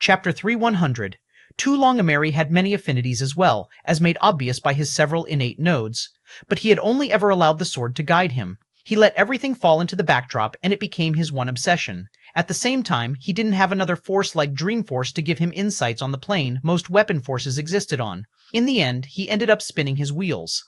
Chapter 3100. Too Long Ameri had many affinities as well, as made obvious by his several innate nodes. But he had only ever allowed the sword to guide him. He let everything fall into the backdrop, and it became his one obsession. At the same time, he didn't have another force like Dream Force to give him insights on the plane most weapon forces existed on. In the end, he ended up spinning his wheels.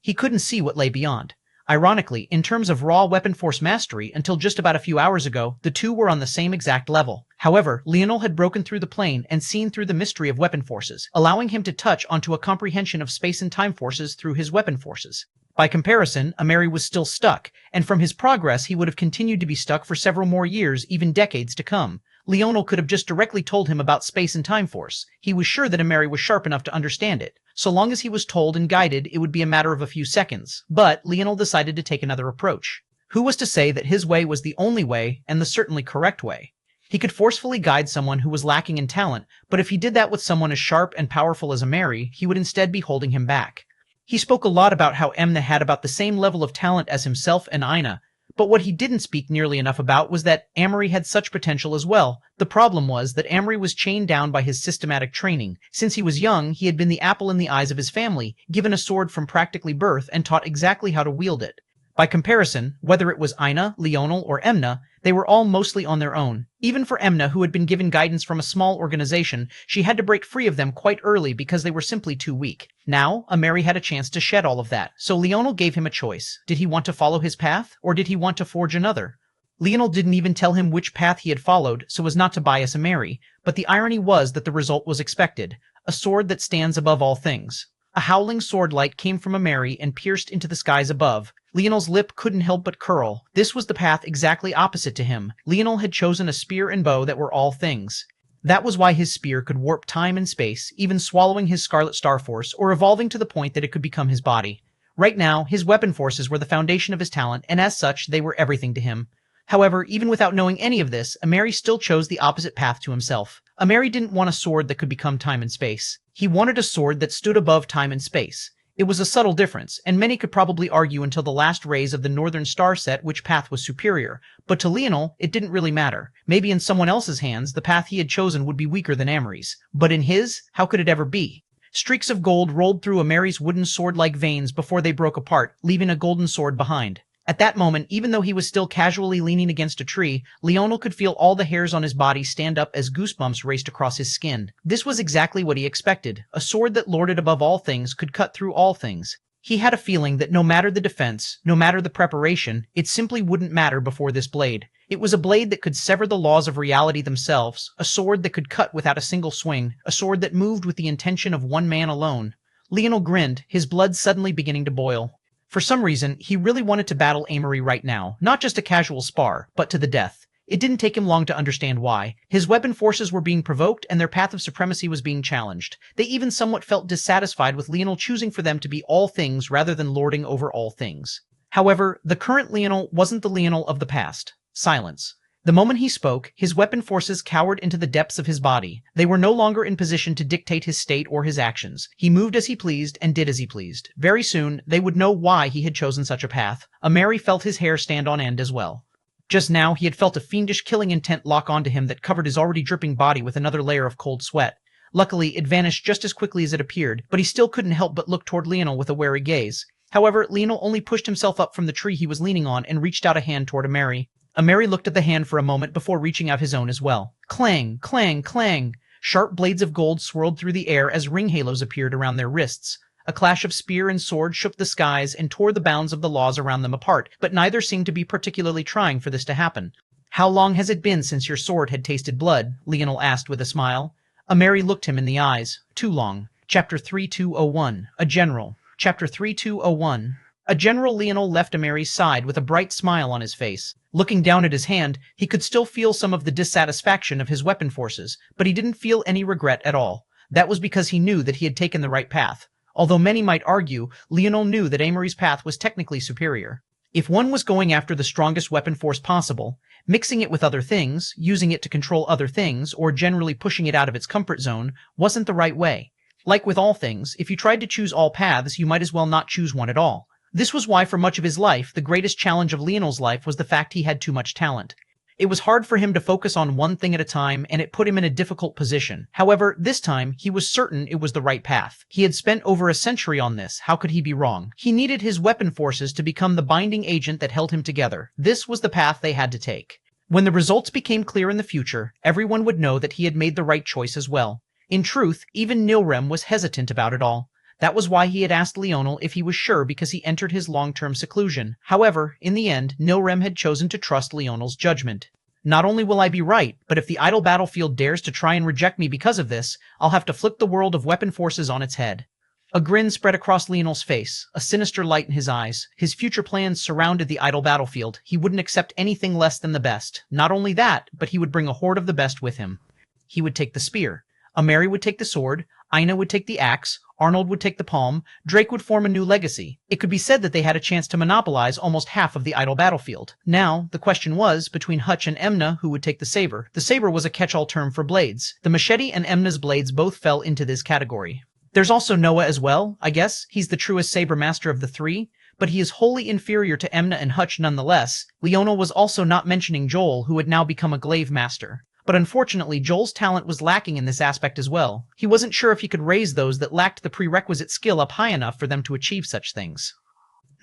He couldn't see what lay beyond. Ironically, in terms of raw weapon force mastery, until just about a few hours ago, the two were on the same exact level. However, Leonel had broken through the plane and seen through the mystery of weapon forces, allowing him to touch onto a comprehension of space and time forces through his weapon forces. By comparison, Ameri was still stuck, and from his progress he would have continued to be stuck for several more years, even decades to come. Leonel could have just directly told him about space and time force. He was sure that Ameri was sharp enough to understand it. So long as he was told and guided, it would be a matter of a few seconds. But Leonel decided to take another approach. Who was to say that his way was the only way and the certainly correct way? He could forcefully guide someone who was lacking in talent, but if he did that with someone as sharp and powerful as Ameri, he would instead be holding him back. He spoke a lot about how Emna had about the same level of talent as himself and Ina, but what he didn't speak nearly enough about was that Ameri had such potential as well. The problem was that Ameri was chained down by his systematic training. Since he was young, he had been the apple in the eyes of his family, given a sword from practically birth and taught exactly how to wield it. By comparison, whether it was Ina, Leonel, or Emna, they were all mostly on their own. Even for Emna, who had been given guidance from a small organization, she had to break free of them quite early because they were simply too weak. Now, Ameri had a chance to shed all of that, so Leonel gave him a choice. Did he want to follow his path, or did he want to forge another? Leonel didn't even tell him which path he had followed, so as not to bias Ameri, but the irony was that the result was expected. A sword that stands above all things. A howling sword light came from Ameri and pierced into the skies above. Leonel's lip couldn't help but curl. This was the path exactly opposite to him. Leonel had chosen a spear and bow that were all things. That was why his spear could warp time and space, even swallowing his Scarlet Star Force, or evolving to the point that it could become his body. Right now, his weapon forces were the foundation of his talent, and as such, they were everything to him. However, even without knowing any of this, Ameri still chose the opposite path to himself. Ameri didn't want a sword that could become time and space. He wanted a sword that stood above time and space. It was a subtle difference, and many could probably argue until the last rays of the Northern Star set which path was superior. But to Leonel, it didn't really matter. Maybe in someone else's hands, the path he had chosen would be weaker than Ameri's. But in his, how could it ever be? Streaks of gold rolled through Ameri's wooden sword-like veins before they broke apart, leaving a golden sword behind. At that moment, even though he was still casually leaning against a tree, Leonel could feel all the hairs on his body stand up as goosebumps raced across his skin. This was exactly what he expected. A sword that lorded above all things could cut through all things. He had a feeling that no matter the defense, no matter the preparation, it simply wouldn't matter before this blade. It was a blade that could sever the laws of reality themselves, a sword that could cut without a single swing, a sword that moved with the intention of one man alone. Leonel grinned, his blood suddenly beginning to boil. For some reason, he really wanted to battle Ameri right now, not just a casual spar, but to the death. It didn't take him long to understand why. His weapon forces were being provoked and their path of supremacy was being challenged. They even somewhat felt dissatisfied with Leonel choosing for them to be all things rather than lording over all things. However, the current Leonel wasn't the Leonel of the past. Silence. The moment he spoke, his weapon forces cowered into the depths of his body. They were no longer in position to dictate his state or his actions. He moved as he pleased and did as he pleased. Very soon, they would know why he had chosen such a path. Ameri felt his hair stand on end as well. Just now, he had felt a fiendish killing intent lock onto him that covered his already dripping body with another layer of cold sweat. Luckily, it vanished just as quickly as it appeared, but he still couldn't help but look toward Leonel with a wary gaze. However, Leonel only pushed himself up from the tree he was leaning on and reached out a hand toward Ameri. Ameri looked at the hand for a moment before reaching out his own as well. Clang, clang, clang. Sharp blades of gold swirled through the air as ring halos appeared around their wrists. A clash of spear and sword shook the skies and tore the bounds of the laws around them apart, but neither seemed to be particularly trying for this to happen. How long has it been since your sword had tasted blood? Leonel asked with a smile. Ameri looked him in the eyes. Too long. Chapter 3201. A General. Chapter 3201. A General. Leonel left Ameri's side with a bright smile on his face. Looking down at his hand, he could still feel some of the dissatisfaction of his weapon forces, but he didn't feel any regret at all. That was because he knew that he had taken the right path. Although many might argue, Leonel knew that Ameri's path was technically superior. If one was going after the strongest weapon force possible, mixing it with other things, using it to control other things, or generally pushing it out of its comfort zone, wasn't the right way. Like with all things, if you tried to choose all paths, you might as well not choose one at all. This was why for much of his life, the greatest challenge of Leonel's life was the fact he had too much talent. It was hard for him to focus on one thing at a time, and it put him in a difficult position. However, this time, he was certain it was the right path. He had spent over a century on this. How could he be wrong? He needed his weapon forces to become the binding agent that held him together. This was the path they had to take. When the results became clear in the future, everyone would know that he had made the right choice as well. In truth, even Nilrem was hesitant about it all. That was why he had asked Leonel if he was sure, because he entered his long-term seclusion. However, in the end, Nilrem had chosen to trust Leonel's judgment. Not only will I be right, but if the idle battlefield dares to try and reject me because of this, I'll have to flip the world of weapon forces on its head. A grin spread across Leonel's face, a sinister light in his eyes. His future plans surrounded the idle battlefield. He wouldn't accept anything less than the best. Not only that, but he would bring a horde of the best with him. He would take the spear. Ameri would take the sword. Aina would take the axe. Arnold would take the palm. Drake would form a new legacy. It could be said that they had a chance to monopolize almost half of the idle battlefield. Now, the question was, between Hutch and Emna, who would take the saber. The saber was a catch-all term for blades. The machete and Emna's blades both fell into this category. There's also Noah as well, I guess. He's the truest saber master of the three, but he is wholly inferior to Emna and Hutch nonetheless. Leonel was also not mentioning Joel, who had now become a glaive master. But unfortunately, Joel's talent was lacking in this aspect as well. He wasn't sure if he could raise those that lacked the prerequisite skill up high enough for them to achieve such things.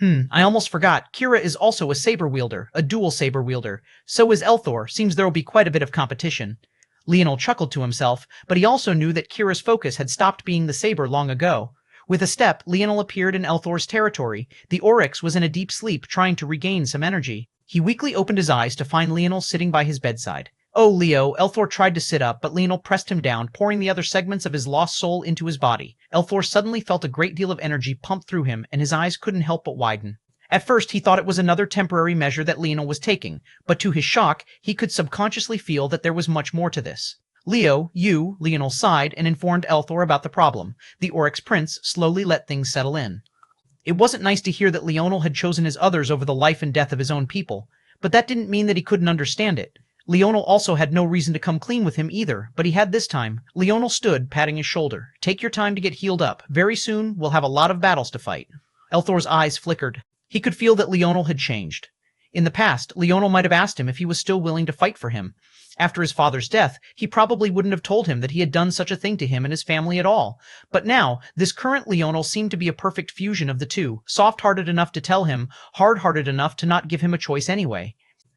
I almost forgot. Kira is also a saber wielder, a dual saber wielder. So is Elthor. Seems there'll be quite a bit of competition. Leonel chuckled to himself, but he also knew that Kira's focus had stopped being the saber long ago. With a step, Leonel appeared in Elthor's territory. The Oryx was in a deep sleep, trying to regain some energy. He weakly opened his eyes to find Leonel sitting by his bedside. "Oh, Leo," Elthor tried to sit up, but Leonel pressed him down, pouring the other segments of his lost soul into his body. Elthor suddenly felt a great deal of energy pump through him, and his eyes couldn't help but widen. At first, he thought it was another temporary measure that Leonel was taking, but to his shock, he could subconsciously feel that there was much more to this. "Leo, Leonel sighed and informed Elthor about the problem. The Oryx Prince slowly let things settle in. It wasn't nice to hear that Leonel had chosen his others over the life and death of his own people, but that didn't mean that he couldn't understand it. Leonel also had no reason to come clean with him either, but he had this time. Leonel stood, patting his shoulder. "Take your time to get healed up. Very soon, we'll have a lot of battles to fight." Elthor's eyes flickered. He could feel that Leonel had changed. In the past, Leonel might have asked him if he was still willing to fight for him. After his father's death, he probably wouldn't have told him that he had done such a thing to him and his family at all. But now, this current Leonel seemed to be a perfect fusion of the two, soft-hearted enough to tell him, hard-hearted enough to not give him a choice anyway.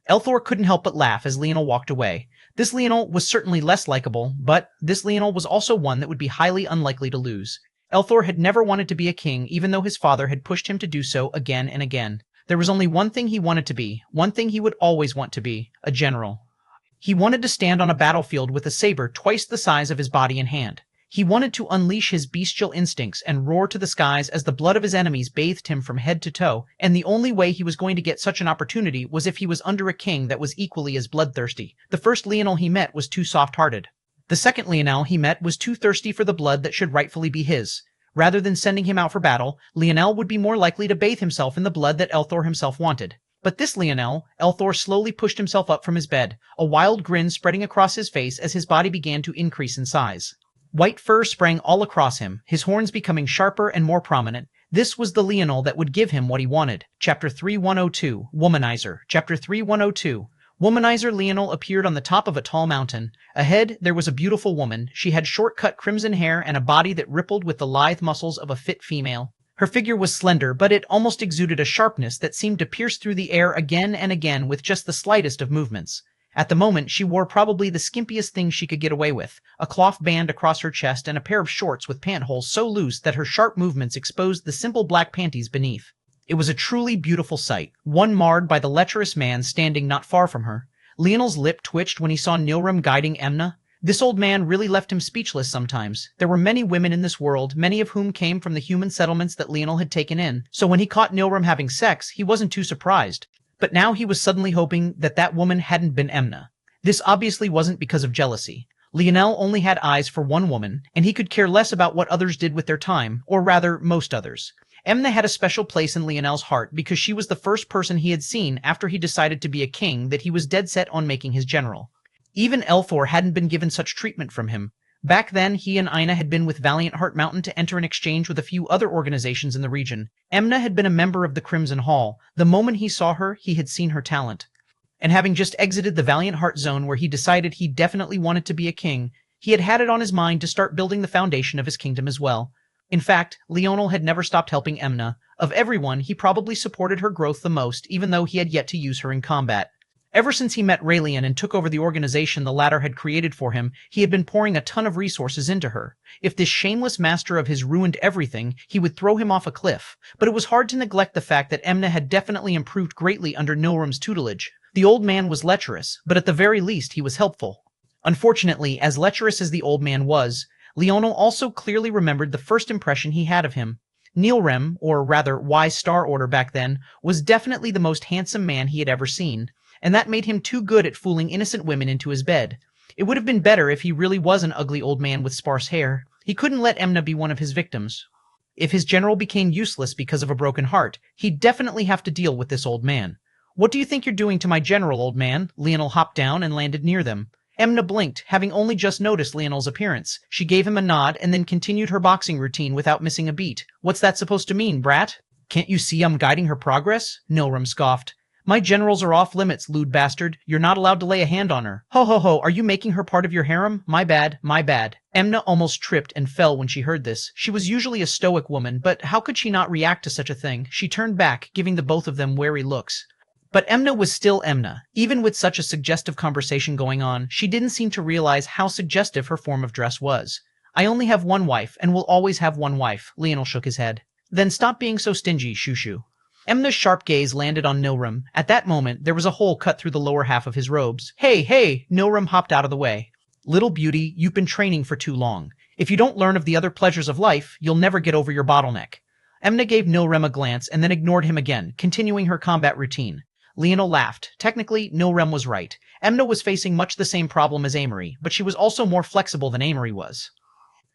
Elthor couldn't help but laugh as Leonel walked away. This Leonel was certainly less likable, but this Leonel was also one that would be highly unlikely to lose. Elthor had never wanted to be a king, even though his father had pushed him to do so again and again. There was only one thing he wanted to be, one thing he would always want to be, a general. He wanted to stand on a battlefield with a saber twice the size of his body and hand. He wanted to unleash his bestial instincts and roar to the skies as the blood of his enemies bathed him from head to toe, and the only way he was going to get such an opportunity was if he was under a king that was equally as bloodthirsty. The first Leonel he met was too soft-hearted. The second Leonel he met was too thirsty for the blood that should rightfully be his. Rather than sending him out for battle, Leonel would be more likely to bathe himself in the blood that Elthor himself wanted. But this Leonel, Elthor slowly pushed himself up from his bed, a wild grin spreading across his face as his body began to increase in size. White fur sprang all across him, his horns becoming sharper and more prominent. This was the Leonel that would give him what he wanted. Chapter 3102, Womanizer. Chapter 3102. Womanizer Leonel appeared on the top of a tall mountain. Ahead, there was a beautiful woman. She had short-cut crimson hair and a body that rippled with the lithe muscles of a fit female. Her figure was slender, but it almost exuded a sharpness that seemed to pierce through the air again and again with just the slightest of movements. At the moment, she wore probably the skimpiest thing she could get away with, a cloth band across her chest and a pair of shorts with pant holes so loose that her sharp movements exposed the simple black panties beneath. It was a truly beautiful sight, one marred by the lecherous man standing not far from her. Leonel's lip twitched when he saw Nilrem guiding Emna. This old man really left him speechless sometimes. There were many women in this world, many of whom came from the human settlements that Leonel had taken in, so when he caught Nilrem having sex, he wasn't too surprised. But now he was suddenly hoping that that woman hadn't been Emna. This obviously wasn't because of jealousy. Leonel only had eyes for one woman, and he could care less about what others did with their time, or rather, most others. Emna had a special place in Leonel's heart because she was the first person he had seen after he decided to be a king that he was dead set on making his general. Even Elthor hadn't been given such treatment from him. Back then, he and Aina had been with Valiant Heart Mountain to enter an exchange with a few other organizations in the region. Emna had been a member of the Crimson Hall. The moment he saw her, he had seen her talent. and having just exited the Valiant Heart Zone where he decided he definitely wanted to be a king, he had it on his mind to start building the foundation of his kingdom as well. In fact, Leonel had never stopped helping Emna. Of everyone, he probably supported her growth the most, even though he had yet to use her in combat. Ever since he met Raelian and took over the organization the latter had created for him, he had been pouring a ton of resources into her. If this shameless master of his ruined everything, he would throw him off a cliff. But it was hard to neglect the fact that Emna had definitely improved greatly under Nilram's tutelage. The old man was lecherous, but at the very least he was helpful. Unfortunately, as lecherous as the old man was, Leonel also clearly remembered the first impression he had of him. Nilram, or rather Y Star Order back then, was definitely the most handsome man he had ever seen, and that made him too good at fooling innocent women into his bed. It would have been better if he really was an ugly old man with sparse hair. He couldn't let Emna be one of his victims. If his general became useless because of a broken heart, he'd definitely have to deal with this old man. "What do you think you're doing to my general, old man?" Leonel hopped down and landed near them. Emna blinked, having only just noticed Leonel's appearance. She gave him a nod and then continued her boxing routine without missing a beat. "What's that supposed to mean, brat?" "Can't you see I'm guiding her progress?" Nilram scoffed. "My generals are off limits, lewd bastard. You're not allowed to lay a hand on her." "Ho ho ho, are you making her part of your harem? My bad, my bad." Emna almost tripped and fell when she heard this. She was usually a stoic woman, but how could she not react to such a thing? She turned back, giving the both of them wary looks. But Emna was still Emna. Even with such a suggestive conversation going on, she didn't seem to realize how suggestive her form of dress was. "I only have one wife, and will always have one wife." Leonel shook his head. "Then stop being so stingy, Shushu." Emna's sharp gaze landed on Nilram. At that moment, there was a hole cut through the lower half of his robes. "Hey, hey!" Nilram hopped out of the way. "Little beauty, you've been training for too long. If you don't learn of the other pleasures of life, you'll never get over your bottleneck." Emna gave Nilram a glance and then ignored him again, continuing her combat routine. Leonel laughed. Technically, Nilram was right. Emna was facing much the same problem as Amory, but she was also more flexible than Amory was.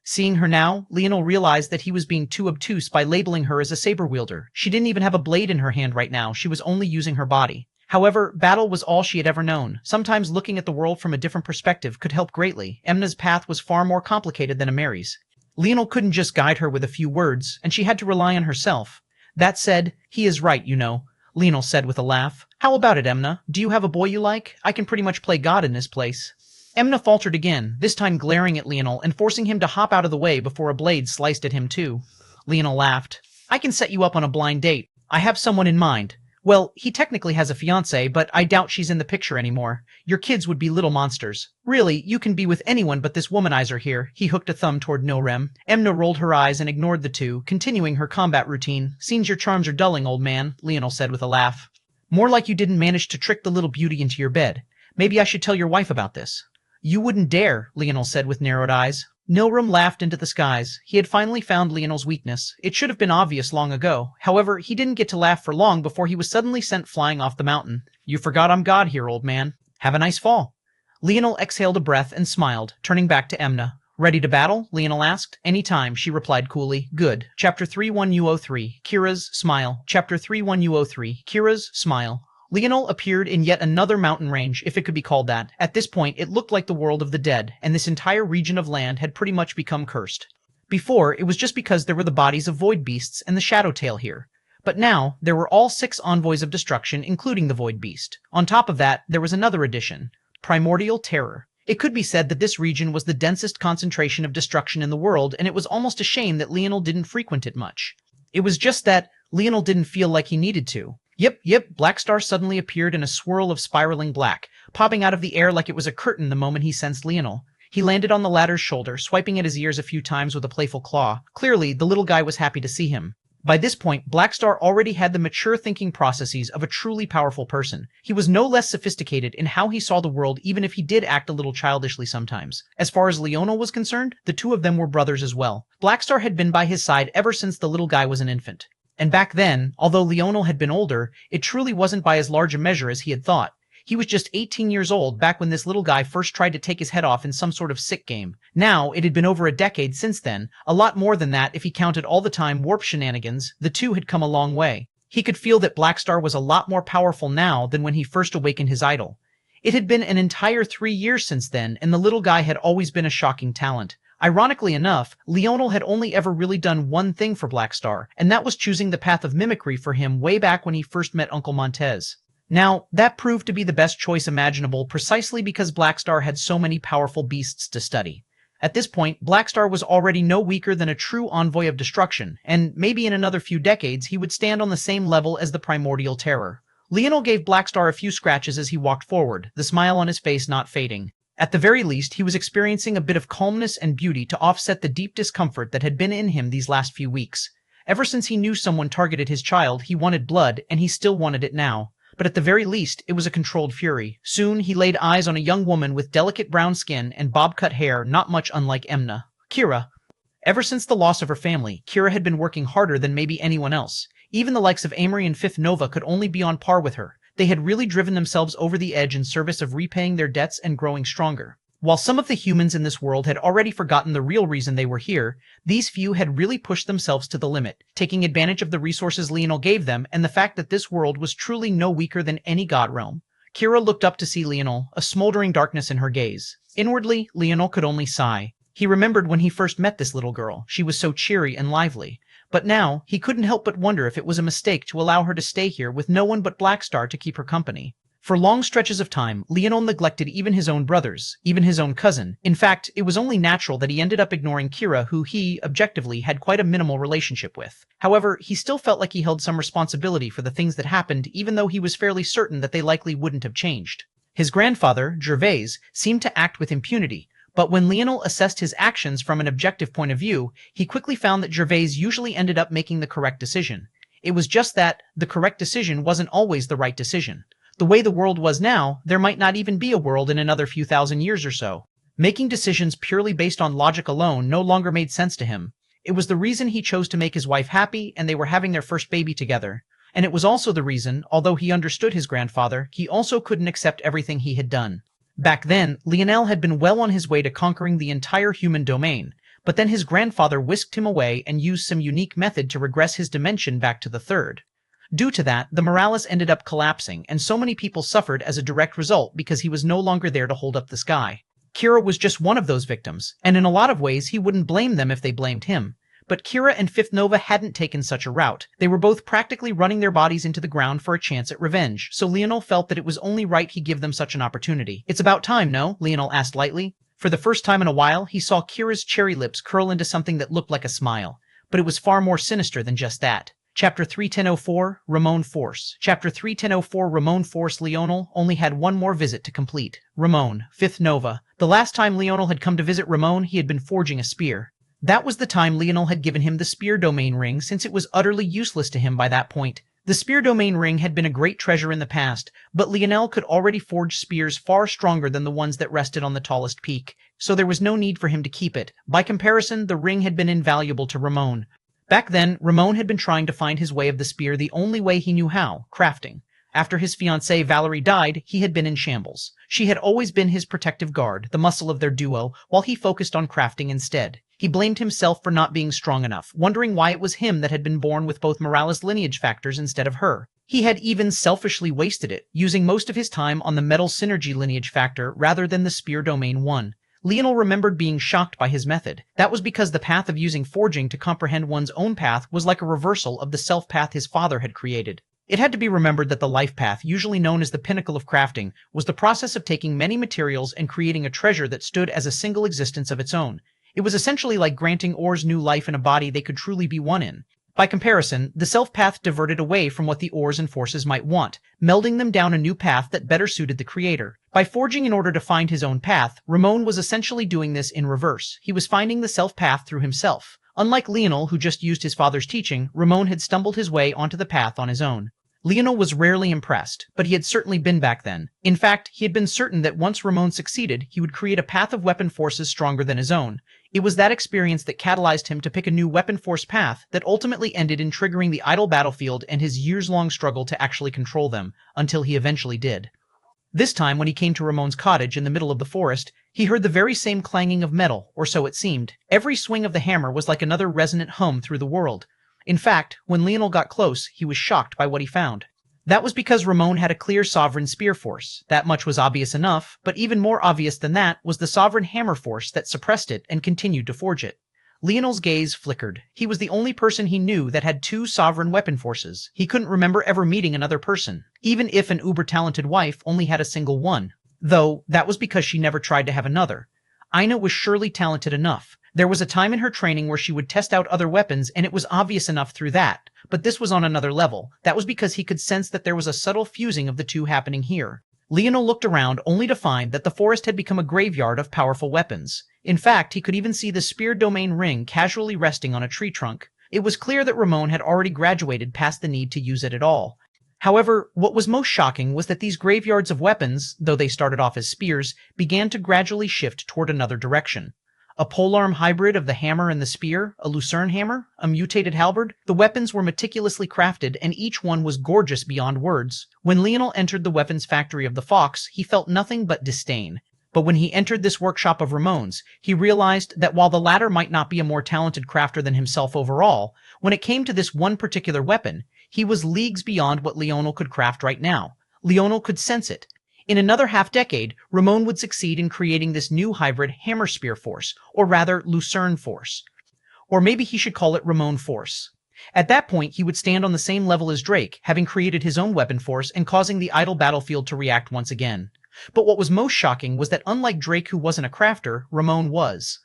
Seeing her now, Leonel realized that he was being too obtuse by labeling her as a saber wielder. She didn't even have a blade in her hand right now, she was only using her body. However, battle was all she had ever known. Sometimes looking at the world from a different perspective could help greatly. Emna's path was far more complicated than Amory's. Leonel couldn't just guide her with a few words, and she had to rely on herself. That said, he is right, you know, Leonel said with a laugh. "How about it, Emna? Do you have a boy you like? I can pretty much play God in this place." Emna faltered again, this time glaring at Leonel and forcing him to hop out of the way before a blade sliced at him too. Leonel laughed. "I can set you up on a blind date. I have someone in mind. Well, he technically has a fiancée, but I doubt she's in the picture anymore. Your kids would be little monsters. Really, you can be with anyone but this womanizer here." He hooked a thumb toward Nilram. Emna rolled her eyes and ignored the two, continuing her combat routine. "Seems your charms are dulling, old man," Leonel said with a laugh. "More like you didn't manage to trick the little beauty into your bed. Maybe I should tell your wife about this." "You wouldn't dare," Leonel said with narrowed eyes. Nilram laughed into the skies. He had finally found Leonel's weakness. It should have been obvious long ago. However, he didn't get to laugh for long before he was suddenly sent flying off the mountain. "You forgot I'm God here, old man. Have a nice fall." Leonel exhaled a breath and smiled, turning back to Emna. "Ready to battle?" Leonel asked. "Any time," she replied coolly. "Good." Chapter 31003, Kira's Smile. Chapter 31003, Kira's Smile. Leonel appeared in yet another mountain range, if it could be called that. At this point, it looked like the world of the dead, and this entire region of land had pretty much become cursed. Before, it was just because there were the bodies of void beasts and the shadow tail here. But now, there were all 6 envoys of destruction, including the void beast. On top of that, there was another addition: primordial terror. It could be said that this region was the densest concentration of destruction in the world, and it was almost a shame that Leonel didn't frequent it much. It was just that Leonel didn't feel like he needed to. Yep, Black Star suddenly appeared in a swirl of spiraling black, popping out of the air like it was a curtain the moment he sensed Leonel. He landed on the latter's shoulder, swiping at his ears a few times with a playful claw. Clearly, the little guy was happy to see him. By this point, Black Star already had the mature thinking processes of a truly powerful person. He was no less sophisticated in how he saw the world, even if he did act a little childishly sometimes. As far as Leonel was concerned, the two of them were brothers as well. Black Star had been by his side ever since the little guy was an infant. And back then, although Leonel had been older, it truly wasn't by as large a measure as he had thought. He was just 18 years old back when this little guy first tried to take his head off in some sort of sick game. Now, it had been over a decade since then, a lot more than that if he counted all the time warp shenanigans. The two had come a long way. He could feel that Black Star was a lot more powerful now than when he first awakened his idol. It had been an entire 3 years since then, and the little guy had always been a shocking talent. Ironically enough, Leonel had only ever really done one thing for Black Star, and that was choosing the path of mimicry for him way back when he first met Uncle Montez. Now, that proved to be the best choice imaginable precisely because Blackstar had so many powerful beasts to study. At this point, Blackstar was already no weaker than a true envoy of destruction, and maybe in another few decades he would stand on the same level as the primordial terror. Leonel gave Blackstar a few scratches as he walked forward, the smile on his face not fading. At the very least, he was experiencing a bit of calmness and beauty to offset the deep discomfort that had been in him these last few weeks. Ever since he knew someone targeted his child, he wanted blood, and he still wanted it now. But at the very least, it was a controlled fury. Soon, he laid eyes on a young woman with delicate brown skin and bob-cut hair not much unlike Emna. Kira. Ever since the loss of her family, Kira had been working harder than maybe anyone else. Even the likes of Amory and Fifth Nova could only be on par with her. They had really driven themselves over the edge in service of repaying their debts and growing stronger. While some of the humans in this world had already forgotten the real reason they were here, these few had really pushed themselves to the limit, taking advantage of the resources Leonel gave them and the fact that this world was truly no weaker than any god realm. Kira looked up to see Leonel, a smoldering darkness in her gaze. Inwardly, Leonel could only sigh. He remembered when he first met this little girl. She was so cheery and lively. But now, he couldn't help but wonder if it was a mistake to allow her to stay here with no one but Blackstar to keep her company. For long stretches of time, Leonel neglected even his own brothers, even his own cousin. In fact, it was only natural that he ended up ignoring Kira, who he, objectively, had quite a minimal relationship with. However, he still felt like he held some responsibility for the things that happened, even though he was fairly certain that they likely wouldn't have changed. His grandfather, Gervais, seemed to act with impunity, but when Leonel assessed his actions from an objective point of view, he quickly found that Gervais usually ended up making the correct decision. It was just that the correct decision wasn't always the right decision. The way the world was now, there might not even be a world in another few thousand years or so. Making decisions purely based on logic alone no longer made sense to him. It was the reason he chose to make his wife happy, and they were having their first baby together. And it was also the reason, although he understood his grandfather, he also couldn't accept everything he had done. Back then, Leonel had been well on his way to conquering the entire human domain, but then his grandfather whisked him away and used some unique method to regress his dimension back to the third. Due to that, the Morales ended up collapsing, and so many people suffered as a direct result because he was no longer there to hold up the sky. Kira was just one of those victims, and in a lot of ways he wouldn't blame them if they blamed him. But Kira and Fifth Nova hadn't taken such a route. They were both practically running their bodies into the ground for a chance at revenge, so Leonel felt that it was only right he give them such an opportunity. "It's about time, no?" Leonel asked lightly. For the first time in a while, he saw Kira's cherry lips curl into something that looked like a smile, but it was far more sinister than just that. Chapter 31004, Ramon Force. Chapter 31004, Ramon Force. Leonel only had one more visit to complete. Ramon, Fifth Nova. The last time Leonel had come to visit Ramon, he had been forging a spear. That was the time Leonel had given him the spear domain ring, since it was utterly useless to him by that point. The spear domain ring had been a great treasure in the past, but Leonel could already forge spears far stronger than the ones that rested on the tallest peak, so there was no need for him to keep it. By comparison, the ring had been invaluable to Ramon. Back then, Ramon had been trying to find his way of the spear the only way he knew how, crafting. After his fiancée Valerie died, he had been in shambles. She had always been his protective guard, the muscle of their duo, while he focused on crafting instead. He blamed himself for not being strong enough, wondering why it was him that had been born with both Morales lineage factors instead of her. He had even selfishly wasted it, using most of his time on the metal synergy lineage factor rather than the spear domain one. Leonel remembered being shocked by his method. That was because the path of using forging to comprehend one's own path was like a reversal of the self-path his father had created. It had to be remembered that the life path, usually known as the pinnacle of crafting, was the process of taking many materials and creating a treasure that stood as a single existence of its own. It was essentially like granting ores new life in a body they could truly be one in. By comparison, the self-path diverted away from what the ores and forces might want, melding them down a new path that better suited the creator. By forging in order to find his own path, Ramon was essentially doing this in reverse. He was finding the self-path through himself. Unlike Leonel, who just used his father's teaching, Ramon had stumbled his way onto the path on his own. Leonel was rarely impressed, but he had certainly been back then. In fact, he had been certain that once Ramon succeeded, he would create a path of weapon forces stronger than his own. It was that experience that catalyzed him to pick a new weapon force path that ultimately ended in triggering the idle battlefield and his years-long struggle to actually control them, until he eventually did. This time, when he came to Ramon's cottage in the middle of the forest, he heard the very same clanging of metal, or so it seemed. Every swing of the hammer was like another resonant hum through the world. In fact, when Leonel got close, he was shocked by what he found. That was because Ramon had a clear sovereign spear force. That much was obvious enough, but even more obvious than that was the sovereign hammer force that suppressed it and continued to forge it. Leonel's gaze flickered. He was the only person he knew that had two sovereign weapon forces. He couldn't remember ever meeting another person, even if an uber-talented wife only had a single one. Though, that was because she never tried to have another. Ina was surely talented enough. There was a time in her training where she would test out other weapons, and it was obvious enough through that. But this was on another level. That was because he could sense that there was a subtle fusing of the two happening here. Leonel looked around only to find that the forest had become a graveyard of powerful weapons. In fact, he could even see the spear domain ring casually resting on a tree trunk. It was clear that Ramon had already graduated past the need to use it at all. However, what was most shocking was that these graveyards of weapons, though they started off as spears, began to gradually shift toward another direction. A polearm hybrid of the hammer and the spear, a lucerne hammer, a mutated halberd. The weapons were meticulously crafted, and each one was gorgeous beyond words. When Leonel entered the weapons factory of the Fox, he felt nothing but disdain. But when he entered this workshop of Ramon's, he realized that while the latter might not be a more talented crafter than himself overall, when it came to this one particular weapon, he was leagues beyond what Leonel could craft right now. Leonel could sense it. In another half-decade, Ramon would succeed in creating this new hybrid hammer-spear force, or rather Lucerne force. Or maybe he should call it Ramon force. At that point, he would stand on the same level as Drake, having created his own weapon force and causing the idle battlefield to react once again. But what was most shocking was that unlike Drake, who wasn't a crafter, Ramon was.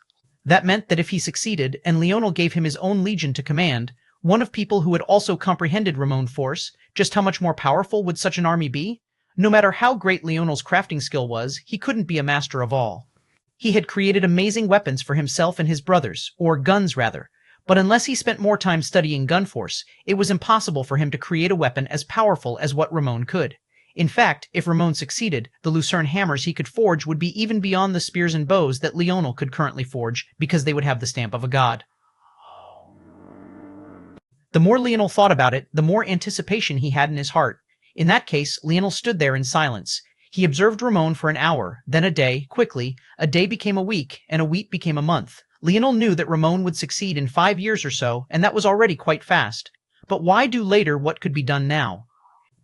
That meant that if he succeeded, and Leonel gave him his own legion to command, one of people who had also comprehended Ramon force, just how much more powerful would such an army be? No matter how great Leonel's crafting skill was, he couldn't be a master of all. He had created amazing weapons for himself and his brothers, or guns rather, but unless he spent more time studying gun force, it was impossible for him to create a weapon as powerful as what Ramon could. In fact, if Ramon succeeded, the Lucerne hammers he could forge would be even beyond the spears and bows that Leonel could currently forge, because they would have the stamp of a god. The more Leonel thought about it, the more anticipation he had in his heart. In that case, Leonel stood there in silence. He observed Ramon for an hour, then a day. Quickly, a day became a week, and a week became a month. Leonel knew that Ramon would succeed in 5 years or so, and that was already quite fast. But why do later what could be done now?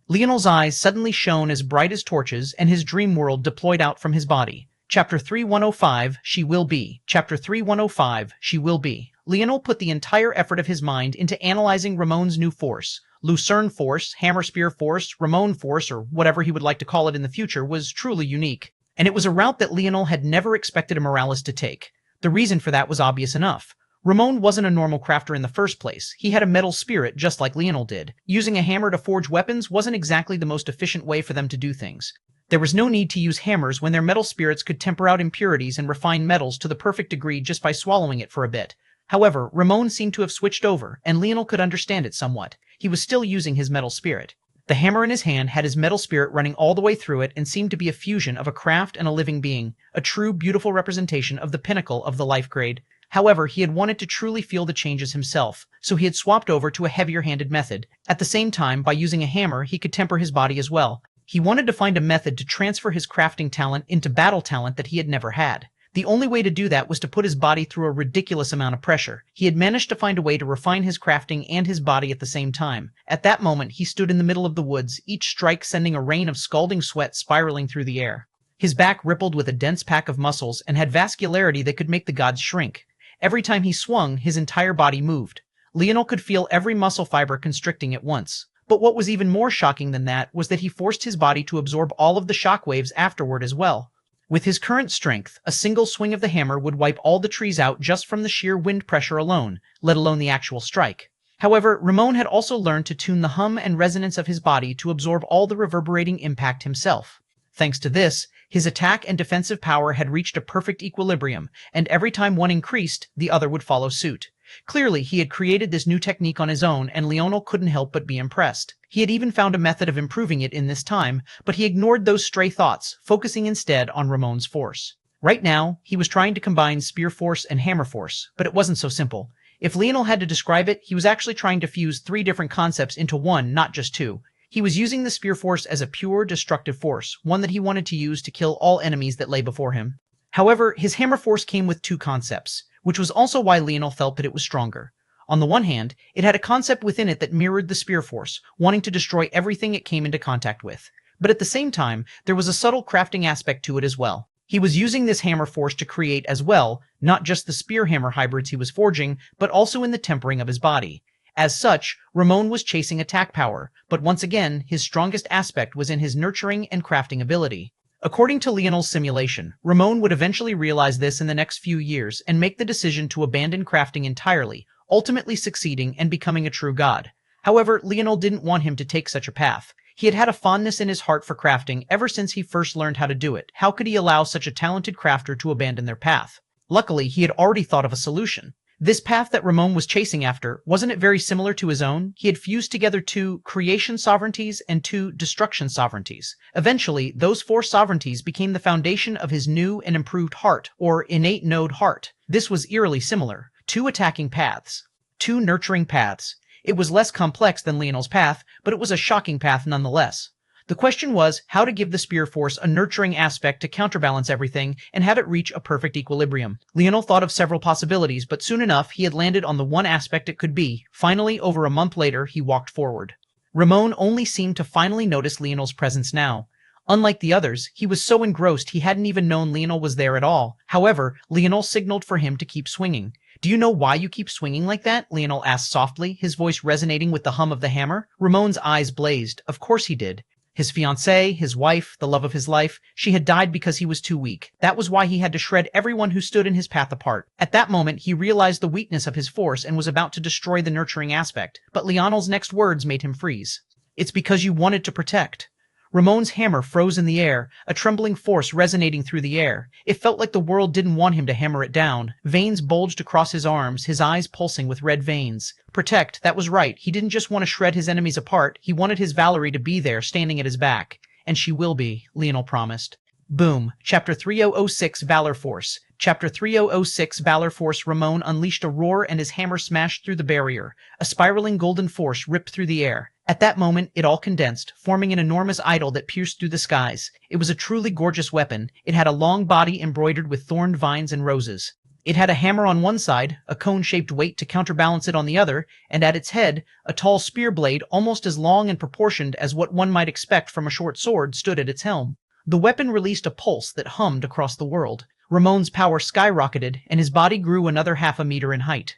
Leonel's eyes suddenly shone as bright as torches, and his dream world deployed out from his body. Chapter 3105, She Will Be. Chapter 3105, She Will Be. Leonel put the entire effort of his mind into analyzing Ramon's new force. Lucerne force, hammer spear force, Ramon force, or whatever he would like to call it in the future, was truly unique. And it was a route that Leonel had never expected a Morales to take. The reason for that was obvious enough. Ramon wasn't a normal crafter in the first place. He had a metal spirit just like Leonel did. Using a hammer to forge weapons wasn't exactly the most efficient way for them to do things. There was no need to use hammers when their metal spirits could temper out impurities and refine metals to the perfect degree just by swallowing it for a bit. However, Ramon seemed to have switched over, and Leonel could understand it somewhat. He was still using his metal spirit. The hammer in his hand had his metal spirit running all the way through it and seemed to be a fusion of a craft and a living being, a true, beautiful representation of the pinnacle of the life grade. However, he had wanted to truly feel the changes himself, so he had swapped over to a heavier-handed method. At the same time, by using a hammer, he could temper his body as well. He wanted to find a method to transfer his crafting talent into battle talent that he had never had. The only way to do that was to put his body through a ridiculous amount of pressure. He had managed to find a way to refine his crafting and his body at the same time. At that moment, he stood in the middle of the woods, each strike sending a rain of scalding sweat spiraling through the air. His back rippled with a dense pack of muscles and had vascularity that could make the gods shrink. Every time he swung, his entire body moved. Leonel could feel every muscle fiber constricting at once. But what was even more shocking than that was that he forced his body to absorb all of the shockwaves afterward as well. With his current strength, a single swing of the hammer would wipe all the trees out just from the sheer wind pressure alone, let alone the actual strike. However, Ramon had also learned to tune the hum and resonance of his body to absorb all the reverberating impact himself. Thanks to this, his attack and defensive power had reached a perfect equilibrium, and every time one increased, the other would follow suit. Clearly, he had created this new technique on his own, and Leonel couldn't help but be impressed. He had even found a method of improving it in this time, but he ignored those stray thoughts, focusing instead on Ramon's force. Right now, he was trying to combine spear force and hammer force, but it wasn't so simple. If Leonel had to describe it, he was actually trying to fuse 3 different concepts into one, not just 2. He was using the spear force as a pure, destructive force, one that he wanted to use to kill all enemies that lay before him. However, his hammer force came with 2 concepts, which was also why Leonel felt that it was stronger. On the one hand, it had a concept within it that mirrored the spear force, wanting to destroy everything it came into contact with. But at the same time, there was a subtle crafting aspect to it as well. He was using this hammer force to create as well, not just the spear hammer hybrids he was forging, but also in the tempering of his body. As such, Ramon was chasing attack power, but once again, his strongest aspect was in his nurturing and crafting ability. According to Leonel's simulation, Ramon would eventually realize this in the next few years and make the decision to abandon crafting entirely, ultimately succeeding and becoming a true god. However, Leonel didn't want him to take such a path. He had had a fondness in his heart for crafting ever since he first learned how to do it. How could he allow such a talented crafter to abandon their path? Luckily, he had already thought of a solution. This path that Ramon was chasing after, wasn't it very similar to his own? He had fused together 2 creation sovereignties and 2 destruction sovereignties. Eventually, those 4 sovereignties became the foundation of his new and improved heart, or innate node heart. This was eerily similar. 2 attacking paths. 2 nurturing paths. It was less complex than Leonel's path, but it was a shocking path nonetheless. The question was how to give the spear force a nurturing aspect to counterbalance everything and have it reach a perfect equilibrium. Leonel thought of several possibilities, but soon enough he had landed on the one aspect it could be. Finally, over a month later, he walked forward. Ramon only seemed to finally notice Leonel's presence now. Unlike the others, he was so engrossed he hadn't even known Leonel was there at all. However, Leonel signaled for him to keep swinging. "Do you know why you keep swinging like that?" Leonel asked softly, his voice resonating with the hum of the hammer. Ramon's eyes blazed. Of course he did. His fiancée, his wife, the love of his life, she had died because he was too weak. That was why he had to shred everyone who stood in his path apart. At that moment, he realized the weakness of his force and was about to destroy the nurturing aspect. But Leonel's next words made him freeze. "It's because you wanted to protect." Ramon's hammer froze in the air, a trembling force resonating through the air. It felt like the world didn't want him to hammer it down. Veins bulged across his arms, his eyes pulsing with red veins. Protect, that was right. He didn't just want to shred his enemies apart, he wanted his Valerie to be there, standing at his back. And she will be, Leonel promised. Boom. Chapter 3006 Valor Force. Chapter 3006 Valor Force. Ramon unleashed a roar and his hammer smashed through the barrier. A spiraling golden force ripped through the air. At that moment, it all condensed, forming an enormous idol that pierced through the skies. It was a truly gorgeous weapon. It had a long body embroidered with thorned vines and roses. It had a hammer on one side, a cone-shaped weight to counterbalance it on the other, and at its head, a tall spear blade almost as long and proportioned as what one might expect from a short sword stood at its helm. The weapon released a pulse that hummed across the world. Ramon's power skyrocketed, and his body grew another half a meter in height.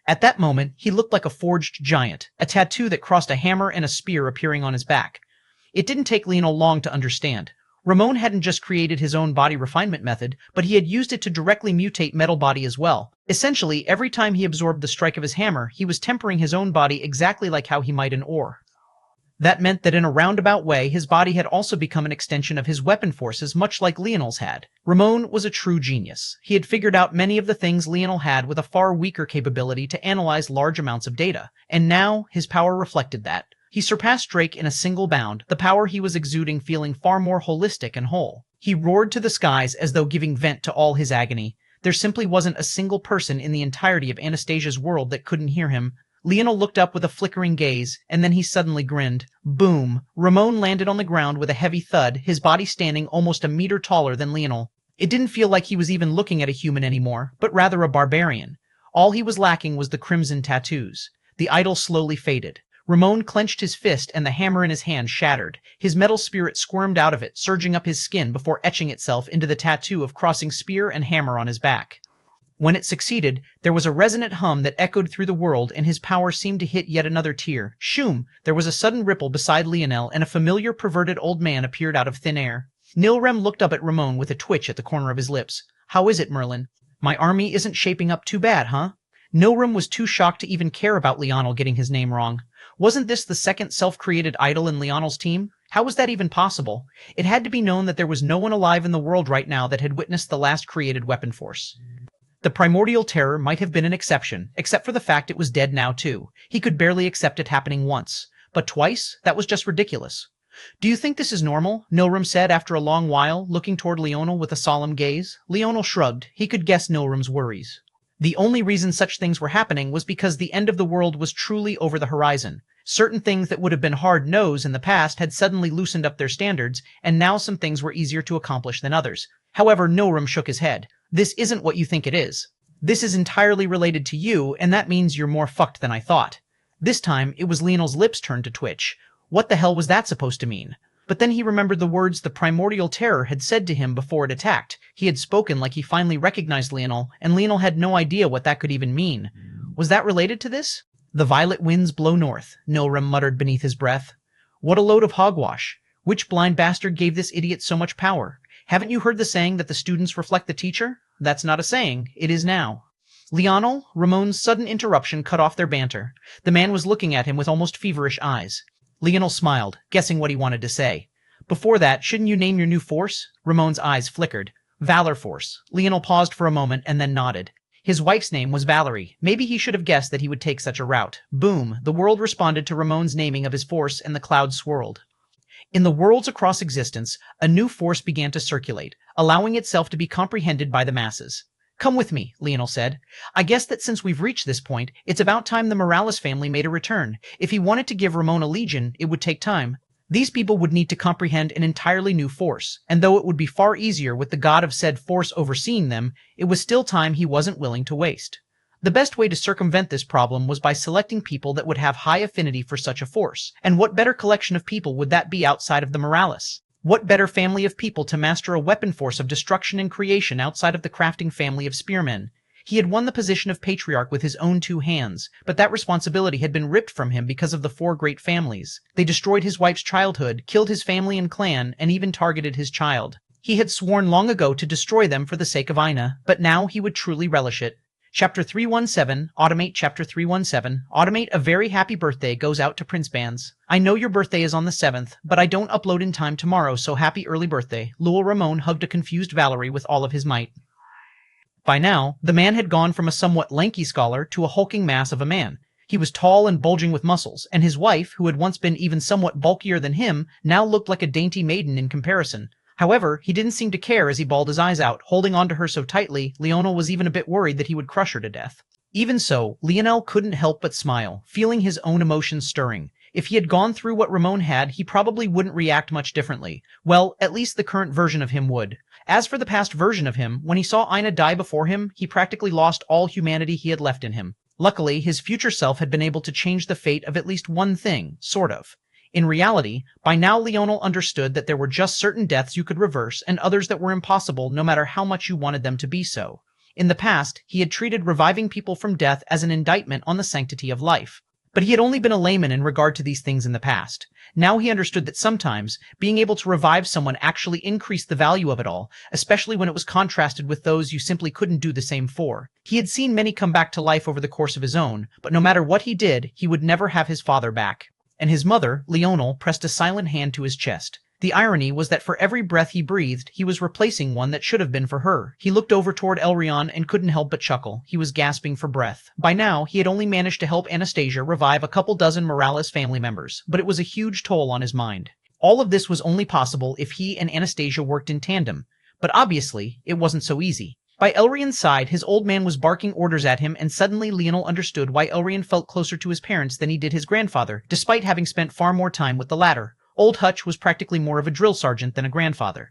At that moment, he looked like a forged giant, a tattoo that crossed a hammer and a spear appearing on his back. It didn't take Leonel long to understand. Ramon hadn't just created his own body refinement method, but he had used it to directly mutate metal body as well. Essentially, every time he absorbed the strike of his hammer, he was tempering his own body exactly like how he might an ore. That meant that in a roundabout way, his body had also become an extension of his weapon forces, much like Leonel's had. Ramon was a true genius. He had figured out many of the things Leonel had with a far weaker capability to analyze large amounts of data, and now his power reflected that. He surpassed Drake in a single bound, the power he was exuding feeling far more holistic and whole. He roared to the skies as though giving vent to all his agony. There simply wasn't a single person in the entirety of Anastasia's world that couldn't hear him. Leonel looked up with a flickering gaze, and then he suddenly grinned. Boom! Ramon landed on the ground with a heavy thud, his body standing almost a meter taller than Leonel. It didn't feel like he was even looking at a human anymore, but rather a barbarian. All he was lacking was the crimson tattoos. The idol slowly faded. Ramon clenched his fist and the hammer in his hand shattered. His metal spirit squirmed out of it, surging up his skin before etching itself into the tattoo of crossing spear and hammer on his back. When it succeeded, there was a resonant hum that echoed through the world, and his power seemed to hit yet another tier. Shoom! There was a sudden ripple beside Leonel, and a familiar perverted old man appeared out of thin air. Nilrem looked up at Ramon with a twitch at the corner of his lips. "How is it, Merlin? My army isn't shaping up too bad, huh?" Nilrem was too shocked to even care about Leonel getting his name wrong. Wasn't this the second self-created idol in Leonel's team? How was that even possible? It had to be known that there was no one alive in the world right now that had witnessed the last created weapon force. The primordial terror might have been an exception, except for the fact it was dead now too. He could barely accept it happening once. But twice? That was just ridiculous. "Do you think this is normal?" Nilrem said after a long while, looking toward Leonel with a solemn gaze. Leonel shrugged. He could guess Nilrem's worries. The only reason such things were happening was because the end of the world was truly over the horizon. Certain things that would have been hard-nosed in the past had suddenly loosened up their standards, and now some things were easier to accomplish than others. However, Nilrem shook his head. "This isn't what you think it is. This is entirely related to you, and that means you're more fucked than I thought." This time, it was Leonel's lips turned to twitch. What the hell was that supposed to mean? But then he remembered the words the primordial terror had said to him before it attacked. He had spoken like he finally recognized Leonel, and Leonel had no idea what that could even mean. Was that related to this? The violet winds blow north, Nilrim muttered beneath his breath. What a load of hogwash. Which blind bastard gave this idiot so much power? Haven't you heard the saying that the students reflect the teacher? That's not a saying. It is now. Leonel, Ramon's sudden interruption cut off their banter. The man was looking at him with almost feverish eyes. Leonel smiled, guessing what he wanted to say. Before that, shouldn't you name your new force? Ramon's eyes flickered. Valor Force. Leonel paused for a moment and then nodded. His wife's name was Valerie. Maybe he should have guessed that he would take such a route. Boom, the world responded to Ramon's naming of his force and the clouds swirled. In the worlds across existence, a new force began to circulate, allowing itself to be comprehended by the masses. Come with me, Leonel said. I guess that since we've reached this point, it's about time the Morales family made a return. If he wanted to give Ramon a legion, it would take time. These people would need to comprehend an entirely new force, and though it would be far easier with the god of said force overseeing them, it was still time he wasn't willing to waste. The best way to circumvent this problem was by selecting people that would have high affinity for such a force, and what better collection of people would that be outside of the Morales? What better family of people to master a weapon force of destruction and creation outside of the crafting family of spearmen? He had won the position of patriarch with his own 2 hands, but that responsibility had been ripped from him because of the 4 great families. They destroyed his wife's childhood, killed his family and clan, and even targeted his child. He had sworn long ago to destroy them for the sake of Aina, but now he would truly relish it. Chapter 317, Automate Chapter 317, Automate a very happy birthday goes out to Prince Bands. I know your birthday is on the 7th, but I don't upload in time tomorrow, so happy early birthday. Lul Ramon hugged a confused Valerie with all of his might. By now, the man had gone from a somewhat lanky scholar to a hulking mass of a man. He was tall and bulging with muscles, and his wife, who had once been even somewhat bulkier than him, now looked like a dainty maiden in comparison. However, he didn't seem to care as he bawled his eyes out, holding onto her so tightly, Leonel was even a bit worried that he would crush her to death. Even so, Leonel couldn't help but smile, feeling his own emotions stirring. If he had gone through what Ramon had, he probably wouldn't react much differently. Well, at least the current version of him would. As for the past version of him, when he saw Aina die before him, he practically lost all humanity he had left in him. Luckily, his future self had been able to change the fate of at least one thing, sort of. In reality, by now Leonel understood that there were just certain deaths you could reverse and others that were impossible no matter how much you wanted them to be so. In the past, he had treated reviving people from death as an indictment on the sanctity of life. But he had only been a layman in regard to these things in the past. Now he understood that sometimes, being able to revive someone actually increased the value of it all, especially when it was contrasted with those you simply couldn't do the same for. He had seen many come back to life over the course of his own, but no matter what he did, he would never have his father back. And his mother, Leonel, pressed a silent hand to his chest. The irony was that for every breath he breathed, he was replacing one that should have been for her. He looked over toward Elrion and couldn't help but chuckle. He was gasping for breath. By now, he had only managed to help Anastasia revive a couple dozen Morales family members, but it was a huge toll on his mind. All of this was only possible if he and Anastasia worked in tandem. But obviously, it wasn't so easy. By Elrion's side, his old man was barking orders at him, and suddenly Leonel understood why Elrion felt closer to his parents than he did his grandfather, despite having spent far more time with the latter. Old Hutch was practically more of a drill sergeant than a grandfather.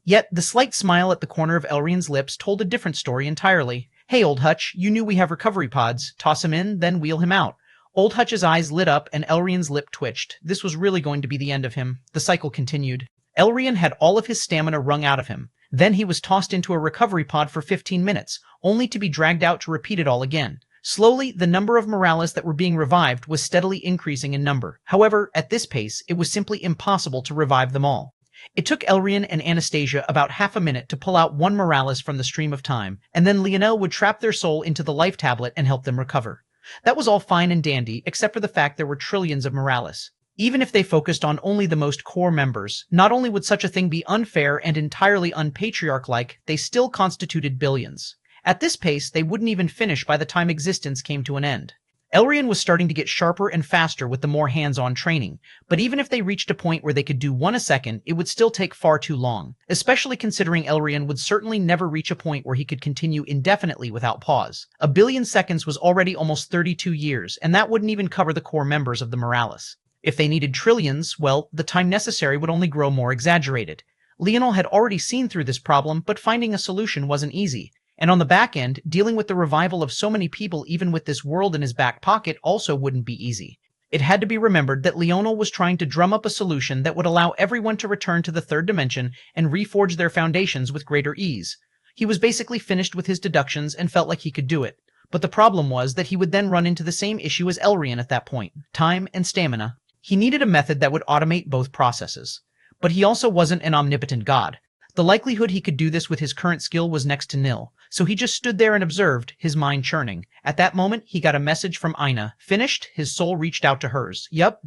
Yet, the slight smile at the corner of Elrion's lips told a different story entirely. Hey, Old Hutch, you knew we have recovery pods. Toss him in, then wheel him out. Old Hutch's eyes lit up and Elrion's lip twitched. This was really going to be the end of him. The cycle continued. Elrion had all of his stamina wrung out of him. Then he was tossed into a recovery pod for 15 minutes, only to be dragged out to repeat it all again. Slowly, the number of Morales that were being revived was steadily increasing in number. However, at this pace, it was simply impossible to revive them all. It took Elrion and Anastasia about half a minute to pull out one Morales from the stream of time, and then Leonel would trap their soul into the life tablet and help them recover. That was all fine and dandy, except for the fact there were trillions of Morales. Even if they focused on only the most core members, not only would such a thing be unfair and entirely unpatriarch-like, they still constituted billions. At this pace, they wouldn't even finish by the time existence came to an end. Elrion was starting to get sharper and faster with the more hands-on training, but even if they reached a point where they could do one a second, it would still take far too long, especially considering Elrion would certainly never reach a point where he could continue indefinitely without pause. A billion seconds was already almost 32 years, and that wouldn't even cover the core members of the Morales. If they needed trillions, well, the time necessary would only grow more exaggerated. Leonel had already seen through this problem, but finding a solution wasn't easy. And on the back end, dealing with the revival of so many people even with this world in his back pocket also wouldn't be easy. It had to be remembered that Leonel was trying to drum up a solution that would allow everyone to return to the third dimension and reforge their foundations with greater ease. He was basically finished with his deductions and felt like he could do it. But the problem was that he would then run into the same issue as Elrian at that point, time and stamina. He needed a method that would automate both processes. But he also wasn't an omnipotent god. The likelihood he could do this with his current skill was next to nil, so he just stood there and observed, his mind churning. At that moment, he got a message from Aina. Finished, his soul reached out to hers. Yup.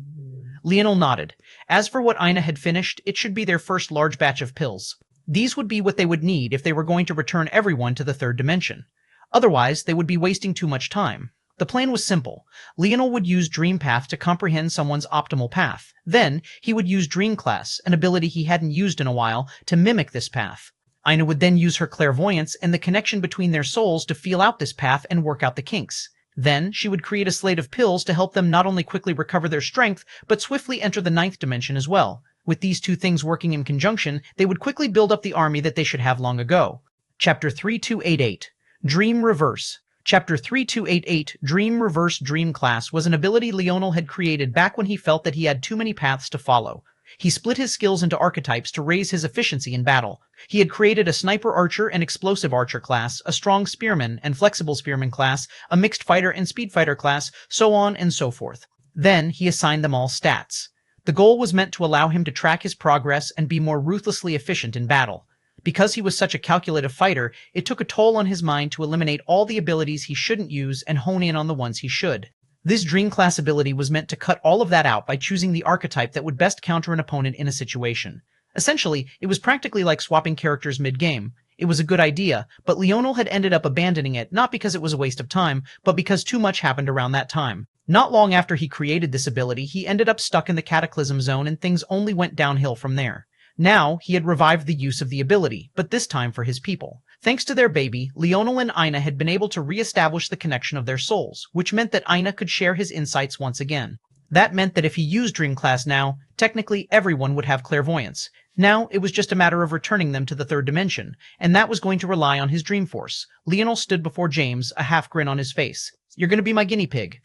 Leonel nodded. As for what Aina had finished, it should be their first large batch of pills. These would be what they would need if they were going to return everyone to the third dimension. Otherwise, they would be wasting too much time. The plan was simple. Leonel would use Dream Path to comprehend someone's optimal path. Then, he would use Dream Class, an ability he hadn't used in a while, to mimic this path. Aina would then use her clairvoyance and the connection between their souls to feel out this path and work out the kinks. Then, she would create a slate of pills to help them not only quickly recover their strength, but swiftly enter the ninth dimension as well. With these two things working in conjunction, they would quickly build up the army that they should have long ago. Chapter 3288. Dream Reverse. Chapter 3288, Dream Reverse Dream Class, was an ability Leonel had created back when he felt that he had too many paths to follow. He split his skills into archetypes to raise his efficiency in battle. He had created a Sniper Archer and Explosive Archer class, a Strong Spearman and Flexible Spearman class, a Mixed Fighter and Speed Fighter class, so on and so forth. Then, he assigned them all stats. The goal was meant to allow him to track his progress and be more ruthlessly efficient in battle. Because he was such a calculative fighter, it took a toll on his mind to eliminate all the abilities he shouldn't use and hone in on the ones he should. This Dream Class ability was meant to cut all of that out by choosing the archetype that would best counter an opponent in a situation. Essentially, it was practically like swapping characters mid-game. It was a good idea, but Leonel had ended up abandoning it not because it was a waste of time, but because too much happened around that time. Not long after he created this ability, he ended up stuck in the Cataclysm Zone and things only went downhill from there. Now, he had revived the use of the ability, but this time for his people. Thanks to their baby, Leonel and Aina had been able to re-establish the connection of their souls, which meant that Aina could share his insights once again. That meant that if he used Dream Class now, technically everyone would have clairvoyance. Now, it was just a matter of returning them to the third dimension, and that was going to rely on his Dream Force. Leonel stood before James, a half-grin on his face. "You're going to be my guinea pig."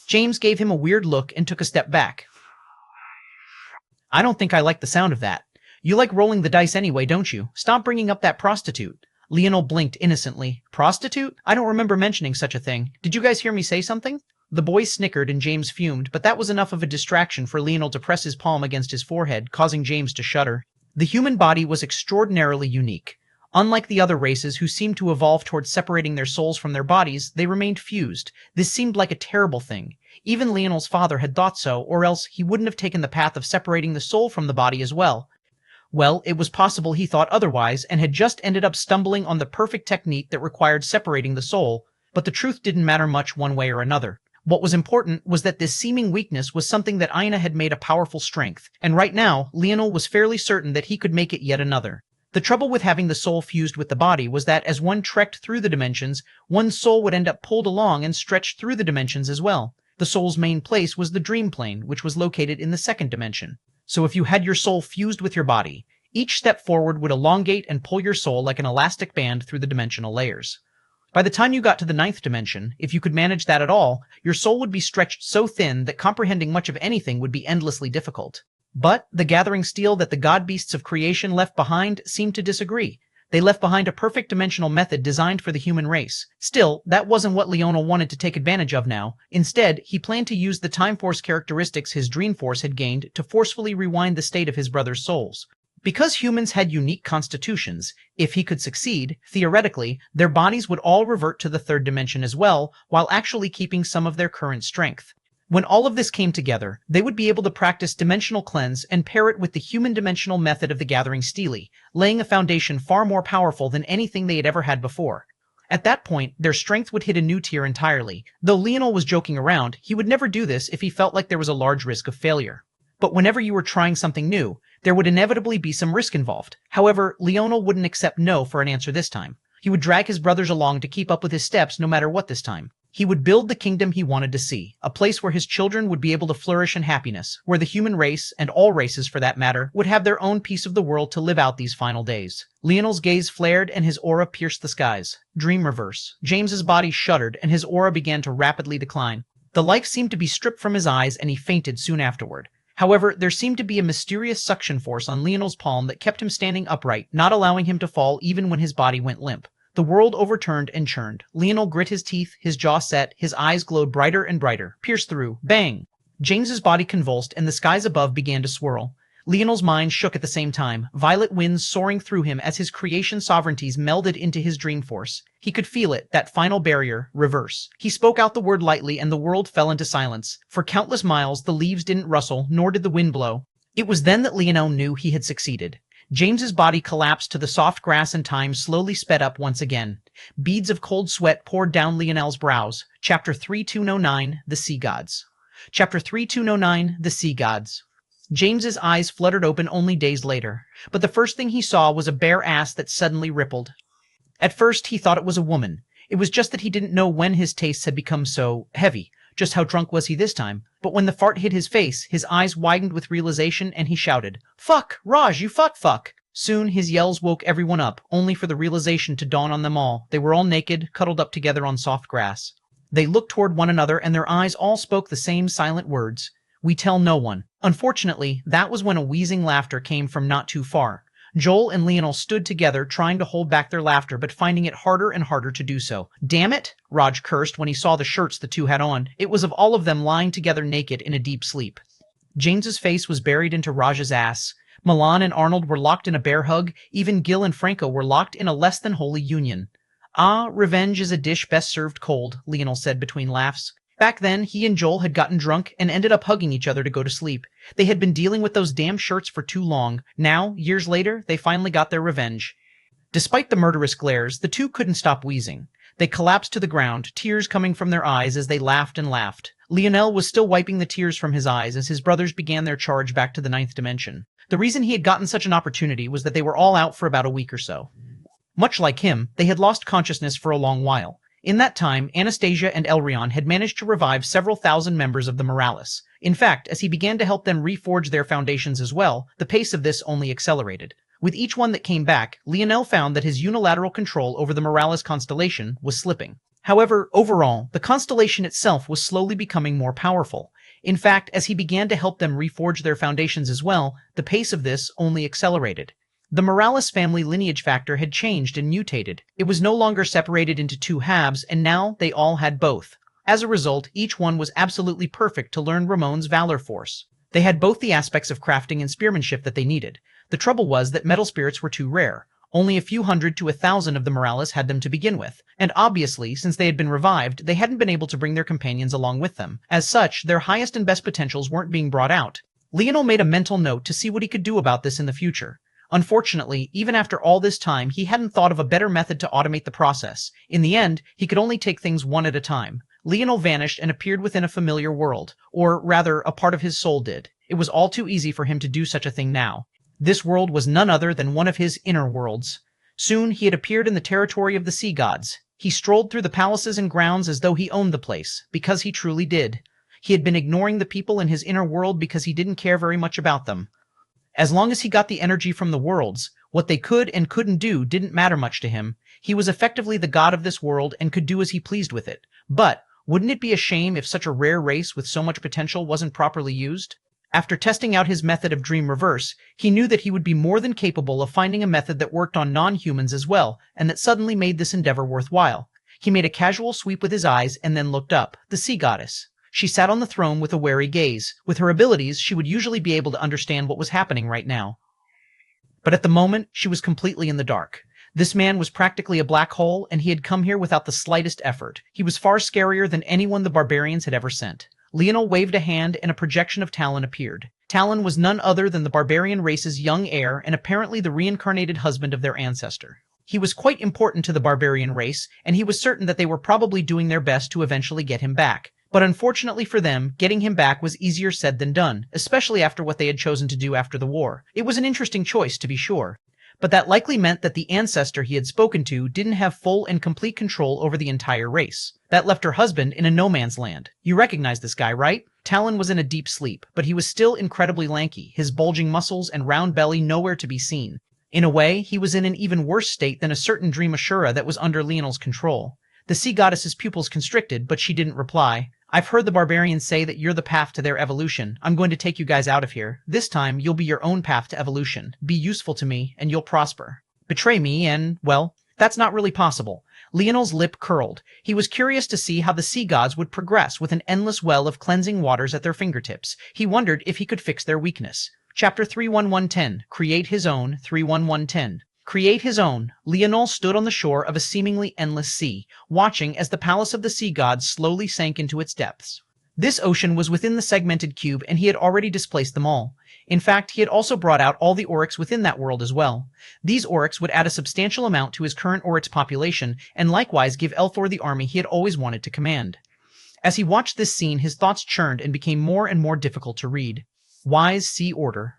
James gave him a weird look and took a step back. "I don't think I like the sound of that. You like rolling the dice anyway, don't you? Stop bringing up that prostitute." Leonel blinked innocently. "Prostitute? I don't remember mentioning such a thing. Did you guys hear me say something?" The boys snickered and James fumed, but that was enough of a distraction for Leonel to press his palm against his forehead, causing James to shudder. The human body was extraordinarily unique. Unlike the other races who seemed to evolve towards separating their souls from their bodies, they remained fused. This seemed like a terrible thing. Even Leonel's father had thought so, or else he wouldn't have taken the path of separating the soul from the body as well. Well, it was possible he thought otherwise and had just ended up stumbling on the perfect technique that required separating the soul, but the truth didn't matter much one way or another. What was important was that this seeming weakness was something that Aina had made a powerful strength, and right now, Leonel was fairly certain that he could make it yet another. The trouble with having the soul fused with the body was that as one trekked through the dimensions, one's soul would end up pulled along and stretched through the dimensions as well. The soul's main place was the dream plane, which was located in the second dimension. So if you had your soul fused with your body, each step forward would elongate and pull your soul like an elastic band through the dimensional layers. By the time you got to the ninth dimension, if you could manage that at all, your soul would be stretched so thin that comprehending much of anything would be endlessly difficult. But the gathering steel that the god beasts of creation left behind seemed to disagree. They left behind a perfect dimensional method designed for the human race. Still, that wasn't what Leonel wanted to take advantage of now. Instead, he planned to use the time force characteristics his dream force had gained to forcefully rewind the state of his brother's souls. Because humans had unique constitutions, if he could succeed, theoretically, their bodies would all revert to the third dimension as well, while actually keeping some of their current strength. When all of this came together, they would be able to practice dimensional cleanse and pair it with the human dimensional method of the gathering stele, laying a foundation far more powerful than anything they had ever had before. At that point, their strength would hit a new tier entirely. Though Leonel was joking around, he would never do this if he felt like there was a large risk of failure. But whenever you were trying something new, there would inevitably be some risk involved. However, Leonel wouldn't accept no for an answer this time. He would drag his brothers along to keep up with his steps no matter what this time. He would build the kingdom he wanted to see, a place where his children would be able to flourish in happiness, where the human race, and all races for that matter, would have their own piece of the world to live out these final days. Leonel's gaze flared and his aura pierced the skies. Dream reverse. James's body shuddered and his aura began to rapidly decline. The life seemed to be stripped from his eyes and he fainted soon afterward. However, there seemed to be a mysterious suction force on Leonel's palm that kept him standing upright, not allowing him to fall even when his body went limp. The world overturned and churned. Leonel grit his teeth, his jaw set, his eyes glowed brighter and brighter. Pierced through. Bang! James's body convulsed and the skies above began to swirl. Leonel's mind shook at the same time, violet winds soaring through him as his creation sovereignties melded into his dream force. He could feel it, that final barrier, reverse. He spoke out the word lightly and the world fell into silence. For countless miles, the leaves didn't rustle, nor did the wind blow. It was then that Leonel knew he had succeeded. James's body collapsed to the soft grass and time slowly sped up once again. Beads of cold sweat poured down Leonel's brows. Chapter 3209, The Sea Gods. Chapter 3209, The Sea Gods. James's eyes fluttered open only days later, but the first thing he saw was a bare ass that suddenly rippled. At first, he thought it was a woman. It was just that he didn't know when his tastes had become so heavy. Just how drunk was he this time? But when the fart hit his face, his eyes widened with realization and he shouted, "Fuck! Raj, you fuck!" Soon his yells woke everyone up, only for the realization to dawn on them all. They were all naked, cuddled up together on soft grass. They looked toward one another and their eyes all spoke the same silent words. "We tell no one." Unfortunately, that was when a wheezing laughter came from not too far. Joel and Leonel stood together trying to hold back their laughter but finding it harder and harder to do so. "Damn it!" Raj cursed when he saw the shirts the two had on. It was of all of them lying together naked in a deep sleep. James's face was buried into Raj's ass. Milan and Arnold were locked in a bear hug. Even Gil and Franco were locked in a less than holy union. "Ah, revenge is a dish best served cold," Leonel said between laughs. Back then, he and Joel had gotten drunk and ended up hugging each other to go to sleep. They had been dealing with those damn shirts for too long. Now, years later, they finally got their revenge. Despite the murderous glares, the two couldn't stop wheezing. They collapsed to the ground, tears coming from their eyes as they laughed and laughed. Leonel was still wiping the tears from his eyes as his brothers began their charge back to the ninth dimension. The reason he had gotten such an opportunity was that they were all out for about a week or so. Much like him, they had lost consciousness for a long while. In that time, Anastasia and Elrion had managed to revive several thousand members of the Morales. In fact, as he began to help them reforge their foundations as well, the pace of this only accelerated. With each one that came back, Leonel found that his unilateral control over the Morales constellation was slipping. However, overall, the constellation itself was slowly becoming more powerful. In fact, as he began to help them reforge their foundations as well, the pace of this only accelerated. The Morales family lineage factor had changed and mutated. It was no longer separated into two halves, and now they all had both. As a result, each one was absolutely perfect to learn Ramon's Valor Force. They had both the aspects of crafting and spearmanship that they needed. The trouble was that metal spirits were too rare. Only a few hundred to 1,000 of the Morales had them to begin with, and obviously, since they had been revived, they hadn't been able to bring their companions along with them. As such, their highest and best potentials weren't being brought out. Leonel made a mental note to see what he could do about this in the future. Unfortunately, even after all this time, he hadn't thought of a better method to automate the process. In the end, he could only take things one at a time. Leonel vanished and appeared within a familiar world, or rather, a part of his soul did. It was all too easy for him to do such a thing now. This world was none other than one of his inner worlds. Soon he had appeared in the territory of the sea gods. He strolled through the palaces and grounds as though he owned the place, because he truly did. He had been ignoring the people in his inner world because he didn't care very much about them. As long as he got the energy from the worlds, what they could and couldn't do didn't matter much to him. He was effectively the god of this world and could do as he pleased with it. But wouldn't it be a shame if such a rare race with so much potential wasn't properly used? After testing out his method of dream reverse, he knew that he would be more than capable of finding a method that worked on non-humans as well, and that suddenly made this endeavor worthwhile. He made a casual sweep with his eyes and then looked up. The sea goddess. She sat on the throne with a wary gaze. With her abilities, she would usually be able to understand what was happening right now. But at the moment, she was completely in the dark. This man was practically a black hole, and he had come here without the slightest effort. He was far scarier than anyone the barbarians had ever sent. Leonel waved a hand, and a projection of Talon appeared. Talon was none other than the barbarian race's young heir, and apparently the reincarnated husband of their ancestor. He was quite important to the barbarian race, and he was certain that they were probably doing their best to eventually get him back. But unfortunately for them, getting him back was easier said than done, especially after what they had chosen to do after the war. It was an interesting choice, to be sure. But that likely meant that the ancestor he had spoken to didn't have full and complete control over the entire race. That left her husband in a no-man's land. You recognize this guy, right? Talon was in a deep sleep, but he was still incredibly lanky, his bulging muscles and round belly nowhere to be seen. In a way, he was in an even worse state than a certain dream Ashura that was under Leonel's control. The sea goddess's pupils constricted, but she didn't reply. I've heard the barbarians say that you're the path to their evolution. I'm going to take you guys out of here. This time, you'll be your own path to evolution. Be useful to me, and you'll prosper. Betray me, and, well, that's not really possible. Leonel's lip curled. He was curious to see how the sea gods would progress with an endless well of cleansing waters at their fingertips. He wondered if he could fix their weakness. Chapter 31110. Create His Own. 31110. Create his own. Leonel stood on the shore of a seemingly endless sea, watching as the palace of the sea gods slowly sank into its depths. This ocean was within the segmented cube, and he had already displaced them all. In fact, he had also brought out all the Oryx within that world as well. These Oryx would add a substantial amount to his current Oryx population, and likewise give Elthor the army he had always wanted to command. As he watched this scene, his thoughts churned and became more and more difficult to read. Wise Sea Order.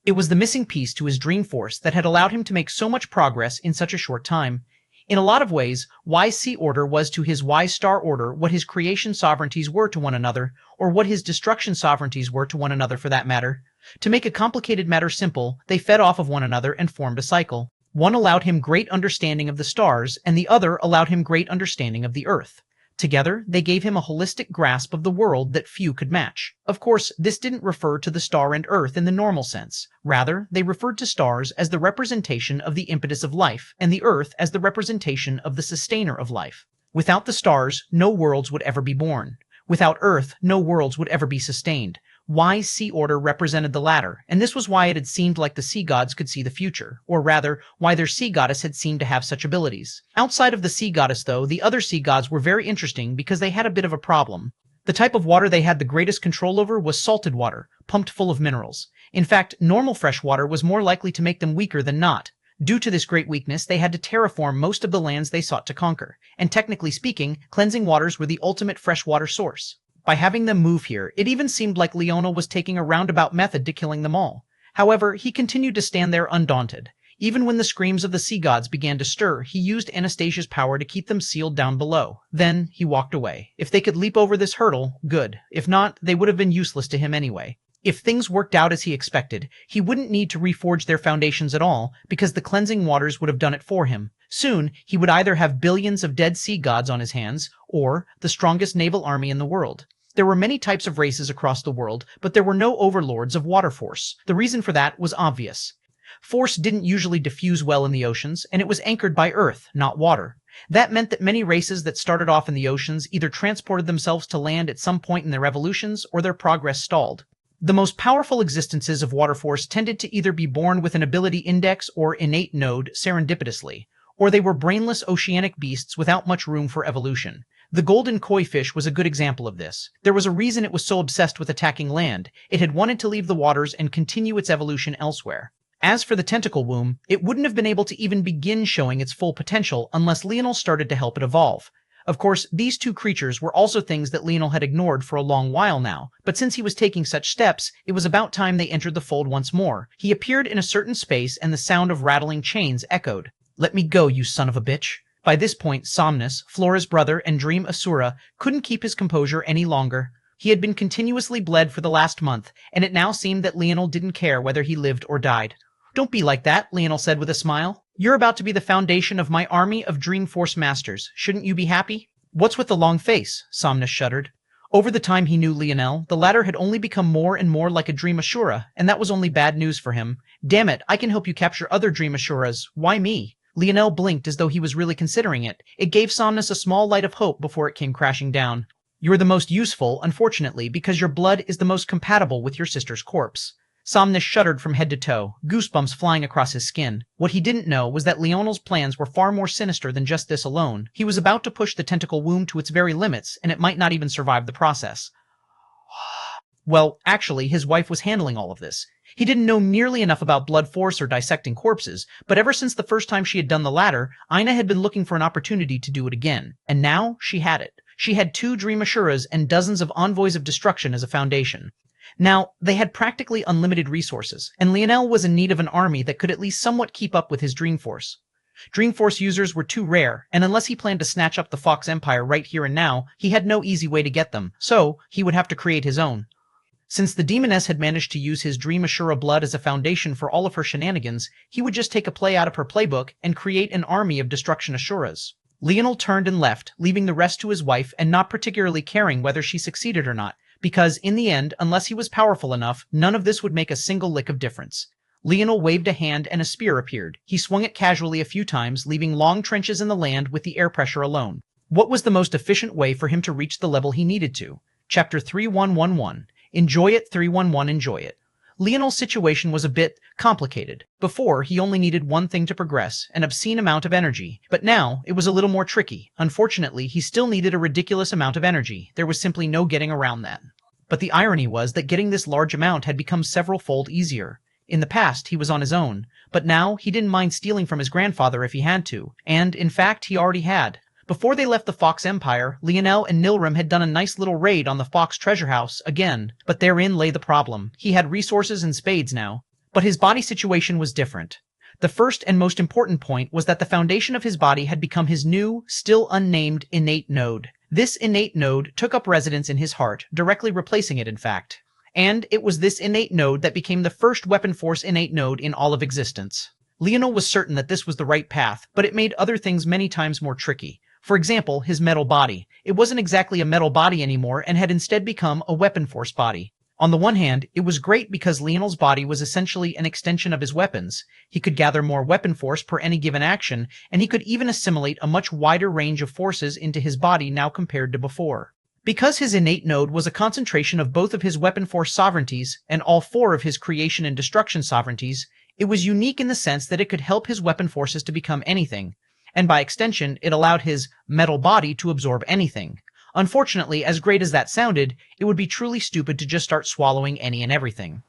It was the missing piece to his dream force that had allowed him to make so much progress in such a short time. In a lot of ways, Wise Sea Order was to his Wise Star Order what his creation sovereignties were to one another, or what his destruction sovereignties were to one another for that matter. To make a complicated matter simple, they fed off of one another and formed a cycle. One allowed him great understanding of the stars, and the other allowed him great understanding of the earth. Together, they gave him a holistic grasp of the world that few could match. Of course, this didn't refer to the star and earth in the normal sense. Rather, they referred to stars as the representation of the impetus of life, and the earth as the representation of the sustainer of life. Without the stars, no worlds would ever be born. Without earth, no worlds would ever be sustained. Wise Sea Order represented the latter, and this was why it had seemed like the sea gods could see the future, or rather, why their sea goddess had seemed to have such abilities. Outside of the sea goddess, though, the other sea gods were very interesting because they had a bit of a problem. The type of water they had the greatest control over was salted water, pumped full of minerals. In fact, normal fresh water was more likely to make them weaker than not. Due to this great weakness, they had to terraform most of the lands they sought to conquer, and technically speaking, cleansing waters were the ultimate freshwater source. By having them move here, it even seemed like Leonel was taking a roundabout method to killing them all. However, he continued to stand there undaunted. Even when the screams of the sea gods began to stir, he used Anastasia's power to keep them sealed down below. Then, he walked away. If they could leap over this hurdle, good. If not, they would have been useless to him anyway. If things worked out as he expected, he wouldn't need to reforge their foundations at all, because the cleansing waters would have done it for him. Soon, he would either have billions of dead sea gods on his hands, or the strongest naval army in the world. There were many types of races across the world, but there were no overlords of water force. The reason for that was obvious. Force didn't usually diffuse well in the oceans, and it was anchored by earth, not water. That meant that many races that started off in the oceans either transported themselves to land at some point in their evolutions, or their progress stalled. The most powerful existences of water force tended to either be born with an ability index or innate node serendipitously, or they were brainless oceanic beasts without much room for evolution. The golden koi fish was a good example of this. There was a reason it was so obsessed with attacking land. It had wanted to leave the waters and continue its evolution elsewhere. As for the tentacle womb, it wouldn't have been able to even begin showing its full potential unless Leonel started to help it evolve. Of course, these two creatures were also things that Leonel had ignored for a long while now, but since he was taking such steps, it was about time they entered the fold once more. He appeared in a certain space and the sound of rattling chains echoed. "Let me go, you son of a bitch." By this point, Somnus, Flora's brother and Dream Asura, couldn't keep his composure any longer. He had been continuously bled for the last month, and it now seemed that Leonel didn't care whether he lived or died. "Don't be like that," Leonel said with a smile. "You're about to be the foundation of my army of Dream Force Masters. Shouldn't you be happy?" "What's with the long face?" Somnus shuddered. Over the time he knew Leonel, the latter had only become more and more like a Dream Ashura, and that was only bad news for him. "Damn it, I can help you capture other Dream Ashuras. Why me?" Leonel blinked as though he was really considering it. It gave Somnus a small light of hope before it came crashing down. "You're the most useful, unfortunately, because your blood is the most compatible with your sister's corpse." Somnus shuddered from head to toe, goosebumps flying across his skin. What he didn't know was that Leonel's plans were far more sinister than just this alone. He was about to push the tentacle womb to its very limits, and it might not even survive the process. Well, actually, his wife was handling all of this. He didn't know nearly enough about blood force or dissecting corpses, but ever since the first time she had done the latter, Aina had been looking for an opportunity to do it again. And now, she had it. She had 2 Dream Ashuras and dozens of envoys of destruction as a foundation. Now, they had practically unlimited resources, and Leonel was in need of an army that could at least somewhat keep up with his Dream Force. Dream Force users were too rare, and unless he planned to snatch up the Fox Empire right here and now, he had no easy way to get them, so he would have to create his own. Since the Demoness had managed to use his Dream Ashura blood as a foundation for all of her shenanigans, he would just take a play out of her playbook and create an army of Destruction Ashuras. Leonel turned and left, leaving the rest to his wife and not particularly caring whether she succeeded or not, because in the end, unless he was powerful enough, none of this would make a single lick of difference. Leonel waved a hand and a spear appeared. He swung it casually a few times, leaving long trenches in the land with the air pressure alone. What was the most efficient way for him to reach the level he needed to? Chapter 3111. Enjoy it 311 Enjoy it. Leonel's situation was a bit complicated. Before, he only needed one thing to progress, an obscene amount of energy. But now, it was a little more tricky. Unfortunately, he still needed a ridiculous amount of energy. There was simply no getting around that. But the irony was that getting this large amount had become several-fold easier. In the past, he was on his own, but now he didn't mind stealing from his grandfather if he had to, and, in fact, he already had. Before they left the Fox Empire, Leonel and Nilrim had done a nice little raid on the Fox treasure house again, but therein lay the problem. He had resources in spades now, but his body situation was different. The first and most important point was that the foundation of his body had become his new, still unnamed, innate node. This innate node took up residence in his heart, directly replacing it in fact. And it was this innate node that became the first weapon force innate node in all of existence. Leonel was certain that this was the right path, but it made other things many times more tricky. For example, his metal body. It wasn't exactly a metal body anymore and had instead become a weapon force body. On the one hand, it was great because Leonel's body was essentially an extension of his weapons. He could gather more weapon force per any given action, and he could even assimilate a much wider range of forces into his body now compared to before. Because his innate node was a concentration of both of his weapon force sovereignties and all four of his creation and destruction sovereignties, it was unique in the sense that it could help his weapon forces to become anything. And by extension, it allowed his metal body to absorb anything. Unfortunately, as great as that sounded, it would be truly stupid to just start swallowing any and everything.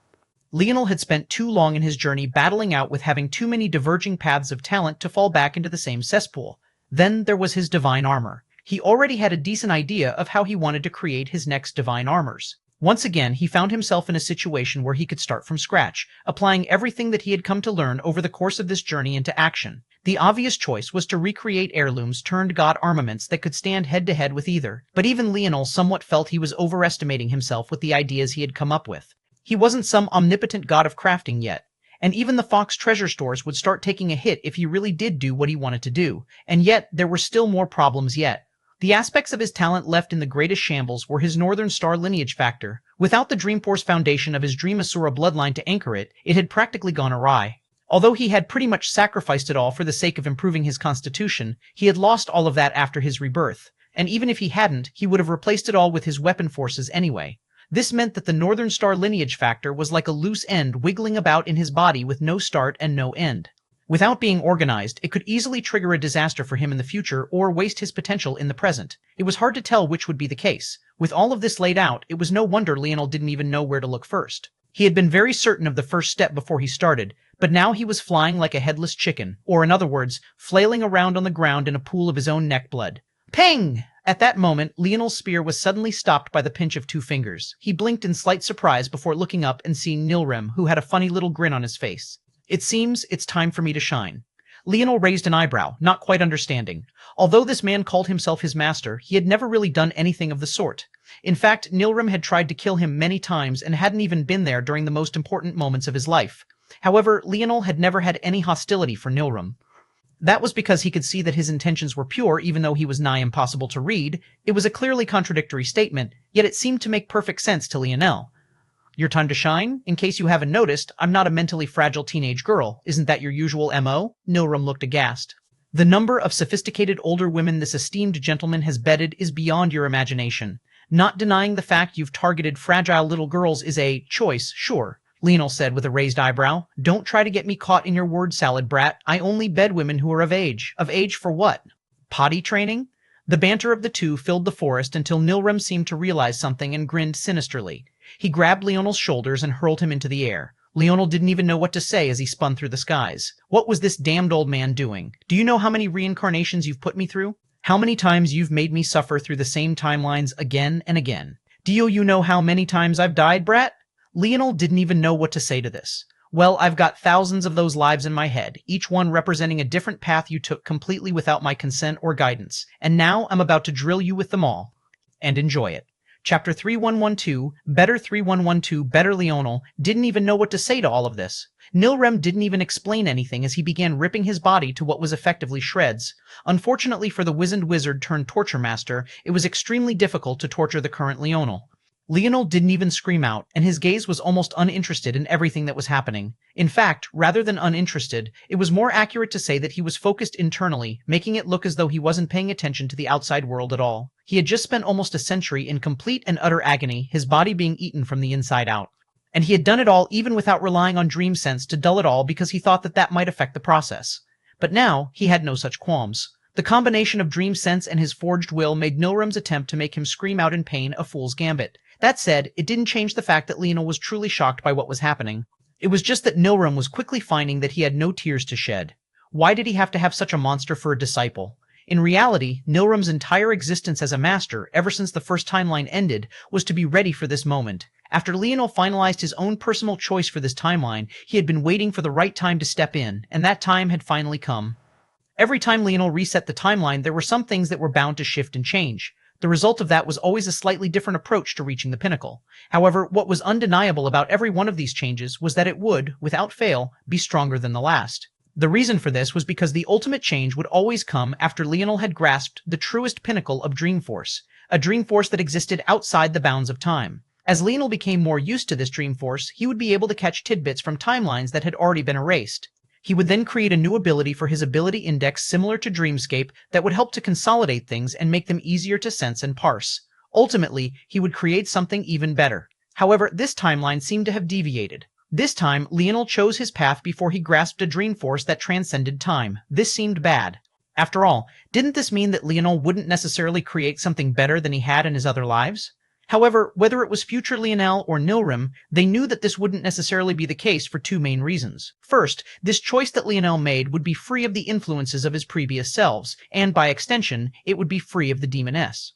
Leonel had spent too long in his journey battling out with having too many diverging paths of talent to fall back into the same cesspool. Then there was his divine armor. He already had a decent idea of how he wanted to create his next divine armors. Once again, he found himself in a situation where he could start from scratch, applying everything that he had come to learn over the course of this journey into action. The obvious choice was to recreate heirlooms turned god armaments that could stand head-to-head with either, but even Leonel somewhat felt he was overestimating himself with the ideas he had come up with. He wasn't some omnipotent god of crafting yet, and even the Fox treasure stores would start taking a hit if he really did do what he wanted to do, and yet there were still more problems yet. The aspects of his talent left in the greatest shambles were his Northern Star lineage factor. Without the Dreamforce foundation of his Dream Asura bloodline to anchor it, it had practically gone awry. Although he had pretty much sacrificed it all for the sake of improving his constitution, he had lost all of that after his rebirth, and even if he hadn't, he would have replaced it all with his weapon forces anyway. This meant that the Northern Star lineage factor was like a loose end wiggling about in his body with no start and no end. Without being organized, it could easily trigger a disaster for him in the future or waste his potential in the present. It was hard to tell which would be the case. With all of this laid out, it was no wonder Leonel didn't even know where to look first. He had been very certain of the first step before he started, but now he was flying like a headless chicken, or in other words, flailing around on the ground in a pool of his own neck blood. Ping! At that moment, Leonel's spear was suddenly stopped by the pinch of two fingers. He blinked in slight surprise before looking up and seeing Nilrim, who had a funny little grin on his face. It seems it's time for me to shine. Leonel raised an eyebrow, not quite understanding. Although this man called himself his master, he had never really done anything of the sort. In fact, Nilrim had tried to kill him many times and hadn't even been there during the most important moments of his life. However, Leonel had never had any hostility for Nilrim. That was because he could see that his intentions were pure even though he was nigh impossible to read. It was a clearly contradictory statement, yet it seemed to make perfect sense to Leonel. Your time to shine? In case you haven't noticed, I'm not a mentally fragile teenage girl. Isn't that your usual MO? Nilrim looked aghast. The number of sophisticated older women this esteemed gentleman has bedded is beyond your imagination. Not denying the fact you've targeted fragile little girls is a choice, sure, Leonel said with a raised eyebrow. Don't try to get me caught in your word salad, brat. I only bed women who are of age. Of age for what? Potty training? The banter of the two filled the forest until Nilrim seemed to realize something and grinned sinisterly. He grabbed Leonel's shoulders and hurled him into the air. Leonel didn't even know what to say as he spun through the skies. What was this damned old man doing? Do you know how many reincarnations you've put me through? How many times you've made me suffer through the same timelines again and again? Do you know how many times I've died, brat? Leonel didn't even know what to say to this. Well, I've got thousands of those lives in my head, each one representing a different path you took completely without my consent or guidance. And now I'm about to drill you with them all. And enjoy it. Chapter 3112, Better 3112, Better. Leonel didn't even know what to say to all of this. Nilrem didn't even explain anything as he began ripping his body to what was effectively shreds. Unfortunately for the wizened wizard turned torture master, it was extremely difficult to torture the current Leonel. Leonel didn't even scream out, and his gaze was almost uninterested in everything that was happening. In fact, rather than uninterested, it was more accurate to say that he was focused internally, making it look as though he wasn't paying attention to the outside world at all. He had just spent almost a century in complete and utter agony, his body being eaten from the inside out. And he had done it all even without relying on dream sense to dull it all because he thought that that might affect the process. But now, he had no such qualms. The combination of dream sense and his forged will made Nilrem's attempt to make him scream out in pain a fool's gambit. That said, it didn't change the fact that Leonel was truly shocked by what was happening. It was just that Nilrem was quickly finding that he had no tears to shed. Why did he have to have such a monster for a disciple? In reality, Nilrem's entire existence as a master, ever since the first timeline ended, was to be ready for this moment. After Leonel finalized his own personal choice for this timeline, he had been waiting for the right time to step in, and that time had finally come. Every time Leonel reset the timeline, there were some things that were bound to shift and change. The result of that was always a slightly different approach to reaching the pinnacle. However, what was undeniable about every one of these changes was that it would, without fail, be stronger than the last. The reason for this was because the ultimate change would always come after Leonel had grasped the truest pinnacle of Dreamforce, a Dreamforce that existed outside the bounds of time. As Leonel became more used to this Dreamforce, he would be able to catch tidbits from timelines that had already been erased. He would then create a new ability for his ability index similar to Dreamscape that would help to consolidate things and make them easier to sense and parse. Ultimately, he would create something even better. However, this timeline seemed to have deviated. This time, Leonel chose his path before he grasped a Dreamforce that transcended time. This seemed bad. After all, didn't this mean that Leonel wouldn't necessarily create something better than he had in his other lives? However, whether it was future Leonel or Nilrem, they knew that this wouldn't necessarily be the case for two main reasons. First, this choice that Leonel made would be free of the influences of his previous selves, and by extension, it would be free of the demoness.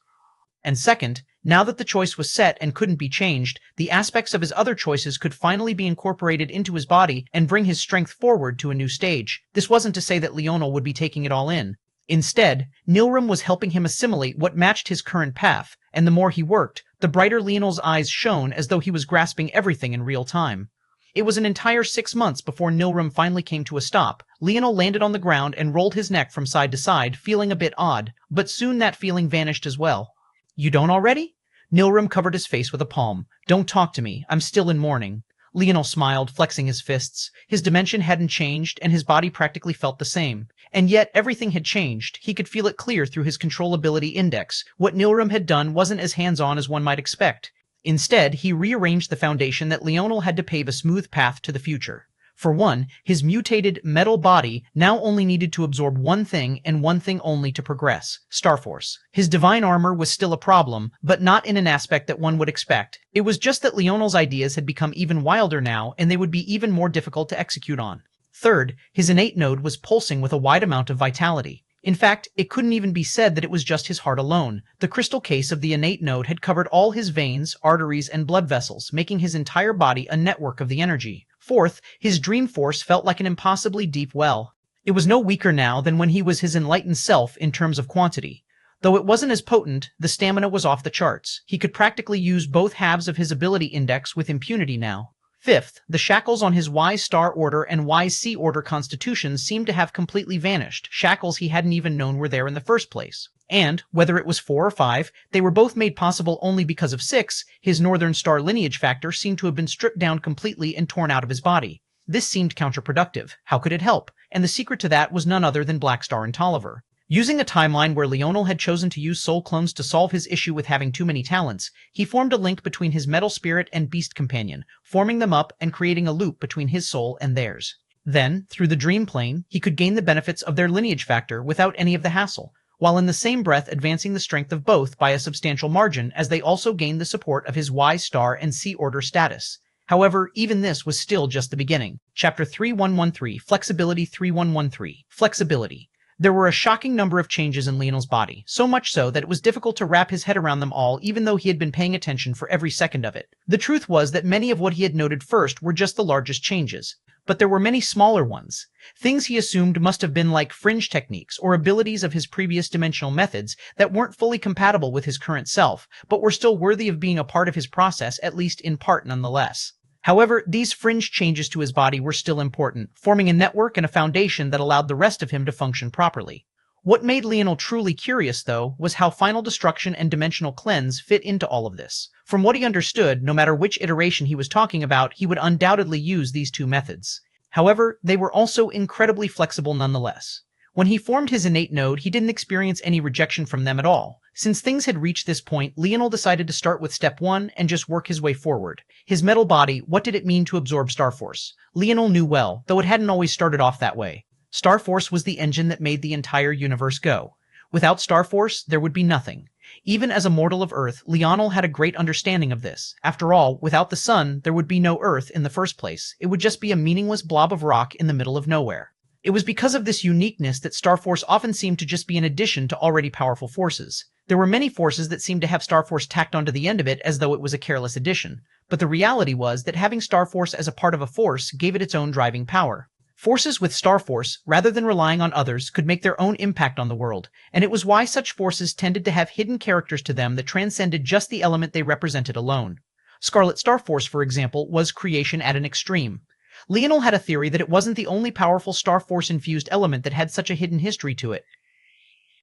And second, now that the choice was set and couldn't be changed, the aspects of his other choices could finally be incorporated into his body and bring his strength forward to a new stage. This wasn't to say that Leonel would be taking it all in. Instead, Nilrem was helping him assimilate what matched his current path, and the more he worked, the brighter Leonel's eyes shone as though he was grasping everything in real time. It was an entire 6 months before Nilrem finally came to a stop. Leonel landed on the ground and rolled his neck from side to side, feeling a bit odd, but soon that feeling vanished as well. "You don't already?" Nilrem covered his face with a palm. "Don't talk to me. I'm still in mourning." Leonel smiled, flexing his fists. His dimension hadn't changed, and his body practically felt the same. And yet, everything had changed. He could feel it clear through his controllability index. What Nilrem had done wasn't as hands-on as one might expect. Instead, he rearranged the foundation that Leonel had to pave a smooth path to the future. For one, his mutated metal body now only needed to absorb one thing and one thing only to progress: Starforce. His divine armor was still a problem, but not in an aspect that one would expect. It was just that Leonel's ideas had become even wilder now, and they would be even more difficult to execute on. Third, his innate node was pulsing with a wide amount of vitality. In fact, it couldn't even be said that it was just his heart alone. The crystal case of the innate node had covered all his veins, arteries, and blood vessels, making his entire body a network of the energy. Fourth, his dream force felt like an impossibly deep well. It was no weaker now than when he was his enlightened self in terms of quantity. Though it wasn't as potent, the stamina was off the charts. He could practically use both halves of his ability index with impunity now. Fifth, the shackles on his Y star order and Y C order constitutions seemed to have completely vanished, shackles he hadn't even known were there in the first place. And, whether it was 4 or 5, they were both made possible only because of 6, his Northern Star lineage factor seemed to have been stripped down completely and torn out of his body. This seemed counterproductive. How could it help? And the secret to that was none other than Black Star and Tolliver. Using a timeline where Leonel had chosen to use soul clones to solve his issue with having too many talents, he formed a link between his metal spirit and beast companion, forming them up and creating a loop between his soul and theirs. Then, through the dream plane, he could gain the benefits of their lineage factor without any of the hassle, while in the same breath advancing the strength of both by a substantial margin as they also gained the support of his Y star and C order status. However, even this was still just the beginning. Chapter 3113, Flexibility 3113, Flexibility. There were a shocking number of changes in Leonel's body, so much so that it was difficult to wrap his head around them all even though he had been paying attention for every second of it. The truth was that many of what he had noted first were just the largest changes. but there were many smaller ones. Things he assumed must have been like fringe techniques or abilities of his previous dimensional methods that weren't fully compatible with his current self, but were still worthy of being a part of his process, at least in part nonetheless. However, these fringe changes to his body were still important, forming a network and a foundation that allowed the rest of him to function properly. What made Leonel truly curious, though, was how final destruction and dimensional cleanse fit into all of this. From what he understood, no matter which iteration he was talking about, he would undoubtedly use these two methods. However, they were also incredibly flexible nonetheless. When he formed his innate node, he didn't experience any rejection from them at all. Since things had reached this point, Leonel decided to start with step 1 and just work his way forward. His metal body, what did it mean to absorb Starforce? Leonel knew well, though it hadn't always started off that way. Starforce was the engine that made the entire universe go. Without Starforce, there would be nothing. Even as a mortal of Earth, Leonel had a great understanding of this. After all, without the sun, there would be no Earth in the first place. It would just be a meaningless blob of rock in the middle of nowhere. It was because of this uniqueness that Starforce often seemed to just be an addition to already powerful forces. There were many forces that seemed to have Starforce tacked onto the end of it as though it was a careless addition. But the reality was that having Starforce as a part of a force gave it its own driving power. Forces with Starforce, rather than relying on others, could make their own impact on the world, and it was why such forces tended to have hidden characters to them that transcended just the element they represented alone. Scarlet Starforce, for example, was creation at an extreme. Leonel had a theory that it wasn't the only powerful Starforce-infused element that had such a hidden history to it.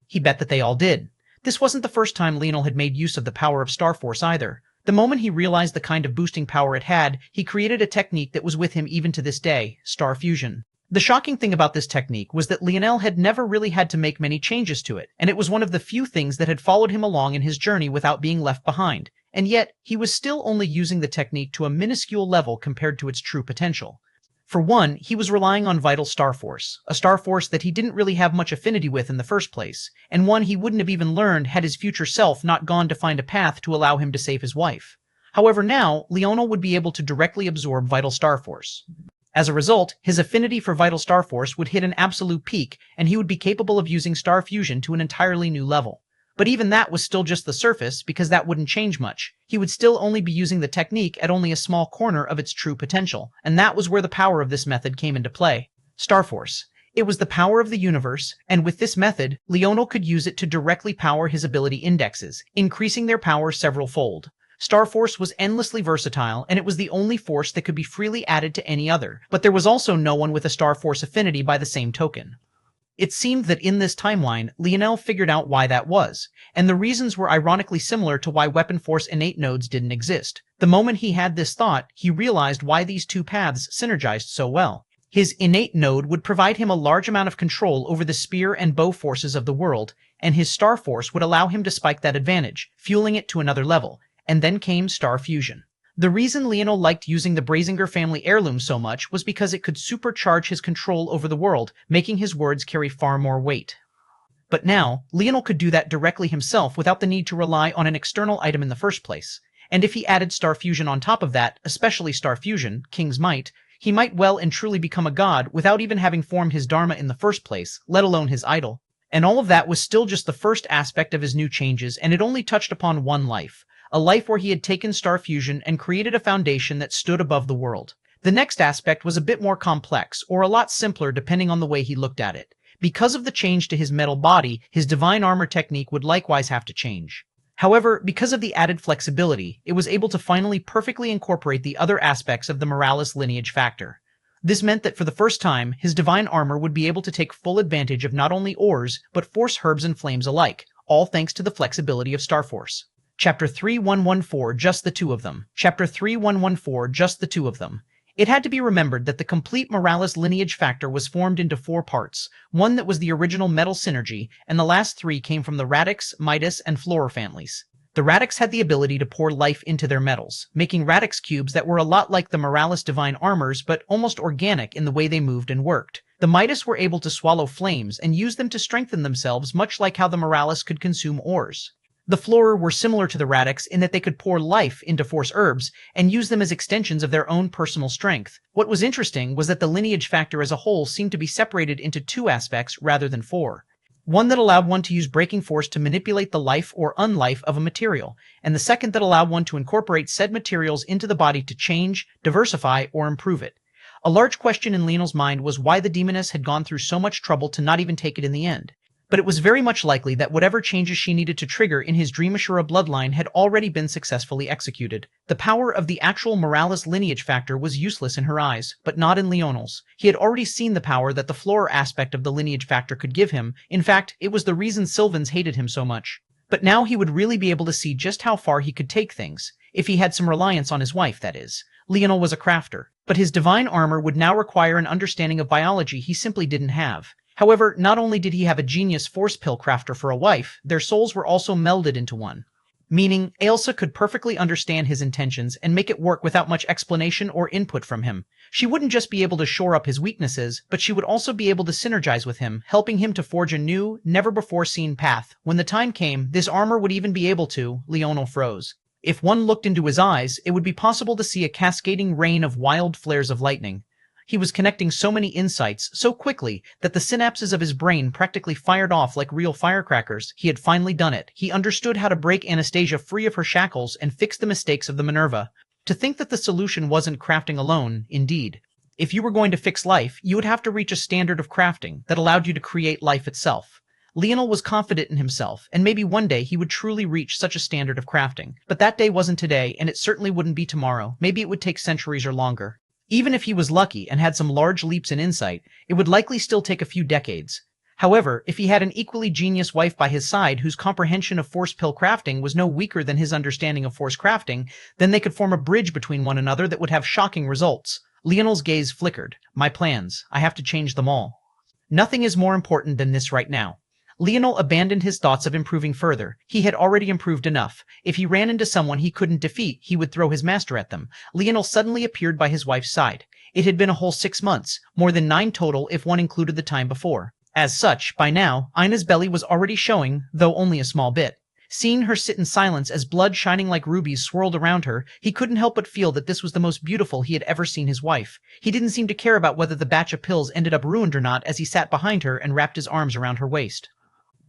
He bet that they all did. This wasn't the first time Leonel had made use of the power of Starforce either. The moment he realized the kind of boosting power it had, he created a technique that was with him even to this day, Star Fusion. The shocking thing about this technique was that Leonel had never really had to make many changes to it, and it was one of the few things that had followed him along in his journey without being left behind. And yet, he was still only using the technique to a minuscule level compared to its true potential. For one, he was relying on vital Starforce, a Starforce that he didn't really have much affinity with in the first place, and one he wouldn't have even learned had his future self not gone to find a path to allow him to save his wife. However, now, Leonel would be able to directly absorb vital Starforce. As a result, his affinity for vital Starforce would hit an absolute peak, and he would be capable of using Star Fusion to an entirely new level. But even that was still just the surface, because that wouldn't change much. He would still only be using the technique at only a small corner of its true potential, and that was where the power of this method came into play. Starforce. It was the power of the universe, and with this method, Leonel could use it to directly power his ability indexes, increasing their power several-fold. Starforce was endlessly versatile, and it was the only force that could be freely added to any other, but there was also no one with a Starforce affinity by the same token. It seemed that in this timeline, Leonel figured out why that was, and the reasons were ironically similar to why Weapon Force innate nodes didn't exist. The moment he had this thought, he realized why these two paths synergized so well. His innate node would provide him a large amount of control over the spear and bow forces of the world, and his Star Force would allow him to spike that advantage, fueling it to another level. And then came Star Fusion. The reason Leonel liked using the Brazinger family heirloom so much was because it could supercharge his control over the world, making his words carry far more weight. But now, Leonel could do that directly himself without the need to rely on an external item in the first place. And if he added Star Fusion on top of that, especially Star Fusion, King's Might, he might well and truly become a god without even having formed his Dharma in the first place, let alone his idol. And all of that was still just the first aspect of his new changes, and it only touched upon one life. A life where he had taken Star Fusion and created a foundation that stood above the world. The next aspect was a bit more complex, or a lot simpler depending on the way he looked at it. Because of the change to his metal body, his divine armor technique would likewise have to change. However, because of the added flexibility, it was able to finally perfectly incorporate the other aspects of the Morales lineage factor. This meant that for the first time, his divine armor would be able to take full advantage of not only ores, but force herbs and flames alike, all thanks to the flexibility of Starforce. Chapter 3114, Just the Two of Them. Chapter 3114, Just the Two of Them. It had to be remembered that the complete Morales lineage factor was formed into 4 parts, one that was the original metal synergy, and the last 3 came from the Radix, Midas, and Flora families. The Radix had the ability to pour life into their metals, making Radix cubes that were a lot like the Morales divine armors, but almost organic in the way they moved and worked. The Midas were able to swallow flames and use them to strengthen themselves, much like how the Morales could consume ores. The Flora were similar to the Radix in that they could pour life into force herbs and use them as extensions of their own personal strength. What was interesting was that the lineage factor as a whole seemed to be separated into 2 aspects rather than 4. One that allowed one to use breaking force to manipulate the life or unlife of a material, and the second that allowed one to incorporate said materials into the body to change, diversify, or improve it. A large question in Leonel's mind was why the demoness had gone through so much trouble to not even take it in the end. But it was very much likely that whatever changes she needed to trigger in his Dream Ashura bloodline had already been successfully executed. The power of the actual Morales lineage factor was useless in her eyes, but not in Leonel's. He had already seen the power that the Flora aspect of the lineage factor could give him. In fact, it was the reason Sylvans hated him so much. But now he would really be able to see just how far he could take things, if he had some reliance on his wife, that is. Leonel was a crafter, but his divine armor would now require an understanding of biology he simply didn't have. However, not only did he have a genius force pill crafter for a wife, their souls were also melded into one. Meaning, Ailsa could perfectly understand his intentions and make it work without much explanation or input from him. She wouldn't just be able to shore up his weaknesses, but she would also be able to synergize with him, helping him to forge a new, never-before-seen path. When the time came, this armor would even be able to. Leonel froze. If one looked into his eyes, it would be possible to see a cascading rain of wild flares of lightning. He was connecting so many insights so quickly that the synapses of his brain practically fired off like real firecrackers. He had finally done it. He understood how to break Anastasia free of her shackles and fix the mistakes of the Minerva. To think that the solution wasn't crafting alone, indeed. If you were going to fix life, you would have to reach a standard of crafting that allowed you to create life itself. Leonel was confident in himself, and maybe one day he would truly reach such a standard of crafting. But that day wasn't today, and it certainly wouldn't be tomorrow. Maybe it would take centuries or longer. Even if he was lucky and had some large leaps in insight, it would likely still take a few decades. However, if he had an equally genius wife by his side whose comprehension of force pill crafting was no weaker than his understanding of force crafting, then they could form a bridge between one another that would have shocking results. Leonel's gaze flickered. My plans. I have to change them all. Nothing is more important than this right now. Leonel abandoned his thoughts of improving further. He had already improved enough. If he ran into someone he couldn't defeat, he would throw his master at them. Leonel suddenly appeared by his wife's side. It had been a whole 6 months, more than 9 total if one included the time before. As such, by now, Ina's belly was already showing, though only a small bit. Seeing her sit in silence as blood shining like rubies swirled around her, he couldn't help but feel that this was the most beautiful he had ever seen his wife. He didn't seem to care about whether the batch of pills ended up ruined or not as he sat behind her and wrapped his arms around her waist.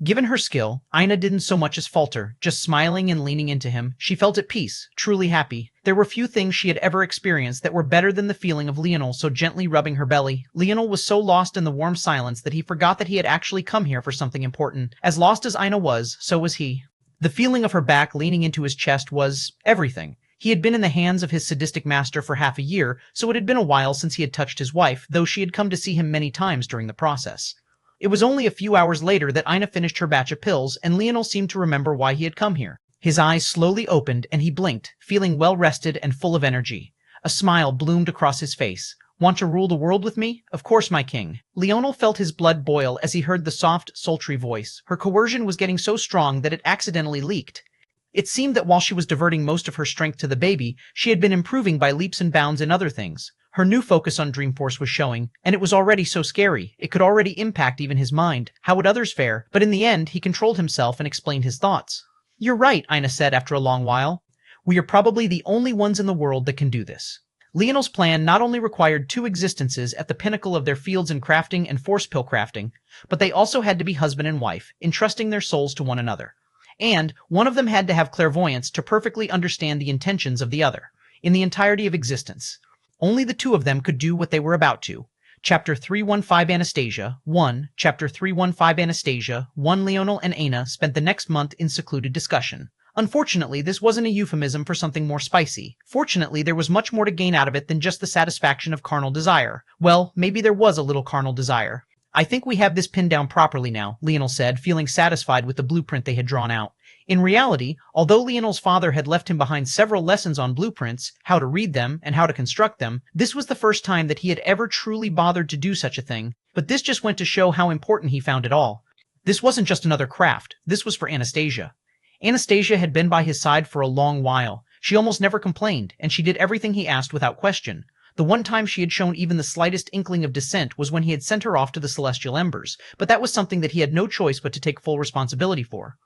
Given her skill, Ina didn't so much as falter, just smiling and leaning into him. She felt at peace, truly happy. There were few things she had ever experienced that were better than the feeling of Leonel so gently rubbing her belly. Leonel was so lost in the warm silence that he forgot that he had actually come here for something important. As lost as Ina was, so was he. The feeling of her back leaning into his chest was everything. He had been in the hands of his sadistic master for half a year, so it had been a while since he had touched his wife, though she had come to see him many times during the process. It was only a few hours later that Ina finished her batch of pills, and Leonel seemed to remember why he had come here. His eyes slowly opened, and he blinked, feeling well-rested and full of energy. A smile bloomed across his face. Want to rule the world with me? Of course, my king. Leonel felt his blood boil as he heard the soft, sultry voice. Her coercion was getting so strong that it accidentally leaked. It seemed that while she was diverting most of her strength to the baby, she had been improving by leaps and bounds in other things. Her new focus on Dreamforce was showing, and it was already so scary. It could already impact even his mind. How would others fare? But in the end, he controlled himself and explained his thoughts. You're right, Ina said after a long while. We are probably the only ones in the world that can do this. Leonel's plan not only required 2 existences at the pinnacle of their fields in crafting and force pill crafting, but they also had to be husband and wife, entrusting their souls to one another. And one of them had to have clairvoyance to perfectly understand the intentions of the other, in the entirety of existence. Only the 2 of them could do what they were about to. Chapter 315 Anastasia 1. Chapter 315 Anastasia 1. Leonel and Ina spent the next month in secluded discussion. Unfortunately, this wasn't a euphemism for something more spicy. Fortunately, there was much more to gain out of it than just the satisfaction of carnal desire. Well, maybe there was a little carnal desire. I think we have this pinned down properly now, Leonel said, feeling satisfied with the blueprint they had drawn out. In reality, although Leonel's father had left him behind several lessons on blueprints, how to read them, and how to construct them, this was the first time that he had ever truly bothered to do such a thing. But this just went to show how important he found it all. This wasn't just another craft. This was for Anastasia. Anastasia had been by his side for a long while. She almost never complained, and she did everything he asked without question. The one time she had shown even the slightest inkling of dissent was when he had sent her off to the Celestial Embers, but that was something that he had no choice but to take full responsibility for.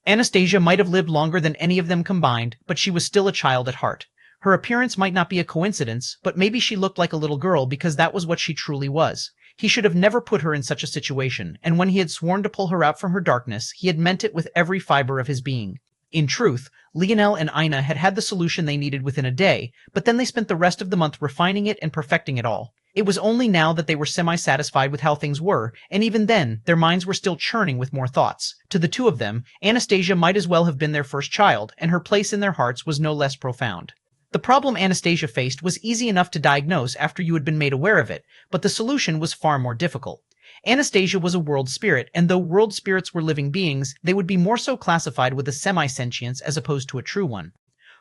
Anastasia might have lived longer than any of them combined, but she was still a child at heart. Her appearance might not be a coincidence, but maybe she looked like a little girl because that was what she truly was. He should have never put her in such a situation, and when he had sworn to pull her out from her darkness, he had meant it with every fiber of his being. In truth, Leonel and Ina had had the solution they needed within a day, but then they spent the rest of the month refining it and perfecting it all. It was only now that they were semi-satisfied with how things were, and even then, their minds were still churning with more thoughts. To the two of them, Anastasia might as well have been their first child, and her place in their hearts was no less profound. The problem Anastasia faced was easy enough to diagnose after you had been made aware of it, but the solution was far more difficult. Anastasia was a world spirit, and though world spirits were living beings, they would be more so classified with a semi-sentience as opposed to a true one.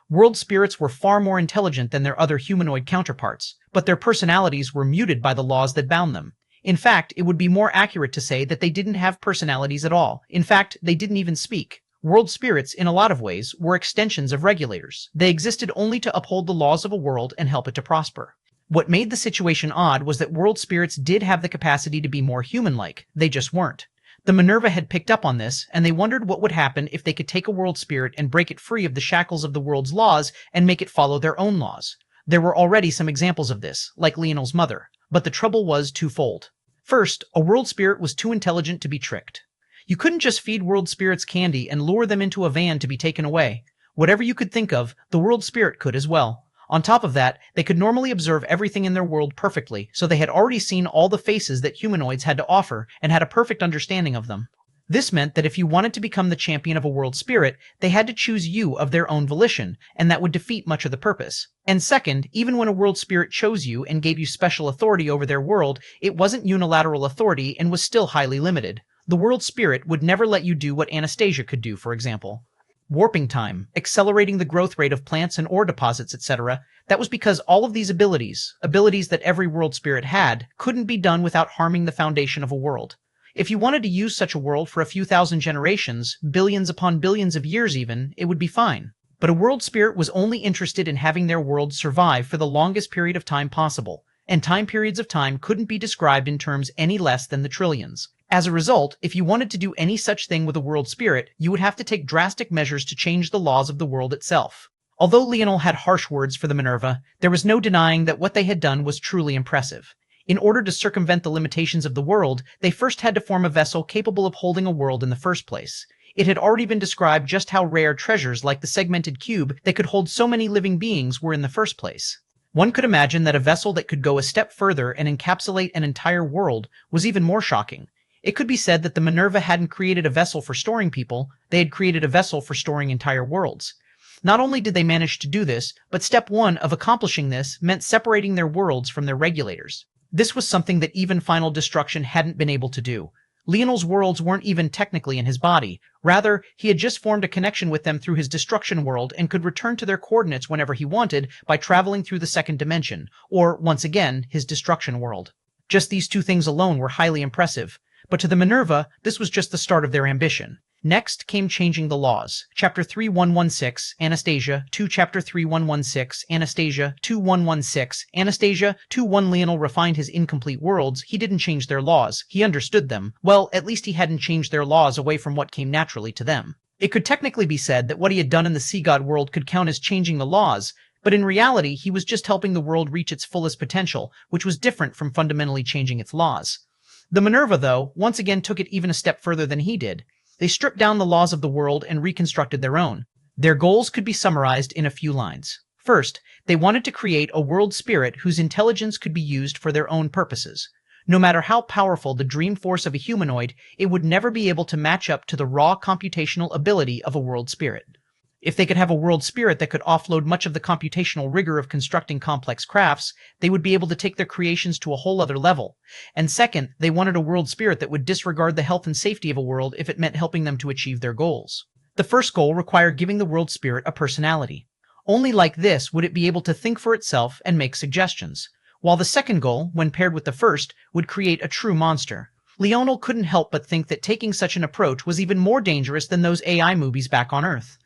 World spirits were far more intelligent than their other humanoid counterparts, but their personalities were muted by the laws that bound them. In fact, it would be more accurate to say that they didn't have personalities at all. In fact, they didn't even speak. World spirits, in a lot of ways, were extensions of regulators. They existed only to uphold the laws of a world and help it to prosper. What made the situation odd was that world spirits did have the capacity to be more human-like. They just weren't. The Minerva had picked up on this, and they wondered what would happen if they could take a world spirit and break it free of the shackles of the world's laws and make it follow their own laws. There were already some examples of this, like Leonel's mother, but the trouble was twofold. First, a world spirit was too intelligent to be tricked. You couldn't just feed world spirits candy and lure them into a van to be taken away. Whatever you could think of, the world spirit could as well. On top of that, they could normally observe everything in their world perfectly, so they had already seen all the faces that humanoids had to offer and had a perfect understanding of them. This meant that if you wanted to become the champion of a world spirit, they had to choose you of their own volition, and that would defeat much of the purpose. And second, even when a world spirit chose you and gave you special authority over their world, it wasn't unilateral authority and was still highly limited. The world spirit would never let you do what Anastasia could do, for example. Warping time, accelerating the growth rate of plants and ore deposits, etc. That was because all of these abilities that every world spirit had, couldn't be done without harming the foundation of a world. If you wanted to use such a world for a few thousand generations, billions upon billions of years even, it would be fine. But a world spirit was only interested in having their world survive for the longest period of time possible, and time periods of time couldn't be described in terms any less than the trillions. As a result, if you wanted to do any such thing with a world spirit, you would have to take drastic measures to change the laws of the world itself. Although Leonel had harsh words for the Minerva, there was no denying that what they had done was truly impressive. In order to circumvent the limitations of the world, they first had to form a vessel capable of holding a world in the first place. It had already been described just how rare treasures like the segmented cube that could hold so many living beings were in the first place. One could imagine that a vessel that could go a step further and encapsulate an entire world was even more shocking. It could be said that the Minerva hadn't created a vessel for storing people, they had created a vessel for storing entire worlds. Not only did they manage to do this, but step one of accomplishing this meant separating their worlds from their regulators. This was something that even Final Destruction hadn't been able to do. Leonel's worlds weren't even technically in his body. Rather, he had just formed a connection with them through his destruction world and could return to their coordinates whenever he wanted by traveling through the second dimension, or, once again, his destruction world. Just these two things alone were highly impressive. But to the Minerva, this was just the start of their ambition. Next came changing the laws. Chapter 3116, Anastasia, 2 Chapter 3116, Anastasia, 2116, Anastasia, 21 Leonel refined his incomplete worlds. He didn't change their laws. He understood them. Well, at least he hadn't changed their laws away from what came naturally to them. It could technically be said that what he had done in the Sea God world could count as changing the laws, but in reality, he was just helping the world reach its fullest potential, which was different from fundamentally changing its laws. The Minerva, though, once again took it even a step further than he did. They stripped down the laws of the world and reconstructed their own. Their goals could be summarized in a few lines. First, they wanted to create a world spirit whose intelligence could be used for their own purposes. No matter how powerful the dream force of a humanoid, it would never be able to match up to the raw computational ability of a world spirit. If they could have a world spirit that could offload much of the computational rigor of constructing complex crafts, they would be able to take their creations to a whole other level. And second, they wanted a world spirit that would disregard the health and safety of a world if it meant helping them to achieve their goals. The first goal required giving the world spirit a personality. Only like this would it be able to think for itself and make suggestions, while the second goal, when paired with the first, would create a true monster. Leonel couldn't help but think that taking such an approach was even more dangerous than those AI movies back on Earth.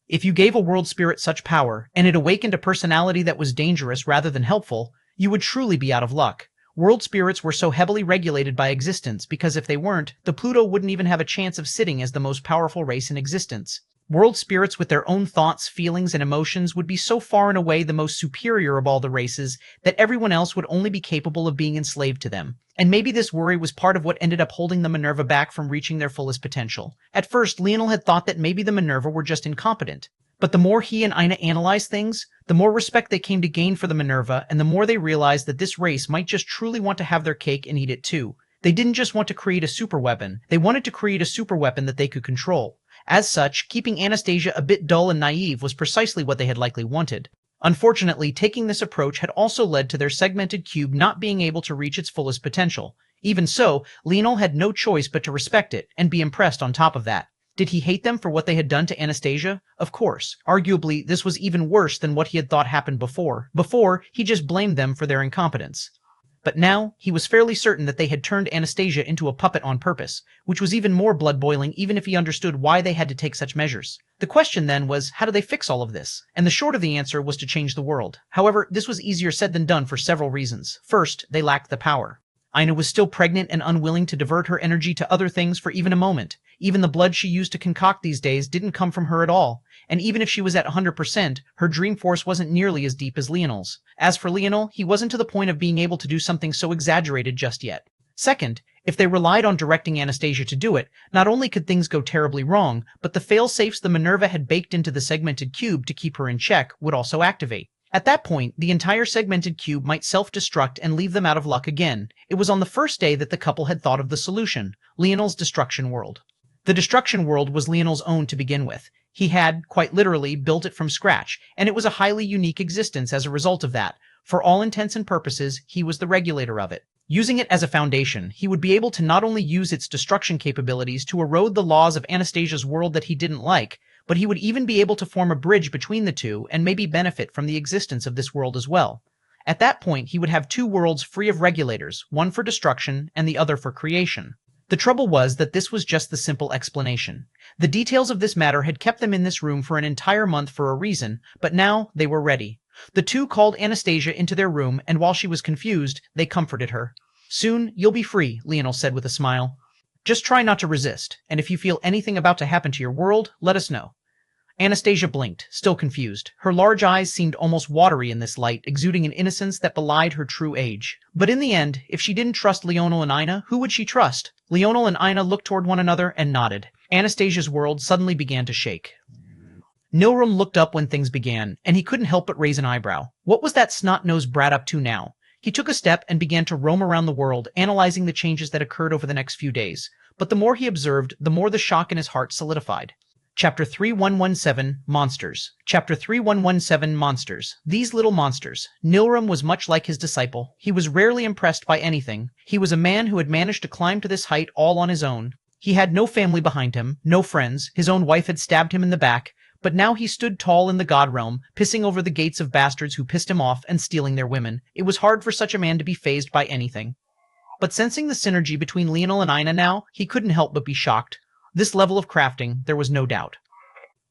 If you gave a world spirit such power, and it awakened a personality that was dangerous rather than helpful, you would truly be out of luck. World spirits were so heavily regulated by existence because if they weren't, the Pluto wouldn't even have a chance of sitting as the most powerful race in existence. World spirits with their own thoughts, feelings, and emotions would be so far and away the most superior of all the races that everyone else would only be capable of being enslaved to them. And maybe this worry was part of what ended up holding the Minerva back from reaching their fullest potential. At first, Leonel had thought that maybe the Minerva were just incompetent. But the more he and Ina analyzed things, the more respect they came to gain for the Minerva, and the more they realized that this race might just truly want to have their cake and eat it too. They didn't just want to create a superweapon, they wanted to create a superweapon that they could control. As such, keeping Anastasia a bit dull and naive was precisely what they had likely wanted. Unfortunately, taking this approach had also led to their segmented cube not being able to reach its fullest potential. Even so, Leonel had no choice but to respect it, and be impressed on top of that. Did he hate them for what they had done to Anastasia? Of course. Arguably, this was even worse than what he had thought happened before. Before, he just blamed them for their incompetence. But now, he was fairly certain that they had turned Anastasia into a puppet on purpose, which was even more blood-boiling even if he understood why they had to take such measures. The question then was, how do they fix all of this? And the short of the answer was to change the world. However, this was easier said than done for several reasons. First, they lacked the power. Ina was still pregnant and unwilling to divert her energy to other things for even a moment. Even the blood she used to concoct these days didn't come from her at all. And even if she was at 100%, her dream force wasn't nearly as deep as Leonel's. As for Leonel, he wasn't to the point of being able to do something so exaggerated just yet. Second, if they relied on directing Anastasia to do it, not only could things go terribly wrong, but the fail-safes the Minerva had baked into the segmented cube to keep her in check would also activate. At that point, the entire segmented cube might self-destruct and leave them out of luck again. It was on the first day that the couple had thought of the solution, Leonel's destruction world. The destruction world was Leonel's own to begin with. He had, quite literally, built it from scratch, and it was a highly unique existence as a result of that. For all intents and purposes, he was the regulator of it. Using it as a foundation, he would be able to not only use its destruction capabilities to erode the laws of Anastasia's world that he didn't like, but he would even be able to form a bridge between the two and maybe benefit from the existence of this world as well. At that point, he would have two worlds free of regulators, one for destruction and the other for creation. The trouble was that this was just the simple explanation. The details of this matter had kept them in this room for an entire month for a reason, but now they were ready. The two called Anastasia into their room, and while she was confused, they comforted her. "Soon, you'll be free," Leonel said with a smile. "Just try not to resist, and if you feel anything about to happen to your world, let us know." Anastasia blinked, still confused. Her large eyes seemed almost watery in this light, exuding an innocence that belied her true age. But in the end, if she didn't trust Leonel and Ina, who would she trust? Leonel and Ina looked toward one another and nodded. Anastasia's world suddenly began to shake. Nilram looked up when things began, and he couldn't help but raise an eyebrow. What was that snot-nosed brat up to now? He took a step and began to roam around the world, analyzing the changes that occurred over the next few days. But the more he observed, the more the shock in his heart solidified. Chapter 3117, Monsters. Chapter 3117, Monsters. These little monsters. Nilram was much like his disciple. He was rarely impressed by anything. He was a man who had managed to climb to this height all on his own. He had no family behind him, no friends. His own wife had stabbed him in the back. But now he stood tall in the god realm, pissing over the gates of bastards who pissed him off and stealing their women. It was hard for such a man to be fazed by anything. But sensing the synergy between Leonel and Ina now, he couldn't help but be shocked. This level of crafting, there was no doubt.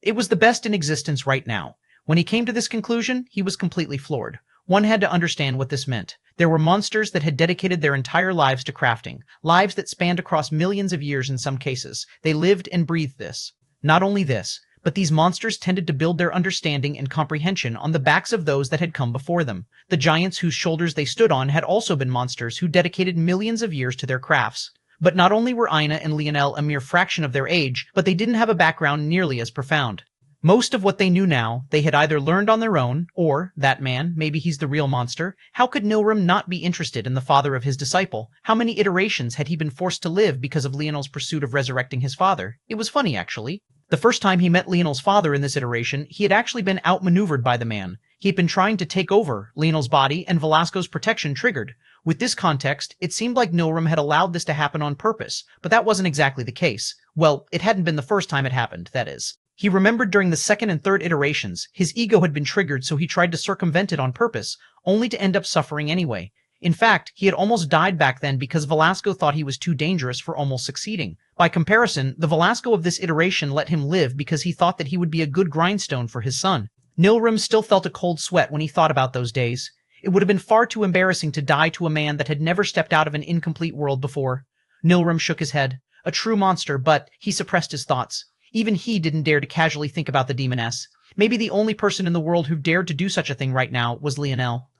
It was the best in existence right now. When he came to this conclusion, he was completely floored. One had to understand what this meant. There were monsters that had dedicated their entire lives to crafting, lives that spanned across millions of years in some cases. They lived and breathed this. Not only this, but these monsters tended to build their understanding and comprehension on the backs of those that had come before them. The giants whose shoulders they stood on had also been monsters who dedicated millions of years to their crafts. But not only were Ina and Leonel a mere fraction of their age, but they didn't have a background nearly as profound. Most of what they knew now, they had either learned on their own, or, that man, maybe he's the real monster. How could Nilram not be interested in the father of his disciple? How many iterations had he been forced to live because of Leonel's pursuit of resurrecting his father? It was funny, actually. The first time he met Leonel's father in this iteration, he had actually been outmaneuvered by the man. He had been trying to take over Leonel's body, and Velasco's protection triggered. With this context, it seemed like Nilram had allowed this to happen on purpose, but that wasn't exactly the case. Well, it hadn't been the first time it happened, that is. He remembered during the second and third iterations, his ego had been triggered, so he tried to circumvent it on purpose, only to end up suffering anyway. In fact, he had almost died back then because Velasco thought he was too dangerous for almost succeeding. By comparison, the Velasco of this iteration let him live because he thought that he would be a good grindstone for his son. Nilram still felt a cold sweat when he thought about those days. It would have been far too embarrassing to die to a man that had never stepped out of an incomplete world before. Nilram shook his head. A true monster, but he suppressed his thoughts. Even he didn't dare to casually think about the demoness. Maybe the only person in the world who dared to do such a thing right now was Leonel.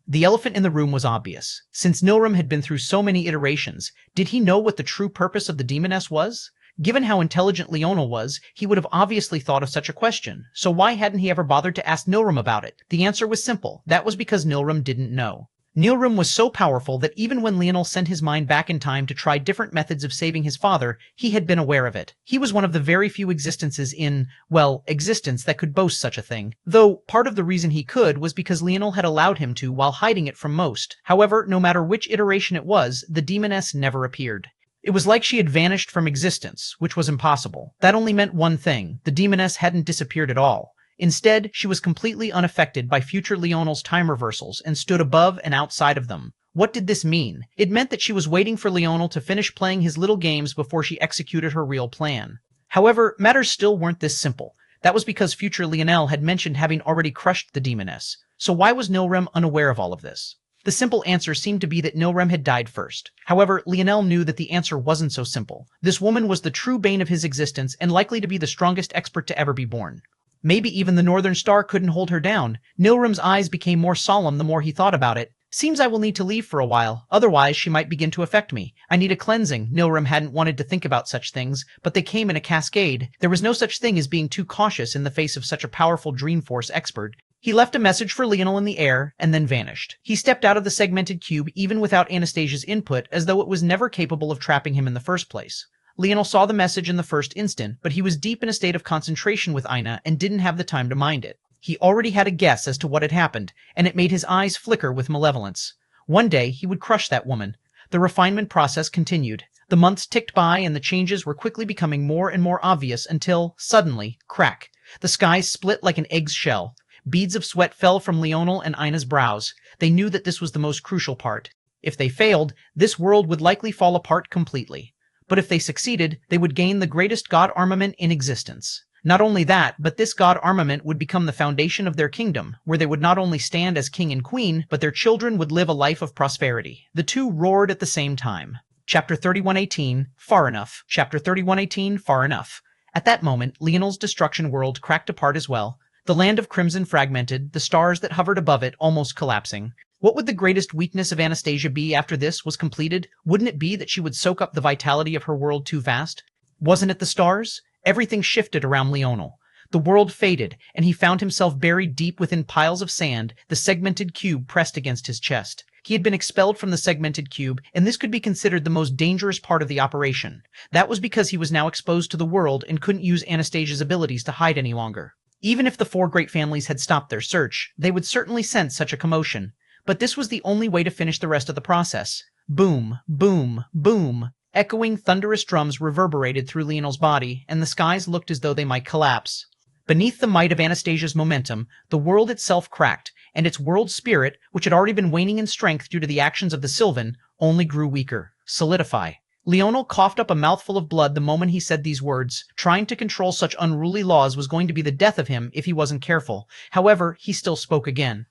The elephant in the room was obvious. Since Nilrim had been through so many iterations, did he know what the true purpose of the demoness was? Given how intelligent Leonel was, he would have obviously thought of such a question. So why hadn't he ever bothered to ask Nilrim about it? The answer was simple. That was because Nilrim didn't know. Nilrim was so powerful that even when Leonel sent his mind back in time to try different methods of saving his father, he had been aware of it. He was one of the very few existences in, well, existence that could boast such a thing. Though, part of the reason he could was because Leonel had allowed him to while hiding it from most. However, no matter which iteration it was, the demoness never appeared. It was like she had vanished from existence, which was impossible. That only meant one thing. The demoness hadn't disappeared at all. Instead, she was completely unaffected by future Leonel's time reversals and stood above and outside of them. What did this mean? It meant that she was waiting for Leonel to finish playing his little games before she executed her real plan. However, matters still weren't this simple. That was because future Leonel had mentioned having already crushed the demoness. So why was Nilrim unaware of all of this? The simple answer seemed to be that Nilrim had died first. However, Leonel knew that the answer wasn't so simple. This woman was the true bane of his existence and likely to be the strongest expert to ever be born. Maybe even the Northern Star couldn't hold her down. Nilrim's eyes became more solemn the more he thought about it. Seems I will need to leave for a while, otherwise she might begin to affect me. I need a cleansing. Nilrim hadn't wanted to think about such things, but they came in a cascade. There was no such thing as being too cautious in the face of such a powerful Dreamforce expert. He left a message for Leonel in the air, and then vanished. He stepped out of the segmented cube even without Anastasia's input, as though it was never capable of trapping him in the first place. Leonel saw the message in the first instant, but he was deep in a state of concentration with Ina and didn't have the time to mind it. He already had a guess as to what had happened, and it made his eyes flicker with malevolence. One day, he would crush that woman. The refinement process continued. The months ticked by and the changes were quickly becoming more and more obvious until, suddenly, crack. The skies split like an egg's shell. Beads of sweat fell from Leonel and Ina's brows. They knew that this was the most crucial part. If they failed, this world would likely fall apart completely. But if they succeeded, they would gain the greatest god armament in existence. Not only that, but this god armament would become the foundation of their kingdom, where they would not only stand as king and queen, but their children would live a life of prosperity. The two roared at the same time. Chapter 3118, Far Enough. Chapter 3118, Far Enough. At that moment, Leonel's destruction world cracked apart as well. The land of crimson fragmented, the stars that hovered above it almost collapsing. What would the greatest weakness of Anastasia be after this was completed? Wouldn't it be that she would soak up the vitality of her world too fast? Wasn't it the stars? Everything shifted around Leonel. The world faded, and he found himself buried deep within piles of sand, the segmented cube pressed against his chest. He had been expelled from the segmented cube, and this could be considered the most dangerous part of the operation. That was because he was now exposed to the world and couldn't use Anastasia's abilities to hide any longer. Even if the four great families had stopped their search, they would certainly sense such a commotion. But this was the only way to finish the rest of the process. Boom, boom, boom. Echoing, thunderous drums reverberated through Leonel's body, and the skies looked as though they might collapse. Beneath the might of Anastasia's momentum, the world itself cracked, and its world spirit, which had already been waning in strength due to the actions of the Sylvan, only grew weaker. Solidify. Leonel coughed up a mouthful of blood the moment he said these words. Trying to control such unruly laws was going to be the death of him if he wasn't careful. However, he still spoke again.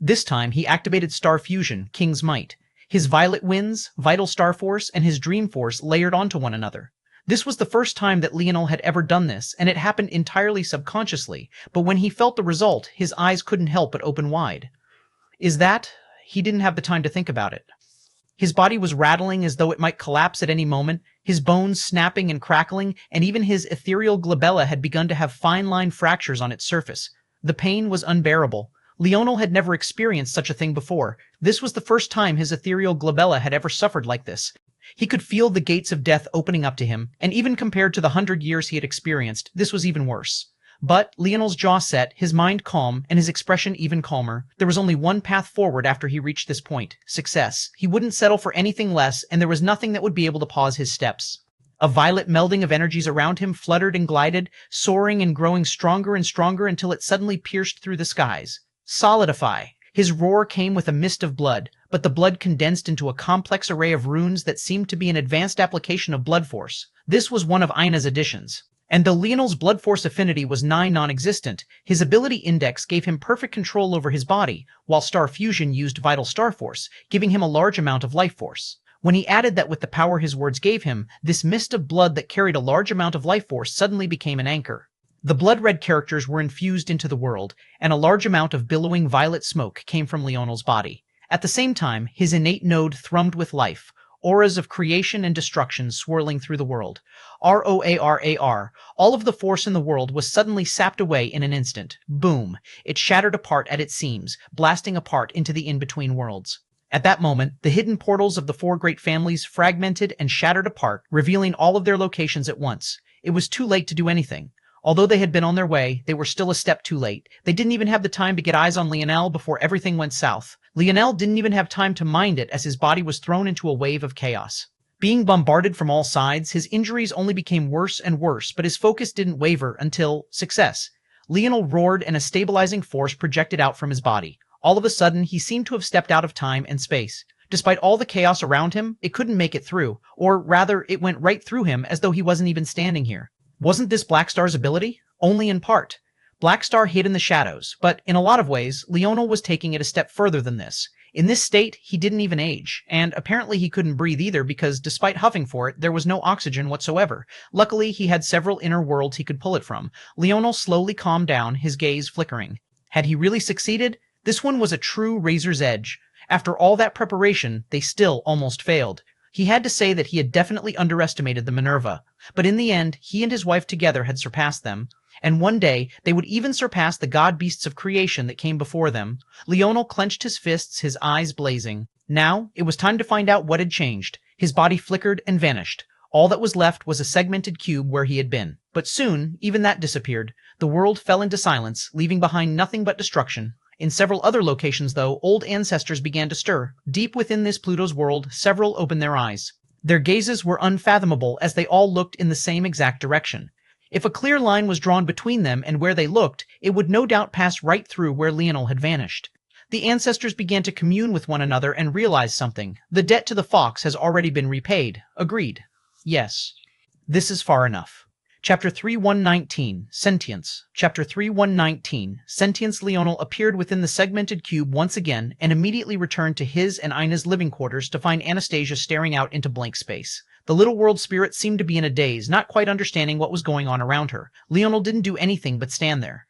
This time, he activated Star Fusion, King's Might. His Violet Winds, Vital Star Force, and his Dream Force layered onto one another. This was the first time that Leonel had ever done this, and it happened entirely subconsciously, but when he felt the result, his eyes couldn't help but open wide. He didn't have the time to think about it. His body was rattling as though it might collapse at any moment, his bones snapping and crackling, and even his ethereal glabella had begun to have fine-line fractures on its surface. The pain was unbearable. Leonel had never experienced such a thing before. This was the first time his ethereal glabella had ever suffered like this. He could feel the gates of death opening up to him, and even compared to the 100 years he had experienced, this was even worse. But Leonel's jaw set, his mind calm, and his expression even calmer. There was only one path forward after he reached this point: success. He wouldn't settle for anything less, and there was nothing that would be able to pause his steps. A violet melding of energies around him fluttered and glided, soaring and growing stronger and stronger until it suddenly pierced through the skies. Solidify. His roar came with a mist of blood, but the blood condensed into a complex array of runes that seemed to be an advanced application of blood force. This was one of Ina's additions. And though Leonel's blood force affinity was nigh non-existent, his ability index gave him perfect control over his body, while Star Fusion used Vital Star Force, giving him a large amount of life force. When he added that with the power his words gave him, this mist of blood that carried a large amount of life force suddenly became an anchor. The blood-red characters were infused into the world, and a large amount of billowing violet smoke came from Leonel's body. At the same time, his innate node thrummed with life, auras of creation and destruction swirling through the world. Roarar, all of the force in the world was suddenly sapped away in an instant. Boom! It shattered apart at its seams, blasting apart into the in-between worlds. At that moment, the hidden portals of the four great families fragmented and shattered apart, revealing all of their locations at once. It was too late to do anything. Although they had been on their way, they were still a step too late. They didn't even have the time to get eyes on Leonel before everything went south. Leonel didn't even have time to mind it as his body was thrown into a wave of chaos. Being bombarded from all sides, his injuries only became worse and worse, but his focus didn't waver until success. Leonel roared and a stabilizing force projected out from his body. All of a sudden, he seemed to have stepped out of time and space. Despite all the chaos around him, it couldn't make it through, or rather, it went right through him as though he wasn't even standing here. Wasn't this Blackstar's ability? Only in part. Blackstar hid in the shadows, but in a lot of ways, Leonel was taking it a step further than this. In this state, he didn't even age, and apparently he couldn't breathe either because despite huffing for it, there was no oxygen whatsoever. Luckily, he had several inner worlds he could pull it from. Leonel slowly calmed down, his gaze flickering. Had he really succeeded? This one was a true razor's edge. After all that preparation, they still almost failed. He had to say that he had definitely underestimated the Minerva, but in the end, he and his wife together had surpassed them, and one day they would even surpass the god-beasts of creation that came before them. Leonel clenched his fists, his eyes blazing. Now, it was time to find out what had changed. His body flickered and vanished. All that was left was a segmented cube where he had been. But soon, even that disappeared. The world fell into silence, leaving behind nothing but destruction. In several other locations, though, old ancestors began to stir. Deep within this Pluto's world, several opened their eyes. Their gazes were unfathomable as they all looked in the same exact direction. If a clear line was drawn between them and where they looked, it would no doubt pass right through where Leonel had vanished. The ancestors began to commune with one another and realize something. The debt to the fox has already been repaid. Agreed. Yes. This is far enough. Chapter 3119, Sentience. Chapter 3119, Sentience. Leonel appeared within the segmented cube once again and immediately returned to his and Ina's living quarters to find Anastasia staring out into blank space. The little world spirit seemed to be in a daze, not quite understanding what was going on around her. Leonel didn't do anything but stand there.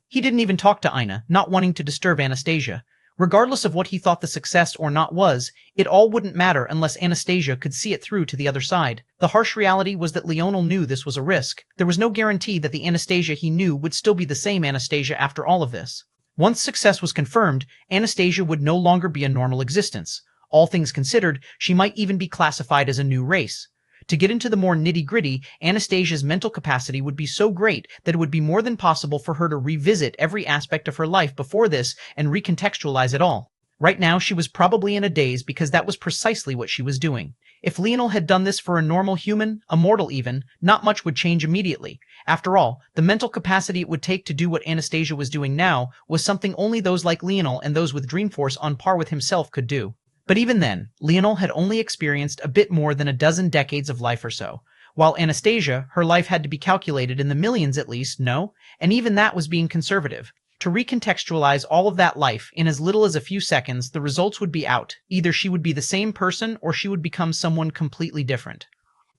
He didn't even talk to Ina, not wanting to disturb Anastasia. Regardless of what he thought the success or not was, it all wouldn't matter unless Anastasia could see it through to the other side. The harsh reality was that Leonel knew this was a risk. There was no guarantee that the Anastasia he knew would still be the same Anastasia after all of this. Once success was confirmed, Anastasia would no longer be a normal existence. All things considered, she might even be classified as a new race. To get into the more nitty-gritty, Anastasia's mental capacity would be so great that it would be more than possible for her to revisit every aspect of her life before this and recontextualize it all. Right now, she was probably in a daze because that was precisely what she was doing. If Leonel had done this for a normal human, a mortal even, not much would change immediately. After all, the mental capacity it would take to do what Anastasia was doing now was something only those like Leonel and those with Dreamforce on par with himself could do. But even then, Leonel had only experienced a bit more than a dozen decades of life or so. While Anastasia, her life had to be calculated in the millions at least, no? And even that was being conservative. To recontextualize all of that life in as little as a few seconds, the results would be out. Either she would be the same person or she would become someone completely different.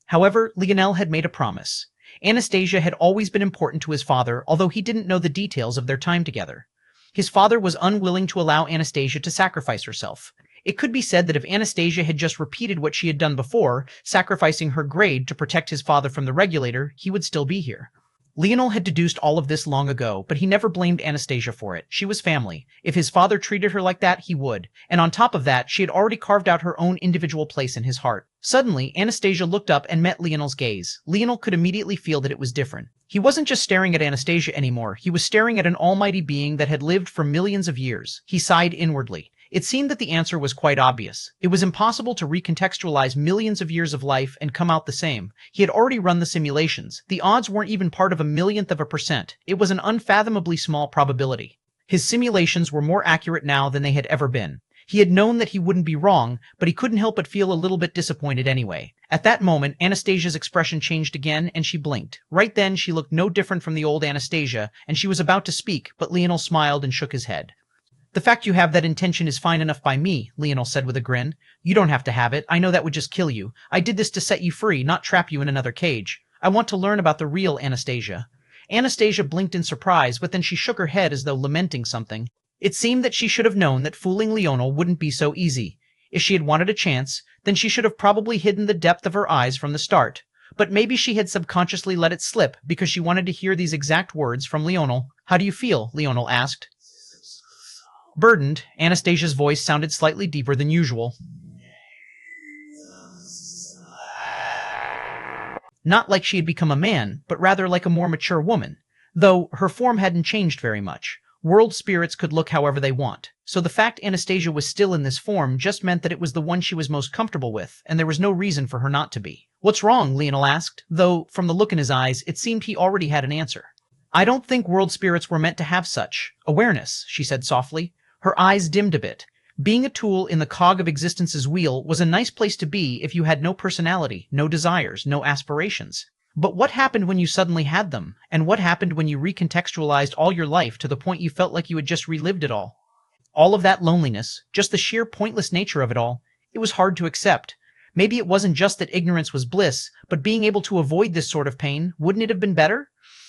However, Leonel had made a promise. Anastasia had always been important to his father, although he didn't know the details of their time together. His father was unwilling to allow Anastasia to sacrifice herself. It could be said that if Anastasia had just repeated what she had done before, sacrificing her grade to protect his father from the regulator, he would still be here. Leonel had deduced all of this long ago, but he never blamed Anastasia for it. She was family. If his father treated her like that, he would. And on top of that, she had already carved out her own individual place in his heart. Suddenly, Anastasia looked up and met Leonel's gaze. Leonel could immediately feel that it was different. He wasn't just staring at Anastasia anymore. He was staring at an almighty being that had lived for millions of years. He sighed inwardly. It seemed that the answer was quite obvious. It was impossible to recontextualize millions of years of life and come out the same. He had already run the simulations. The odds weren't even part of a millionth of a percent. It was an unfathomably small probability. His simulations were more accurate now than they had ever been. He had known that he wouldn't be wrong, but he couldn't help but feel a little bit disappointed anyway. At that moment, Anastasia's expression changed again, and she blinked. Right then, she looked no different from the old Anastasia, and she was about to speak, but Leonel smiled and shook his head. The fact you have that intention is fine enough by me, Leonel said with a grin. You don't have to have it. I know that would just kill you. I did this to set you free, not trap you in another cage. I want to learn about the real Anastasia. Anastasia blinked in surprise, but then she shook her head as though lamenting something. It seemed that she should have known that fooling Leonel wouldn't be so easy. If she had wanted a chance, then she should have probably hidden the depth of her eyes from the start. But maybe she had subconsciously let it slip because she wanted to hear these exact words from Leonel. How do you feel? Leonel asked. Burdened, Anastasia's voice sounded slightly deeper than usual. Not like she had become a man, but rather like a more mature woman, though her form hadn't changed very much. World spirits could look however they want, so the fact Anastasia was still in this form just meant that it was the one she was most comfortable with, and there was no reason for her not to be. What's wrong? Leonel asked, though, from the look in his eyes, it seemed he already had an answer. I don't think world spirits were meant to have such awareness, she said softly. Her eyes dimmed a bit. Being a tool in the cog of existence's wheel was a nice place to be if you had no personality, no desires, no aspirations. But what happened when you suddenly had them? And what happened when you recontextualized all your life to the point you felt like you had just relived it all? All of that loneliness, just the sheer pointless nature of it all, it was hard to accept. Maybe it wasn't just that ignorance was bliss, but being able to avoid this sort of pain, wouldn't it have been better?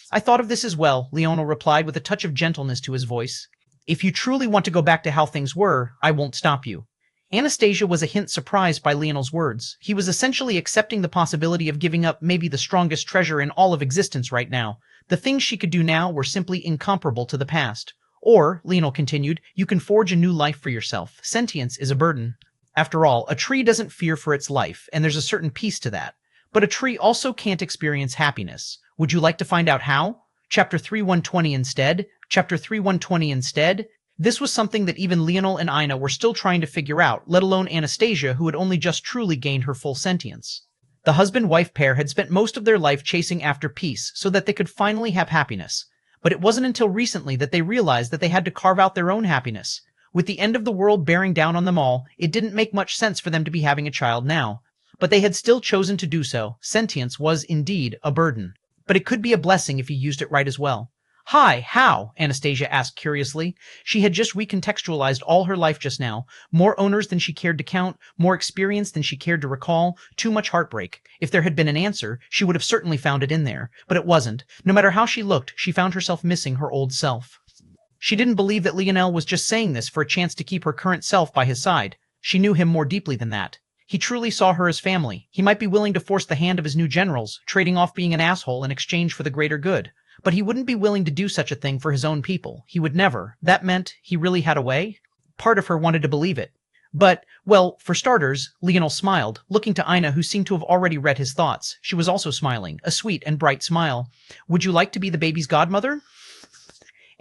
I thought of this as well, Leonel replied with a touch of gentleness to his voice. If you truly want to go back to how things were, I won't stop you. Anastasia was a hint surprised by Leonel's words. He was essentially accepting the possibility of giving up maybe the strongest treasure in all of existence right now. The things she could do now were simply incomparable to the past. Or, Leonel continued, you can forge a new life for yourself. Sentience is a burden. After all, a tree doesn't fear for its life, and there's a certain peace to that. But a tree also can't experience happiness. Would you like to find out how? Chapter 3120 instead? Chapter 3120 instead? This was something that even Leonel and Ina were still trying to figure out, let alone Anastasia, who had only just truly gained her full sentience. The husband-wife pair had spent most of their life chasing after peace so that they could finally have happiness. But it wasn't until recently that they realized that they had to carve out their own happiness. With the end of the world bearing down on them all, it didn't make much sense for them to be having a child now. But they had still chosen to do so. Sentience was indeed a burden. But it could be a blessing if you used it right as well. Hi, how? Anastasia asked curiously. She had just recontextualized all her life just now. More owners than she cared to count, more experience than she cared to recall, too much heartbreak. If there had been an answer, she would have certainly found it in there. But it wasn't. No matter how she looked, she found herself missing her old self. She didn't believe that Leonel was just saying this for a chance to keep her current self by his side. She knew him more deeply than that. He truly saw her as family. He might be willing to force the hand of his new generals, trading off being an asshole in exchange for the greater good. But he wouldn't be willing to do such a thing for his own people. He would never. That meant he really had a way? Part of her wanted to believe it. But, well, for starters, Leonel smiled, looking to Ina, who seemed to have already read his thoughts. She was also smiling, a sweet and bright smile. Would you like to be the baby's godmother?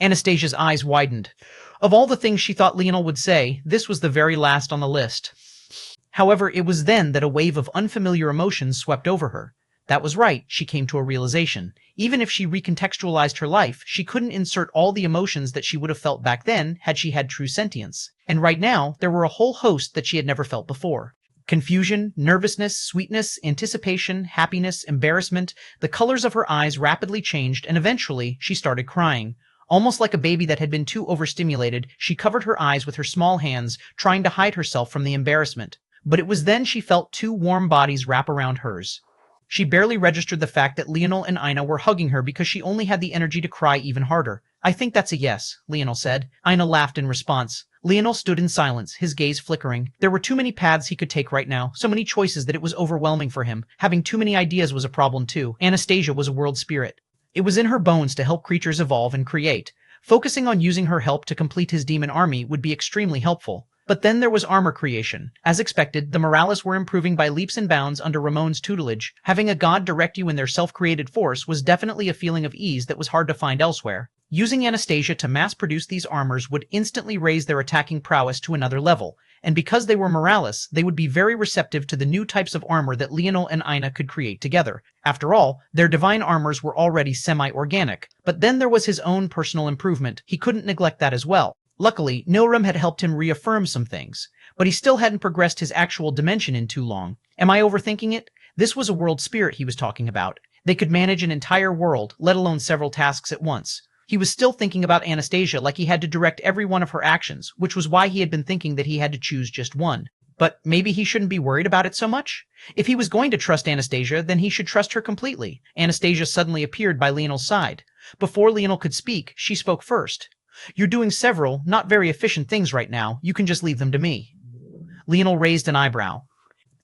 Anastasia's eyes widened. Of all the things she thought Leonel would say, this was the very last on the list. However, it was then that a wave of unfamiliar emotions swept over her. That was right, she came to a realization. Even if she recontextualized her life, she couldn't insert all the emotions that she would have felt back then had she had true sentience. And right now, there were a whole host that she had never felt before. Confusion, nervousness, sweetness, anticipation, happiness, embarrassment. The colors of her eyes rapidly changed, and eventually, she started crying. Almost like a baby that had been too overstimulated, she covered her eyes with her small hands, trying to hide herself from the embarrassment. But it was then she felt two warm bodies wrap around hers. She barely registered the fact that Leonel and Ina were hugging her because she only had the energy to cry even harder. I think that's a yes, Leonel said. Ina laughed in response. Leonel stood in silence, his gaze flickering. There were too many paths he could take right now, so many choices that it was overwhelming for him. Having too many ideas was a problem too. Anastasia was a world spirit. It was in her bones to help creatures evolve and create. Focusing on using her help to complete his demon army would be extremely helpful. But then there was armor creation. As expected, the Morales were improving by leaps and bounds under Ramon's tutelage. Having a god direct you in their self-created force was definitely a feeling of ease that was hard to find elsewhere. Using Anastasia to mass-produce these armors would instantly raise their attacking prowess to another level, and because they were Morales, they would be very receptive to the new types of armor that Leonel and Ina could create together. After all, their divine armors were already semi-organic. But then there was his own personal improvement. He couldn't neglect that as well. Luckily, Nilram had helped him reaffirm some things, but he still hadn't progressed his actual dimension in too long. Am I overthinking it? This was a world spirit he was talking about. They could manage an entire world, let alone several tasks at once. He was still thinking about Anastasia like he had to direct every one of her actions, which was why he had been thinking that he had to choose just one. But maybe he shouldn't be worried about it so much? If he was going to trust Anastasia, then he should trust her completely. Anastasia suddenly appeared by Leonel's side. Before Leonel could speak, she spoke first. "You're doing several, not very efficient things right now. You can just leave them to me." Leonel raised an eyebrow.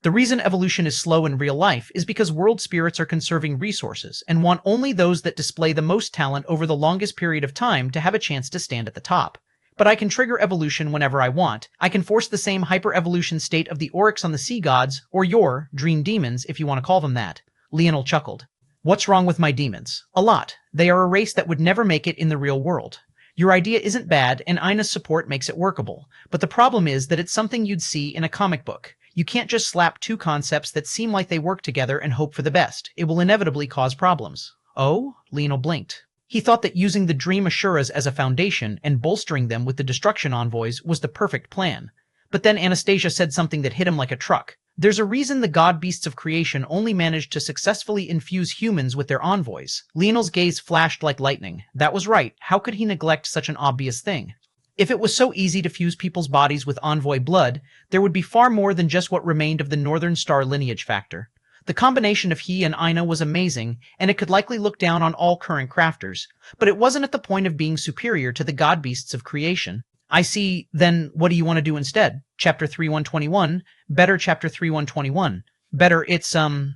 The reason evolution is slow in real life is because world spirits are conserving resources and want only those that display the most talent over the longest period of time to have a chance to stand at the top. But I can trigger evolution whenever I want. I can force the same hyper-evolution state of the Oryx on the sea gods, or your dream demons, if you want to call them that. Leonel chuckled. What's wrong with my demons? A lot. They are a race that would never make it in the real world. Your idea isn't bad, and Ina's support makes it workable. But the problem is that it's something you'd see in a comic book. You can't just slap two concepts that seem like they work together and hope for the best. It will inevitably cause problems. Oh? Leonel blinked. He thought that using the Dream Assuras as a foundation and bolstering them with the Destruction Envoys was the perfect plan. But then Anastasia said something that hit him like a truck. There's a reason the god beasts of creation only managed to successfully infuse humans with their envoys. Leonel's gaze flashed like lightning. That was right. How could he neglect such an obvious thing? If it was so easy to fuse people's bodies with envoy blood, there would be far more than just what remained of the Northern Star lineage factor. The combination of he and Ina was amazing, and it could likely look down on all current crafters, but it wasn't at the point of being superior to the god beasts of creation. I see. Then what do you want to do instead? Chapter 3121. Better Chapter 3121. Better,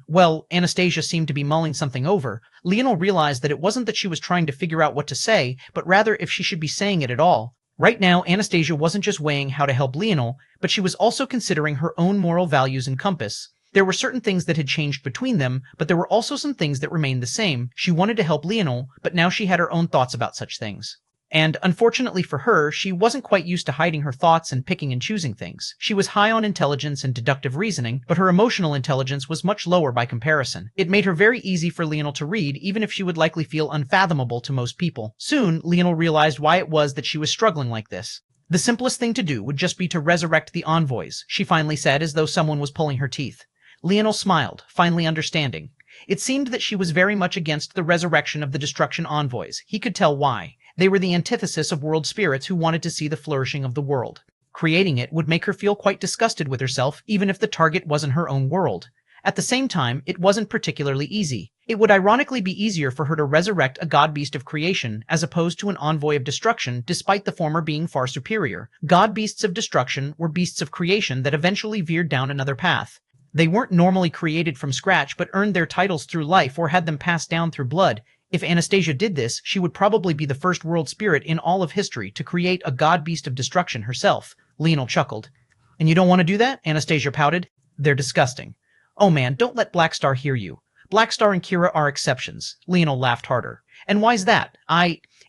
well, Anastasia seemed to be mulling something over. Leonel realized that it wasn't that she was trying to figure out what to say, but rather if she should be saying it at all. Right now, Anastasia wasn't just weighing how to help Leonel, but she was also considering her own moral values and compass. There were certain things that had changed between them, but there were also some things that remained the same. She wanted to help Leonel, but now she had her own thoughts about such things. And, unfortunately for her, she wasn't quite used to hiding her thoughts and picking and choosing things. She was high on intelligence and deductive reasoning, but her emotional intelligence was much lower by comparison. It made her very easy for Leonel to read, even if she would likely feel unfathomable to most people. Soon, Leonel realized why it was that she was struggling like this. The simplest thing to do would just be to resurrect the envoys, she finally said, as though someone was pulling her teeth. Leonel smiled, finally understanding. It seemed that she was very much against the resurrection of the destruction envoys. He could tell why. They were the antithesis of world spirits who wanted to see the flourishing of the world. Creating it would make her feel quite disgusted with herself, even if the target wasn't her own world. At the same time, it wasn't particularly easy. It would ironically be easier for her to resurrect a god beast of creation as opposed to an envoy of destruction, despite the former being far superior. God beasts of destruction were beasts of creation that eventually veered down another path. They weren't normally created from scratch, but earned their titles through life or had them passed down through blood. If Anastasia did this, she would probably be the first world spirit in all of history to create a god beast of destruction herself. Leonel chuckled. And you don't want to do that? Anastasia pouted. They're disgusting. Oh man, don't let Blackstar hear you. Blackstar and Kira are exceptions. Leonel laughed harder. And why's that?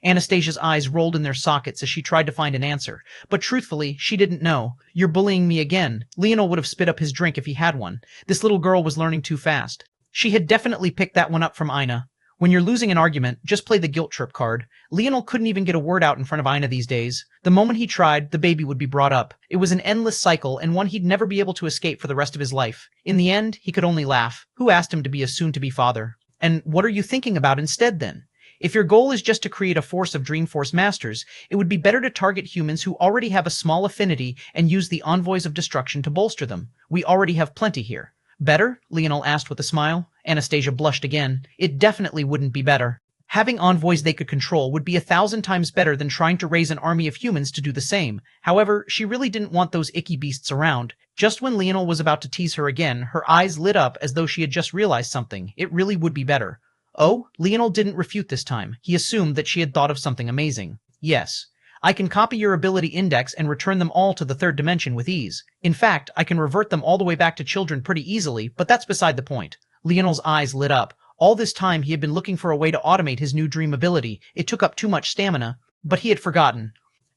Anastasia's eyes rolled in their sockets as she tried to find an answer. But truthfully, she didn't know. You're bullying me again. Leonel would have spit up his drink if he had one. This little girl was learning too fast. She had definitely picked that one up from Ina. When you're losing an argument, just play the guilt trip card. Leonel couldn't even get a word out in front of Ina these days. The moment he tried, the baby would be brought up. It was an endless cycle and one he'd never be able to escape for the rest of his life. In the end, he could only laugh. Who asked him to be a soon-to-be father? And what are you thinking about instead, then? If your goal is just to create a force of Dreamforce Masters, it would be better to target humans who already have a small affinity and use the Envoys of Destruction to bolster them. We already have plenty here. Better? Leonel asked with a smile. Anastasia blushed again. It definitely wouldn't be better. Having envoys they could control would be 1,000 times better than trying to raise an army of humans to do the same. However, she really didn't want those icky beasts around. Just when Leonel was about to tease her again, her eyes lit up as though she had just realized something. It really would be better. Oh? Leonel didn't refute this time. He assumed that she had thought of something amazing. Yes. I can copy your ability index and return them all to the third dimension with ease. In fact, I can revert them all the way back to children pretty easily, but that's beside the point. Leonel's eyes lit up. All this time he had been looking for a way to automate his new dream ability. It took up too much stamina, but he had forgotten.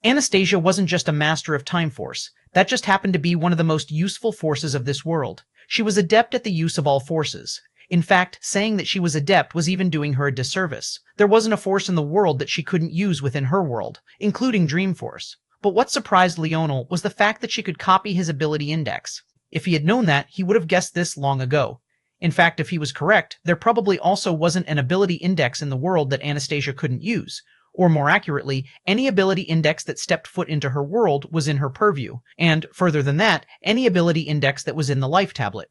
Anastasia wasn't just a master of Time Force. That just happened to be one of the most useful forces of this world. She was adept at the use of all forces. In fact, saying that she was adept was even doing her a disservice. There wasn't a force in the world that she couldn't use within her world, including Dreamforce. But what surprised Leonel was the fact that she could copy his ability index. If he had known that, he would have guessed this long ago. In fact, if he was correct, there probably also wasn't an ability index in the world that Anastasia couldn't use. Or more accurately, any ability index that stepped foot into her world was in her purview, and, further than that, any ability index that was in the life tablet.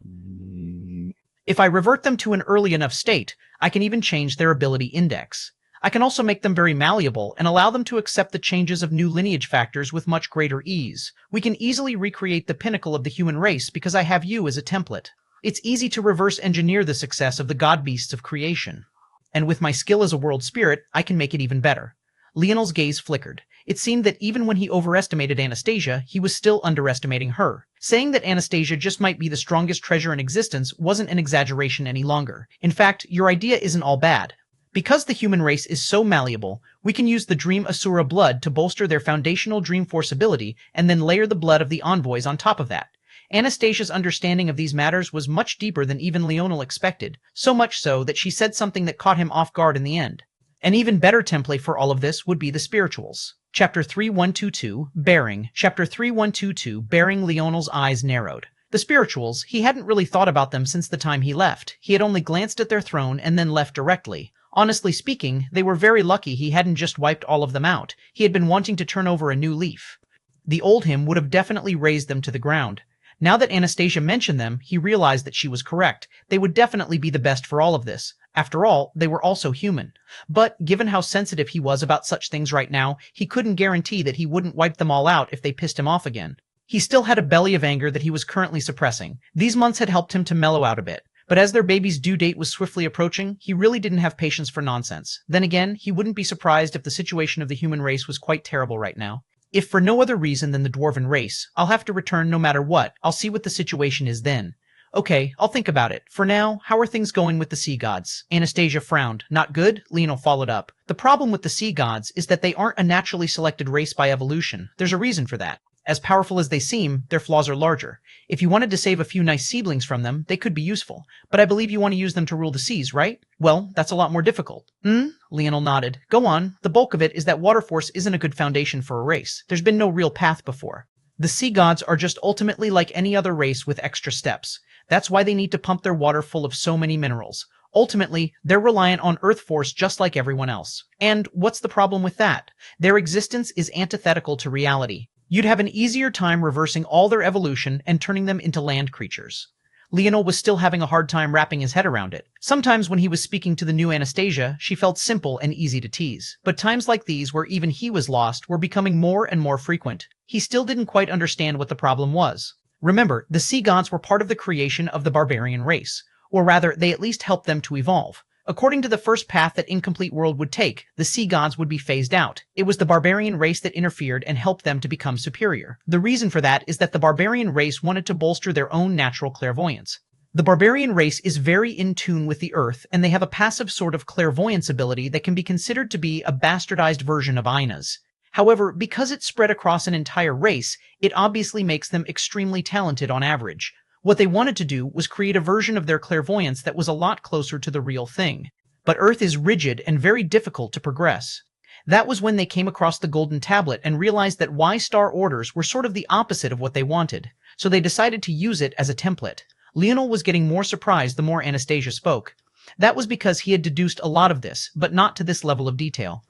If I revert them to an early enough state, I can even change their ability index. I can also make them very malleable and allow them to accept the changes of new lineage factors with much greater ease. We can easily recreate the pinnacle of the human race because I have you as a template. It's easy to reverse engineer the success of the god beasts of creation. And with my skill as a world spirit, I can make it even better. Leonel's gaze flickered. It seemed that even when he overestimated Anastasia, he was still underestimating her. Saying that Anastasia just might be the strongest treasure in existence wasn't an exaggeration any longer. In fact, your idea isn't all bad. Because the human race is so malleable, we can use the Dream Asura blood to bolster their foundational Dream Force ability and then layer the blood of the envoys on top of that. Anastasia's understanding of these matters was much deeper than even Leonel expected, so much so that she said something that caught him off guard in the end. An even better template for all of this would be the spirituals. Chapter 3122, Bearing. Chapter 3122, Bearing. Leonel's eyes narrowed. The spirituals, he hadn't really thought about them since the time he left. He had only glanced at their throne and then left directly. Honestly speaking, they were very lucky he hadn't just wiped all of them out. He had been wanting to turn over a new leaf. The old him would have definitely razed them to the ground. Now that Anastasia mentioned them, he realized that she was correct. They would definitely be the best for all of this. After all, they were also human. But, given how sensitive he was about such things right now, he couldn't guarantee that he wouldn't wipe them all out if they pissed him off again. He still had a belly of anger that he was currently suppressing. These months had helped him to mellow out a bit. But as their baby's due date was swiftly approaching, he really didn't have patience for nonsense. Then again, he wouldn't be surprised if the situation of the human race was quite terrible right now. If for no other reason than the dwarven race, I'll have to return no matter what. I'll see what the situation is then. Okay, I'll think about it. For now, how are things going with the sea gods? Anastasia frowned. Not good? Leonel followed up. The problem with the sea gods is that they aren't a naturally selected race by evolution. There's a reason for that. As powerful as they seem, their flaws are larger. If you wanted to save a few nice seedlings from them, they could be useful. But I believe you want to use them to rule the seas, right? Well, that's a lot more difficult. Leonel nodded. Go on. The bulk of it is that water force isn't a good foundation for a race. There's been no real path before. The sea gods are just ultimately like any other race with extra steps. That's why they need to pump their water full of so many minerals. Ultimately, they're reliant on earth force just like everyone else. And what's the problem with that? Their existence is antithetical to reality. You'd have an easier time reversing all their evolution and turning them into land creatures. Leonel was still having a hard time wrapping his head around it. Sometimes when he was speaking to the new Anastasia, she felt simple and easy to tease. But times like these, where even he was lost, were becoming more and more frequent. He still didn't quite understand what the problem was. Remember, the sea gods were part of the creation of the barbarian race. Or rather, they at least helped them to evolve. According to the first path that Incomplete World would take, the sea gods would be phased out. It was the barbarian race that interfered and helped them to become superior. The reason for that is that the barbarian race wanted to bolster their own natural clairvoyance. The barbarian race is very in tune with the earth, and they have a passive sort of clairvoyance ability that can be considered to be a bastardized version of Aina's. However, because it's spread across an entire race, it obviously makes them extremely talented on average. What they wanted to do was create a version of their clairvoyance that was a lot closer to the real thing. But Earth is rigid and very difficult to progress. That was when they came across the Golden Tablet and realized that Y-star orders were sort of the opposite of what they wanted, so they decided to use it as a template. Leonel was getting more surprised the more Anastasia spoke. That was because he had deduced a lot of this, but not to this level of detail.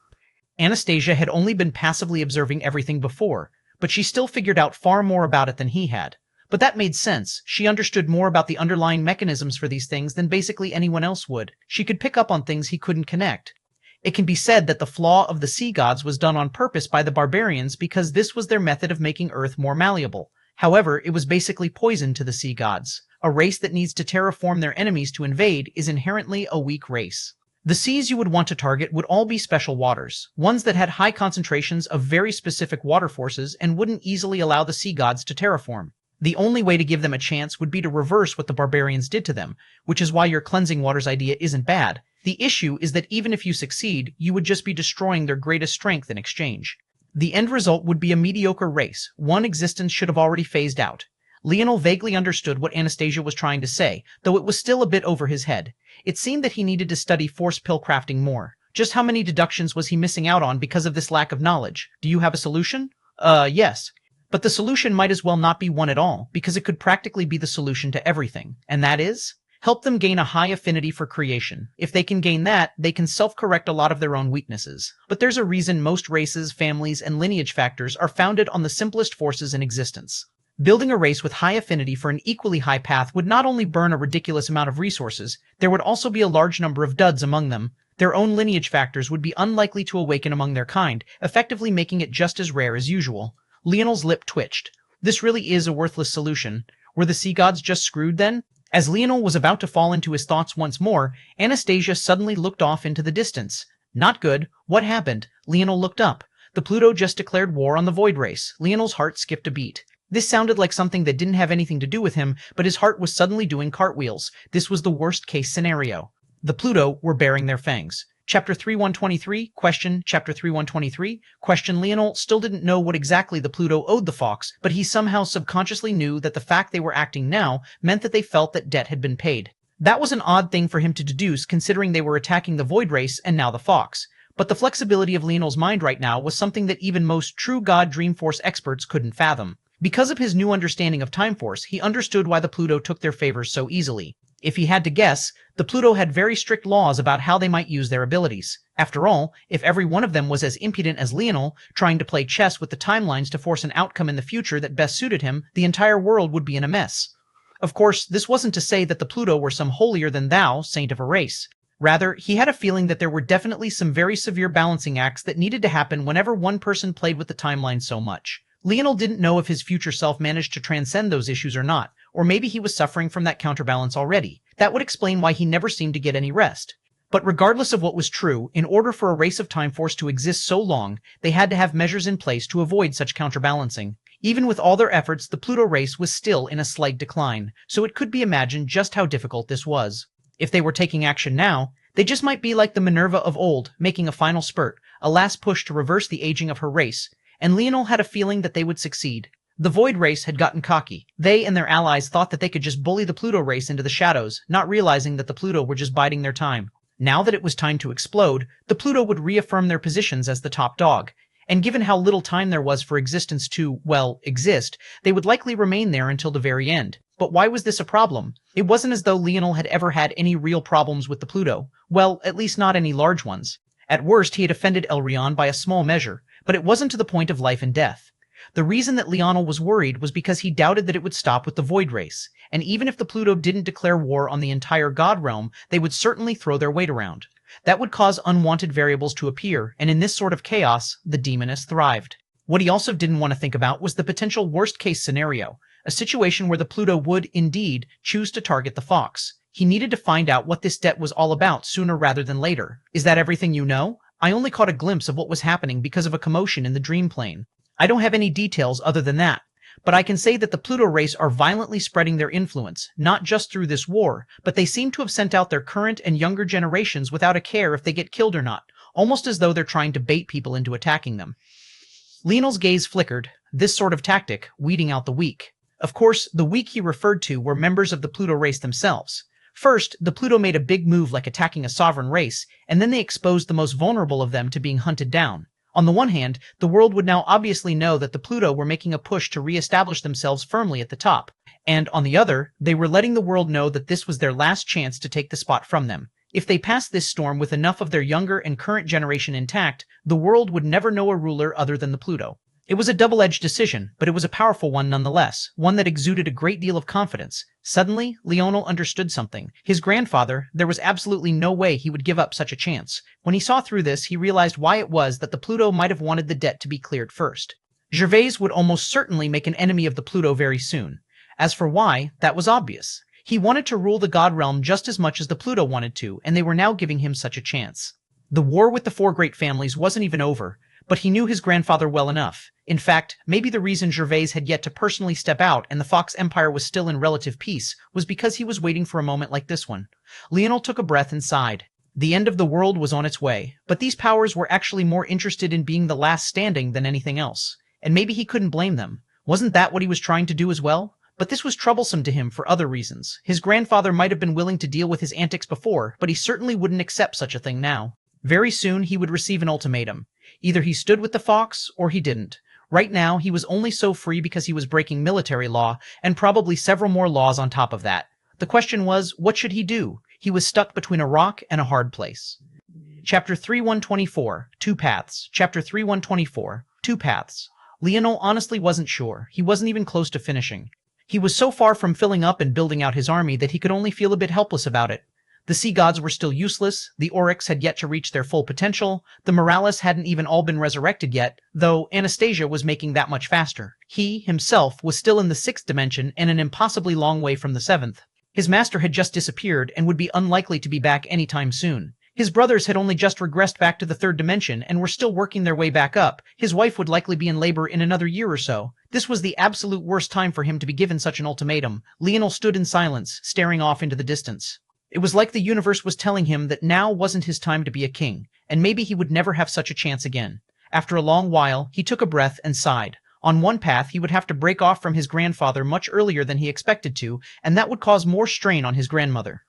Anastasia had only been passively observing everything before, but she still figured out far more about it than he had. But that made sense. She understood more about the underlying mechanisms for these things than basically anyone else would. She could pick up on things he couldn't connect. It can be said that the flaw of the sea gods was done on purpose by the barbarians because this was their method of making Earth more malleable. However, it was basically poison to the sea gods. A race that needs to terraform their enemies to invade is inherently a weak race. The seas you would want to target would all be special waters, ones that had high concentrations of very specific water forces and wouldn't easily allow the sea gods to terraform. The only way to give them a chance would be to reverse what the barbarians did to them, which is why your cleansing waters idea isn't bad. The issue is that even if you succeed, you would just be destroying their greatest strength in exchange. The end result would be a mediocre race. One existence should have already phased out. Leonel vaguely understood what Anastasia was trying to say, though it was still a bit over his head. It seemed that he needed to study force pill crafting more. Just how many deductions was he missing out on because of this lack of knowledge? Do you have a solution? Yes. But the solution might as well not be one at all, because it could practically be the solution to everything. And that is? Help them gain a high affinity for creation. If they can gain that, they can self-correct a lot of their own weaknesses. But there's a reason most races, families, and lineage factors are founded on the simplest forces in existence. Building a race with high affinity for an equally high path would not only burn a ridiculous amount of resources, there would also be a large number of duds among them. Their own lineage factors would be unlikely to awaken among their kind, effectively making it just as rare as usual. Leonel's lip twitched. This really is a worthless solution. Were the sea gods just screwed then? As Leonel was about to fall into his thoughts once more, Anastasia suddenly looked off into the distance. Not good. What happened? Leonel looked up. The Pluto just declared war on the Void Race. Leonel's heart skipped a beat. This sounded like something that didn't have anything to do with him, but his heart was suddenly doing cartwheels. This was the worst-case scenario. The Pluto were baring their fangs. Chapter 3123, question, Chapter 3123, question. Leonel still didn't know what exactly the Pluto owed the Fox, but he somehow subconsciously knew that the fact they were acting now meant that they felt that debt had been paid. That was an odd thing for him to deduce, considering they were attacking the Void Race and now the Fox. But the flexibility of Leonel's mind right now was something that even most true God Dreamforce experts couldn't fathom. Because of his new understanding of Time Force, he understood why the Pluto took their favors so easily. If he had to guess, the Pluto had very strict laws about how they might use their abilities. After all, if every one of them was as impudent as Leonel, trying to play chess with the timelines to force an outcome in the future that best suited him, the entire world would be in a mess. Of course, this wasn't to say that the Pluto were some holier-than-thou saint of a race. Rather, he had a feeling that there were definitely some very severe balancing acts that needed to happen whenever one person played with the timeline so much. Leonel didn't know if his future self managed to transcend those issues or not, or maybe he was suffering from that counterbalance already. That would explain why he never seemed to get any rest. But regardless of what was true, in order for a race of Time Force to exist so long, they had to have measures in place to avoid such counterbalancing. Even with all their efforts, the Pluto race was still in a slight decline, so it could be imagined just how difficult this was. If they were taking action now, they just might be like the Minerva of old, making a final spurt, a last push to reverse the aging of her race, and Leonel had a feeling that they would succeed. The Void Race had gotten cocky. They and their allies thought that they could just bully the Pluto race into the shadows, not realizing that the Pluto were just biding their time. Now that it was time to explode, the Pluto would reaffirm their positions as the top dog. And given how little time there was for existence to, well, exist, they would likely remain there until the very end. But why was this a problem? It wasn't as though Leonel had ever had any real problems with the Pluto. Well, at least not any large ones. At worst, he had offended Elryon by a small measure, but it wasn't to the point of life and death. The reason that Leonel was worried was because he doubted that it would stop with the Void Race, and even if the Pluto didn't declare war on the entire God Realm, they would certainly throw their weight around. That would cause unwanted variables to appear, and in this sort of chaos, the demoness thrived. What he also didn't want to think about was the potential worst-case scenario, a situation where the Pluto would, indeed, choose to target the Fox. He needed to find out what this debt was all about sooner rather than later. Is that everything you know? I only caught a glimpse of what was happening because of a commotion in the dream plane. I don't have any details other than that, but I can say that the Pluto race are violently spreading their influence, not just through this war, but they seem to have sent out their current and younger generations without a care if they get killed or not, almost as though they're trying to bait people into attacking them. Leonel's gaze flickered, this sort of tactic, weeding out the weak. Of course, the weak he referred to were members of the Pluto race themselves. First, the Pluto made a big move like attacking a sovereign race, and then they exposed the most vulnerable of them to being hunted down. On the one hand, the world would now obviously know that the Pluto were making a push to re-establish themselves firmly at the top, and on the other, they were letting the world know that this was their last chance to take the spot from them. If they passed this storm with enough of their younger and current generation intact, the world would never know a ruler other than the Pluto. It was a double-edged decision, but it was a powerful one nonetheless, one that exuded a great deal of confidence. Suddenly, Leonel understood something. His grandfather, there was absolutely no way he would give up such a chance. When he saw through this, he realized why it was that the Pluto might have wanted the debt to be cleared first. Gervais would almost certainly make an enemy of the Pluto very soon. As for why, that was obvious. He wanted to rule the God Realm just as much as the Pluto wanted to, and they were now giving him such a chance. The war with the four great families wasn't even over, but he knew his grandfather well enough. In fact, maybe the reason Gervais had yet to personally step out and the Fox Empire was still in relative peace was because he was waiting for a moment like this one. Leonel took a breath and sighed. The end of the world was on its way, but these powers were actually more interested in being the last standing than anything else. And maybe he couldn't blame them. Wasn't that what he was trying to do as well? But this was troublesome to him for other reasons. His grandfather might have been willing to deal with his antics before, but he certainly wouldn't accept such a thing now. Very soon he would receive an ultimatum. Either he stood with the Fox, or he didn't. Right now, he was only so free because he was breaking military law, and probably several more laws on top of that. The question was, what should he do? He was stuck between a rock and a hard place. Chapter 3124, Two Paths. Chapter 3124, Two Paths. Leonel honestly wasn't sure. He wasn't even close to finishing. He was so far from filling up and building out his army that he could only feel a bit helpless about it. The sea gods were still useless, the Oryx had yet to reach their full potential, the Morales hadn't even all been resurrected yet, though Anastasia was making that much faster. He, himself, was still in the 6th dimension and an impossibly long way from the 7th. His master had just disappeared and would be unlikely to be back anytime soon. His brothers had only just regressed back to the 3rd dimension and were still working their way back up. His wife would likely be in labor in another year or so. This was the absolute worst time for him to be given such an ultimatum. Leonel stood in silence, staring off into the distance. It was like the universe was telling him that now wasn't his time to be a king, and maybe he would never have such a chance again. After a long while, he took a breath and sighed. On one path, he would have to break off from his grandfather much earlier than he expected to, and that would cause more strain on his grandmother.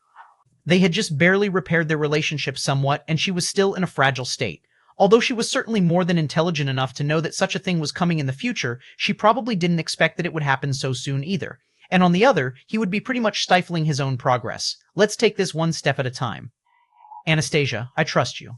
They had just barely repaired their relationship somewhat, and she was still in a fragile state. Although she was certainly more than intelligent enough to know that such a thing was coming in the future, she probably didn't expect that it would happen so soon either. And on the other, he would be pretty much stifling his own progress. Let's take this one step at a time. Anastasia, I trust you.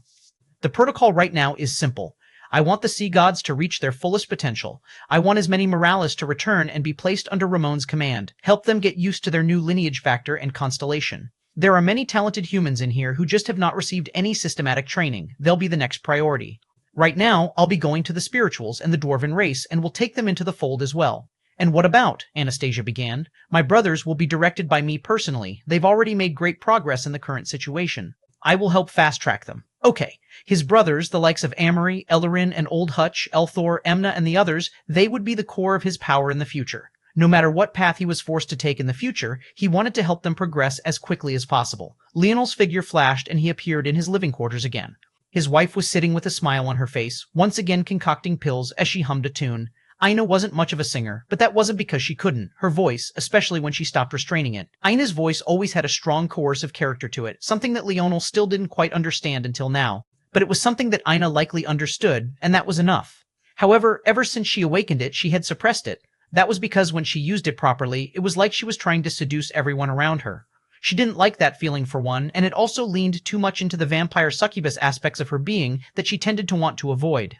The protocol right now is simple. I want the sea gods to reach their fullest potential. I want as many Morales to return and be placed under Ramon's command. Help them get used to their new lineage factor and constellation. There are many talented humans in here who just have not received any systematic training. They'll be the next priority. Right now, I'll be going to the spirituals and the dwarven race and will take them into the fold as well. And what about? Anastasia began. My brothers will be directed by me personally. They've already made great progress in the current situation. I will help fast-track them. Okay. His brothers, the likes of Amory, Ellerin, and Old Hutch, Elthor, Emna, and the others, they would be the core of his power in the future. No matter what path he was forced to take in the future, he wanted to help them progress as quickly as possible. Leonel's figure flashed and he appeared in his living quarters again. His wife was sitting with a smile on her face, once again concocting pills as she hummed a tune. Ina wasn't much of a singer, but that wasn't because she couldn't. Her voice, especially when she stopped restraining it. Ina's voice always had a strong coercive character to it, something that Leonel still didn't quite understand until now. But it was something that Ina likely understood, and that was enough. However, ever since she awakened it, she had suppressed it. That was because when she used it properly, it was like she was trying to seduce everyone around her. She didn't like that feeling for one, and it also leaned too much into the vampire succubus aspects of her being that she tended to want to avoid.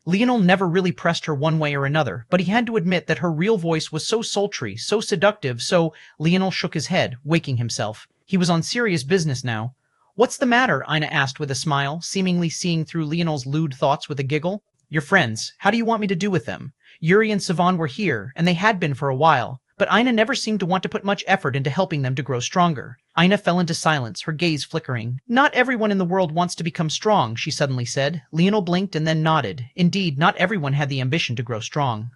Leonel never really pressed her one way or another, but he had to admit that her real voice was so sultry, so seductive, so Leonel shook his head, waking himself. He was on serious business now. What's the matter? Ina asked with a smile, seemingly seeing through Leonel's lewd thoughts with a giggle. Your friends. How do you want me to do with them? Yuri and Sivan were here, and they had been for a while, but Ina never seemed to want to put much effort into helping them to grow stronger. Ina fell into silence, her gaze flickering. Not everyone in the world wants to become strong, she suddenly said. Leonel blinked and then nodded. Indeed, not everyone had the ambition to grow strong.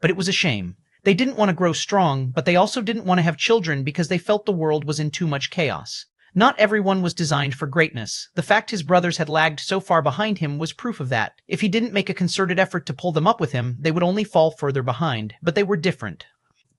But it was a shame. They didn't want to grow strong, but they also didn't want to have children because they felt the world was in too much chaos. Not everyone was designed for greatness. The fact his brothers had lagged so far behind him was proof of that. If he didn't make a concerted effort to pull them up with him, they would only fall further behind. But they were different.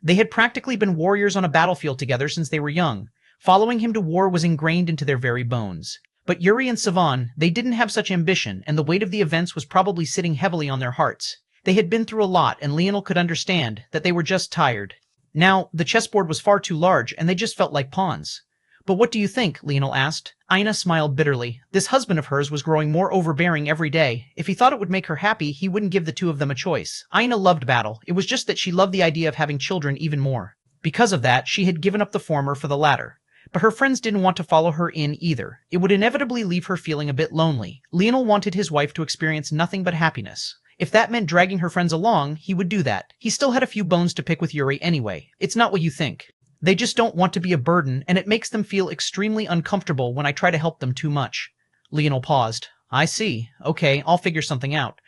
They had practically been warriors on a battlefield together since they were young. Following him to war was ingrained into their very bones. But Yuri and Sivan, they didn't have such ambition, and the weight of the events was probably sitting heavily on their hearts. They had been through a lot, and Leonel could understand that they were just tired. Now, the chessboard was far too large, and they just felt like pawns. But what do you think? Leonel asked. Ina smiled bitterly. This husband of hers was growing more overbearing every day. If he thought it would make her happy, he wouldn't give the two of them a choice. Ina loved battle. It was just that she loved the idea of having children even more. Because of that, she had given up the former for the latter. But her friends didn't want to follow her in either. It would inevitably leave her feeling a bit lonely. Leonel wanted his wife to experience nothing but happiness. If that meant dragging her friends along, he would do that. He still had a few bones to pick with Yuri anyway. It's not what you think. They just don't want to be a burden, and it makes them feel extremely uncomfortable when I try to help them too much. Leonel paused. I see. Okay, I'll figure something out.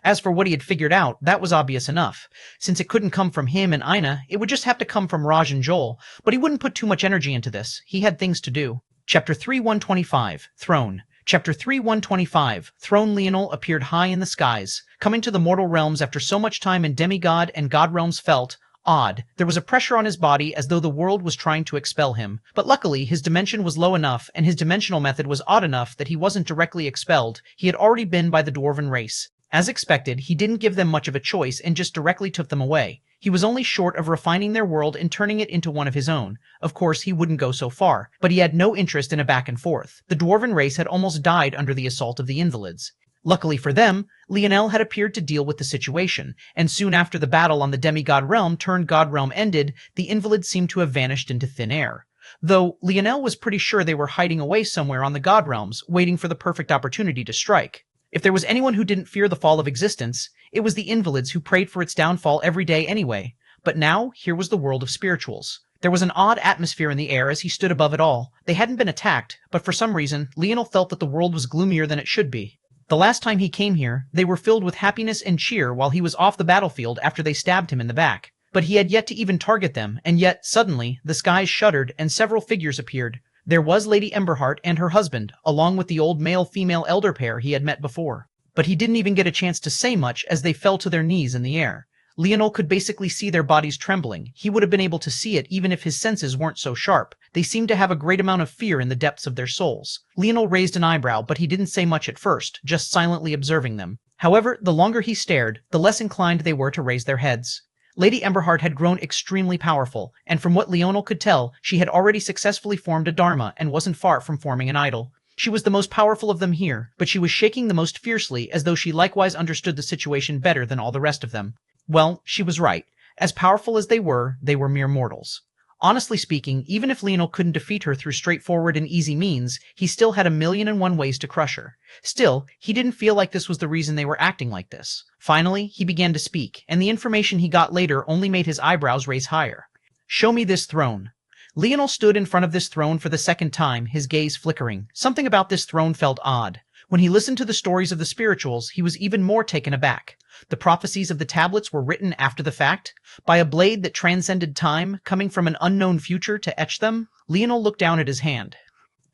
As for what he had figured out, that was obvious enough. Since it couldn't come from him and Ina, it would just have to come from Raj and Joel, but he wouldn't put too much energy into this. He had things to do. Chapter 3125, Throne. Chapter 3125, Throne. Leonel appeared high in the skies. Coming to the mortal realms after so much time in demigod and god realms felt odd. There was a pressure on his body as though the world was trying to expel him. But luckily, his dimension was low enough and his dimensional method was odd enough that he wasn't directly expelled. He had already been by the dwarven race. As expected, he didn't give them much of a choice and just directly took them away. He was only short of refining their world and turning it into one of his own. Of course, he wouldn't go so far, but he had no interest in a back and forth. The dwarven race had almost died under the assault of the Invalids. Luckily for them, Leonel had appeared to deal with the situation, and soon after the battle on the demigod realm turned god realm ended, the Invalids seemed to have vanished into thin air. Though Leonel was pretty sure they were hiding away somewhere on the god realms, waiting for the perfect opportunity to strike. If there was anyone who didn't fear the fall of existence, it was the Invalids who prayed for its downfall every day anyway. But now, here was the world of spirituals. There was an odd atmosphere in the air as he stood above it all. They hadn't been attacked, but for some reason, Leonel felt that the world was gloomier than it should be. The last time he came here, they were filled with happiness and cheer while he was off the battlefield after they stabbed him in the back. But he had yet to even target them, and yet, suddenly, the skies shuddered and several figures appeared. There was Lady Emberheart and her husband, along with the old male-female elder pair he had met before. But he didn't even get a chance to say much as they fell to their knees in the air. Leonel could basically see their bodies trembling. He would have been able to see it even if his senses weren't so sharp. They seemed to have a great amount of fear in the depths of their souls. Leonel raised an eyebrow, but he didn't say much at first, just silently observing them. However, the longer he stared, the less inclined they were to raise their heads. Lady Emberheart had grown extremely powerful, and from what Leonel could tell, she had already successfully formed a dharma and wasn't far from forming an idol. She was the most powerful of them here, but she was shaking the most fiercely as though she likewise understood the situation better than all the rest of them. Well, she was right. As powerful as they were mere mortals. Honestly speaking, even if Leonel couldn't defeat her through straightforward and easy means, he still had 1,000,001 ways to crush her. Still, he didn't feel like this was the reason they were acting like this. Finally, he began to speak, and the information he got later only made his eyebrows raise higher. "Show me this throne." Leonel stood in front of this throne for the second time, his gaze flickering. Something about this throne felt odd. When he listened to the stories of the spirituals, he was even more taken aback. The prophecies of the tablets were written after the fact, by a blade that transcended time, coming from an unknown future to etch them. Leonel looked down at his hand.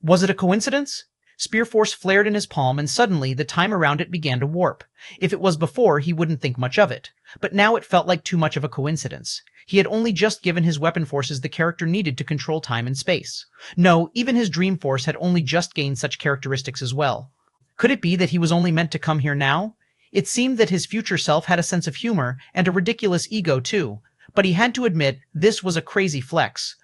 Was it a coincidence? Spear force flared in his palm, and suddenly the time around it began to warp. If it was before, he wouldn't think much of it. But now it felt like too much of a coincidence. He had only just given his weapon forces the character needed to control time and space. No, even his dream force had only just gained such characteristics as well. Could it be that he was only meant to come here now? It seemed that his future self had a sense of humor and a ridiculous ego too, but he had to admit this was a crazy flex.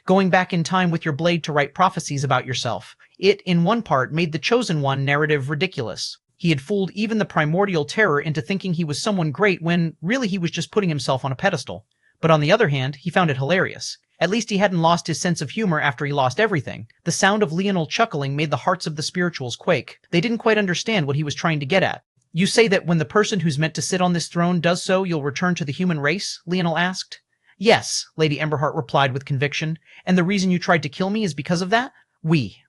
Going back in time with your blade to write prophecies about yourself. It, in one part, made the Chosen One narrative ridiculous. He had fooled even the primordial terror into thinking he was someone great when, really, he was just putting himself on a pedestal. But on the other hand, he found it hilarious. At least he hadn't lost his sense of humor after he lost everything. The sound of Leonel chuckling made the hearts of the spirituals quake. They didn't quite understand what he was trying to get at. "You say that when the person who's meant to sit on this throne does so, you'll return to the human race?" Leonel asked. "Yes," Lady Emberheart replied with conviction. "And the reason you tried to kill me is because of that?" We.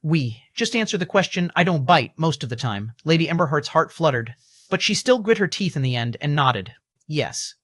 Just answer the question. I don't bite, most of the time." Lady Emberheart's heart fluttered. But she still grit her teeth in the end and nodded. "Yes."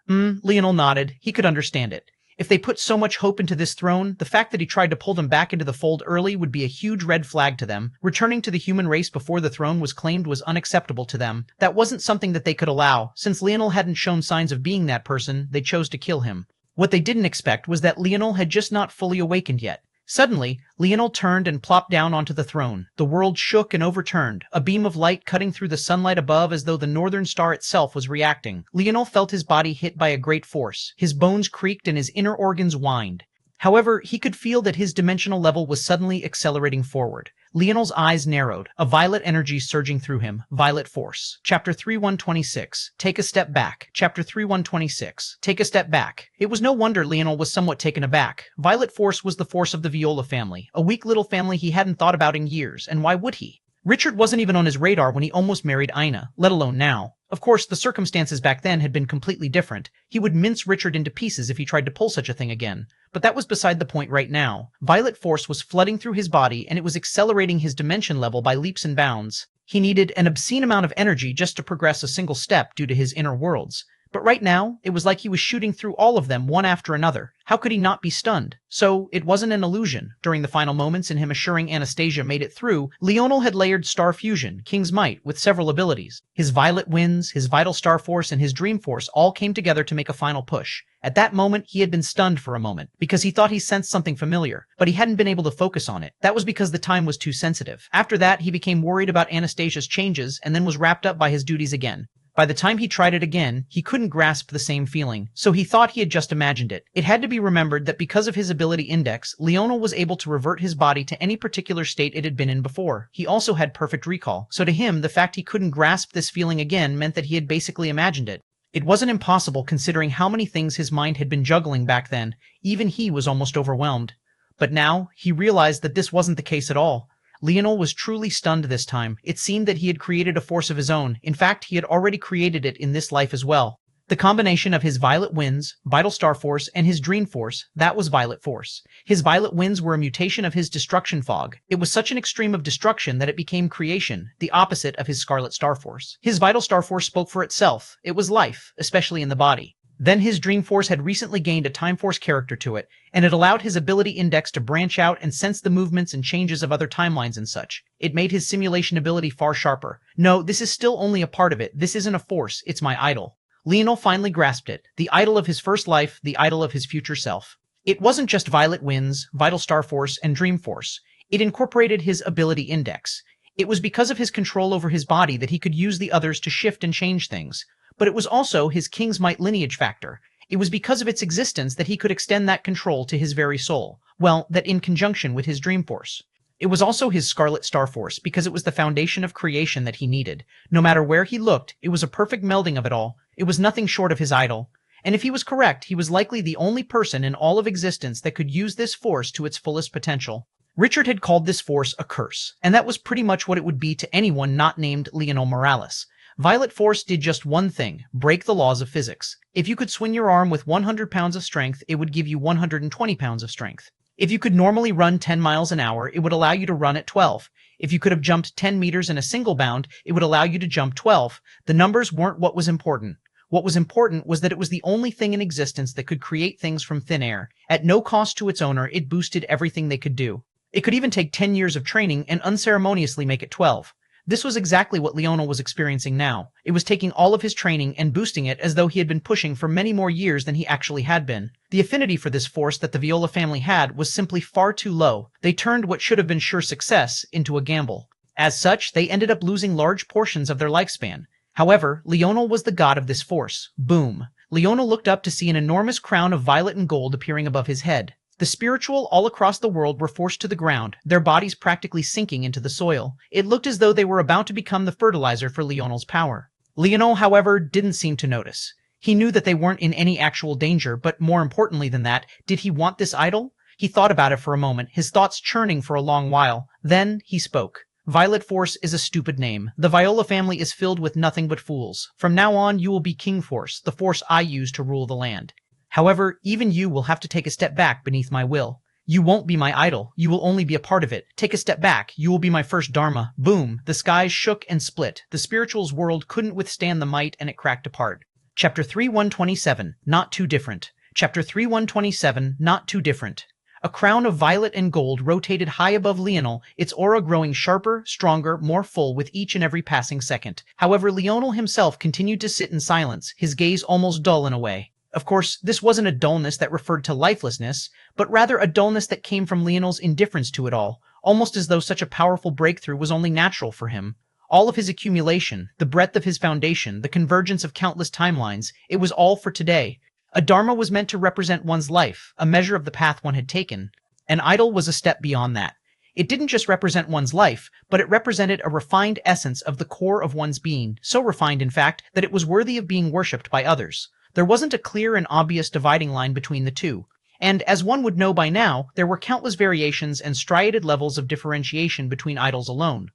Leonel nodded. He could understand it. If they put so much hope into this throne, the fact that he tried to pull them back into the fold early would be a huge red flag to them. Returning to the human race before the throne was claimed was unacceptable to them. That wasn't something that they could allow. Since Leonel hadn't shown signs of being that person, they chose to kill him. What they didn't expect was that Leonel had just not fully awakened yet. Suddenly, Leonel turned and plopped down onto the throne. The world shook and overturned, a beam of light cutting through the sunlight above as though the northern star itself was reacting. Leonel felt his body hit by a great force. His bones creaked and his inner organs whined. However, he could feel that his dimensional level was suddenly accelerating forward. Leonel's eyes narrowed, a violet energy surging through him. Violet Force. Chapter 3126. Take a step back. Chapter 3126. Take a step back. It was no wonder Leonel was somewhat taken aback. Violet Force was the force of the Viola family, a weak little family he hadn't thought about in years, and why would he? Richard wasn't even on his radar when he almost married Ina, let alone now. Of course, the circumstances back then had been completely different. He would mince Richard into pieces if he tried to pull such a thing again. But that was beside the point right now. Violet Force was flooding through his body, and it was accelerating his dimension level by leaps and bounds. He needed an obscene amount of energy just to progress a single step due to his inner worlds. But right now, it was like he was shooting through all of them one after another. How could he not be stunned? So, it wasn't an illusion. During the final moments in him assuring Anastasia made it through, Leonel had layered Star Fusion, King's Might, with several abilities. His Violet Winds, his Vital Star Force, and his Dream Force all came together to make a final push. At that moment, he had been stunned for a moment, because he thought he sensed something familiar, but he hadn't been able to focus on it. That was because the time was too sensitive. After that, he became worried about Anastasia's changes, and then was wrapped up by his duties again. By the time he tried it again, he couldn't grasp the same feeling, so he thought he had just imagined it. It had to be remembered that because of his ability index, Leonel was able to revert his body to any particular state it had been in before. He also had perfect recall, so to him, the fact he couldn't grasp this feeling again meant that he had basically imagined it. It wasn't impossible considering how many things his mind had been juggling back then. Even he was almost overwhelmed. But now, he realized that this wasn't the case at all. Leonel was truly stunned this time. It seemed that he had created a force of his own. In fact, he had already created it in this life as well. The combination of his Violet Winds, Vital Star Force, and his Dream Force, that was Violet Force. His Violet Winds were a mutation of his Destruction Fog. It was such an extreme of destruction that it became creation, the opposite of his Scarlet Star Force. His Vital Star Force spoke for itself. It was life, especially in the body. Then his Dream Force had recently gained a Time Force character to it, and it allowed his ability index to branch out and sense the movements and changes of other timelines and such. It made his simulation ability far sharper. No, this is still only a part of it. This isn't a force, it's my idol. Leonel finally grasped it, the idol of his first life, the idol of his future self. It wasn't just Violet Winds, Vital Star Force, and Dream Force. It incorporated his ability index. It was because of his control over his body that he could use the others to shift and change things. But it was also his King's Might lineage factor. It was because of its existence that he could extend that control to his very soul. Well, that in conjunction with his Dream Force. It was also his Scarlet Star Force because it was the foundation of creation that he needed. No matter where he looked, it was a perfect melding of it all. It was nothing short of his idol. And if he was correct, he was likely the only person in all of existence that could use this force to its fullest potential. Richard had called this force a curse, and that was pretty much what it would be to anyone not named Leonel Morales. Violet Force did just one thing, break the laws of physics. If you could swing your arm with 100 pounds of strength, it would give you 120 pounds of strength. If you could normally run 10 miles an hour, it would allow you to run at 12. If you could have jumped 10 meters in a single bound, it would allow you to jump 12. The numbers weren't what was important. What was important was that it was the only thing in existence that could create things from thin air. At no cost to its owner, it boosted everything they could do. It could even take 10 years of training and unceremoniously make it 12. This was exactly what Leonel was experiencing now. It was taking all of his training and boosting it as though he had been pushing for many more years than he actually had been. The affinity for this force that the Viola family had was simply far too low. They turned what should have been sure success into a gamble. As such, they ended up losing large portions of their lifespan. However, Leonel was the god of this force. Boom. Leonel looked up to see an enormous crown of violet and gold appearing above his head. The spiritual all across the world were forced to the ground, their bodies practically sinking into the soil. It looked as though they were about to become the fertilizer for Leonel's power. Leonel, however, didn't seem to notice. He knew that they weren't in any actual danger, but more importantly than that, did he want this idol? He thought about it for a moment, his thoughts churning for a long while. Then he spoke. Violet Force is a stupid name. The Viola family is filled with nothing but fools. From now on, you will be King Force, the force I use to rule the land. However, even you will have to take a step back beneath my will. You won't be my idol. You will only be a part of it. Take a step back. You will be my first Dharma. Boom. The skies shook and split. The spiritual's world couldn't withstand the might and it cracked apart. Chapter 3127. Not too different. Chapter 3127. Not too different. A crown of violet and gold rotated high above Leonel, its aura growing sharper, stronger, more full with each and every passing second. However, Leonel himself continued to sit in silence, his gaze almost dull in a way. Of course, this wasn't a dullness that referred to lifelessness, but rather a dullness that came from Leonel's indifference to it all, almost as though such a powerful breakthrough was only natural for him. All of his accumulation, the breadth of his foundation, the convergence of countless timelines, it was all for today. A dharma was meant to represent one's life, a measure of the path one had taken. An idol was a step beyond that. It didn't just represent one's life, but it represented a refined essence of the core of one's being, so refined, in fact, that it was worthy of being worshipped by others. There wasn't a clear and obvious dividing line between the two. And as one would know by now, there were countless variations and striated levels of differentiation between idols alone.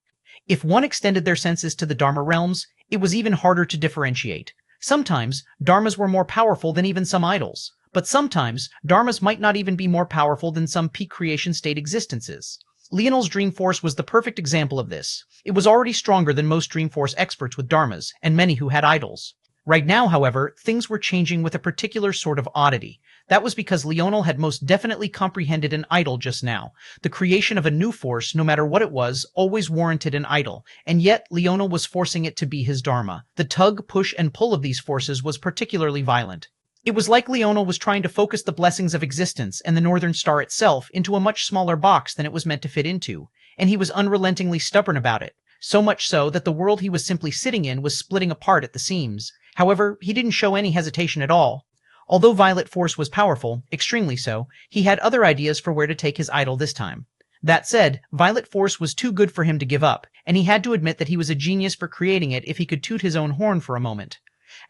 If one extended their senses to the Dharma realms, it was even harder to differentiate. Sometimes, dharmas were more powerful than even some idols. But sometimes, dharmas might not even be more powerful than some peak creation state existences. Leonel's Dream Force was the perfect example of this. It was already stronger than most Dream Force experts with dharmas, and many who had idols. Right now, however, things were changing with a particular sort of oddity. That was because Leonel had most definitely comprehended an idol just now. The creation of a new force, no matter what it was, always warranted an idol, and yet Leonel was forcing it to be his dharma. The tug, push, and pull of these forces was particularly violent. It was like Leonel was trying to focus the blessings of existence and the Northern Star itself into a much smaller box than it was meant to fit into, and he was unrelentingly stubborn about it. so much so that the world he was simply sitting in was splitting apart at the seams. However, he didn't show any hesitation at all. Although Violet Force was powerful, extremely so, he had other ideas for where to take his idol this time. That said, Violet Force was too good for him to give up, and he had to admit that he was a genius for creating it if he could toot his own horn for a moment.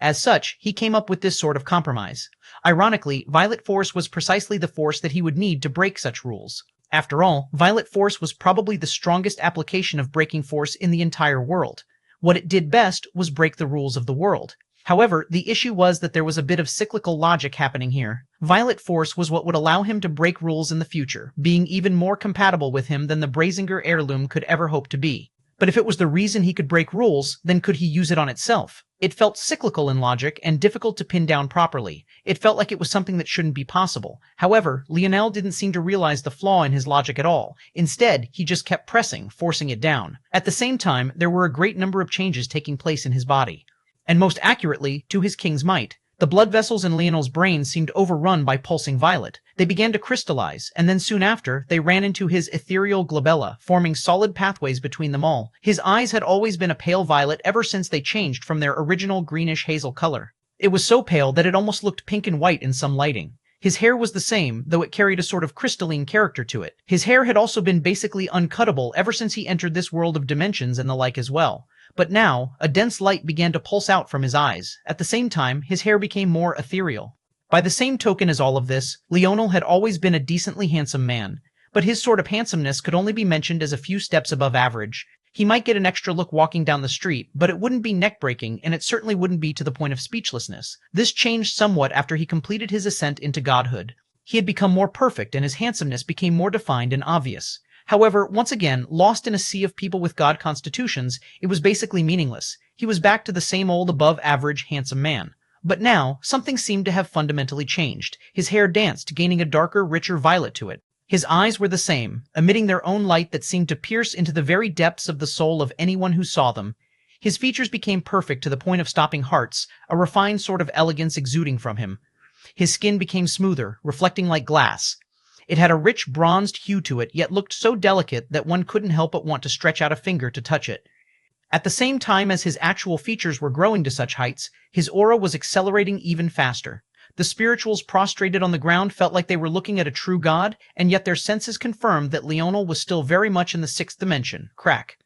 As such, he came up with this sort of compromise. Ironically, Violet Force was precisely the force that he would need to break such rules. After all, Violet Force was probably the strongest application of breaking force in the entire world. What it did best was break the rules of the world. However, the issue was that there was a bit of cyclical logic happening here. Violet Force was what would allow him to break rules in the future, being even more compatible with him than the Brazinger heirloom could ever hope to be. But if it was the reason he could break rules, then could he use it on itself? It felt cyclical in logic and difficult to pin down properly. It felt like it was something that shouldn't be possible. However, Leonel didn't seem to realize the flaw in his logic at all. Instead, he just kept pressing, forcing it down. At the same time, there were a great number of changes taking place in his body. And most accurately, to his king's might. The blood vessels in Leonel's brain seemed overrun by pulsing violet. They began to crystallize, and then soon after, they ran into his ethereal glabella, forming solid pathways between them all. His eyes had always been a pale violet ever since they changed from their original greenish hazel color. It was so pale that it almost looked pink and white in some lighting. His hair was the same, though it carried a sort of crystalline character to it. His hair had also been basically uncuttable ever since he entered this world of dimensions and the like as well. But now, a dense light began to pulse out from his eyes. At the same time, his hair became more ethereal. By the same token as all of this, Leonel had always been a decently handsome man. But his sort of handsomeness could only be mentioned as a few steps above average. He might get an extra look walking down the street, but it wouldn't be neck-breaking, and it certainly wouldn't be to the point of speechlessness. This changed somewhat after he completed his ascent into godhood. He had become more perfect, and his handsomeness became more defined and obvious. However, once again, lost in a sea of people with god constitutions, it was basically meaningless. He was back to the same old above-average handsome man. But now, something seemed to have fundamentally changed. His hair danced, gaining a darker, richer violet to it. His eyes were the same, emitting their own light that seemed to pierce into the very depths of the soul of anyone who saw them. His features became perfect to the point of stopping hearts, a refined sort of elegance exuding from him. His skin became smoother, reflecting like glass. It had a rich bronzed hue to it, yet looked so delicate that one couldn't help but want to stretch out a finger to touch it. At the same time as his actual features were growing to such heights, his aura was accelerating even faster. The spirituals prostrated on the ground felt like they were looking at a true god, and yet their senses confirmed that Leonel was still very much in the 6th dimension,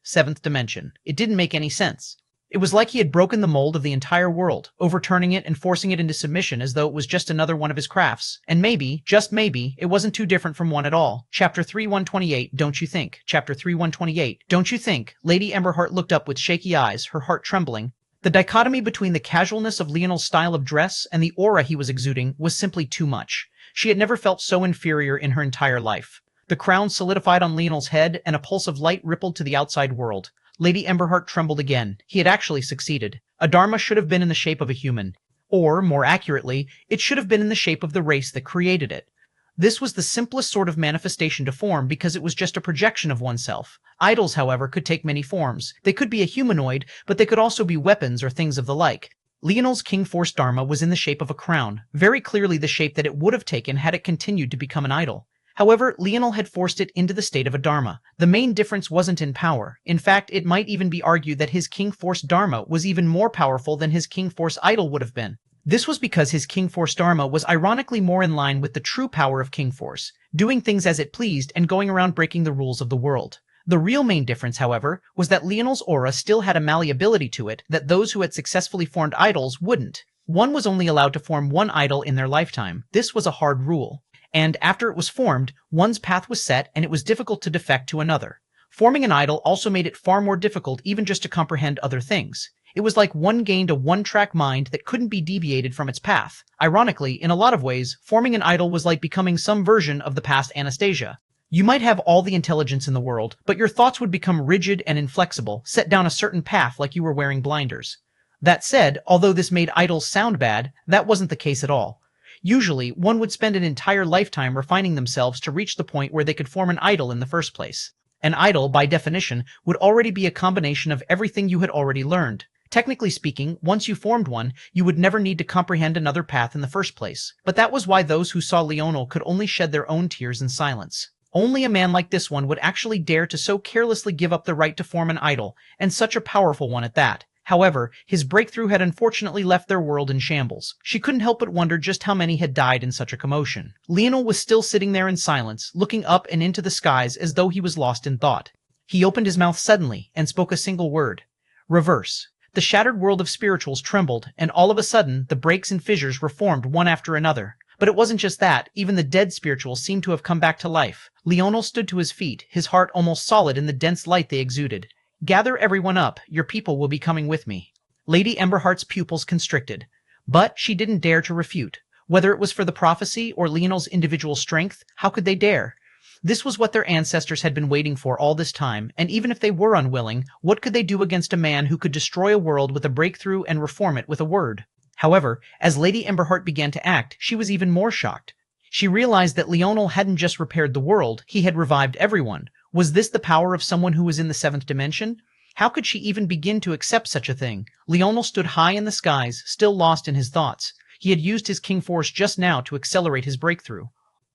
seventh dimension. It didn't make any sense. It was like he had broken the mold of the entire world, overturning it and forcing it into submission as though it was just another one of his crafts. And maybe, just maybe, it wasn't too different from one at all. Chapter 3128, don't you think? Chapter 3128, don't you think? Lady Emberheart looked up with shaky eyes, her heart trembling. The dichotomy between the casualness of Leonel's style of dress and the aura he was exuding was simply too much. She had never felt so inferior in her entire life. The crown solidified on Leonel's head, and a pulse of light rippled to the outside world. Lady Emberheart trembled again. He had actually succeeded. A Dharma should have been in the shape of a human. Or, more accurately, it should have been in the shape of the race that created it. This was the simplest sort of manifestation to form because it was just a projection of oneself. Idols, however, could take many forms. They could be a humanoid, but they could also be weapons or things of the like. Leonel's King Force Dharma was in the shape of a crown, very clearly the shape that it would have taken had it continued to become an idol. However, Leonel had forced it into the state of a Dharma. The main difference wasn't in power. In fact, it might even be argued that his King Force Dharma was even more powerful than his King Force idol would have been. This was because his King Force Dharma was ironically more in line with the true power of King Force, doing things as it pleased and going around breaking the rules of the world. The real main difference, however, was that Leonel's aura still had a malleability to it that those who had successfully formed idols wouldn't. One was only allowed to form one idol in their lifetime. This was a hard rule. And after it was formed, one's path was set and it was difficult to defect to another. Forming an idol also made it far more difficult even just to comprehend other things. It was like one gained a one-track mind that couldn't be deviated from its path. Ironically, in a lot of ways, forming an idol was like becoming some version of the past Anastasia. You might have all the intelligence in the world, but your thoughts would become rigid and inflexible, set down a certain path like you were wearing blinders. That said, although this made idols sound bad, that wasn't the case at all. Usually, one would spend an entire lifetime refining themselves to reach the point where they could form an idol in the first place. An idol, by definition, would already be a combination of everything you had already learned. Technically speaking, once you formed one, you would never need to comprehend another path in the first place. But that was why those who saw Leonel could only shed their own tears in silence. Only a man like this one would actually dare to so carelessly give up the right to form an idol, and such a powerful one at that. However, his breakthrough had unfortunately left their world in shambles. She couldn't help but wonder just how many had died in such a commotion. Leonel was still sitting there in silence, looking up and into the skies as though he was lost in thought. He opened his mouth suddenly and spoke a single word. Reverse. The shattered world of spirituals trembled, and all of a sudden, the breaks and fissures were formed one after another. But it wasn't just that, even the dead spirituals seemed to have come back to life. Leonel stood to his feet, his heart almost solid in the dense light they exuded. Gather everyone up, your people will be coming with me. Lady Emberheart's pupils constricted. But she didn't dare to refute. Whether it was for the prophecy or Leonel's individual strength, how could they dare? This was what their ancestors had been waiting for all this time, and even if they were unwilling, what could they do against a man who could destroy a world with a breakthrough and reform it with a word? However, as Lady Emberheart began to act, she was even more shocked. She realized that Leonel hadn't just repaired the world, he had revived everyone. Was this the power of someone who was in the seventh dimension? How could she even begin to accept such a thing? Leonel stood high in the skies, still lost in his thoughts. He had used his king force just now to accelerate his breakthrough.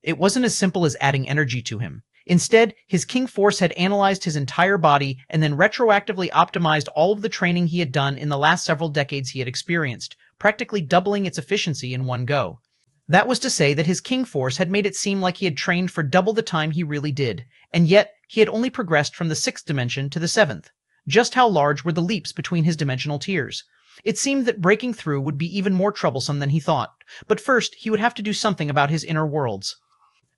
It wasn't as simple as adding energy to him. Instead, his king force had analyzed his entire body and then retroactively optimized all of the training he had done in the last several decades he had experienced, practically doubling its efficiency in one go. That was to say that his king force had made it seem like he had trained for double the time he really did, and yet he had only progressed from the sixth dimension to the seventh. Just how large were the leaps between his dimensional tiers? It seemed that breaking through would be even more troublesome than he thought, but first he would have to do something about his inner worlds.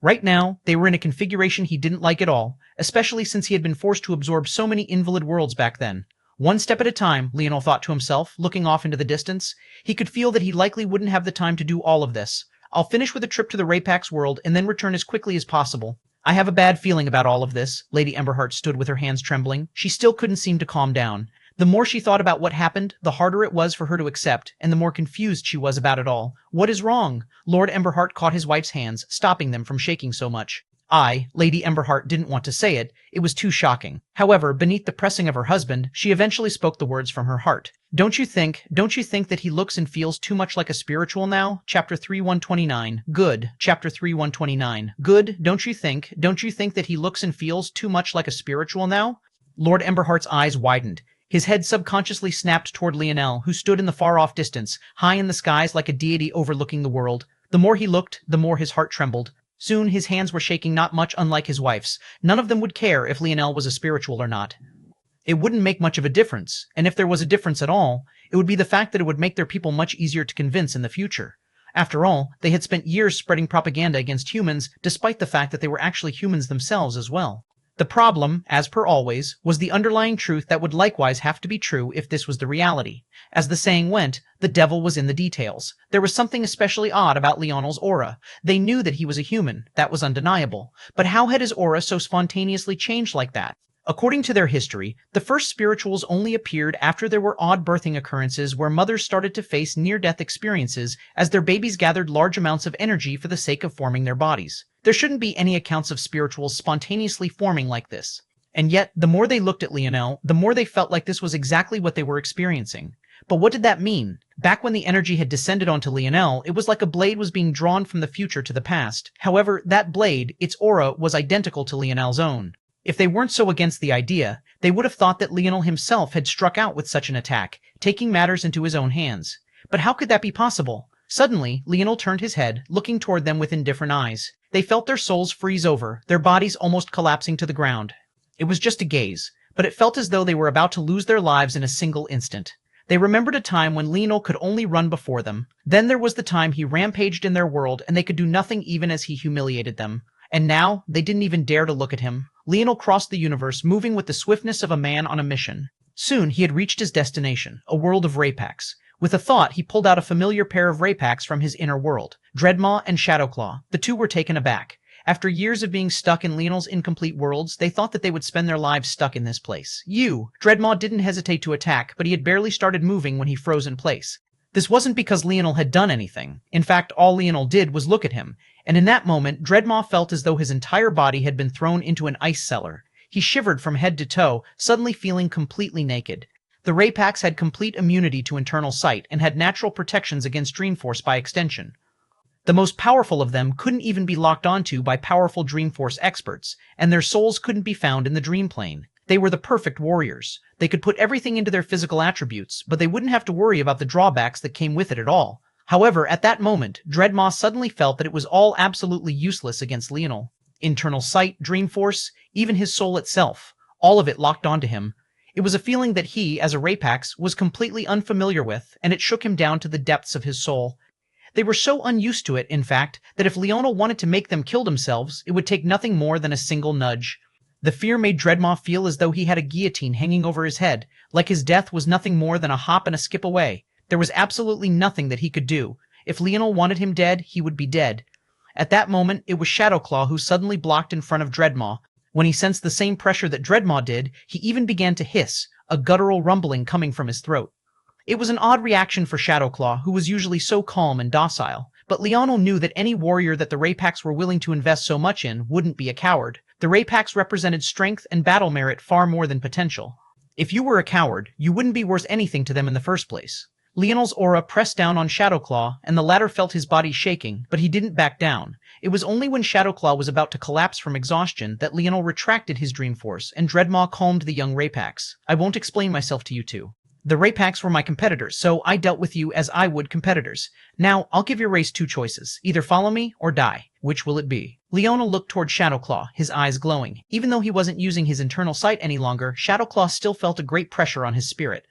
Right now, they were in a configuration he didn't like at all, especially since he had been forced to absorb so many invalid worlds back then. One step at a time, Leonel thought to himself, looking off into the distance. He could feel that he likely wouldn't have the time to do all of this. I'll finish with a trip to the Rapax world and then return as quickly as possible. I have a bad feeling about all of this. Lady Emberheart stood with her hands trembling. She still couldn't seem to calm down. The more she thought about what happened, the harder it was for her to accept, and the more confused she was about it all. What is wrong? Lord Emberheart caught his wife's hands, stopping them from shaking so much. Lady Emberheart didn't want to say it. It was too shocking. However, beneath the pressing of her husband, she eventually spoke the words from her heart. Don't you think that he looks and feels too much like a spiritual now? Chapter 3129. Good. Chapter 3129. Good. Don't you think that he looks and feels too much like a spiritual now? Lord Emberheart's eyes widened. His head subconsciously snapped toward Leonel, who stood in the far-off distance, high in the skies like a deity overlooking the world. The more he looked, the more his heart trembled. Soon his hands were shaking not much unlike his wife's. None of them would care if Leonel was a spiritual or not. It wouldn't make much of a difference, and if there was a difference at all, it would be the fact that it would make their people much easier to convince in the future. After all, they had spent years spreading propaganda against humans, despite the fact that they were actually humans themselves as well. The problem, as per always, was the underlying truth that would likewise have to be true if this was the reality. As the saying went, the devil was in the details. There was something especially odd about Leonel's aura. They knew that he was a human, that was undeniable. But how had his aura so spontaneously changed like that? According to their history, the first spirituals only appeared after there were odd birthing occurrences where mothers started to face near-death experiences as their babies gathered large amounts of energy for the sake of forming their bodies. There shouldn't be any accounts of spirituals spontaneously forming like this. And yet, the more they looked at Leonel, the more they felt like this was exactly what they were experiencing. But what did that mean? Back when the energy had descended onto Leonel, it was like a blade was being drawn from the future to the past. However, that blade, its aura, was identical to Leonel's own. If they weren't so against the idea, they would have thought that Leonel himself had struck out with such an attack, taking matters into his own hands. But how could that be possible? Suddenly, Leonel turned his head, looking toward them with indifferent eyes. They felt their souls freeze over, their bodies almost collapsing to the ground. It was just a gaze, but it felt as though they were about to lose their lives in a single instant. They remembered a time when Leonel could only run before them. Then there was the time he rampaged in their world and they could do nothing even as he humiliated them. And now, they didn't even dare to look at him. Leonel crossed the universe, moving with the swiftness of a man on a mission. Soon he had reached his destination, a world of Rapax. With a thought, he pulled out a familiar pair of Rapax from his inner world, Dreadmaw and Shadowclaw. The two were taken aback. After years of being stuck in Leonel's incomplete worlds, they thought that they would spend their lives stuck in this place. Dreadmaw didn't hesitate to attack, but he had barely started moving when he froze in place. This wasn't because Leonel had done anything. In fact, all Leonel did was look at him, and in that moment, Dreadmaw felt as though his entire body had been thrown into an ice cellar. He shivered from head to toe, suddenly feeling completely naked. The Rapax had complete immunity to internal sight and had natural protections against Dreamforce by extension. The most powerful of them couldn't even be locked onto by powerful Dreamforce experts, and their souls couldn't be found in the dream plane. They were the perfect warriors. They could put everything into their physical attributes, but they wouldn't have to worry about the drawbacks that came with it at all. However, at that moment, Dreadmaw suddenly felt that it was all absolutely useless against Leonel. Internal sight, Dreamforce, even his soul itself, all of it locked onto him. It was a feeling that he, as a Rapax, was completely unfamiliar with, and it shook him down to the depths of his soul. They were so unused to it, in fact, that if Leonel wanted to make them kill themselves, it would take nothing more than a single nudge. The fear made Dreadmaw feel as though he had a guillotine hanging over his head, like his death was nothing more than a hop and a skip away. There was absolutely nothing that he could do. If Leonel wanted him dead, he would be dead. At that moment, it was Shadowclaw who suddenly blocked in front of Dreadmaw. When he sensed the same pressure that Dreadmaw did, he even began to hiss, a guttural rumbling coming from his throat. It was an odd reaction for Shadowclaw, who was usually so calm and docile, but Leonel knew that any warrior that the Rapax were willing to invest so much in wouldn't be a coward. The Rapax represented strength and battle merit far more than potential. If you were a coward, you wouldn't be worth anything to them in the first place. Leonel's aura pressed down on Shadowclaw, and the latter felt his body shaking, but he didn't back down. It was only when Shadowclaw was about to collapse from exhaustion that Leonel retracted his Dreamforce, and Dreadmaw calmed the young Rapax. I won't explain myself to you two. The Rapax were my competitors, so I dealt with you as I would competitors. Now, I'll give your race two choices. Either follow me or die. Which will it be? Leonel looked toward Shadowclaw, his eyes glowing. Even though he wasn't using his internal sight any longer, Shadowclaw still felt a great pressure on his spirit.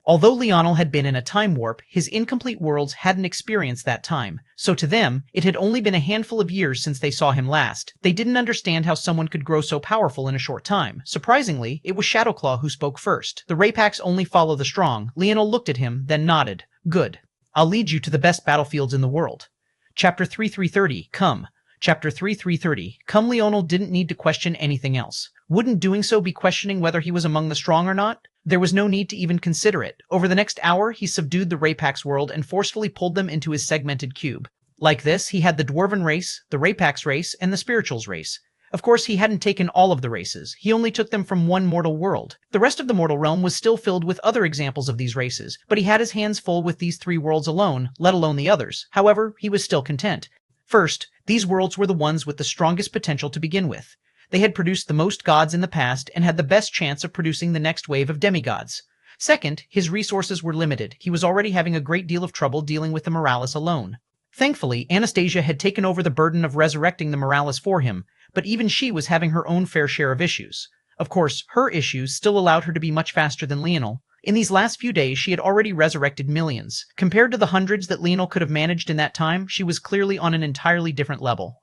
Although Leonel had been in a time warp, his incomplete worlds hadn't experienced that time, so to them, it had only been a handful of years since they saw him last. They didn't understand how someone could grow so powerful in a short time. Surprisingly, it was Shadowclaw who spoke first. The Rapax only follow the strong. Leonel looked at him, then nodded. Good. I'll lead you to the best battlefields in the world. Chapter 3330, come. Chapter 3330, come. Leonel didn't need to question anything else. Wouldn't doing so be questioning whether he was among the strong or not? There was no need to even consider it. Over the next hour, he subdued the Rapax world and forcefully pulled them into his segmented cube. Like this, he had the Dwarven race, the Rapax race, and the Spirituals race. Of course, he hadn't taken all of the races. He only took them from one mortal world. The rest of the mortal realm was still filled with other examples of these races, but he had his hands full with these three worlds alone, let alone the others. However, he was still content. First, these worlds were the ones with the strongest potential to begin with. They had produced the most gods in the past and had the best chance of producing the next wave of demigods. Second, his resources were limited. He was already having a great deal of trouble dealing with the Morales alone. Thankfully, Anastasia had taken over the burden of resurrecting the Morales for him, but even she was having her own fair share of issues. Of course, her issues still allowed her to be much faster than Leonel. In these last few days, she had already resurrected millions. Compared to the hundreds that Leonel could have managed in that time, she was clearly on an entirely different level.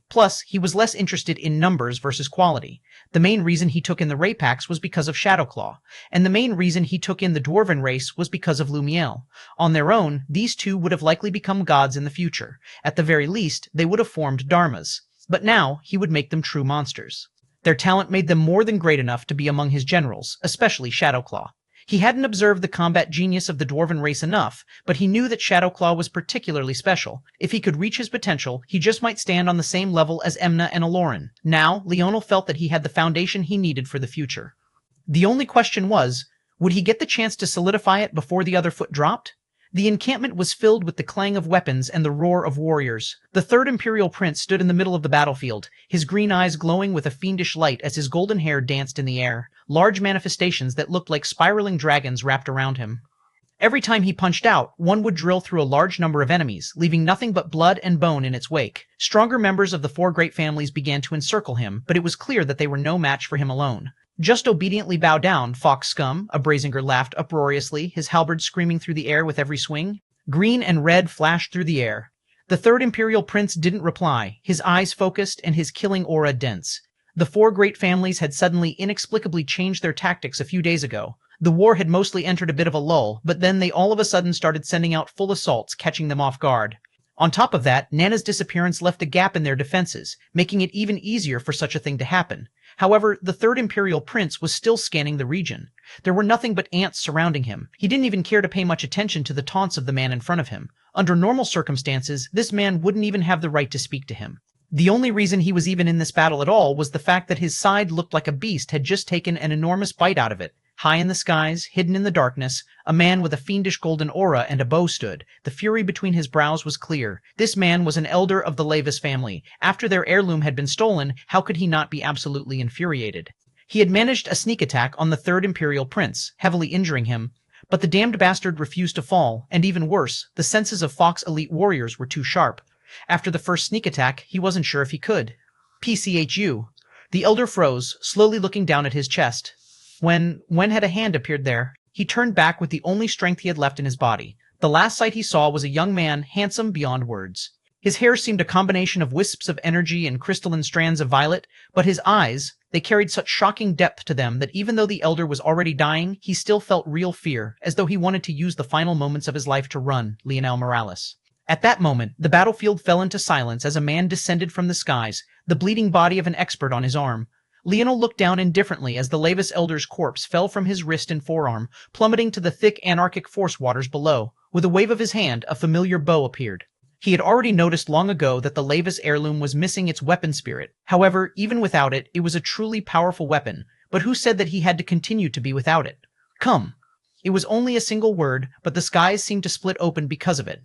Plus, he was less interested in numbers versus quality. The main reason he took in the Rapax was because of Shadowclaw, and the main reason he took in the Dwarven race was because of Lumiel. On their own, these two would have likely become gods in the future. At the very least, they would have formed dharmas. But now, he would make them true monsters. Their talent made them more than great enough to be among his generals, especially Shadowclaw. He hadn't observed the combat genius of the Dwarven race enough, but he knew that Shadowclaw was particularly special. If he could reach his potential, he just might stand on the same level as Emna and Aloran. Now, Leonel felt that he had the foundation he needed for the future. The only question was, would he get the chance to solidify it before the other foot dropped? The encampment was filled with the clang of weapons and the roar of warriors. The third Imperial Prince stood in the middle of the battlefield, his green eyes glowing with a fiendish light as his golden hair danced in the air, large manifestations that looked like spiraling dragons wrapped around him. Every time he punched out, one would drill through a large number of enemies, leaving nothing but blood and bone in its wake. Stronger members of the four great families began to encircle him, but it was clear that they were no match for him alone. Just obediently bow down, Fox Scum, a Brazinger laughed uproariously, his halberd screaming through the air with every swing. Green and red flashed through the air. The third Imperial Prince didn't reply, his eyes focused and his killing aura dense. The four great families had suddenly inexplicably changed their tactics a few days ago. The war had mostly entered a bit of a lull, but then they all of a sudden started sending out full assaults, catching them off guard. On top of that, Nana's disappearance left a gap in their defenses, making it even easier for such a thing to happen. However, the third Imperial Prince was still scanning the region. There were nothing but ants surrounding him. He didn't even care to pay much attention to the taunts of the man in front of him. Under normal circumstances, this man wouldn't even have the right to speak to him. The only reason he was even in this battle at all was the fact that his side looked like a beast had just taken an enormous bite out of it. High in the skies, hidden in the darkness, a man with a fiendish golden aura and a bow stood. The fury between his brows was clear. This man was an elder of the Levis family. After their heirloom had been stolen, how could he not be absolutely infuriated? He had managed a sneak attack on the third Imperial Prince, heavily injuring him, but the damned bastard refused to fall, and even worse, the senses of Fox elite warriors were too sharp. After the first sneak attack, he wasn't sure if he could. PCHU. The elder froze, slowly looking down at his chest. When had a hand appeared there? He turned back with the only strength he had left in his body. The last sight he saw was a young man, handsome beyond words. His hair seemed a combination of wisps of energy and crystalline strands of violet, but his eyes, they carried such shocking depth to them that even though the elder was already dying, he still felt real fear, as though he wanted to use the final moments of his life to run. Leonel Morales. At that moment, the battlefield fell into silence as a man descended from the skies, the bleeding body of an expert on his arm. Leonel looked down indifferently as the Levis elder's corpse fell from his wrist and forearm, plummeting to the thick anarchic force waters below. With a wave of his hand, a familiar bow appeared. He had already noticed long ago that the Levis heirloom was missing its weapon spirit. However, even without it, it was a truly powerful weapon. But who said that he had to continue to be without it? Come. It was only a single word, but the skies seemed to split open because of it.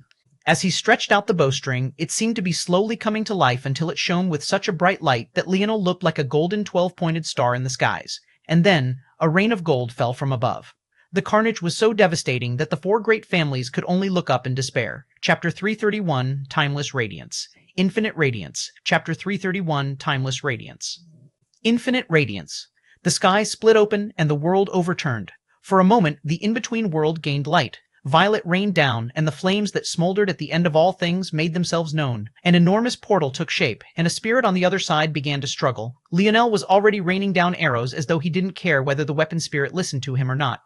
As he stretched out the bowstring, it seemed to be slowly coming to life until it shone with such a bright light that Leonel looked like a golden 12-pointed star in the skies. And then, a rain of gold fell from above. The carnage was so devastating that the four great families could only look up in despair. Chapter 331, Timeless Radiance. Infinite Radiance. Chapter 331, Timeless Radiance. Infinite Radiance. The sky split open and the world overturned. For a moment, the in-between world gained light. Violet rained down, and the flames that smoldered at the end of all things made themselves known. An enormous portal took shape, and a spirit on the other side began to struggle. Leonel was already raining down arrows as though he didn't care whether the weapon spirit listened to him or not.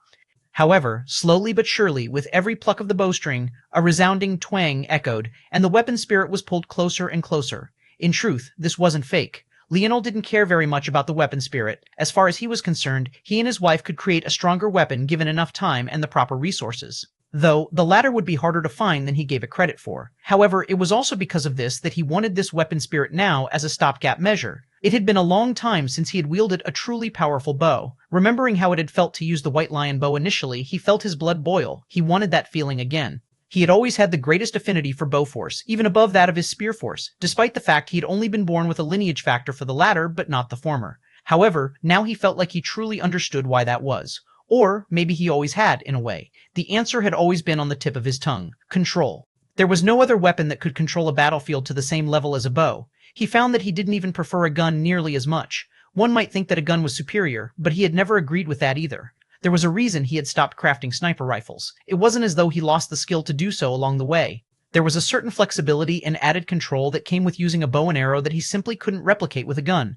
However, slowly but surely, with every pluck of the bowstring, a resounding twang echoed, and the weapon spirit was pulled closer and closer. In truth, this wasn't fake. Leonel didn't care very much about the weapon spirit. As far as he was concerned, he and his wife could create a stronger weapon given enough time and the proper resources. Though the latter would be harder to find than he gave it credit for. However, it was also because of this that he wanted this weapon spirit now as a stopgap measure. It had been a long time since he had wielded a truly powerful bow. Remembering how it had felt to use the White Lion bow initially, he felt his blood boil. He wanted that feeling again. He had always had the greatest affinity for bow force, even above that of his spear force, despite the fact he had only been born with a lineage factor for the latter, but not the former. However, now he felt like he truly understood why that was. Or maybe he always had, in a way. The answer had always been on the tip of his tongue. Control. There was no other weapon that could control a battlefield to the same level as a bow. He found that he didn't even prefer a gun nearly as much. One might think that a gun was superior, but he had never agreed with that either. There was a reason he had stopped crafting sniper rifles. It wasn't as though he lost the skill to do so along the way. There was a certain flexibility and added control that came with using a bow and arrow that he simply couldn't replicate with a gun.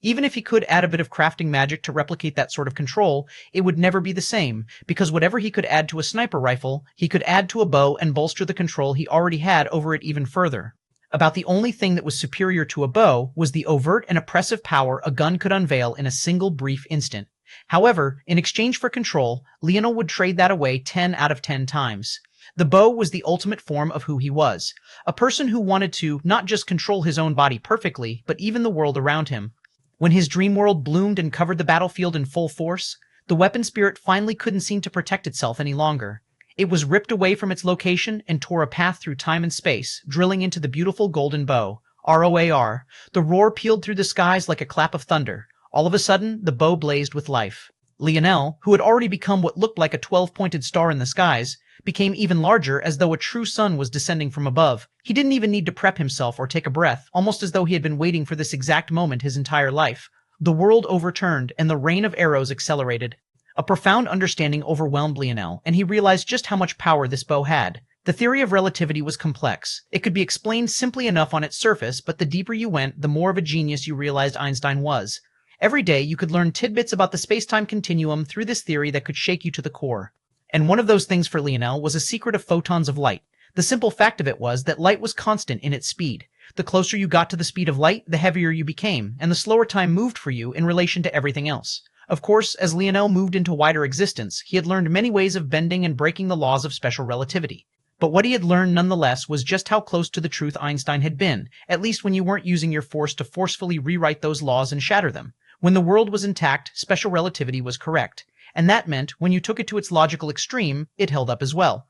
Even if he could add a bit of crafting magic to replicate that sort of control, it would never be the same, because whatever he could add to a sniper rifle, he could add to a bow and bolster the control he already had over it even further. About the only thing that was superior to a bow was the overt and oppressive power a gun could unveil in a single brief instant. However, in exchange for control, Leonel would trade that away 10 out of 10 times. The bow was the ultimate form of who he was, a person who wanted to not just control his own body perfectly, but even the world around him. When his dream world bloomed and covered the battlefield in full force, the weapon spirit finally couldn't seem to protect itself any longer. It was ripped away from its location and tore a path through time and space, drilling into the beautiful golden bow. ROAR. The roar pealed through the skies like a clap of thunder. All of a sudden, the bow blazed with life. Leonel, who had already become what looked like a 12-pointed star in the skies, became even larger as though a true sun was descending from above. He didn't even need to prep himself or take a breath, almost as though he had been waiting for this exact moment his entire life. The world overturned, and the rain of arrows accelerated. A profound understanding overwhelmed Leonel, and he realized just how much power this bow had. The theory of relativity was complex. It could be explained simply enough on its surface, but the deeper you went, the more of a genius you realized Einstein was. Every day, you could learn tidbits about the space-time continuum through this theory that could shake you to the core. And one of those things for Leonel was a secret of photons of light. The simple fact of it was that light was constant in its speed. The closer you got to the speed of light, the heavier you became, and the slower time moved for you in relation to everything else. Of course, as Leonel moved into wider existence, he had learned many ways of bending and breaking the laws of special relativity. But what he had learned nonetheless was just how close to the truth Einstein had been, at least when you weren't using your force to forcefully rewrite those laws and shatter them. When the world was intact, special relativity was correct. and that meant when you took it to its logical extreme, it held up as well.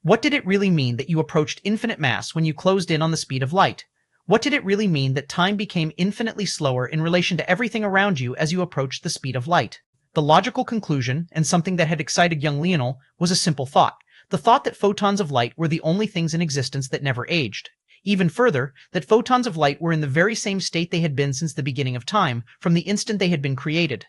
What did it really mean that you approached infinite mass when you closed in on the speed of light? What did it really mean that time became infinitely slower in relation to everything around you as you approached the speed of light? The logical conclusion, and something that had excited young Leonel, was a simple thought. The thought that photons of light were the only things in existence that never aged. Even further, that photons of light were in the very same state they had been since the beginning of time, from the instant they had been created.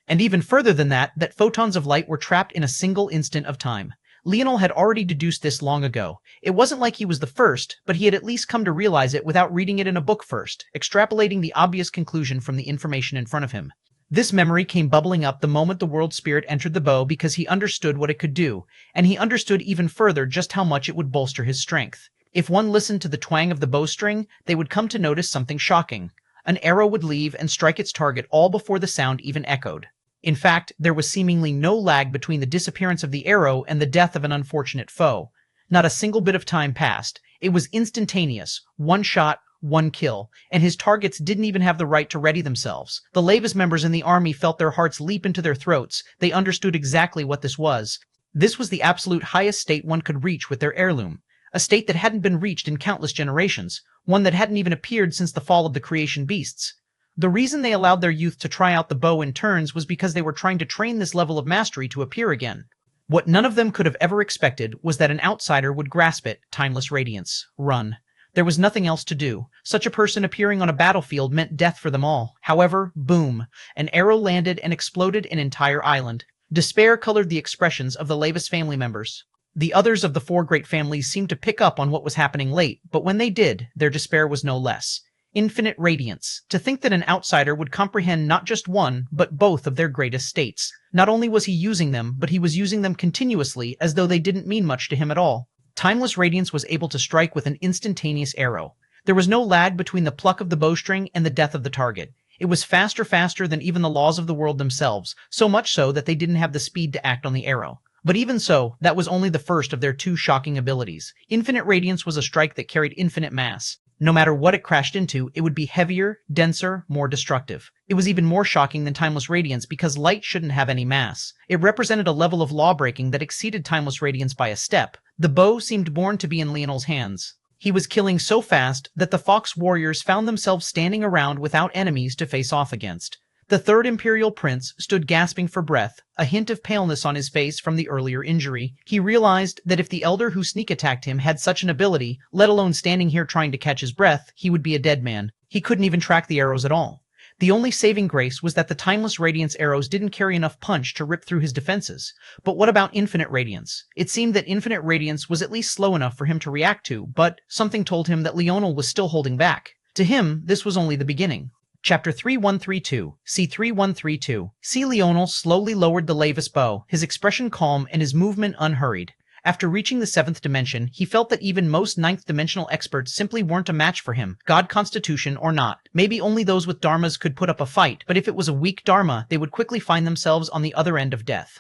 And even further than that, that photons of light were trapped in a single instant of time. Leonel had already deduced this long ago. It wasn't like he was the first, but he had at least come to realize it without reading it in a book first, extrapolating the obvious conclusion from the information in front of him. This memory came bubbling up the moment the world spirit entered the bow because he understood what it could do, and he understood even further just how much it would bolster his strength. If one listened to the twang of the bowstring, they would come to notice something shocking. An arrow would leave and strike its target all before the sound even echoed. In fact, there was seemingly no lag between the disappearance of the arrow and the death of an unfortunate foe. Not a single bit of time passed. It was instantaneous. One shot, one kill, and his targets didn't even have the right to ready themselves. The Levis members in the army felt their hearts leap into their throats. They understood exactly what this was. This was the absolute highest state one could reach with their heirloom. A state that hadn't been reached in countless generations. One that hadn't even appeared since the fall of the creation beasts. The reason they allowed their youth to try out the bow in turns was because they were trying to train this level of mastery to appear again. What none of them could have ever expected was that an outsider would grasp it, timeless radiance, run. There was nothing else to do. Such a person appearing on a battlefield meant death for them all. However, boom, an arrow landed and exploded an entire island. Despair colored the expressions of the Levis family members. The others of the four great families seemed to pick up on what was happening late, but when they did, their despair was no less. Infinite radiance. To think that an outsider would comprehend not just one, but both of their greatest states. Not only was he using them, but he was using them continuously as though they didn't mean much to him at all. Timeless radiance was able to strike with an instantaneous arrow. There was no lag between the pluck of the bowstring and the death of the target. It was faster than even the laws of the world themselves, so much so that they didn't have the speed to act on the arrow. But even so, that was only the first of their two shocking abilities. Infinite radiance was a strike that carried infinite mass. No matter what it crashed into, it would be heavier, denser, more destructive. It was even more shocking than timeless radiance because light shouldn't have any mass. It represented a level of law-breaking that exceeded timeless radiance by a step. The bow seemed born to be in Leonel's hands. He was killing so fast that the Fox warriors found themselves standing around without enemies to face off against. The third Imperial Prince stood gasping for breath, a hint of paleness on his face from the earlier injury. He realized that if the elder who sneak attacked him had such an ability, let alone standing here trying to catch his breath, he would be a dead man. He couldn't even track the arrows at all. The only saving grace was that the timeless radiance arrows didn't carry enough punch to rip through his defenses. But what about infinite radiance? It seemed that infinite radiance was at least slow enough for him to react to, but something told him that Leonel was still holding back. To him, this was only the beginning. Chapter 3132, ch3100. See Leonel slowly lowered the Levis bow, his expression calm and his movement unhurried. After reaching the 7th dimension, he felt that even most 9th dimensional experts simply weren't a match for him, god constitution or not. Maybe only those with dharmas could put up a fight, but if it was a weak dharma, they would quickly find themselves on the other end of death.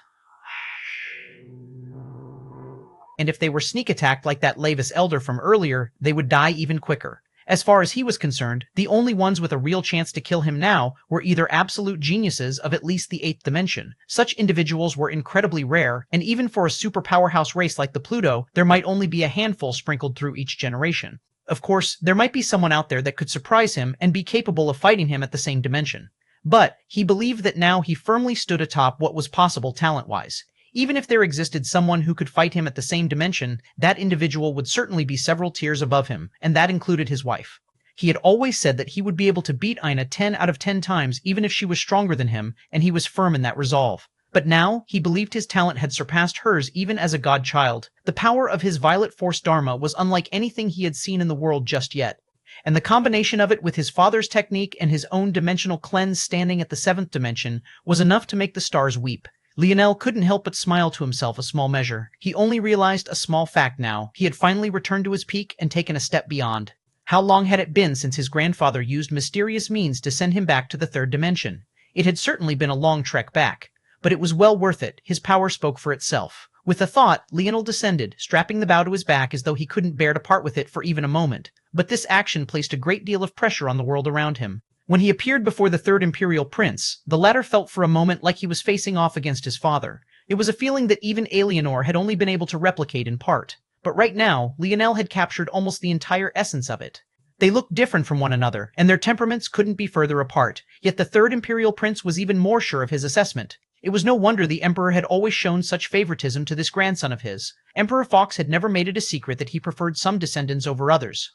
And if they were sneak attacked like that Levis elder from earlier, they would die even quicker. As far as he was concerned, the only ones with a real chance to kill him now were either absolute geniuses of at least the 8th dimension. Such individuals were incredibly rare, and even for a super powerhouse race like the Pluto, there might only be a handful sprinkled through each generation. Of course, there might be someone out there that could surprise him and be capable of fighting him at the same dimension. But he believed that now he firmly stood atop what was possible talent-wise. Even if there existed someone who could fight him at the same dimension, that individual would certainly be several tiers above him, and that included his wife. He had always said that he would be able to beat Ina 10 out of 10 times even if she was stronger than him, and he was firm in that resolve. But now, he believed his talent had surpassed hers even as a godchild. The power of his Violet Force Dharma was unlike anything he had seen in the world just yet. And the combination of it with his father's technique and his own dimensional cleanse standing at the 7th dimension was enough to make the stars weep. Leonel couldn't help but smile to himself a small measure. He only realized a small fact now. He had finally returned to his peak and taken a step beyond. How long had it been since his grandfather used mysterious means to send him back to the 3rd dimension? It had certainly been a long trek back. But it was well worth it. His power spoke for itself. With a thought, Leonel descended, strapping the bow to his back as though he couldn't bear to part with it for even a moment. But this action placed a great deal of pressure on the world around him. When he appeared before the third Imperial Prince, the latter felt for a moment like he was facing off against his father. It was a feeling that even Leonor had only been able to replicate in part. But right now, Leonel had captured almost the entire essence of it. They looked different from one another, and their temperaments couldn't be further apart, yet the third Imperial Prince was even more sure of his assessment. It was no wonder the Emperor had always shown such favoritism to this grandson of his. Emperor Fox had never made it a secret that he preferred some descendants over others.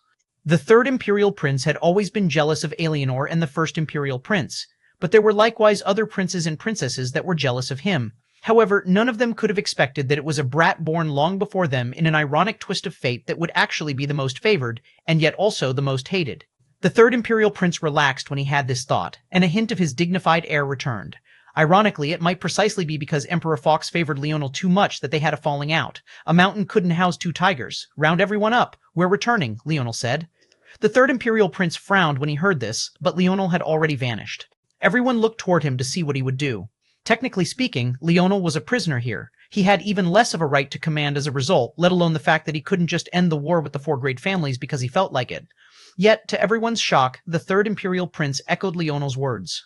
The third Imperial Prince had always been jealous of Leonor and the first Imperial Prince, but there were likewise other princes and princesses that were jealous of him. However, none of them could have expected that it was a brat born long before them in an ironic twist of fate that would actually be the most favored, and yet also the most hated. The third Imperial Prince relaxed when he had this thought, and a hint of his dignified air returned. Ironically, it might precisely be because Emperor Fox favored Leonel too much that they had a falling out. A mountain couldn't house two tigers. Round everyone up. We're returning, Leonel said. The third Imperial Prince frowned when he heard this, but Leonel had already vanished. Everyone looked toward him to see what he would do. Technically speaking, Leonel was a prisoner here. He had even less of a right to command as a result, let alone the fact that he couldn't just end the war with the four great families because he felt like it. Yet, to everyone's shock, the third Imperial Prince echoed Leonel's words.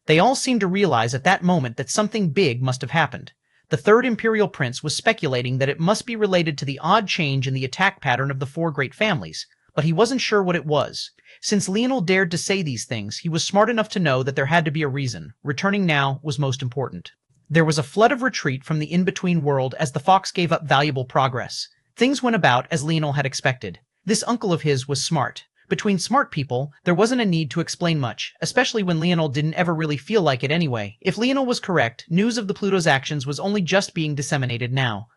They all seemed to realize at that moment that something big must have happened. The third Imperial Prince was speculating that it must be related to the odd change in the attack pattern of the four great families, but he wasn't sure what it was. Since Leonel dared to say these things, he was smart enough to know that there had to be a reason. Returning now was most important. There was a flood of retreat from the in-between world as the fox gave up valuable progress. Things went about as Leonel had expected. This uncle of his was smart. Between smart people, there wasn't a need to explain much, especially when Leonel didn't ever really feel like it anyway. If Leonel was correct, news of the Pluto's actions was only just being disseminated now.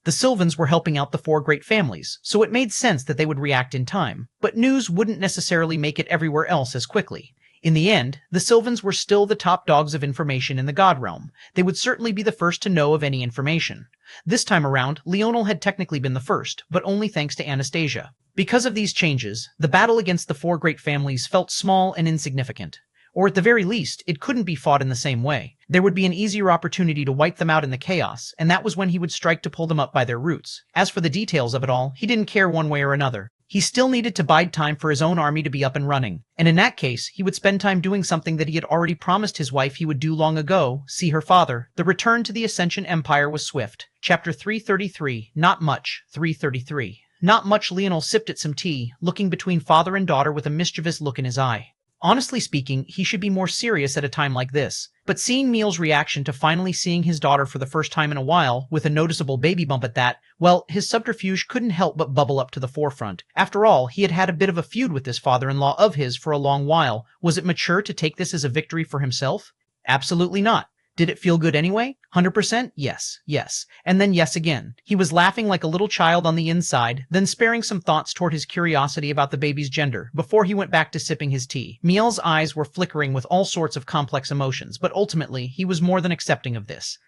The Sylvans were helping out the four great families, so it made sense that they would react in time, but news wouldn't necessarily make it everywhere else as quickly. In the end, the Sylvans were still the top dogs of information in the God Realm. They would certainly be the first to know of any information. This time around, Leonel had technically been the first, but only thanks to Anastasia. Because of these changes, the battle against the four great families felt small and insignificant. Or at the very least, it couldn't be fought in the same way. There would be an easier opportunity to wipe them out in the chaos, and that was when he would strike to pull them up by their roots. As for the details of it all, he didn't care one way or another. He still needed to bide time for his own army to be up and running, and in that case, he would spend time doing something that he had already promised his wife he would do long ago, see her father. The return to the Ascension Empire was swift. Chapter 333, Not Much, 333. Not much. Leonel sipped at some tea, looking between father and daughter with a mischievous look in his eye. Honestly speaking, he should be more serious at a time like this. But seeing Neil's reaction to finally seeing his daughter for the first time in a while, with a noticeable baby bump at that, well, his subterfuge couldn't help but bubble up to the forefront. After all, he had had a bit of a feud with this father-in-law of his for a long while. Was it mature to take this as a victory for himself? Absolutely not. Did it feel good anyway? 100%? Yes, yes, and then yes again. He was laughing like a little child on the inside, then sparing some thoughts toward his curiosity about the baby's gender, before he went back to sipping his tea. Miel's eyes were flickering with all sorts of complex emotions, but ultimately, he was more than accepting of this.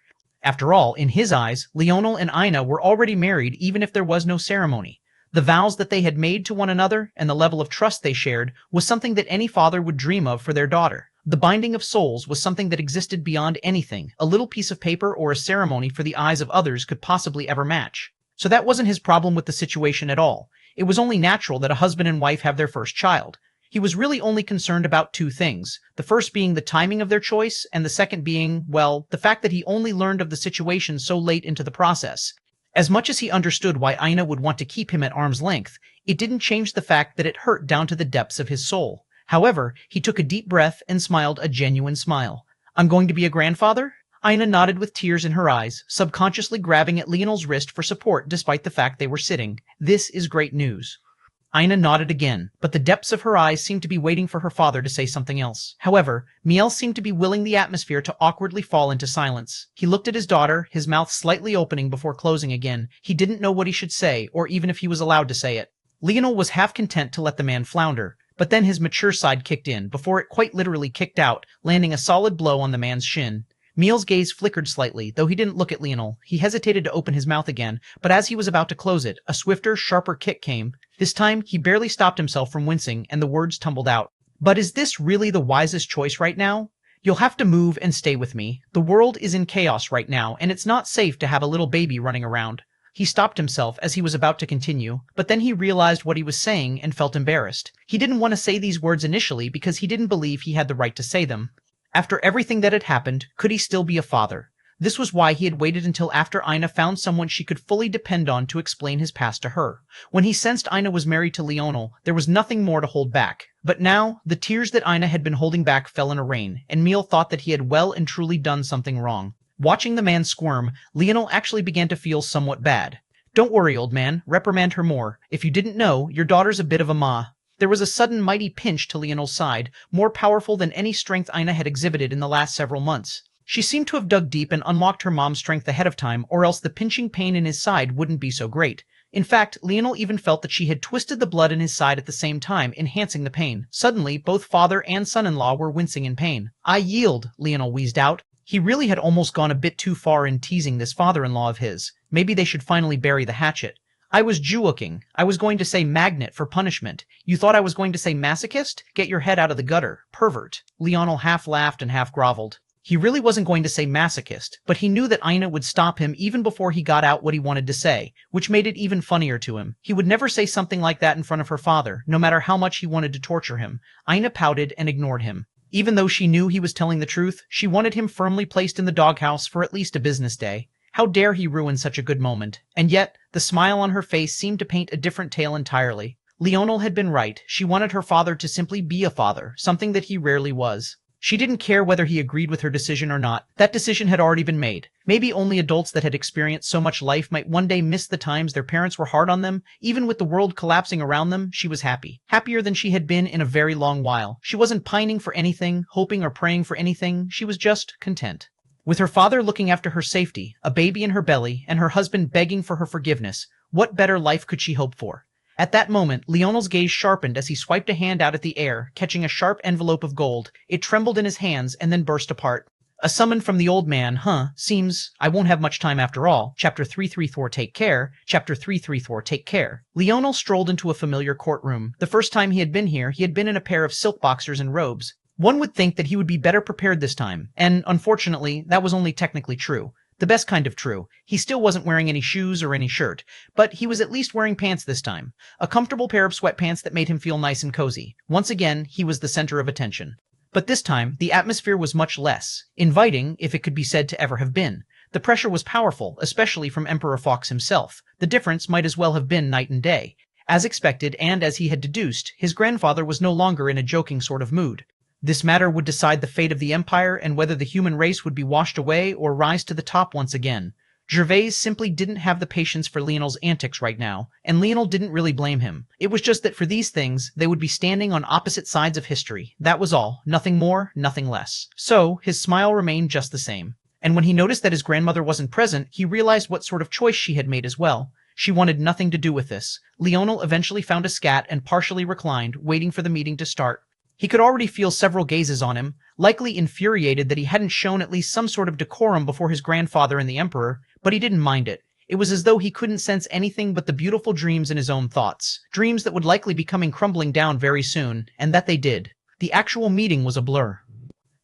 After all, in his eyes, Leonel and Ina were already married even if there was no ceremony. The vows that they had made to one another, and the level of trust they shared, was something that any father would dream of for their daughter. The binding of souls was something that existed beyond anything a little piece of paper or a ceremony for the eyes of others could possibly ever match. So that wasn't his problem with the situation at all. It was only natural that a husband and wife have their first child. He was really only concerned about two things, the first being the timing of their choice, and the second being, well, the fact that he only learned of the situation so late into the process. As much as he understood why Ina would want to keep him at arm's length, it didn't change the fact that it hurt down to the depths of his soul. However, he took a deep breath and smiled a genuine smile. I'm going to be a grandfather? Ina nodded with tears in her eyes, subconsciously grabbing at Leonel's wrist for support despite the fact they were sitting. This is great news. Ina nodded again, but the depths of her eyes seemed to be waiting for her father to say something else. However, Miel seemed to be willing the atmosphere to awkwardly fall into silence. He looked at his daughter, his mouth slightly opening before closing again. He didn't know what he should say, or even if he was allowed to say it. Leonel was half content to let the man flounder. But then his mature side kicked in, before it quite literally kicked out, landing a solid blow on the man's shin. Miel's gaze flickered slightly, though he didn't look at Leonel. He hesitated to open his mouth again, but as he was about to close it, a swifter, sharper kick came. This time, he barely stopped himself from wincing, and the words tumbled out. But is this really the wisest choice right now? You'll have to move and stay with me. The world is in chaos right now, and it's not safe to have a little baby running around. He stopped himself as he was about to continue, but then he realized what he was saying and felt embarrassed. He didn't want to say these words initially because he didn't believe he had the right to say them. After everything that had happened, could he still be a father? This was why he had waited until after Ina found someone she could fully depend on to explain his past to her. When he sensed Ina was married to Leonel, there was nothing more to hold back. But now, the tears that Ina had been holding back fell in a rain, and Emil thought that he had well and truly done something wrong. Watching the man squirm, Leonel actually began to feel somewhat bad. "Don't worry, old man, reprimand her more. If you didn't know, your daughter's a bit of a ma." There was a sudden mighty pinch to Leonel's side, more powerful than any strength Ina had exhibited in the last several months. She seemed to have dug deep and unlocked her mom's strength ahead of time, or else the pinching pain in his side wouldn't be so great. In fact, Leonel even felt that she had twisted the blood in his side at the same time, enhancing the pain. Suddenly, both father and son-in-law were wincing in pain. "I yield," Leonel wheezed out. He really had almost gone a bit too far in teasing this father-in-law of his. Maybe they should finally bury the hatchet. "I was Jewooking. I was going to say magnet for punishment. You thought I was going to say masochist? Get your head out of the gutter, pervert." Leonel half laughed and half groveled. He really wasn't going to say masochist, but he knew that Ina would stop him even before he got out what he wanted to say, which made it even funnier to him. He would never say something like that in front of her father, no matter how much he wanted to torture him. Ina pouted and ignored him. Even though she knew he was telling the truth, she wanted him firmly placed in the doghouse for at least a business day. How dare he ruin such a good moment? And yet, the smile on her face seemed to paint a different tale entirely. Leonel had been right. She wanted her father to simply be a father, something that he rarely was. She didn't care whether he agreed with her decision or not. That decision had already been made. Maybe only adults that had experienced so much life might one day miss the times their parents were hard on them. Even with the world collapsing around them, she was happy. Happier than she had been in a very long while. She wasn't pining for anything, hoping or praying for anything. She was just content. With her father looking after her safety, a baby in her belly, and her husband begging for her forgiveness, what better life could she hope for? At that moment, Leonel's gaze sharpened as he swiped a hand out at the air, catching a sharp envelope of gold. It trembled in his hands and then burst apart. "A summon from the old man, huh? Seems I won't have much time after all. Chapter 334, take care. Chapter 334, take care." Leonel strolled into a familiar courtroom. The first time he had been here, he had been in a pair of silk boxers and robes. One would think that he would be better prepared this time, and unfortunately, that was only technically true. The best kind of true. He still wasn't wearing any shoes or any shirt, but he was at least wearing pants this time. A comfortable pair of sweatpants that made him feel nice and cozy. Once again, he was the center of attention. But this time, the atmosphere was much less inviting, if it could be said to ever have been. The pressure was powerful, especially from Emperor Fox himself. The difference might as well have been night and day. As expected, and as he had deduced, his grandfather was no longer in a joking sort of mood. This matter would decide the fate of the Empire and whether the human race would be washed away or rise to the top once again. Gervais simply didn't have the patience for Leonel's antics right now, and Leonel didn't really blame him. It was just that for these things, they would be standing on opposite sides of history. That was all. Nothing more, nothing less. So, his smile remained just the same. And when he noticed that his grandmother wasn't present, he realized what sort of choice she had made as well. She wanted nothing to do with this. Leonel eventually found a scat and partially reclined, waiting for the meeting to start. He could already feel several gazes on him, likely infuriated that he hadn't shown at least some sort of decorum before his grandfather and the Emperor, but he didn't mind it. It was as though he couldn't sense anything but the beautiful dreams in his own thoughts, dreams that would likely be coming crumbling down very soon, and that they did. The actual meeting was a blur.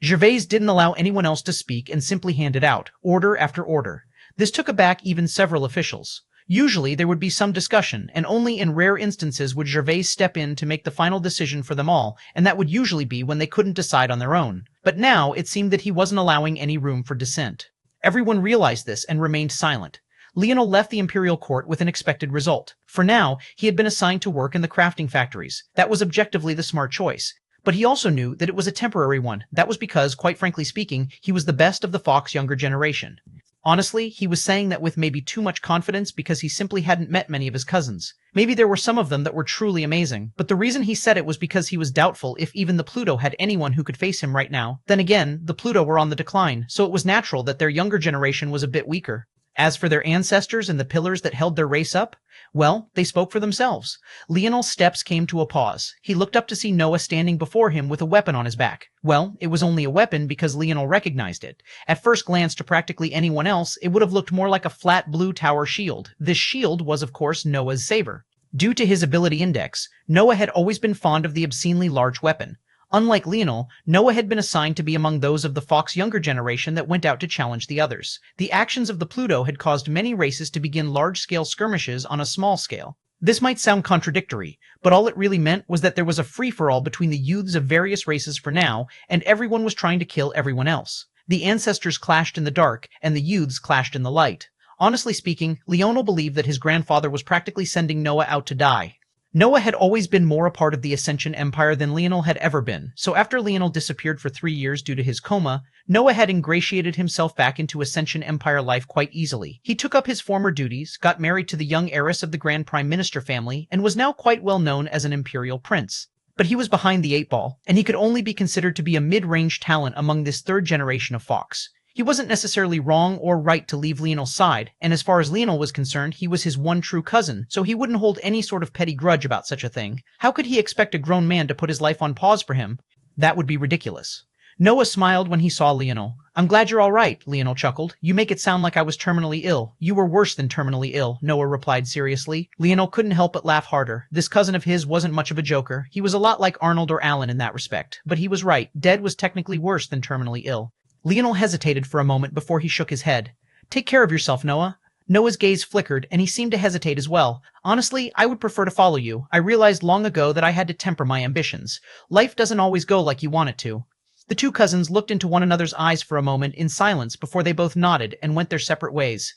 Gervais didn't allow anyone else to speak and simply handed out, order after order. This took aback even several officials. Usually there would be some discussion, and only in rare instances would Gervais step in to make the final decision for them all, and that would usually be when they couldn't decide on their own. But now it seemed that he wasn't allowing any room for dissent. Everyone realized this and remained silent. Leonel left the Imperial Court with an expected result. For now, he had been assigned to work in the crafting factories. That was objectively the smart choice. But he also knew that it was a temporary one. That was because, quite frankly speaking, he was the best of the Fox younger generation. Honestly, he was saying that with maybe too much confidence because he simply hadn't met many of his cousins. Maybe there were some of them that were truly amazing, but the reason he said it was because he was doubtful if even the Pluto had anyone who could face him right now. Then again, the Pluto were on the decline, so it was natural that their younger generation was a bit weaker. As for their ancestors and the pillars that held their race up, well, they spoke for themselves. Leonel's steps came to a pause. He looked up to see Noah standing before him with a weapon on his back. Well, it was only a weapon because Leonel recognized it. At first glance to practically anyone else, it would have looked more like a flat blue tower shield. This shield was, of course, Noah's saber. Due to his ability index, Noah had always been fond of the obscenely large weapon. Unlike Leonel, Noah had been assigned to be among those of the Fox younger generation that went out to challenge the others. The actions of the Pluto had caused many races to begin large-scale skirmishes on a small scale. This might sound contradictory, but all it really meant was that there was a free-for-all between the youths of various races for now, and everyone was trying to kill everyone else. The ancestors clashed in the dark, and the youths clashed in the light. Honestly speaking, Leonel believed that his grandfather was practically sending Noah out to die. Noah had always been more a part of the Ascension Empire than Leonel had ever been, so after Leonel disappeared for 3 years due to his coma, Noah had ingratiated himself back into Ascension Empire life quite easily. He took up his former duties, got married to the young heiress of the Grand Prime Minister family, and was now quite well known as an imperial prince. But he was behind the 8 ball, and he could only be considered to be a mid-range talent among this third generation of Fox. He wasn't necessarily wrong or right to leave Leonel's side, and as far as Leonel was concerned, he was his one true cousin, so he wouldn't hold any sort of petty grudge about such a thing. How could he expect a grown man to put his life on pause for him? That would be ridiculous. Noah smiled when he saw Leonel. "I'm glad you're all right," Leonel chuckled. "You make it sound like I was terminally ill." "You were worse than terminally ill," Noah replied seriously. Leonel couldn't help but laugh harder. This cousin of his wasn't much of a joker. He was a lot like Arnold or Alan in that respect. But he was right. Dead was technically worse than terminally ill. Leonel hesitated for a moment before he shook his head. "Take care of yourself, Noah." Noah's gaze flickered, and he seemed to hesitate as well. "Honestly, I would prefer to follow you. I realized long ago that I had to temper my ambitions. Life doesn't always go like you want it to." The two cousins looked into one another's eyes for a moment in silence before they both nodded and went their separate ways.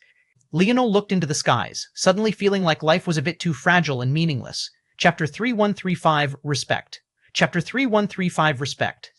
Leonel looked into the skies, suddenly feeling like life was a bit too fragile and meaningless. Chapter 3135, Respect. Chapter 3135, Respect.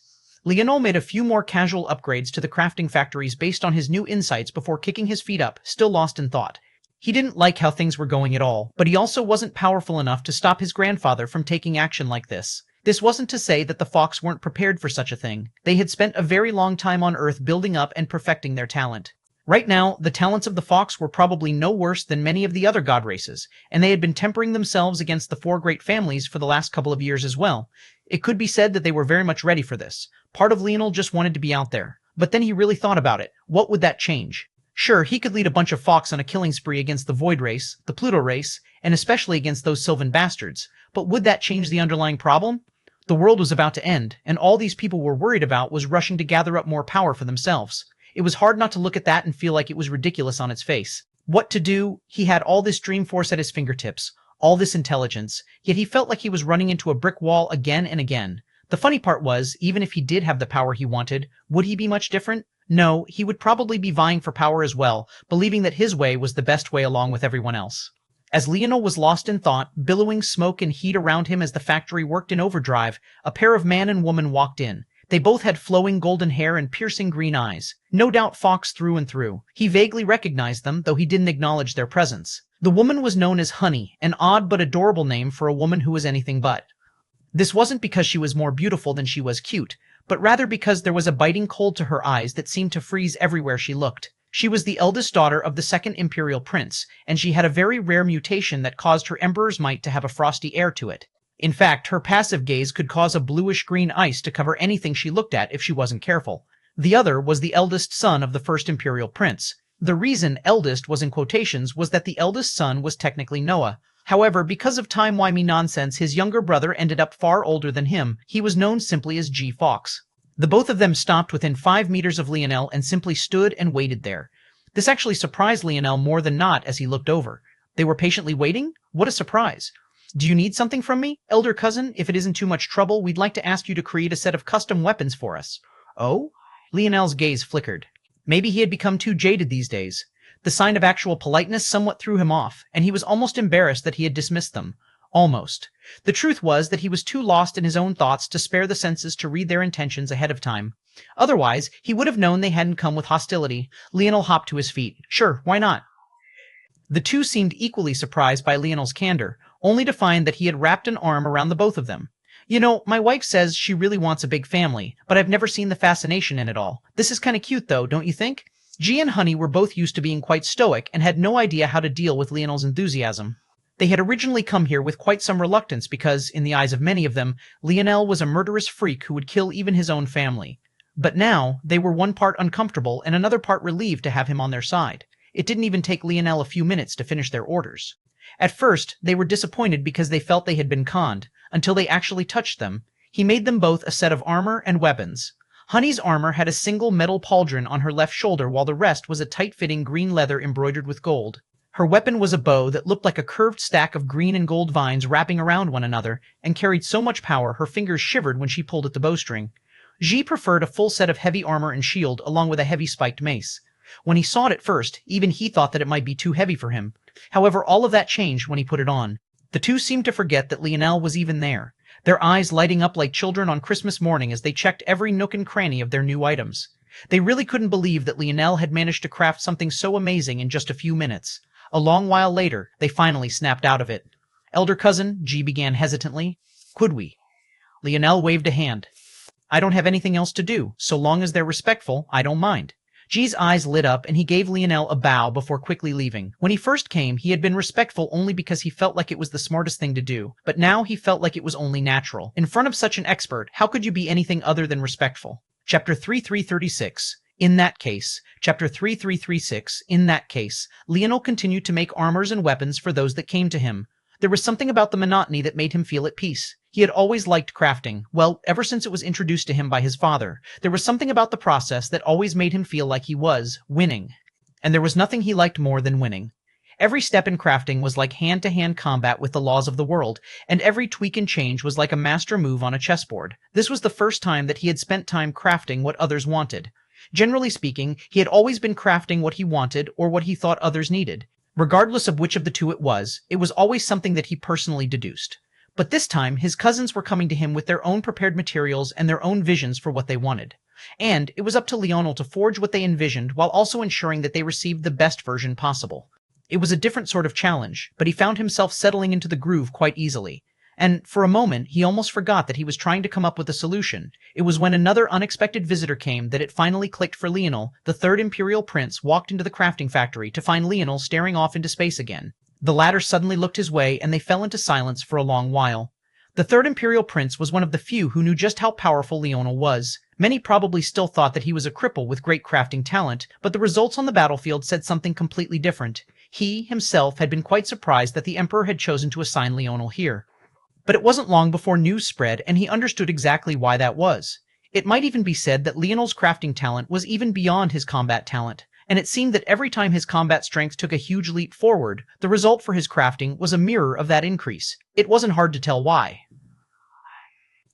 Leonel made a few more casual upgrades to the crafting factories based on his new insights before kicking his feet up, still lost in thought. He didn't like how things were going at all, but he also wasn't powerful enough to stop his grandfather from taking action like this. This wasn't to say that the Fox weren't prepared for such a thing. They had spent a very long time on Earth building up and perfecting their talent. Right now, the talents of the Fox were probably no worse than many of the other god races, and they had been tempering themselves against the 4 great families for the last couple of years as well. It could be said that they were very much ready for this. Part of Leonel just wanted to be out there. But then he really thought about it. What would that change? Sure, he could lead a bunch of Fox on a killing spree against the Void race, the Pluto race, and especially against those Sylvan bastards. But would that change the underlying problem? The world was about to end, and all these people were worried about was rushing to gather up more power for themselves. It was hard not to look at that and feel like it was ridiculous on its face. What to do? He had all this dream force at his fingertips, all this intelligence, yet he felt like he was running into a brick wall again and again. The funny part was, even if he did have the power he wanted, would he be much different? No, he would probably be vying for power as well, believing that his way was the best way along with everyone else. As Leonel was lost in thought, billowing smoke and heat around him as the factory worked in overdrive, a pair of man and woman walked in. They both had flowing golden hair and piercing green eyes. No doubt Fox through and through. He vaguely recognized them, though he didn't acknowledge their presence. The woman was known as Honey, an odd but adorable name for a woman who was anything but. This wasn't because she was more beautiful than she was cute, but rather because there was a biting cold to her eyes that seemed to freeze everywhere she looked. She was the eldest daughter of the second imperial prince, and she had a very rare mutation that caused her emperor's might to have a frosty air to it. In fact, her passive gaze could cause a bluish-green ice to cover anything she looked at if she wasn't careful. The other was the eldest son of the first imperial prince. The reason eldest was in quotations was that the eldest son was technically Noah. However, because of timey-wimey nonsense, his younger brother ended up far older than him. He was known simply as G. Fox. The both of them stopped within 5 meters of Leonel and simply stood and waited there. This actually surprised Leonel more than not as he looked over. They were patiently waiting? What a surprise. "Do you need something from me? Elder cousin, if it isn't too much trouble, we'd like to ask you to create a set of custom weapons for us." "Oh?" Leonel's gaze flickered. Maybe he had become too jaded these days. The sign of actual politeness somewhat threw him off, and he was almost embarrassed that he had dismissed them. Almost. The truth was that he was too lost in his own thoughts to spare the senses to read their intentions ahead of time. Otherwise, he would have known they hadn't come with hostility. Leonel hopped to his feet. Sure, why not? The two seemed equally surprised by Leonel's candor, only to find that he had wrapped an arm around the both of them. "You know, my wife says she really wants a big family, but I've never seen the fascination in it all. This is kind of cute, though, don't you think?" G and Honey were both used to being quite stoic and had no idea how to deal with Leonel's enthusiasm. They had originally come here with quite some reluctance because, in the eyes of many of them, Leonel was a murderous freak who would kill even his own family. But now, they were one part uncomfortable and another part relieved to have him on their side. It didn't even take Leonel a few minutes to finish their orders. At first, they were disappointed because they felt they had been conned, until they actually touched them. He made them both a set of armor and weapons. Honey's armor had a single metal pauldron on her left shoulder, while the rest was a tight-fitting green leather embroidered with gold. Her weapon was a bow that looked like a curved stack of green and gold vines wrapping around one another, and carried so much power her fingers shivered when she pulled at the bowstring. Ji preferred a full set of heavy armor and shield, along with a heavy spiked mace. When he saw it at first, even he thought that it might be too heavy for him. However, all of that changed when he put it on. The two seemed to forget that Leonel was even there, their eyes lighting up like children on Christmas morning as they checked every nook and cranny of their new items. They really couldn't believe that Leonel had managed to craft something so amazing in just a few minutes. A long while later, they finally snapped out of it. "Elder cousin," Ji began hesitantly, "could we?" Leonel waved a hand. "I don't have anything else to do. So long as they're respectful, I don't mind." Ji's eyes lit up and he gave Leonel a bow before quickly leaving. When he first came, he had been respectful only because he felt like it was the smartest thing to do, but now he felt like it was only natural. In front of such an expert, how could you be anything other than respectful? Chapter 3336. In that case, Chapter 3336, in that case, Leonel continued to make armors and weapons for those that came to him. There was something about the monotony that made him feel at peace. He had always liked crafting, well, ever since it was introduced to him by his father. There was something about the process that always made him feel like he was winning. And there was nothing he liked more than winning. Every step in crafting was like hand-to-hand combat with the laws of the world, and every tweak and change was like a master move on a chessboard. This was the first time that he had spent time crafting what others wanted. Generally speaking, he had always been crafting what he wanted or what he thought others needed. Regardless of which of the two it was always something that he personally deduced. But this time, his cousins were coming to him with their own prepared materials and their own visions for what they wanted. And it was up to Leonel to forge what they envisioned while also ensuring that they received the best version possible. It was a different sort of challenge, but he found himself settling into the groove quite easily. And for a moment, he almost forgot that he was trying to come up with a solution. It was when another unexpected visitor came that it finally clicked for Leonel. The third Imperial Prince walked into the crafting factory to find Leonel staring off into space again. The latter suddenly looked his way, and they fell into silence for a long while. The third Imperial Prince was one of the few who knew just how powerful Leonel was. Many probably still thought that he was a cripple with great crafting talent, but the results on the battlefield said something completely different. He, himself, had been quite surprised that the Emperor had chosen to assign Leonel here. But it wasn't long before news spread, and he understood exactly why that was. It might even be said that Leonel's crafting talent was even beyond his combat talent, and it seemed that every time his combat strength took a huge leap forward, the result for his crafting was a mirror of that increase. It wasn't hard to tell why.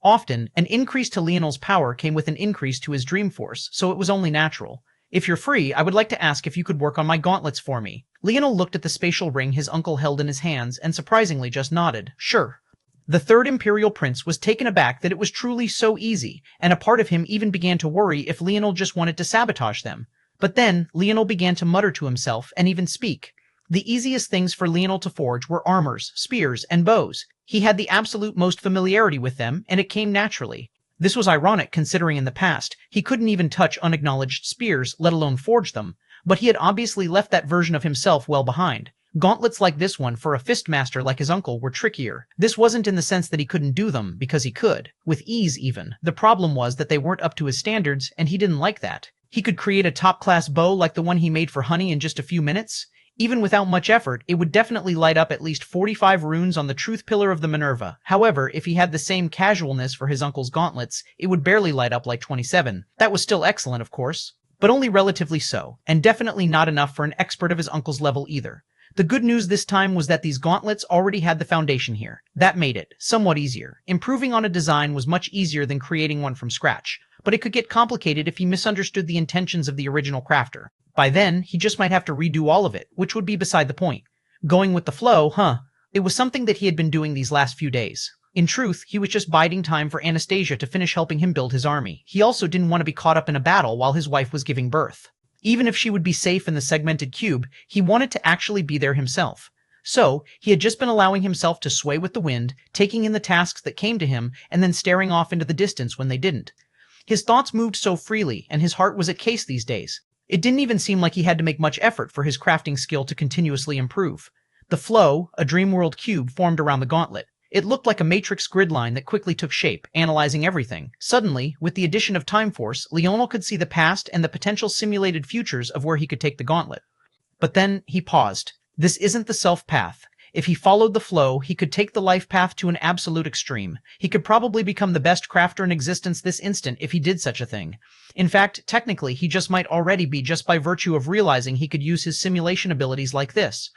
Often, an increase to Leonel's power came with an increase to his dream force, so it was only natural. "If you're free, I would like to ask if you could work on my gauntlets for me." Leonel looked at the spatial ring his uncle held in his hands and surprisingly just nodded. "Sure." The third Imperial Prince was taken aback that it was truly so easy, and a part of him even began to worry if Leonel just wanted to sabotage them. But then, Leonel began to mutter to himself and even speak. The easiest things for Leonel to forge were armors, spears, and bows. He had the absolute most familiarity with them, and it came naturally. This was ironic considering in the past, he couldn't even touch unacknowledged spears, let alone forge them. But he had obviously left that version of himself well behind. Gauntlets like this one for a fistmaster like his uncle were trickier. This wasn't in the sense that he couldn't do them, because he could. With ease even. The problem was that they weren't up to his standards, and he didn't like that. He could create a top-class bow like the one he made for Honey in just a few minutes. Even without much effort, it would definitely light up at least 45 runes on the truth pillar of the Minerva. However, if he had the same casualness for his uncle's gauntlets, it would barely light up like 27. That was still excellent, of course, but only relatively so, and definitely not enough for an expert of his uncle's level either. The good news this time was that these gauntlets already had the foundation here. That made it somewhat easier. Improving on a design was much easier than creating one from scratch, but it could get complicated if he misunderstood the intentions of the original crafter. By then, he just might have to redo all of it, which would be beside the point. Going with the flow, It was something that he had been doing these last few days. In truth, he was just biding time for Anastasia to finish helping him build his army. He also didn't want to be caught up in a battle while his wife was giving birth. Even if she would be safe in the segmented cube, he wanted to actually be there himself. So, he had just been allowing himself to sway with the wind, taking in the tasks that came to him, and then staring off into the distance when they didn't. His thoughts moved so freely, and his heart was at case these days. It didn't even seem like he had to make much effort for his crafting skill to continuously improve. The flow, a Dreamworld cube, formed around the gauntlet. It looked like a matrix grid line that quickly took shape, analyzing everything. Suddenly, with the addition of Time Force, Leonel could see the past and the potential simulated futures of where he could take the gauntlet. But then, he paused. This isn't the self path. If he followed the flow, he could take the life path to an absolute extreme. He could probably become the best crafter in existence this instant if he did such a thing. In fact, technically, he just might already be just by virtue of realizing he could use his simulation abilities like this.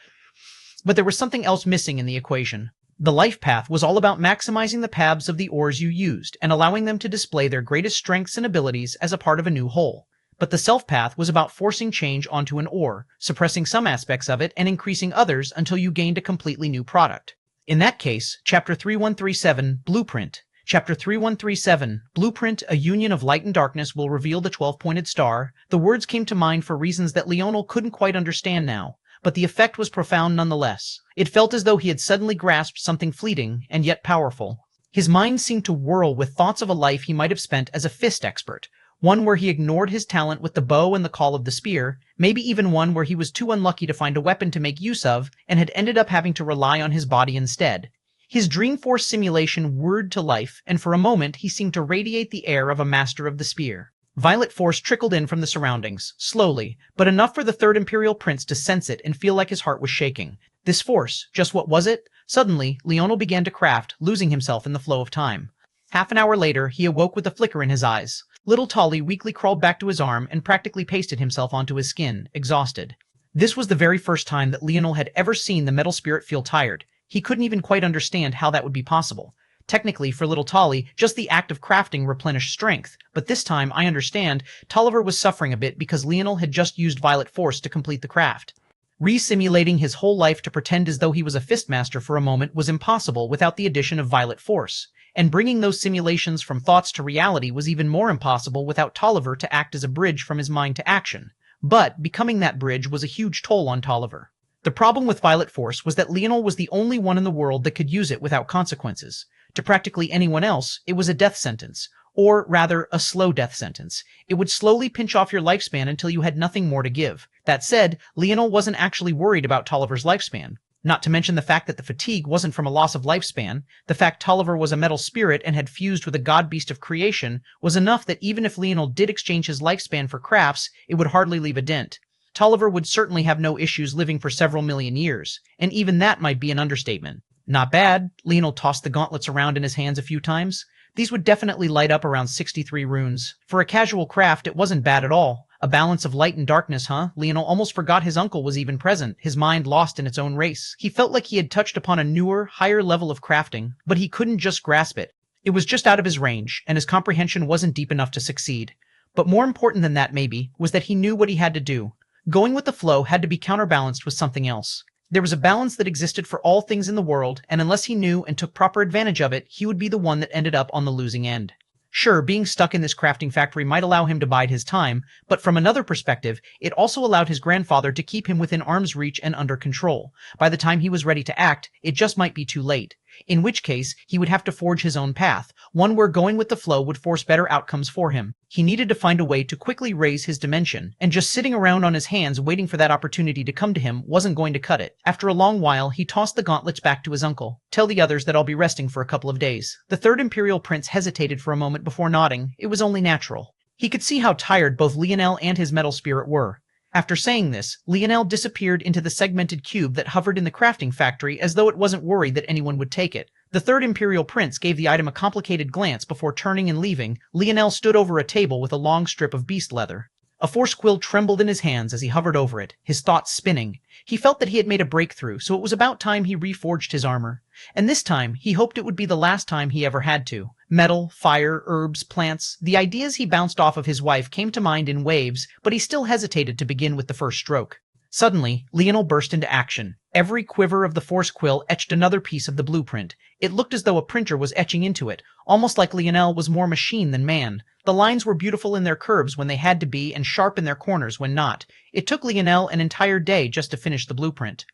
But there was something else missing in the equation. The life path was all about maximizing the paths of the ores you used and allowing them to display their greatest strengths and abilities as a part of a new whole. But the self path was about forcing change onto an ore, suppressing some aspects of it and increasing others until you gained a completely new product. In that case, Chapter 3137, Blueprint. Chapter 3137, Blueprint, a union of light and darkness will reveal the 12-pointed star. The words came to mind for reasons that Leonel couldn't quite understand now, but the effect was profound nonetheless. It felt as though he had suddenly grasped something fleeting and yet powerful. His mind seemed to whirl with thoughts of a life he might have spent as a fist expert, one where he ignored his talent with the bow and the call of the spear, maybe even one where he was too unlucky to find a weapon to make use of and had ended up having to rely on his body instead. His Dreamforce simulation whirred to life, and for a moment he seemed to radiate the air of a master of the spear. Violet force trickled in from the surroundings, slowly, but enough for the Third Imperial Prince to sense it and feel like his heart was shaking. This force, just what was it? Suddenly, Leonel began to craft, losing himself in the flow of time. Half an hour later, he awoke with a flicker in his eyes. Little Tolly weakly crawled back to his arm and practically pasted himself onto his skin, exhausted. This was the very first time that Leonel had ever seen the metal spirit feel tired. He couldn't even quite understand how that would be possible. Technically, for little Tolly, just the act of crafting replenished strength, but this time, I understand, Tolliver was suffering a bit because Leonel had just used Violet Force to complete the craft. Re-simulating his whole life to pretend as though he was a fistmaster for a moment was impossible without the addition of Violet Force, and bringing those simulations from thoughts to reality was even more impossible without Tolliver to act as a bridge from his mind to action. But becoming that bridge was a huge toll on Tolliver. The problem with Violet Force was that Leonel was the only one in the world that could use it without consequences. To practically anyone else, it was a death sentence, or rather, a slow death sentence. It would slowly pinch off your lifespan until you had nothing more to give. That said, Leonel wasn't actually worried about Tolliver's lifespan. Not to mention the fact that the fatigue wasn't from a loss of lifespan. The fact Tolliver was a metal spirit and had fused with a god beast of creation was enough that even if Leonel did exchange his lifespan for crafts, it would hardly leave a dent. Tolliver would certainly have no issues living for several million years, and even that might be an understatement. Not bad. Leonel tossed the gauntlets around in his hands a few times. These would definitely light up around 63 runes. For a casual craft, it wasn't bad at all. A balance of light and darkness, huh? Leonel almost forgot his uncle was even present, his mind lost in its own race. He felt like he had touched upon a newer, higher level of crafting, but he couldn't just grasp it. It was just out of his range, and his comprehension wasn't deep enough to succeed. But more important than that, maybe, was that he knew what he had to do. Going with the flow had to be counterbalanced with something else. There was a balance that existed for all things in the world, and unless he knew and took proper advantage of it, he would be the one that ended up on the losing end. Sure, being stuck in this crafting factory might allow him to bide his time, but from another perspective, it also allowed his grandfather to keep him within arm's reach and under control. By the time he was ready to act, it just might be too late. In which case, he would have to forge his own path, one where going with the flow would force better outcomes for him. He needed to find a way to quickly raise his dimension, and just sitting around on his hands waiting for that opportunity to come to him wasn't going to cut it. After a long while, he tossed the gauntlets back to his uncle. "Tell the others that I'll be resting for a couple of days." The Third Imperial Prince hesitated for a moment before nodding. It was only natural. He could see how tired both Leonel and his metal spirit were. After saying this, Leonel disappeared into the segmented cube that hovered in the crafting factory as though it wasn't worried that anyone would take it. The Third Imperial Prince gave the item a complicated glance before turning and leaving. Leonel stood over a table with a long strip of beast leather. A force quill trembled in his hands as he hovered over it, his thoughts spinning. He felt that he had made a breakthrough, so it was about time he reforged his armor. And this time, he hoped it would be the last time he ever had to. Metal, fire, herbs, plants, the ideas he bounced off of his wife came to mind in waves, but he still hesitated to begin with the first stroke. Suddenly, Leonel burst into action. Every quiver of the force quill etched another piece of the blueprint. It looked as though a printer was etching into it, almost like Leonel was more machine than man. The lines were beautiful in their curves when they had to be and sharp in their corners when not. It took Leonel an entire day just to finish the blueprint.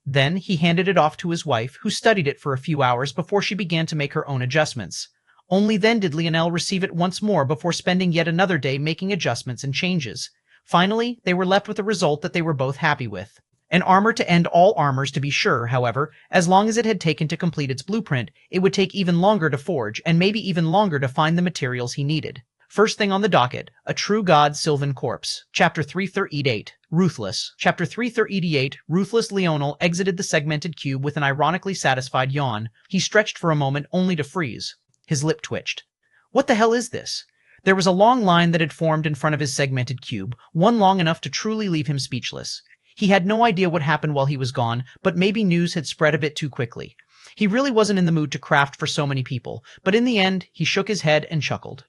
Then he handed it off to his wife, who studied it for a few hours before she began to make her own adjustments. Only then did Leonel receive it once more before spending yet another day making adjustments and changes. Finally, they were left with a result that they were both happy with. An armor to end all armors, to be sure, however. As long as it had taken to complete its blueprint, it would take even longer to forge, and maybe even longer to find the materials he needed. First thing on the docket, a true god Sylvan corpse. Chapter 338, Ruthless. Chapter 338, Ruthless Leonel exited the segmented cube with an ironically satisfied yawn. He stretched for a moment only to freeze. His lip twitched. What the hell is this? There was a long line that had formed in front of his segmented cube, one long enough to truly leave him speechless. He had no idea what happened while he was gone, but maybe news had spread a bit too quickly. He really wasn't in the mood to craft for so many people, but in the end, he shook his head and chuckled.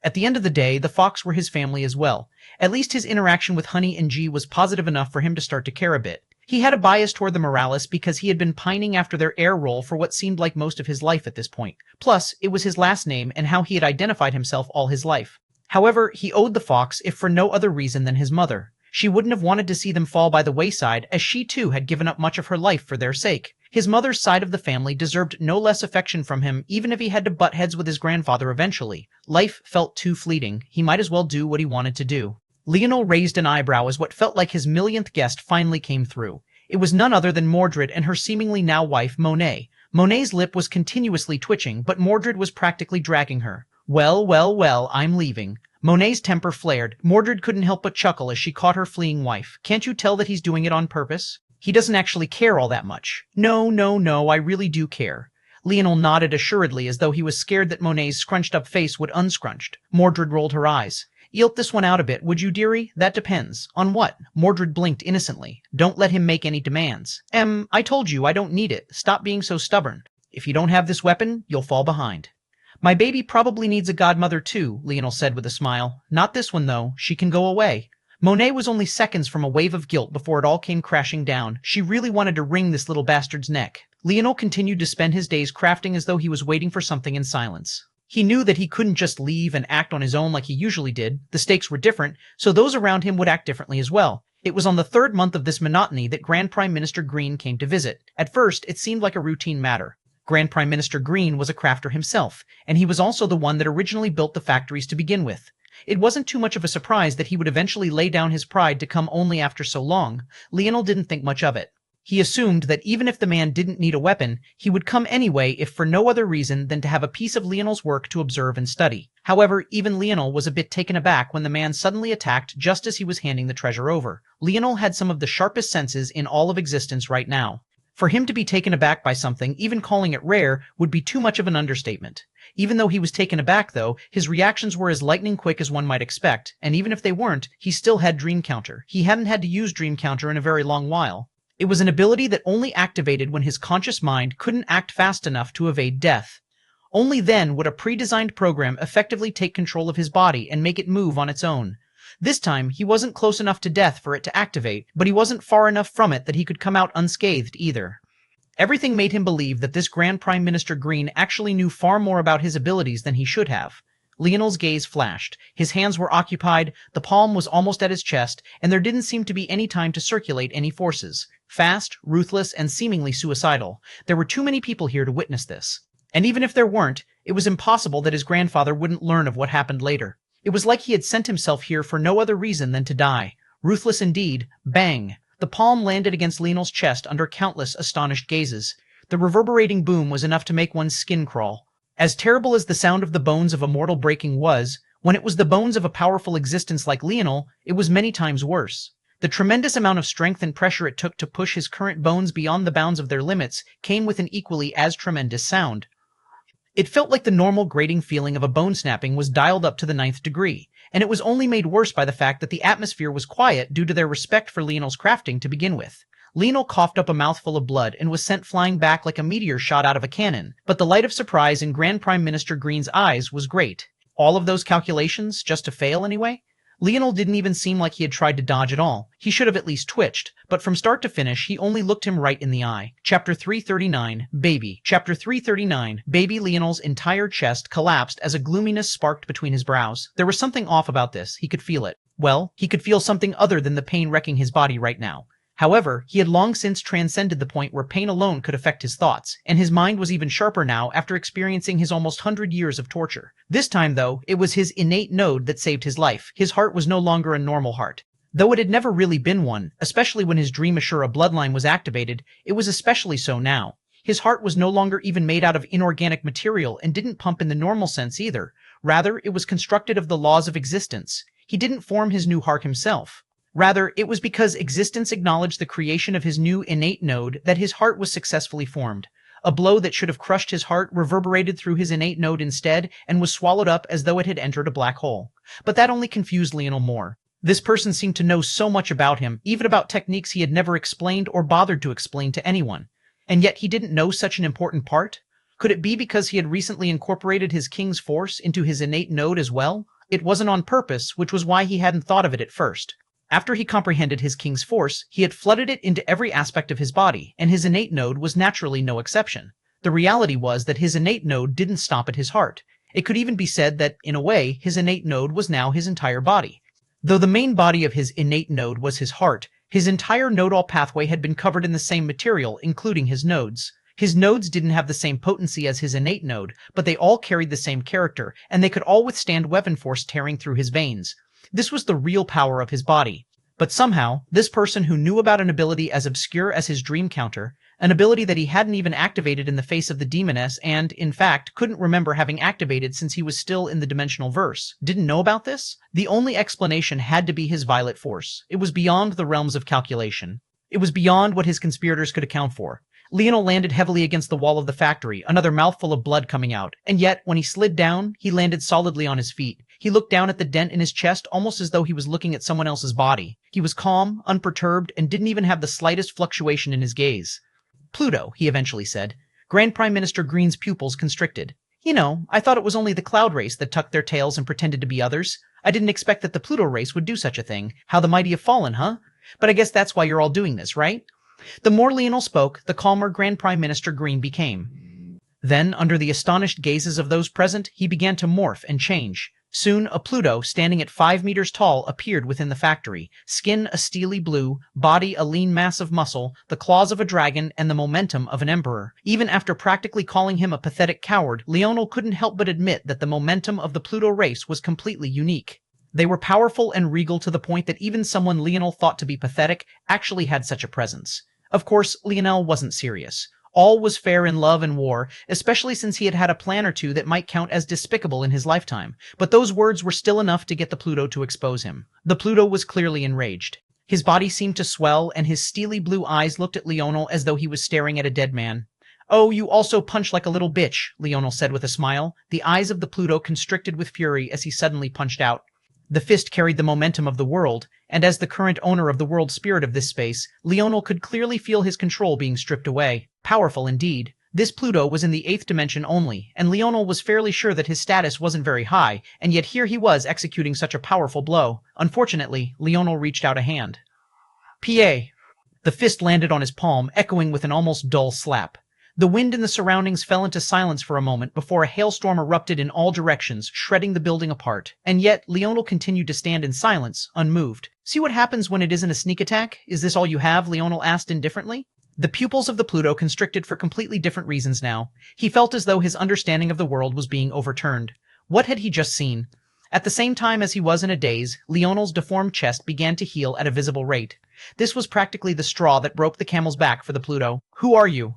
At the end of the day, the Fox were his family as well. At least his interaction with Honey and G was positive enough for him to start to care a bit. He had a bias toward the Morales because he had been pining after their heir role for what seemed like most of his life at this point. Plus, it was his last name and how he had identified himself all his life. However, he owed the Fox if for no other reason than his mother. She wouldn't have wanted to see them fall by the wayside, as she too had given up much of her life for their sake. His mother's side of the family deserved no less affection from him, even if he had to butt heads with his grandfather eventually. Life felt too fleeting. He might as well do what he wanted to do. Leonel raised an eyebrow as what felt like his millionth guest finally came through. It was none other than Mordred and her seemingly now wife, Monet. Monet's lip was continuously twitching, but Mordred was practically dragging her. Well, well, well, I'm leaving. Monet's temper flared. Mordred couldn't help but chuckle as she caught her fleeing wife. Can't you tell that he's doing it on purpose? He doesn't actually care all that much. No, I really do care. Leonel nodded assuredly as though he was scared that Monet's scrunched-up face would unscrunched. Mordred rolled her eyes. Yilt this one out a bit, would you, dearie? That depends. On what? Mordred blinked innocently. Don't let him make any demands. I told you I don't need it. Stop being so stubborn. If you don't have this weapon, you'll fall behind. My baby probably needs a godmother too, Leonel said with a smile. Not this one, though. She can go away. Monet was only seconds from a wave of guilt before it all came crashing down. She really wanted to wring this little bastard's neck. Leonel continued to spend his days crafting as though he was waiting for something in silence. He knew that he couldn't just leave and act on his own like he usually did. The stakes were different, so those around him would act differently as well. It was on the third month of this monotony that Grand Prime Minister Green came to visit. At first, it seemed like a routine matter. Grand Prime Minister Green was a crafter himself, and he was also the one that originally built the factories to begin with. It wasn't too much of a surprise that he would eventually lay down his pride to come only after so long. Leonel didn't think much of it. He assumed that even if the man didn't need a weapon, he would come anyway if for no other reason than to have a piece of Leonel's work to observe and study. However, even Leonel was a bit taken aback when the man suddenly attacked just as he was handing the treasure over. Leonel had some of the sharpest senses in all of existence right now. For him to be taken aback by something, even calling it rare, would be too much of an understatement. Even though he was taken aback, though, his reactions were as lightning quick as one might expect, and even if they weren't, he still had Dream Counter. He hadn't had to use Dream Counter in a very long while. It was an ability that only activated when his conscious mind couldn't act fast enough to evade death. Only then would a pre-designed program effectively take control of his body and make it move on its own. This time, he wasn't close enough to death for it to activate, but he wasn't far enough from it that he could come out unscathed either. Everything made him believe that this Grand Prime Minister Green actually knew far more about his abilities than he should have. Leonel's gaze flashed. His hands were occupied, the palm was almost at his chest, and there didn't seem to be any time to circulate any forces. Fast, ruthless, and seemingly suicidal. There were too many people here to witness this. And even if there weren't, it was impossible that his grandfather wouldn't learn of what happened later. It was like he had sent himself here for no other reason than to die. Ruthless indeed. Bang! The palm landed against Leonel's chest under countless astonished gazes. The reverberating boom was enough to make one's skin crawl. As terrible as the sound of the bones of a mortal breaking was, when it was the bones of a powerful existence like Leonel, it was many times worse. The tremendous amount of strength and pressure it took to push his current bones beyond the bounds of their limits came with an equally as tremendous sound. It felt like the normal grating feeling of a bone snapping was dialed up to the 9th degree, and it was only made worse by the fact that the atmosphere was quiet due to their respect for Leonel's crafting to begin with. Leonel coughed up a mouthful of blood and was sent flying back like a meteor shot out of a cannon, but the light of surprise in Grand Prime Minister Green's eyes was great. All of those calculations just to fail anyway? Leonel didn't even seem like he had tried to dodge at all. He should have at least twitched, but from start to finish, he only looked him right in the eye. Chapter 339, Baby. Chapter 339, Baby Leonel's entire chest collapsed as a gloominess sparked between his brows. There was something off about this. He could feel it. Well, he could feel something other than the pain wrecking his body right now. However, he had long since transcended the point where pain alone could affect his thoughts, and his mind was even sharper now after experiencing his almost 100 years of torture. This time, though, it was his innate node that saved his life. His heart was no longer a normal heart. Though it had never really been one, especially when his Dream Assura bloodline was activated, it was especially so now. His heart was no longer even made out of inorganic material and didn't pump in the normal sense either. Rather, it was constructed of the laws of existence. He didn't form his new heart himself. Rather, it was because existence acknowledged the creation of his new innate node that his heart was successfully formed. A blow that should have crushed his heart reverberated through his innate node instead and was swallowed up as though it had entered a black hole. But that only confused Leonel more. This person seemed to know so much about him, even about techniques he had never explained or bothered to explain to anyone. And yet he didn't know such an important part? Could it be because he had recently incorporated his king's force into his innate node as well? It wasn't on purpose, which was why he hadn't thought of it at first. After he comprehended his king's force, he had flooded it into every aspect of his body, and his innate node was naturally no exception. The reality was that his innate node didn't stop at his heart. It could even be said that, in a way, his innate node was now his entire body. Though the main body of his innate node was his heart, his entire nodal pathway had been covered in the same material, including his nodes. His nodes didn't have the same potency as his innate node, but they all carried the same character, and they could all withstand weapon force tearing through his veins. This was the real power of his body. But somehow, this person who knew about an ability as obscure as his dream counter, an ability that he hadn't even activated in the face of the demoness and, in fact, couldn't remember having activated since he was still in the dimensional verse, didn't know about this? The only explanation had to be his violet force. It was beyond the realms of calculation. It was beyond what his conspirators could account for. Leonel landed heavily against the wall of the factory, another mouthful of blood coming out, and yet, when he slid down, he landed solidly on his feet. He looked down at the dent in his chest almost as though he was looking at someone else's body. He was calm, unperturbed, and didn't even have the slightest fluctuation in his gaze. "Pluto," he eventually said. Grand Prime Minister Green's pupils constricted. "You know, I thought it was only the Cloud race that tucked their tails and pretended to be others. I didn't expect that the Pluto race would do such a thing. How the mighty have fallen, huh? But I guess that's why you're all doing this, right?" The more Leonel spoke, the calmer Grand Prime Minister Green became. Then, under the astonished gazes of those present, he began to morph and change. Soon, a Pluto, standing at 5 meters tall, appeared within the factory, skin a steely blue, body a lean mass of muscle, the claws of a dragon, and the momentum of an emperor. Even after practically calling him a pathetic coward, Leonel couldn't help but admit that the momentum of the Pluto race was completely unique. They were powerful and regal to the point that even someone Leonel thought to be pathetic actually had such a presence. Of course, Leonel wasn't serious. All was fair in love and war, especially since he had had a plan or two that might count as despicable in his lifetime. But those words were still enough to get the Pluto to expose him. The Pluto was clearly enraged. His body seemed to swell, and his steely blue eyes looked at Leonel as though he was staring at a dead man. "Oh, you also punch like a little bitch," Leonel said with a smile. The eyes of the Pluto constricted with fury as he suddenly punched out. The fist carried the momentum of the world, and as the current owner of the world spirit of this space, Leonel could clearly feel his control being stripped away. Powerful indeed. This Pluto was in the 8th dimension only, and Leonel was fairly sure that his status wasn't very high, and yet here he was executing such a powerful blow. Unfortunately, Leonel reached out a hand. "PA." The fist landed on his palm, echoing with an almost dull slap. The wind in the surroundings fell into silence for a moment before a hailstorm erupted in all directions, shredding the building apart. And yet, Leonel continued to stand in silence, unmoved. "See what happens when it isn't a sneak attack? Is this all you have?" Leonel asked indifferently. The pupils of the Pluto constricted for completely different reasons now. He felt as though his understanding of the world was being overturned. What had he just seen? At the same time as he was in a daze, Leonel's deformed chest began to heal at a visible rate. This was practically the straw that broke the camel's back for the Pluto. "Who are you?"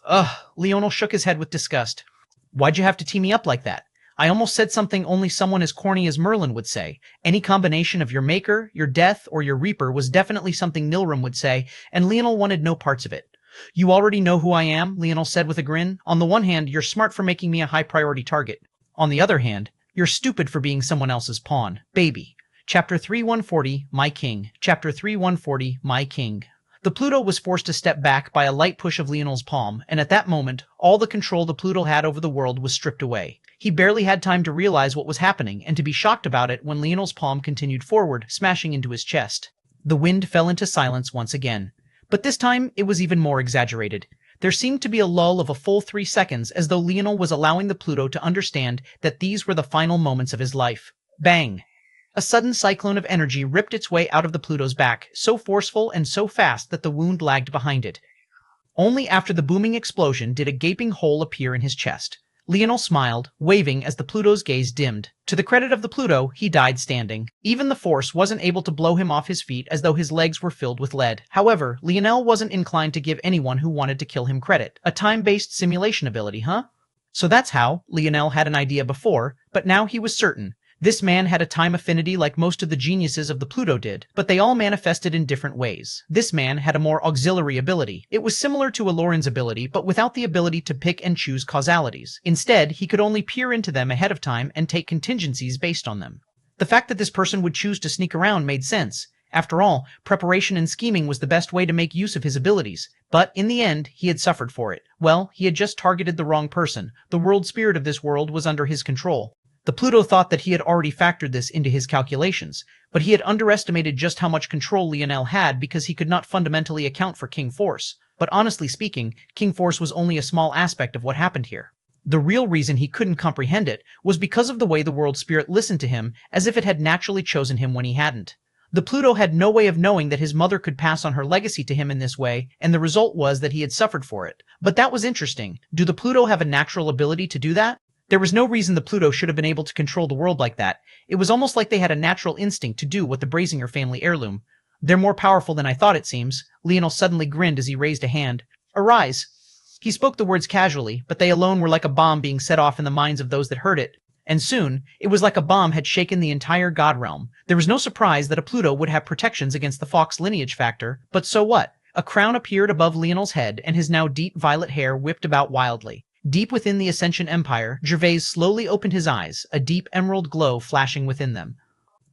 "Ugh," Leonel shook his head with disgust. "Why'd you have to tee me up like that? I almost said something only someone as corny as Merlin would say. Any combination of your maker, your death, or your reaper was definitely something Nilrim would say, and Leonel wanted no parts of it." "You already know who I am," Leonel said with a grin. "On the one hand, you're smart for making me a high-priority target. On the other hand, you're stupid for being someone else's pawn. Baby." Chapter 3140, My King. Chapter 3140, My King. The Pluto was forced to step back by a light push of Leonel's palm, and at that moment, all the control the Pluto had over the world was stripped away. He barely had time to realize what was happening, and to be shocked about it when Leonel's palm continued forward, smashing into his chest. The wind fell into silence once again. But this time, it was even more exaggerated. There seemed to be a lull of a full 3 seconds, as though Leonel was allowing the Pluto to understand that these were the final moments of his life. Bang! A sudden cyclone of energy ripped its way out of the Pluto's back, so forceful and so fast that the wound lagged behind it. Only after the booming explosion did a gaping hole appear in his chest. Leonel smiled, waving as the Pluto's gaze dimmed. To the credit of the Pluto, he died standing. Even the force wasn't able to blow him off his feet as though his legs were filled with lead. However, Leonel wasn't inclined to give anyone who wanted to kill him credit. A time-based simulation ability, huh? So that's how Leonel had an idea before, but now he was certain. This man had a time affinity like most of the geniuses of the Pluto did, but they all manifested in different ways. This man had a more auxiliary ability. It was similar to Aloran's ability, but without the ability to pick and choose causalities. Instead, he could only peer into them ahead of time and take contingencies based on them. The fact that this person would choose to sneak around made sense. After all, preparation and scheming was the best way to make use of his abilities. But in the end, he had suffered for it. Well, he had just targeted the wrong person. The world spirit of this world was under his control. The Pluto thought that he had already factored this into his calculations, but he had underestimated just how much control Leonel had because he could not fundamentally account for King Force. But honestly speaking, King Force was only a small aspect of what happened here. The real reason he couldn't comprehend it was because of the way the world spirit listened to him as if it had naturally chosen him when he hadn't. The Pluto had no way of knowing that his mother could pass on her legacy to him in this way, and the result was that he had suffered for it. But that was interesting. Do the Pluto have a natural ability to do that? There was no reason the Pluto should have been able to control the world like that. It was almost like they had a natural instinct to do what the Brazinger family heirloom. They're more powerful than I thought, it seems. Leonel suddenly grinned as he raised a hand. Arise. He spoke the words casually, but they alone were like a bomb being set off in the minds of those that heard it. And soon, it was like a bomb had shaken the entire god realm. There was no surprise that a Pluto would have protections against the Fox lineage factor, but so what? A crown appeared above Leonel's head, and his now deep violet hair whipped about wildly. Deep within the Ascension Empire, Gervais slowly opened his eyes, a deep emerald glow flashing within them.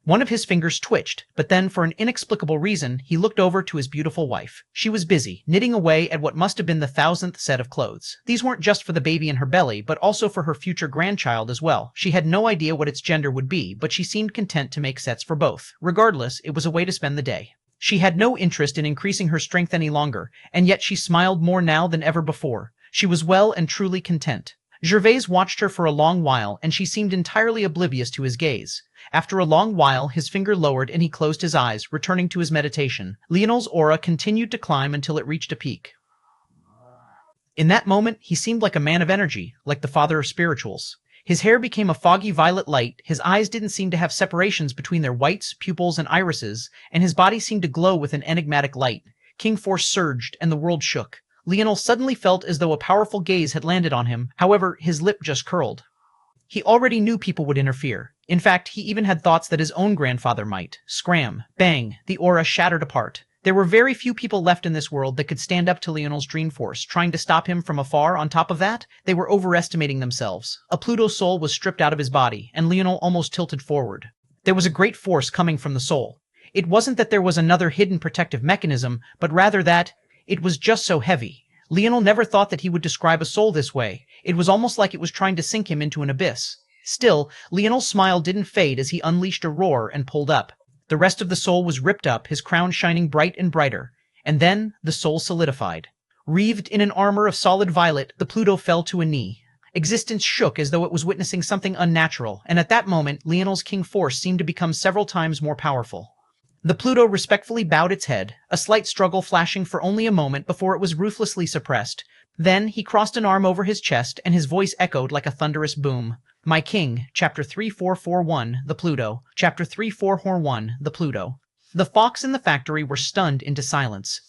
One of his fingers twitched, but then, for an inexplicable reason, he looked over to his beautiful wife. She was busy, knitting away at what must have been the 1,000th set of clothes. These weren't just for the baby in her belly, but also for her future grandchild as well. She had no idea what its gender would be, but she seemed content to make sets for both. Regardless, it was a way to spend the day. She had no interest in increasing her strength any longer, and yet she smiled more now than ever before. She was well and truly content. Gervais watched her for a long while, and she seemed entirely oblivious to his gaze. After a long while, his finger lowered and he closed his eyes, returning to his meditation. Leonel's aura continued to climb until it reached a peak. In that moment, he seemed like a man of energy, like the father of spirituals. His hair became a foggy violet light, his eyes didn't seem to have separations between their whites, pupils, and irises, and his body seemed to glow with an enigmatic light. King Force surged, and the world shook. Leonel suddenly felt as though a powerful gaze had landed on him, however, his lip just curled. He already knew people would interfere. In fact, he even had thoughts that his own grandfather might. Scram. Bang. The aura shattered apart. There were very few people left in this world that could stand up to Leonel's dream force, trying to stop him from afar. On top of that, they were overestimating themselves. A Pluto soul was stripped out of his body, and Leonel almost tilted forward. There was a great force coming from the soul. It wasn't that there was another hidden protective mechanism, but rather that it was just so heavy. Leonel never thought that he would describe a soul this way. It was almost like it was trying to sink him into an abyss. Still, Leonel's smile didn't fade as he unleashed a roar and pulled up. The rest of the soul was ripped up, his crown shining bright and brighter. And then, the soul solidified. Wreathed in an armor of solid violet, the Pluto fell to a knee. Existence shook as though it was witnessing something unnatural, and at that moment, Leonel's King Force seemed to become several times more powerful. The Pluto respectfully bowed its head, a slight struggle flashing for only a moment before it was ruthlessly suppressed. Then he crossed an arm over his chest, and his voice echoed like a thunderous boom. My king, Chapter 3441, the Pluto. Chapter 3441, the Pluto. The Fox in the factory were stunned into silence.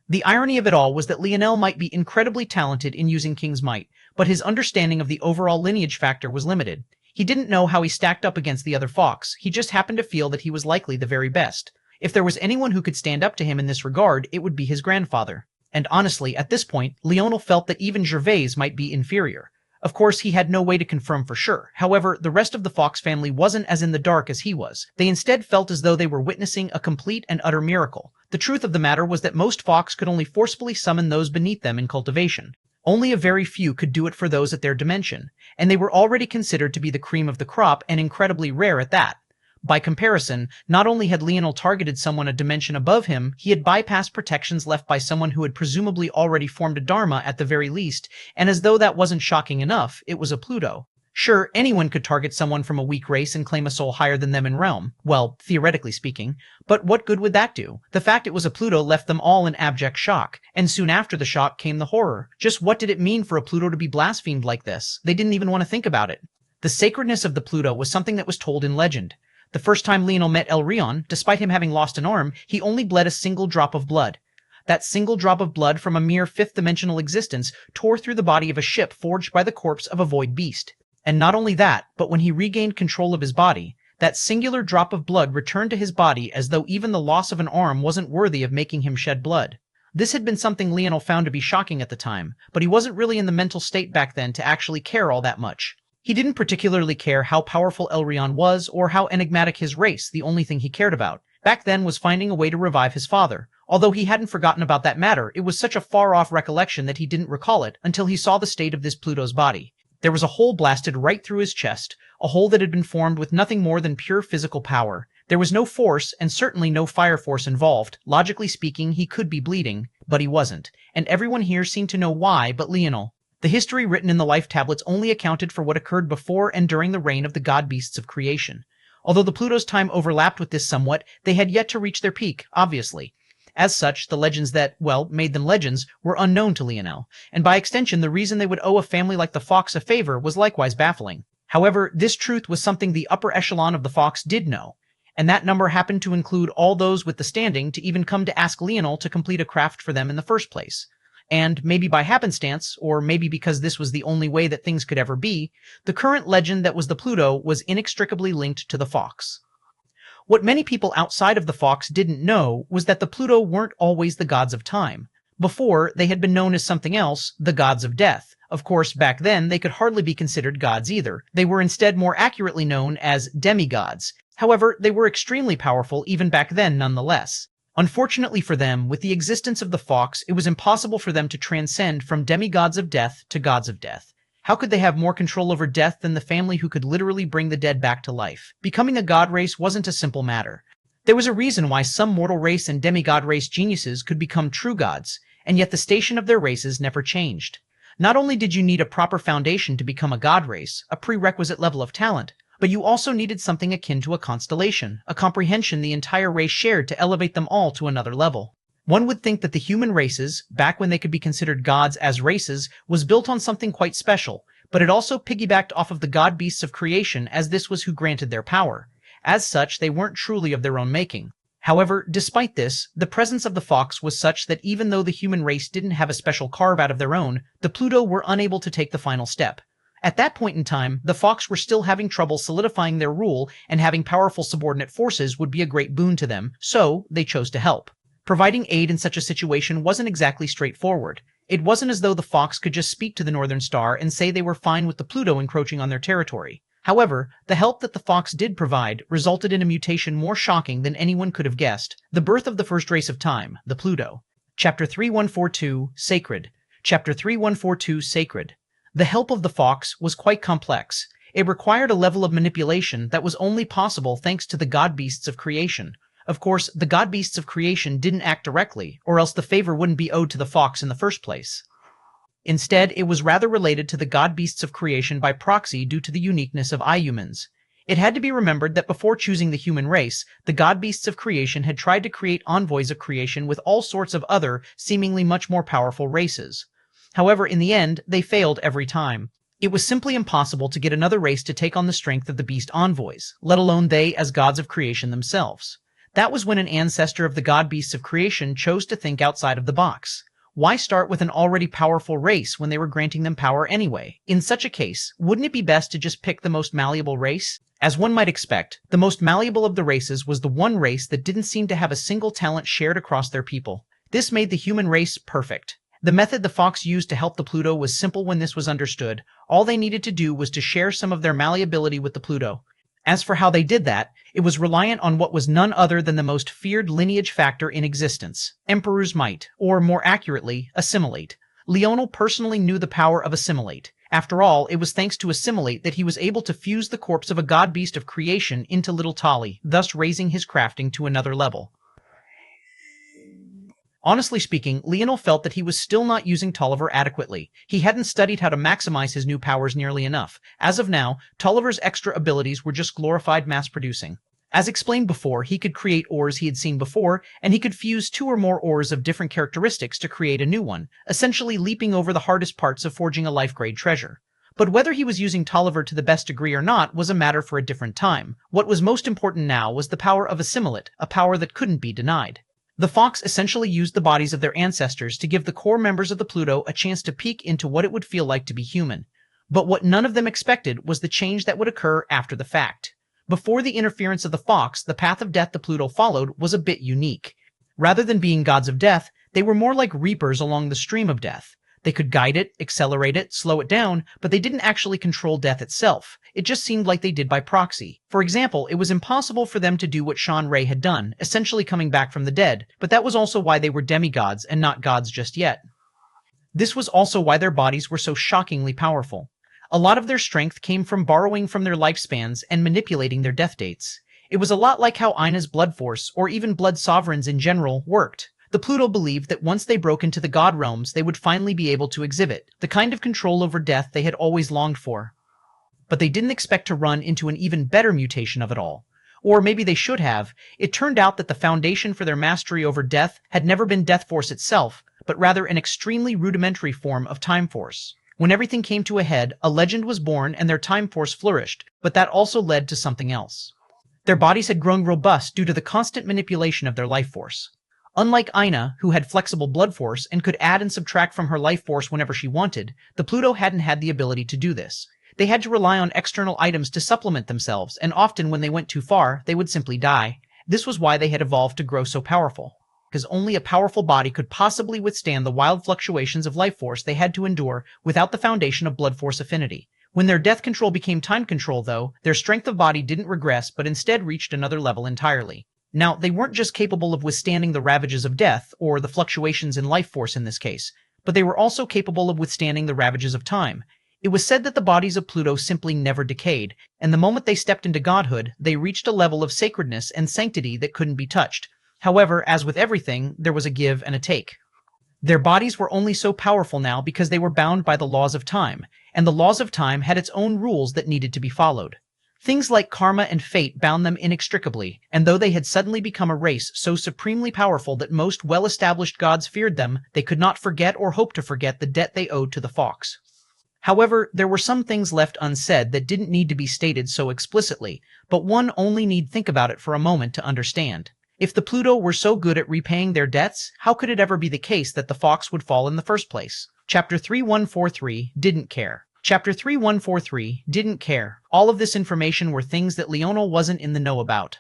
The irony of it all was that Leonel might be incredibly talented in using King's might, but his understanding of the overall lineage factor was limited. He didn't know how he stacked up against the other Fox, he just happened to feel that he was likely the very best. If there was anyone who could stand up to him in this regard, it would be his grandfather. And honestly, at this point, Leonel felt that even Gervais might be inferior. Of course, he had no way to confirm for sure. However, the rest of the Fox family wasn't as in the dark as he was. They instead felt as though they were witnessing a complete and utter miracle. The truth of the matter was that most Fox could only forcefully summon those beneath them in cultivation. Only a very few could do it for those at their dimension, and they were already considered to be the cream of the crop and incredibly rare at that. By comparison, not only had Leonel targeted someone a dimension above him, he had bypassed protections left by someone who had presumably already formed a Dharma at the very least, and as though that wasn't shocking enough, it was a Pluto. Sure, anyone could target someone from a weak race and claim a soul higher than them in realm. Well, theoretically speaking. But what good would that do? The fact it was a Pluto left them all in abject shock, and soon after the shock came the horror. Just what did it mean for a Pluto to be blasphemed like this? They didn't even want to think about it. The sacredness of the Pluto was something that was told in legend. The first time Leonel met Elrion, despite him having lost an arm, he only bled a single drop of blood. That single drop of blood from a mere fifth-dimensional existence tore through the body of a ship forged by the corpse of a void beast. And not only that, but when he regained control of his body, that singular drop of blood returned to his body as though even the loss of an arm wasn't worthy of making him shed blood. This had been something Leonel found to be shocking at the time, but he wasn't really in the mental state back then to actually care all that much. He didn't particularly care how powerful Elrion was or how enigmatic his race. The only thing he cared about back then was finding a way to revive his father. Although he hadn't forgotten about that matter, it was such a far-off recollection that he didn't recall it until he saw the state of this Pluto's body. There was a hole blasted right through his chest, a hole that had been formed with nothing more than pure physical power. There was no force, and certainly no fire force involved. Logically speaking, he could be bleeding, but he wasn't. And everyone here seemed to know why but Leonel. The history written in the life tablets only accounted for what occurred before and during the reign of the god-beasts of creation. Although the Pluto's time overlapped with this somewhat, they had yet to reach their peak, obviously. As such, the legends that, well, made them legends were unknown to Leonel, and by extension the reason they would owe a family like the Fox a favor was likewise baffling. However, this truth was something the upper echelon of the Fox did know, and that number happened to include all those with the standing to even come to ask Leonel to complete a craft for them in the first place. And maybe by happenstance, or maybe because this was the only way that things could ever be, the current legend that was the Pluto was inextricably linked to the Fox. What many people outside of the Fox didn't know was that the Pluto weren't always the gods of time. Before, they had been known as something else, the gods of death. Of course, back then, they could hardly be considered gods either. They were instead more accurately known as demigods. However, they were extremely powerful even back then nonetheless. Unfortunately for them, with the existence of the Fox, it was impossible for them to transcend from demigods of death to gods of death. How could they have more control over death than the family who could literally bring the dead back to life? Becoming a god race wasn't a simple matter. There was a reason why some mortal race and demigod race geniuses could become true gods, and yet the station of their races never changed. Not only did you need a proper foundation to become a god race, a prerequisite level of talent, but you also needed something akin to a constellation, a comprehension the entire race shared to elevate them all to another level. One would think that the human races, back when they could be considered gods as races, was built on something quite special, but it also piggybacked off of the god-beasts of creation as this was who granted their power. As such, they weren't truly of their own making. However, despite this, the presence of the Fox was such that even though the human race didn't have a special carve-out of their own, the Pluto were unable to take the final step. At that point in time, the Fox were still having trouble solidifying their rule, and having powerful subordinate forces would be a great boon to them, so they chose to help. Providing aid in such a situation wasn't exactly straightforward. It wasn't as though the Fox could just speak to the Northern Star and say they were fine with the Pluto encroaching on their territory. However, the help that the Fox did provide resulted in a mutation more shocking than anyone could have guessed, the birth of the first race of time, the Pluto. Chapter 3142, Sacred. Chapter 3142, Sacred. The help of the Fox was quite complex. It required a level of manipulation that was only possible thanks to the god-beasts of creation. Of course, the god-beasts of creation didn't act directly, or else the favor wouldn't be owed to the Fox in the first place. Instead, it was rather related to the god-beasts of creation by proxy due to the uniqueness of humans. It had to be remembered that before choosing the human race, the god-beasts of creation had tried to create envoys of creation with all sorts of other, seemingly much more powerful races. However, in the end, they failed every time. It was simply impossible to get another race to take on the strength of the beast envoys, let alone they as gods of creation themselves. That was when an ancestor of the god-beasts of creation chose to think outside of the box. Why start with an already powerful race when they were granting them power anyway? In such a case, wouldn't it be best to just pick the most malleable race? As one might expect, the most malleable of the races was the one race that didn't seem to have a single talent shared across their people. This made the human race perfect. The method the Fox used to help the Pluto was simple when this was understood. All they needed to do was to share some of their malleability with the Pluto. As for how they did that, it was reliant on what was none other than the most feared lineage factor in existence, Emperor's Might, or more accurately, Assimilate. Leonel personally knew the power of Assimilate. After all, it was thanks to Assimilate that he was able to fuse the corpse of a god-beast of creation into little Tali, thus raising his crafting to another level. Honestly speaking, Leonel felt that he was still not using Tolliver adequately. He hadn't studied how to maximize his new powers nearly enough. As of now, Tolliver's extra abilities were just glorified mass-producing. As explained before, he could create ores he had seen before, and he could fuse 2 or more ores of different characteristics to create a new one, essentially leaping over the hardest parts of forging a life-grade treasure. But whether he was using Tolliver to the best degree or not was a matter for a different time. What was most important now was the power of Assimilate, a power that couldn't be denied. The Fox essentially used the bodies of their ancestors to give the core members of the Pluto a chance to peek into what it would feel like to be human. But what none of them expected was the change that would occur after the fact. Before the interference of the Fox, the path of death the Pluto followed was a bit unique. Rather than being gods of death, they were more like reapers along the stream of death. They could guide it, accelerate it, slow it down, but they didn't actually control death itself. It just seemed like they did by proxy. For example, it was impossible for them to do what Shan Rei had done, essentially coming back from the dead, but that was also why they were demigods and not gods just yet. This was also why their bodies were so shockingly powerful. A lot of their strength came from borrowing from their lifespans and manipulating their death dates. It was a lot like how Aina's blood force, or even blood sovereigns in general, worked. The Pluto believed that once they broke into the god realms, they would finally be able to exhibit the kind of control over death they had always longed for. But they didn't expect to run into an even better mutation of it all. Or maybe they should have. It turned out that the foundation for their mastery over death had never been Death Force itself, but rather an extremely rudimentary form of Time Force. When everything came to a head, a legend was born and their Time Force flourished, but that also led to something else. Their bodies had grown robust due to the constant manipulation of their life force. Unlike Aina, who had flexible blood force and could add and subtract from her life force whenever she wanted, the Pluto hadn't had the ability to do this. They had to rely on external items to supplement themselves, and often when they went too far, they would simply die. This was why they had evolved to grow so powerful. Because only a powerful body could possibly withstand the wild fluctuations of life force they had to endure without the foundation of blood force affinity. When their death control became time control, though, their strength of body didn't regress but instead reached another level entirely. Now, they weren't just capable of withstanding the ravages of death, or the fluctuations in life force in this case, but they were also capable of withstanding the ravages of time. It was said that the bodies of Pluto simply never decayed, and the moment they stepped into godhood, they reached a level of sacredness and sanctity that couldn't be touched. However, as with everything, there was a give and a take. Their bodies were only so powerful now because they were bound by the laws of time, and the laws of time had its own rules that needed to be followed. Things like karma and fate bound them inextricably, and though they had suddenly become a race so supremely powerful that most well-established gods feared them, they could not forget or hope to forget the debt they owed to the Fox. However, there were some things left unsaid that didn't need to be stated so explicitly, but one only need think about it for a moment to understand. If the Pluto were so good at repaying their debts, how could it ever be the case that the Fox would fall in the first place? Chapter 3143 Didn't Care. Chapter 3143 Didn't Care. All of this information were things that Leonel wasn't in the know about.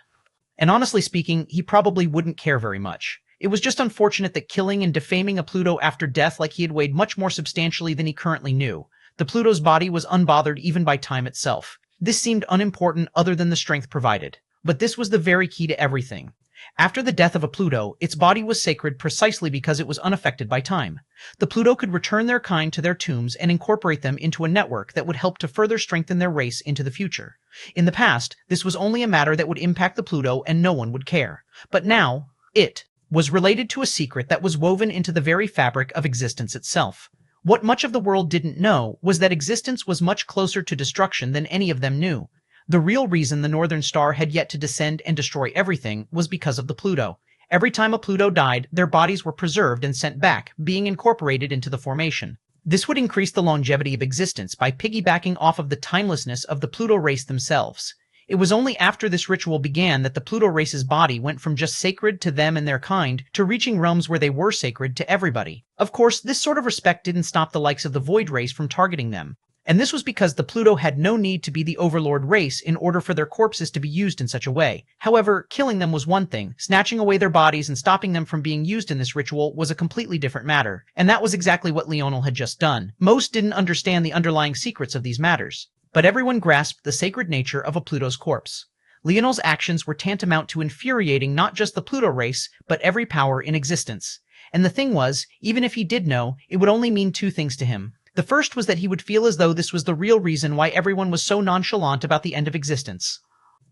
And honestly speaking, he probably wouldn't care very much. It was just unfortunate that killing and defaming a Pluto after death like he had weighed much more substantially than he currently knew. The Pluto's body was unbothered even by time itself. This seemed unimportant other than the strength provided. But this was the very key to everything. After the death of a Pluto, its body was sacred precisely because it was unaffected by time. The Pluto could return their kind to their tombs and incorporate them into a network that would help to further strengthen their race into the future. In the past, this was only a matter that would impact the Pluto and no one would care. But now, it was related to a secret that was woven into the very fabric of existence itself. What much of the world didn't know was that existence was much closer to destruction than any of them knew. The real reason the Northern Star had yet to descend and destroy everything was because of the Pluto. Every time a Pluto died, their bodies were preserved and sent back, being incorporated into the formation. This would increase the longevity of existence by piggybacking off of the timelessness of the Pluto race themselves. It was only after this ritual began that the Pluto race's body went from just sacred to them and their kind to reaching realms where they were sacred to everybody. Of course, this sort of respect didn't stop the likes of the Void race from targeting them. And this was because the Pluto had no need to be the overlord race in order for their corpses to be used in such a way. However, killing them was one thing. Snatching away their bodies and stopping them from being used in this ritual was a completely different matter. And that was exactly what Leonel had just done. Most didn't understand the underlying secrets of these matters, but everyone grasped the sacred nature of a Pluto's corpse. Leonel's actions were tantamount to infuriating not just the Pluto race, but every power in existence. And the thing was, even if he did know, it would only mean two things to him. The first was that he would feel as though this was the real reason why everyone was so nonchalant about the end of existence.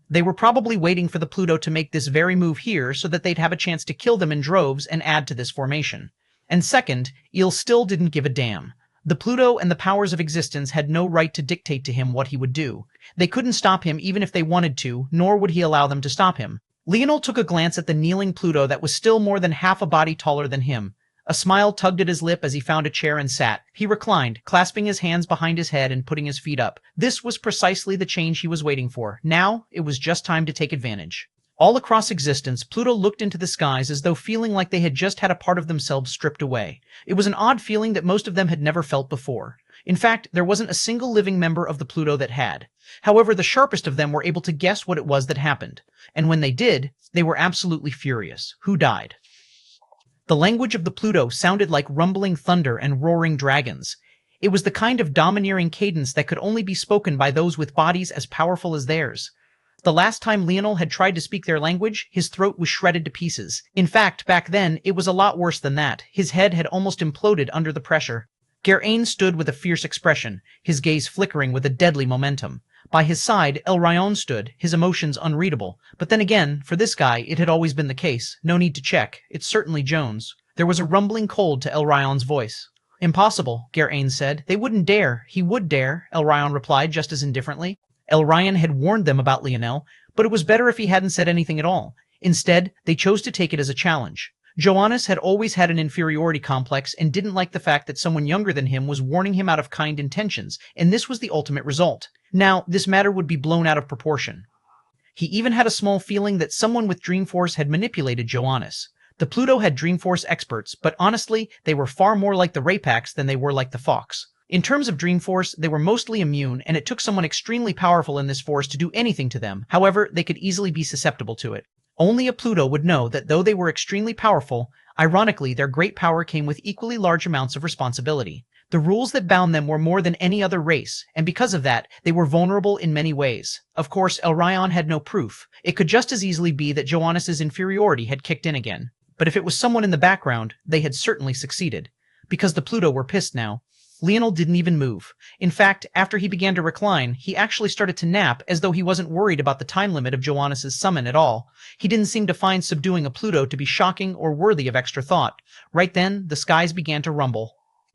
They were probably waiting for the Pluto to make this very move here so that they'd have a chance to kill them in droves and add to this formation. And second, Il still didn't give a damn. The Pluto and the powers of existence had no right to dictate to him what he would do. They couldn't stop him even if they wanted to, nor would he allow them to stop him. Leonel took a glance at the kneeling Pluto that was still more than half a body taller than him. A smile tugged at his lip as he found a chair and sat. He reclined, clasping his hands behind his head and putting his feet up. This was precisely the change he was waiting for. Now, it was just time to take advantage. All across existence, Pluto looked into the skies as though feeling like they had just had a part of themselves stripped away. It was an odd feeling that most of them had never felt before. In fact, there wasn't a single living member of the Pluto that had. However, the sharpest of them were able to guess what it was that happened. And when they did, they were absolutely furious. Who died? The language of the Pluto sounded like rumbling thunder and roaring dragons. It was the kind of domineering cadence that could only be spoken by those with bodies as powerful as theirs. The last time Leonel had tried to speak their language, his throat was shredded to pieces. In fact, back then, it was a lot worse than that. His head had almost imploded under the pressure. Geraint stood with a fierce expression, his gaze flickering with a deadly momentum. By his side, El Rayon stood, his emotions unreadable. But then again, for this guy, it had always been the case. No need to check. It's certainly Jones. There was a rumbling cold to El Rayon's voice. Impossible, Geraint said. They wouldn't dare. He would dare, El Rayon replied just as indifferently. El Rayon had warned them about Leonel, but it was better if he hadn't said anything at all. Instead, they chose to take it as a challenge. Joannes had always had an inferiority complex and didn't like the fact that someone younger than him was warning him out of kind intentions, and this was the ultimate result. Now, this matter would be blown out of proportion. He even had a small feeling that someone with Dreamforce had manipulated Joannes. The Pluto had Dreamforce experts, but honestly, they were far more like the Rapax than they were like the Fox. In terms of Dreamforce, they were mostly immune, and it took someone extremely powerful in this force to do anything to them. However, they could easily be susceptible to it. Only a Pluto would know that though they were extremely powerful, ironically their great power came with equally large amounts of responsibility. The rules that bound them were more than any other race, and because of that, they were vulnerable in many ways. Of course, El Rayon had no proof. It could just as easily be that Joannes' inferiority had kicked in again. But if it was someone in the background, they had certainly succeeded. Because the Pluto were pissed now. Leonel didn't even move. In fact, after he began to recline, he actually started to nap as though he wasn't worried about the time limit of Joannes' summon at all. He didn't seem to find subduing a Pluto to be shocking or worthy of extra thought. Right then, the skies began to rumble.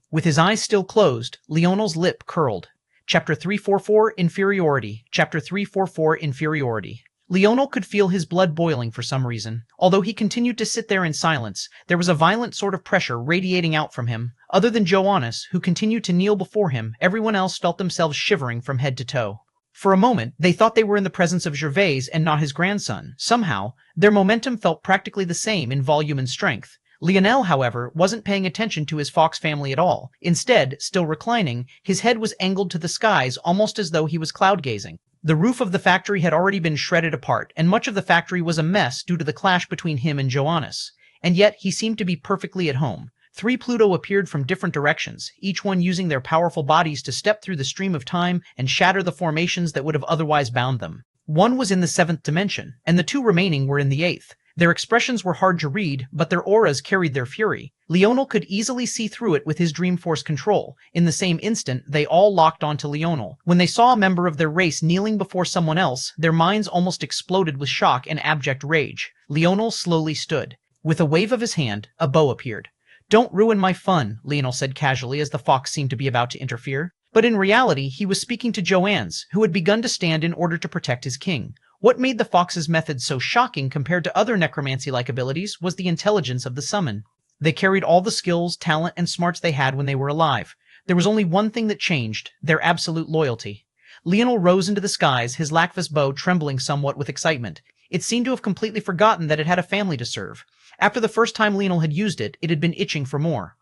With his eyes still closed, Leonel's lip curled. Chapter 344, Inferiority. Chapter 344, Inferiority. Leonel could feel his blood boiling for some reason. Although he continued to sit there in silence, there was a violent sort of pressure radiating out from him. Other than Joannes, who continued to kneel before him, everyone else felt themselves shivering from head to toe. For a moment, they thought they were in the presence of Gervais and not his grandson. Somehow, their momentum felt practically the same in volume and strength. Leonel, however, wasn't paying attention to his Fox family at all. Instead, still reclining, his head was angled to the skies almost as though he was cloud-gazing. The roof of the factory had already been shredded apart, and much of the factory was a mess due to the clash between him and Joannes. And yet, he seemed to be perfectly at home. 3 Pluto appeared from different directions, each one using their powerful bodies to step through the stream of time and shatter the formations that would have otherwise bound them. One was in the 7th dimension, and the 2 remaining were in the 8th. Their expressions were hard to read, but their auras carried their fury. Leonel could easily see through it with his Dreamforce control. In the same instant, they all locked onto Leonel. When they saw a member of their race kneeling before someone else, their minds almost exploded with shock and abject rage. Leonel slowly stood. With a wave of his hand, a bow appeared. "Don't ruin my fun," Leonel said casually as the Fox seemed to be about to interfere. But in reality, he was speaking to Joannes, who had begun to stand in order to protect his king. What made the Fox's method so shocking compared to other necromancy-like abilities was the intelligence of the summon. They carried all the skills, talent, and smarts they had when they were alive. There was only one thing that changed, their absolute loyalty. Leonel rose into the skies, his Lakvis bow trembling somewhat with excitement. It seemed to have completely forgotten that it had a family to serve. After the first time Leonel had used it, it had been itching for more.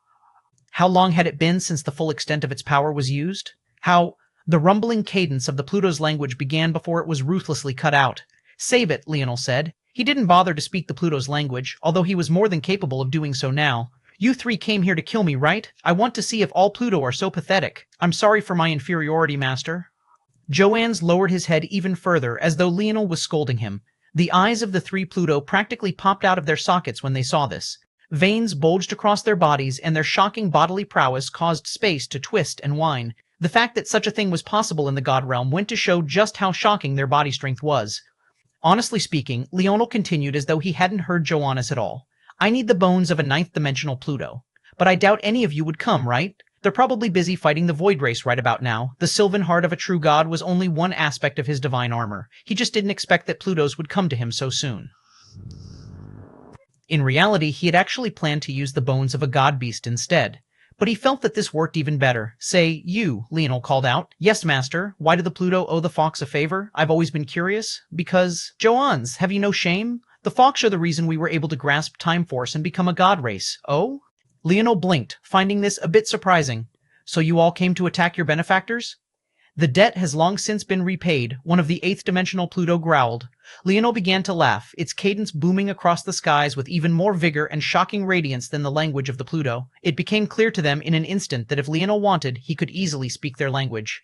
How long had it been since the full extent of its power was used? The rumbling cadence of the Pluto's language began before it was ruthlessly cut out. "Save it," Leonel said. He didn't bother to speak the Pluto's language, although he was more than capable of doing so now. "You 3 came here to kill me, right? I want to see if all Pluto are so pathetic. I'm sorry for my inferiority, Master." Joannes lowered his head even further, as though Leonel was scolding him. The eyes of the 3 Pluto practically popped out of their sockets when they saw this. Veins bulged across their bodies, and their shocking bodily prowess caused space to twist and whine. The fact that such a thing was possible in the God Realm went to show just how shocking their body strength was. Honestly speaking, Leonel continued as though he hadn't heard Joannes at all. "I need the bones of a 9th-dimensional Pluto. But I doubt any of you would come, right? They're probably busy fighting the Void Race right about now. The Sylvan heart of a true god was only one aspect of his divine armor. He just didn't expect that Plutos would come to him so soon." In reality, he had actually planned to use the bones of a god beast instead. But he felt that this worked even better. Say, you, Leonel called out. Yes, master. Why did the Pluto owe the fox a favor? I've always been curious. Because, Joans, have you no shame? The fox are the reason we were able to grasp time force and become a god race. Oh? Leonel blinked, finding this a bit surprising. So you all came to attack your benefactors? The debt has long since been repaid, one of the eighth-dimensional Pluto growled. Leonel began to laugh, its cadence booming across the skies with even more vigor and shocking radiance than the language of the Pluto. It became clear to them in an instant that if Leonel wanted, he could easily speak their language.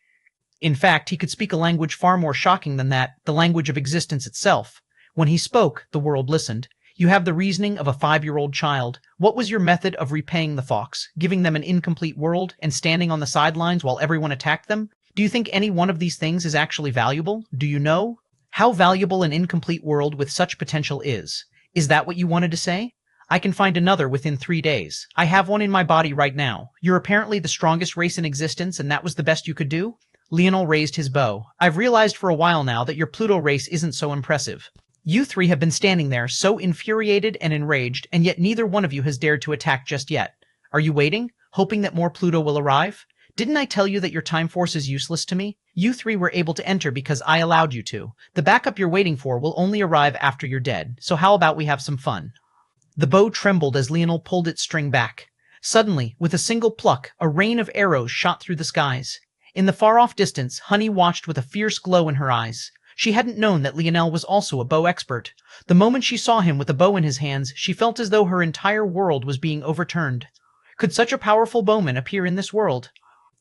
In fact, he could speak a language far more shocking than that, the language of existence itself. When he spoke, the world listened. You have the reasoning of a 5-year-old child. What was your method of repaying the fox? Giving them an incomplete world and standing on the sidelines while everyone attacked them? Do you think any one of these things is actually valuable? Do you know how valuable an incomplete world with such potential is? Is that what you wanted to say? I can find another within 3 days. I have one in my body right now. You're apparently the strongest race in existence, and that was the best you could do? Leonel raised his bow. I've realized for a while now that your Pluto race isn't so impressive. You three have been standing there, so infuriated and enraged, and yet neither one of you has dared to attack just yet. Are you waiting, hoping that more Pluto will arrive? Didn't I tell you that your time force is useless to me? You three were able to enter because I allowed you to. The backup you're waiting for will only arrive after you're dead, so how about we have some fun? The bow trembled as Leonel pulled its string back. Suddenly, with a single pluck, a rain of arrows shot through the skies. In the far-off distance, Honey watched with a fierce glow in her eyes. She hadn't known that Leonel was also a bow expert. The moment she saw him with a bow in his hands, she felt as though her entire world was being overturned. Could such a powerful bowman appear in this world?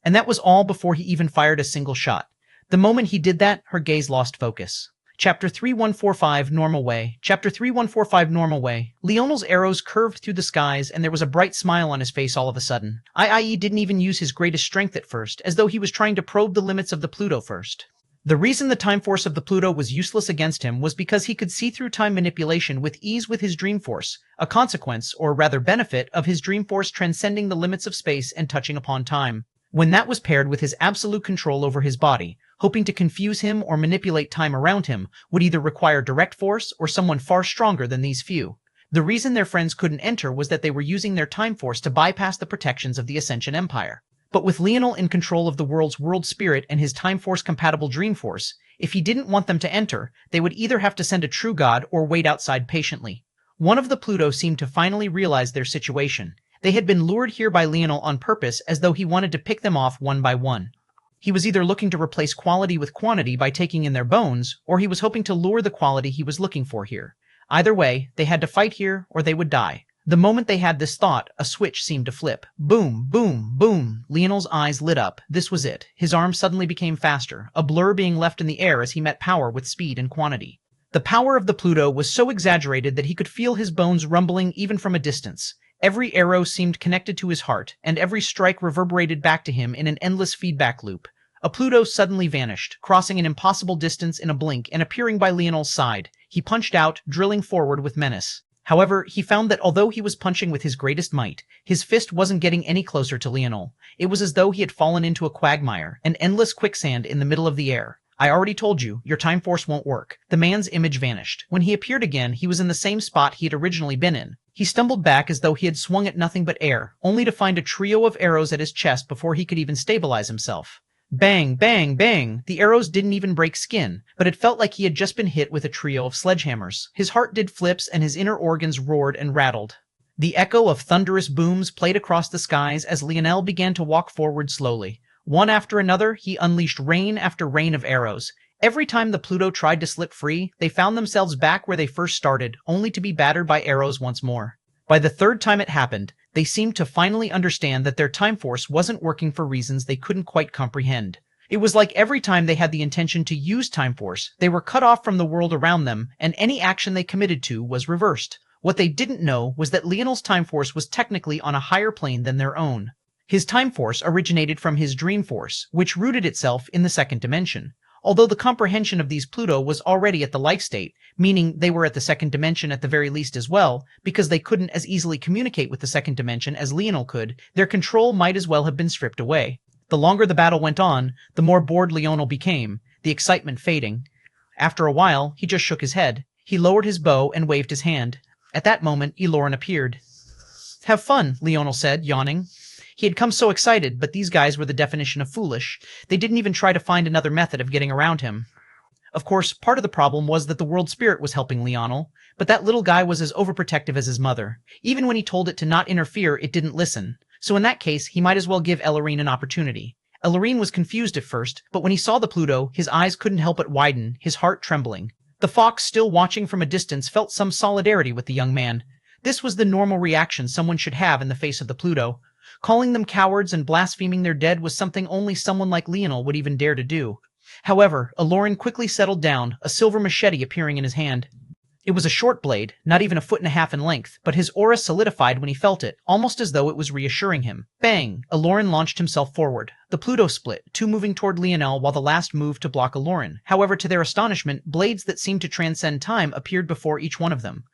And that was all before he even fired a single shot. The moment he did that, her gaze lost focus. Chapter 3145 Normal Way. Chapter 3145 Normal Way. Leonel's arrows curved through the skies, and there was a bright smile on his face all of a sudden. IE didn't even use his greatest strength at first, as though he was trying to probe the limits of the Pluto first. The reason the time force of the Pluto was useless against him was because he could see through time manipulation with ease with his dream force, a consequence, or rather benefit, of his dream force transcending the limits of space and touching upon time. When that was paired with his absolute control over his body, hoping to confuse him or manipulate time around him would either require direct force or someone far stronger than these few. The reason their friends couldn't enter was that they were using their time force to bypass the protections of the Ascension Empire. But with Leonel in control of the world's world spirit and his time force compatible dream force, if he didn't want them to enter, they would either have to send a true god or wait outside patiently. One of the Pluto seemed to finally realize their situation. They had been lured here by Leonel on purpose as though he wanted to pick them off one by one. He was either looking to replace quality with quantity by taking in their bones, or he was hoping to lure the quality he was looking for here. Either way, they had to fight here or they would die. The moment they had this thought, a switch seemed to flip. Boom, boom, boom. Leonel's eyes lit up. This was it. His arms suddenly became faster, a blur being left in the air as he met power with speed and quantity. The power of the Pluto was so exaggerated that he could feel his bones rumbling even from a distance. Every arrow seemed connected to his heart, and every strike reverberated back to him in an endless feedback loop. A Pluto suddenly vanished, crossing an impossible distance in a blink and appearing by Leonel's side. He punched out, drilling forward with menace. However, he found that although he was punching with his greatest might, his fist wasn't getting any closer to Leonel. It was as though he had fallen into a quagmire, an endless quicksand in the middle of the air. I already told you, your time force won't work. The man's image vanished. When he appeared again, he was in the same spot he had originally been in. He stumbled back as though he had swung at nothing but air, only to find a trio of arrows at his chest before he could even stabilize himself. Bang, bang, bang! The arrows didn't even break skin, but it felt like he had just been hit with a trio of sledgehammers. His heart did flips and his inner organs roared and rattled. The echo of thunderous booms played across the skies as Leonel began to walk forward slowly. One after another, he unleashed rain after rain of arrows. Every time the Pluto tried to slip free, they found themselves back where they first started, only to be battered by arrows once more. By the third time it happened, they seemed to finally understand that their time force wasn't working for reasons they couldn't quite comprehend. It was like every time they had the intention to use time force, they were cut off from the world around them, and any action they committed to was reversed. What they didn't know was that Leonel's time force was technically on a higher plane than their own. His time force originated from his dream force, which rooted itself in the second dimension. Although the comprehension of these Pluto was already at the life state, meaning they were at the second dimension at the very least as well, because they couldn't as easily communicate with the second dimension as Leonel could, their control might as well have been stripped away. The longer the battle went on, the more bored Leonel became, the excitement fading. After a while, he just shook his head. He lowered his bow and waved his hand. At that moment, Eloran appeared. "Have fun," Leonel said, yawning. He had come so excited, but these guys were the definition of foolish. They didn't even try to find another method of getting around him. Of course, part of the problem was that the world spirit was helping Leonel, but that little guy was as overprotective as his mother. Even when he told it to not interfere, it didn't listen. So in that case, he might as well give Ellarine an opportunity. Ellarine was confused at first, but when he saw the Pluto, his eyes couldn't help but widen, his heart trembling. The fox, still watching from a distance, felt some solidarity with the young man. This was the normal reaction someone should have in the face of the Pluto. Calling them cowards and blaspheming their dead was something only someone like Leonel would even dare to do. However, Aloran quickly settled down, a silver machete appearing in his hand. It was a short blade, not even 1.5 feet in length, but his aura solidified when he felt it, almost as though it was reassuring him. Bang! Aloran launched himself forward. The Pluto split, two moving toward Leonel while the last moved to block Aloran. However, to their astonishment, blades that seemed to transcend time appeared before each one of them.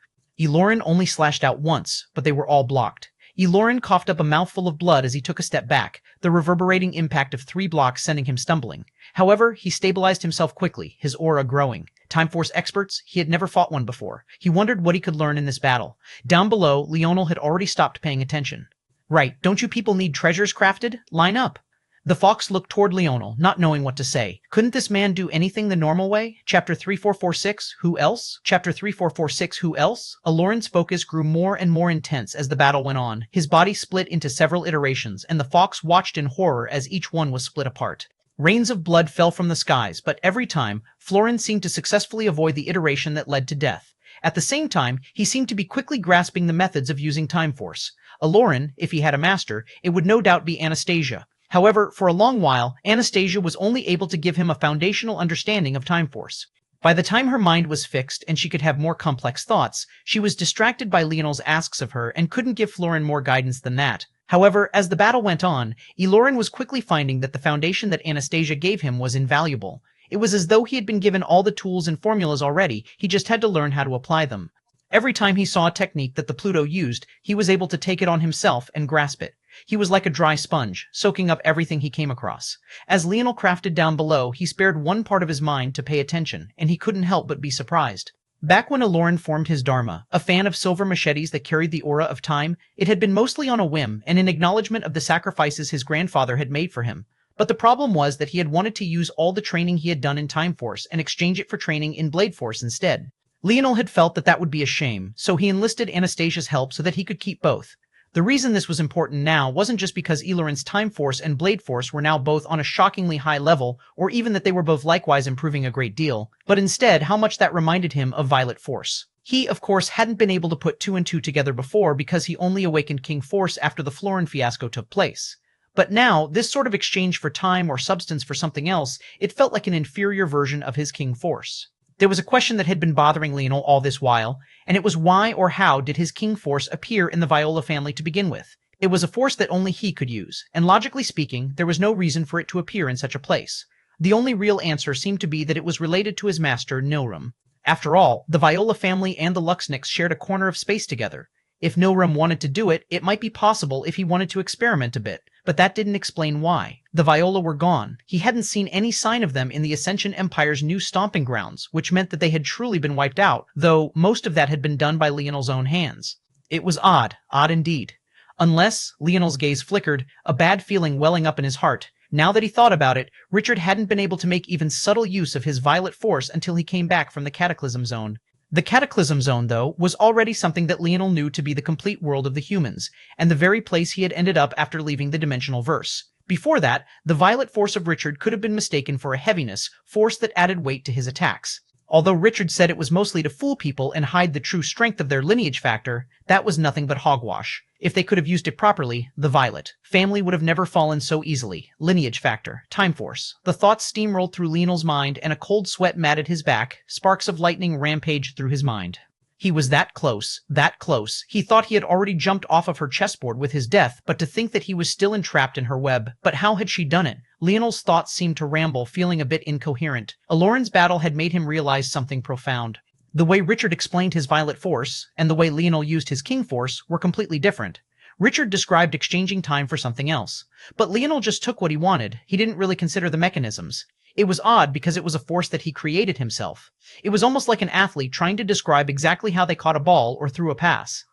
Eloran only slashed out once, but they were all blocked. Eloran coughed up a mouthful of blood as he took a step back, the reverberating impact of 3 blocks sending him stumbling. However, he stabilized himself quickly, his aura growing. Time Force experts? He had never fought one before. He wondered what he could learn in this battle. Down below, Leonel had already stopped paying attention. Right, don't you people need treasures crafted? Line up. The fox looked toward Leonel, not knowing what to say. Couldn't this man do anything the normal way? Chapter 3446, who else? Chapter 3446, who else? Aloran's focus grew more and more intense as the battle went on. His body split into several iterations, and the fox watched in horror as each one was split apart. Rains of blood fell from the skies, but every time, Florin seemed to successfully avoid the iteration that led to death. At the same time, he seemed to be quickly grasping the methods of using Time Force. Aloran, if he had a master, it would no doubt be Anastasia. However, for a long while, Anastasia was only able to give him a foundational understanding of Time Force. By the time her mind was fixed and she could have more complex thoughts, she was distracted by Leonel's asks of her and couldn't give Florin more guidance than that. However, as the battle went on, Eloran was quickly finding that the foundation that Anastasia gave him was invaluable. It was as though he had been given all the tools and formulas already, he just had to learn how to apply them. Every time he saw a technique that the Pluto used, he was able to take it on himself and grasp it. He was like a dry sponge, soaking up everything he came across. As Leonel crafted down below, he spared one part of his mind to pay attention, and he couldn't help but be surprised. Back when Aloran formed his Dharma, a fan of silver machetes that carried the aura of time, it had been mostly on a whim and in acknowledgement of the sacrifices his grandfather had made for him. But the problem was that he had wanted to use all the training he had done in Time Force and exchange it for training in Blade Force instead. Leonel had felt that that would be a shame, so he enlisted Anastasia's help so that he could keep both. The reason this was important now wasn't just because Eloran's Time Force and Blade Force were now both on a shockingly high level, or even that they were both likewise improving a great deal, but instead how much that reminded him of Violet Force. He, of course, hadn't been able to put 2 and 2 together before because he only awakened King Force after the Florin fiasco took place. But now, this sort of exchange for time or substance for something else, it felt like an inferior version of his King Force. There was a question that had been bothering Leonel all this while, and it was why or how did his King Force appear in the Viola family to begin with? It was a force that only he could use, and logically speaking, there was no reason for it to appear in such a place. The only real answer seemed to be that it was related to his master, Nilram. After all, the Viola family and the Luxniks shared a corner of space together. If Nilram wanted to do it, it might be possible if he wanted to experiment a bit, but that didn't explain why. The Viola were gone. He hadn't seen any sign of them in the Ascension Empire's new stomping grounds, which meant that they had truly been wiped out, though most of that had been done by Leonel's own hands. It was odd indeed. Unless, Leonel's gaze flickered, a bad feeling welling up in his heart. Now that he thought about it, Richard hadn't been able to make even subtle use of his Violet Force until he came back from the Cataclysm Zone. The Cataclysm Zone, though, was already something that Leonel knew to be the complete world of the humans, and the very place he had ended up after leaving the dimensional verse. Before that, the Violet Force of Richard could have been mistaken for a heaviness, force that added weight to his attacks. Although Richard said it was mostly to fool people and hide the true strength of their lineage factor, that was nothing but hogwash. If they could have used it properly, the Violet family would have never fallen so easily. Lineage factor, Time Force. The thoughts steamrolled through Leonel's mind and a cold sweat matted his back, sparks of lightning rampaged through his mind. He was that close, that close. He thought he had already jumped off of her chessboard with his death, but to think that he was still entrapped in her web. But how had she done it? Leonel's thoughts seemed to ramble, feeling a bit incoherent. Aloran's battle had made him realize something profound. The way Richard explained his Violet Force, and the way Leonel used his King Force, were completely different. Richard described exchanging time for something else. But Leonel just took what he wanted. He didn't really consider the mechanisms. It was odd because it was a force that he created himself. It was almost like an athlete trying to describe exactly how they caught a ball or threw a pass.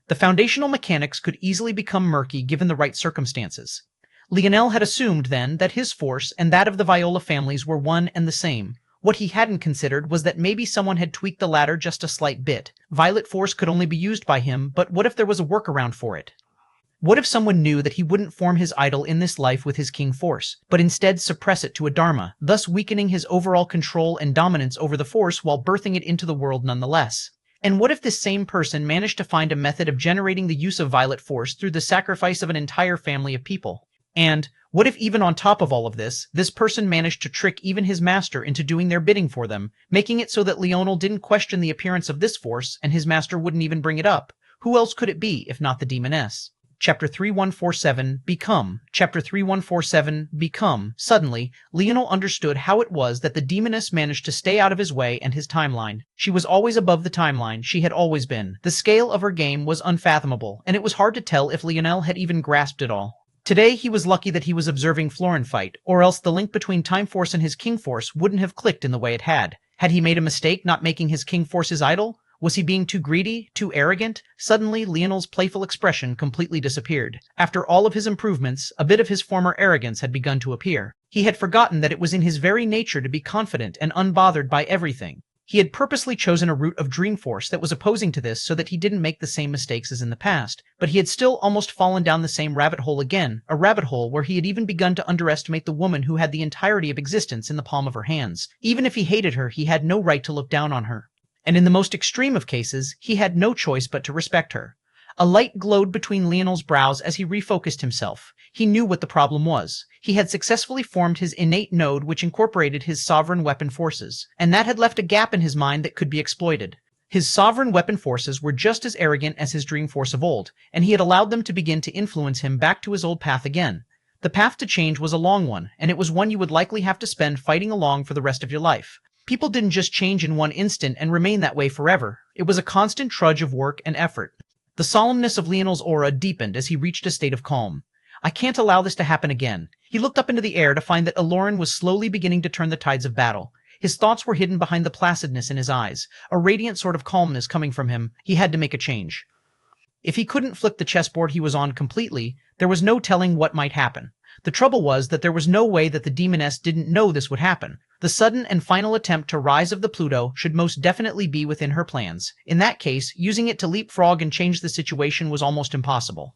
The foundational mechanics could easily become murky given the right circumstances. Leonel had assumed, then, that his force and that of the Viola families were one and the same. What he hadn't considered was that maybe someone had tweaked the latter just a slight bit. Violet force could only be used by him, but what if there was a workaround for it? What if someone knew that he wouldn't form his idol in this life with his king force, but instead suppress it to a dharma, thus weakening his overall control and dominance over the force while birthing it into the world nonetheless? And what if this same person managed to find a method of generating the use of violet force through the sacrifice of an entire family of people? And what if even on top of all of this, this person managed to trick even his master into doing their bidding for them, making it so that Leonel didn't question the appearance of this force and his master wouldn't even bring it up? Who else could it be if not the demoness? Chapter 3147, Become. Chapter 3147, Become. Suddenly, Leonel understood how it was that the demoness managed to stay out of his way and his timeline. She was always above the timeline, she had always been. The scale of her game was unfathomable, and it was hard to tell if Leonel had even grasped it all. Today, he was lucky that he was observing Florin fight, or else the link between Time Force and his King Force wouldn't have clicked in the way it had. Had he made a mistake not making his King Force his idol? Was he being too greedy, too arrogant? Suddenly, Leonel's playful expression completely disappeared. After all of his improvements, a bit of his former arrogance had begun to appear. He had forgotten that it was in his very nature to be confident and unbothered by everything. He had purposely chosen a route of dream force that was opposing to this so that he didn't make the same mistakes as in the past, but he had still almost fallen down the same rabbit hole again, a rabbit hole where he had even begun to underestimate the woman who had the entirety of existence in the palm of her hands. Even if he hated her, he had no right to look down on her. And in the most extreme of cases, he had no choice but to respect her. A light glowed between Leonel's brows as he refocused himself. He knew what the problem was. He had successfully formed his innate node which incorporated his sovereign weapon forces, and that had left a gap in his mind that could be exploited. His sovereign weapon forces were just as arrogant as his dream force of old, and he had allowed them to begin to influence him back to his old path again. The path to change was a long one, and it was one you would likely have to spend fighting along for the rest of your life. People didn't just change in one instant and remain that way forever. It was a constant trudge of work and effort. The solemnness of Leonel's aura deepened as he reached a state of calm. I can't allow this to happen again. He looked up into the air to find that Aloran was slowly beginning to turn the tides of battle. His thoughts were hidden behind the placidness in his eyes, a radiant sort of calmness coming from him. He had to make a change. If he couldn't flip the chessboard he was on completely, there was no telling what might happen. The trouble was that there was no way that the demoness didn't know this would happen. The sudden and final attempt to rise of the Pluto should most definitely be within her plans. In that case, using it to leapfrog and change the situation was almost impossible.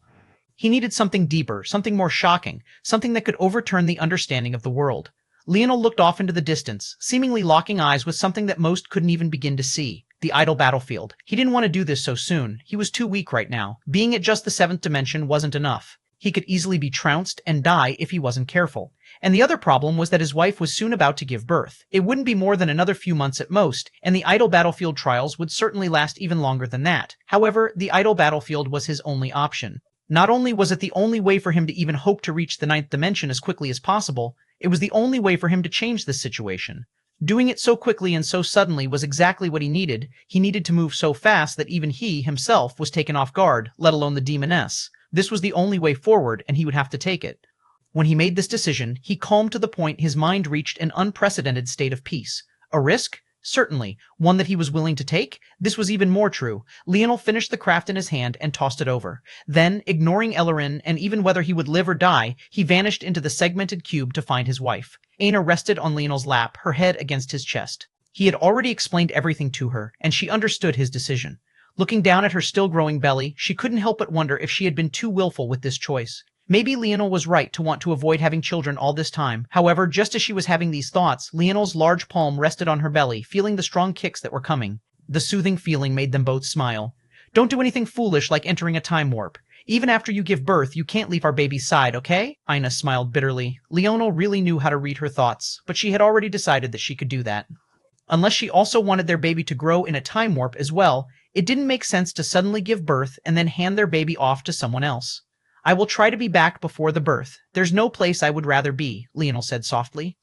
He needed something deeper, something more shocking, something that could overturn the understanding of the world. Leonel looked off into the distance, seemingly locking eyes with something that most couldn't even begin to see. The idle battlefield. He didn't want to do this so soon. He was too weak right now. Being at just the 7th dimension wasn't enough. He could easily be trounced and die if he wasn't careful. And the other problem was that his wife was soon about to give birth. It wouldn't be more than another few months at most, and the idle battlefield trials would certainly last even longer than that. However, the idle battlefield was his only option. Not only was it the only way for him to even hope to reach the 9th dimension as quickly as possible, it was the only way for him to change this situation. Doing it so quickly and so suddenly was exactly what he needed. He needed to move so fast that even he, himself, was taken off guard, let alone the demoness. This was the only way forward, and he would have to take it. When he made this decision, he calmed to the point his mind reached an unprecedented state of peace. A risk? Certainly. One that he was willing to take? This was even more true. Leonel finished the craft in his hand and tossed it over. Then, ignoring Aloran and even whether he would live or die, he vanished into the segmented cube to find his wife. Aina rested on Leonel's lap, her head against his chest. He had already explained everything to her, and she understood his decision. Looking down at her still-growing belly, she couldn't help but wonder if she had been too willful with this choice. Maybe Leonel was right to want to avoid having children all this time. However, just as she was having these thoughts, Leonel's large palm rested on her belly, feeling the strong kicks that were coming. The soothing feeling made them both smile. Don't do anything foolish like entering a time warp. Even after you give birth, you can't leave our baby's side, okay? Aina smiled bitterly. Leonel really knew how to read her thoughts, but she had already decided that she could do that. Unless she also wanted their baby to grow in a time warp as well, it didn't make sense to suddenly give birth and then hand their baby off to someone else. I will try to be back before the birth. There's no place I would rather be, Leonel said softly.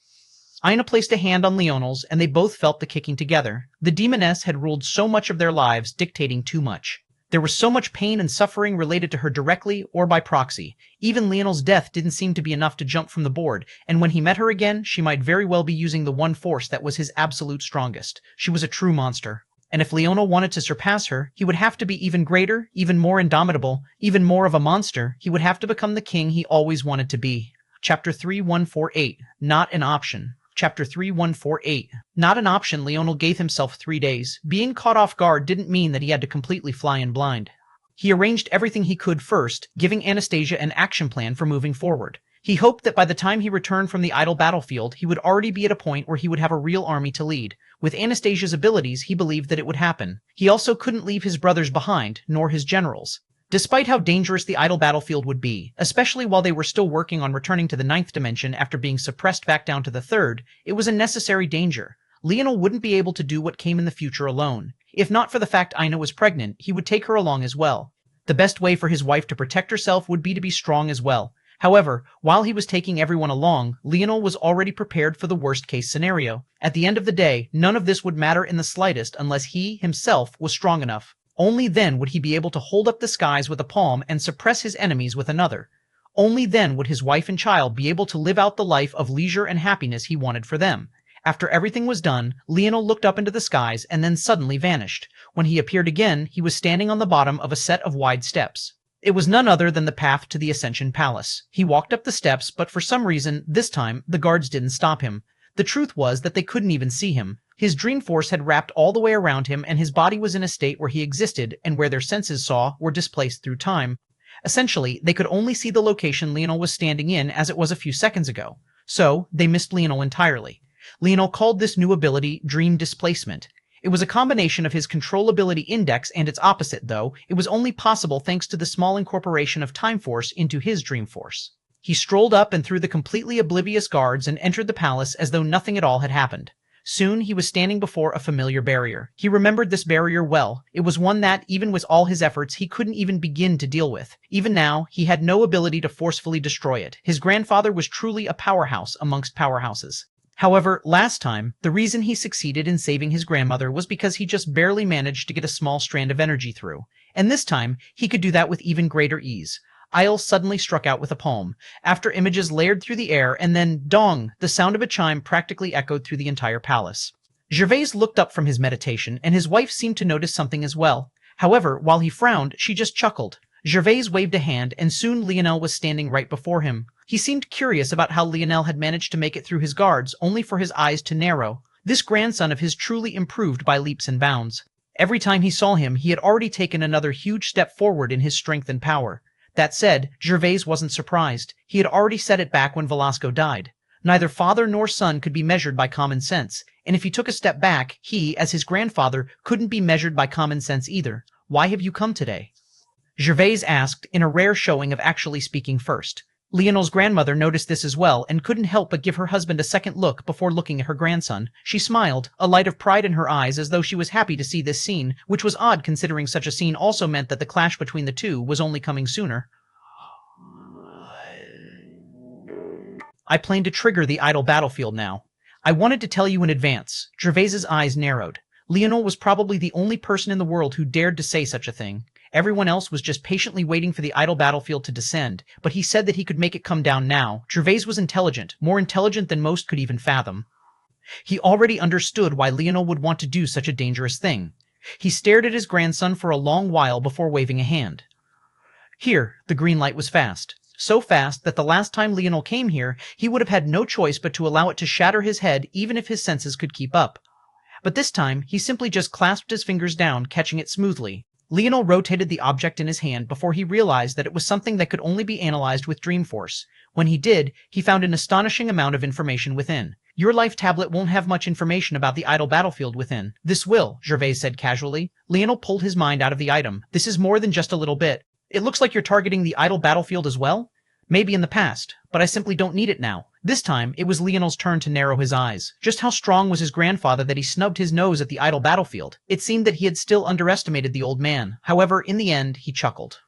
Aina placed a hand on Leonel's, and they both felt the kicking together. The demoness had ruled so much of their lives, dictating too much. There was so much pain and suffering related to her directly or by proxy. Even Leonel's death didn't seem to be enough to jump from the board, and when he met her again, she might very well be using the one force that was his absolute strongest. She was a true monster. And if Leonel wanted to surpass her, he would have to be even greater, even more indomitable, even more of a monster. He would have to become the king he always wanted to be. Chapter 3148. Not an option. Chapter 3148. Not an option. Leonel gave himself 3 days. Being caught off guard didn't mean that he had to completely fly in blind. He arranged everything he could first, giving Anastasia an action plan for moving forward. He hoped that by the time he returned from the idle battlefield, he would already be at a point where he would have a real army to lead. With Anastasia's abilities, he believed that it would happen. He also couldn't leave his brothers behind, nor his generals. Despite how dangerous the idle battlefield would be, especially while they were still working on returning to the 9th dimension after being suppressed back down to the 3rd, it was a necessary danger. Leonel wouldn't be able to do what came in the future alone. If not for the fact Ina was pregnant, he would take her along as well. The best way for his wife to protect herself would be to be strong as well. However, while he was taking everyone along, Leonel was already prepared for the worst-case scenario. At the end of the day, none of this would matter in the slightest unless he, himself, was strong enough. Only then would he be able to hold up the skies with a palm and suppress his enemies with another. Only then would his wife and child be able to live out the life of leisure and happiness he wanted for them. After everything was done, Leonel looked up into the skies and then suddenly vanished. When he appeared again, he was standing on the bottom of a set of wide steps. It was none other than the path to the Ascension Palace. He walked up the steps, but for some reason, this time, the guards didn't stop him. The truth was that they couldn't even see him. His dream force had wrapped all the way around him, and his body was in a state where he existed and where their senses saw were displaced through time. Essentially, they could only see the location Leonel was standing in as it was a few seconds ago. So, they missed Leonel entirely. Leonel called this new ability Dream Displacement. It was a combination of his controllability index and its opposite, though it was only possible thanks to the small incorporation of Time Force into his Dream Force. He strolled up and through the completely oblivious guards and entered the palace as though nothing at all had happened. Soon he was standing before a familiar barrier. He remembered this barrier well. It was one that, even with all his efforts, he couldn't even begin to deal with. Even now, he had no ability to forcefully destroy it. His grandfather was truly a powerhouse amongst powerhouses. However, last time, the reason he succeeded in saving his grandmother was because he just barely managed to get a small strand of energy through. And this time, he could do that with even greater ease. Isle suddenly struck out with a palm, after images layered through the air, and then, dong, the sound of a chime practically echoed through the entire palace. Gervais looked up from his meditation, and his wife seemed to notice something as well. However, while he frowned, she just chuckled. Gervais waved a hand, and soon Leonel was standing right before him. He seemed curious about how Leonel had managed to make it through his guards, only for his eyes to narrow. This grandson of his truly improved by leaps and bounds. Every time he saw him, he had already taken another huge step forward in his strength and power. That said, Gervais wasn't surprised. He had already said it back when Velasco died. Neither father nor son could be measured by common sense, and if he took a step back, he, as his grandfather, couldn't be measured by common sense either. Why have you come today? Gervais asked, in a rare showing of actually speaking first. Leonel's grandmother noticed this as well and couldn't help but give her husband a second look before looking at her grandson. She smiled, a light of pride in her eyes as though she was happy to see this scene, which was odd considering such a scene also meant that the clash between the two was only coming sooner. I plan to trigger the idle battlefield now. I wanted to tell you in advance. Gervais's eyes narrowed. Leonel was probably the only person in the world who dared to say such a thing. Everyone else was just patiently waiting for the idle battlefield to descend, but he said that he could make it come down now. Gervais was intelligent, more intelligent than most could even fathom. He already understood why Leonel would want to do such a dangerous thing. He stared at his grandson for a long while before waving a hand. Here, the green light was fast. So fast that the last time Leonel came here, he would have had no choice but to allow it to shatter his head even if his senses could keep up. But this time, he simply just clasped his fingers down, catching it smoothly. Leonel rotated the object in his hand before he realized that it was something that could only be analyzed with Dream Force. When he did, he found an astonishing amount of information within. Your life tablet won't have much information about the idle battlefield within. This will, Gervais said casually. Leonel pulled his mind out of the item. This is more than just a little bit. It looks like you're targeting the idle battlefield as well? Maybe in the past, but I simply don't need it now. This time, it was Leonel's turn to narrow his eyes. Just how strong was his grandfather that he snubbed his nose at the idle battlefield? It seemed that he had still underestimated the old man. However, in the end, he chuckled.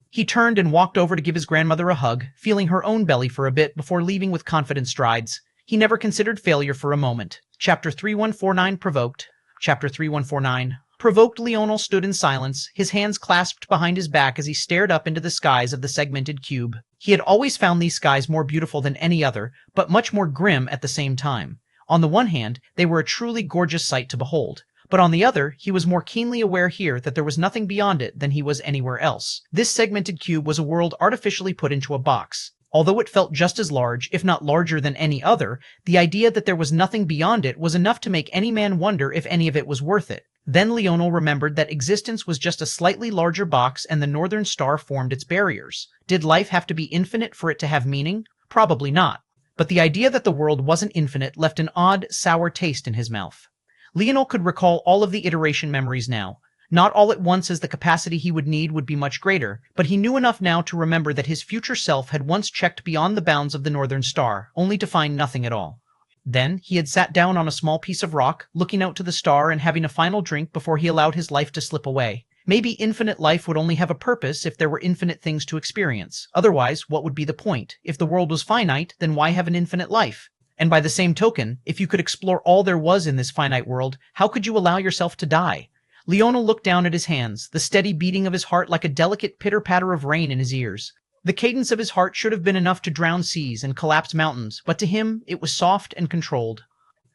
He turned and walked over to give his grandmother a hug, feeling her own belly for a bit before leaving with confident strides. He never considered failure for a moment. Chapter 3149 Provoked. Chapter 3149 Provoked. Leonel stood in silence, his hands clasped behind his back as he stared up into the skies of the segmented cube. He had always found these skies more beautiful than any other, but much more grim at the same time. On the one hand, they were a truly gorgeous sight to behold, But on the other, he was more keenly aware here that there was nothing beyond it than he was anywhere else. This segmented cube was a world artificially put into a box. Although it felt just as large, if not larger than any other, the idea that there was nothing beyond it was enough to make any man wonder if any of it was worth it. Then Leonel remembered that existence was just a slightly larger box and the northern star formed its barriers. Did life have to be infinite for it to have meaning? Probably not. But the idea that the world wasn't infinite left an odd, sour taste in his mouth. Leonel could recall all of the iteration memories now. Not all at once, as the capacity he would need would be much greater, but he knew enough now to remember that his future self had once checked beyond the bounds of the northern star, only to find nothing at all. Then he had sat down on a small piece of rock, looking out to the star and having a final drink before he allowed his life to slip away. Maybe infinite life would only have a purpose if there were infinite things to experience. Otherwise, what would be the point? If the world was finite, then why have an infinite life? And by the same token, if you could explore all there was in this finite world, how could you allow yourself to die? Leonel looked down at his hands, the steady beating of his heart like a delicate pitter-patter of rain in his ears. The cadence of his heart should have been enough to drown seas and collapse mountains, but to him it was soft and controlled.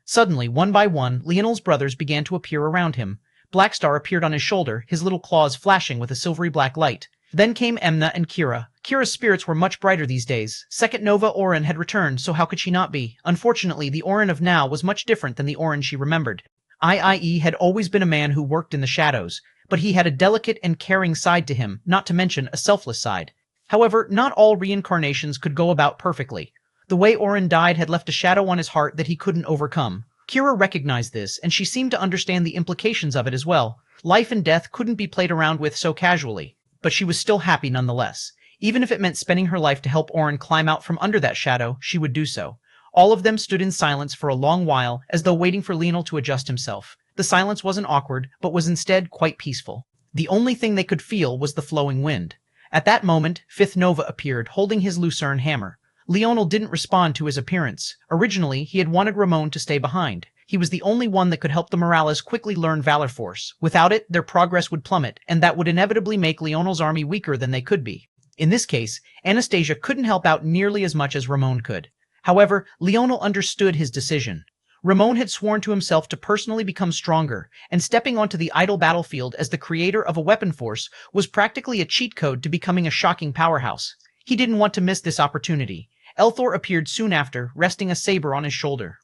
Suddenly, one by one, Leonel's brothers began to appear around him. Blackstar appeared on his shoulder, his little claws flashing with a silvery black light. Then came Emna and Kira. Kira's spirits were much brighter these days. Second Nova Orin had returned, so how could she not be? Unfortunately, the Orin of now was much different than the Orin she remembered. IIE had always been a man who worked in the shadows, but he had a delicate and caring side to him, not to mention a selfless side. However, not all reincarnations could go about perfectly. The way Orin died had left a shadow on his heart that he couldn't overcome. Kira recognized this, and she seemed to understand the implications of it as well. Life and death couldn't be played around with so casually, but she was still happy nonetheless. Even if it meant spending her life to help Orin climb out from under that shadow, she would do so. All of them stood in silence for a long while, as though waiting for Leonel to adjust himself. The silence wasn't awkward, but was instead quite peaceful. The only thing they could feel was the flowing wind. At that moment, Fifth Nova appeared, holding his lucerne hammer. Leonel didn't respond to his appearance. Originally, he had wanted Ramon to stay behind. He was the only one that could help the Morales quickly learn Valor Force. Without it, their progress would plummet, and that would inevitably make Leonel's army weaker than they could be. In this case, Anastasia couldn't help out nearly as much as Ramon could. However, Leonel understood his decision. Ramon had sworn to himself to personally become stronger, and stepping onto the idle battlefield as the creator of a weapon force was practically a cheat code to becoming a shocking powerhouse. He didn't want to miss this opportunity. Elthor appeared soon after, resting a saber on his shoulder.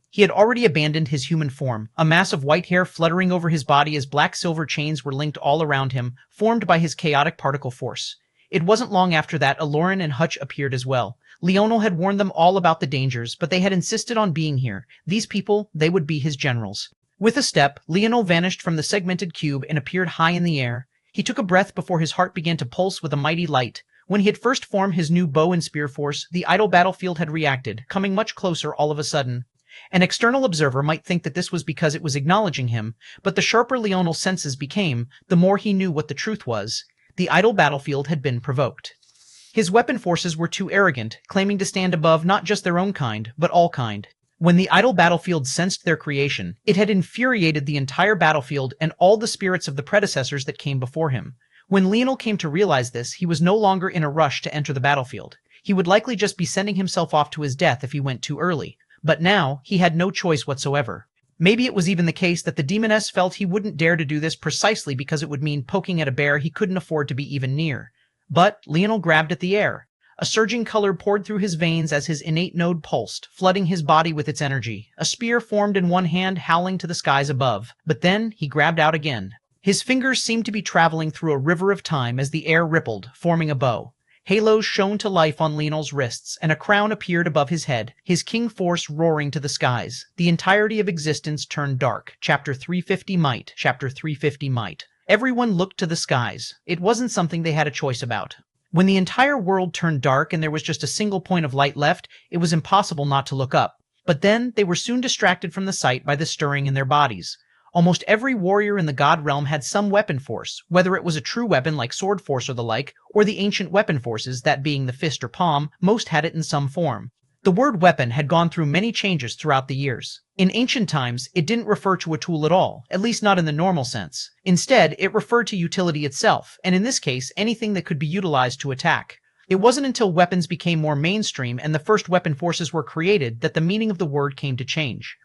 He had already abandoned his human form, a mass of white hair fluttering over his body as black-silver chains were linked all around him, formed by his chaotic particle force. It wasn't long after that Aloran and Hutch appeared as well. Leonel had warned them all about the dangers, but they had insisted on being here. These people, they would be his generals. With a step, Leonel vanished from the segmented cube and appeared high in the air. He took a breath before his heart began to pulse with a mighty light. When he had first formed his new bow and spear force, the idle battlefield had reacted, coming much closer all of a sudden. An external observer might think that this was because it was acknowledging him, but the sharper Leonel's senses became, the more he knew what the truth was. The idle battlefield had been provoked. His weapon forces were too arrogant, claiming to stand above not just their own kind, but all kind. When the idle battlefield sensed their creation, it had infuriated the entire battlefield and all the spirits of the predecessors that came before him. When Leonel came to realize this, he was no longer in a rush to enter the battlefield. He would likely just be sending himself off to his death if he went too early. But now, he had no choice whatsoever. Maybe it was even the case that the demoness felt he wouldn't dare to do this precisely because it would mean poking at a bear he couldn't afford to be even near. But Leonel grabbed at the air. A surging color poured through his veins as his innate node pulsed, flooding his body with its energy. A spear formed in one hand, howling to the skies above. But then he grabbed out again. His fingers seemed to be traveling through a river of time as the air rippled, forming a bow. Halos shone to life on Leonel's wrists, and a crown appeared above his head, his king force roaring to the skies. The entirety of existence turned dark. Chapter 350 Might. Chapter 350 Might. Everyone looked to the skies. It wasn't something they had a choice about. When the entire world turned dark and there was just a single point of light left, it was impossible not to look up. But then they were soon distracted from the sight by the stirring in their bodies. Almost every warrior in the god realm had some weapon force, whether it was a true weapon like sword force or the like, or the ancient weapon forces, that being the fist or palm, most had it in some form. The word weapon had gone through many changes throughout the years. In ancient times, it didn't refer to a tool at all, at least not in the normal sense. Instead, it referred to utility itself, and in this case, anything that could be utilized to attack. It wasn't until weapons became more mainstream and the first weapon forces were created that the meaning of the word came to change.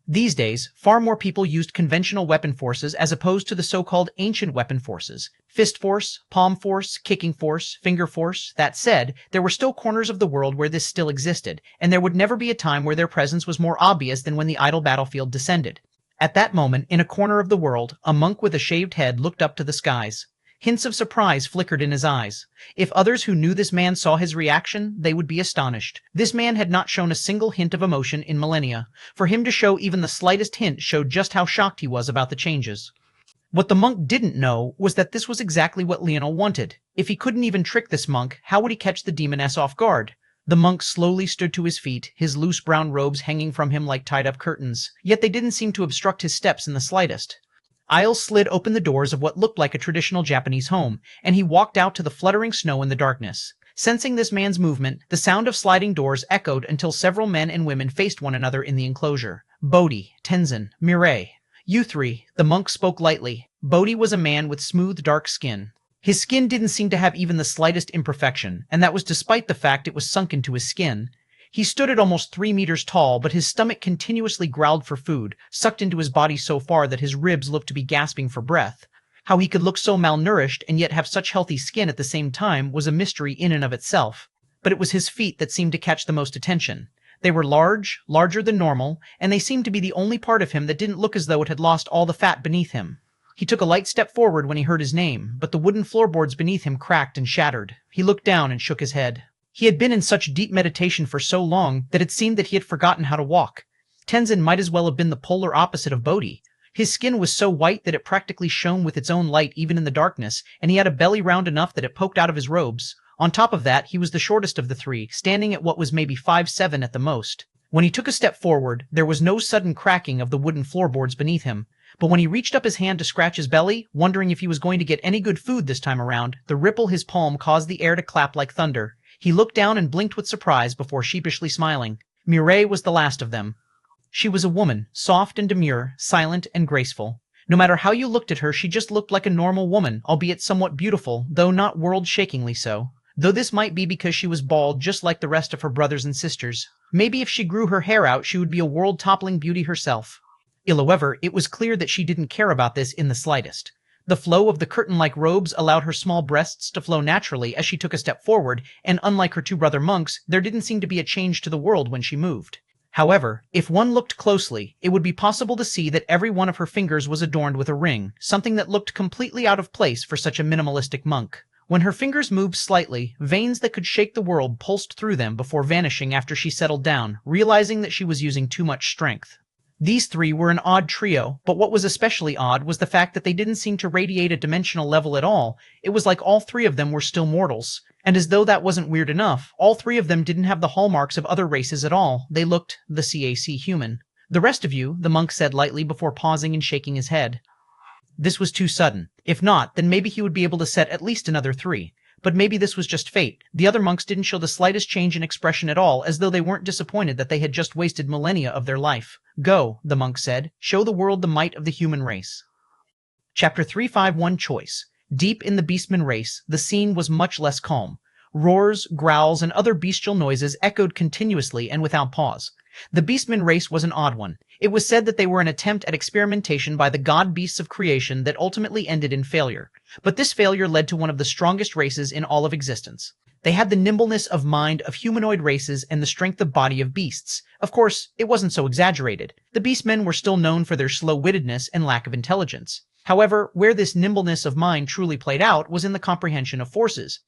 These days, far more people used conventional weapon forces as opposed to the so-called ancient weapon forces. Fist force, palm force, kicking force, finger force. That said, there were still corners of the world where this still existed, and there would never be a time where their presence was more obvious than when the idle battlefield descended. At that moment, in a corner of the world, a monk with a shaved head looked up to the skies. Hints of surprise flickered in his eyes. If others who knew this man saw his reaction, they would be astonished. This man had not shown a single hint of emotion in millennia. For him to show even the slightest hint showed just how shocked he was about the changes. What the monk didn't know was that this was exactly what Leonel wanted. If he couldn't even trick this monk, how would he catch the demoness off guard? The monk slowly stood to his feet, his loose brown robes hanging from him like tied-up curtains, yet they didn't seem to obstruct his steps in the slightest. Aisles slid open the doors of what looked like a traditional Japanese home, and he walked out to the fluttering snow in the darkness. Sensing this man's movement, the sound of sliding doors echoed until several men and women faced one another in the enclosure. Bodhi, Tenzin, Mireille. You three, the monk spoke lightly. Bodhi was a man with smooth, dark skin. His skin didn't seem to have even the slightest imperfection, and that was despite the fact it was sunk into his skin. He stood at almost 3 meters tall, but his stomach continuously growled for food, sucked into his body so far that his ribs looked to be gasping for breath. How he could look so malnourished and yet have such healthy skin at the same time was a mystery in and of itself. But it was his feet that seemed to catch the most attention. They were large, larger than normal, and they seemed to be the only part of him that didn't look as though it had lost all the fat beneath him. He took a light step forward when he heard his name, but the wooden floorboards beneath him cracked and shattered. He looked down and shook his head. He had been in such deep meditation for so long that it seemed that he had forgotten how to walk. Tenzin might as well have been the polar opposite of Bodhi. His skin was so white that it practically shone with its own light even in the darkness, and he had a belly round enough that it poked out of his robes. On top of that, he was the shortest of the three, standing at what was maybe 5'7" at the most. When he took a step forward, there was no sudden cracking of the wooden floorboards beneath him. But when he reached up his hand to scratch his belly, wondering if he was going to get any good food this time around, the ripple his palm caused the air to clap like thunder. He looked down and blinked with surprise before sheepishly smiling. Mireille was the last of them. She was a woman, soft and demure, silent and graceful. No matter how you looked at her, she just looked like a normal woman, albeit somewhat beautiful, though not world-shakingly so. Though this might be because she was bald just like the rest of her brothers and sisters. Maybe if she grew her hair out, she would be a world-toppling beauty herself. However, it was clear that she didn't care about this in the slightest. The flow of the curtain-like robes allowed her small breasts to flow naturally as she took a step forward, and unlike her two brother monks, there didn't seem to be a change to the world when she moved. However, if one looked closely, it would be possible to see that every one of her fingers was adorned with a ring, something that looked completely out of place for such a minimalistic monk. When her fingers moved slightly, veins that could shake the world pulsed through them before vanishing after she settled down, realizing that she was using too much strength. These three were an odd trio, but what was especially odd was the fact that they didn't seem to radiate a dimensional level at all. It was like all three of them were still mortals. And as though that wasn't weird enough, all three of them didn't have the hallmarks of other races at all. They looked the CAC human. The rest of you, the monk said lightly before pausing and shaking his head. This was too sudden. If not, then maybe he would be able to set at least another 3. But maybe this was just fate. The other monks didn't show the slightest change in expression at all, as though they weren't disappointed that they had just wasted millennia of their life. Go, the monk said. Show the world the might of the human race. Chapter 351 Choice. Deep in the beastman race, the scene was much less calm. Roars, growls, and other bestial noises echoed continuously and without pause. The beastman race was an odd one. It was said that they were an attempt at experimentation by the god beasts of creation that ultimately ended in failure. But this failure led to one of the strongest races in all of existence. They had the nimbleness of mind of humanoid races and the strength of body of beasts. Of course, it wasn't so exaggerated. The beastmen were still known for their slow-wittedness and lack of intelligence. However, where this nimbleness of mind truly played out was in the comprehension of forces.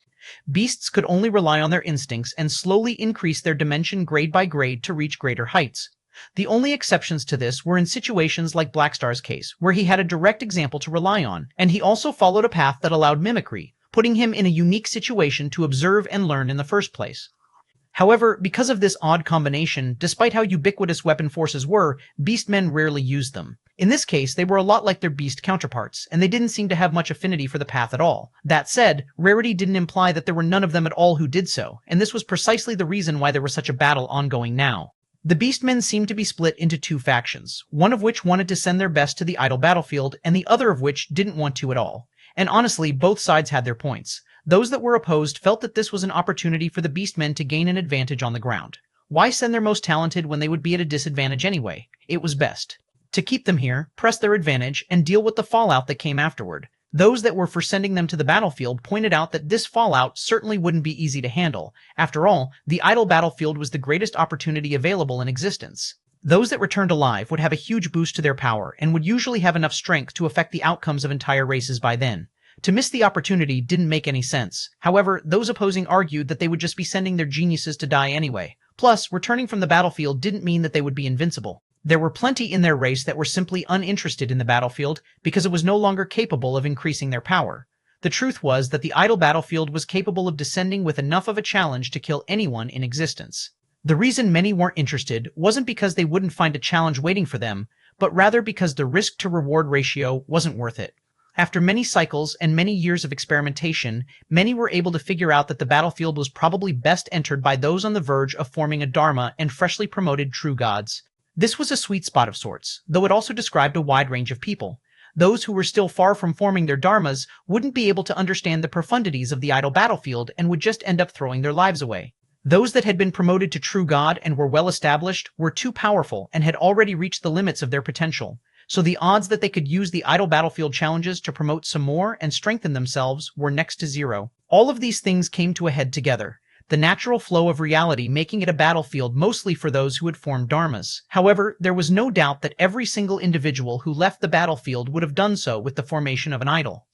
Beasts could only rely on their instincts and slowly increase their dimension grade by grade to reach greater heights. The only exceptions to this were in situations like Blackstar's case, where he had a direct example to rely on, and he also followed a path that allowed mimicry, putting him in a unique situation to observe and learn in the first place. However, because of this odd combination, despite how ubiquitous weapon forces were, beastmen rarely used them. In this case, they were a lot like their beast counterparts, and they didn't seem to have much affinity for the path at all. That said, rarity didn't imply that there were none of them at all who did so, and this was precisely the reason why there was such a battle ongoing now. The beastmen seemed to be split into 2 factions, one of which wanted to send their best to the idle battlefield, and the other of which didn't want to at all. And honestly, both sides had their points. Those that were opposed felt that this was an opportunity for the beastmen to gain an advantage on the ground. Why send their most talented when they would be at a disadvantage anyway? It was best to keep them here, press their advantage, and deal with the fallout that came afterward. Those that were for sending them to the battlefield pointed out that this fallout certainly wouldn't be easy to handle. After all, the idle battlefield was the greatest opportunity available in existence. Those that returned alive would have a huge boost to their power and would usually have enough strength to affect the outcomes of entire races by then. To miss the opportunity didn't make any sense. However, those opposing argued that they would just be sending their geniuses to die anyway. Plus, returning from the battlefield didn't mean that they would be invincible. There were plenty in their race that were simply uninterested in the battlefield because it was no longer capable of increasing their power. The truth was that the idle battlefield was capable of descending with enough of a challenge to kill anyone in existence. The reason many weren't interested wasn't because they wouldn't find a challenge waiting for them, but rather because the risk-to-reward ratio wasn't worth it. After many cycles and many years of experimentation, many were able to figure out that the battlefield was probably best entered by those on the verge of forming a dharma and freshly promoted true gods. This was a sweet spot of sorts, though it also described a wide range of people. Those who were still far from forming their dharmas wouldn't be able to understand the profundities of the idle battlefield and would just end up throwing their lives away. Those that had been promoted to true god and were well established were too powerful and had already reached the limits of their potential. So the odds that they could use the idle battlefield challenges to promote some more and strengthen themselves were next to zero. All of these things came to a head together, the natural flow of reality making it a battlefield mostly for those who had formed dharmas. However, there was no doubt that every single individual who left the battlefield would have done so with the formation of an idol.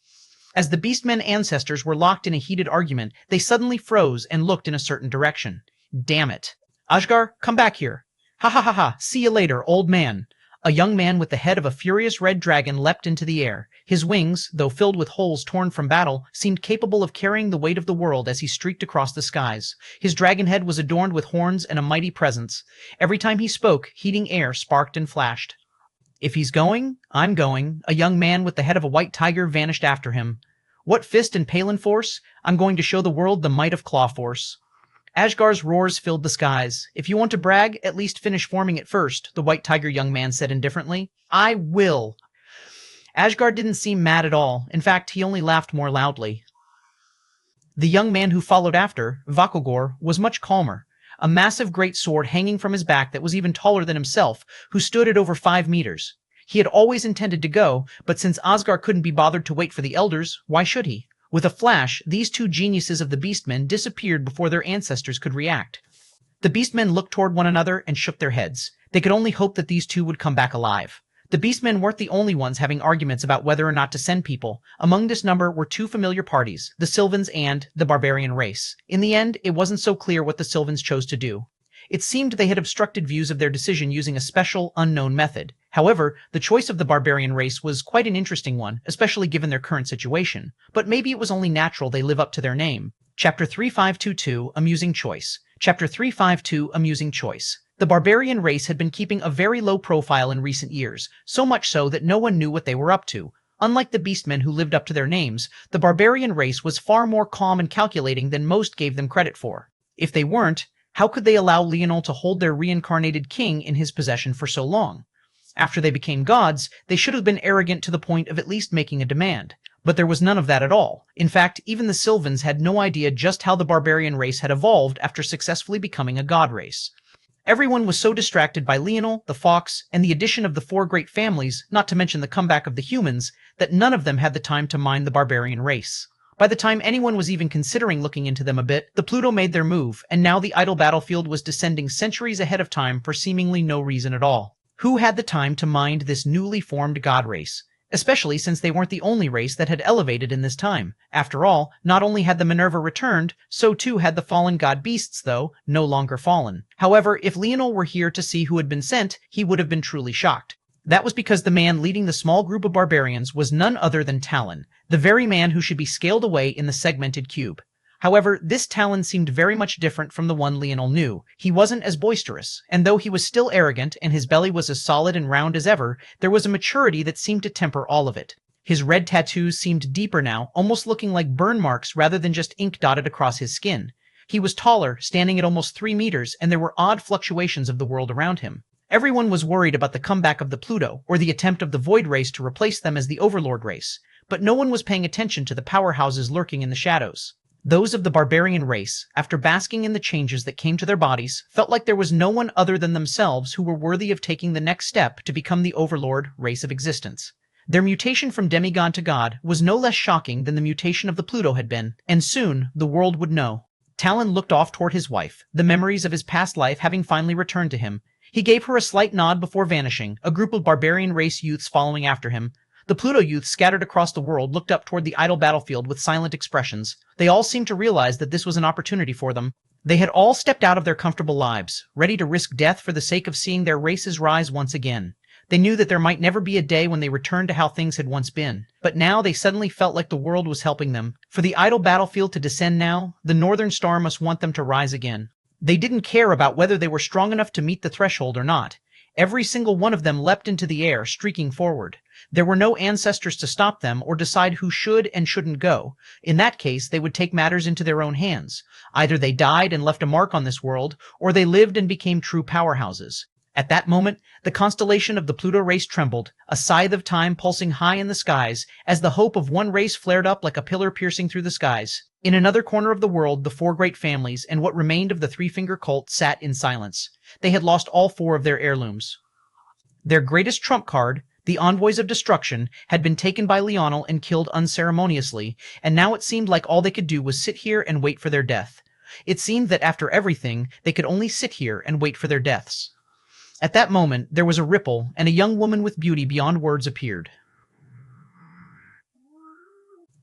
As the Beastmen ancestors were locked in a heated argument, they suddenly froze and looked in a certain direction. Damn it. Ashgar, come back here. Ha ha ha ha, see you later, old man. A young man with the head of a furious red dragon leapt into the air. His wings, though filled with holes torn from battle, seemed capable of carrying the weight of the world as he streaked across the skies. His dragon head was adorned with horns and a mighty presence. Every time he spoke, heating air sparked and flashed. If he's going, I'm going. A young man with the head of a white tiger vanished after him. What fist and Palin force? I'm going to show the world the might of claw force. Ashgar's roars filled the skies. If you want to brag, at least finish forming it first, the white tiger young man said indifferently. I will. Ashgar didn't seem mad at all. In fact, he only laughed more loudly. The young man who followed after, Vakogor, was much calmer. A massive great sword hanging from his back that was even taller than himself, who stood at over 5 meters. He had always intended to go, but since Asgard couldn't be bothered to wait for the elders, why should he? With a flash, these two geniuses of the Beastmen disappeared before their ancestors could react. The Beastmen looked toward one another and shook their heads. They could only hope that these two would come back alive. The Beastmen weren't the only ones having arguments about whether or not to send people. Among this number were two familiar parties, the Sylvans and the barbarian race. In the end, it wasn't so clear what the Sylvans chose to do. It seemed they had obstructed views of their decision using a special, unknown method. However, the choice of the barbarian race was quite an interesting one, especially given their current situation. But maybe it was only natural they live up to their name. Chapter 3522, Amusing Choice. Chapter 352, Amusing Choice. The barbarian race had been keeping a very low profile in recent years, so much so that no one knew what they were up to. Unlike the Beastmen who lived up to their names, the barbarian race was far more calm and calculating than most gave them credit for. If they weren't, how could they allow Leonel to hold their reincarnated king in his possession for so long? After they became gods, they should have been arrogant to the point of at least making a demand. But there was none of that at all. In fact, even the Sylvans had no idea just how the barbarian race had evolved after successfully becoming a god race. Everyone was so distracted by Leonel, the fox, and the addition of the 4 great families, not to mention the comeback of the humans, that none of them had the time to mind the barbarian race. By the time anyone was even considering looking into them a bit, the Pluto made their move, and now the idle battlefield was descending centuries ahead of time for seemingly no reason at all. Who had the time to mind this newly formed god race? Especially since they weren't the only race that had elevated in this time. After all, not only had the Minerva returned, so too had the fallen god beasts, though no longer fallen. However, if Leonel were here to see who had been sent, he would have been truly shocked. That was because the man leading the small group of barbarians was none other than Talon, the very man who should be scaled away in the segmented cube. However, this Talon seemed very much different from the one Leonel knew. He wasn't as boisterous, and though he was still arrogant and his belly was as solid and round as ever, there was a maturity that seemed to temper all of it. His red tattoos seemed deeper now, almost looking like burn marks rather than just ink dotted across his skin. He was taller, standing at almost 3 meters, and there were odd fluctuations of the world around him. Everyone was worried about the comeback of the Pluto, or the attempt of the Void race to replace them as the Overlord race, but no one was paying attention to the powerhouses lurking in the shadows. Those of the barbarian race, after basking in the changes that came to their bodies, felt like there was no one other than themselves who were worthy of taking the next step to become the overlord race of existence. Their mutation from demigod to god was no less shocking than the mutation of the Pluto had been, and soon the world would know. Talon looked off toward his wife, the memories of his past life having finally returned to him. He gave her a slight nod before vanishing, a group of barbarian race youths following after him. The Pluto youths scattered across the world looked up toward the idle battlefield with silent expressions. They all seemed to realize that this was an opportunity for them. They had all stepped out of their comfortable lives, ready to risk death for the sake of seeing their races rise once again. They knew that there might never be a day when they returned to how things had once been. But now they suddenly felt like the world was helping them. For the idle battlefield to descend now, the Northern Star must want them to rise again. They didn't care about whether they were strong enough to meet the threshold or not. Every single one of them leapt into the air, streaking forward. There were no ancestors to stop them or decide who should and shouldn't go. In that case, they would take matters into their own hands. Either they died and left a mark on this world, or they lived and became true powerhouses. At that moment, the constellation of the Pluto race trembled, a scythe of time pulsing high in the skies, as the hope of one race flared up like a pillar piercing through the skies. In another corner of the world, the four great families and what remained of the three-finger cult sat in silence. They had lost all four of their heirlooms. Their greatest trump card, the envoys of destruction, had been taken by Leonel and killed unceremoniously, and now it seemed like all they could do was sit here and wait for their death. It seemed that after everything, they could only sit here and wait for their deaths. At that moment, there was a ripple, and a young woman with beauty beyond words appeared.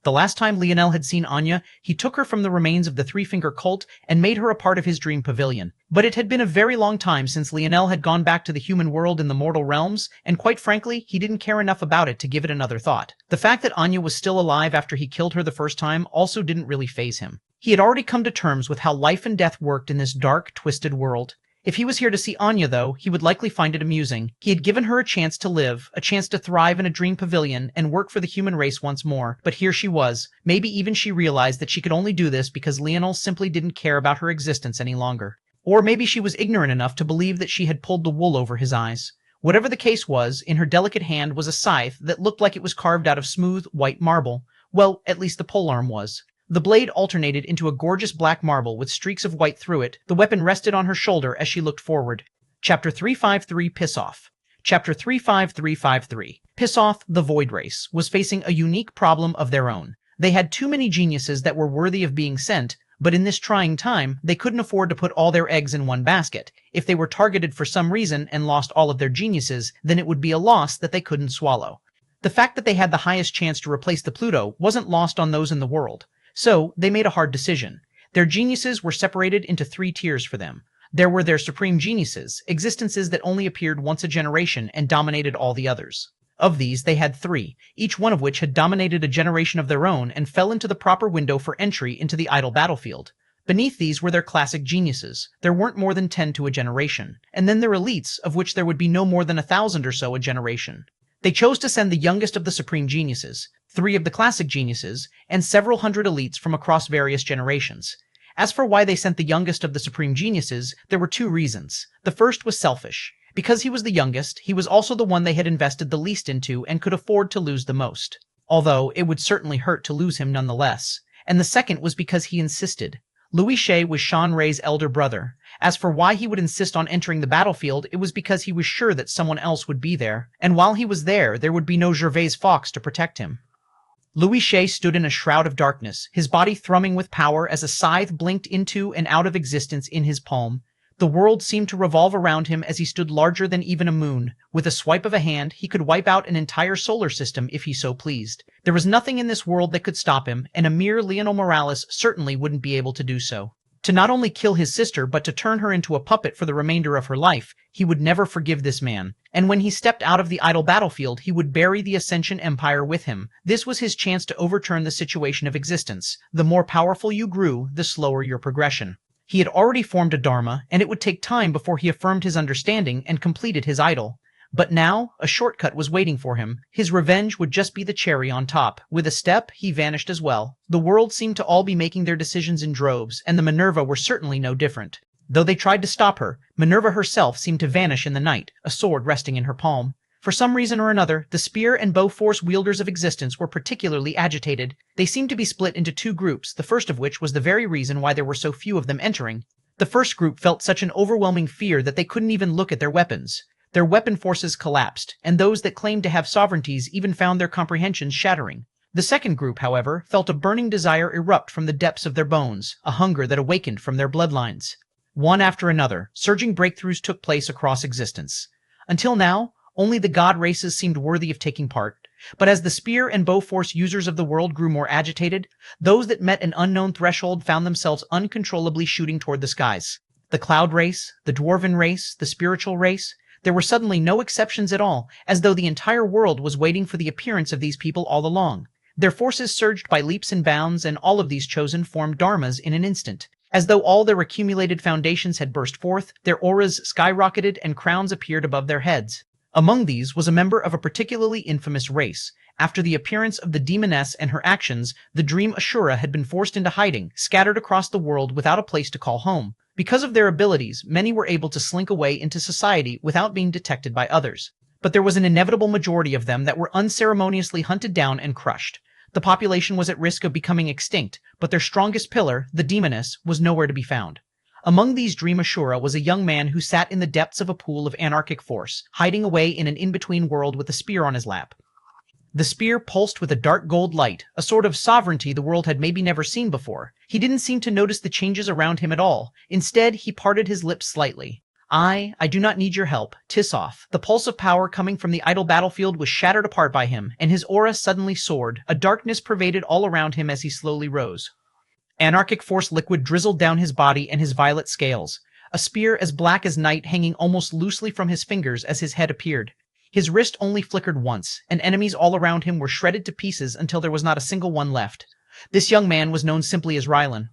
The last time Leonel had seen Anya, he took her from the remains of the three-finger cult and made her a part of his dream pavilion. But it had been a very long time since Leonel had gone back to the human world in the mortal realms, and quite frankly, he didn't care enough about it to give it another thought. The fact that Anya was still alive after he killed her the first time also didn't really faze him. He had already come to terms with how life and death worked in this dark, twisted world. If he was here to see Anya, though, he would likely find it amusing. He had given her a chance to live, a chance to thrive in a dream pavilion and work for the human race once more. But here she was. Maybe even she realized that she could only do this because Leonel simply didn't care about her existence any longer. Or maybe she was ignorant enough to believe that she had pulled the wool over his eyes. Whatever the case was, in her delicate hand was a scythe that looked like it was carved out of smooth, white marble. Well, at least the polearm was. The blade alternated into a gorgeous black marble with streaks of white through it. The weapon rested on her shoulder as she looked forward. Chapter 353 Piss Off. Chapter 35353. Piss Off, the Void Race, was facing a unique problem of their own. They had too many geniuses that were worthy of being sent, but in this trying time, they couldn't afford to put all their eggs in one basket. If they were targeted for some reason and lost all of their geniuses, then it would be a loss that they couldn't swallow. The fact that they had the highest chance to replace the Pluto wasn't lost on those in the world. So, they made a hard decision. Their geniuses were separated into three tiers for them. There were their supreme geniuses, existences that only appeared once a generation and dominated all the others. Of these, they had three, each one of which had dominated a generation of their own and fell into the proper window for entry into the idle battlefield. Beneath these were their classic geniuses. There weren't more than 10 to a generation. And then their elites, of which there would be no more than 1,000 or so a generation. They chose to send the youngest of the supreme geniuses, 3 of the classic geniuses, and several hundred elites from across various generations. As for why they sent the youngest of the supreme geniuses, there were 2 reasons. The first was selfish. Because he was the youngest, he was also the one they had invested the least into and could afford to lose the most. Although, it would certainly hurt to lose him nonetheless. And the second was because he insisted. Louis Shea was Sean Ray's elder brother. As for why he would insist on entering the battlefield, it was because he was sure that someone else would be there. And while he was there would be no Gervais Fox to protect him. Louis Shea stood in a shroud of darkness, his body thrumming with power as a scythe blinked into and out of existence in his palm. The world seemed to revolve around him as he stood larger than even a moon. With a swipe of a hand, he could wipe out an entire solar system if he so pleased. There was nothing in this world that could stop him, and a mere Leonel Morales certainly wouldn't be able to do so. To not only kill his sister, but to turn her into a puppet for the remainder of her life, he would never forgive this man. And when he stepped out of the idle battlefield, he would bury the Ascension Empire with him. This was his chance to overturn the situation of existence. The more powerful you grew, the slower your progression. He had already formed a dharma, and it would take time before he affirmed his understanding and completed his idol. But now, a shortcut was waiting for him. His revenge would just be the cherry on top. With a step, he vanished as well. The world seemed to all be making their decisions in droves, and the Minerva were certainly no different. Though they tried to stop her, Minerva herself seemed to vanish in the night, a sword resting in her palm. For some reason or another, the spear and bow force wielders of existence were particularly agitated. They seemed to be split into two groups, the first of which was the very reason why there were so few of them entering. The first group felt such an overwhelming fear that they couldn't even look at their weapons. Their weapon forces collapsed, and those that claimed to have sovereignties even found their comprehensions shattering. The second group, however, felt a burning desire erupt from the depths of their bones, a hunger that awakened from their bloodlines. One after another, surging breakthroughs took place across existence. Until now, only the god races seemed worthy of taking part, but as the spear and bow force users of the world grew more agitated, those that met an unknown threshold found themselves uncontrollably shooting toward the skies. The cloud race, the dwarven race, the spiritual race, there were suddenly no exceptions at all, as though the entire world was waiting for the appearance of these people all along. Their forces surged by leaps and bounds, and all of these chosen formed dharmas in an instant. As though all their accumulated foundations had burst forth, their auras skyrocketed and crowns appeared above their heads. Among these was a member of a particularly infamous race. After the appearance of the demoness and her actions, the dream Ashura had been forced into hiding, scattered across the world without a place to call home. Because of their abilities, many were able to slink away into society without being detected by others. But there was an inevitable majority of them that were unceremoniously hunted down and crushed. The population was at risk of becoming extinct, but their strongest pillar, the demoness, was nowhere to be found. Among these Dream Ashura was a young man who sat in the depths of a pool of anarchic force, hiding away in an in-between world with a spear on his lap. The spear pulsed with a dark gold light, a sort of sovereignty the world had maybe never seen before. He didn't seem to notice the changes around him at all. Instead, he parted his lips slightly. I do not need your help. 'Tis off. The pulse of power coming from the idle battlefield was shattered apart by him, and his aura suddenly soared. A darkness pervaded all around him as he slowly rose. Anarchic force liquid drizzled down his body and his violet scales, a spear as black as night hanging almost loosely from his fingers as his head appeared. His wrist only flickered once, and enemies all around him were shredded to pieces until there was not a single one left. This young man was known simply as Rylan.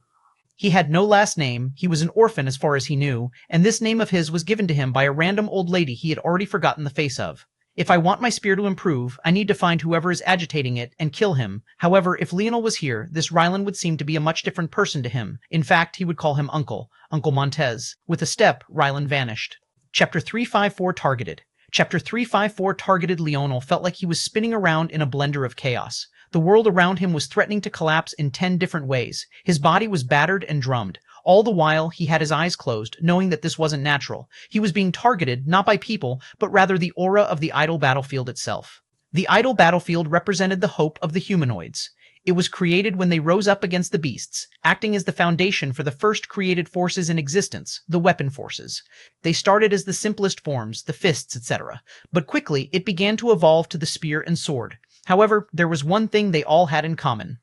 He had no last name, he was an orphan as far as he knew, and this name of his was given to him by a random old lady he had already forgotten the face of. If I want my spear to improve, I need to find whoever is agitating it and kill him. However, if Leonel was here, this Rylan would seem to be a much different person to him. In fact, he would call him Uncle Montez. With a step, Rylan vanished. Chapter 354 Targeted. Chapter 354 Targeted. Leonel felt like he was spinning around in a blender of chaos. The world around him was threatening to collapse in 10 different ways. His body was battered and drummed. All the while, he had his eyes closed, knowing that this wasn't natural. He was being targeted, not by people, but rather the aura of the idle battlefield itself. The idle battlefield represented the hope of the humanoids. It was created when they rose up against the beasts, acting as the foundation for the first created forces in existence, the weapon forces. They started as the simplest forms, the fists, etc., but quickly it began to evolve to the spear and sword. However, there was one thing they all had in common: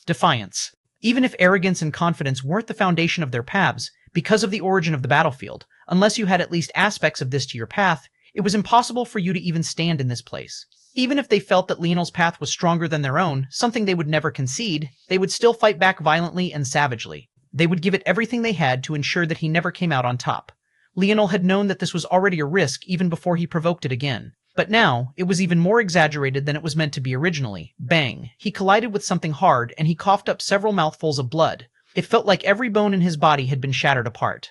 defiance. Even if arrogance and confidence weren't the foundation of their paths, because of the origin of the battlefield, unless you had at least aspects of this to your path, it was impossible for you to even stand in this place. Even if they felt that Leonel's path was stronger than their own, something they would never concede, they would still fight back violently and savagely. They would give it everything they had to ensure that he never came out on top. Leonel had known that this was already a risk even before he provoked it again. But now, it was even more exaggerated than it was meant to be originally. Bang! He collided with something hard, and he coughed up several mouthfuls of blood. It felt like every bone in his body had been shattered apart.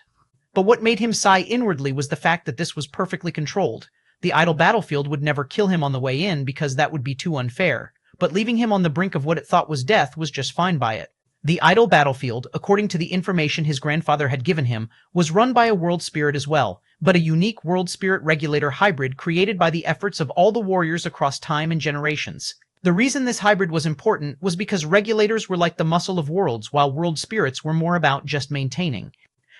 But what made him sigh inwardly was the fact that this was perfectly controlled. The idle battlefield would never kill him on the way in because that would be too unfair, but leaving him on the brink of what it thought was death was just fine by it. The idle battlefield, according to the information his grandfather had given him, was run by a world spirit as well, but a unique world spirit regulator hybrid created by the efforts of all the warriors across time and generations. The reason this hybrid was important was because regulators were like the muscle of worlds, while world spirits were more about just maintaining.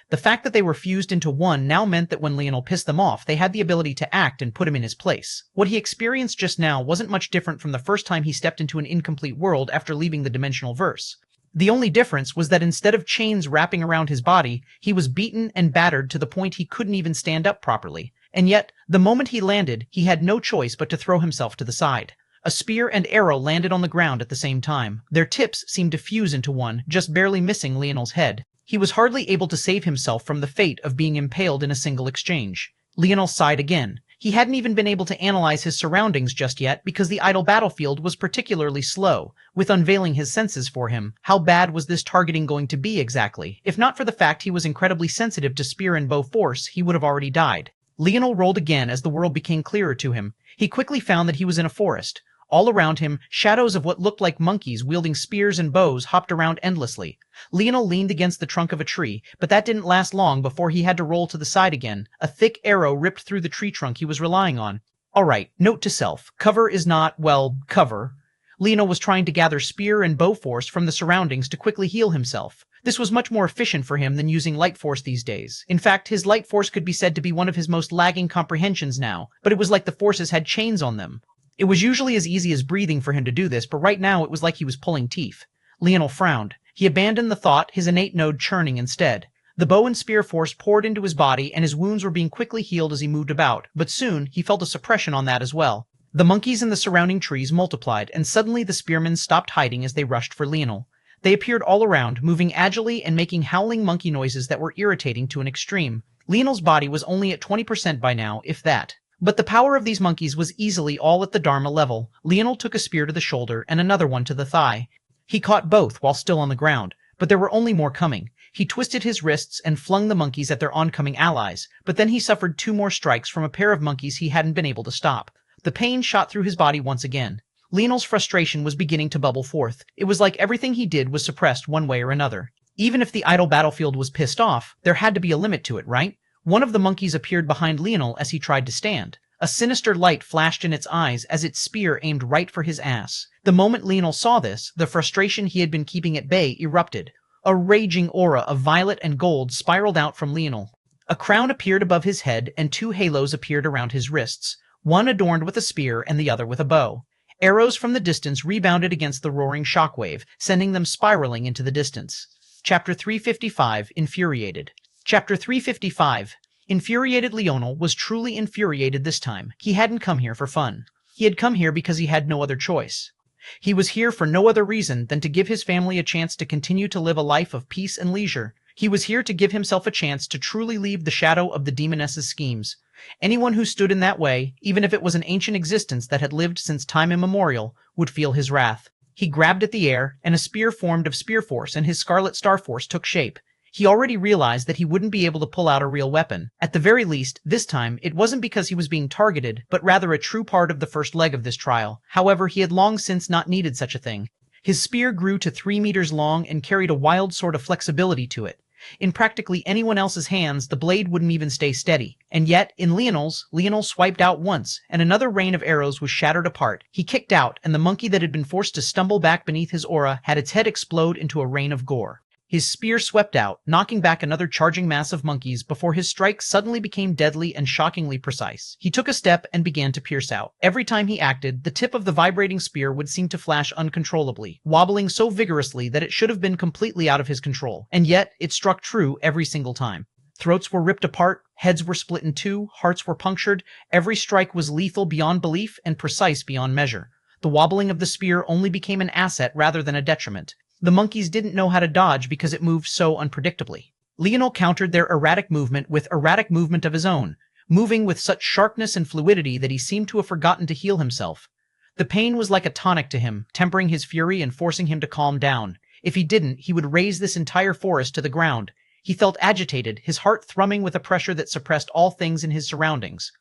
The fact that they were fused into one now meant that when Leonel pissed them off, they had the ability to act and put him in his place. What he experienced just now wasn't much different from the first time he stepped into an incomplete world after leaving the dimensional verse. The only difference was that instead of chains wrapping around his body, he was beaten and battered to the point he couldn't even stand up properly. And yet, the moment he landed, he had no choice but to throw himself to the side. A spear and arrow landed on the ground at the same time. Their tips seemed to fuse into one, just barely missing Leonel's head. He was hardly able to save himself from the fate of being impaled in a single exchange. Leonel sighed again. He hadn't even been able to analyze his surroundings just yet because the idle battlefield was particularly slow, with unveiling his senses for him. How bad was this targeting going to be exactly? If not for the fact he was incredibly sensitive to spear and bow force, he would have already died. Leonel rolled again as the world became clearer to him. He quickly found that he was in a forest. All around him, shadows of what looked like monkeys wielding spears and bows hopped around endlessly. Leonel leaned against the trunk of a tree, but that didn't last long before he had to roll to the side again. A thick arrow ripped through the tree trunk he was relying on. Alright, note to self. Cover is not, well, cover. Leonel was trying to gather spear and bow force from the surroundings to quickly heal himself. This was much more efficient for him than using light force these days. In fact, his light force could be said to be one of his most lagging comprehensions now, but it was like the forces had chains on them. It was usually as easy as breathing for him to do this, but right now it was like he was pulling teeth. Leonel frowned. He abandoned the thought, his innate node churning instead. The bow and spear force poured into his body, and his wounds were being quickly healed as he moved about, but soon he felt a suppression on that as well. The monkeys in the surrounding trees multiplied, and suddenly the spearmen stopped hiding as they rushed for Leonel. They appeared all around, moving agilely and making howling monkey noises that were irritating to an extreme. Leonel's body was only at 20% by now, if that. But the power of these monkeys was easily all at the Dharma level. Leonel took a spear to the shoulder and another one to the thigh. He caught both while still on the ground, but there were only more coming. He twisted his wrists and flung the monkeys at their oncoming allies, but then he suffered 2 more strikes from a pair of monkeys he hadn't been able to stop. The pain shot through his body once again. Leonel's frustration was beginning to bubble forth. It was like everything he did was suppressed one way or another. Even if the idle battlefield was pissed off, there had to be a limit to it, right? One of the monkeys appeared behind Leonel as he tried to stand. A sinister light flashed in its eyes as its spear aimed right for his ass. The moment Leonel saw this, the frustration he had been keeping at bay erupted. A raging aura of violet and gold spiraled out from Leonel. A crown appeared above his head and 2 halos appeared around his wrists, one adorned with a spear and the other with a bow. Arrows from the distance rebounded against the roaring shockwave, sending them spiraling into the distance. Chapter 355, Infuriated. Chapter 355. Infuriated. Leonel was truly infuriated this time. He hadn't come here for fun. He had come here because he had no other choice. He was here for no other reason than to give his family a chance to continue to live a life of peace and leisure. He was here to give himself a chance to truly leave the shadow of the demoness's schemes. Anyone who stood in that way, even if it was an ancient existence that had lived since time immemorial, would feel his wrath. He grabbed at the air, and a spear formed of spear force and his scarlet star force took shape. He already realized that he wouldn't be able to pull out a real weapon. At the very least, this time, it wasn't because he was being targeted, but rather a true part of the first leg of this trial. However, he had long since not needed such a thing. His spear grew to 3 meters long and carried a wild sort of flexibility to it. In practically anyone else's hands, the blade wouldn't even stay steady. And yet, in Leonel's, Leonel swiped out once, and another rain of arrows was shattered apart. He kicked out, and the monkey that had been forced to stumble back beneath his aura had its head explode into a rain of gore. His spear swept out, knocking back another charging mass of monkeys before his strike suddenly became deadly and shockingly precise. He took a step and began to pierce out. Every time he acted, the tip of the vibrating spear would seem to flash uncontrollably, wobbling so vigorously that it should have been completely out of his control. And yet, it struck true every single time. Throats were ripped apart, heads were split in 2, hearts were punctured. Every strike was lethal beyond belief and precise beyond measure. The wobbling of the spear only became an asset rather than a detriment. The monkeys didn't know how to dodge because it moved so unpredictably. Leonel countered their erratic movement with erratic movement of his own, moving with such sharpness and fluidity that he seemed to have forgotten to heal himself. The pain was like a tonic to him, tempering his fury and forcing him to calm down. If he didn't, he would raze this entire forest to the ground. He felt agitated, his heart thrumming with a pressure that suppressed all things in his surroundings.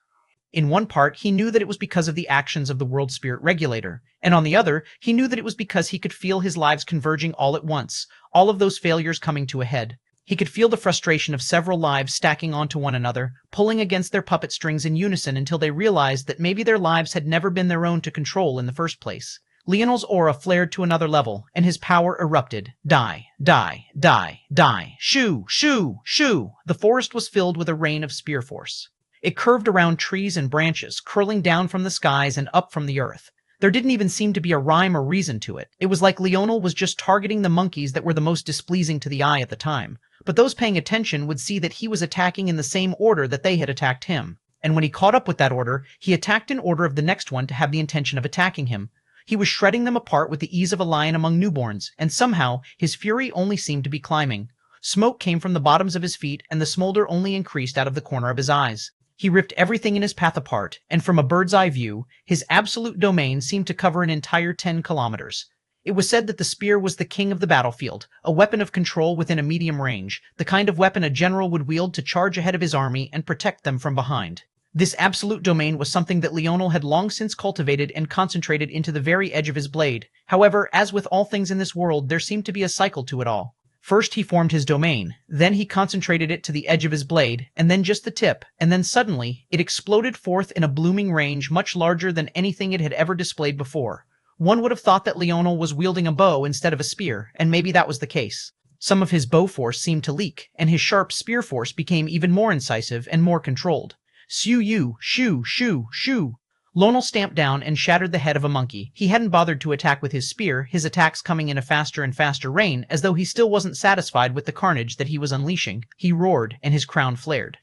In one part, he knew that it was because of the actions of the World Spirit Regulator, and on the other, he knew that it was because he could feel his lives converging all at once, all of those failures coming to a head. He could feel the frustration of several lives stacking onto one another, pulling against their puppet strings in unison until they realized that maybe their lives had never been their own to control in the first place. Leonel's aura flared to another level, and his power erupted. Die, die, die, die. Shoo, shoo, shoo! The forest was filled with a rain of spear force. It curved around trees and branches, curling down from the skies and up from the earth. There didn't even seem to be a rhyme or reason to it. It was like Leonel was just targeting the monkeys that were the most displeasing to the eye at the time. But those paying attention would see that he was attacking in the same order that they had attacked him. And when he caught up with that order, he attacked in order of the next one to have the intention of attacking him. He was shredding them apart with the ease of a lion among newborns, and somehow his fury only seemed to be climbing. Smoke came from the bottoms of his feet, and the smolder only increased out of the corner of his eyes. He ripped everything in his path apart, and from a bird's eye view, his absolute domain seemed to cover an entire 10 kilometers. It was said that the spear was the king of the battlefield, a weapon of control within a medium range, the kind of weapon a general would wield to charge ahead of his army and protect them from behind. This absolute domain was something that Leonel had long since cultivated and concentrated into the very edge of his blade. However, as with all things in this world, there seemed to be a cycle to it all. First he formed his domain, then he concentrated it to the edge of his blade, and then just the tip, and then suddenly, it exploded forth in a blooming range much larger than anything it had ever displayed before. One would have thought that Leonel was wielding a bow instead of a spear, and maybe that was the case. Some of his bow force seemed to leak, and his sharp spear force became even more incisive and more controlled. Shoo, shoo, shoo, shoo. Leonel stamped down and shattered the head of a monkey. He hadn't bothered to attack with his spear, his attacks coming in a faster and faster rain, as though he still wasn't satisfied with the carnage that he was unleashing. He roared, and his crown flared.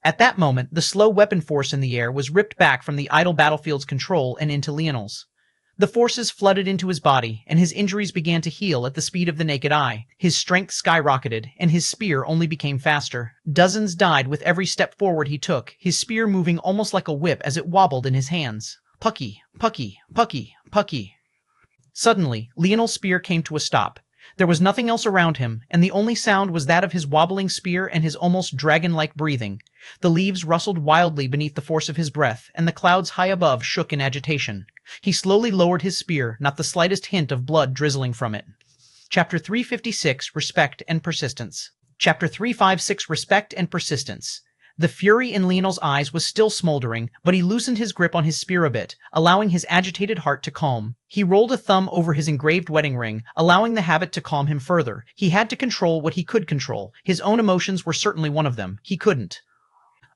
At that moment, the slow weapon force in the air was ripped back from the idle battlefield's control and into Leonel's. The forces flooded into his body, and his injuries began to heal at the speed of the naked eye. His strength skyrocketed, and his spear only became faster. Dozens died with every step forward he took, his spear moving almost like a whip as it wobbled in his hands. Pucky, pucky, pucky, pucky. Suddenly, Leonel's spear came to a stop. There was nothing else around him, and the only sound was that of his wobbling spear and his almost dragon-like breathing. The leaves rustled wildly beneath the force of his breath, and the clouds high above shook in agitation. He slowly lowered his spear, not the slightest hint of blood drizzling from it. Chapter 356, Respect and Persistence. Chapter 356, Respect and Persistence. The fury in Leonel's eyes was still smoldering, but he loosened his grip on his spear a bit, allowing his agitated heart to calm. He rolled a thumb over his engraved wedding ring, allowing the habit to calm him further. He had to control what he could control. His own emotions were certainly one of them. He couldn't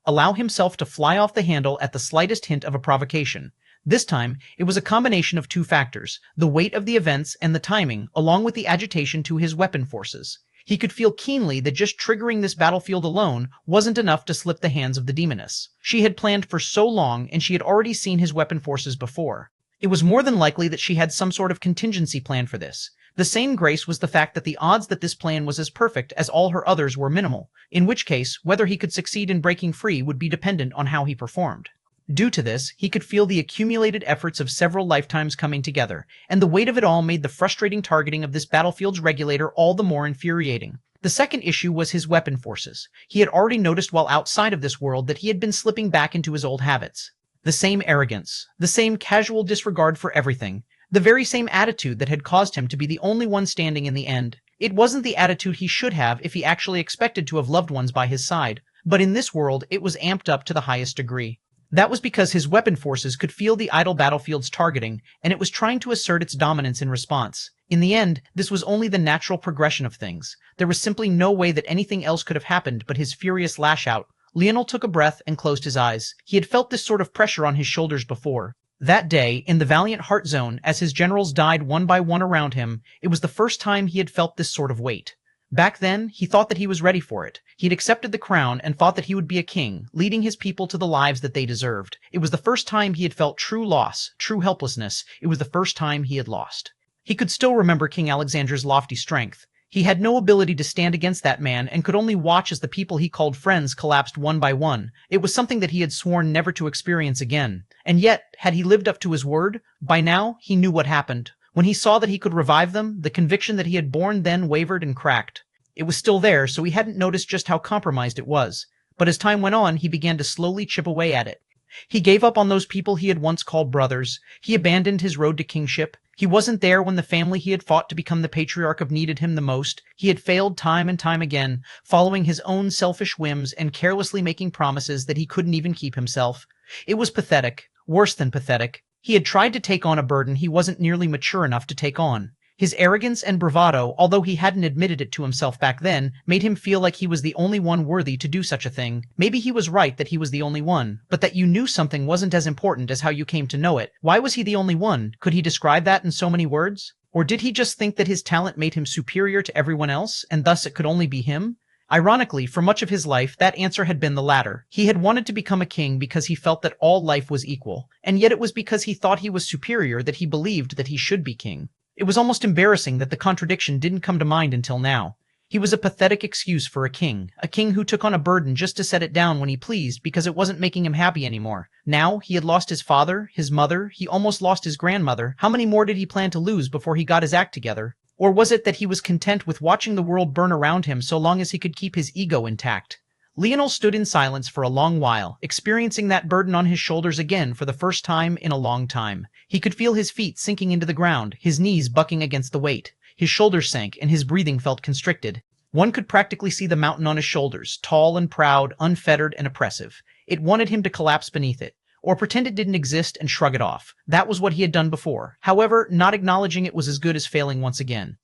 allow himself to fly off the handle at the slightest hint of a provocation. This time, it was a combination of two factors, the weight of the events and the timing, along with the agitation to his weapon forces. He could feel keenly that just triggering this battlefield alone wasn't enough to slip the hands of the demoness. She had planned for so long, and she had already seen his weapon forces before. It was more than likely that she had some sort of contingency plan for this. The same grace was the fact that the odds that this plan was as perfect as all her others were minimal, in which case, whether he could succeed in breaking free would be dependent on how he performed. Due to this, he could feel the accumulated efforts of several lifetimes coming together, and the weight of it all made the frustrating targeting of this battlefield's regulator all the more infuriating. The second issue was his weapon forces. He had already noticed while outside of this world that he had been slipping back into his old habits. The same arrogance, the same casual disregard for everything, the very same attitude that had caused him to be the only one standing in the end. It wasn't the attitude he should have if he actually expected to have loved ones by his side, but in this world it was amped up to the highest degree. That was because his weapon forces could feel the idle battlefield's targeting, and it was trying to assert its dominance in response. In the end, this was only the natural progression of things. There was simply no way that anything else could have happened but his furious lash-out. Leonel took a breath and closed his eyes. He had felt this sort of pressure on his shoulders before. That day, in the Valiant Heart Zone, as his generals died one by one around him, it was the first time he had felt this sort of weight. Back then, he thought that he was ready for it. He had accepted the crown and thought that he would be a king, leading his people to the lives that they deserved. It was the first time he had felt true loss, true helplessness. It was the first time he had lost. He could still remember King Alexander's lofty strength. He had no ability to stand against that man and could only watch as the people he called friends collapsed one by one. It was something that he had sworn never to experience again. And yet, had he lived up to his word? By now, he knew what happened. When he saw that he could revive them, the conviction that he had borne then wavered and cracked. It was still there, so he hadn't noticed just how compromised it was. But as time went on, he began to slowly chip away at it. He gave up on those people he had once called brothers. He abandoned his road to kingship. He wasn't there when the family he had fought to become the patriarch of needed him the most. He had failed time and time again, following his own selfish whims and carelessly making promises that he couldn't even keep himself. It was pathetic, worse than pathetic. He had tried to take on a burden he wasn't nearly mature enough to take on. His arrogance and bravado, although he hadn't admitted it to himself back then, made him feel like he was the only one worthy to do such a thing. Maybe he was right that he was the only one, but that you knew something wasn't as important as how you came to know it. Why was he the only one? Could he describe that in so many words? Or did he just think that his talent made him superior to everyone else, and thus it could only be him? Ironically, for much of his life, that answer had been the latter. He had wanted to become a king because he felt that all life was equal, and yet it was because he thought he was superior that he believed that he should be king. It was almost embarrassing that the contradiction didn't come to mind until now. He was a pathetic excuse for a king who took on a burden just to set it down when he pleased because it wasn't making him happy anymore. Now, he had lost his father, his mother, he almost lost his grandmother. How many more did he plan to lose before he got his act together? Or was it that he was content with watching the world burn around him so long as he could keep his ego intact? Leonel stood in silence for a long while, experiencing that burden on his shoulders again for the first time in a long time. He could feel his feet sinking into the ground, his knees bucking against the weight. His shoulders sank, and his breathing felt constricted. One could practically see the mountain on his shoulders, tall and proud, unfettered and oppressive. It wanted him to collapse beneath it, or pretend it didn't exist and shrug it off. That was what he had done before. However, not acknowledging it was as good as failing once again.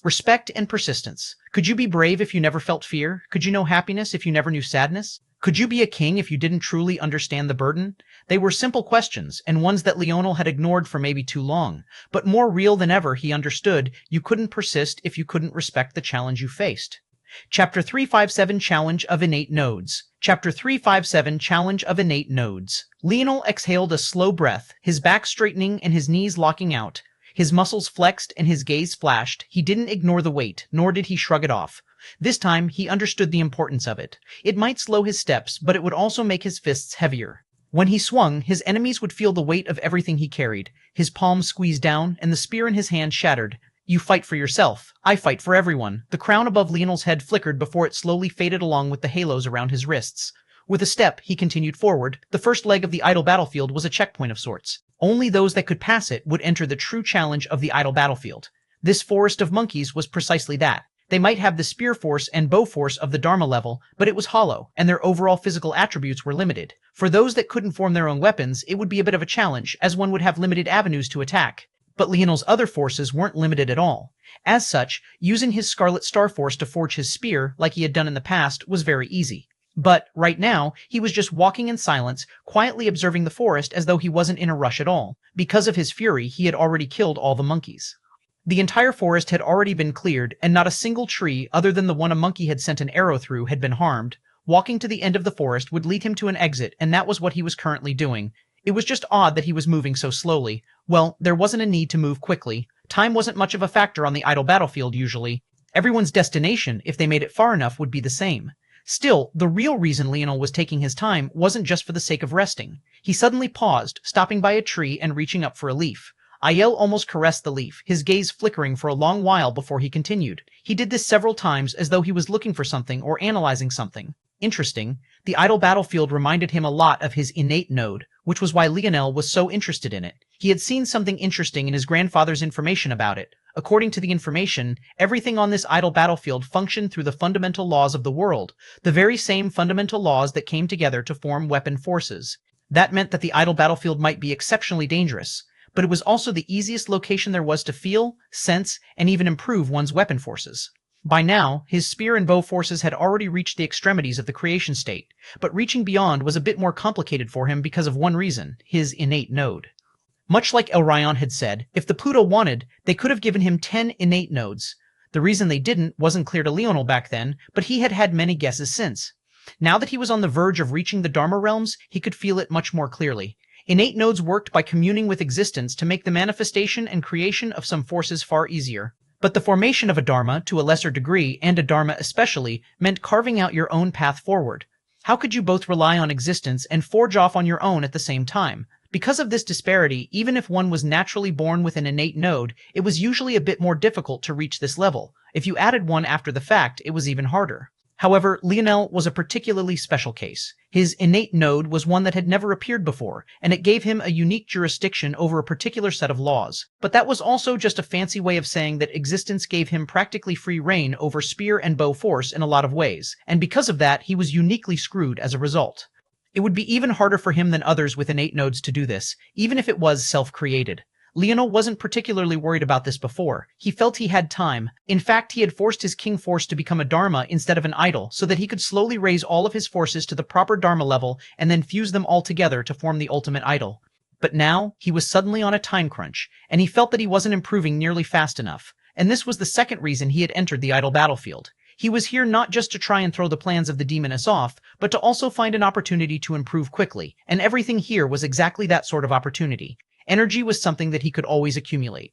Respect and persistence. Could you be brave if you never felt fear? Could you know happiness if you never knew sadness? Could you be a king if you didn't truly understand the burden? They were simple questions, and ones that Leonel had ignored for maybe too long. But more real than ever, he understood you couldn't persist if you couldn't respect the challenge you faced. Chapter 357 Challenge of Innate Nodes. Chapter 357 Challenge of Innate Nodes. Leonel exhaled a slow breath, his back straightening and his knees locking out. His muscles flexed and his gaze flashed. He didn't ignore the weight, nor did he shrug it off. This time, he understood the importance of it. It might slow his steps, but it would also make his fists heavier. When he swung, his enemies would feel the weight of everything he carried. His palms squeezed down, and the spear in his hand shattered. You fight for yourself. I fight for everyone. The crown above Leonel's head flickered before it slowly faded along with the halos around his wrists. With a step, he continued forward. The first leg of the idle battlefield was a checkpoint of sorts. Only those that could pass it would enter the true challenge of the idle battlefield. This forest of monkeys was precisely that. They might have the spear force and bow force of the Dharma level, but it was hollow, and their overall physical attributes were limited. For those that couldn't form their own weapons, it would be a bit of a challenge, as one would have limited avenues to attack. But Leonel's other forces weren't limited at all. As such, using his Scarlet Star Force to forge his spear, like he had done in the past, was very easy. But, right now, he was just walking in silence, quietly observing the forest as though he wasn't in a rush at all. Because of his fury, he had already killed all the monkeys. The entire forest had already been cleared, and not a single tree, other than the one a monkey had sent an arrow through, had been harmed. Walking to the end of the forest would lead him to an exit, and that was what he was currently doing. It was just odd that he was moving so slowly. Well, there wasn't a need to move quickly. Time wasn't much of a factor on the idle battlefield usually. Everyone's destination, if they made it far enough, would be the same. Still, the real reason Leonel was taking his time wasn't just for the sake of resting. He suddenly paused, stopping by a tree and reaching up for a leaf. Aiel almost caressed the leaf, his gaze flickering for a long while before he continued. He did this several times as though he was looking for something or analyzing something. Interesting. The idle battlefield reminded him a lot of his innate node, which was why Leonel was so interested in it. He had seen something interesting in his grandfather's information about it. According to the information, everything on this idle battlefield functioned through the fundamental laws of the world, the very same fundamental laws that came together to form weapon forces. That meant that the idle battlefield might be exceptionally dangerous, but it was also the easiest location there was to feel, sense, and even improve one's weapon forces. By now, his spear and bow forces had already reached the extremities of the creation state, but reaching beyond was a bit more complicated for him because of one reason, his innate node. Much like Elryon had said, if the Pluto wanted, they could have given him 10 innate nodes. The reason they didn't wasn't clear to Leonel back then, but he had had many guesses since. Now that he was on the verge of reaching the Dharma realms, he could feel it much more clearly. Innate nodes worked by communing with existence to make the manifestation and creation of some forces far easier. But the formation of a Dharma, to a lesser degree, and a Dharma especially, meant carving out your own path forward. How could you both rely on existence and forge off on your own at the same time? Because of this disparity, even if one was naturally born with an innate node, it was usually a bit more difficult to reach this level. If you added one after the fact, it was even harder. However, Leonel was a particularly special case. His innate node was one that had never appeared before, and it gave him a unique jurisdiction over a particular set of laws. But that was also just a fancy way of saying that existence gave him practically free reign over spear and bow force in a lot of ways, and because of that, he was uniquely screwed as a result. It would be even harder for him than others with innate nodes to do this, even if it was self-created. Leonel wasn't particularly worried about this before. He felt he had time. In fact, he had forced his king force to become a Dharma instead of an idol, so that he could slowly raise all of his forces to the proper Dharma level and then fuse them all together to form the ultimate idol. But now, he was suddenly on a time crunch, and he felt that he wasn't improving nearly fast enough. And this was the second reason he had entered the idle battlefield. He was here not just to try and throw the plans of the demoness off, but to also find an opportunity to improve quickly, and everything here was exactly that sort of opportunity. Energy was something that he could always accumulate.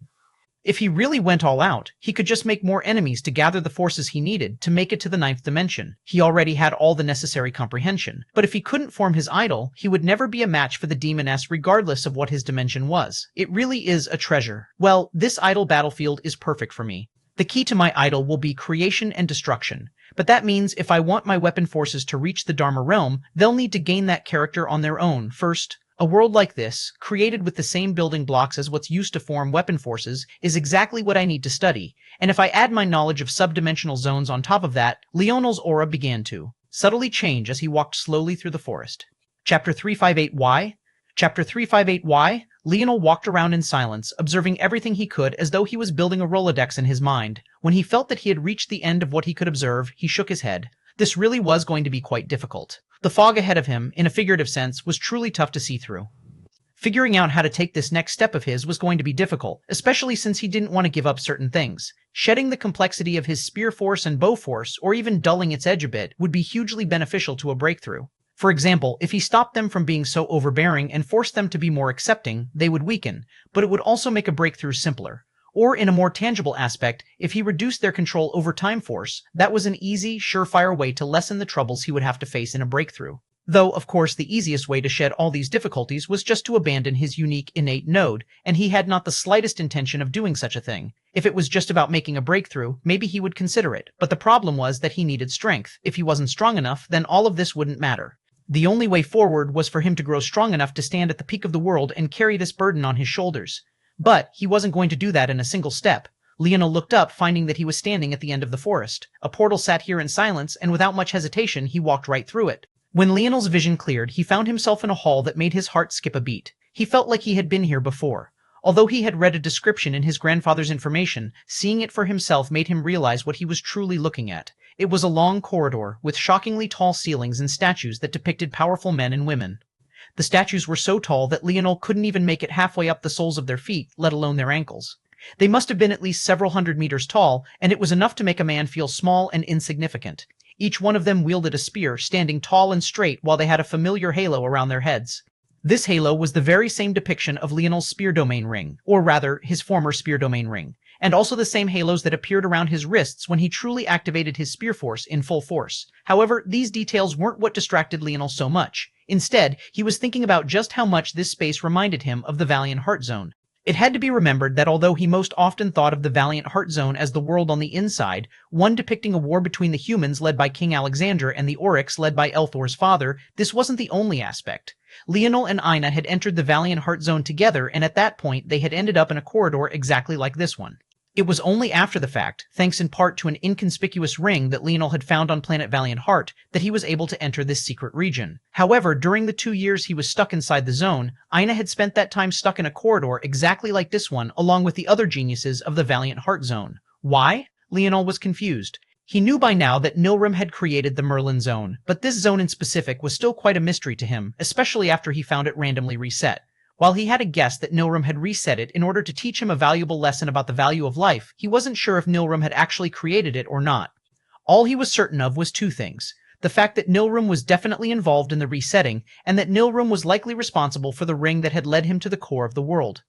If he really went all out, he could just make more enemies to gather the forces he needed to make it to the ninth dimension. He already had all the necessary comprehension. But if he couldn't form his idol, he would never be a match for the demoness regardless of what his dimension was. It really is a treasure. Well, this idol battlefield is perfect for me. The key to my idol will be creation and destruction. But that means if I want my weapon forces to reach the Dharma realm, they'll need to gain that character on their own first. A world like this, created with the same building blocks as what's used to form weapon forces, is exactly what I need to study, and if I add my knowledge of subdimensional zones on top of that, Leonel's aura began to subtly change as he walked slowly through the forest. Chapter 358Y? Chapter 358Y? Leonel walked around in silence, observing everything he could as though he was building a Rolodex in his mind. When he felt that he had reached the end of what he could observe, he shook his head. This really was going to be quite difficult. The fog ahead of him, in a figurative sense, was truly tough to see through. Figuring out how to take this next step of his was going to be difficult, especially since he didn't want to give up certain things. Shedding the complexity of his spear force and bow force, or even dulling its edge a bit, would be hugely beneficial to a breakthrough. For example, if he stopped them from being so overbearing and forced them to be more accepting, they would weaken, but it would also make a breakthrough simpler. Or in a more tangible aspect, if he reduced their control over time force, that was an easy, surefire way to lessen the troubles he would have to face in a breakthrough. Though, of course, the easiest way to shed all these difficulties was just to abandon his unique innate node, and he had not the slightest intention of doing such a thing. If it was just about making a breakthrough, maybe he would consider it, but the problem was that he needed strength. If he wasn't strong enough, then all of this wouldn't matter. The only way forward was for him to grow strong enough to stand at the peak of the world and carry this burden on his shoulders. But he wasn't going to do that in a single step. Leonel looked up, finding that he was standing at the end of the forest. A portal sat here in silence, and without much hesitation, he walked right through it. When Leonel's vision cleared, he found himself in a hall that made his heart skip a beat. He felt like he had been here before. Although he had read a description in his grandfather's information, seeing it for himself made him realize what he was truly looking at. It was a long corridor, with shockingly tall ceilings and statues that depicted powerful men and women. The statues were so tall that Leonel couldn't even make it halfway up the soles of their feet, let alone their ankles. They must have been at least several hundred meters tall, and it was enough to make a man feel small and insignificant. Each one of them wielded a spear, standing tall and straight while they had a familiar halo around their heads. This halo was the very same depiction of Leonel's spear domain ring, or rather, his former spear domain ring, and also the same halos that appeared around his wrists when he truly activated his spear force in full force. However, these details weren't what distracted Leonel so much. Instead, he was thinking about just how much this space reminded him of the Valiant Heart Zone. It had to be remembered that although he most often thought of the Valiant Heart Zone as the world on the inside, one depicting a war between the humans led by King Alexander and the Oryx led by Elthor's father, this wasn't the only aspect. Leonel and Ina had entered the Valiant Heart Zone together, and at that point they had ended up in a corridor exactly like this one. It was only after the fact, thanks in part to an inconspicuous ring that Leonel had found on planet Valiant Heart, that he was able to enter this secret region. However, during the 2 years he was stuck inside the zone, Ina had spent that time stuck in a corridor exactly like this one, along with the other geniuses of the Valiant Heart Zone. Why? Leonel was confused. He knew by now that Nilrim had created the Merlin Zone, but this zone in specific was still quite a mystery to him, especially after he found it randomly reset. While he had a guess that Nilrim had reset it in order to teach him a valuable lesson about the value of life, he wasn't sure if Nilrim had actually created it or not. All he was certain of was two things: the fact that Nilrim was definitely involved in the resetting, and that Nilrim was likely responsible for the ring that had led him to the core of the world.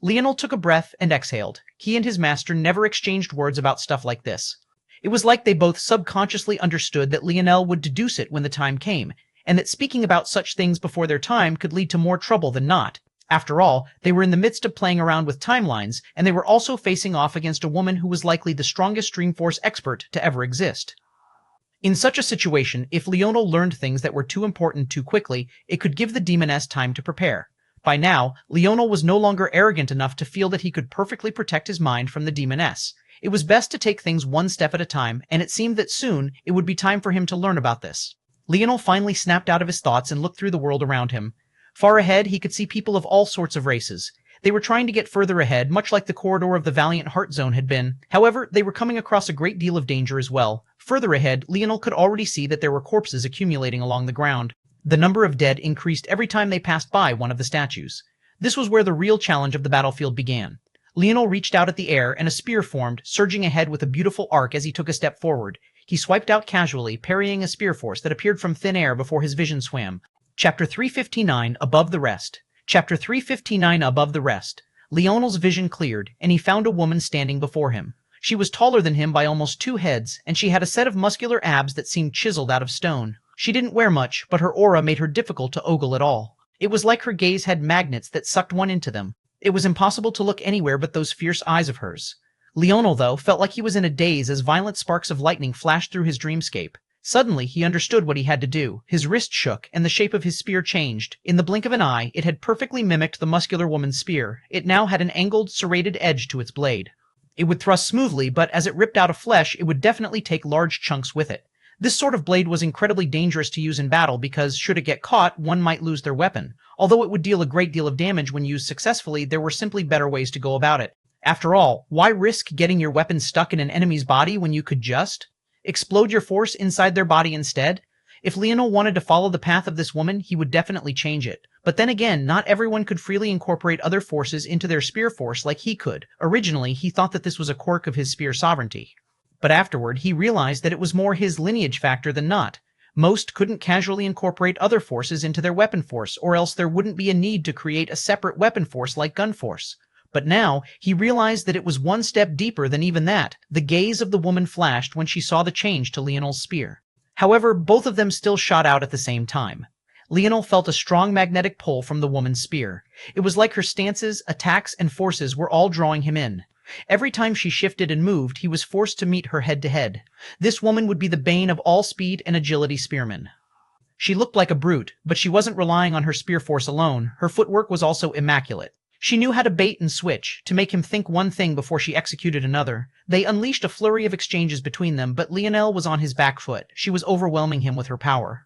Leonel took a breath and exhaled. He and his master never exchanged words about stuff like this. It was like they both subconsciously understood that Leonel would deduce it when the time came, and that speaking about such things before their time could lead to more trouble than not. After all, they were in the midst of playing around with timelines, and they were also facing off against a woman who was likely the strongest Dreamforce expert to ever exist. In such a situation, if Leonel learned things that were too important too quickly, it could give the demoness time to prepare. By now, Leonel was no longer arrogant enough to feel that he could perfectly protect his mind from the demoness. It was best to take things one step at a time, and it seemed that soon it would be time for him to learn about this. Leonel finally snapped out of his thoughts and looked through the world around him. Far ahead, he could see people of all sorts of races. They were trying to get further ahead, much like the corridor of the Valiant Heart Zone had been. However, they were coming across a great deal of danger as well. Further ahead, Leonel could already see that there were corpses accumulating along the ground. The number of dead increased every time they passed by one of the statues. This was where the real challenge of the battlefield began. Leonel reached out at the air, and a spear formed, surging ahead with a beautiful arc as he took a step forward. He swiped out casually, parrying a spear force that appeared from thin air before his vision swam. Chapter 359, Above the Rest. Chapter 359, Above the Rest. Leonel's vision cleared, and he found a woman standing before him. She was taller than him by almost 2 heads, and she had a set of muscular abs that seemed chiseled out of stone. She didn't wear much, but her aura made her difficult to ogle at all. It was like her gaze had magnets that sucked one into them. It was impossible to look anywhere but those fierce eyes of hers. Leonel, though, felt like he was in a daze as violent sparks of lightning flashed through his dreamscape. Suddenly, he understood what he had to do. His wrist shook, and the shape of his spear changed. In the blink of an eye, it had perfectly mimicked the muscular woman's spear. It now had an angled, serrated edge to its blade. It would thrust smoothly, but as it ripped out of flesh, it would definitely take large chunks with it. This sort of blade was incredibly dangerous to use in battle because, should it get caught, one might lose their weapon. Although it would deal a great deal of damage when used successfully, there were simply better ways to go about it. After all, why risk getting your weapon stuck in an enemy's body when you could just explode your force inside their body instead? If Leonel wanted to follow the path of this woman, he would definitely change it. But then again, not everyone could freely incorporate other forces into their spear force like he could. Originally, he thought that this was a quirk of his spear sovereignty. But afterward, he realized that it was more his lineage factor than not. Most couldn't casually incorporate other forces into their weapon force, or else there wouldn't be a need to create a separate weapon force like gun force. But now, he realized that it was one step deeper than even that. The gaze of the woman flashed when she saw the change to Leonel's spear. However, both of them still shot out at the same time. Leonel felt a strong magnetic pull from the woman's spear. It was like her stances, attacks, and forces were all drawing him in. Every time she shifted and moved, he was forced to meet her head-to-head. This woman would be the bane of all speed and agility spearmen. She looked like a brute, but she wasn't relying on her spear force alone. Her footwork was also immaculate. She knew how to bait and switch, to make him think one thing before she executed another. They unleashed a flurry of exchanges between them, but Leonel was on his back foot. She was overwhelming him with her power.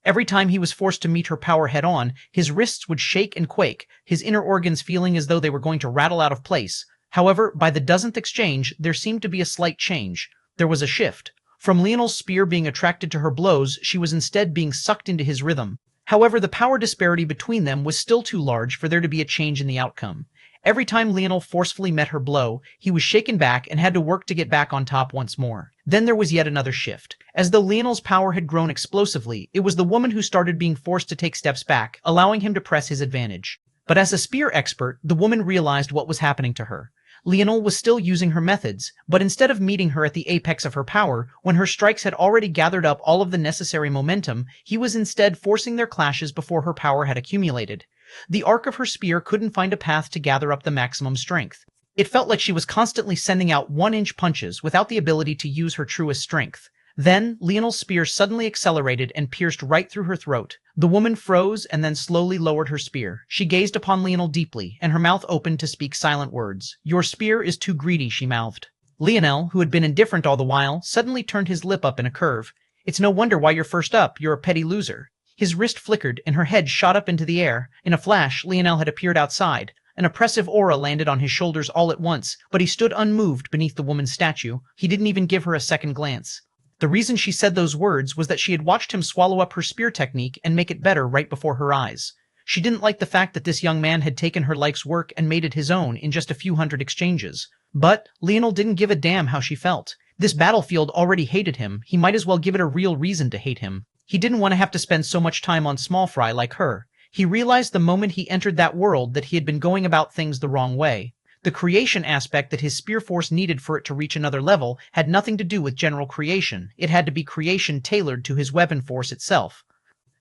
Every time he was forced to meet her power head-on, his wrists would shake and quake, his inner organs feeling as though they were going to rattle out of place. However, by the dozenth exchange, there seemed to be a slight change. There was a shift. From Leonel's spear being attracted to her blows, she was instead being sucked into his rhythm. However, the power disparity between them was still too large for there to be a change in the outcome. Every time Leonel forcefully met her blow, he was shaken back and had to work to get back on top once more. Then there was yet another shift. As though Leonel's power had grown explosively, it was the woman who started being forced to take steps back, allowing him to press his advantage. But as a spear expert, the woman realized what was happening to her. Leonel was still using her methods, but instead of meeting her at the apex of her power, when her strikes had already gathered up all of the necessary momentum, he was instead forcing their clashes before her power had accumulated. The arc of her spear couldn't find a path to gather up the maximum strength. It felt like she was constantly sending out 1-inch punches without the ability to use her truest strength. Then, Leonel's spear suddenly accelerated and pierced right through her throat. The woman froze and then slowly lowered her spear. She gazed upon Leonel deeply, and her mouth opened to speak silent words. "Your spear is too greedy," she mouthed. Leonel, who had been indifferent all the while, suddenly turned his lip up in a curve. "It's no wonder why you're first up. You're a petty loser." His wrist flickered, and her head shot up into the air. In a flash, Leonel had appeared outside. An oppressive aura landed on his shoulders all at once, but he stood unmoved beneath the woman's statue. He didn't even give her a second glance. The reason she said those words was that she had watched him swallow up her spear technique and make it better right before her eyes. She didn't like the fact that this young man had taken her life's work and made it his own in just a few hundred exchanges. But Leonel didn't give a damn how she felt. This battlefield already hated him. He might as well give it a real reason to hate him. He didn't want to have to spend so much time on small fry like her. He realized the moment he entered that world that he had been going about things the wrong way. The creation aspect that his spear force needed for it to reach another level had nothing to do with general creation. It had to be creation tailored to his weapon force itself.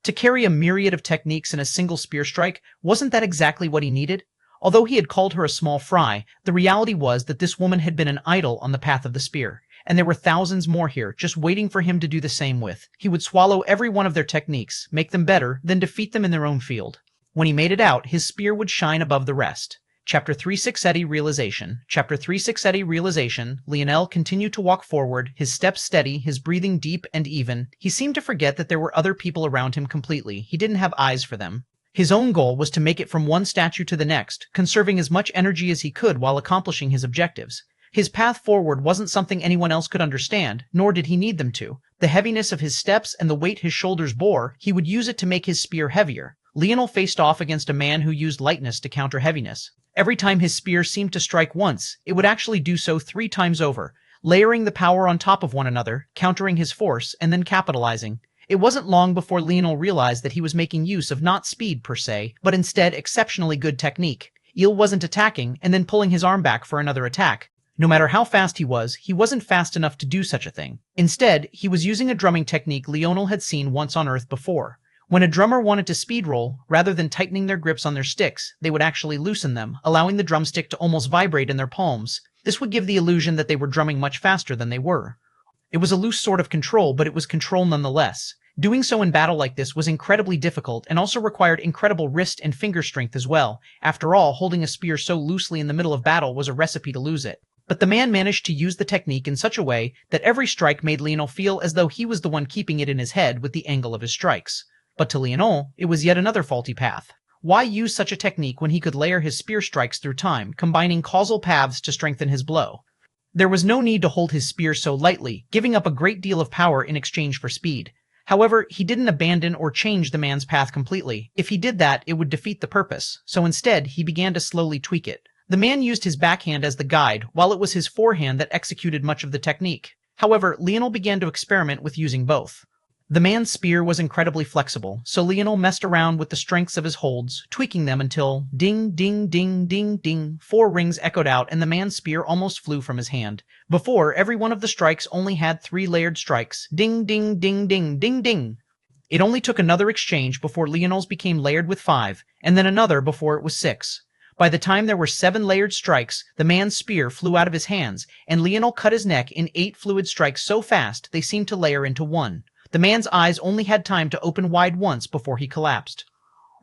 To carry a myriad of techniques in a single spear strike, wasn't that exactly what he needed? Although he had called her a small fry, the reality was that this woman had been an idol on the path of the spear, and there were thousands more here just waiting for him to do the same with. He would swallow every one of their techniques, make them better, then defeat them in their own field. When he made it out, his spear would shine above the rest. Chapter 3680 Realization. Chapter 3680 Realization. Leonel continued to walk forward, his steps steady, his breathing deep and even. He seemed to forget that there were other people around him completely. He didn't have eyes for them. His own goal was to make it from one statue to the next, conserving as much energy as he could while accomplishing his objectives. His path forward wasn't something anyone else could understand, nor did he need them to. The heaviness of his steps and the weight his shoulders bore, he would use it to make his spear heavier. Leonel faced off against a man who used lightness to counter heaviness. Every time his spear seemed to strike once, it would actually do so 3 times over, layering the power on top of one another, countering his force, and then capitalizing. It wasn't long before Leonel realized that he was making use of not speed per se, but instead exceptionally good technique. Eel wasn't attacking and then pulling his arm back for another attack. No matter how fast he wasn't fast enough to do such a thing. Instead, he was using a drumming technique Leonel had seen once on Earth before. When a drummer wanted to speed roll, rather than tightening their grips on their sticks, they would actually loosen them, allowing the drumstick to almost vibrate in their palms. This would give the illusion that they were drumming much faster than they were. It was a loose sort of control, but it was control nonetheless. Doing so in battle like this was incredibly difficult and also required incredible wrist and finger strength as well. After all, holding a spear so loosely in the middle of battle was a recipe to lose it. But the man managed to use the technique in such a way that every strike made Leonel feel as though he was the one keeping it in his head with the angle of his strikes. But to Leonel, it was yet another faulty path. Why use such a technique when he could layer his spear strikes through time, combining causal paths to strengthen his blow? There was no need to hold his spear so lightly, giving up a great deal of power in exchange for speed. However, he didn't abandon or change the man's path completely. If he did that, it would defeat the purpose. So instead, he began to slowly tweak it. The man used his backhand as the guide, while it was his forehand that executed much of the technique. However, Leonel began to experiment with using both. The man's spear was incredibly flexible, so Leonel messed around with the strengths of his holds, tweaking them until ding, ding, ding, ding, ding, 4 rings echoed out and the man's spear almost flew from his hand. Before, every one of the strikes only had 3 layered strikes. Ding, ding, ding, ding, ding, ding. It only took another exchange before Leonel's became layered with 5, and then another before it was 6. By the time there were 7 layered strikes, the man's spear flew out of his hands, and Leonel cut his neck in 8 fluid strikes so fast they seemed to layer into one. The man's eyes only had time to open wide once before he collapsed.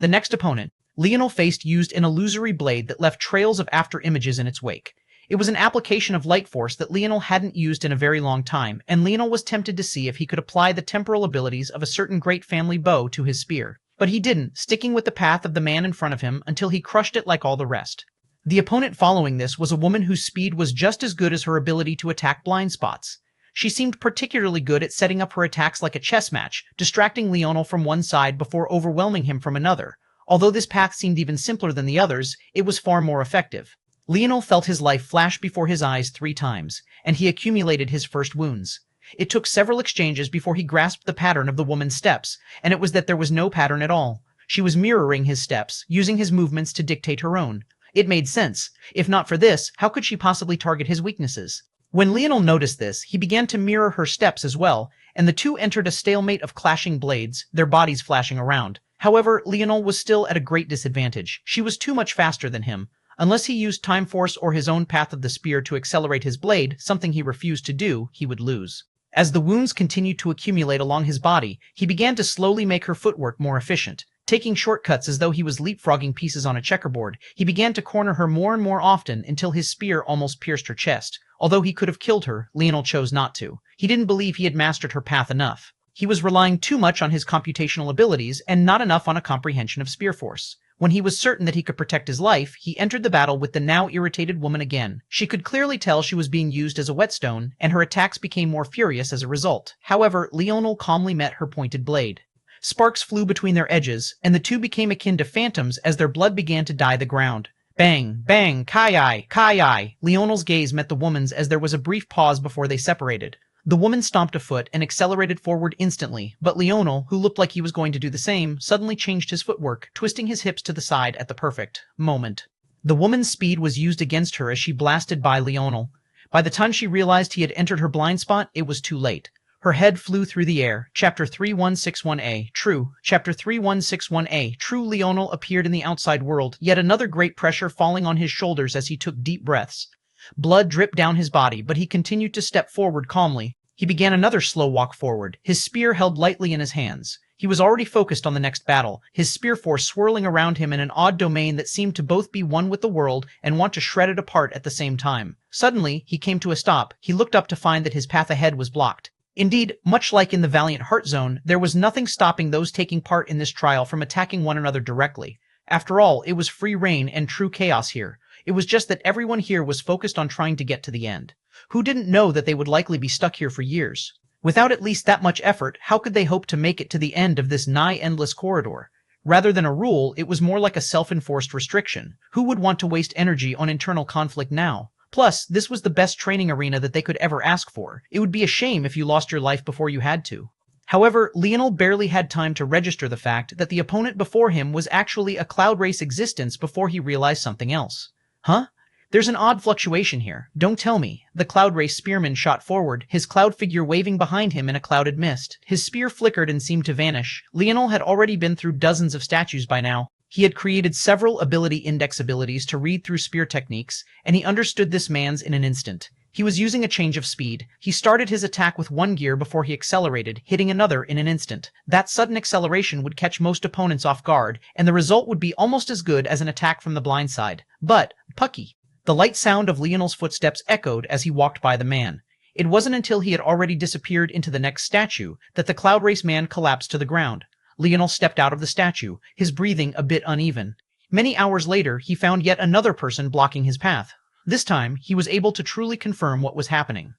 The next opponent, Leonel faced, used an illusory blade that left trails of after images in its wake. It was an application of light force that Leonel hadn't used in a very long time, and Leonel was tempted to see if he could apply the temporal abilities of a certain great family bow to his spear. But he didn't, sticking with the path of the man in front of him until he crushed it like all the rest. The opponent following this was a woman whose speed was just as good as her ability to attack blind spots. She seemed particularly good at setting up her attacks like a chess match, distracting Leonel from one side before overwhelming him from another. Although this path seemed even simpler than the others, it was far more effective. Leonel felt his life flash before his eyes 3 times, and he accumulated his first wounds. It took several exchanges before he grasped the pattern of the woman's steps, and it was that there was no pattern at all. She was mirroring his steps, using his movements to dictate her own. It made sense. If not for this, how could she possibly target his weaknesses? When Leonel noticed this, he began to mirror her steps as well, and the two entered a stalemate of clashing blades, their bodies flashing around. However, Leonel was still at a great disadvantage. She was too much faster than him. Unless he used time force or his own path of the spear to accelerate his blade, something he refused to do, he would lose. As the wounds continued to accumulate along his body, he began to slowly make her footwork more efficient. Taking shortcuts as though he was leapfrogging pieces on a checkerboard, he began to corner her more and more often until his spear almost pierced her chest. Although he could have killed her, Leonel chose not to. He didn't believe he had mastered her path enough. He was relying too much on his computational abilities and not enough on a comprehension of spear force. When he was certain that he could protect his life, he entered the battle with the now irritated woman again. She could clearly tell she was being used as a whetstone, and her attacks became more furious as a result. However, Leonel calmly met her pointed blade. Sparks flew between their edges, and the two became akin to phantoms as their blood began to dye the ground. Bang, bang, kai-ai, kai-ai. Leonel's gaze met the woman's as there was a brief pause before they separated. The woman stomped a foot and accelerated forward instantly, but Leonel, who looked like he was going to do the same, suddenly changed his footwork, twisting his hips to the side at the perfect moment. The woman's speed was used against her as she blasted by Leonel. By the time she realized he had entered her blind spot, it was too late. Her head flew through the air. Chapter 3161A. True. Chapter 3161A. True. Leonel appeared in the outside world, yet another great pressure falling on his shoulders as he took deep breaths. Blood dripped down his body, but he continued to step forward calmly. He began another slow walk forward, his spear held lightly in his hands. He was already focused on the next battle, his spear force swirling around him in an odd domain that seemed to both be one with the world and want to shred it apart at the same time. Suddenly, he came to a stop. He looked up to find that his path ahead was blocked. Indeed, much like in the Valiant Heart Zone, there was nothing stopping those taking part in this trial from attacking one another directly. After all, it was free reign and true chaos here. It was just that everyone here was focused on trying to get to the end. Who didn't know that they would likely be stuck here for years? Without at least that much effort, how could they hope to make it to the end of this nigh-endless corridor? Rather than a rule, it was more like a self-enforced restriction. Who would want to waste energy on internal conflict now? Plus, this was the best training arena that they could ever ask for. It would be a shame if you lost your life before you had to. However, Leonel barely had time to register the fact that the opponent before him was actually a cloud race existence before he realized something else. Huh? There's an odd fluctuation here. Don't tell me. The cloud race spearman shot forward, his cloud figure waving behind him in a clouded mist. His spear flickered and seemed to vanish. Leonel had already been through dozens of statues by now. He had created several ability index abilities to read through spear techniques, and he understood this man's in an instant. He was using a change of speed. He started his attack with one gear before he accelerated, hitting another in an instant. That sudden acceleration would catch most opponents off guard, and the result would be almost as good as an attack from the blind side. But, Pucky. The light sound of Leonel's footsteps echoed as he walked by the man. It wasn't until he had already disappeared into the next statue that the Cloud Race man collapsed to the ground. Leonel stepped out of the statue, his breathing a bit uneven. Many hours later, he found yet another person blocking his path. This time, he was able to truly confirm what was happening.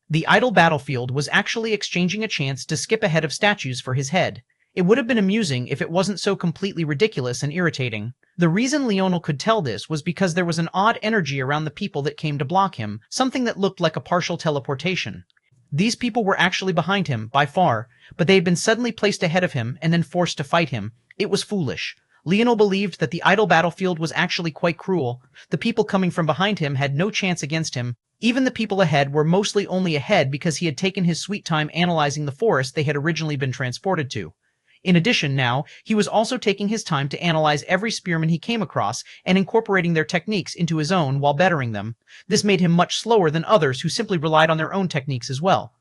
The idle battlefield was actually exchanging a chance to skip ahead of statues for his head. It would have been amusing if it wasn't so completely ridiculous and irritating. The reason Leonel could tell this was because there was an odd energy around the people that came to block him, something that looked like a partial teleportation. These people were actually behind him, by far, but they had been suddenly placed ahead of him and then forced to fight him. It was foolish. Leonel believed that the idle battlefield was actually quite cruel. The people coming from behind him had no chance against him. Even the people ahead were mostly only ahead because he had taken his sweet time analyzing the forest they had originally been transported to. In addition, now, he was also taking his time to analyze every spearman he came across and incorporating their techniques into his own while bettering them. This made him much slower than others who simply relied on their own techniques as well.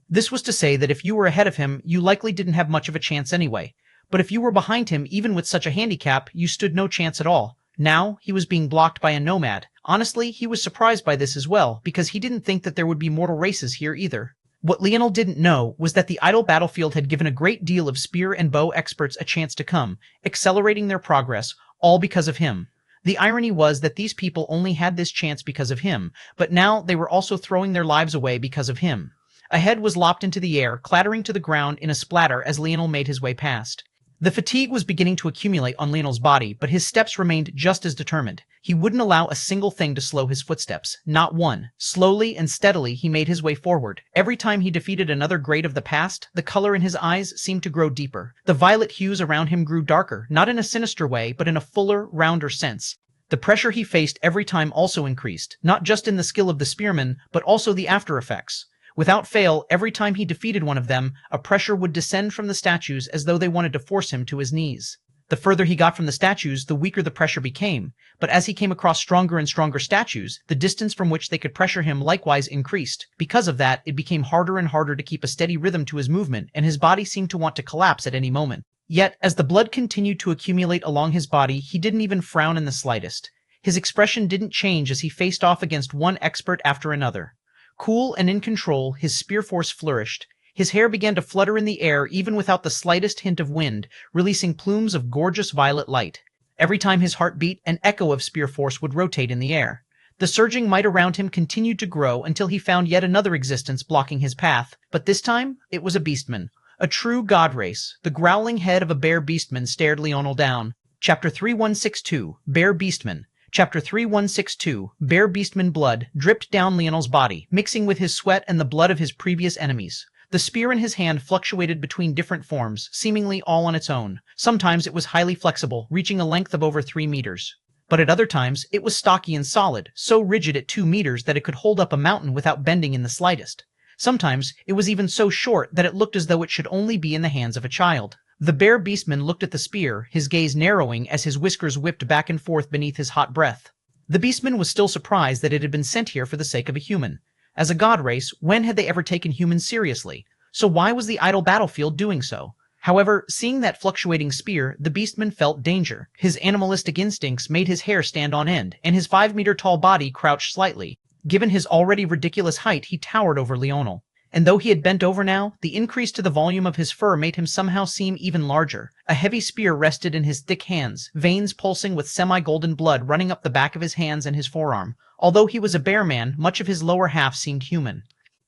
This was to say that if you were ahead of him, you likely didn't have much of a chance anyway. But if you were behind him, even with such a handicap, you stood no chance at all. Now, he was being blocked by a nomad. Honestly, he was surprised by this as well, because he didn't think that there would be mortal races here either. What Leonel didn't know was that the idle battlefield had given a great deal of spear and bow experts a chance to come, accelerating their progress, all because of him. The irony was that these people only had this chance because of him, but now they were also throwing their lives away because of him. A head was lopped into the air, clattering to the ground in a splatter as Leonel made his way past. The fatigue was beginning to accumulate on Leonel's body, but his steps remained just as determined. He wouldn't allow a single thing to slow his footsteps, not one. Slowly and steadily he made his way forward. Every time he defeated another great of the past, the color in his eyes seemed to grow deeper. The violet hues around him grew darker, not in a sinister way, but in a fuller, rounder sense. The pressure he faced every time also increased, not just in the skill of the spearman, but also the after effects. Without fail, every time he defeated one of them, a pressure would descend from the statues as though they wanted to force him to his knees. The further he got from the statues, the weaker the pressure became, but as he came across stronger and stronger statues, the distance from which they could pressure him likewise increased. Because of that, it became harder and harder to keep a steady rhythm to his movement, and his body seemed to want to collapse at any moment. Yet, as the blood continued to accumulate along his body, he didn't even frown in the slightest. His expression didn't change as he faced off against one expert after another. Cool and in control, his spear force flourished. His hair began to flutter in the air even without the slightest hint of wind, releasing plumes of gorgeous violet light. Every time his heart beat, an echo of spear force would rotate in the air. The surging might around him continued to grow until he found yet another existence blocking his path, but this time it was a beastman. A true god race. The growling head of a bear beastman stared Leonel down. Chapter 3162, Bear Beastman. Chapter 3162, Bear Beastman blood dripped down Leonel's body, mixing with his sweat and the blood of his previous enemies. The spear in his hand fluctuated between different forms, seemingly all on its own. Sometimes it was highly flexible, reaching a length of over 3 meters. But at other times, it was stocky and solid, so rigid at 2 meters that it could hold up a mountain without bending in the slightest. Sometimes, it was even so short that it looked as though it should only be in the hands of a child. The bear beastman looked at the spear, his gaze narrowing as his whiskers whipped back and forth beneath his hot breath. The beastman was still surprised that it had been sent here for the sake of a human. As a god race, when had they ever taken humans seriously? So why was the idle battlefield doing so? However, seeing that fluctuating spear, the beastman felt danger. His animalistic instincts made his hair stand on end, and his 5-meter-tall body crouched slightly. Given his already ridiculous height, he towered over Leonel. And though he had bent over now, the increase to the volume of his fur made him somehow seem even larger. A heavy spear rested in his thick hands, veins pulsing with semi-golden blood running up the back of his hands and his forearm. Although he was a bear man, much of his lower half seemed human.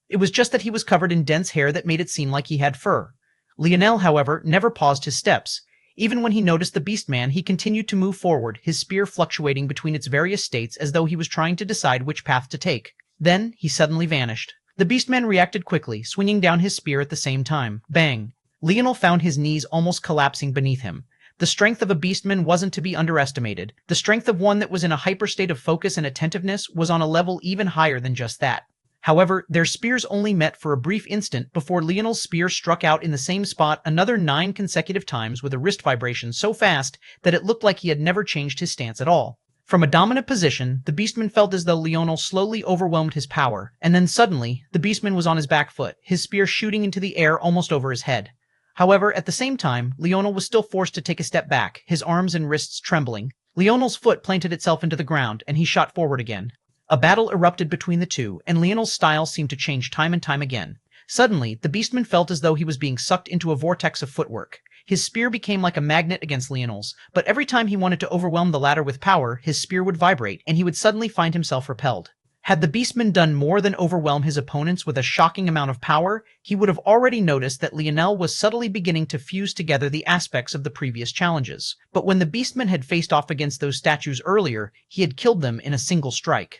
It was just that he was covered in dense hair that made it seem like he had fur. Leonel, however, never paused his steps. Even when he noticed the beastman, he continued to move forward, his spear fluctuating between its various states as though he was trying to decide which path to take. Then he suddenly vanished. The beastman reacted quickly, swinging down his spear at the same time. Bang! Leonel found his knees almost collapsing beneath him. The strength of a beastman wasn't to be underestimated. The strength of one that was in a hyper state of focus and attentiveness was on a level even higher than just that. However, their spears only met for a brief instant before Leonel's spear struck out in the same spot another 9 consecutive times with a wrist vibration so fast that it looked like he had never changed his stance at all. From a dominant position, the beastman felt as though Leonel slowly overwhelmed his power, and then suddenly, the beastman was on his back foot, his spear shooting into the air almost over his head. However, at the same time, Leonel was still forced to take a step back, his arms and wrists trembling. Leonel's foot planted itself into the ground, and he shot forward again. A battle erupted between the two, and Leonel's style seemed to change time and time again. Suddenly, the beastman felt as though he was being sucked into a vortex of footwork. His spear became like a magnet against Leonel's, but every time he wanted to overwhelm the latter with power, his spear would vibrate, and he would suddenly find himself repelled. Had the beastman done more than overwhelm his opponents with a shocking amount of power, he would have already noticed that Leonel was subtly beginning to fuse together the aspects of the previous challenges. But when the beastman had faced off against those statues earlier, he had killed them in a single strike.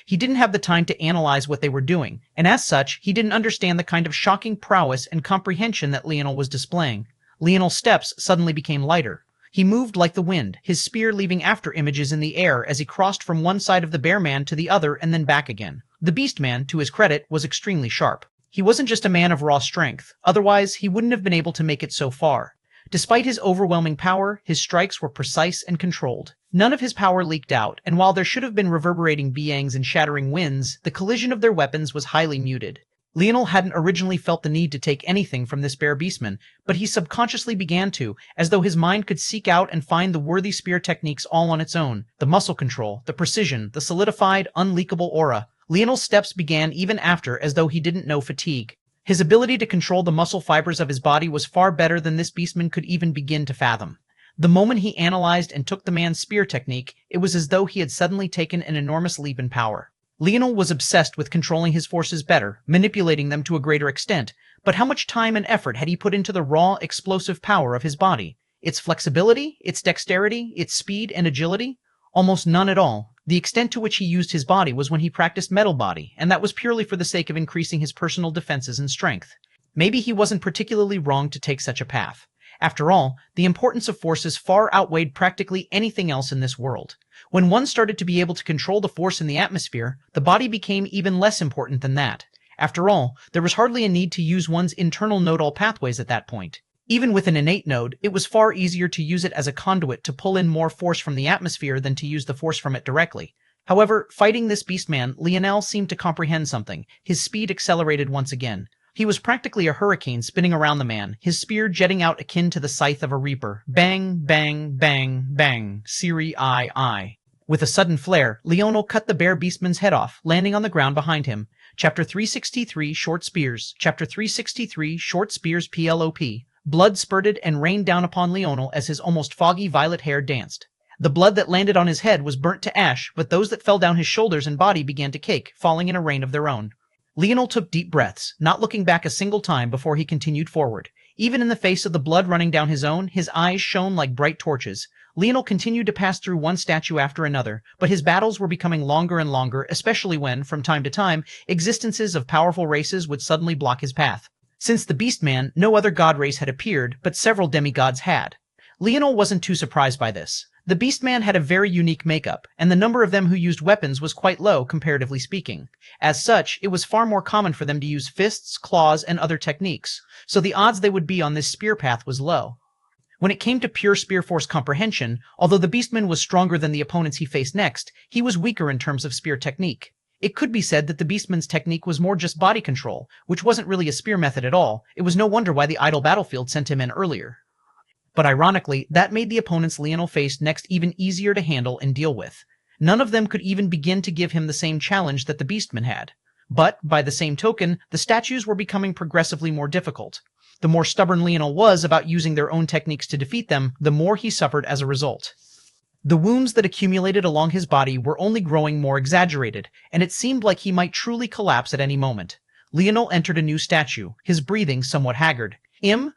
He didn't have the time to analyze what they were doing, and as such, he didn't understand the kind of shocking prowess and comprehension that Leonel was displaying. Leonel's steps suddenly became lighter. He moved like the wind, his spear leaving after images in the air as he crossed from one side of the bear man to the other and then back again. The beast man, to his credit, was extremely sharp. He wasn't just a man of raw strength, otherwise he wouldn't have been able to make it so far. Despite his overwhelming power, his strikes were precise and controlled. None of his power leaked out, and while there should have been reverberating bangs and shattering winds, the collision of their weapons was highly muted. Leonel hadn't originally felt the need to take anything from this bear beastman, but he subconsciously began to, as though his mind could seek out and find the worthy spear techniques all on its own. The muscle control, the precision, the solidified, unleakable aura. Leonel's steps began even after, as though he didn't know fatigue. His ability to control the muscle fibers of his body was far better than this beastman could even begin to fathom. The moment he analyzed and took the man's spear technique, it was as though he had suddenly taken an enormous leap in power. Leonel was obsessed with controlling his forces better, manipulating them to a greater extent, but how much time and effort had he put into the raw, explosive power of his body? Its flexibility, its dexterity, its speed and agility? Almost none at all. The extent to which he used his body was when he practiced metal body, and that was purely for the sake of increasing his personal defenses and strength. Maybe he wasn't particularly wrong to take such a path. After all, the importance of forces far outweighed practically anything else in this world. When one started to be able to control the force in the atmosphere, the body became even less important than that. After all, there was hardly a need to use one's internal nodal pathways at that point. Even with an innate node, it was far easier to use it as a conduit to pull in more force from the atmosphere than to use the force from it directly. However, fighting this beastman, Leonel seemed to comprehend something. His speed accelerated once again. He was practically a hurricane spinning around the man, his spear jetting out akin to the scythe of a reaper. Bang, bang, bang, bang, Siri I. With a sudden flare, Leonel cut the bear beastman's head off, landing on the ground behind him. Chapter 363, Short Spears. Chapter 363, Short Spears PLOP. Blood spurted and rained down upon Leonel as his almost foggy violet hair danced. The blood that landed on his head was burnt to ash, but those that fell down his shoulders and body began to cake, falling in a rain of their own. Leonel took deep breaths, not looking back a single time before he continued forward. Even in the face of the blood running down his own, his eyes shone like bright torches. Leonel continued to pass through one statue after another, but his battles were becoming longer and longer, especially when, from time to time, existences of powerful races would suddenly block his path. Since the Beastman, no other god race had appeared, but several demigods had. Leonel wasn't too surprised by this. The Beastman had a very unique makeup, and the number of them who used weapons was quite low, comparatively speaking. As such, it was far more common for them to use fists, claws, and other techniques, so the odds they would be on this spear path was low. When it came to pure spear force comprehension, although the Beastman was stronger than the opponents he faced next, he was weaker in terms of spear technique. It could be said that the Beastman's technique was more just body control, which wasn't really a spear method at all. It was no wonder why the idle battlefield sent him in earlier. But ironically, that made the opponents Leonel faced next even easier to handle and deal with. None of them could even begin to give him the same challenge that the Beastman had. But, by the same token, the statues were becoming progressively more difficult. The more stubborn Leonel was about using their own techniques to defeat them, the more he suffered as a result. The wounds that accumulated along his body were only growing more exaggerated, and it seemed like he might truly collapse at any moment. Leonel entered a new statue, his breathing somewhat haggard.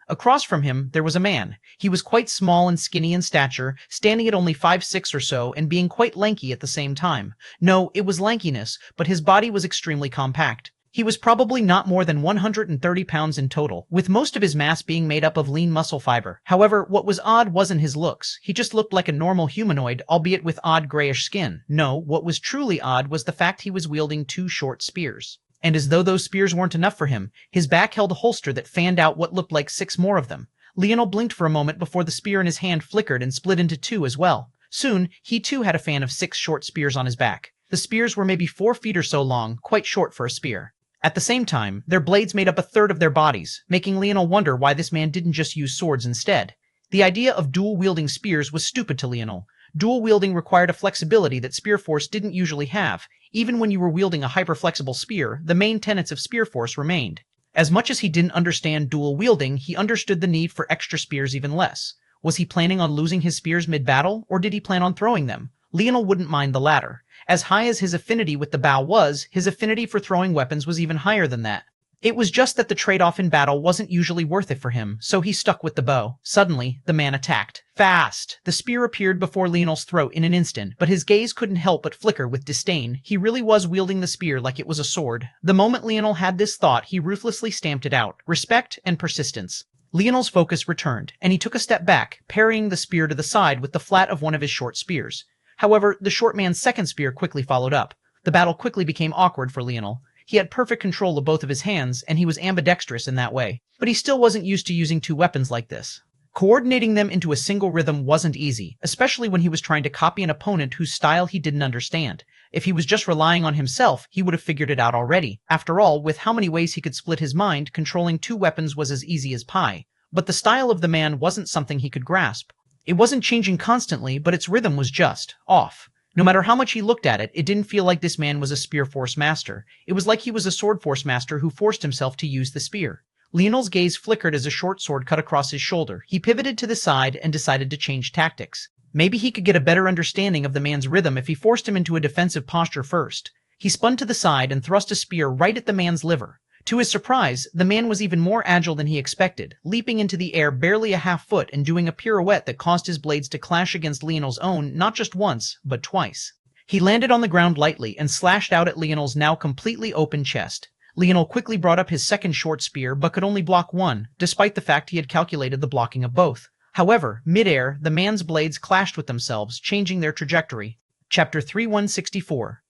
Across from him, there was a man. He was quite small and skinny in stature, standing at only 5'6" or so, and being quite lanky at the same time. No, it was lankiness, but his body was extremely compact. He was probably not more than 130 pounds in total, with most of his mass being made up of lean muscle fiber. However, what was odd wasn't his looks. He just looked like a normal humanoid, albeit with odd grayish skin. No, what was truly odd was the fact he was wielding two short spears. And as though those spears weren't enough for him, his back held a holster that fanned out what looked like 6 more of them. Leonel blinked for a moment before the spear in his hand flickered and split into 2 as well. Soon, he too had a fan of 6 short spears on his back. The spears were maybe 4 feet or so long, quite short for a spear. At the same time, their blades made up a third of their bodies, making Leonel wonder why this man didn't just use swords instead. The idea of dual-wielding spears was stupid to Leonel. Dual-wielding required a flexibility that Spear Force didn't usually have. Even when you were wielding a hyper-flexible spear, the main tenets of Spear Force remained. As much as he didn't understand dual-wielding, he understood the need for extra spears even less. Was he planning on losing his spears mid-battle, or did he plan on throwing them? Leonel wouldn't mind the latter. As high as his affinity with the bow was, his affinity for throwing weapons was even higher than that. It was just that the trade-off in battle wasn't usually worth it for him, so he stuck with the bow. Suddenly, the man attacked. Fast! The spear appeared before Leonel's throat in an instant, but his gaze couldn't help but flicker with disdain. He really was wielding the spear like it was a sword. The moment Leonel had this thought, he ruthlessly stamped it out. Respect and persistence. Leonel's focus returned, and he took a step back, parrying the spear to the side with the flat of one of his short spears. However, the short man's second spear quickly followed up. The battle quickly became awkward for Leonel. He had perfect control of both of his hands, and he was ambidextrous in that way. But he still wasn't used to using 2 weapons like this. Coordinating them into a single rhythm wasn't easy, especially when he was trying to copy an opponent whose style he didn't understand. If he was just relying on himself, he would have figured it out already. After all, with how many ways he could split his mind, controlling 2 weapons was as easy as pie. But the style of the man wasn't something he could grasp. It wasn't changing constantly, but its rhythm was just off. No matter how much he looked at it, it didn't feel like this man was a Spear Force master. It was like he was a Sword Force master who forced himself to use the spear. Leonel's gaze flickered as a short sword cut across his shoulder. He pivoted to the side and decided to change tactics. Maybe he could get a better understanding of the man's rhythm if he forced him into a defensive posture first. He spun to the side and thrust a spear right at the man's liver. To his surprise, the man was even more agile than he expected, leaping into the air barely a half foot and doing a pirouette that caused his blades to clash against Leonel's own not just once, but twice. He landed on the ground lightly and slashed out at Leonel's now completely open chest. Leonel quickly brought up his second short spear but could only block one, despite the fact he had calculated the blocking of both. However, mid-air, the man's blades clashed with themselves, changing their trajectory. Chapter 3164.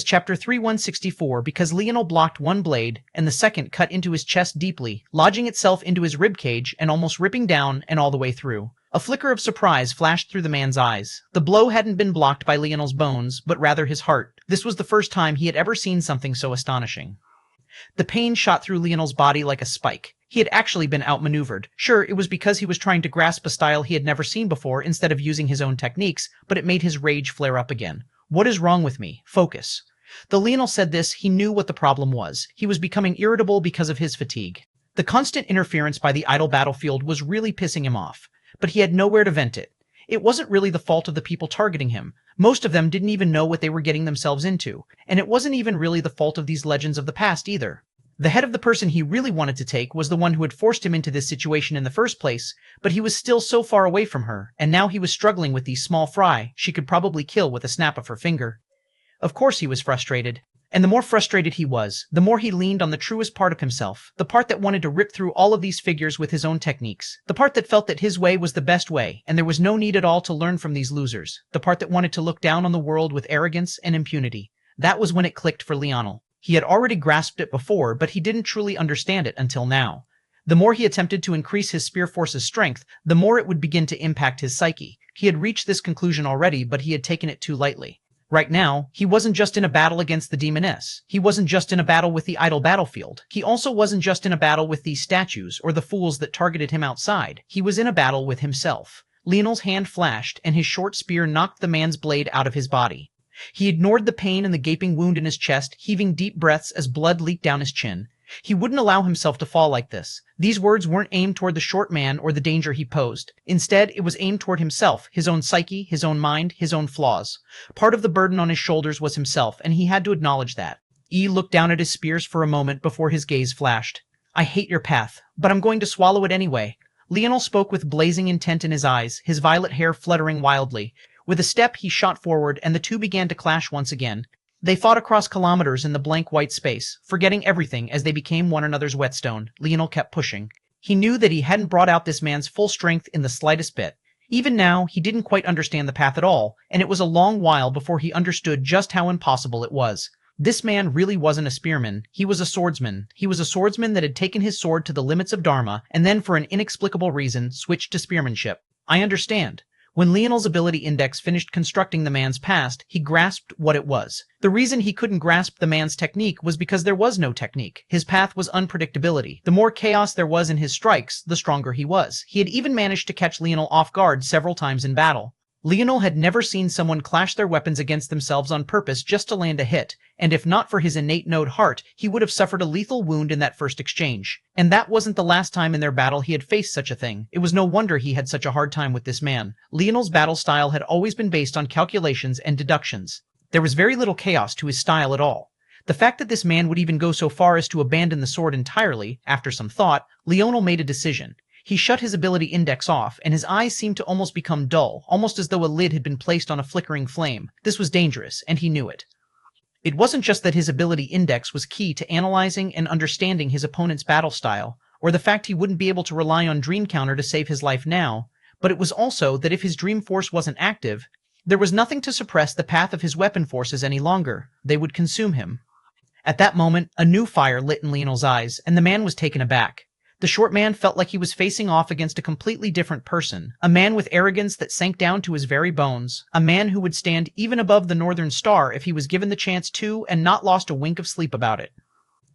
Chapter 3164, because Leonel blocked one blade, and the second cut into his chest deeply, lodging itself into his ribcage and almost ripping down and all the way through. A flicker of surprise flashed through the man's eyes. The blow hadn't been blocked by Leonel's bones, but rather his heart. This was the first time he had ever seen something so astonishing. The pain shot through Leonel's body like a spike. He had actually been outmaneuvered. Sure, it was because he was trying to grasp a style he had never seen before instead of using his own techniques, but it made his rage flare up again. What is wrong with me? Focus. Though Leonel said this, he knew what the problem was. He was becoming irritable because of his fatigue. The constant interference by the idle battlefield was really pissing him off, but he had nowhere to vent it. It wasn't really the fault of the people targeting him. Most of them didn't even know what they were getting themselves into, and it wasn't even really the fault of these legends of the past either. The head of the person he really wanted to take was the one who had forced him into this situation in the first place, but he was still so far away from her, and now he was struggling with these small fry she could probably kill with a snap of her finger. Of course he was frustrated, and the more frustrated he was, the more he leaned on the truest part of himself, the part that wanted to rip through all of these figures with his own techniques, the part that felt that his way was the best way, and there was no need at all to learn from these losers, the part that wanted to look down on the world with arrogance and impunity. That was when it clicked for Leonel. He had already grasped it before, but he didn't truly understand it until now. The more he attempted to increase his Spear Force's strength, the more it would begin to impact his psyche. He had reached this conclusion already, but he had taken it too lightly. Right now, he wasn't just in a battle against the demoness. He wasn't just in a battle with the idle battlefield. He also wasn't just in a battle with these statues or the fools that targeted him outside. He was in a battle with himself. Leonel's hand flashed, and his short spear knocked the man's blade out of his body. He ignored the pain and the gaping wound in his chest, heaving deep breaths as blood leaked down his chin. He wouldn't allow himself to fall like this. These words weren't aimed toward the short man or the danger he posed. Instead, it was aimed toward himself, his own psyche, his own mind, his own flaws. Part of the burden on his shoulders was himself, and he had to acknowledge that. E looked down at his spears for a moment before his gaze flashed. I hate your path, but I'm going to swallow it anyway. Leonel spoke with blazing intent in his eyes, his violet hair fluttering wildly. With a step, he shot forward, and the two began to clash once again. They fought across kilometers in the blank white space, forgetting everything as they became one another's whetstone. Leonel kept pushing. He knew that he hadn't brought out this man's full strength in the slightest bit. Even now, he didn't quite understand the path at all, and it was a long while before he understood just how impossible it was. This man really wasn't a spearman, he was a swordsman. He was a swordsman that had taken his sword to the limits of Dharma, and then for an inexplicable reason switched to spearmanship. I understand. When Leonel's ability index finished constructing the man's past, he grasped what it was. The reason he couldn't grasp the man's technique was because there was no technique. His path was unpredictability. The more chaos there was in his strikes, the stronger he was. He had even managed to catch Leonel off guard several times in battle. Leonel had never seen someone clash their weapons against themselves on purpose just to land a hit, and if not for his innate node heart, he would have suffered a lethal wound in that first exchange. And that wasn't the last time in their battle he had faced such a thing. It was no wonder he had such a hard time with this man. Leonel's battle style had always been based on calculations and deductions. There was very little chaos to his style at all. The fact that this man would even go so far as to abandon the sword entirely, after some thought, Leonel made a decision. He shut his ability index off, and his eyes seemed to almost become dull, almost as though a lid had been placed on a flickering flame. This was dangerous, and he knew it. It wasn't just that his ability index was key to analyzing and understanding his opponent's battle style, or the fact he wouldn't be able to rely on Dream Counter to save his life now, but it was also that if his Dream Force wasn't active, there was nothing to suppress the path of his weapon forces any longer. They would consume him. At that moment, a new fire lit in Leonel's eyes, and the man was taken aback. The short man felt like he was facing off against a completely different person, a man with arrogance that sank down to his very bones, a man who would stand even above the Northern Star if he was given the chance to and not lost a wink of sleep about it.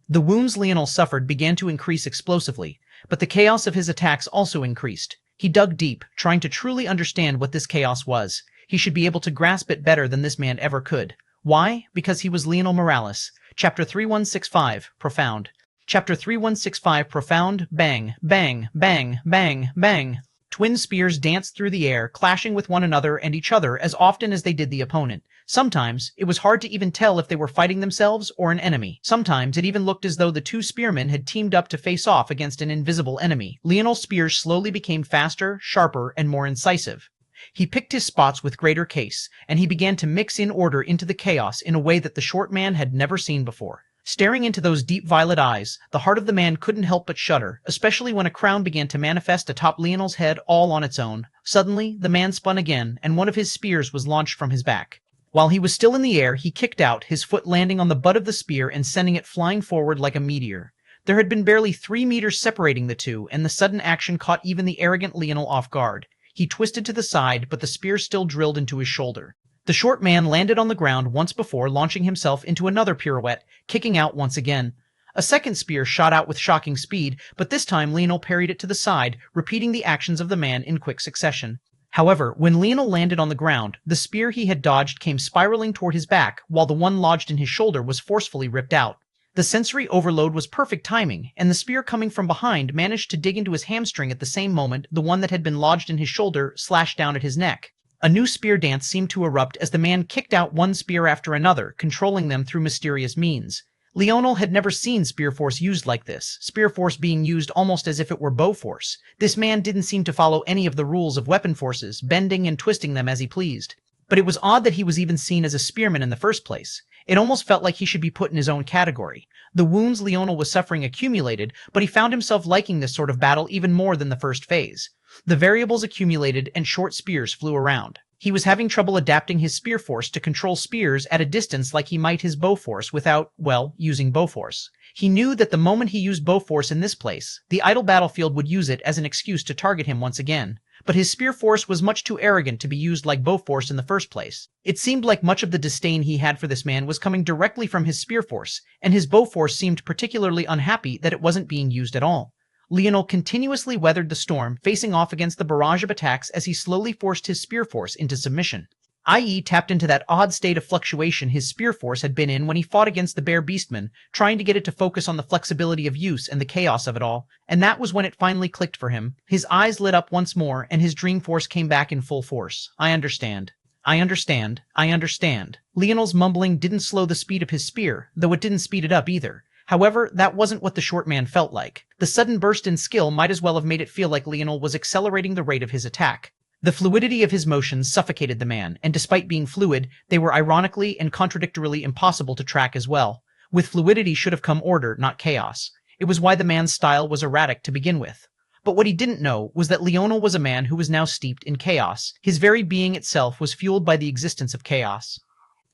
The wounds Leonel suffered began to increase explosively, but the chaos of his attacks also increased. He dug deep, trying to truly understand what this chaos was. He should be able to grasp it better than this man ever could. Why? Because he was Leonel Morales. Chapter 3165, Profound. Chapter 3165 Profound. Bang, bang, bang, bang, bang. Twin spears danced through the air, clashing with one another and each other as often as they did the opponent. Sometimes, it was hard to even tell if they were fighting themselves or an enemy. Sometimes, it even looked as though the two spearmen had teamed up to face off against an invisible enemy. Leonel's spears slowly became faster, sharper, and more incisive. He picked his spots with greater case, and he began to mix in order into the chaos in a way that the short man had never seen before. Staring into those deep violet eyes, the heart of the man couldn't help but shudder, especially when a crown began to manifest atop Leonel's head all on its own. Suddenly, the man spun again, and one of his spears was launched from his back. While he was still in the air, he kicked out, his foot landing on the butt of the spear and sending it flying forward like a meteor. There had been barely 3 meters separating the two, and the sudden action caught even the arrogant Leonel off guard. He twisted to the side, but the spear still drilled into his shoulder. The short man landed on the ground once before, launching himself into another pirouette, kicking out once again. A second spear shot out with shocking speed, but this time Leonel parried it to the side, repeating the actions of the man in quick succession. However, when Leonel landed on the ground, the spear he had dodged came spiraling toward his back, while the one lodged in his shoulder was forcefully ripped out. The sensory overload was perfect timing, and the spear coming from behind managed to dig into his hamstring at the same moment the one that had been lodged in his shoulder slashed down at his neck. A new spear dance seemed to erupt as the man kicked out one spear after another, controlling them through mysterious means. Leonel had never seen spear force used like this, spear force being used almost as if it were bow force. This man didn't seem to follow any of the rules of weapon forces, bending and twisting them as he pleased. But it was odd that he was even seen as a spearman in the first place. It almost felt like he should be put in his own category. The wounds Leonel was suffering accumulated, but he found himself liking this sort of battle even more than the first phase. The variables accumulated and short spears flew around. He was having trouble adapting his spear force to control spears at a distance like he might his bow force without, well, using bow force. He knew that the moment he used bow force in this place, the idle battlefield would use it as an excuse to target him once again. But his spear force was much too arrogant to be used like bow force in the first place. It seemed like much of the disdain he had for this man was coming directly from his spear force, and his bow force seemed particularly unhappy that it wasn't being used at all. Leonel continuously weathered the storm, facing off against the barrage of attacks as he slowly forced his spear force into submission, i.e. tapped into that odd state of fluctuation his spear force had been in when he fought against the bear beastman, trying to get it to focus on the flexibility of use and the chaos of it all, and that was when it finally clicked for him. His eyes lit up once more, and his dream force came back in full force. I understand. I understand. I understand. Leonel's mumbling didn't slow the speed of his spear, though it didn't speed it up either. However, that wasn't what the short man felt like. The sudden burst in skill might as well have made it feel like Leonel was accelerating the rate of his attack. The fluidity of his motions suffocated the man, and despite being fluid, they were ironically and contradictorily impossible to track as well. With fluidity should have come order, not chaos. It was why the man's style was erratic to begin with. But what he didn't know was that Leonel was a man who was now steeped in chaos. His very being itself was fueled by the existence of chaos.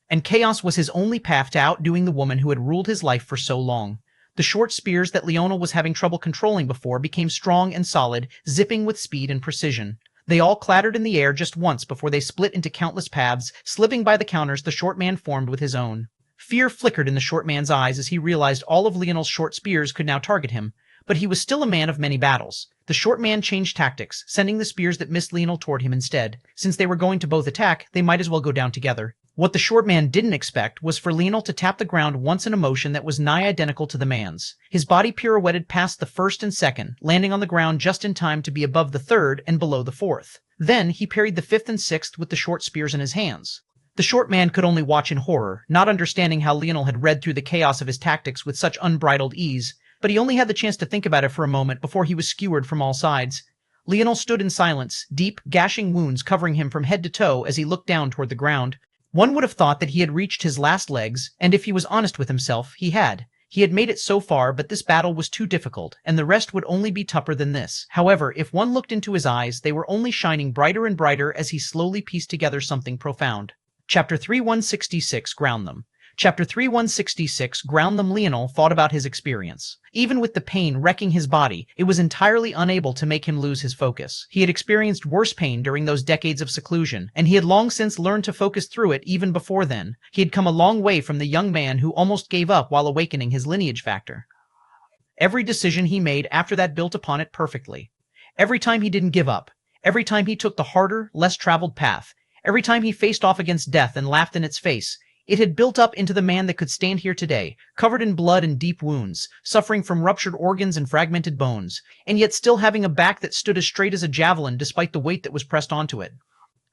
And chaos was his only path to outdoing the woman who had ruled his life for so long. The short spears that Leonel was having trouble controlling before became strong and solid, zipping with speed and precision. They all clattered in the air just once before they split into countless paths, slipping by the counters the short man formed with his own. Fear flickered in the short man's eyes as he realized all of Leonel's short spears could now target him. But he was still a man of many battles. The short man changed tactics, sending the spears that missed Leonel toward him instead. Since they were going to both attack, they might as well go down together. What the short man didn't expect was for Leonel to tap the ground once in a motion that was nigh identical to the man's. His body pirouetted past the first and second, landing on the ground just in time to be above the third and below the fourth. Then he parried the fifth and sixth with the short spears in his hands. The short man could only watch in horror, not understanding how Leonel had read through the chaos of his tactics with such unbridled ease, but he only had the chance to think about it for a moment before he was skewered from all sides. Leonel stood in silence, deep, gashing wounds covering him from head to toe as he looked down toward the ground. One would have thought that he had reached his last legs, and if he was honest with himself, he had. He had made it so far, but this battle was too difficult, and the rest would only be tougher than this. However, if one looked into his eyes, they were only shining brighter and brighter as he slowly pieced together something profound. Chapter 3166 Ground Them. Chapter 3166 Ground Them. Leonel thought about his experience. Even with the pain wrecking his body, it was entirely unable to make him lose his focus. He had experienced worse pain during those decades of seclusion, and he had long since learned to focus through it even before then. He had come a long way from the young man who almost gave up while awakening his lineage factor. Every decision he made after that built upon it perfectly. Every time he didn't give up. Every time he took the harder, less traveled path. Every time he faced off against death and laughed in its face. It had built up into the man that could stand here today, covered in blood and deep wounds, suffering from ruptured organs and fragmented bones, and yet still having a back that stood as straight as a javelin despite the weight that was pressed onto it.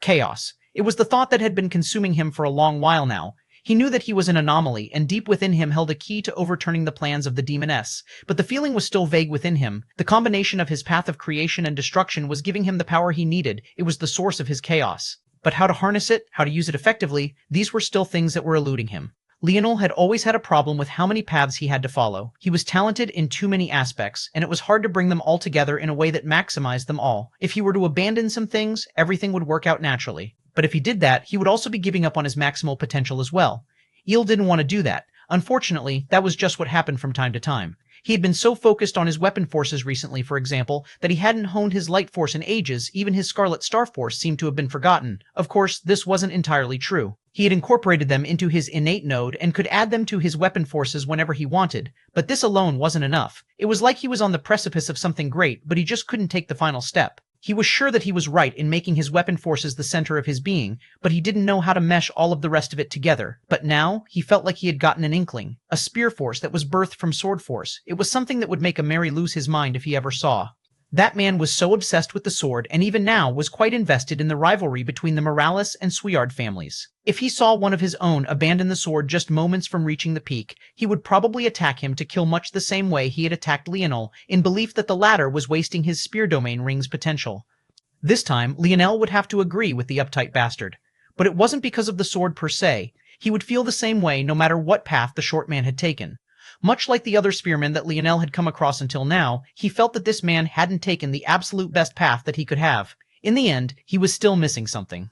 Chaos. It was the thought that had been consuming him for a long while now. He knew that he was an anomaly, and deep within him held a key to overturning the plans of the demoness, but the feeling was still vague within him. The combination of his path of creation and destruction was giving him the power he needed. It was the source of his chaos. But how to harness it, how to use it effectively, these were still things that were eluding him. Leonel had always had a problem with how many paths he had to follow. He was talented in too many aspects, and it was hard to bring them all together in a way that maximized them all. If he were to abandon some things, everything would work out naturally. But if he did that, he would also be giving up on his maximal potential as well. Eel didn't want to do that. Unfortunately, that was just what happened from time to time. He had been so focused on his weapon forces recently, for example, that he hadn't honed his light force in ages. Even his Scarlet Star Force seemed to have been forgotten. Of course, this wasn't entirely true. He had incorporated them into his innate node and could add them to his weapon forces whenever he wanted, but this alone wasn't enough. It was like he was on the precipice of something great, but he just couldn't take the final step. He was sure that he was right in making his weapon forces the center of his being, but he didn't know how to mesh all of the rest of it together. But now, he felt like he had gotten an inkling. A spear force that was birthed from sword force. It was something that would make a Mary lose his mind if he ever saw. That man was so obsessed with the sword, and even now was quite invested in the rivalry between the Morales and Suillard families. If he saw one of his own abandon the sword just moments from reaching the peak, he would probably attack him to kill much the same way he had attacked Leonel, in belief that the latter was wasting his spear domain ring's potential. This time, Leonel would have to agree with the uptight bastard. But it wasn't because of the sword per se. He would feel the same way no matter what path the short man had taken. Much like the other spearmen that Leonel had come across until now, he felt that this man hadn't taken the absolute best path that he could have. In the end, he was still missing something.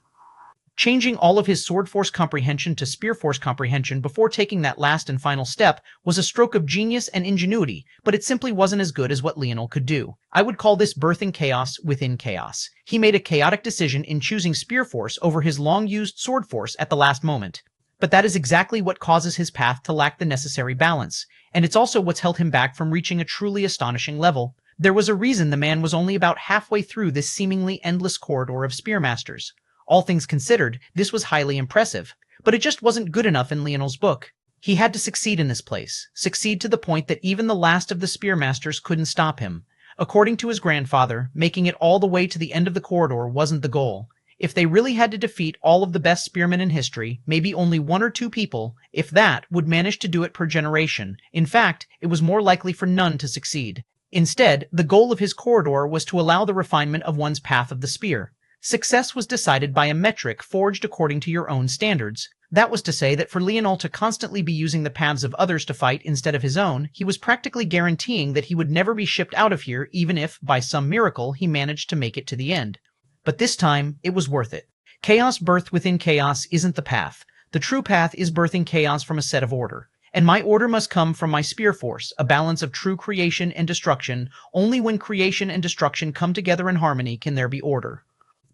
Changing all of his sword force comprehension to spear force comprehension before taking that last and final step was a stroke of genius and ingenuity, but it simply wasn't as good as what Leonel could do. I would call this birthing chaos within chaos. He made a chaotic decision in choosing spear force over his long-used sword force at the last moment. But that is exactly what causes his path to lack the necessary balance, and it's also what's held him back from reaching a truly astonishing level. There was a reason the man was only about halfway through this seemingly endless corridor of spearmasters. All things considered, this was highly impressive, but it just wasn't good enough in Leonel's book. He had to succeed in this place, succeed to the point that even the last of the spearmasters couldn't stop him. According to his grandfather, making it all the way to the end of the corridor wasn't the goal. If they really had to defeat all of the best spearmen in history, maybe only one or two people, if that, would manage to do it per generation. In fact, it was more likely for none to succeed. Instead, the goal of his corridor was to allow the refinement of one's path of the spear. Success was decided by a metric forged according to your own standards. That was to say that for Leonel to constantly be using the paths of others to fight instead of his own, he was practically guaranteeing that he would never be shipped out of here even if, by some miracle, he managed to make it to the end. But this time, it was worth it. Chaos birthed within chaos isn't the path. The true path is birthing chaos from a set of order. And my order must come from my spear force, a balance of true creation and destruction. Only when creation and destruction come together in harmony can there be order.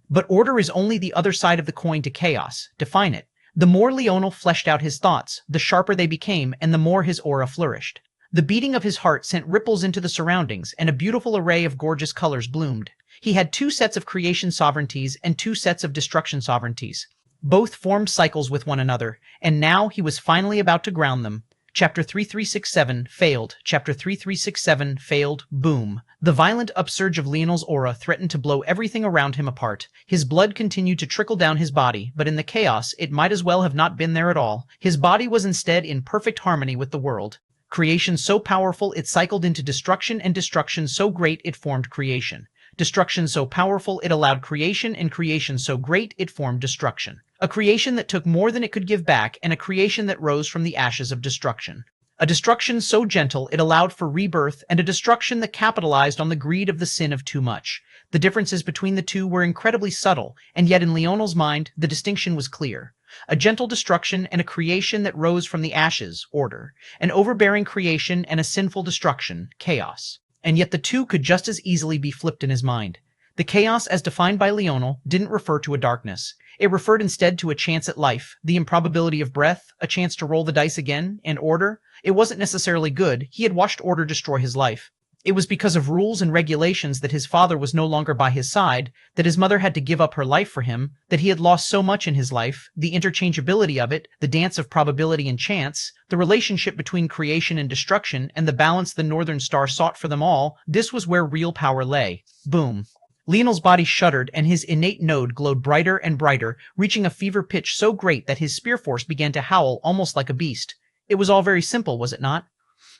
But order is only the other side of the coin to chaos. Define it. The more Leonel fleshed out his thoughts, the sharper they became, and the more his aura flourished. The beating of his heart sent ripples into the surroundings, and a beautiful array of gorgeous colors bloomed. He had 2 sets of creation sovereignties and 2 sets of destruction sovereignties. Both formed cycles with one another, and now he was finally about to ground them. Chapter 3367 failed. Chapter 3367 failed. Boom. The violent upsurge of Leonel's aura threatened to blow everything around him apart. His blood continued to trickle down his body, but in the chaos, it might as well have not been there at all. His body was instead in perfect harmony with the world. Creation so powerful it cycled into destruction, and destruction so great it formed creation. Destruction so powerful it allowed creation, and creation so great it formed destruction. A creation that took more than it could give back, and a creation that rose from the ashes of destruction. A destruction so gentle it allowed for rebirth, and a destruction that capitalized on the greed of the sin of too much. The differences between the two were incredibly subtle, and yet in Leonel's mind, the distinction was clear. A gentle destruction and a creation that rose from the ashes, order. An overbearing creation and a sinful destruction, chaos. And yet the two could just as easily be flipped in his mind. The chaos as defined by Leonel didn't refer to a darkness. It referred instead to a chance at life, the improbability of breath, a chance to roll the dice again, and order. It wasn't necessarily good. He had watched order destroy his life. It was because of rules and regulations that his father was no longer by his side, that his mother had to give up her life for him, that he had lost so much in his life, the interchangeability of it, the dance of probability and chance, the relationship between creation and destruction, and the balance the Northern Star sought for them all. This was where real power lay. Boom. Leonel's body shuddered, and his innate node glowed brighter and brighter, reaching a fever pitch so great that his spear force began to howl almost like a beast. It was all very simple, was it not?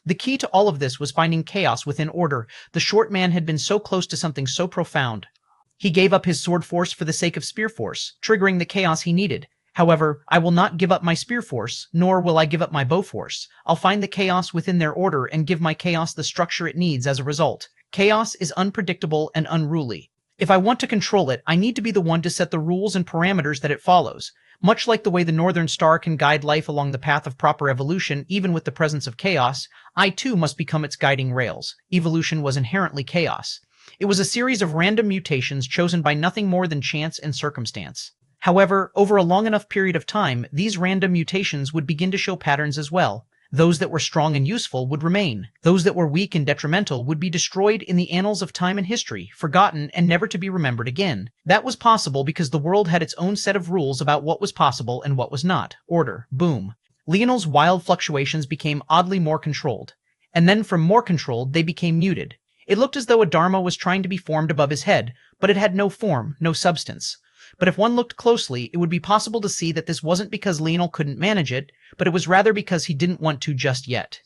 The key to all of this was finding chaos within order. The short man had been so close to something so profound. He gave up his sword force for the sake of spear force, triggering the chaos he needed. However, I will not give up my spear force, nor will I give up my bow force. I'll find the chaos within their order and give my chaos the structure it needs as a result. Chaos is unpredictable and unruly. If I want to control it, I need to be the one to set the rules and parameters that it follows. Much like the way the Northern Star can guide life along the path of proper evolution even with the presence of chaos, I too must become its guiding rails. Evolution was inherently chaos. It was a series of random mutations chosen by nothing more than chance and circumstance. However, over a long enough period of time, these random mutations would begin to show patterns as well. Those that were strong and useful would remain. Those that were weak and detrimental would be destroyed in the annals of time and history, forgotten and never to be remembered again. That was possible because the world had its own set of rules about what was possible and what was not. Order. Boom. Leonel's wild fluctuations became oddly more controlled. And then from more controlled, they became muted. It looked as though a dharma was trying to be formed above his head, but it had no form, no substance. But if one looked closely, it would be possible to see that this wasn't because Leonel couldn't manage it, but it was rather because he didn't want to just yet.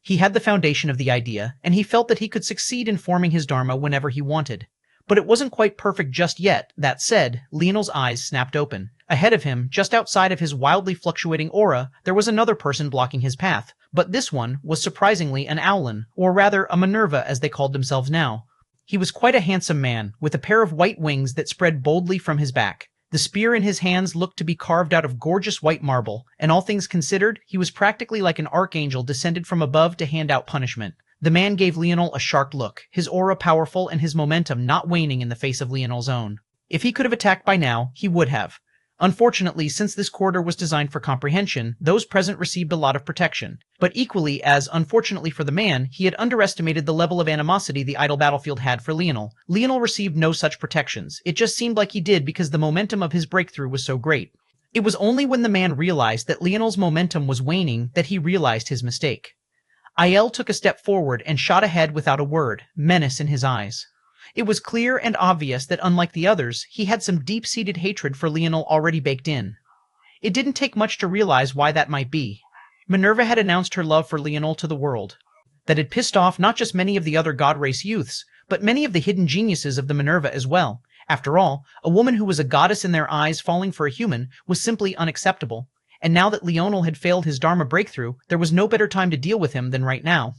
He had the foundation of the idea, and he felt that he could succeed in forming his dharma whenever he wanted. But it wasn't quite perfect just yet. That said, Leonel's eyes snapped open. Ahead of him, just outside of his wildly fluctuating aura, there was another person blocking his path. But this one was surprisingly an Owlin, or rather a Minerva as they called themselves now. He was quite a handsome man, with a pair of white wings that spread boldly from his back. The spear in his hands looked to be carved out of gorgeous white marble, and all things considered, he was practically like an archangel descended from above to hand out punishment. The man gave Leonel a sharp look, his aura powerful and his momentum not waning in the face of Leonel's own. If he could have attacked by now, he would have. Unfortunately, since this corridor was designed for comprehension, those present received a lot of protection. But equally as, unfortunately for the man, he had underestimated the level of animosity the idle battlefield had for Leonel. Leonel received no such protections. It just seemed like he did because the momentum of his breakthrough was so great. It was only when the man realized that Leonel's momentum was waning that he realized his mistake. Aiel took a step forward and shot ahead without a word, menace in his eyes. It was clear and obvious that unlike the others, he had some deep-seated hatred for Leonel already baked in. It didn't take much to realize why that might be. Minerva had announced her love for Leonel to the world. That had pissed off not just many of the other God Race youths, but many of the hidden geniuses of the Minerva as well. After all, a woman who was a goddess in their eyes falling for a human was simply unacceptable. And now that Leonel had failed his Dharma breakthrough, there was no better time to deal with him than right now.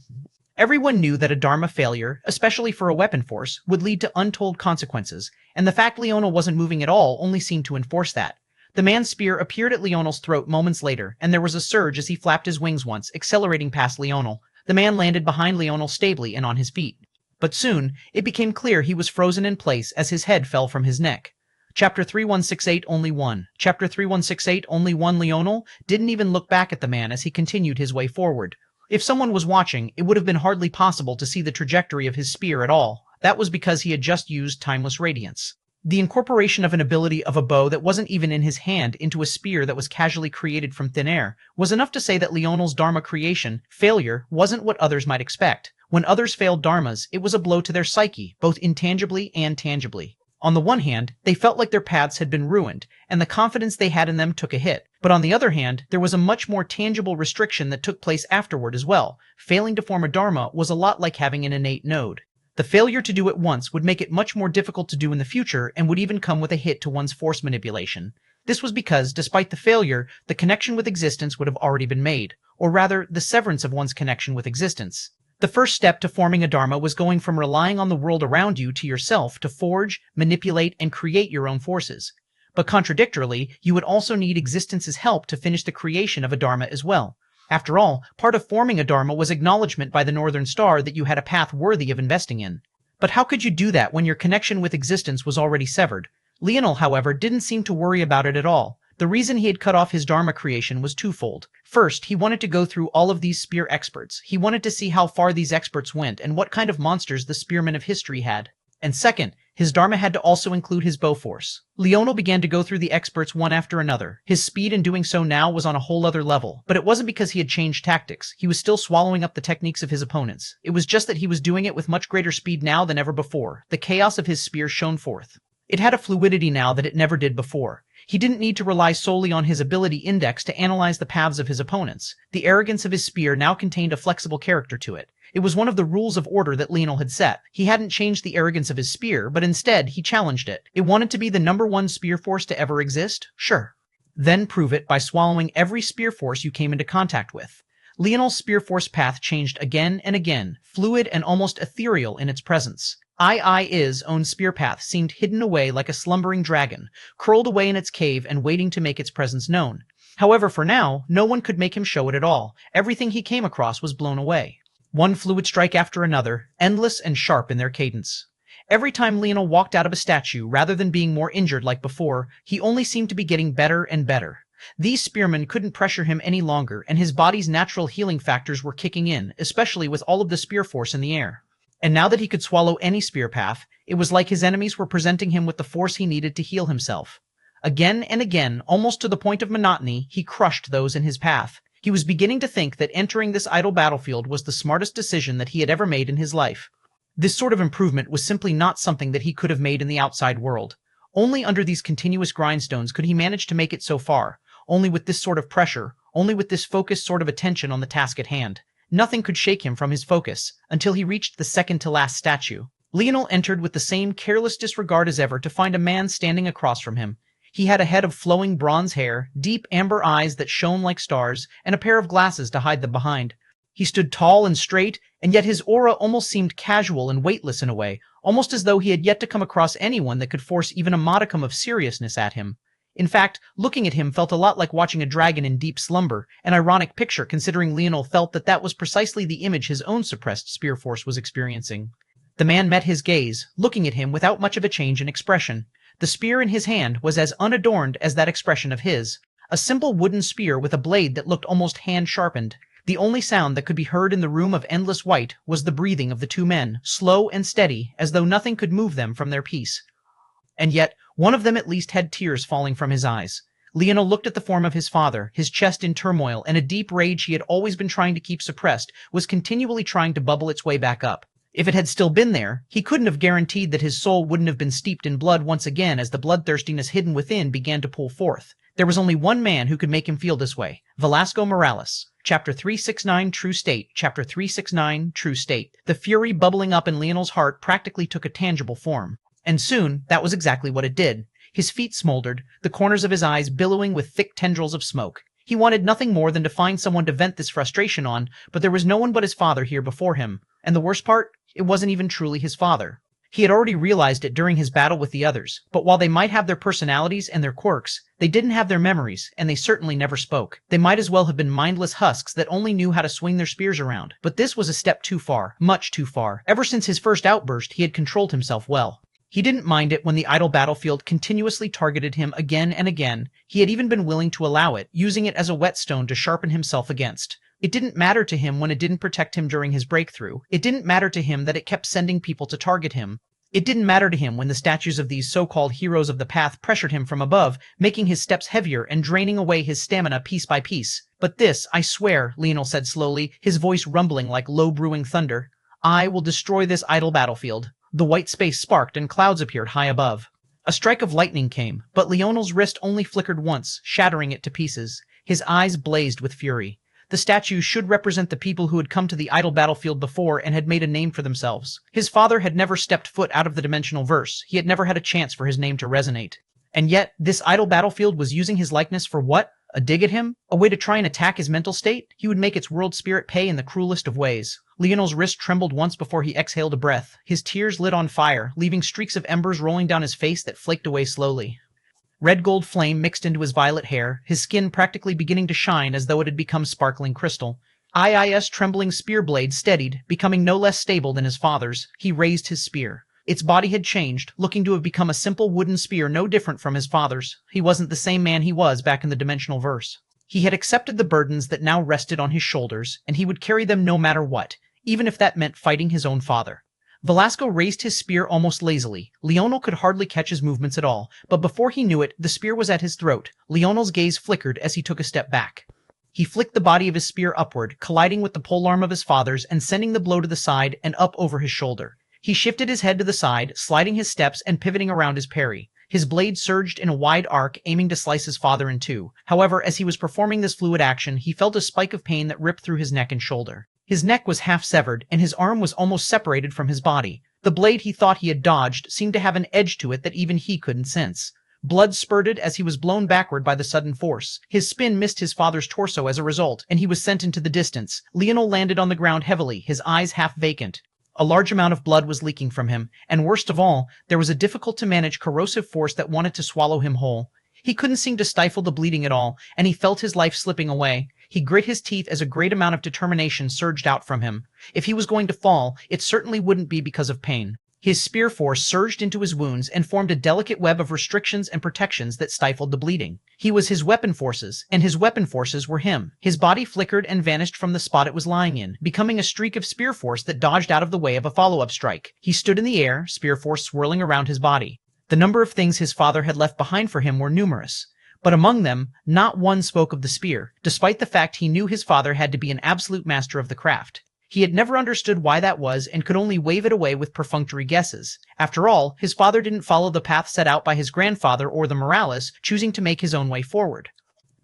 Everyone knew that a Dharma failure, especially for a weapon force, would lead to untold consequences, and the fact Leonel wasn't moving at all only seemed to enforce that. The man's spear appeared at Leonel's throat moments later, and there was a surge as he flapped his wings once, accelerating past Leonel. The man landed behind Leonel stably and on his feet. But soon, it became clear he was frozen in place as his head fell from his neck. Chapter 3168 Only One. Chapter 3168 Only One. Leonel didn't even look back at the man as he continued his way forward. If someone was watching, it would have been hardly possible to see the trajectory of his spear at all. That was because he had just used timeless radiance. The incorporation of an ability of a bow that wasn't even in his hand into a spear that was casually created from thin air was enough to say that Leonel's Dharma creation, failure, wasn't what others might expect. When others failed Dharmas, it was a blow to their psyche, both intangibly and tangibly. On the one hand, they felt like their paths had been ruined, and the confidence they had in them took a hit. But on the other hand, there was a much more tangible restriction that took place afterward as well. Failing to form a Dharma was a lot like having an innate node. The failure to do it once would make it much more difficult to do in the future and would even come with a hit to one's force manipulation. This was because, despite the failure, the connection with existence would have already been made, or rather, the severance of one's connection with existence. The first step to forming a Dharma was going from relying on the world around you to yourself to forge, manipulate, and create your own forces. But contradictorily, you would also need existence's help to finish the creation of a Dharma as well. After all, part of forming a Dharma was acknowledgement by the Northern Star that you had a path worthy of investing in. But how could you do that when your connection with existence was already severed? Leonel, however, didn't seem to worry about it at all. The reason he had cut off his Dharma creation was twofold. First, he wanted to go through all of these spear experts. He wanted to see how far these experts went and what kind of monsters the spearmen of history had. And second, his Dharma had to also include his bow force. Leonel began to go through the experts one after another. His speed in doing so now was on a whole other level, but it wasn't because he had changed tactics. He was still swallowing up the techniques of his opponents. It was just that he was doing it with much greater speed now than ever before. The chaos of his spear shone forth. It had a fluidity now that it never did before. He didn't need to rely solely on his ability index to analyze the paths of his opponents. The arrogance of his spear now contained a flexible character to it. It was one of the rules of order that Leonel had set. He hadn't changed the arrogance of his spear, but instead he challenged it. It wanted to be the #1 spear force to ever exist? Sure. Then prove it by swallowing every spear force you came into contact with. Leonel's spear force path changed again and again, fluid and almost ethereal in its presence. I's own spear path seemed hidden away like a slumbering dragon, curled away in its cave and waiting to make its presence known. However, for now, no one could make him show it at all. Everything he came across was blown away. One fluid strike after another, endless and sharp in their cadence. Every time Leonel walked out of a statue, rather than being more injured like before, he only seemed to be getting better and better. These spearmen couldn't pressure him any longer, and his body's natural healing factors were kicking in, especially with all of the spear force in the air. And now that he could swallow any spear path, it was like his enemies were presenting him with the force he needed to heal himself. Again and again, almost to the point of monotony, he crushed those in his path. He was beginning to think that entering this idle battlefield was the smartest decision that he had ever made in his life. This sort of improvement was simply not something that he could have made in the outside world. Only under these continuous grindstones could he manage to make it so far. Only with this sort of pressure, only with this focused sort of attention on the task at hand. Nothing could shake him from his focus, until he reached the second-to-last statue. Leonel entered with the same careless disregard as ever to find a man standing across from him. He had a head of flowing bronze hair, deep amber eyes that shone like stars, and a pair of glasses to hide them behind. He stood tall and straight, and yet his aura almost seemed casual and weightless in a way, almost as though he had yet to come across anyone that could force even a modicum of seriousness at him. In fact, looking at him felt a lot like watching a dragon in deep slumber, an ironic picture considering Leonel felt that that was precisely the image his own suppressed spear force was experiencing. The man met his gaze, looking at him without much of a change in expression. The spear in his hand was as unadorned as that expression of his. A simple wooden spear with a blade that looked almost hand-sharpened. The only sound that could be heard in the room of endless white was the breathing of the two men, slow and steady, as though nothing could move them from their peace. And yet, one of them at least had tears falling from his eyes. Leonel looked at the form of his father, his chest in turmoil, and a deep rage he had always been trying to keep suppressed was continually trying to bubble its way back up. If it had still been there, he couldn't have guaranteed that his soul wouldn't have been steeped in blood once again as the bloodthirstiness hidden within began to pull forth. There was only one man who could make him feel this way, Velasco Morales. Chapter 369, True State. Chapter 369, True State. The fury bubbling up in Leonel's heart practically took a tangible form. And soon, that was exactly what it did. His feet smoldered, the corners of his eyes billowing with thick tendrils of smoke. He wanted nothing more than to find someone to vent this frustration on, but there was no one but his father here before him. And the worst part? It wasn't even truly his father. He had already realized it during his battle with the others, but while they might have their personalities and their quirks, they didn't have their memories, and they certainly never spoke. They might as well have been mindless husks that only knew how to swing their spears around. But this was a step too far, much too far. Ever since his first outburst, he had controlled himself well. He didn't mind it when the idle battlefield continuously targeted him again and again. He had even been willing to allow it, using it as a whetstone to sharpen himself against. It didn't matter to him when it didn't protect him during his breakthrough. It didn't matter to him that it kept sending people to target him. It didn't matter to him when the statues of these so-called heroes of the path pressured him from above, making his steps heavier and draining away his stamina piece by piece. But this, I swear, Leonel said slowly, his voice rumbling like low-brewing thunder, I will destroy this idle battlefield. The white space sparked and clouds appeared high above. A strike of lightning came, but Leonel's wrist only flickered once, shattering it to pieces. His eyes blazed with fury. The statues should represent the people who had come to the idle battlefield before and had made a name for themselves. His father had never stepped foot out of the dimensional verse. He had never had a chance for his name to resonate. And yet, this idle battlefield was using his likeness for what? A dig at him? A way to try and attack his mental state? He would make its world spirit pay in the cruelest of ways. Leonel's wrist trembled once before he exhaled a breath. His tears lit on fire, leaving streaks of embers rolling down his face that flaked away slowly. Red gold flame mixed into his violet hair, his skin practically beginning to shine as though it had become sparkling crystal. IIS trembling spear blade steadied, becoming no less stable than his father's. He raised his spear. Its body had changed, looking to have become a simple wooden spear no different from his father's. He wasn't the same man he was back in the dimensional verse. He had accepted the burdens that now rested on his shoulders, and he would carry them no matter what, even if that meant fighting his own father. Velasco raised his spear almost lazily. Leonel could hardly catch his movements at all, but before he knew it, the spear was at his throat. Leonel's gaze flickered as he took a step back. He flicked the body of his spear upward, colliding with the polearm of his father's and sending the blow to the side and up over his shoulder. He shifted his head to the side, sliding his steps and pivoting around his parry. His blade surged in a wide arc, aiming to slice his father in two. However, as he was performing this fluid action, he felt a spike of pain that ripped through his neck and shoulder. His neck was half severed, and his arm was almost separated from his body. The blade he thought he had dodged seemed to have an edge to it that even he couldn't sense. Blood spurted as he was blown backward by the sudden force. His spin missed his father's torso as a result, and he was sent into the distance. Leonel landed on the ground heavily, his eyes half vacant. A large amount of blood was leaking from him, and worst of all, there was a difficult-to-manage corrosive force that wanted to swallow him whole. He couldn't seem to stifle the bleeding at all, and he felt his life slipping away. He grit his teeth as a great amount of determination surged out from him. If he was going to fall, it certainly wouldn't be because of pain. His spear force surged into his wounds and formed a delicate web of restrictions and protections that stifled the bleeding. He was his weapon forces, and his weapon forces were him. His body flickered and vanished from the spot it was lying in, becoming a streak of spear force that dodged out of the way of a follow-up strike. He stood in the air, spear force swirling around his body. The number of things his father had left behind for him were numerous. But among them, not one spoke of the spear, despite the fact he knew his father had to be an absolute master of the craft. He had never understood why that was and could only wave it away with perfunctory guesses. After all, his father didn't follow the path set out by his grandfather or the Morales, choosing to make his own way forward.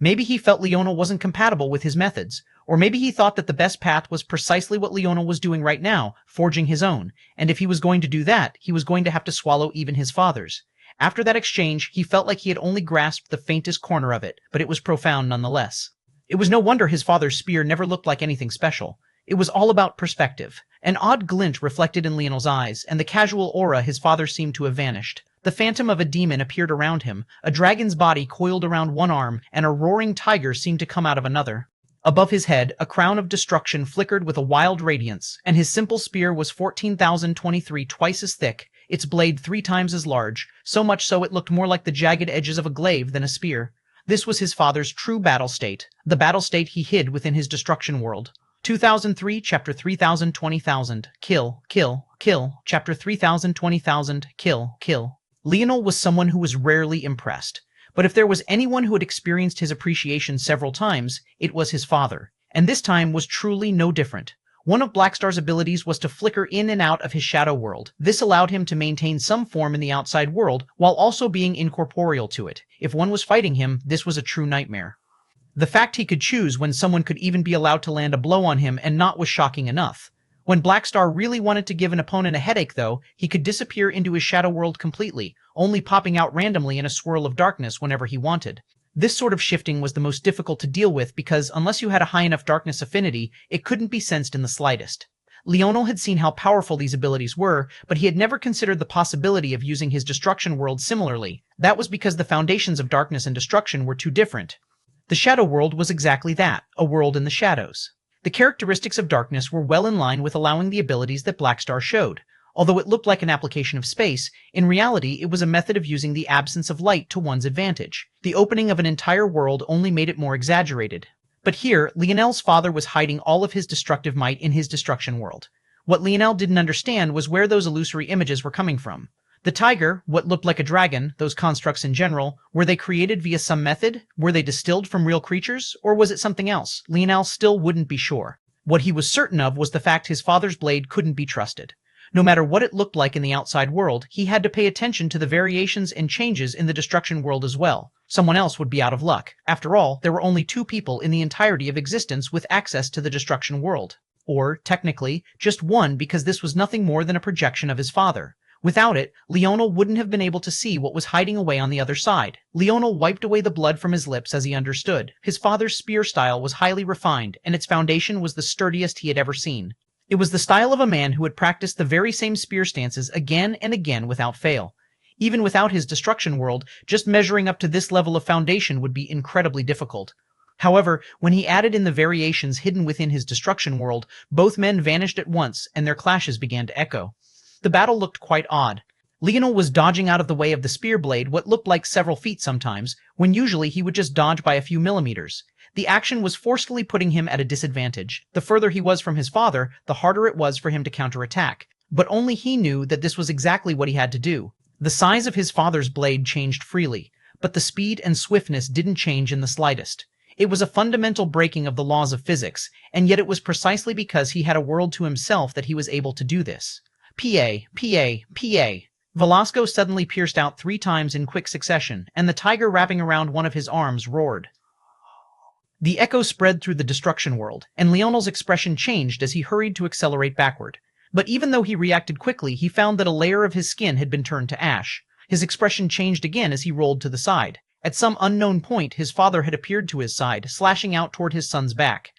Maybe he felt Leonel wasn't compatible with his methods, or maybe he thought that the best path was precisely what Leonel was doing right now, forging his own, and if he was going to do that, he was going to have to swallow even his father's. After that exchange, he felt like he had only grasped the faintest corner of it, but it was profound nonetheless. It was no wonder his father's spear never looked like anything special. It was all about perspective. An odd glint reflected in Leonel's eyes, and the casual aura his father seemed to have vanished. The phantom of a demon appeared around him, a dragon's body coiled around one arm, and a roaring tiger seemed to come out of another. Above his head, a crown of destruction flickered with a wild radiance, and his simple spear was 14,023 twice as thick, its blade 3 times as large, so much so it looked more like the jagged edges of a glaive than a spear. This was his father's true battle state, the battle state he hid within his destruction world. 2003, Chapter 3000, 20,000, kill, kill, kill, Chapter 3000, 20,000, kill, kill. Leonel was someone who was rarely impressed, but if there was anyone who had experienced his appreciation several times, it was his father, and this time was truly no different. One of Blackstar's abilities was to flicker in and out of his shadow world. This allowed him to maintain some form in the outside world, while also being incorporeal to it. If one was fighting him, this was a true nightmare. The fact he could choose when someone could even be allowed to land a blow on him and not was shocking enough. When Blackstar really wanted to give an opponent a headache, though, he could disappear into his shadow world completely, only popping out randomly in a swirl of darkness whenever he wanted. This sort of shifting was the most difficult to deal with because unless you had a high enough darkness affinity, it couldn't be sensed in the slightest. Leonel had seen how powerful these abilities were, but he had never considered the possibility of using his destruction world similarly. That was because the foundations of darkness and destruction were too different. The shadow world was exactly that, a world in the shadows. The characteristics of darkness were well in line with allowing the abilities that Blackstar showed. Although it looked like an application of space, in reality it was a method of using the absence of light to one's advantage. The opening of an entire world only made it more exaggerated. But here, Leonel's father was hiding all of his destructive might in his destruction world. What Leonel didn't understand was where those illusory images were coming from. The tiger, what looked like a dragon, those constructs in general, were they created via some method? Were they distilled from real creatures? Or was it something else? Leonel still wouldn't be sure. What he was certain of was the fact his father's blade couldn't be trusted. No matter what it looked like in the outside world, he had to pay attention to the variations and changes in the destruction world as well. Someone else would be out of luck. After all, there were only 2 people in the entirety of existence with access to the destruction world. Or, technically, just 1 because this was nothing more than a projection of his father. Without it, Leonel wouldn't have been able to see what was hiding away on the other side. Leonel wiped away the blood from his lips as he understood. His father's spear style was highly refined, and its foundation was the sturdiest he had ever seen. It was the style of a man who had practiced the very same spear stances again and again without fail. Even without his destruction world, just measuring up to this level of foundation would be incredibly difficult. However, when he added in the variations hidden within his destruction world, both men vanished at once and their clashes began to echo. The battle looked quite odd. Leonel was dodging out of the way of the spear blade what looked like several feet sometimes, when usually he would just dodge by a few millimeters. The action was forcefully putting him at a disadvantage. The further he was from his father, the harder it was for him to counterattack. But only he knew that this was exactly what he had to do. The size of his father's blade changed freely, but the speed and swiftness didn't change in the slightest. It was a fundamental breaking of the laws of physics, and yet it was precisely because he had a world to himself that he was able to do this. PA, PA, PA. Velasco suddenly pierced out 3 times in quick succession, and the tiger wrapping around one of his arms roared. The echo spread through the destruction world, and Leonel's expression changed as he hurried to accelerate backward. But even though he reacted quickly, he found that a layer of his skin had been turned to ash. His expression changed again as he rolled to the side. At some unknown point, his father had appeared to his side, slashing out toward his son's back.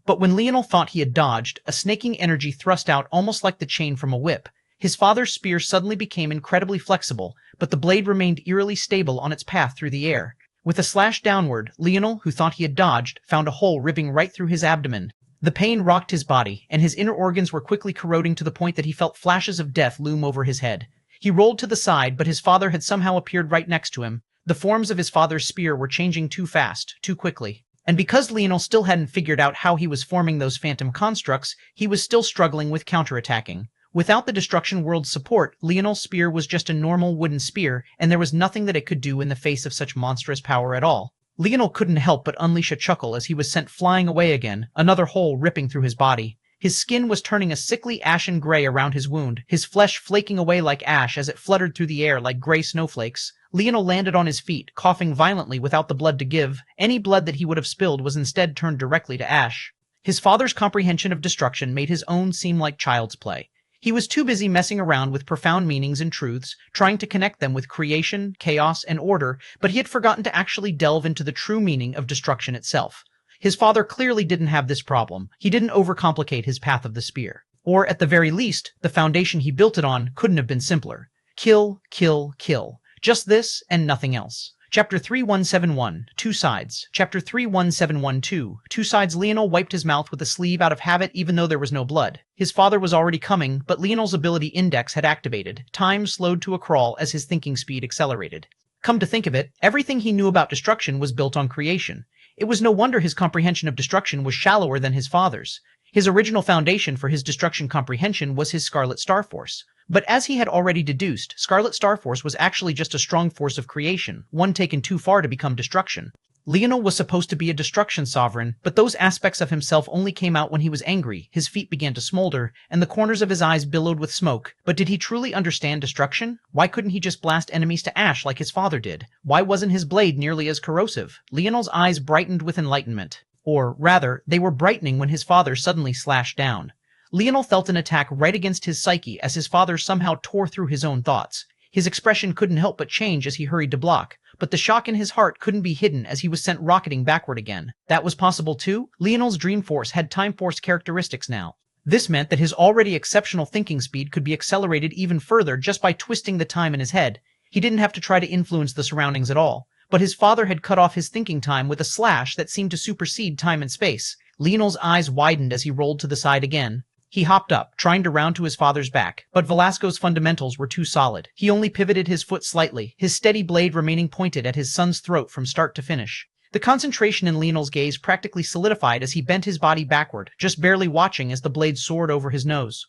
But when Leonel thought he had dodged, a snaking energy thrust out almost like the chain from a whip. His father's spear suddenly became incredibly flexible, but the blade remained eerily stable on its path through the air. With a slash downward, Leonel, who thought he had dodged, found a hole ripping right through his abdomen. The pain rocked his body, and his inner organs were quickly corroding to the point that he felt flashes of death loom over his head. He rolled to the side, but his father had somehow appeared right next to him. The forms of his father's spear were changing too fast, too quickly. And because Leonel still hadn't figured out how he was forming those phantom constructs, he was still struggling with counterattacking. Without the destruction world's support, Leonel's spear was just a normal wooden spear, and there was nothing that it could do in the face of such monstrous power at all. Leonel couldn't help but unleash a chuckle as he was sent flying away again, another hole ripping through his body. His skin was turning a sickly ashen gray around his wound, his flesh flaking away like ash as it fluttered through the air like gray snowflakes. Leonel landed on his feet, coughing violently without the blood to give. Any blood that he would have spilled was instead turned directly to ash. His father's comprehension of destruction made his own seem like child's play. He was too busy messing around with profound meanings and truths, trying to connect them with creation, chaos, and order, but he had forgotten to actually delve into the true meaning of destruction itself. His father clearly didn't have this problem. He didn't overcomplicate his path of the spear. Or, at the very least, the foundation he built it on couldn't have been simpler. Kill, kill, kill. Just this and nothing else. Chapter 3171, Two Sides. Chapter 31712, Two Sides. Leonel wiped his mouth with a sleeve out of habit even though there was no blood. His father was already coming, but Leonel's ability index had activated. Time slowed to a crawl as his thinking speed accelerated. Come to think of it, everything he knew about destruction was built on creation. It was no wonder his comprehension of destruction was shallower than his father's. His original foundation for his destruction comprehension was his Scarlet Star Force. But as he had already deduced, Scarlet Star Force was actually just a strong force of creation, one taken too far to become destruction. Leonel was supposed to be a destruction sovereign, but those aspects of himself only came out when he was angry, his feet began to smolder, and the corners of his eyes billowed with smoke. But did he truly understand destruction? Why couldn't he just blast enemies to ash like his father did? Why wasn't his blade nearly as corrosive? Leonel's eyes brightened with enlightenment. Or, rather, they were brightening when his father suddenly slashed down. Leonel felt an attack right against his psyche as his father somehow tore through his own thoughts. His expression couldn't help but change as he hurried to block, but the shock in his heart couldn't be hidden as he was sent rocketing backward again. That was possible too? Leonel's Dream Force had Time Force characteristics now. This meant that his already exceptional thinking speed could be accelerated even further just by twisting the time in his head. He didn't have to try to influence the surroundings at all. But his father had cut off his thinking time with a slash that seemed to supersede time and space. Leonel's eyes widened as he rolled to the side again. He hopped up, trying to round to his father's back, but Velasco's fundamentals were too solid. He only pivoted his foot slightly, his steady blade remaining pointed at his son's throat from start to finish. The concentration in Leonel's gaze practically solidified as he bent his body backward, just barely watching as the blade soared over his nose.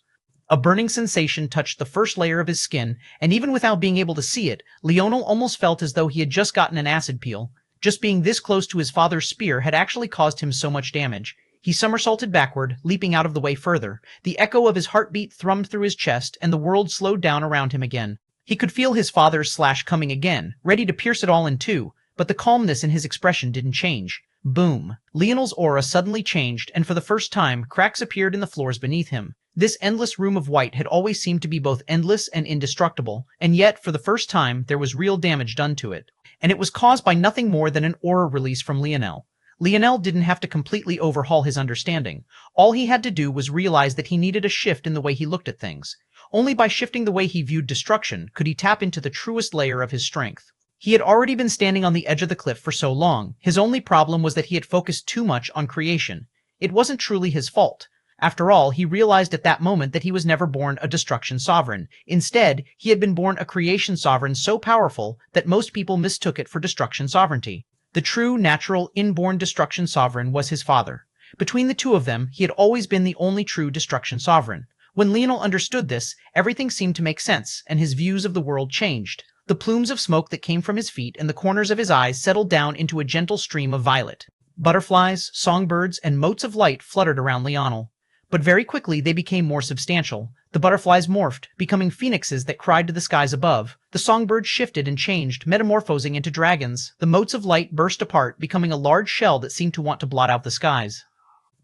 A burning sensation touched the first layer of his skin, and even without being able to see it, Leonel almost felt as though he had just gotten an acid peel. Just being this close to his father's spear had actually caused him so much damage. He somersaulted backward, leaping out of the way further. The echo of his heartbeat thrummed through his chest, and the world slowed down around him again. He could feel his father's slash coming again, ready to pierce it all in two, but the calmness in his expression didn't change. Boom. Leonel's aura suddenly changed, and for the first time, cracks appeared in the floors beneath him. This endless room of white had always seemed to be both endless and indestructible, and yet, for the first time, there was real damage done to it. And it was caused by nothing more than an aura release from Leonel. Leonel didn't have to completely overhaul his understanding. All he had to do was realize that he needed a shift in the way he looked at things. Only by shifting the way he viewed destruction could he tap into the truest layer of his strength. He had already been standing on the edge of the cliff for so long. His only problem was that he had focused too much on creation. It wasn't truly his fault. After all, he realized at that moment that he was never born a destruction sovereign. Instead, he had been born a creation sovereign so powerful that most people mistook it for destruction sovereignty. The true, natural, inborn destruction sovereign was his father. Between the two of them, he had always been the only true destruction sovereign. When Leonel understood this, everything seemed to make sense, and his views of the world changed. The plumes of smoke that came from his feet and the corners of his eyes settled down into a gentle stream of violet. Butterflies, songbirds, and motes of light fluttered around Leonel. But very quickly they became more substantial. The butterflies morphed, becoming phoenixes that cried to the skies above. The songbirds shifted and changed, metamorphosing into dragons. The motes of light burst apart, becoming a large shell that seemed to want to blot out the skies.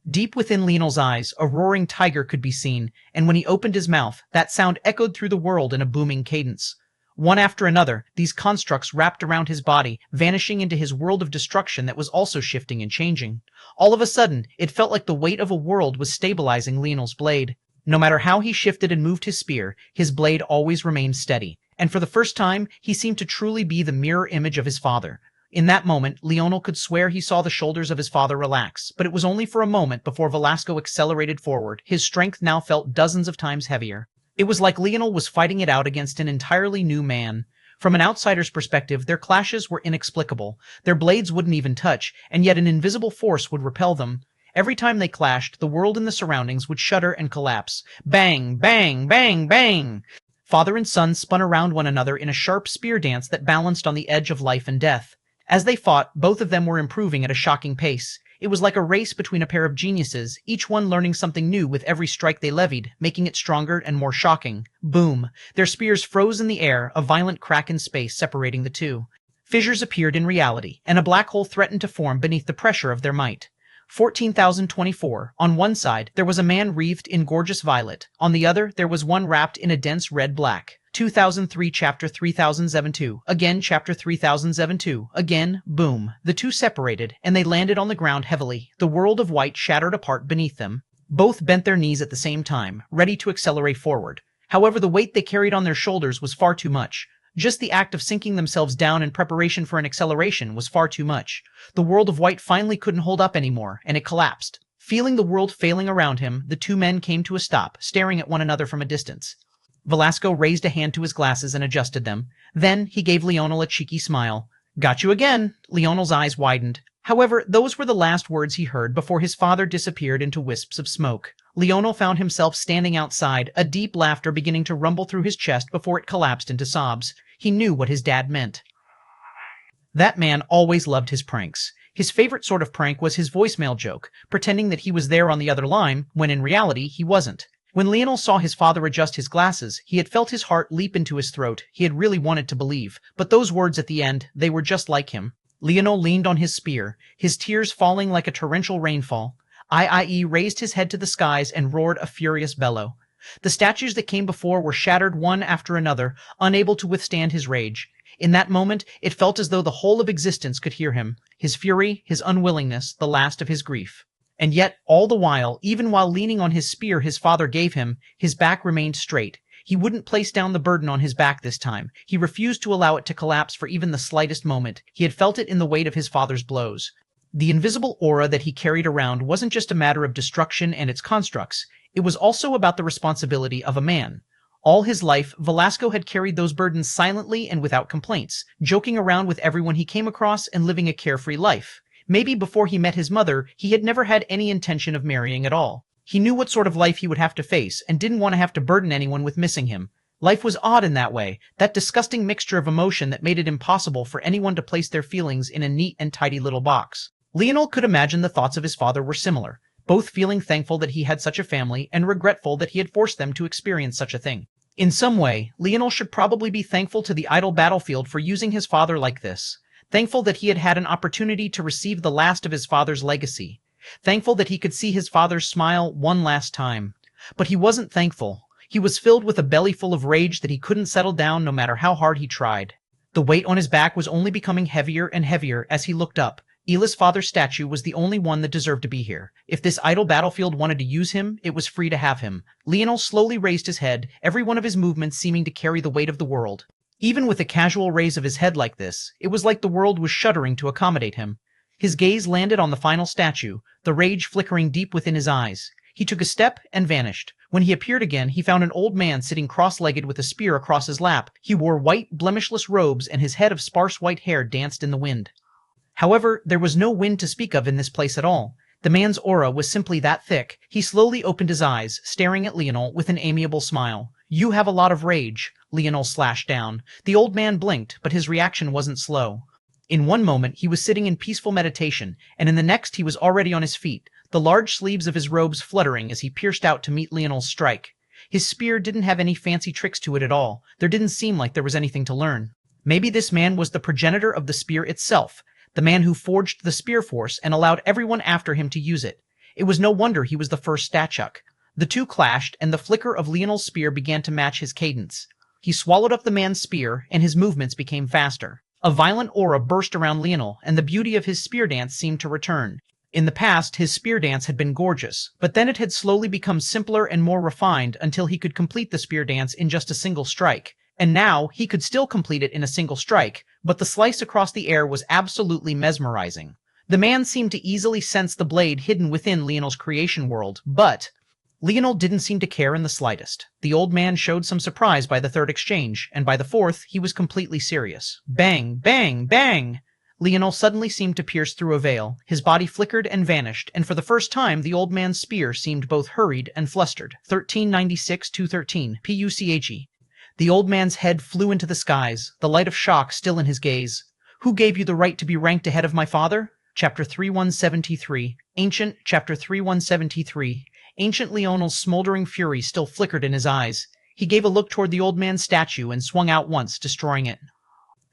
Deep within Leonel's eyes, a roaring tiger could be seen, and when he opened his mouth, that sound echoed through the world in a booming cadence. One after another, these constructs wrapped around his body, vanishing into his world of destruction that was also shifting and changing. All of a sudden, it felt like the weight of a world was stabilizing Leonel's blade. No matter how he shifted and moved his spear, his blade always remained steady, and for the first time, he seemed to truly be the mirror image of his father. In that moment, Leonel could swear he saw the shoulders of his father relax, but it was only for a moment before Velasco accelerated forward. His strength now felt dozens of times heavier. It was like Leonel was fighting it out against an entirely new man. From an outsider's perspective, their clashes were inexplicable. Their blades wouldn't even touch, and yet an invisible force would repel them. Every time they clashed, the world and the surroundings would shudder and collapse. Bang, bang, bang, bang! Father and son spun around one another in a sharp spear dance that balanced on the edge of life and death. As they fought, both of them were improving at a shocking pace. It was like a race between a pair of geniuses, each one learning something new with every strike they levied, making it stronger and more shocking. Boom! Their spears froze in the air, a violent crack in space separating the two. Fissures appeared in reality, and a black hole threatened to form beneath the pressure of their might. 14,024. On one side, there was a man wreathed in gorgeous violet. On the other, there was one wrapped in a dense red-black. 2003 Chapter 3072. Again Chapter 3072. Again, boom. The two separated, and they landed on the ground heavily. The world of white shattered apart beneath them. Both bent their knees at the same time, ready to accelerate forward. However, the weight they carried on their shoulders was far too much. Just the act of sinking themselves down in preparation for an acceleration was far too much. The world of white finally couldn't hold up anymore, and it collapsed. Feeling the world failing around him, the two men came to a stop, staring at one another from a distance. Velasco raised a hand to his glasses and adjusted them. Then he gave Leonel a cheeky smile. "Got you again." Leonel's eyes widened. However, those were the last words he heard before his father disappeared into wisps of smoke. Leonel found himself standing outside, a deep laughter beginning to rumble through his chest before it collapsed into sobs. He knew what his dad meant. That man always loved his pranks. His favorite sort of prank was his voicemail joke, pretending that he was there on the other line, when in reality he wasn't. When Leonel saw his father adjust his glasses, he had felt his heart leap into his throat. He had really wanted to believe, but those words at the end, they were just like him. Leonel leaned on his spear, his tears falling like a torrential rainfall. IIE raised his head to the skies and roared a furious bellow. The statues that came before were shattered one after another, unable to withstand his rage. In that moment, it felt as though the whole of existence could hear him, his fury, his unwillingness, the last of his grief. And yet, all the while, even while leaning on his spear his father gave him, his back remained straight. He wouldn't place down the burden on his back this time. He refused to allow it to collapse for even the slightest moment. He had felt it in the weight of his father's blows. The invisible aura that he carried around wasn't just a matter of destruction and its constructs. It was also about the responsibility of a man. All his life, Velasco had carried those burdens silently and without complaints, joking around with everyone he came across and living a carefree life. Maybe before he met his mother, he had never had any intention of marrying at all. He knew what sort of life he would have to face and didn't want to have to burden anyone with missing him. Life was odd in that way, that disgusting mixture of emotion that made it impossible for anyone to place their feelings in a neat and tidy little box. Leonel could imagine the thoughts of his father were similar, both feeling thankful that he had such a family and regretful that he had forced them to experience such a thing. In some way, Leonel should probably be thankful to the idle battlefield for using his father like this. Thankful that he had had an opportunity to receive the last of his father's legacy. Thankful that he could see his father's smile one last time. But he wasn't thankful. He was filled with a belly full of rage that he couldn't settle down no matter how hard he tried. The weight on his back was only becoming heavier and heavier as he looked up. Ila's father's statue was the only one that deserved to be here. If this idle battlefield wanted to use him, it was free to have him. Leonel slowly raised his head, every one of his movements seeming to carry the weight of the world. Even with a casual raise of his head like this, it was like the world was shuddering to accommodate him. His gaze landed on the final statue, the rage flickering deep within his eyes. He took a step and vanished. When he appeared again, he found an old man sitting cross-legged with a spear across his lap. He wore white, blemishless robes, and his head of sparse white hair danced in the wind. However, there was no wind to speak of in this place at all. The man's aura was simply that thick. He slowly opened his eyes, staring at Leonel with an amiable smile. "You have a lot of rage," Leonel slashed down. The old man blinked, but his reaction wasn't slow. In one moment, he was sitting in peaceful meditation, and in the next he was already on his feet, the large sleeves of his robes fluttering as he pierced out to meet Leonel's strike. His spear didn't have any fancy tricks to it at all. There didn't seem like there was anything to learn. Maybe this man was the progenitor of the spear itself, the man who forged the spear force and allowed everyone after him to use it. It was no wonder he was the first Statchuk. The two clashed, and the flicker of Leonel's spear began to match his cadence. He swallowed up the man's spear, and his movements became faster. A violent aura burst around Leonel, and the beauty of his spear dance seemed to return. In the past, his spear dance had been gorgeous, but then it had slowly become simpler and more refined until he could complete the spear dance in just a single strike. And now, he could still complete it in a single strike, but the slice across the air was absolutely mesmerizing. The man seemed to easily sense the blade hidden within Leonel's creation world, but Leonel didn't seem to care in the slightest. The old man showed some surprise by the third exchange, and by the fourth, he was completely serious. Bang, bang, bang! Leonel suddenly seemed to pierce through a veil. His body flickered and vanished, and for the first time the old man's spear seemed both hurried and flustered. 1396-213, PUCHE. The old man's head flew into the skies, the light of shock still in his gaze. "Who gave you the right to be ranked ahead of my father?" Chapter 3173. Ancient, Chapter 3173. Ancient Leonel's smoldering fury still flickered in his eyes. He gave a look toward the old man's statue and swung out once, destroying it.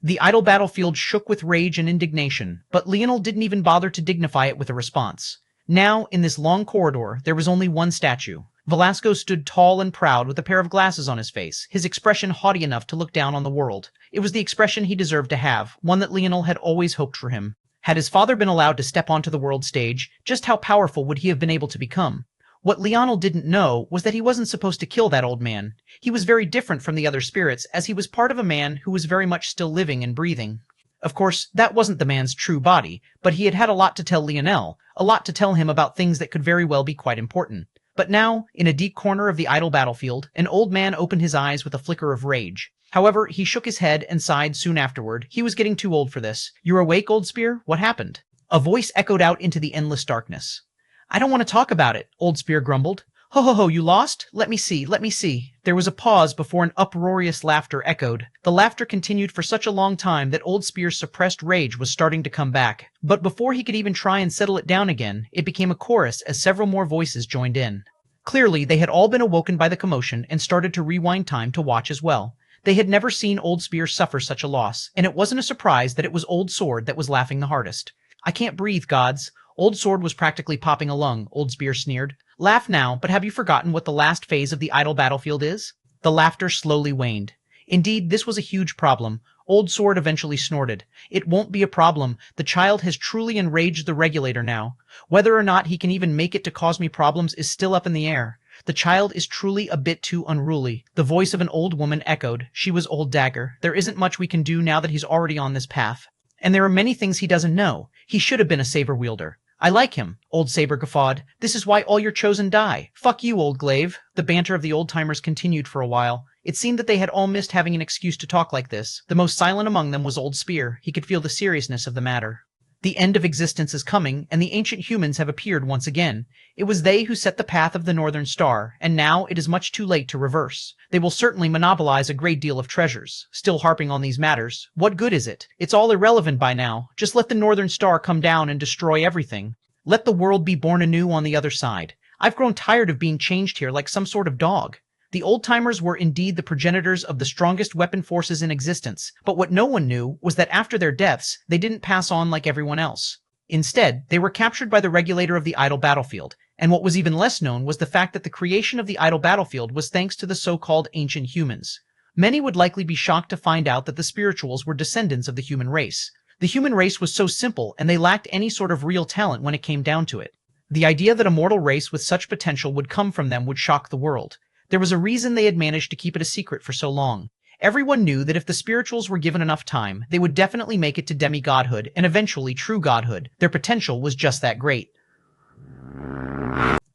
The idle battlefield shook with rage and indignation, but Leonel didn't even bother to dignify it with a response. Now, in this long corridor, there was only one statue. Velasco stood tall and proud with a pair of glasses on his face, his expression haughty enough to look down on the world. It was the expression he deserved to have, one that Leonel had always hoped for him. Had his father been allowed to step onto the world stage, just how powerful would he have been able to become? What Leonel didn't know was that he wasn't supposed to kill that old man. He was very different from the other spirits, as he was part of a man who was very much still living and breathing. Of course, that wasn't the man's true body, but he had had a lot to tell Leonel, a lot to tell him about things that could very well be quite important. But now, in a deep corner of the idle battlefield, an old man opened his eyes with a flicker of rage. However, he shook his head and sighed soon afterward. He was getting too old for this. "You're awake, Old Spear? What happened?" A voice echoed out into the endless darkness. "I don't want to talk about it," Old Spear grumbled. "Ho ho ho, you lost? Let me see, let me see." There was a pause before an uproarious laughter echoed. The laughter continued for such a long time that Old Spear's suppressed rage was starting to come back. But before he could even try and settle it down again, it became a chorus as several more voices joined in. Clearly, they had all been awoken by the commotion and started to rewind time to watch as well. They had never seen Old Spear suffer such a loss, and it wasn't a surprise that it was Old Sword that was laughing the hardest. "I can't breathe, gods." Old Sword was practically popping a lung, Old Spear sneered. Laugh now, but have you forgotten what the last phase of the idle battlefield is? The laughter slowly waned. Indeed, this was a huge problem. Old Sword eventually snorted. It won't be a problem. The child has truly enraged the regulator now. Whether or not he can even make it to cause me problems is still up in the air. The child is truly a bit too unruly. The voice of an old woman echoed. She was Old Dagger. There isn't much we can do now that he's already on this path. And there are many things he doesn't know. He should have been a saber wielder. I like him, Old Saber guffawed. This is why all your chosen die. Fuck you, Old Glaive. The banter of the old-timers continued for a while. It seemed that they had all missed having an excuse to talk like this. The most silent among them was Old Spear. He could feel the seriousness of the matter. The end of existence is coming, and the ancient humans have appeared once again. It was they who set the path of the Northern Star, and now it is much too late to reverse. They will certainly monopolize a great deal of treasures. Still harping on these matters. What good is it? It's all irrelevant by now. Just let the Northern Star come down and destroy everything. Let the world be born anew on the other side. I've grown tired of being changed here like some sort of dog. The old-timers were indeed the progenitors of the strongest weapon forces in existence, but what no one knew was that after their deaths, they didn't pass on like everyone else. Instead, they were captured by the regulator of the idle battlefield, and what was even less known was the fact that the creation of the idle battlefield was thanks to the so-called ancient humans. Many would likely be shocked to find out that the spirituals were descendants of the human race. The human race was so simple, and they lacked any sort of real talent when it came down to it. The idea that a mortal race with such potential would come from them would shock the world. There was a reason they had managed to keep it a secret for so long. Everyone knew that if the spirituals were given enough time, they would definitely make it to demigodhood and eventually true godhood. Their potential was just that great.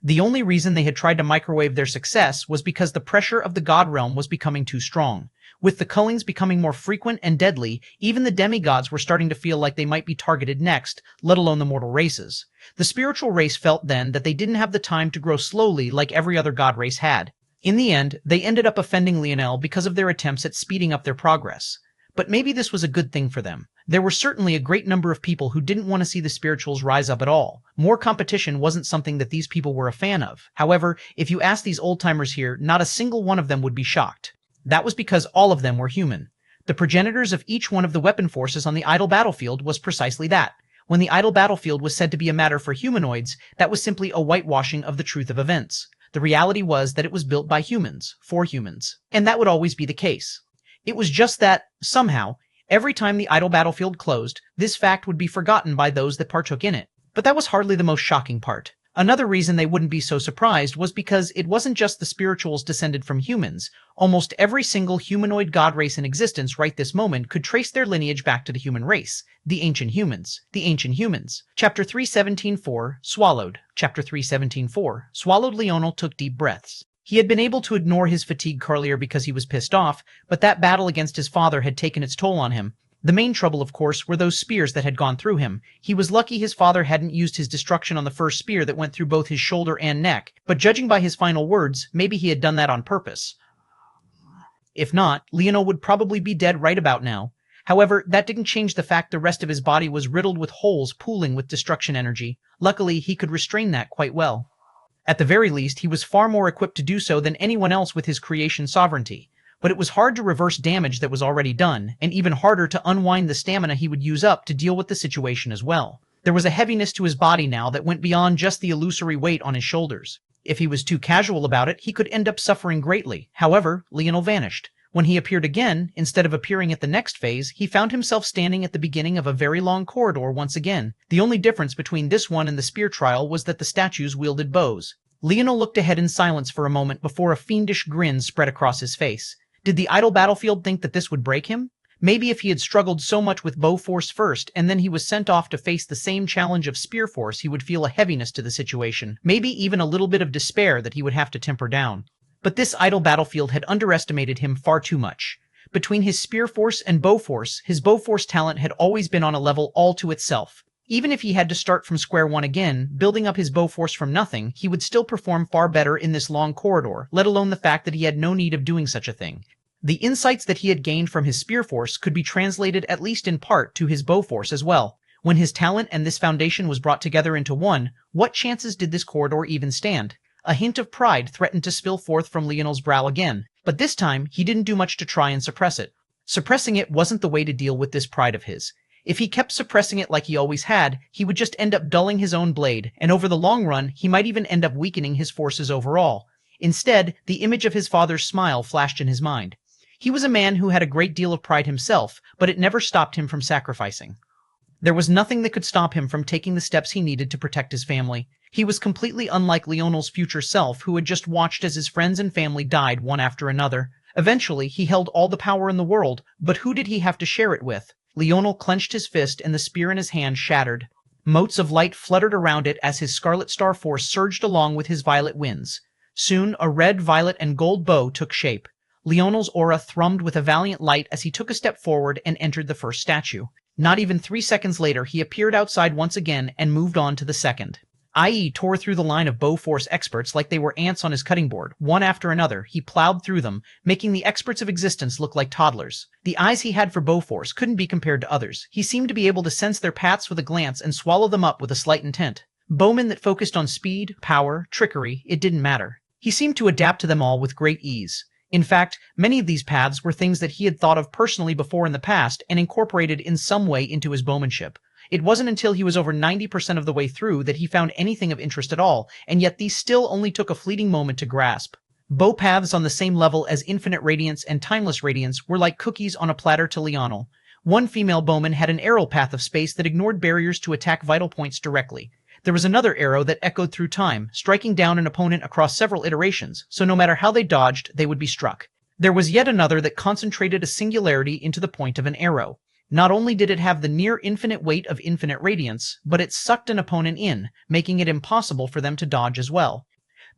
The only reason they had tried to microwave their success was because the pressure of the god realm was becoming too strong. With the cullings becoming more frequent and deadly, even the demigods were starting to feel like they might be targeted next, let alone the mortal races. The spiritual race felt then that they didn't have the time to grow slowly like every other god race had. In the end, they ended up offending Leonel because of their attempts at speeding up their progress. But maybe this was a good thing for them. There were certainly a great number of people who didn't want to see the spirituals rise up at all. More competition wasn't something that these people were a fan of. However, if you ask these old-timers here, not a single one of them would be shocked. That was because all of them were human. The progenitors of each one of the weapon forces on the idle battlefield was precisely that. When the idle battlefield was said to be a matter for humanoids, that was simply a whitewashing of the truth of events. The reality was that it was built by humans, for humans, and that would always be the case. It was just that, somehow, every time the idle battlefield closed, this fact would be forgotten by those that partook in it. But that was hardly the most shocking part. Another reason they wouldn't be so surprised was because it wasn't just the spirituals descended from humans. Almost every single humanoid god race in existence right this moment could trace their lineage back to the human race. The ancient humans. The ancient humans. Chapter 317.4, Swallowed. Chapter 317.4, Swallowed. Leonel took deep breaths. He had been able to ignore his fatigue earlier because he was pissed off, but that battle against his father had taken its toll on him. The main trouble, of course, were those spears that had gone through him. He was lucky his father hadn't used his destruction on the first spear that went through both his shoulder and neck, but judging by his final words, maybe he had done that on purpose. If not, Leonel would probably be dead right about now. However, that didn't change the fact the rest of his body was riddled with holes pooling with destruction energy. Luckily, he could restrain that quite well. At the very least, he was far more equipped to do so than anyone else with his creation sovereignty. But it was hard to reverse damage that was already done, and even harder to unwind the stamina he would use up to deal with the situation as well. There was a heaviness to his body now that went beyond just the illusory weight on his shoulders. If he was too casual about it, he could end up suffering greatly. However, Leonel vanished. When he appeared again, instead of appearing at the next phase, he found himself standing at the beginning of a very long corridor once again. The only difference between this one and the spear trial was that the statues wielded bows. Leonel looked ahead in silence for a moment before a fiendish grin spread across his face. Did the idle battlefield think that this would break him? Maybe if he had struggled so much with bow force first, and then he was sent off to face the same challenge of spear force, he would feel a heaviness to the situation, maybe even a little bit of despair that he would have to temper down. But this idle battlefield had underestimated him far too much. Between his spear force and bow force, his bow force talent had always been on a level all to itself. Even if he had to start from square one again, building up his bow force from nothing, he would still perform far better in this long corridor, let alone the fact that he had no need of doing such a thing. The insights that he had gained from his spear force could be translated at least in part to his bow force as well. When his talent and this foundation was brought together into one, what chances did this corridor even stand? A hint of pride threatened to spill forth from Leonel's brow again, but this time he didn't do much to try and suppress it. Suppressing it wasn't the way to deal with this pride of his. If he kept suppressing it like he always had, he would just end up dulling his own blade, and over the long run, he might even end up weakening his forces overall. Instead, the image of his father's smile flashed in his mind. He was a man who had a great deal of pride himself, but it never stopped him from sacrificing. There was nothing that could stop him from taking the steps he needed to protect his family. He was completely unlike Leonel's future self, who had just watched as his friends and family died one after another. Eventually, he held all the power in the world, but who did he have to share it with? Leonel clenched his fist and the spear in his hand shattered. Motes of light fluttered around it as his Scarlet Star force surged along with his violet winds. Soon, a red, violet, and gold bow took shape. Leonel's aura thrummed with a valiant light as he took a step forward and entered the first statue. Not even 3 seconds later, he appeared outside once again and moved on to the second. IE tore through the line of bow force experts like they were ants on his cutting board. One after another, he plowed through them, making the experts of existence look like toddlers. The eyes he had for bow force couldn't be compared to others. He seemed to be able to sense their paths with a glance and swallow them up with a slight intent. Bowmen that focused on speed, power, trickery, it didn't matter. He seemed to adapt to them all with great ease. In fact, many of these paths were things that he had thought of personally before in the past and incorporated in some way into his bowmanship. It wasn't until he was over 90% of the way through that he found anything of interest at all, and yet these still only took a fleeting moment to grasp. Bow paths on the same level as Infinite Radiance and Timeless Radiance were like cookies on a platter to Leonel. One female bowman had an arrow path of space that ignored barriers to attack vital points directly. There was another arrow that echoed through time, striking down an opponent across several iterations, so no matter how they dodged, they would be struck. There was yet another that concentrated a singularity into the point of an arrow. Not only did it have the near-infinite weight of infinite radiance, but it sucked an opponent in, making it impossible for them to dodge as well.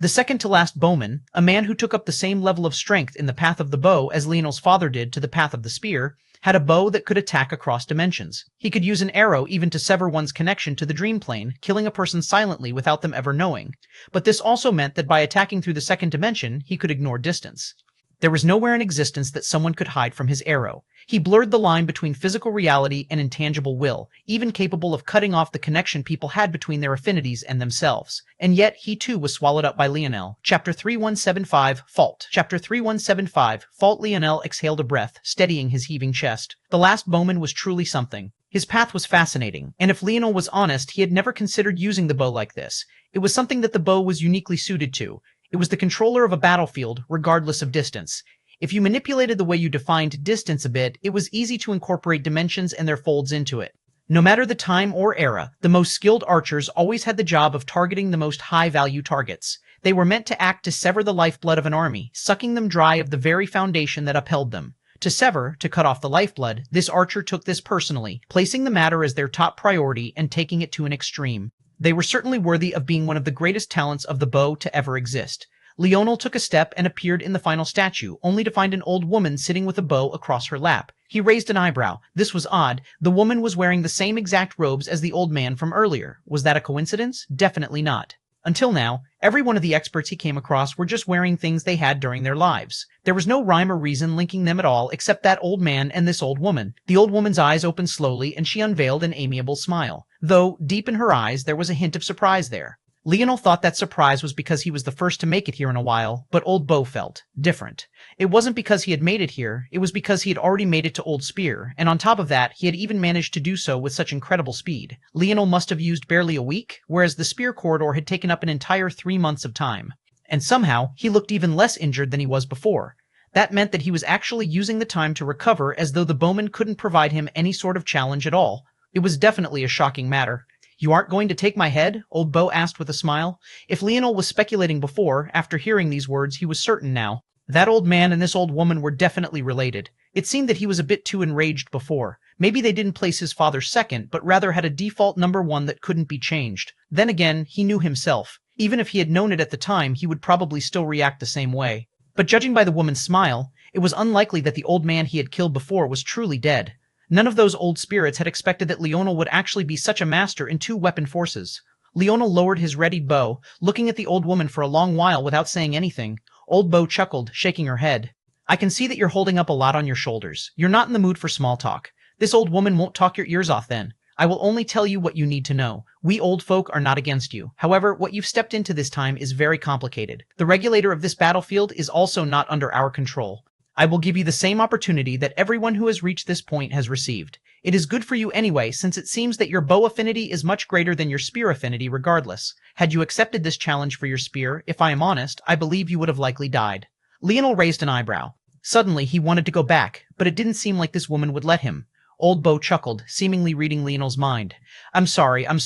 The second-to-last bowman, a man who took up the same level of strength in the path of the bow as Leonel's father did to the path of the spear, had a bow that could attack across dimensions. He could use an arrow even to sever one's connection to the dream plane, killing a person silently without them ever knowing. But this also meant that by attacking through the second dimension, he could ignore distance. There was nowhere in existence that someone could hide from his arrow. He blurred the line between physical reality and intangible will, even capable of cutting off the connection people had between their affinities and themselves. And yet, he too was swallowed up by Leonel. Chapter 3175, Fault. Chapter 3175, Fault. Leonel exhaled a breath, steadying his heaving chest. The last bowman was truly something. His path was fascinating, and if Leonel was honest, he had never considered using the bow like this. It was something that the bow was uniquely suited to. It was the controller of a battlefield, regardless of distance. If you manipulated the way you defined distance a bit, it was easy to incorporate dimensions and their folds into it. No matter the time or era, the most skilled archers always had the job of targeting the most high-value targets. They were meant to act to sever the lifeblood of an army, sucking them dry of the very foundation that upheld them. To sever, to cut off the lifeblood, this archer took this personally, placing the matter as their top priority and taking it to an extreme. They were certainly worthy of being one of the greatest talents of the bow to ever exist. Leonel took a step and appeared in the final statue, only to find an old woman sitting with a bow across her lap. He raised an eyebrow. This was odd. The woman was wearing the same exact robes as the old man from earlier. Was that a coincidence? Definitely not. Until now, every one of the experts he came across were just wearing things they had during their lives. There was no rhyme or reason linking them at all except that old man and this old woman. The old woman's eyes opened slowly and she unveiled an amiable smile. Though, deep in her eyes, there was a hint of surprise there. Leonel thought that surprise was because he was the first to make it here in a while, but Old Bow felt different. It wasn't because he had made it here, it was because he had already made it to Old Spear, and on top of that, he had even managed to do so with such incredible speed. Leonel must have used barely a week, whereas the Spear corridor had taken up an entire 3 months of time. And somehow, he looked even less injured than he was before. That meant that he was actually using the time to recover as though the bowman couldn't provide him any sort of challenge at all. It was definitely a shocking matter. "You aren't going to take my head?" Old Bow asked with a smile. If Leonel was speculating before, after hearing these words, he was certain now. That old man and this old woman were definitely related. It seemed that he was a bit too enraged before. Maybe they didn't place his father second, but rather had a default number 1 that couldn't be changed. Then again, he knew himself. Even if he had known it at the time, he would probably still react the same way. But judging by the woman's smile, it was unlikely that the old man he had killed before was truly dead. None of those old spirits had expected that Leonel would actually be such a master in 2 weapon forces. Leonel lowered his readied bow, looking at the old woman for a long while without saying anything. Old Bow chuckled, shaking her head. "I can see that you're holding up a lot on your shoulders. You're not in the mood for small talk. This old woman won't talk your ears off then. I will only tell you what you need to know. We old folk are not against you. However, what you've stepped into this time is very complicated. The regulator of this battlefield is also not under our control. I will give you the same opportunity that everyone who has reached this point has received. It is good for you anyway, since it seems that your bow affinity is much greater than your spear affinity regardless. Had you accepted this challenge for your spear, if I am honest, I believe you would have likely died. Leonel raised an eyebrow. Suddenly, he wanted to go back, but it didn't seem like this woman would let him. Old Bo chuckled, seemingly reading Leonel's mind. I'm sorry, I'm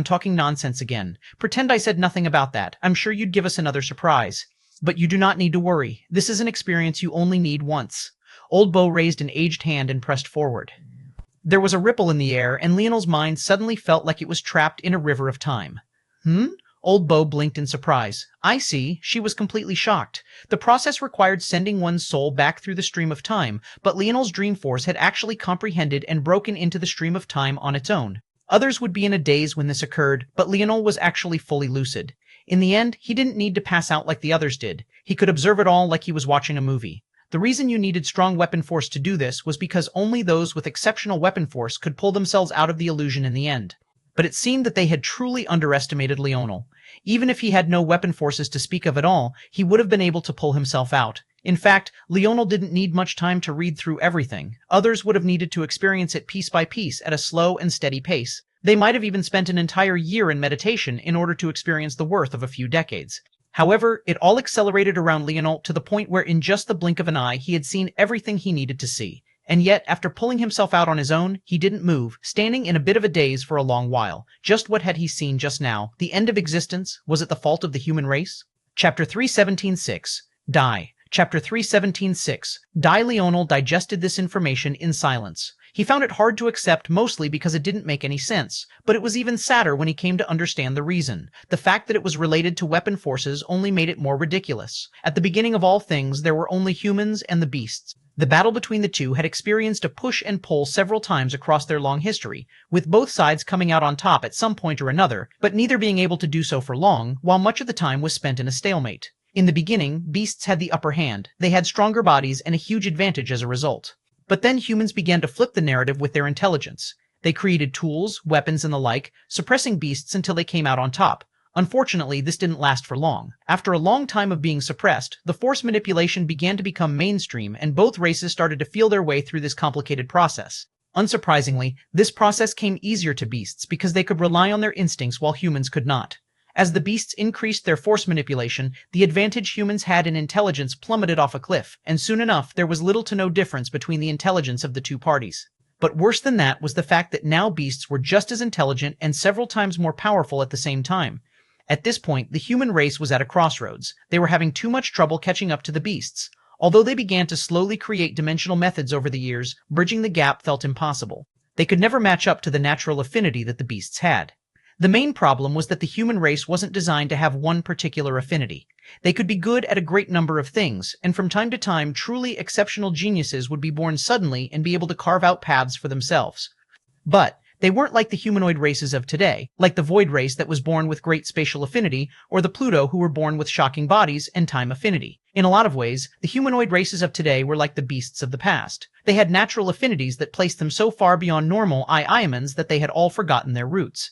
talking nonsense again. Pretend I said nothing about that. I'm sure you'd give us another surprise. But you do not need to worry. This is an experience you only need once. Old Bo raised an aged hand and pressed forward. There was a ripple in the air, and Leonel's mind suddenly felt like it was trapped in a river of time. Old Bo blinked in surprise. I see. She was completely shocked. The process required sending one's soul back through the stream of time, but Leonel's dream force had actually comprehended and broken into the stream of time on its own. Others would be in a daze when this occurred, but Leonel was actually fully lucid. In the end, he didn't need to pass out like the others did. He could observe it all like he was watching a movie. The reason you needed strong weapon force to do this was because only those with exceptional weapon force could pull themselves out of the illusion in the end. But it seemed that they had truly underestimated Leonel. Even if he had no weapon forces to speak of at all, he would have been able to pull himself out. In fact, Leonel didn't need much time to read through everything. Others would have needed to experience it piece by piece at a slow and steady pace. They might have even spent an entire year in meditation in order to experience the worth of a few decades. However, it all accelerated around Leonel to the point where in just the blink of an eye he had seen everything he needed to see. And yet, after pulling himself out on his own, he didn't move, standing in a bit of a daze for a long while. Just what had he seen just now? The end of existence? Was it the fault of the human race? Chapter 317.6. Die. Chapter 317.6. Die. Leonel digested this information in silence. He found it hard to accept, mostly because it didn't make any sense, but it was even sadder when he came to understand the reason. The fact that it was related to weapon forces only made it more ridiculous. At the beginning of all things, there were only humans and the beasts. The battle between the two had experienced a push and pull several times across their long history, with both sides coming out on top at some point or another, but neither being able to do so for long, while much of the time was spent in a stalemate. In the beginning, beasts had the upper hand. They had stronger bodies and a huge advantage as a result. But then humans began to flip the narrative with their intelligence. They created tools, weapons, and the like, suppressing beasts until they came out on top. Unfortunately, this didn't last for long. After a long time of being suppressed, the force manipulation began to become mainstream, and both races started to feel their way through this complicated process. Unsurprisingly, this process came easier to beasts because they could rely on their instincts while humans could not. As the beasts increased their force manipulation, the advantage humans had in intelligence plummeted off a cliff, and soon enough there was little to no difference between the intelligence of the two parties. But worse than that was the fact that now beasts were just as intelligent and several times more powerful at the same time. At this point, the human race was at a crossroads. They were having too much trouble catching up to the beasts. Although they began to slowly create dimensional methods over the years, bridging the gap felt impossible. They could never match up to the natural affinity that the beasts had. The main problem was that the human race wasn't designed to have one particular affinity. They could be good at a great number of things, and from time to time, truly exceptional geniuses would be born suddenly and be able to carve out paths for themselves. But they weren't like the humanoid races of today, like the Void race that was born with great spatial affinity, or the Pluto who were born with shocking bodies and time affinity. In a lot of ways, the humanoid races of today were like the beasts of the past. They had natural affinities that placed them so far beyond normal iamans that they had all forgotten their roots.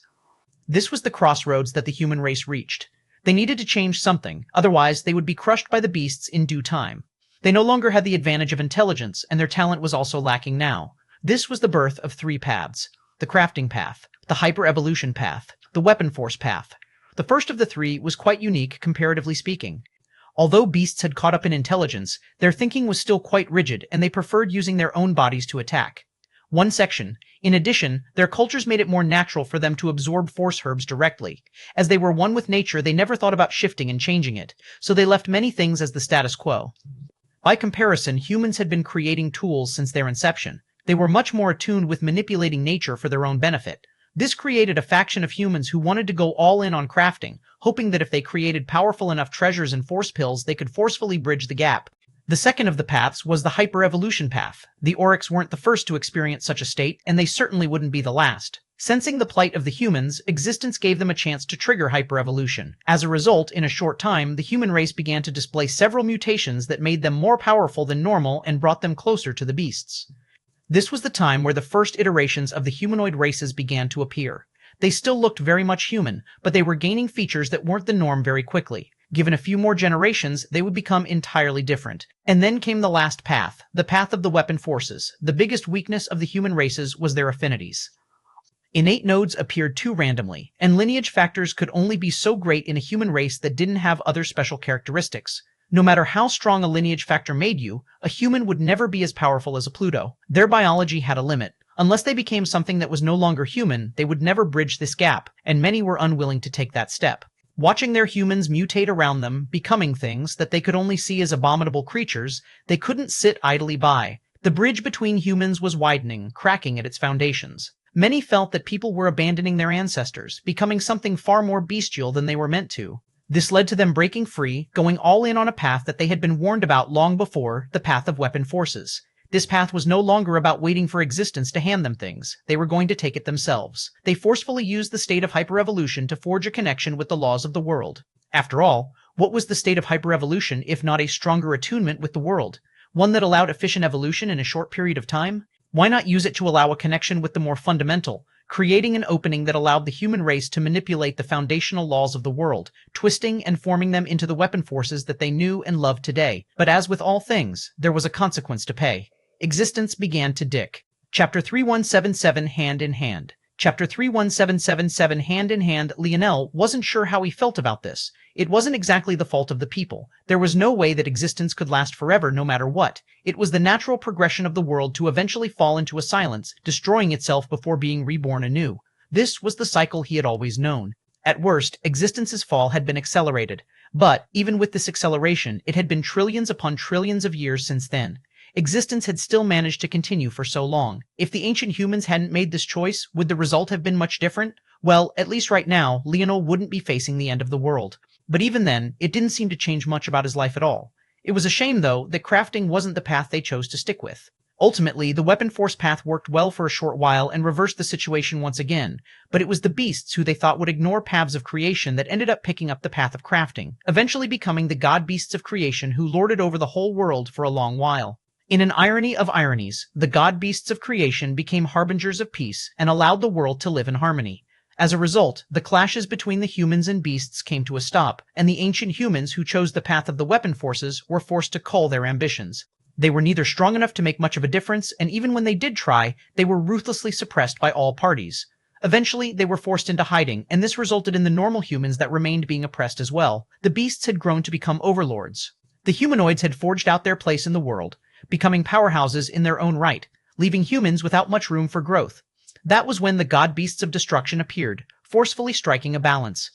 This was the crossroads that the human race reached. They needed to change something, otherwise they would be crushed by the beasts in due time. They no longer had the advantage of intelligence, and their talent was also lacking now. This was the birth of three paths: the crafting path, the hyper-evolution path, the weapon force path. The first of the three was quite unique, comparatively speaking. Although beasts had caught up in intelligence, their thinking was still quite rigid, and they preferred using their own bodies to attack. One section. In addition, their cultures made it more natural for them to absorb force herbs directly. As they were one with nature, they never thought about shifting and changing it, so they left many things as the status quo. By comparison, humans had been creating tools since their inception. They were much more attuned with manipulating nature for their own benefit. This created a faction of humans who wanted to go all in on crafting, hoping that if they created powerful enough treasures and force pills, they could forcefully bridge the gap. The second of the paths was the hyper-evolution path. The Oryx weren't the first to experience such a state, and they certainly wouldn't be the last. Sensing the plight of the humans, existence gave them a chance to trigger hyper-evolution. As a result, in a short time, the human race began to display several mutations that made them more powerful than normal and brought them closer to the beasts. This was the time where the first iterations of the humanoid races began to appear. They still looked very much human, but they were gaining features that weren't the norm very quickly. Given a few more generations, they would become entirely different. And then came the last path, the path of the weapon forces. The biggest weakness of the human races was their affinities. Innate nodes appeared too randomly, and lineage factors could only be so great in a human race that didn't have other special characteristics. No matter how strong a lineage factor made you, a human would never be as powerful as a Pluto. Their biology had a limit. Unless they became something that was no longer human, they would never bridge this gap, and many were unwilling to take that step. Watching their humans mutate around them, becoming things that they could only see as abominable creatures, they couldn't sit idly by. The bridge between humans was widening, cracking at its foundations. Many felt that people were abandoning their ancestors, becoming something far more bestial than they were meant to. This led to them breaking free, going all in on a path that they had been warned about long before, the path of weapon forces. This path was no longer about waiting for existence to hand them things. They were going to take it themselves. They forcefully used the state of hyperevolution to forge a connection with the laws of the world. After all, what was the state of hyperevolution if not a stronger attunement with the world? One that allowed efficient evolution in a short period of time? Why not use it to allow a connection with the more fundamental, creating an opening that allowed the human race to manipulate the foundational laws of the world, twisting and forming them into the weapon forces that they knew and loved today? But as with all things, there was a consequence to pay. Existence began to dick. Chapter 3177 Hand in Hand. Chapter 31777 Hand in Hand. Leonel wasn't sure how he felt about this. It wasn't exactly the fault of the people. There was no way that existence could last forever no matter what. It was the natural progression of the world to eventually fall into a silence, destroying itself before being reborn anew. This was the cycle he had always known. At worst, existence's fall had been accelerated. But, even with this acceleration, it had been trillions upon trillions of years since then. Existence had still managed to continue for so long. If the ancient humans hadn't made this choice, would the result have been much different? Well, at least right now, Leonel wouldn't be facing the end of the world. But even then, it didn't seem to change much about his life at all. It was a shame, though, that crafting wasn't the path they chose to stick with. Ultimately, the weapon force path worked well for a short while and reversed the situation once again, but it was the beasts who they thought would ignore paths of creation that ended up picking up the path of crafting, eventually becoming the god beasts of creation who lorded over the whole world for a long while. In an irony of ironies, the god beasts of creation became harbingers of peace and allowed the world to live in harmony. As a result, the clashes between the humans and beasts came to a stop, and the ancient humans who chose the path of the weapon forces were forced to cull their ambitions. They were neither strong enough to make much of a difference, and even when they did try, they were ruthlessly suppressed by all parties. Eventually, they were forced into hiding, and this resulted in the normal humans that remained being oppressed as well. The beasts had grown to become overlords. The humanoids had forged out their place in the world, becoming powerhouses in their own right, leaving humans without much room for growth. That was when the god beasts of destruction appeared, forcefully striking a balance.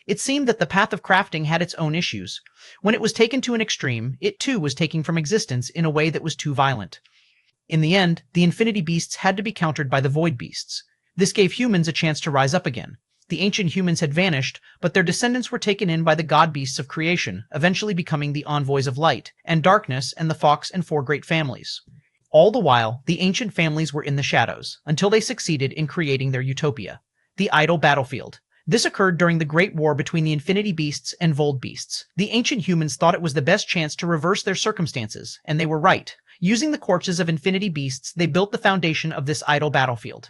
It seemed that the path of crafting had its own issues. When it was taken to an extreme, it too was taken from existence in a way that was too violent. In the end, the infinity beasts had to be countered by the void beasts. This gave humans a chance to rise up again. The ancient humans had vanished, but their descendants were taken in by the god beasts of creation, eventually becoming the envoys of light, and darkness, and the fox and four great families. All the while, the ancient families were in the shadows, until they succeeded in creating their utopia, the idle battlefield. This occurred during the Great War between the infinity beasts and void beasts. The ancient humans thought it was the best chance to reverse their circumstances, and they were right. Using the corpses of infinity beasts, they built the foundation of this idle battlefield.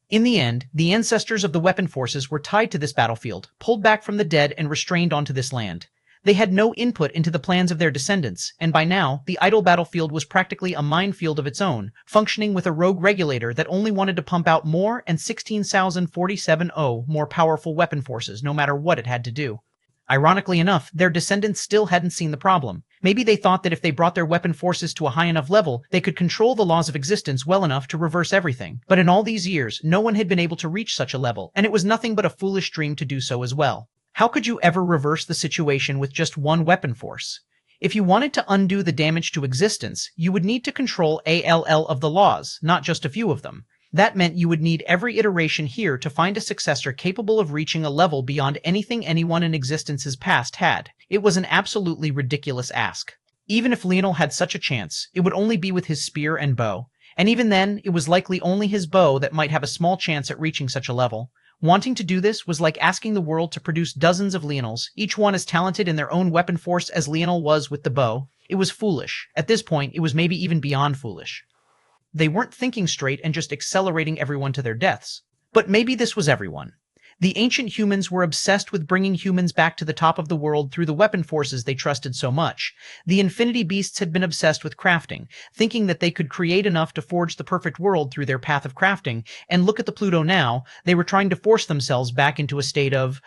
In the end, the ancestors of the weapon forces were tied to this battlefield, pulled back from the dead and restrained onto this land. They had no input into the plans of their descendants, and by now, the idle battlefield was practically a minefield of its own, functioning with a rogue regulator that only wanted to pump out more and 16,047 more powerful weapon forces, no matter what it had to do. Ironically enough, their descendants still hadn't seen the problem. Maybe they thought that if they brought their weapon forces to a high enough level, they could control the laws of existence well enough to reverse everything. But in all these years, no one had been able to reach such a level, and it was nothing but a foolish dream to do so as well. How could you ever reverse the situation with just one weapon force? If you wanted to undo the damage to existence, you would need to control all of the laws, not just a few of them. That meant you would need every iteration here to find a successor capable of reaching a level beyond anything anyone in existence's past had. It was an absolutely ridiculous ask. Even if Leonel had such a chance, it would only be with his spear and bow. And even then, it was likely only his bow that might have a small chance at reaching such a level. Wanting to do this was like asking the world to produce dozens of Leonels, each one as talented in their own weapon force as Leonel was with the bow. It was foolish. At this point, it was maybe even beyond foolish. They weren't thinking straight and just accelerating everyone to their deaths. But maybe this was everyone. The ancient humans were obsessed with bringing humans back to the top of the world through the weapon forces they trusted so much. The Infinity Beasts had been obsessed with crafting, thinking that they could create enough to forge the perfect world through their path of crafting, and look at the Pluto now, they were trying to force themselves back into a state of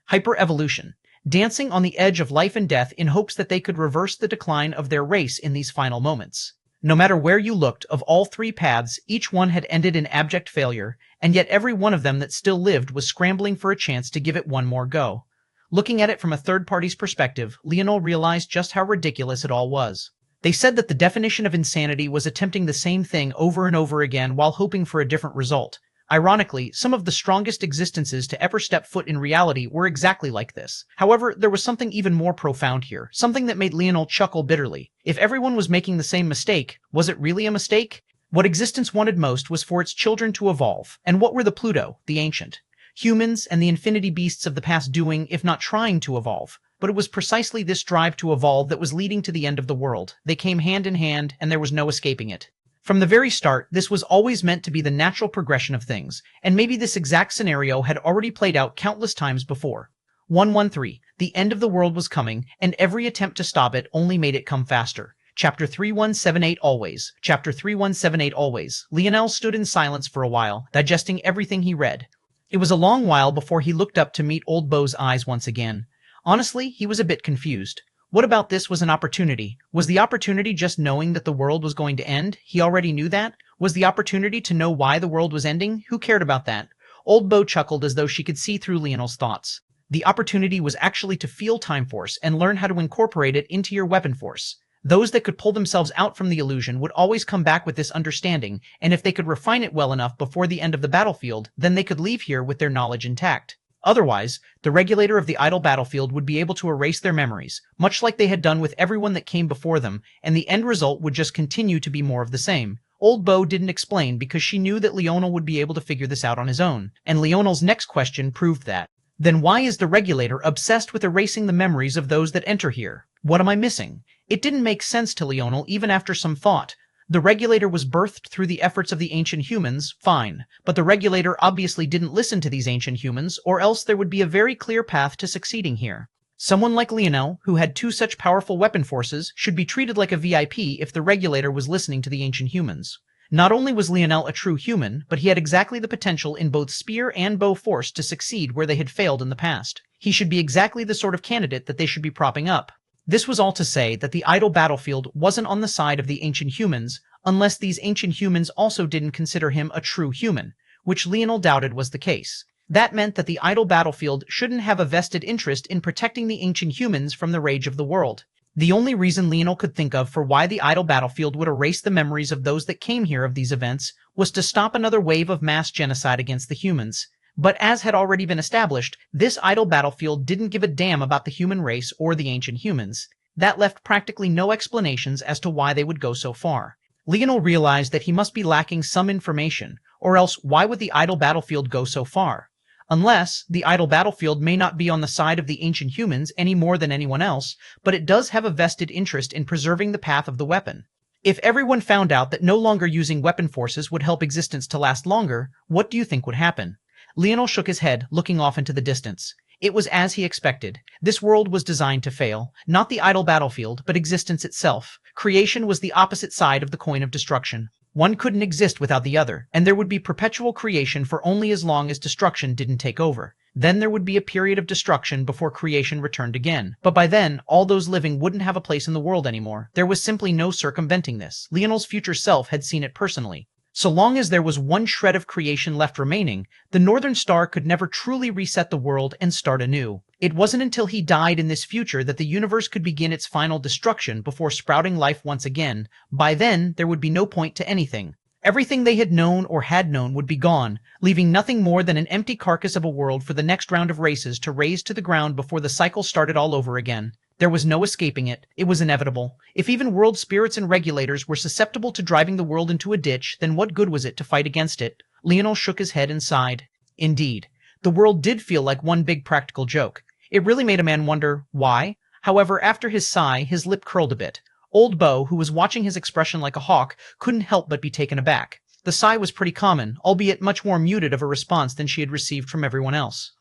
hyper-evolution, dancing on the edge of life and death in hopes that they could reverse the decline of their race in these final moments. No matter where you looked, of all three paths, each one had ended in abject failure, and yet every one of them that still lived was scrambling for a chance to give it one more go. Looking at it from a third party's perspective, Leonel realized just how ridiculous it all was. They said that the definition of insanity was attempting the same thing over and over again while hoping for a different result. Ironically, some of the strongest existences to ever step foot in reality were exactly like this. However, there was something even more profound here, something that made Leonel chuckle bitterly. If everyone was making the same mistake, was it really a mistake? What existence wanted most was for its children to evolve. And what were the Pluto, the ancient, humans, and the infinity beasts of the past doing, if not trying to evolve? But it was precisely this drive to evolve that was leading to the end of the world. They came hand in hand, and there was no escaping it. From the very start, this was always meant to be the natural progression of things, and maybe this exact scenario had already played out countless times before. 113. The end of the world was coming, and every attempt to stop it only made it come faster. Chapter 3178 Always. Chapter 3178 Always. Leonel stood in silence for a while, digesting everything he read. It was a long while before he looked up to meet Old Beau's eyes once again. Honestly, he was a bit confused. What about this was an opportunity? Was the opportunity just knowing that the world was going to end? He already knew that? Was the opportunity to know why the world was ending? Who cared about that? Old Beau chuckled as though she could see through Leonel's thoughts. The opportunity was actually to feel Time Force and learn how to incorporate it into your weapon force. Those that could pull themselves out from the illusion would always come back with this understanding, and if they could refine it well enough before the end of the battlefield, then they could leave here with their knowledge intact. Otherwise, the regulator of the idle battlefield would be able to erase their memories, much like they had done with everyone that came before them, and the end result would just continue to be more of the same. Old Beau didn't explain because she knew that Leonel would be able to figure this out on his own, and Leonel's next question proved that. Then why is the regulator obsessed with erasing the memories of those that enter here? What am I missing? It didn't make sense to Leonel even after some thought. The regulator was birthed through the efforts of the ancient humans, fine, but the regulator obviously didn't listen to these ancient humans, or else there would be a very clear path to succeeding here. Someone like Leonel, who had two such powerful weapon forces, should be treated like a VIP if the regulator was listening to the ancient humans. Not only was Leonel a true human, but he had exactly the potential in both spear and bow force to succeed where they had failed in the past. He should be exactly the sort of candidate that they should be propping up. This was all to say that the idle battlefield wasn't on the side of the ancient humans, unless these ancient humans also didn't consider him a true human, which Leonel doubted was the case. That meant that the idle battlefield shouldn't have a vested interest in protecting the ancient humans from the rage of the world. The only reason Leonel could think of for why the idle battlefield would erase the memories of those that came here of these events was to stop another wave of mass genocide against the humans. But as had already been established, this idle battlefield didn't give a damn about the human race or the ancient humans. That left practically no explanations as to why they would go so far. Leonel realized that he must be lacking some information, or else why would the idle battlefield go so far? Unless the idle battlefield may not be on the side of the ancient humans any more than anyone else, but it does have a vested interest in preserving the path of the weapon. If everyone found out that no longer using weapon forces would help existence to last longer, what do you think would happen? Leonel shook his head, looking off into the distance. It was as he expected. This world was designed to fail. Not the idle battlefield, but existence itself. Creation was the opposite side of the coin of destruction. One couldn't exist without the other, and there would be perpetual creation for only as long as destruction didn't take over. Then there would be a period of destruction before creation returned again. But by then, all those living wouldn't have a place in the world anymore. There was simply no circumventing this. Leonel's future self had seen it personally. So long as there was one shred of creation left remaining, the Northern Star could never truly reset the world and start anew. It wasn't until he died in this future that the universe could begin its final destruction before sprouting life once again. By then, there would be no point to anything. Everything they had known or had known would be gone, leaving nothing more than an empty carcass of a world for the next round of races to raze to the ground before the cycle started all over again. There was no escaping it. It was inevitable. If even world spirits and regulators were susceptible to driving the world into a ditch, then what good was it to fight against it? Leonel shook his head and sighed. Indeed, the world did feel like one big practical joke. It really made a man wonder why. However, after his sigh, his lip curled a bit. Old Beau, who was watching his expression like a hawk, couldn't help but be taken aback. The sigh was pretty common, albeit much more muted of a response than she had received from everyone else.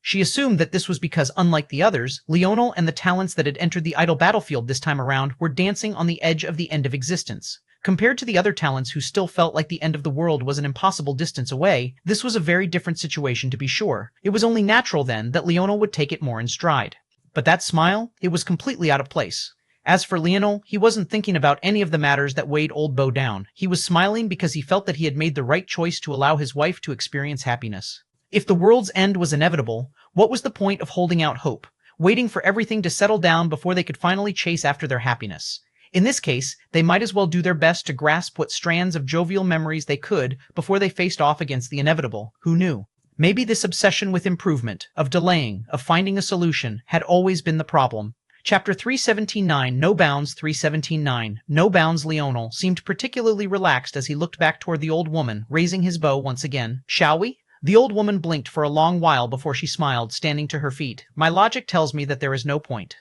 She assumed that this was because, unlike the others, Leonel and the talents that had entered the idle battlefield this time around were dancing on the edge of the end of existence. Compared to the other talents who still felt like the end of the world was an impossible distance away, this was a very different situation to be sure. It was only natural then that Leonel would take it more in stride. But that smile, it was completely out of place. As for Leonel, he wasn't thinking about any of the matters that weighed Old Beau down. He was smiling because he felt that he had made the right choice to allow his wife to experience happiness. If the world's end was inevitable, what was the point of holding out hope, waiting for everything to settle down before they could finally chase after their happiness? In this case, they might as well do their best to grasp what strands of jovial memories they could before they faced off against the inevitable. Who knew? Maybe this obsession with improvement, of delaying, of finding a solution, had always been the problem. Chapter 317.9 No Bounds 317.9 No Bounds Leonel seemed particularly relaxed as he looked back toward the old woman, raising his bow once again. Shall we? The old woman blinked for a long while before she smiled, standing to her feet. My logic tells me that there is no point.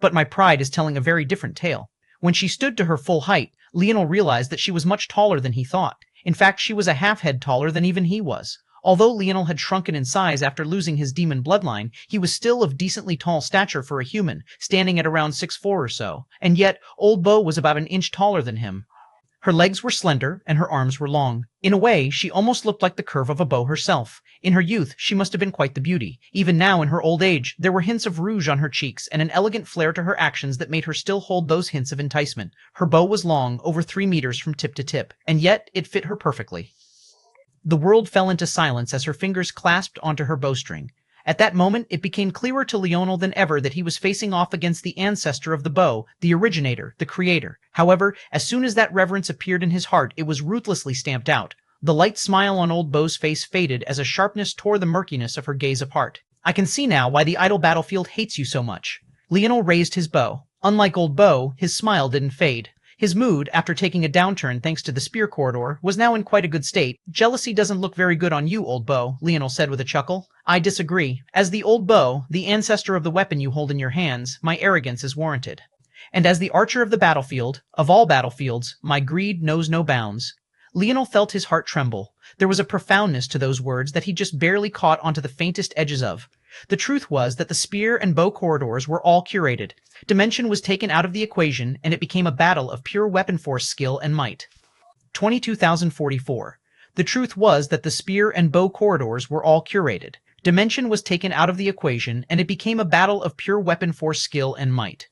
But my pride is telling a very different tale. When she stood to her full height, Leonel realized that she was much taller than he thought. In fact, she was a half-head taller than even he was. Although Leonel had shrunken in size after losing his demon bloodline, he was still of decently tall stature for a human, standing at around 6'4" or so. And yet, Old Beau was about an inch taller than him. Her legs were slender, and her arms were long. In a way, she almost looked like the curve of a bow herself. In her youth, she must have been quite the beauty. Even now, in her old age, there were hints of rouge on her cheeks and an elegant flair to her actions that made her still hold those hints of enticement. Her bow was long, over 3 meters from tip to tip, and yet it fit her perfectly. The world fell into silence as her fingers clasped onto her bowstring. At that moment, it became clearer to Leonel than ever that he was facing off against the ancestor of the bow, the originator, the creator. However, as soon as that reverence appeared in his heart, it was ruthlessly stamped out. The light smile on Old Beau's face faded as a sharpness tore the murkiness of her gaze apart. I can see now why the idle battlefield hates you so much. Leonel raised his bow. Unlike Old Beau, his smile didn't fade. His mood, after taking a downturn thanks to the spear corridor, was now in quite a good state. Jealousy doesn't look very good on you, Old Beau, Leonel said with a chuckle. I disagree. As the Old Beau, the ancestor of the weapon you hold in your hands, my arrogance is warranted. And as the archer of the battlefield, of all battlefields, my greed knows no bounds. Leonel felt his heart tremble. There was a profoundness to those words that he just barely caught onto the faintest edges of. The truth was that the spear and bow corridors were all curated. Dimension was taken out of the equation, and it became a battle of pure weapon force skill and might. 22,044. The truth was that the spear and bow corridors were all curated. Dimension was taken out of the equation, and it became a battle of pure weapon force skill and might.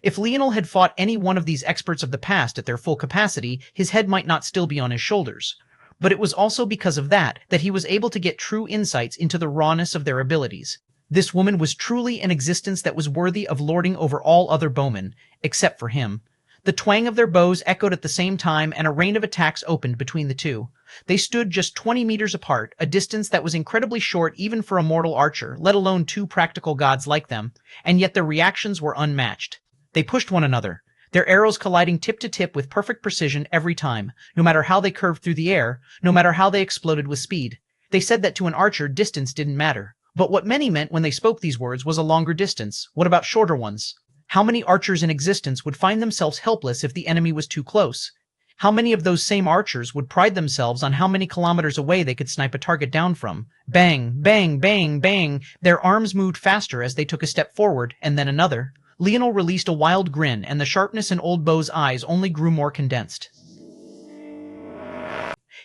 If Leonel had fought any one of these experts of the past at their full capacity, his head might not still be on his shoulders. But it was also because of that he was able to get true insights into the rawness of their abilities. This woman was truly an existence that was worthy of lording over all other bowmen, except for him. The twang of their bows echoed at the same time, and a rain of attacks opened between the two. They stood just 20 meters apart, a distance that was incredibly short even for a mortal archer, let alone two practical gods like them, and yet their reactions were unmatched. They pushed one another, their arrows colliding tip to tip with perfect precision every time, no matter how they curved through the air, no matter how they exploded with speed. They said that to an archer, distance didn't matter. But what many meant when they spoke these words was a longer distance. What about shorter ones? How many archers in existence would find themselves helpless if the enemy was too close? How many of those same archers would pride themselves on how many kilometers away they could snipe a target down from? Bang, bang, bang, bang. Their arms moved faster as they took a step forward, and then another. Leonel released a wild grin, and the sharpness in Old Beau's eyes only grew more condensed.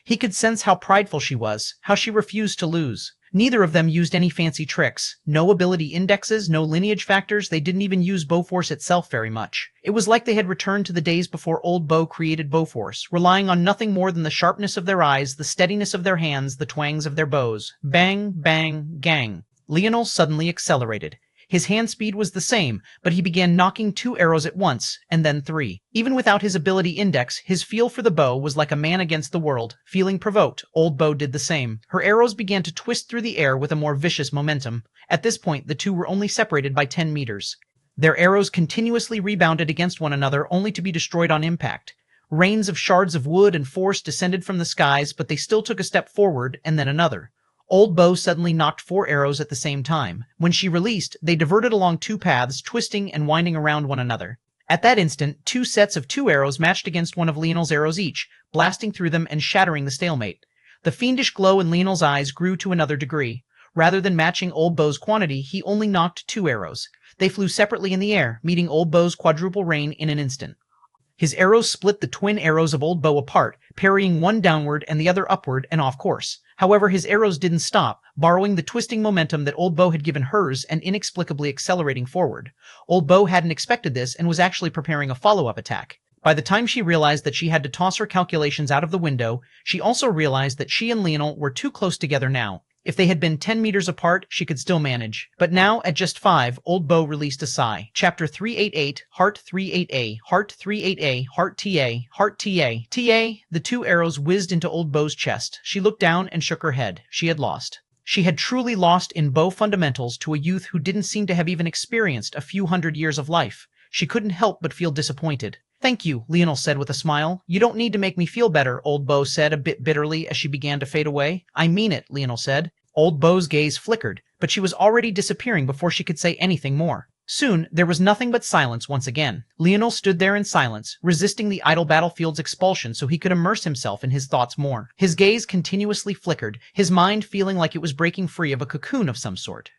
He could sense how prideful she was, how she refused to lose. Neither of them used any fancy tricks. No ability indexes, no lineage factors, they didn't even use Bowforce itself very much. It was like they had returned to the days before Old Beau created Bowforce, relying on nothing more than the sharpness of their eyes, the steadiness of their hands, the twangs of their bows. Bang, bang, gang. Leonel suddenly accelerated. His hand speed was the same, but he began knocking 2 arrows at once, and then 3. Even without his ability index, his feel for the bow was like a man against the world. Feeling provoked, Old Beau did the same. Her arrows began to twist through the air with a more vicious momentum. At this point, the two were only separated by 10 meters. Their arrows continuously rebounded against one another, only to be destroyed on impact. Rains of shards of wood and force descended from the skies, but they still took a step forward, and then another. Old Beau suddenly knocked 4 arrows at the same time. When she released, they diverted along 2 paths, twisting and winding around one another. At that instant, 2 sets of 2 arrows matched against one of Leonel's arrows each, blasting through them and shattering the stalemate. The fiendish glow in Leonel's eyes grew to another degree. Rather than matching Old Bow's quantity, he only nocked 2 arrows. They flew separately in the air, meeting Old Bow's quadruple rain in an instant. His arrows split the twin arrows of Old Bow apart, parrying one downward and the other upward and off course. However, his arrows didn't stop, borrowing the twisting momentum that Old Bow had given hers and inexplicably accelerating forward. Old Bow hadn't expected this and was actually preparing a follow-up attack. By the time she realized that she had to toss her calculations out of the window, she also realized that she and Leonel were too close together now. If they had been 10 meters apart, she could still manage. But now, at just 5, Old Bow released a sigh. Chapter 388, Heart 38A, Heart 38A, Heart TA, Heart TA, TA. The 2 arrows whizzed into Old Bow's chest. She looked down and shook her head. She had lost. She had truly lost in bow fundamentals to a youth who didn't seem to have even experienced a few hundred years of life. She couldn't help but feel disappointed. Thank you, Leonel said with a smile. You don't need to make me feel better, Old Bow said a bit bitterly as she began to fade away. I mean it, Leonel said. Old Bow's gaze flickered, but she was already disappearing before she could say anything more. Soon, there was nothing but silence once again. Leonel stood there in silence, resisting the idle battlefield's expulsion so he could immerse himself in his thoughts more. His gaze continuously flickered, his mind feeling like it was breaking free of a cocoon of some sort.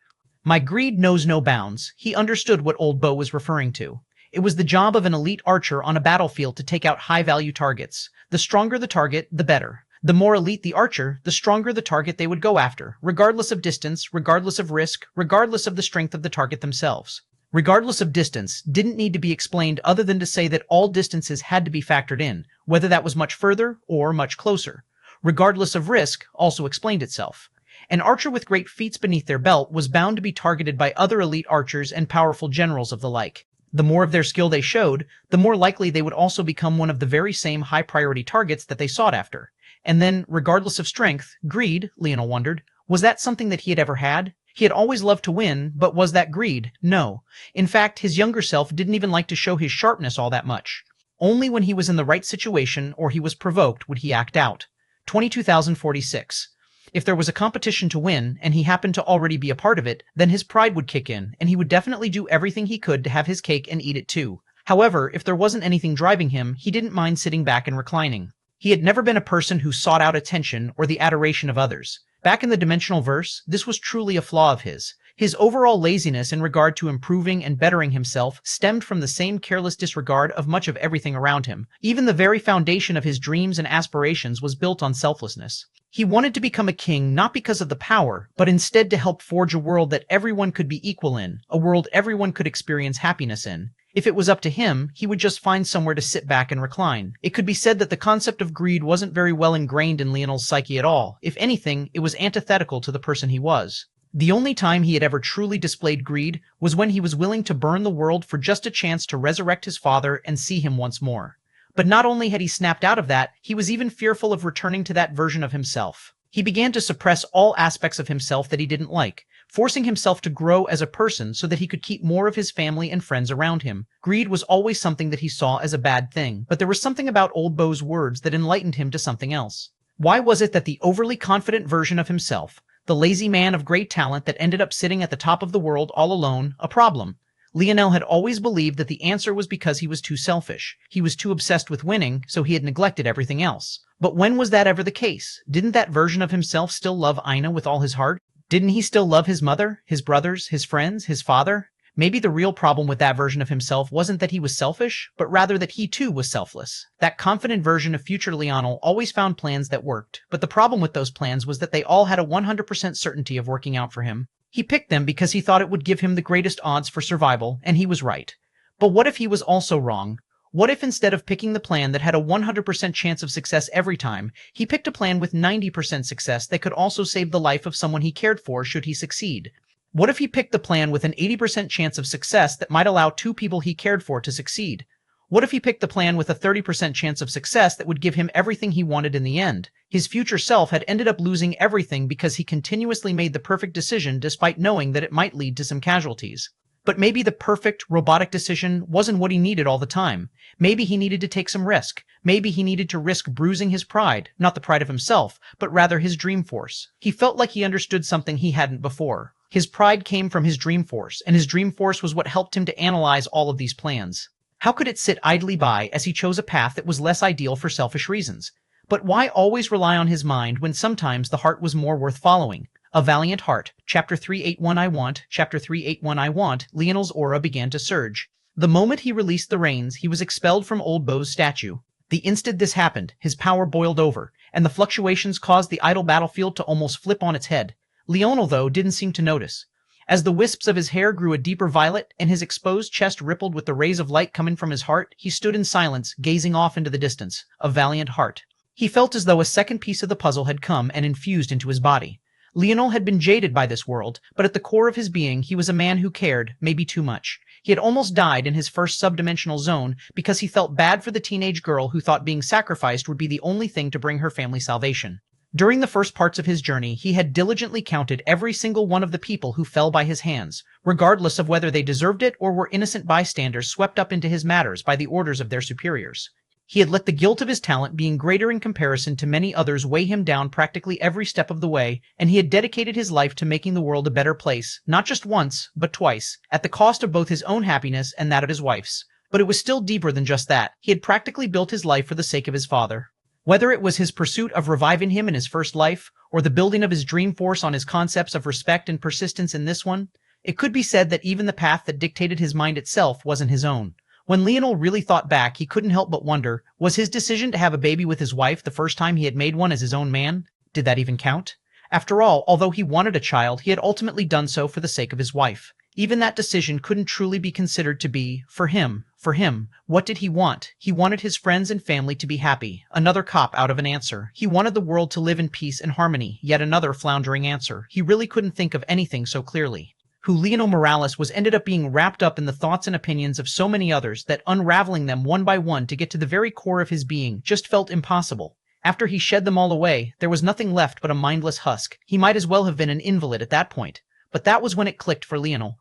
My greed knows no bounds. He understood what Old Bow was referring to. It was the job of an elite archer on a battlefield to take out high-value targets. The stronger the target, the better. The more elite the archer, the stronger the target they would go after, regardless of distance, regardless of risk, regardless of the strength of the target themselves. Regardless of distance didn't need to be explained other than to say that all distances had to be factored in, whether that was much further or much closer. Regardless of risk also explained itself. An archer with great feats beneath their belt was bound to be targeted by other elite archers and powerful generals of the like. The more of their skill they showed, the more likely they would also become one of the very same high-priority targets that they sought after. And then, regardless of strength, greed, Leonel wondered, was that something that he had ever had? He had always loved to win, but was that greed? No. In fact, his younger self didn't even like to show his sharpness all that much. Only when he was in the right situation or he was provoked would he act out. 22,046. If there was a competition to win, and he happened to already be a part of it, then his pride would kick in, and he would definitely do everything he could to have his cake and eat it too. However, if there wasn't anything driving him, he didn't mind sitting back and reclining. He had never been a person who sought out attention or the adoration of others. Back in the dimensional verse, this was truly a flaw of his. His overall laziness in regard to improving and bettering himself stemmed from the same careless disregard of much of everything around him. Even the very foundation of his dreams and aspirations was built on selflessness. He wanted to become a king not because of the power, but instead to help forge a world that everyone could be equal in, a world everyone could experience happiness in. If it was up to him, he would just find somewhere to sit back and recline. It could be said that the concept of greed wasn't very well ingrained in Leonel's psyche at all. If anything, it was antithetical to the person he was. The only time he had ever truly displayed greed was when he was willing to burn the world for just a chance to resurrect his father and see him once more. But not only had he snapped out of that, he was even fearful of returning to that version of himself. He began to suppress all aspects of himself that he didn't like, forcing himself to grow as a person so that he could keep more of his family and friends around him. Greed was always something that he saw as a bad thing, but there was something about Old Bow's words that enlightened him to something else. Why was it that the overly confident version of himself, the lazy man of great talent that ended up sitting at the top of the world all alone, a problem? Leonel had always believed that the answer was because he was too selfish. He was too obsessed with winning, so he had neglected everything else. But when was that ever the case? Didn't that version of himself still love Ina with all his heart? Didn't he still love his mother, his brothers, his friends, his father? Maybe the real problem with that version of himself wasn't that he was selfish, but rather that he too was selfless. That confident version of future Leonel always found plans that worked, but the problem with those plans was that they all had a 100% certainty of working out for him. He picked them because he thought it would give him the greatest odds for survival, and he was right. But what if he was also wrong? What if instead of picking the plan that had a 100% chance of success every time, he picked a plan with 90% success that could also save the life of someone he cared for should he succeed? What if he picked the plan with an 80% chance of success that might allow 2 people he cared for to succeed? What if he picked the plan with a 30% chance of success that would give him everything he wanted in the end? His future self had ended up losing everything because he continuously made the perfect decision despite knowing that it might lead to some casualties. But maybe the perfect, robotic decision wasn't what he needed all the time. Maybe he needed to take some risk. Maybe he needed to risk bruising his pride, not the pride of himself, but rather his dream force. He felt like he understood something he hadn't before. His pride came from his dream force, and his dream force was what helped him to analyze all of these plans. How could it sit idly by as he chose a path that was less ideal for selfish reasons? But why always rely on his mind when sometimes the heart was more worth following? A Valiant Heart. Chapter 381 I Want. Chapter 381 I Want. Leonel's aura began to surge. The moment he released the reins, he was expelled from Old Beau's statue. The instant this happened, his power boiled over, and the fluctuations caused the idle battlefield to almost flip on its head. Leonel, though, didn't seem to notice. As the wisps of his hair grew a deeper violet and his exposed chest rippled with the rays of light coming from his heart, he stood in silence, gazing off into the distance. A valiant heart. He felt as though a second piece of the puzzle had come and infused into his body. Leonel had been jaded by this world, but at the core of his being he was a man who cared, maybe too much. He had almost died in his first subdimensional zone because he felt bad for the teenage girl who thought being sacrificed would be the only thing to bring her family salvation. During the first parts of his journey, he had diligently counted every single one of the people who fell by his hands, regardless of whether they deserved it or were innocent bystanders swept up into his matters by the orders of their superiors. He had let the guilt of his talent being greater in comparison to many others weigh him down practically every step of the way, and he had dedicated his life to making the world a better place, not just once, but twice, at the cost of both his own happiness and that of his wife's. But it was still deeper than just that. He had practically built his life for the sake of his father. Whether it was his pursuit of reviving him in his first life, or the building of his dream force on his concepts of respect and persistence in this one, it could be said that even the path that dictated his mind itself wasn't his own. When Leonel really thought back, he couldn't help but wonder, was his decision to have a baby with his wife the first time he had made one as his own man? Did that even count? After all, although he wanted a child, he had ultimately done so for the sake of his wife. Even that decision couldn't truly be considered to be, for him, what did he want? He wanted his friends and family to be happy. Another cop out of an answer. He wanted the world to live in peace and harmony. Yet another floundering answer. He really couldn't think of anything so clearly. Who Leonel Morales was ended up being wrapped up in the thoughts and opinions of so many others that unraveling them one by one to get to the very core of his being just felt impossible. After he shed them all away, there was nothing left but a mindless husk. He might as well have been an invalid at that point. But that was when it clicked for Leonel.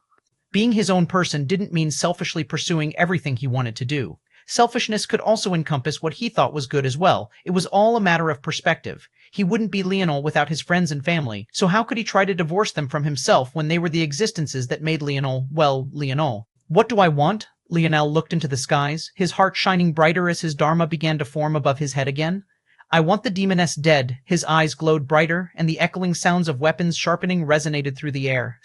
Being his own person didn't mean selfishly pursuing everything he wanted to do. Selfishness could also encompass what he thought was good as well. It was all a matter of perspective. He wouldn't be Leonel without his friends and family, so how could he try to divorce them from himself when they were the existences that made Leonel, well, Leonel? What do I want? Leonel looked into the skies, his heart shining brighter as his dharma began to form above his head again. I want the demoness dead. His eyes glowed brighter, and the echoing sounds of weapons sharpening resonated through the air.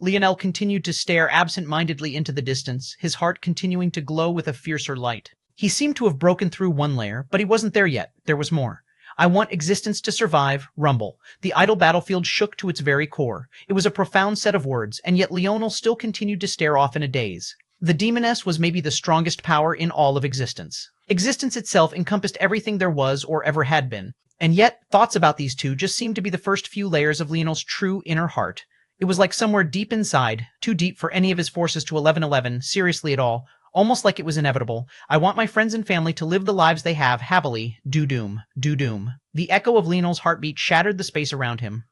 Leonel continued to stare absent-mindedly into the distance, his heart continuing to glow with a fiercer light. He seemed to have broken through one layer, but he wasn't there yet. There was more. I want existence to survive, rumble. The idle battlefield shook to its very core. It was a profound set of words, and yet Leonel still continued to stare off in a daze. The demoness was maybe the strongest power in all of existence. Existence itself encompassed everything there was or ever had been. And yet, thoughts about these two just seemed to be the first few layers of Leonel's true inner heart. It was like somewhere deep inside, too deep for any of his forces to 1111, seriously at all, almost like it was inevitable. I want my friends and family to live the lives they have happily. Do doom. Do doom. The echo of Leonel's heartbeat shattered the space around him.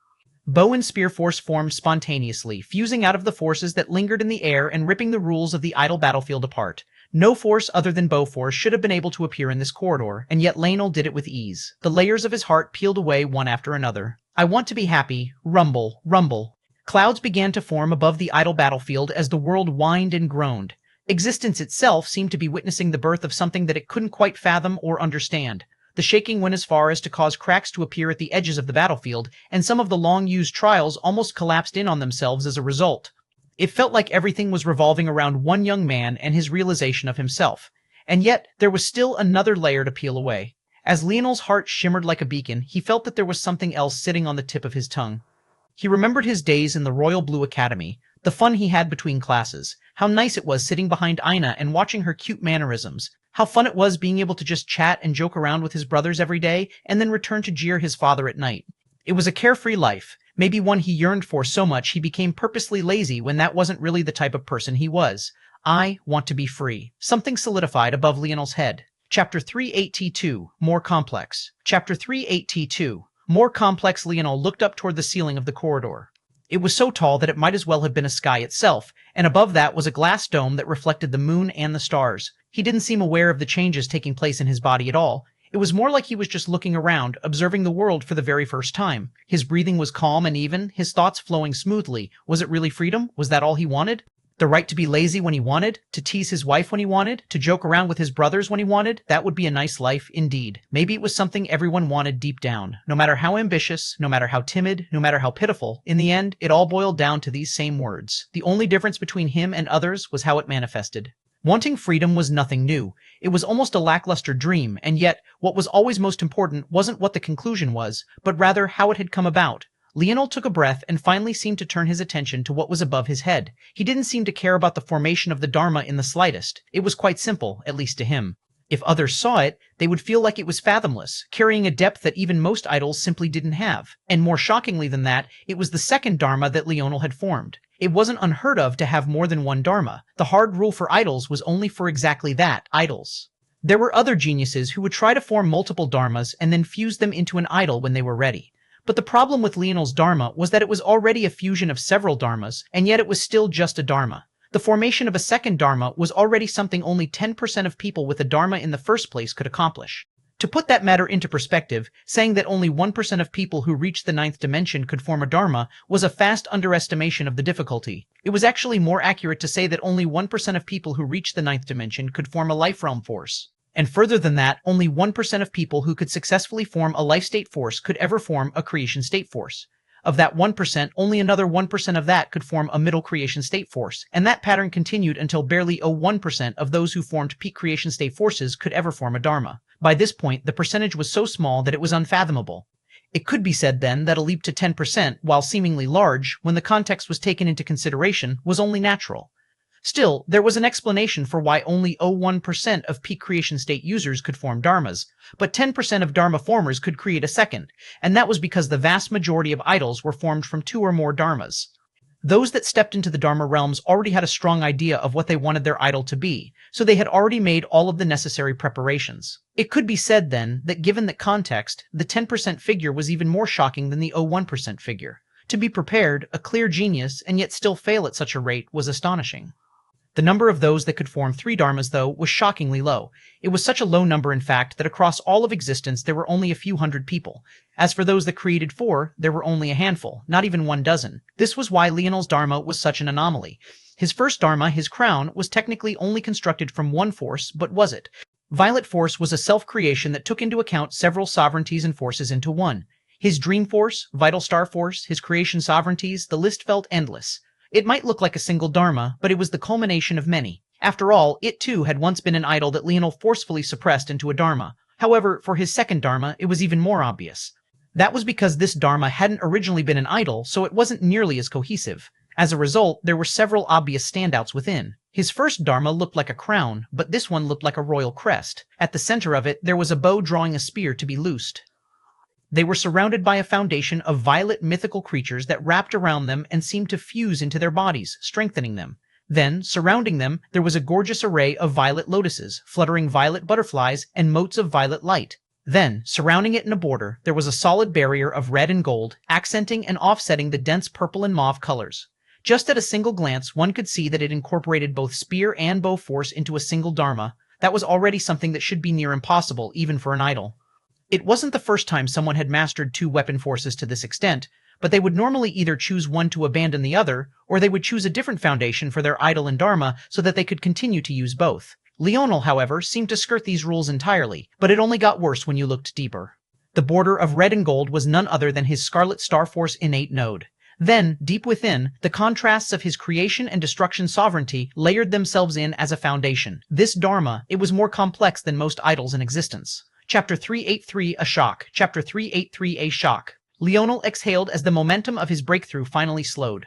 Bow and spear force formed spontaneously, fusing out of the forces that lingered in the air and ripping the rules of the idle battlefield apart. No force other than bow force should have been able to appear in this corridor, and yet Leonel did it with ease. The layers of his heart peeled away one after another. I want to be happy. Rumble. Rumble. Clouds began to form above the idle battlefield as the world whined and groaned. Existence itself seemed to be witnessing the birth of something that it couldn't quite fathom or understand. The shaking went as far as to cause cracks to appear at the edges of the battlefield, and some of the long-used trials almost collapsed in on themselves as a result. It felt like everything was revolving around one young man and his realization of himself. And yet, there was still another layer to peel away. As Leonel's heart shimmered like a beacon, he felt that there was something else sitting on the tip of his tongue. He remembered his days in the Royal Blue Academy, the fun he had between classes, how nice it was sitting behind Ina and watching her cute mannerisms, how fun it was being able to just chat and joke around with his brothers every day and then return to jeer his father at night. It was a carefree life, maybe one he yearned for so much he became purposely lazy when that wasn't really the type of person he was. I want to be free. Something solidified above Leonel's head. Chapter 38T2, More Complex. Chapter 38T2, More Complex. Leonel looked up toward the ceiling of the corridor. It was so tall that it might as well have been a sky itself, and above that was a glass dome that reflected the moon and the stars. He didn't seem aware of the changes taking place in his body at all. It was more like he was just looking around, observing the world for the very first time. His breathing was calm and even, his thoughts flowing smoothly. Was it really freedom? Was that all he wanted? The right to be lazy when he wanted, to tease his wife when he wanted, to joke around with his brothers when he wanted, that would be a nice life indeed. Maybe it was something everyone wanted deep down. No matter how ambitious, no matter how timid, no matter how pitiful, in the end, it all boiled down to these same words. The only difference between him and others was how it manifested. Wanting freedom was nothing new. It was almost a lackluster dream, and yet, what was always most important wasn't what the conclusion was, but rather how it had come about. Leonel took a breath and finally seemed to turn his attention to what was above his head. He didn't seem to care about the formation of the Dharma in the slightest. It was quite simple, at least to him. If others saw it, they would feel like it was fathomless, carrying a depth that even most idols simply didn't have. And more shockingly than that, it was the second Dharma that Leonel had formed. It wasn't unheard of to have more than one Dharma. The hard rule for idols was only for exactly that, idols. There were other geniuses who would try to form multiple Dharmas and then fuse them into an idol when they were ready. But the problem with Leonel's Dharma was that it was already a fusion of several Dharmas, and yet it was still just a Dharma. The formation of a second Dharma was already something only 10% of people with a Dharma in the first place could accomplish. To put that matter into perspective, saying that only 1% of people who reached the ninth dimension could form a Dharma was a fast underestimation of the difficulty. It was actually more accurate to say that only 1% of people who reached the ninth dimension could form a life realm force. And further than that, only 1% of people who could successfully form a life state force could ever form a creation state force. Of that 1%, only another 1% of that could form a middle creation state force, and that pattern continued until barely 1% of those who formed peak creation state forces could ever form a Dharma. By this point, the percentage was so small that it was unfathomable. It could be said then that a leap to 10%, while seemingly large, when the context was taken into consideration, was only natural. Still, there was an explanation for why only 1% of peak creation state users could form Dharmas, but 10% of Dharma formers could create a second, and that was because the vast majority of idols were formed from 2 or more Dharmas. Those that stepped into the Dharma realms already had a strong idea of what they wanted their idol to be, so they had already made all of the necessary preparations. It could be said then that given the context, the 10% figure was even more shocking than the 1% figure. To be prepared, a clear genius, and yet still fail at such a rate was astonishing. The number of those that could form 3 Dharmas, though, was shockingly low. It was such a low number, in fact, that across all of existence there were only a few hundred people. As for those that created 4, there were only a handful, not even 1 dozen. This was why Leonel's Dharma was such an anomaly. His first Dharma, his crown, was technically only constructed from 1 force, but was it? Violet Force was a self-creation that took into account several sovereignties and forces into one. His Dream Force, Vital Star Force, his creation sovereignties, the list felt endless. It might look like a single Dharma, but it was the culmination of many. After all, it too had once been an idol that Leonel forcefully suppressed into a Dharma. However, for his second Dharma, it was even more obvious. That was because this Dharma hadn't originally been an idol, so it wasn't nearly as cohesive. As a result, there were several obvious standouts within. His first Dharma looked like a crown, but this one looked like a royal crest. At the center of it, there was a bow drawing a spear to be loosed. They were surrounded by a foundation of violet mythical creatures that wrapped around them and seemed to fuse into their bodies, strengthening them. Then, surrounding them, there was a gorgeous array of violet lotuses, fluttering violet butterflies, and motes of violet light. Then, surrounding it in a border, there was a solid barrier of red and gold, accenting and offsetting the dense purple and mauve colors. Just at a single glance, one could see that it incorporated both spear and bow force into a single Dharma. That was already something that should be near impossible, even for an idol. It wasn't the first time someone had mastered 2 weapon forces to this extent, but they would normally either choose one to abandon the other, or they would choose a different foundation for their idol and Dharma so that they could continue to use both. Leonel, however, seemed to skirt these rules entirely, but it only got worse when you looked deeper. The border of red and gold was none other than his Scarlet Star Force innate node. Then, deep within, the contrasts of his creation and destruction sovereignty layered themselves in as a foundation. This Dharma, it was more complex than most idols in existence. Chapter 383, A Shock. Chapter 383, A Shock. Leonel exhaled as the momentum of his breakthrough finally slowed.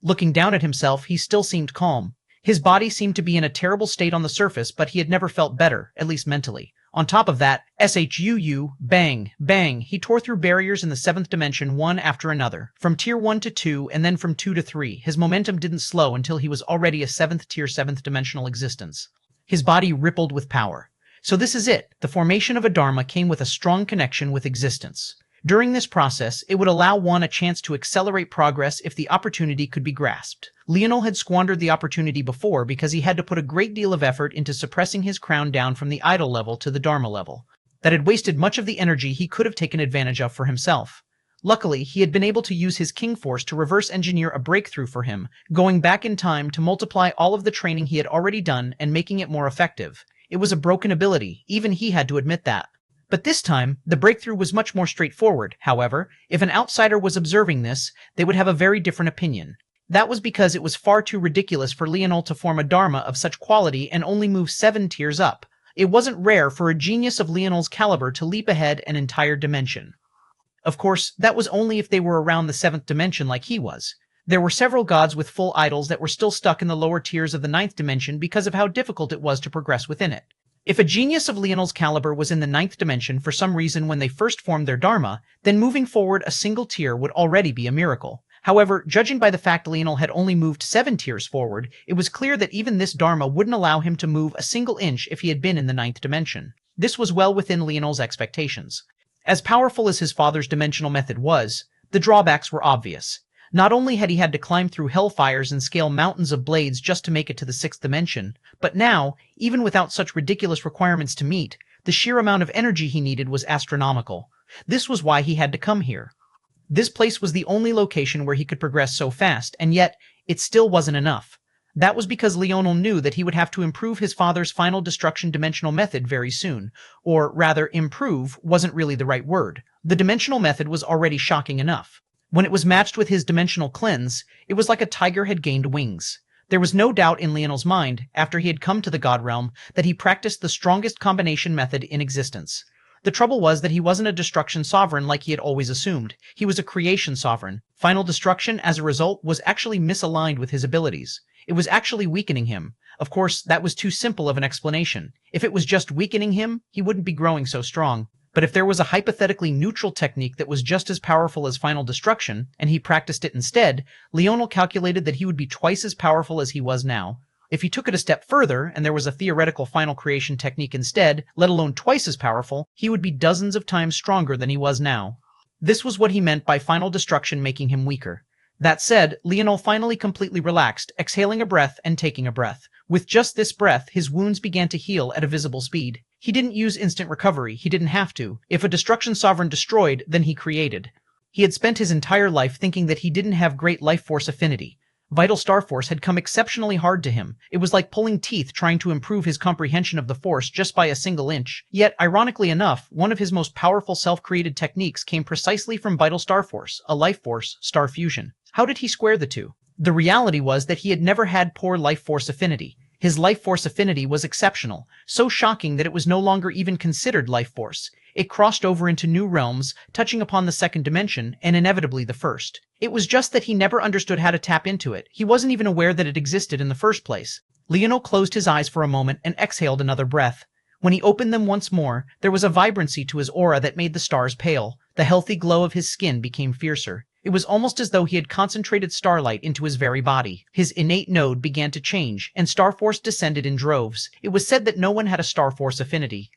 Looking down at himself, he still seemed calm. His body seemed to be in a terrible state on the surface, but he had never felt better, at least mentally. On top of that, shuu, bang, bang, he tore through barriers in the 7th dimension one after another. From Tier 1 to 2, and then from 2 to 3, his momentum didn't slow until he was already a 7th Tier 7th dimensional existence. His body rippled with power. So this is it. The formation of a Dharma came with a strong connection with existence. During this process, it would allow one a chance to accelerate progress if the opportunity could be grasped. Leonel had squandered the opportunity before because he had to put a great deal of effort into suppressing his crown down from the idol level to the Dharma level. That had wasted much of the energy he could have taken advantage of for himself. Luckily, he had been able to use his King Force to reverse engineer a breakthrough for him, going back in time to multiply all of the training he had already done and making it more effective. It was a broken ability, even he had to admit that. But this time, the breakthrough was much more straightforward. However, if an outsider was observing this, they would have a very different opinion. That was because it was far too ridiculous for Leonel to form a Dharma of such quality and only move 7 tiers up. It wasn't rare for a genius of Leonel's caliber to leap ahead an entire dimension. Of course, that was only if they were around the 7th dimension like he was. There were several gods with full idols that were still stuck in the lower tiers of the 9th dimension because of how difficult it was to progress within it. If a genius of Leonel's caliber was in the 9th dimension for some reason when they first formed their Dharma, then moving forward a single tier would already be a miracle. However, judging by the fact Leonel had only moved 7 tiers forward, it was clear that even this Dharma wouldn't allow him to move a single inch if he had been in the 9th dimension. This was well within Leonel's expectations. As powerful as his father's dimensional method was, the drawbacks were obvious. Not only had he had to climb through hellfires and scale mountains of blades just to make it to the 6th dimension, but now, even without such ridiculous requirements to meet, the sheer amount of energy he needed was astronomical. This was why he had to come here. This place was the only location where he could progress so fast, and yet, it still wasn't enough. That was because Leonel knew that he would have to improve his father's final destruction dimensional method very soon. Or rather, improve wasn't really the right word. The dimensional method was already shocking enough. When it was matched with his dimensional cleanse, it was like a tiger had gained wings. There was no doubt in Leonel's mind, after he had come to the God Realm, that he practiced the strongest combination method in existence. The trouble was that he wasn't a destruction sovereign like he had always assumed. He was a creation sovereign. Final destruction, as a result, was actually misaligned with his abilities. It was actually weakening him. Of course, that was too simple of an explanation. If it was just weakening him, he wouldn't be growing so strong. But if there was a hypothetically neutral technique that was just as powerful as final destruction, and he practiced it instead, Leonel calculated that he would be twice as powerful as he was now. If he took it a step further, and there was a theoretical final creation technique instead, let alone twice as powerful, he would be dozens of times stronger than he was now. This was what he meant by final destruction making him weaker. That said, Leonel finally completely relaxed, exhaling a breath and taking a breath. With just this breath, his wounds began to heal at a visible speed. He didn't use instant recovery, he didn't have to. If a destruction sovereign destroyed, then he created. He had spent his entire life thinking that he didn't have great life force affinity. Vital Star Force had come exceptionally hard to him. It was like pulling teeth trying to improve his comprehension of the Force just by a single inch. Yet, ironically enough, one of his most powerful self-created techniques came precisely from Vital Star Force, a life force, star fusion. How did he square the two? The reality was that he had never had poor life force affinity. His life force affinity was exceptional, so shocking that it was no longer even considered life force. It crossed over into new realms, touching upon the 2nd dimension, and inevitably the 1st. It was just that he never understood how to tap into it. He wasn't even aware that it existed in the first place. Leonel closed his eyes for a moment and exhaled another breath. When he opened them once more, there was a vibrancy to his aura that made the stars pale. The healthy glow of his skin became fiercer. It was almost as though he had concentrated starlight into his very body. His innate node began to change, and Star Force descended in droves. It was said that no one had a Star Force affinity.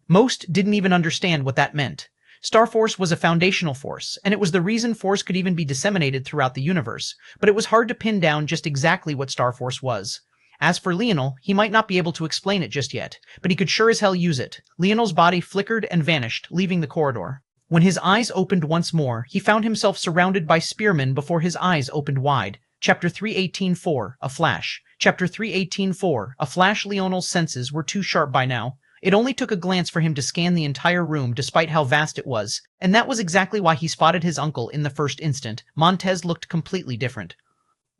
Most didn't even understand what that meant. Star Force was a foundational force, and it was the reason Force could even be disseminated throughout the universe, but it was hard to pin down just exactly what Star Force was. As for Leonel, he might not be able to explain it just yet, but he could sure as hell use it. Leonel's body flickered and vanished, leaving the corridor. When his eyes opened once more, he found himself surrounded by spearmen before his eyes opened wide. Chapter 318-4, A Flash. Chapter 318-4, A Flash. Leonel's senses were too sharp by now. It only took a glance for him to scan the entire room despite how vast it was, and that was exactly why he spotted his uncle in the first instant. Montez looked completely different.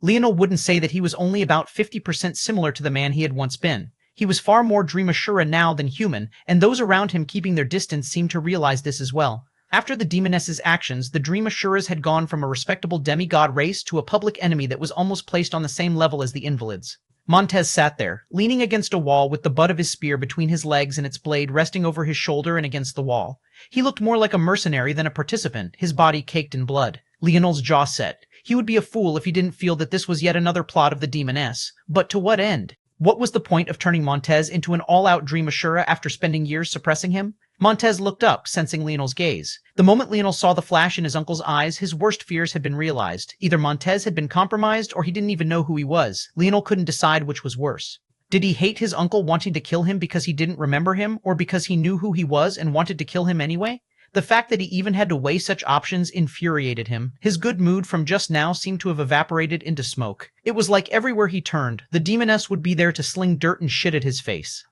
Leonel wouldn't say that he was only about 50% similar to the man he had once been. He was far more Dream Ashura now than human, and those around him keeping their distance seemed to realize this as well. After the Demoness's actions, the Dream Ashuras had gone from a respectable demigod race to a public enemy that was almost placed on the same level as the Invalids. Montez sat there, leaning against a wall with the butt of his spear between his legs and its blade resting over his shoulder and against the wall. He looked more like a mercenary than a participant, his body caked in blood. Leonel's jaw set. He would be a fool if he didn't feel that this was yet another plot of the Demoness. But to what end? What was the point of turning Montez into an all-out Dream Ashura after spending years suppressing him? Montez looked up, sensing Leonel's gaze. The moment Leonel saw the flash in his uncle's eyes, his worst fears had been realized. Either Montez had been compromised, or he didn't even know who he was. Leonel couldn't decide which was worse. Did he hate his uncle wanting to kill him because he didn't remember him, or because he knew who he was and wanted to kill him anyway? The fact that he even had to weigh such options infuriated him. His good mood from just now seemed to have evaporated into smoke. It was like everywhere he turned, the demoness would be there to sling dirt and shit at his face.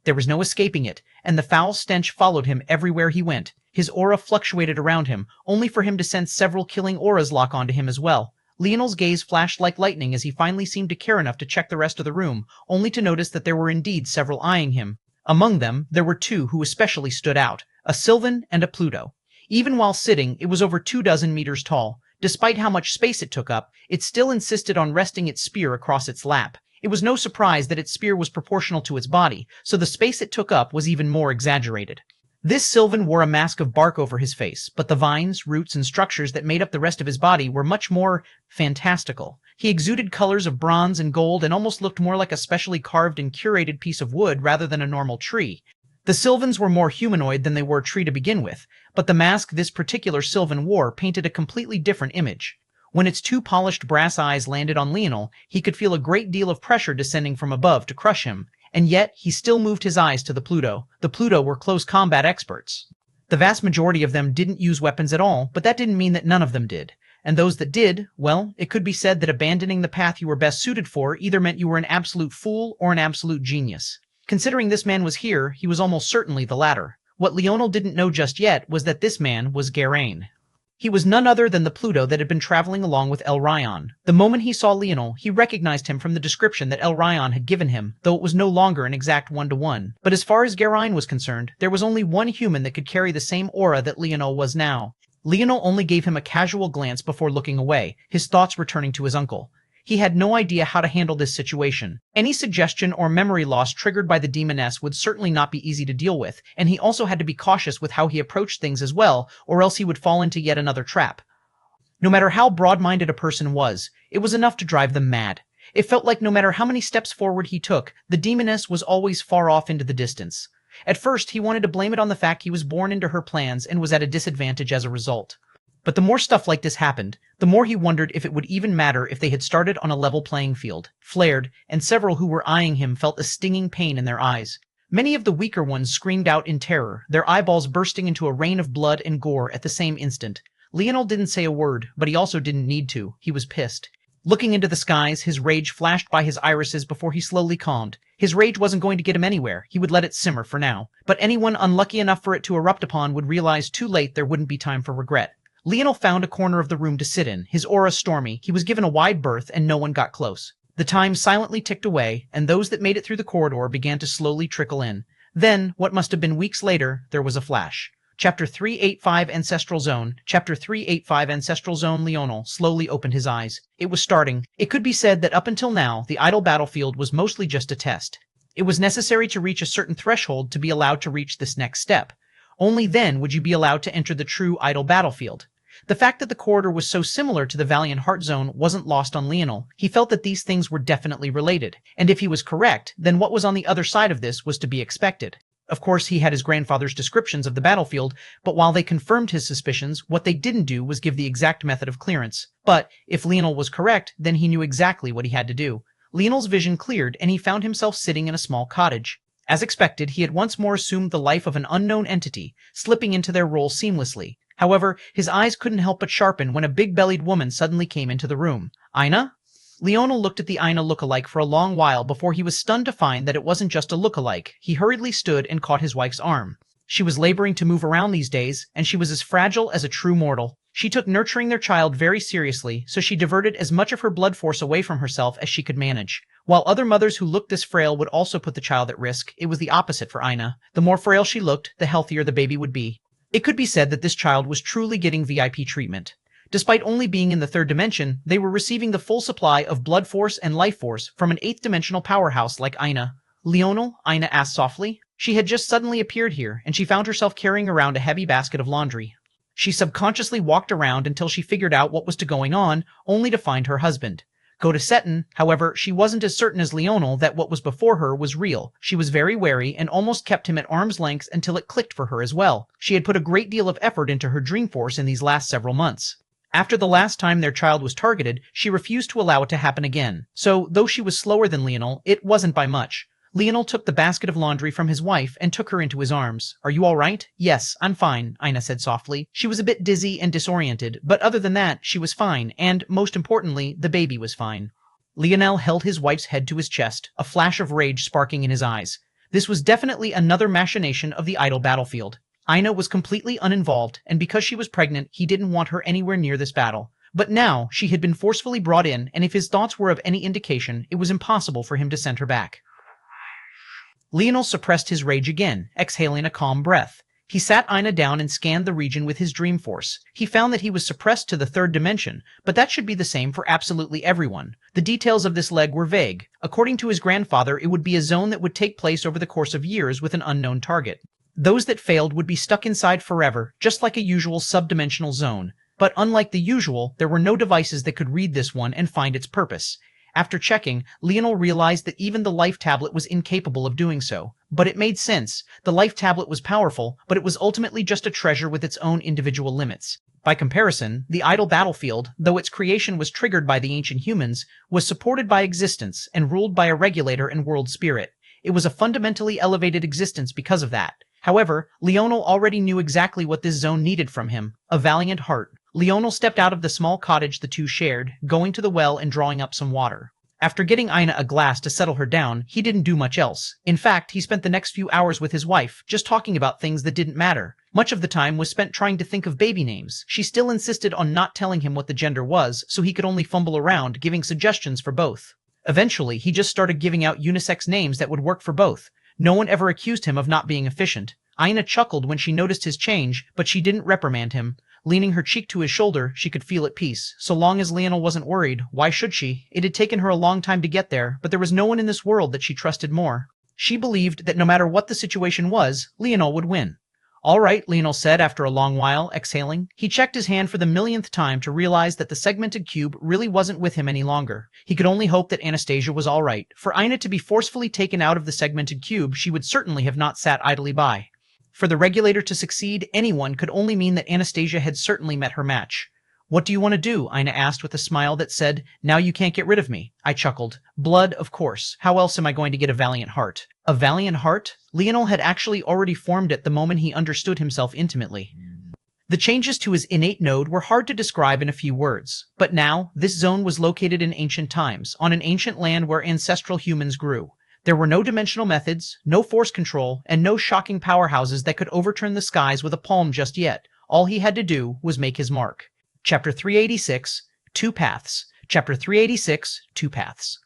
There was no escaping it, and the foul stench followed him everywhere he went. His aura fluctuated around him, only for him to sense several killing auras lock onto him as well. Leonel's gaze flashed like lightning as he finally seemed to care enough to check the rest of the room, only to notice that there were indeed several eyeing him. Among them, there were two who especially stood out, a Sylvan and a Pluto. Even while sitting, it was over 24 meters tall. Despite how much space it took up, it still insisted on resting its spear across its lap. It was no surprise that its spear was proportional to its body, so the space it took up was even more exaggerated. This Sylvan wore a mask of bark over his face, but the vines, roots, and structures that made up the rest of his body were much more fantastical. He exuded colors of bronze and gold and almost looked more like a specially carved and curated piece of wood rather than a normal tree. The Sylvans were more humanoid than they were tree to begin with, but the mask this particular Sylvan wore painted a completely different image. When its two polished brass eyes landed on Leonel, he could feel a great deal of pressure descending from above to crush him, and yet he still moved his eyes to the Pluto. The Pluto were close combat experts. The vast majority of them didn't use weapons at all, but that didn't mean that none of them did. And those that did, well, it could be said that abandoning the path you were best suited for either meant you were an absolute fool or an absolute genius. Considering this man was here, he was almost certainly the latter. What Leonel didn't know just yet was that this man was Geraint. He was none other than the Pluto that had been traveling along with El Ryan. The moment he saw Leonel, he recognized him from the description that El Ryan had given him, though it was no longer an exact one-to-one. But as far as Geraint was concerned, there was only one human that could carry the same aura that Leonel was now. Leonel only gave him a casual glance before looking away, his thoughts returning to his uncle. He had no idea how to handle this situation. Any suggestion or memory loss triggered by the demoness would certainly not be easy to deal with, and he also had to be cautious with how he approached things as well, or else he would fall into yet another trap. No matter how broad-minded a person was, it was enough to drive them mad. It felt like no matter how many steps forward he took, the demoness was always far off into the distance. At first, he wanted to blame it on the fact he was born into her plans and was at a disadvantage as a result. But the more stuff like this happened, the more he wondered if it would even matter if they had started on a level playing field. Flared, and several who were eyeing him felt a stinging pain in their eyes. Many of the weaker ones screamed out in terror, their eyeballs bursting into a rain of blood and gore at the same instant. Leonel didn't say a word, but he also didn't need to. He was pissed. Looking into the skies, his rage flashed by his irises before he slowly calmed. His rage wasn't going to get him anywhere. He would let it simmer for now. But anyone unlucky enough for it to erupt upon would realize too late there wouldn't be time for regret. Leonel found a corner of the room to sit in, his aura stormy. He was given a wide berth, and no one got close. The time silently ticked away, and those that made it through the corridor began to slowly trickle in. Then, what must have been weeks later, there was a flash. Chapter 385 Ancestral Zone. Chapter 385 Ancestral Zone. Leonel slowly opened his eyes. It was starting. It could be said that up until now, the idle battlefield was mostly just a test. It was necessary to reach a certain threshold to be allowed to reach this next step. Only then would you be allowed to enter the true idle battlefield. The fact that the corridor was so similar to the Valiant Heart Zone wasn't lost on Leonel. He felt that these things were definitely related, and if he was correct, then what was on the other side of this was to be expected. Of course, he had his grandfather's descriptions of the battlefield, but while they confirmed his suspicions, what they didn't do was give the exact method of clearance. But if Leonel was correct, then he knew exactly what he had to do. Leonel's vision cleared, and he found himself sitting in a small cottage. As expected, he had once more assumed the life of an unknown entity, slipping into their role seamlessly. However, his eyes couldn't help but sharpen when a big-bellied woman suddenly came into the room. Ina? Leonel looked at the Ina look-alike for a long while before he was stunned to find that it wasn't just a look-alike. He hurriedly stood and caught his wife's arm. She was laboring to move around these days, and she was as fragile as a true mortal. She took nurturing their child very seriously, so she diverted as much of her blood force away from herself as she could manage. While other mothers who looked this frail would also put the child at risk, it was the opposite for Ina. The more frail she looked, the healthier the baby would be. It could be said that this child was truly getting VIP treatment. Despite only being in the third dimension, they were receiving the full supply of blood force and life force from an eighth-dimensional powerhouse like Ina. Leonel? Ina asked softly. She had just suddenly appeared here, and she found herself carrying around a heavy basket of laundry. She subconsciously walked around until she figured out what was going on, only to find her husband. Go to Seton, however, she wasn't as certain as Leonel that what was before her was real. She was very wary and almost kept him at arm's length until it clicked for her as well. She had put a great deal of effort into her dream force in these last several months. After the last time their child was targeted, she refused to allow it to happen again. So, though she was slower than Leonel, it wasn't by much. Leonel took the basket of laundry from his wife and took her into his arms. "Are you all right?" "Yes, I'm fine," Ina said softly. She was a bit dizzy and disoriented, but other than that, she was fine, and, most importantly, the baby was fine. Leonel held his wife's head to his chest, a flash of rage sparking in his eyes. This was definitely another machination of the idle battlefield. Ina was completely uninvolved, and because she was pregnant, he didn't want her anywhere near this battle. But now, she had been forcefully brought in, and if his thoughts were of any indication, it was impossible for him to send her back. Leonel suppressed his rage again, exhaling a calm breath. He sat Ina down and scanned the region with his dream force. He found that he was suppressed to the third dimension, but that should be the same for absolutely everyone. The details of this leg were vague. According to his grandfather, it would be a zone that would take place over the course of years with an unknown target. Those that failed would be stuck inside forever, just like a usual subdimensional zone. But unlike the usual, there were no devices that could read this one and find its purpose. After checking, Leonel realized that even the life tablet was incapable of doing so. But it made sense. The life tablet was powerful, but it was ultimately just a treasure with its own individual limits. By comparison, the idle battlefield, though its creation was triggered by the ancient humans, was supported by existence and ruled by a regulator and world spirit. It was a fundamentally elevated existence because of that. However, Leonel already knew exactly what this zone needed from him, a valiant heart. Leonel stepped out of the small cottage the two shared, going to the well and drawing up some water. After getting Ina a glass to settle her down, he didn't do much else. In fact, he spent the next few hours with his wife, just talking about things that didn't matter. Much of the time was spent trying to think of baby names. She still insisted on not telling him what the gender was, so he could only fumble around, giving suggestions for both. Eventually, he just started giving out unisex names that would work for both. No one ever accused him of not being efficient. Ina chuckled when she noticed his change, but she didn't reprimand him. Leaning her cheek to his shoulder, she could feel at peace. So long as Leonel wasn't worried, why should she? It had taken her a long time to get there, but there was no one in this world that she trusted more. She believed that no matter what the situation was, Leonel would win. "All right," Leonel said after a long while, exhaling. He checked his hand for the millionth time to realize that the segmented cube really wasn't with him any longer. He could only hope that Anastasia was all right. For Ina to be forcefully taken out of the segmented cube, she would certainly have not sat idly by. For the regulator to succeed, anyone could only mean that Anastasia had certainly met her match. "What do you want to do?" Ina asked with a smile that said, "Now you can't get rid of me." I chuckled. "Blood, of course. How else am I going to get a valiant heart?" A valiant heart? Leonel had actually already formed it the moment he understood himself intimately. The changes to his innate node were hard to describe in a few words. But now, this zone was located in ancient times, on an ancient land where ancestral humans grew. There were no dimensional methods, no force control, and no shocking powerhouses that could overturn the skies with a palm just yet. All he had to do was make his mark. Chapter 386, Two Paths. Chapter 386, Two Paths.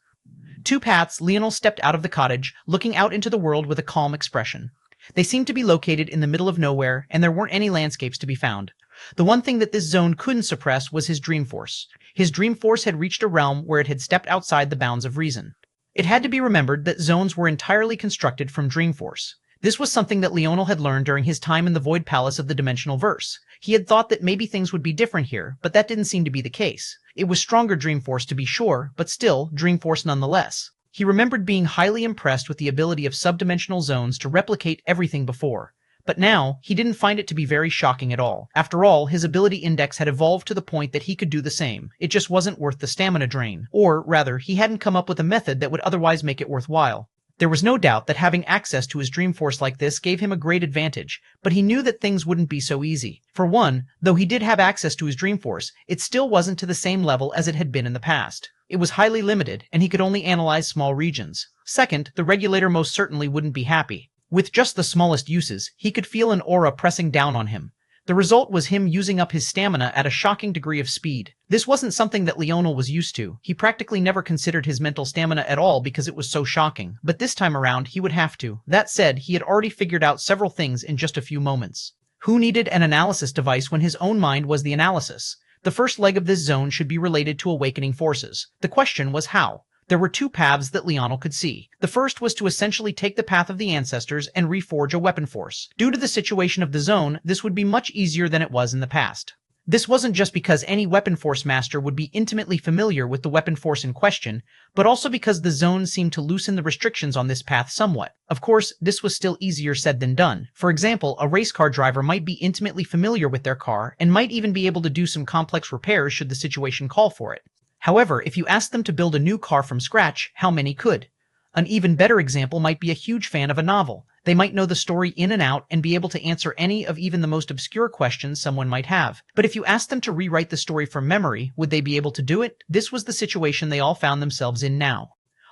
Two paths, Leonel stepped out of the cottage, looking out into the world with a calm expression. They seemed to be located in the middle of nowhere, and there weren't any landscapes to be found. The one thing that this zone couldn't suppress was his dream force. His dream force had reached a realm where it had stepped outside the bounds of reason. It had to be remembered that zones were entirely constructed from dream force. This was something that Leonel had learned during his time in the Void Palace of the Dimensional Verse. He had thought that maybe things would be different here, but that didn't seem to be the case. It was stronger dream force to be sure, but still, dream force nonetheless. He remembered being highly impressed with the ability of subdimensional zones to replicate everything before. But now, he didn't find it to be very shocking at all. After all, his ability index had evolved to the point that he could do the same. It just wasn't worth the stamina drain. Or, rather, he hadn't come up with a method that would otherwise make it worthwhile. There was no doubt that having access to his dream force like this gave him a great advantage, but he knew that things wouldn't be so easy. For one, though he did have access to his dream force, it still wasn't to the same level as it had been in the past. It was highly limited, and he could only analyze small regions. Second, the regulator most certainly wouldn't be happy. With just the smallest uses, he could feel an aura pressing down on him. The result was him using up his stamina at a shocking degree of speed. This wasn't something that Leonel was used to. He practically never considered his mental stamina at all because it was so shocking. But this time around, he would have to. That said, he had already figured out several things in just a few moments. Who needed an analysis device when his own mind was the analysis? The first leg of this zone should be related to awakening forces. The question was how. There were two paths that Leonel could see. The first was to essentially take the path of the ancestors and reforge a weapon force. Due to the situation of the zone, this would be much easier than it was in the past. This wasn't just because any weapon force master would be intimately familiar with the weapon force in question, but also because the zone seemed to loosen the restrictions on this path somewhat. Of course, this was still easier said than done. For example, a race car driver might be intimately familiar with their car and might even be able to do some complex repairs should the situation call for it. However, if you asked them to build a new car from scratch, how many could? An even better example might be a huge fan of a novel. They might know the story in and out and be able to answer any of even the most obscure questions someone might have. But if you asked them to rewrite the story from memory, would they be able to do it? This was the situation they all found themselves in now.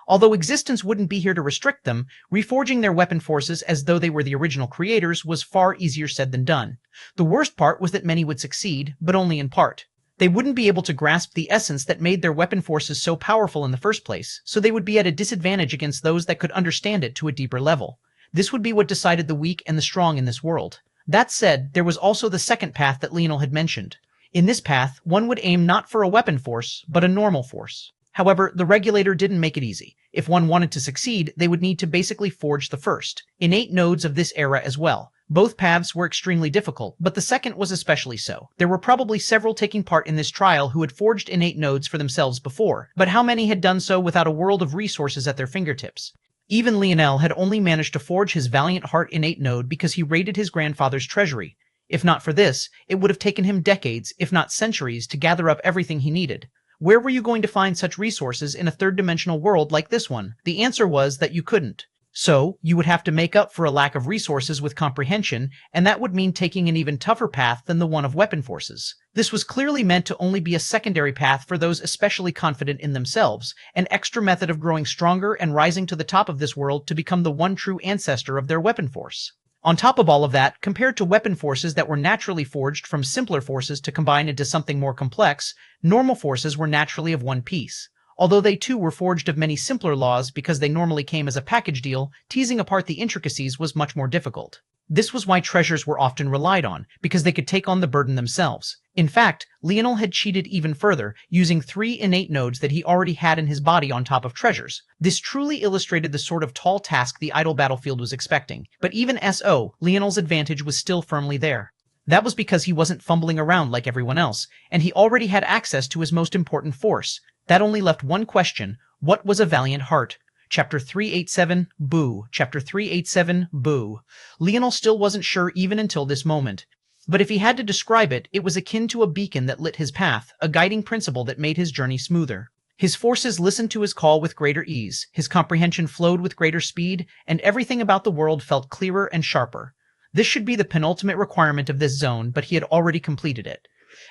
Although existence wouldn't be here to restrict them, reforging their weapon forces as though they were the original creators was far easier said than done. The worst part was that many would succeed, but only in part. They wouldn't be able to grasp the essence that made their weapon forces so powerful in the first place, so they would be at a disadvantage against those that could understand it to a deeper level. This would be what decided the weak and the strong in this world. That said, there was also the second path that Leonel had mentioned. In this path, one would aim not for a weapon force, but a normal force. However, the regulator didn't make it easy. If one wanted to succeed, they would need to basically forge the first, innate nodes of this era as well. Both paths were extremely difficult, but the second was especially so. There were probably several taking part in this trial who had forged innate nodes for themselves before, but how many had done so without a world of resources at their fingertips? Even Leonel had only managed to forge his Valiant Heart innate node because he raided his grandfather's treasury. If not for this, it would have taken him decades, if not centuries, to gather up everything he needed. Where were you going to find such resources in a third-dimensional world like this one? The answer was that you couldn't. So, you would have to make up for a lack of resources with comprehension, and that would mean taking an even tougher path than the one of weapon forces. This was clearly meant to only be a secondary path for those especially confident in themselves, an extra method of growing stronger and rising to the top of this world to become the one true ancestor of their weapon force. On top of all of that, compared to weapon forces that were naturally forged from simpler forces to combine into something more complex, normal forces were naturally of one piece. Although they too were forged of many simpler laws because they normally came as a package deal, teasing apart the intricacies was much more difficult. This was why treasures were often relied on, because they could take on the burden themselves. In fact, Leonel had cheated even further, using 3 innate nodes that he already had in his body on top of treasures. This truly illustrated the sort of tall task the idle battlefield was expecting. But even so, Leonel's advantage was still firmly there. That was because he wasn't fumbling around like everyone else, and he already had access to his most important force. That only left one question: what was a Valiant Heart? Chapter 387, Boo. Chapter 387, Boo. Leonel still wasn't sure even until this moment. But if he had to describe it, it was akin to a beacon that lit his path, a guiding principle that made his journey smoother. His forces listened to his call with greater ease, his comprehension flowed with greater speed, and everything about the world felt clearer and sharper. This should be the penultimate requirement of this zone, but he had already completed it.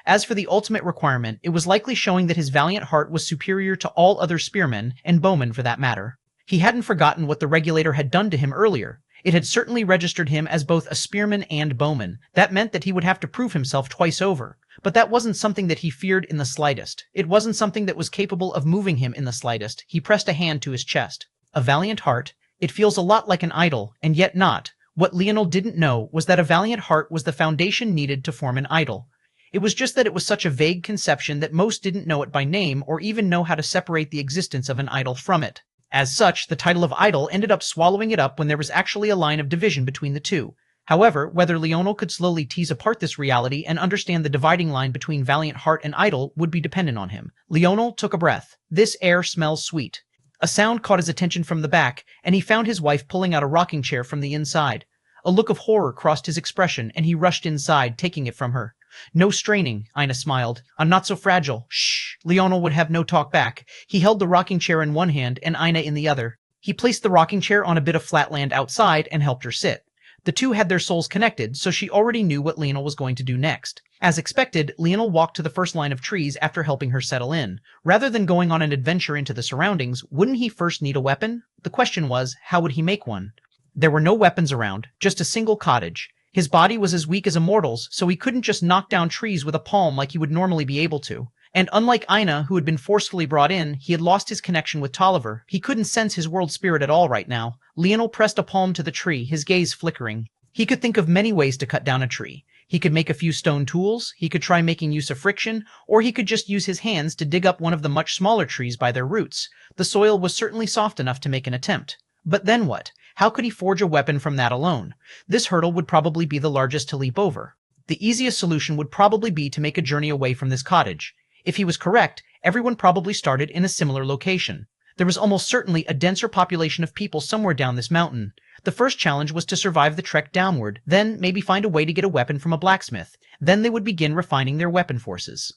As for the ultimate requirement, it was likely showing that his Valiant Heart was superior to all other spearmen, and bowmen for that matter. He hadn't forgotten what the regulator had done to him earlier. It had certainly registered him as both a spearman and bowman. That meant that he would have to prove himself twice over. But that wasn't something that he feared in the slightest. It wasn't something that was capable of moving him in the slightest. He pressed a hand to his chest. A Valiant Heart? It feels a lot like an idol, and yet not. What Leonel didn't know was that a Valiant Heart was the foundation needed to form an idol. It was just that it was such a vague conception that most didn't know it by name or even know how to separate the existence of an idol from it. As such, the title of idol ended up swallowing it up when there was actually a line of division between the two. However, whether Leonel could slowly tease apart this reality and understand the dividing line between Valiant Heart and idol would be dependent on him. Leonel took a breath. This air smells sweet. A sound caught his attention from the back, and he found his wife pulling out a rocking chair from the inside. A look of horror crossed his expression, and he rushed inside, taking it from her. No straining, Ina smiled. I'm not so fragile. Shh. Leonel would have no talk back. He held the rocking chair in one hand and Ina in the other. He placed the rocking chair on a bit of flat land outside and helped her sit. The two had their souls connected, so she already knew what Leonel was going to do next. As expected, Leonel walked to the first line of trees after helping her settle in. Rather than going on an adventure into the surroundings, wouldn't he first need a weapon? The question was, how would he make one? There were no weapons around, just a single cottage. His body was as weak as a mortal's, so he couldn't just knock down trees with a palm like he would normally be able to. And unlike Ina, who had been forcefully brought in, he had lost his connection with Tolliver. He couldn't sense his world spirit at all right now. Leonel pressed a palm to the tree, his gaze flickering. He could think of many ways to cut down a tree. He could make a few stone tools, he could try making use of friction, or he could just use his hands to dig up one of the much smaller trees by their roots. The soil was certainly soft enough to make an attempt. But then what? How could he forge a weapon from that alone? This hurdle would probably be the largest to leap over. The easiest solution would probably be to make a journey away from this cottage. If he was correct, everyone probably started in a similar location. There was almost certainly a denser population of people somewhere down this mountain. The first challenge was to survive the trek downward, then maybe find a way to get a weapon from a blacksmith. Then they would begin refining their weapon forces.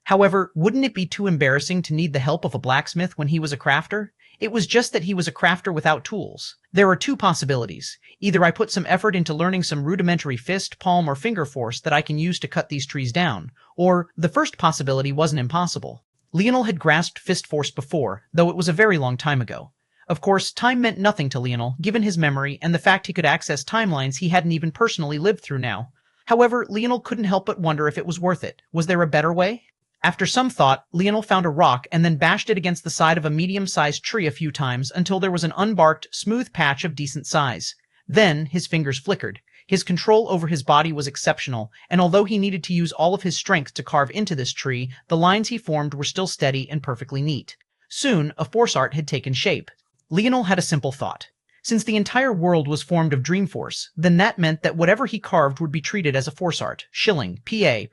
However, wouldn't it be too embarrassing to need the help of a blacksmith when he was a crafter? It was just that he was a crafter without tools. There are two possibilities. Either I put some effort into learning some rudimentary fist, palm, or finger force that I can use to cut these trees down, or the first possibility wasn't impossible. Leonel had grasped fist force before, though it was a very long time ago. Of course, time meant nothing to Leonel, given his memory and the fact he could access timelines he hadn't even personally lived through now. However, Leonel couldn't help but wonder if it was worth it. Was there a better way? After some thought, Leonel found a rock and then bashed it against the side of a medium-sized tree a few times until there was an unbarked, smooth patch of decent size. Then, his fingers flickered. His control over his body was exceptional, and although he needed to use all of his strength to carve into this tree, the lines he formed were still steady and perfectly neat. Soon, a force art had taken shape. Leonel had a simple thought. Since the entire world was formed of dream force, then that meant that whatever he carved would be treated as a force art. Shilling, PA.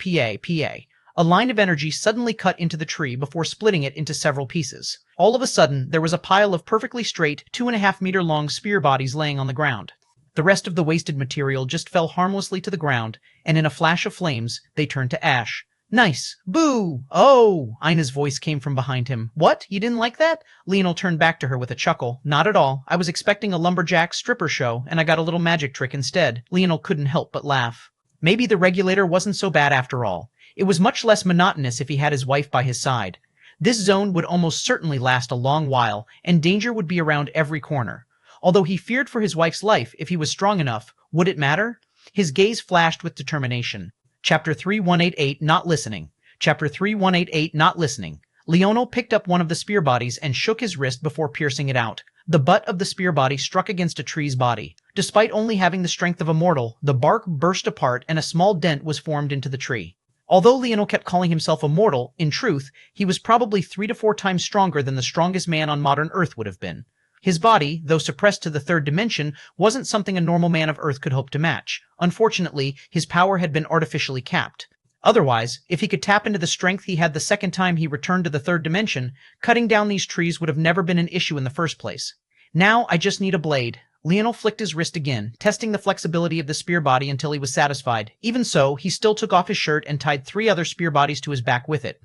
A line of energy suddenly cut into the tree before splitting it into several pieces. All of a sudden, there was a pile of perfectly straight, 2.5-meter-long spear bodies laying on the ground. The rest of the wasted material just fell harmlessly to the ground, and in a flash of flames, they turned to ash. Nice! Boo! Oh! Ina's voice came from behind him. What? You didn't like that? Leonel turned back to her with a chuckle. Not at all. I was expecting a lumberjack stripper show, and I got a little magic trick instead. Leonel couldn't help but laugh. Maybe the regulator wasn't so bad after all. It was much less monotonous if he had his wife by his side. This zone would almost certainly last a long while, and danger would be around every corner. Although he feared for his wife's life, if he was strong enough, would it matter? His gaze flashed with determination. Chapter 3188, Not Listening. Chapter 3188, Not Listening. Leonel picked up one of the spear bodies and shook his wrist before piercing it out. The butt of the spear body struck against a tree's body. Despite only having the strength of a mortal, the bark burst apart and a small dent was formed into the tree. Although Leonel kept calling himself a mortal, in truth, he was probably 3 to 4 times stronger than the strongest man on modern Earth would have been. His body, though suppressed to the third dimension, wasn't something a normal man of Earth could hope to match. Unfortunately, his power had been artificially capped. Otherwise, if he could tap into the strength he had the second time he returned to the third dimension, cutting down these trees would have never been an issue in the first place. Now I just need a blade. Leonel flicked his wrist again, testing the flexibility of the spear body until he was satisfied. Even so, he still took off his shirt and tied 3 other spear bodies to his back with it.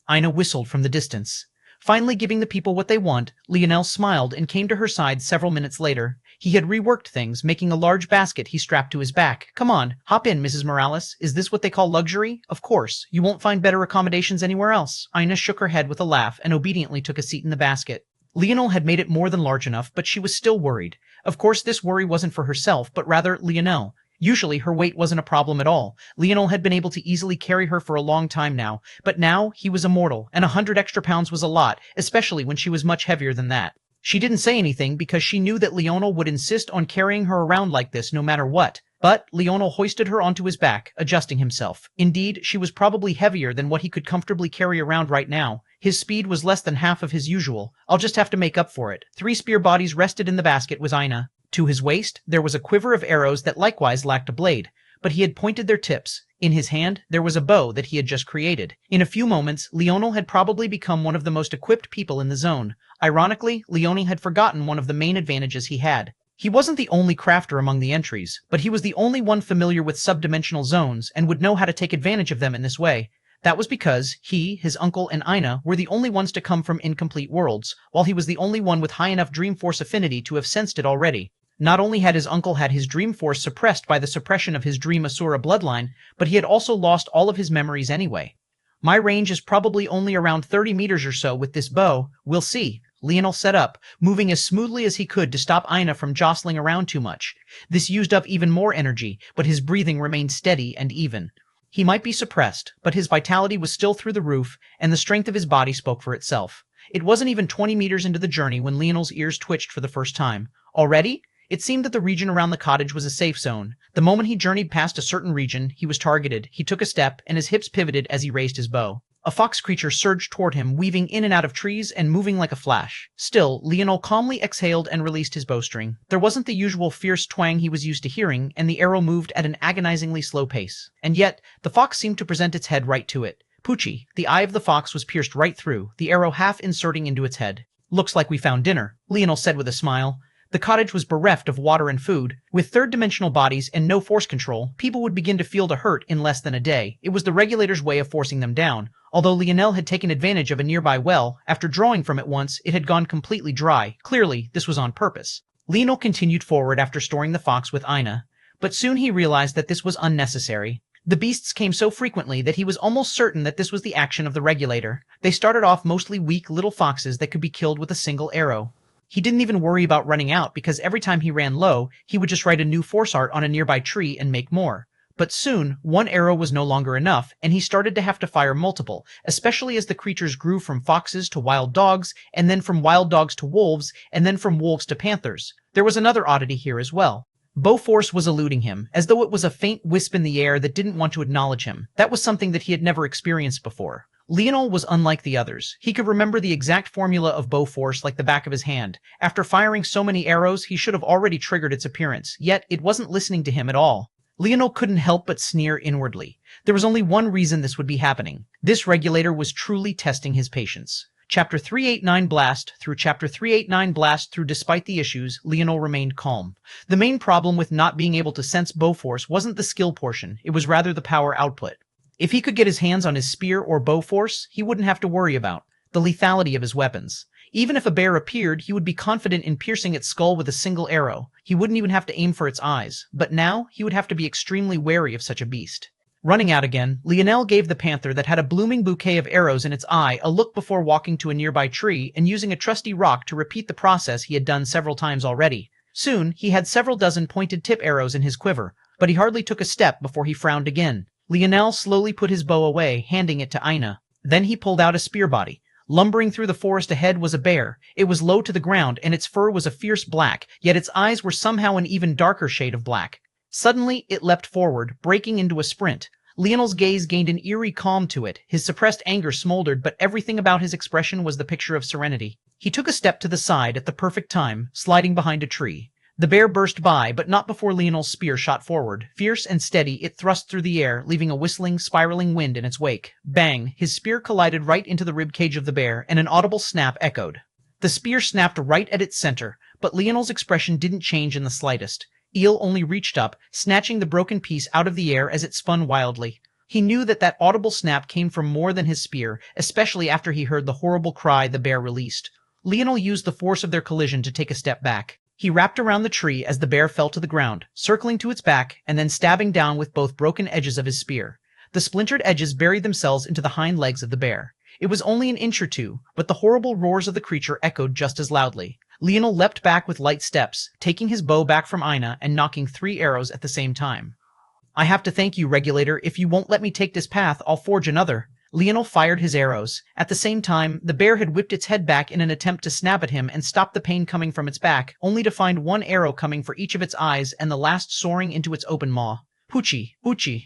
Ina whistled from the distance. Finally giving the people what they want, Leonel smiled and came to her side several minutes later. He had reworked things, making a large basket he strapped to his back. Come on, hop in, Mrs. Morales. Is this what they call luxury? Of course. You won't find better accommodations anywhere else. Ina shook her head with a laugh and obediently took a seat in the basket. Leonel had made it more than large enough, but she was still worried. Of course, this worry wasn't for herself, but rather Leonel. Usually, her weight wasn't a problem at all. Leonel had been able to easily carry her for a long time now, but now he was immortal, and 100 extra pounds was a lot, especially when she was much heavier than that. She didn't say anything because she knew that Leonel would insist on carrying her around like this no matter what. But Leonel hoisted her onto his back, adjusting himself. Indeed, she was probably heavier than what he could comfortably carry around right now. His speed was less than half of his usual. I'll just have to make up for it. 3 spear bodies rested in the basket with Ina. To his waist, there was a quiver of arrows that likewise lacked a blade, but he had pointed their tips. In his hand, there was a bow that he had just created. In a few moments, Leonel had probably become one of the most equipped people in the zone. Ironically, Leonel had forgotten one of the main advantages he had. He wasn't the only crafter among the entries, but he was the only one familiar with subdimensional zones and would know how to take advantage of them in this way. That was because he, his uncle, and Ina were the only ones to come from incomplete worlds, while he was the only one with high enough dream force affinity to have sensed it already. Not only had his uncle had his dream force suppressed by the suppression of his dream Asura bloodline, but he had also lost all of his memories anyway. My range is probably only around 30 meters or so with this bow. We'll see. Leonel set up, moving as smoothly as he could to stop Ina from jostling around too much. This used up even more energy, but his breathing remained steady and even. He might be suppressed, but his vitality was still through the roof, and the strength of his body spoke for itself. It wasn't even 20 meters into the journey when Leonel's ears twitched for the first time. Already? It seemed that the region around the cottage was a safe zone. The moment he journeyed past a certain region, he was targeted. He took a step, and his hips pivoted as he raised his bow. A fox creature surged toward him, weaving in and out of trees and moving like a flash. Still, Leonel calmly exhaled and released his bowstring. There wasn't the usual fierce twang he was used to hearing, and the arrow moved at an agonizingly slow pace. And yet, the fox seemed to present its head right to it. Poochie, the eye of the fox was pierced right through, the arrow half inserting into its head. Looks like we found dinner, Leonel said with a smile. The cottage was bereft of water and food. With third-dimensional bodies and no force control, people would begin to feel the hurt in less than a day. It was the regulator's way of forcing them down. Although Leonel had taken advantage of a nearby well, after drawing from it once, it had gone completely dry. Clearly, this was on purpose. Leonel continued forward after storing the fox with Ina, but soon he realized that this was unnecessary. The beasts came so frequently that he was almost certain that this was the action of the regulator. They started off mostly weak little foxes that could be killed with a single arrow. He didn't even worry about running out because every time he ran low, he would just write a new force art on a nearby tree and make more. But soon, one arrow was no longer enough, and he started to have to fire multiple, especially as the creatures grew from foxes to wild dogs, and then from wild dogs to wolves, and then from wolves to panthers. There was another oddity here as well. Bowforce was eluding him, as though it was a faint wisp in the air that didn't want to acknowledge him. That was something that he had never experienced before. Leonel was unlike the others. He could remember the exact formula of Bowforce like the back of his hand. After firing so many arrows, he should have already triggered its appearance, yet it wasn't listening to him at all. Leonel couldn't help but sneer inwardly. There was only one reason this would be happening. This regulator was truly testing his patience. Chapter 389 Blast through Chapter 389 Blast through. Despite the issues, Leonel remained calm. The main problem with not being able to sense Bowforce wasn't the skill portion, it was rather the power output. If he could get his hands on his spear or Bowforce, he wouldn't have to worry about the lethality of his weapons. Even if a bear appeared, he would be confident in piercing its skull with a single arrow. He wouldn't even have to aim for its eyes. But now, he would have to be extremely wary of such a beast. Running out again, Leonel gave the panther that had a blooming bouquet of arrows in its eye a look before walking to a nearby tree and using a trusty rock to repeat the process he had done several times already. Soon, he had several dozen pointed tip arrows in his quiver, but he hardly took a step before he frowned again. Leonel slowly put his bow away, handing it to Ina. Then he pulled out a spear body. Lumbering through the forest ahead was a bear. It was low to the ground, and its fur was a fierce black, yet its eyes were somehow an even darker shade of black. Suddenly, it leapt forward, breaking into a sprint. Leonel's gaze gained an eerie calm to it. His suppressed anger smoldered, but everything about his expression was the picture of serenity. He took a step to the side at the perfect time, sliding behind a tree. The bear burst by, but not before Leonel's spear shot forward. Fierce and steady, it thrust through the air, leaving a whistling, spiraling wind in its wake. Bang! His spear collided right into the ribcage of the bear, and an audible snap echoed. The spear snapped right at its center, but Leonel's expression didn't change in the slightest. Eel only reached up, snatching the broken piece out of the air as it spun wildly. He knew that that audible snap came from more than his spear, especially after he heard the horrible cry the bear released. Leonel used the force of their collision to take a step back. He wrapped around the tree as the bear fell to the ground, circling to its back and then stabbing down with both broken edges of his spear. The splintered edges buried themselves into the hind legs of the bear. It was only an inch or two, but the horrible roars of the creature echoed just as loudly. Leonel leapt back with light steps, taking his bow back from Ina and knocking 3 arrows at the same time. "I have to thank you, Regulator. If you won't let me take this path, I'll forge another." Leonel fired his arrows. At the same time, the bear had whipped its head back in an attempt to snap at him and stop the pain coming from its back, only to find 1 arrow coming for each of its eyes and the last soaring into its open maw. Hoochie, hoochie.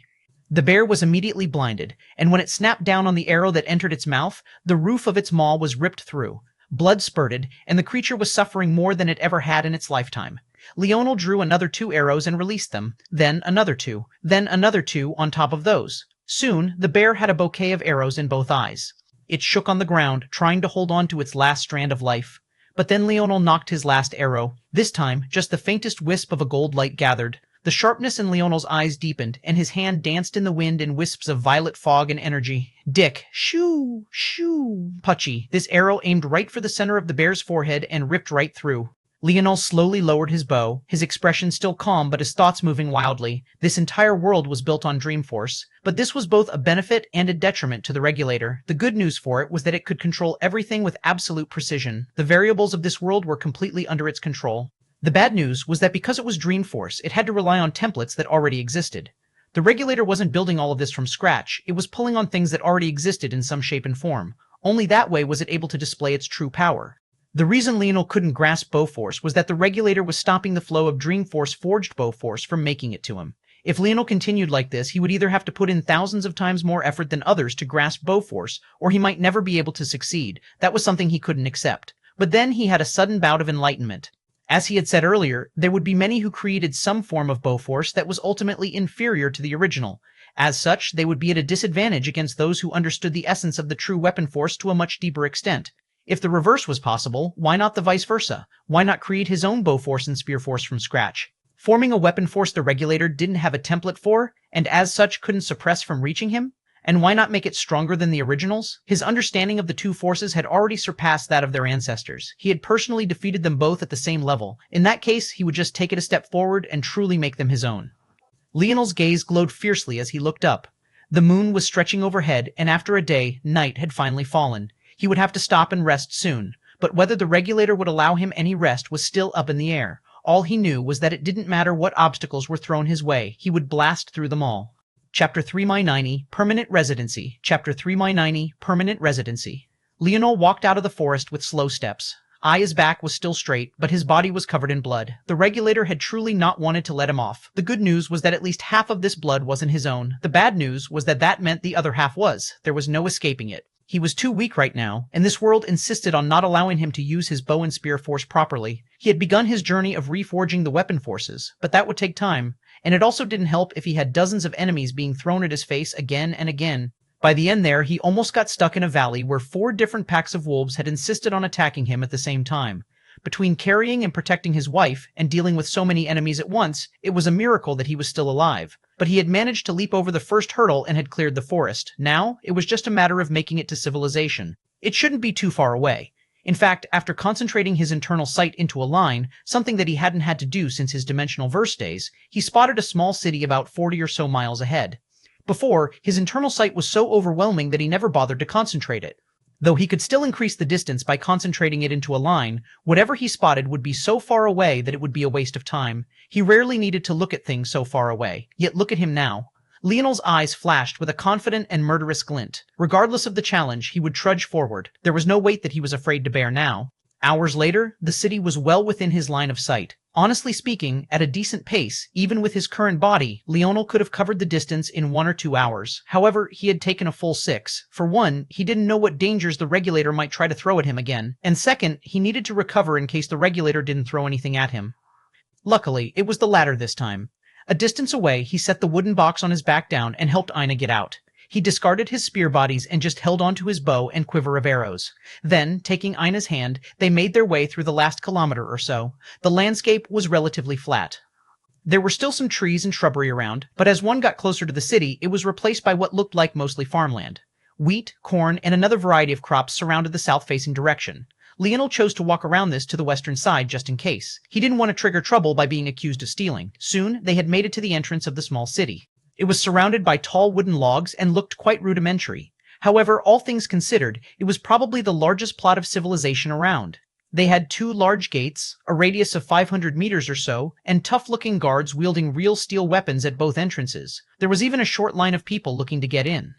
The bear was immediately blinded, and when it snapped down on the arrow that entered its mouth, the roof of its maw was ripped through. Blood spurted, and the creature was suffering more than it ever had in its lifetime. Leonel drew another 2 arrows and released them, then another 2, then another 2 on top of those. Soon, the bear had a bouquet of arrows in both eyes. It shook on the ground, trying to hold on to its last strand of life. But then Leonel knocked his last arrow. This time, just the faintest wisp of a gold light gathered. The sharpness in Leonel's eyes deepened, and his hand danced in the wind in wisps of violet fog and energy. Dick, shoo, shoo, Putchy. This arrow aimed right for the center of the bear's forehead and ripped right through. Leonel slowly lowered his bow, his expression still calm but his thoughts moving wildly. This entire world was built on Dreamforce, but this was both a benefit and a detriment to the Regulator. The good news for it was that it could control everything with absolute precision. The variables of this world were completely under its control. The bad news was that because it was Dreamforce, it had to rely on templates that already existed. The Regulator wasn't building all of this from scratch, it was pulling on things that already existed in some shape and form. Only that way was it able to display its true power. The reason Leonel couldn't grasp Bowforce was that the Regulator was stopping the flow of Dreamforce-forged Bowforce from making it to him. If Leonel continued like this, he would either have to put in thousands of times more effort than others to grasp Bowforce, or he might never be able to succeed. That was something he couldn't accept. But then he had a sudden bout of enlightenment. As he had said earlier, there would be many who created some form of Bowforce that was ultimately inferior to the original. As such, they would be at a disadvantage against those who understood the essence of the true weapon force to a much deeper extent. If the reverse was possible, why not the vice versa? Why not create his own bow force and spear force from scratch? Forming a weapon force the regulator didn't have a template for, and as such couldn't suppress from reaching him? And why not make it stronger than the originals? His understanding of the two forces had already surpassed that of their ancestors. He had personally defeated them both at the same level. In that case, he would just take it a step forward and truly make them his own. Leonel's gaze glowed fiercely as he looked up. The moon was stretching overhead, and after a day, night had finally fallen. He would have to stop and rest soon, but whether the regulator would allow him any rest was still up in the air. All he knew was that it didn't matter what obstacles were thrown his way, he would blast through them all. Chapter 390, Permanent Residency. Chapter 390, Permanent Residency. Leonel walked out of the forest with slow steps. His back was still straight, but his body was covered in blood. The regulator had truly not wanted to let him off. The good news was that at least half of this blood wasn't his own. The bad news was that that meant the other half was. There was no escaping it. He was too weak right now, and this world insisted on not allowing him to use his bow and spear force properly. He had begun his journey of reforging the weapon forces, but that would take time, and it also didn't help if he had dozens of enemies being thrown at his face again and again. By the end there, he almost got stuck in a valley where 4 different packs of wolves had insisted on attacking him at the same time. Between carrying and protecting his wife, and dealing with so many enemies at once, it was a miracle that he was still alive. But he had managed to leap over the first hurdle and had cleared the forest. Now, it was just a matter of making it to civilization. It shouldn't be too far away. In fact, after concentrating his internal sight into a line, something that he hadn't had to do since his dimensional verse days, he spotted a small city about 40 or so miles ahead. Before, his internal sight was so overwhelming that he never bothered to concentrate it. Though he could still increase the distance by concentrating it into a line, whatever he spotted would be so far away that it would be a waste of time. He rarely needed to look at things so far away. Yet look at him now. Leonel's eyes flashed with a confident and murderous glint. Regardless of the challenge, he would trudge forward. There was no weight that he was afraid to bear now. Hours later, the city was well within his line of sight. Honestly speaking, at a decent pace, even with his current body, Leonel could have covered the distance in 1 or 2 hours. However, he had taken a full 6. For one, he didn't know what dangers the regulator might try to throw at him again, and second, he needed to recover in case the regulator didn't throw anything at him. Luckily, it was the latter this time. A distance away, he set the wooden box on his back down and helped Ina get out. He discarded his spear bodies and just held onto his bow and quiver of arrows. Then, taking Ina's hand, they made their way through the last kilometer or so. The landscape was relatively flat. There were still some trees and shrubbery around, but as one got closer to the city, it was replaced by what looked like mostly farmland. Wheat, corn, and another variety of crops surrounded the south-facing direction. Leonel chose to walk around this to the western side just in case. He didn't want to trigger trouble by being accused of stealing. Soon, they had made it to the entrance of the small city. It was surrounded by tall wooden logs and looked quite rudimentary. However, all things considered, it was probably the largest plot of civilization around. They had 2 large gates, a radius of 500 meters or so, and tough-looking guards wielding real steel weapons at both entrances. There was even a short line of people looking to get in.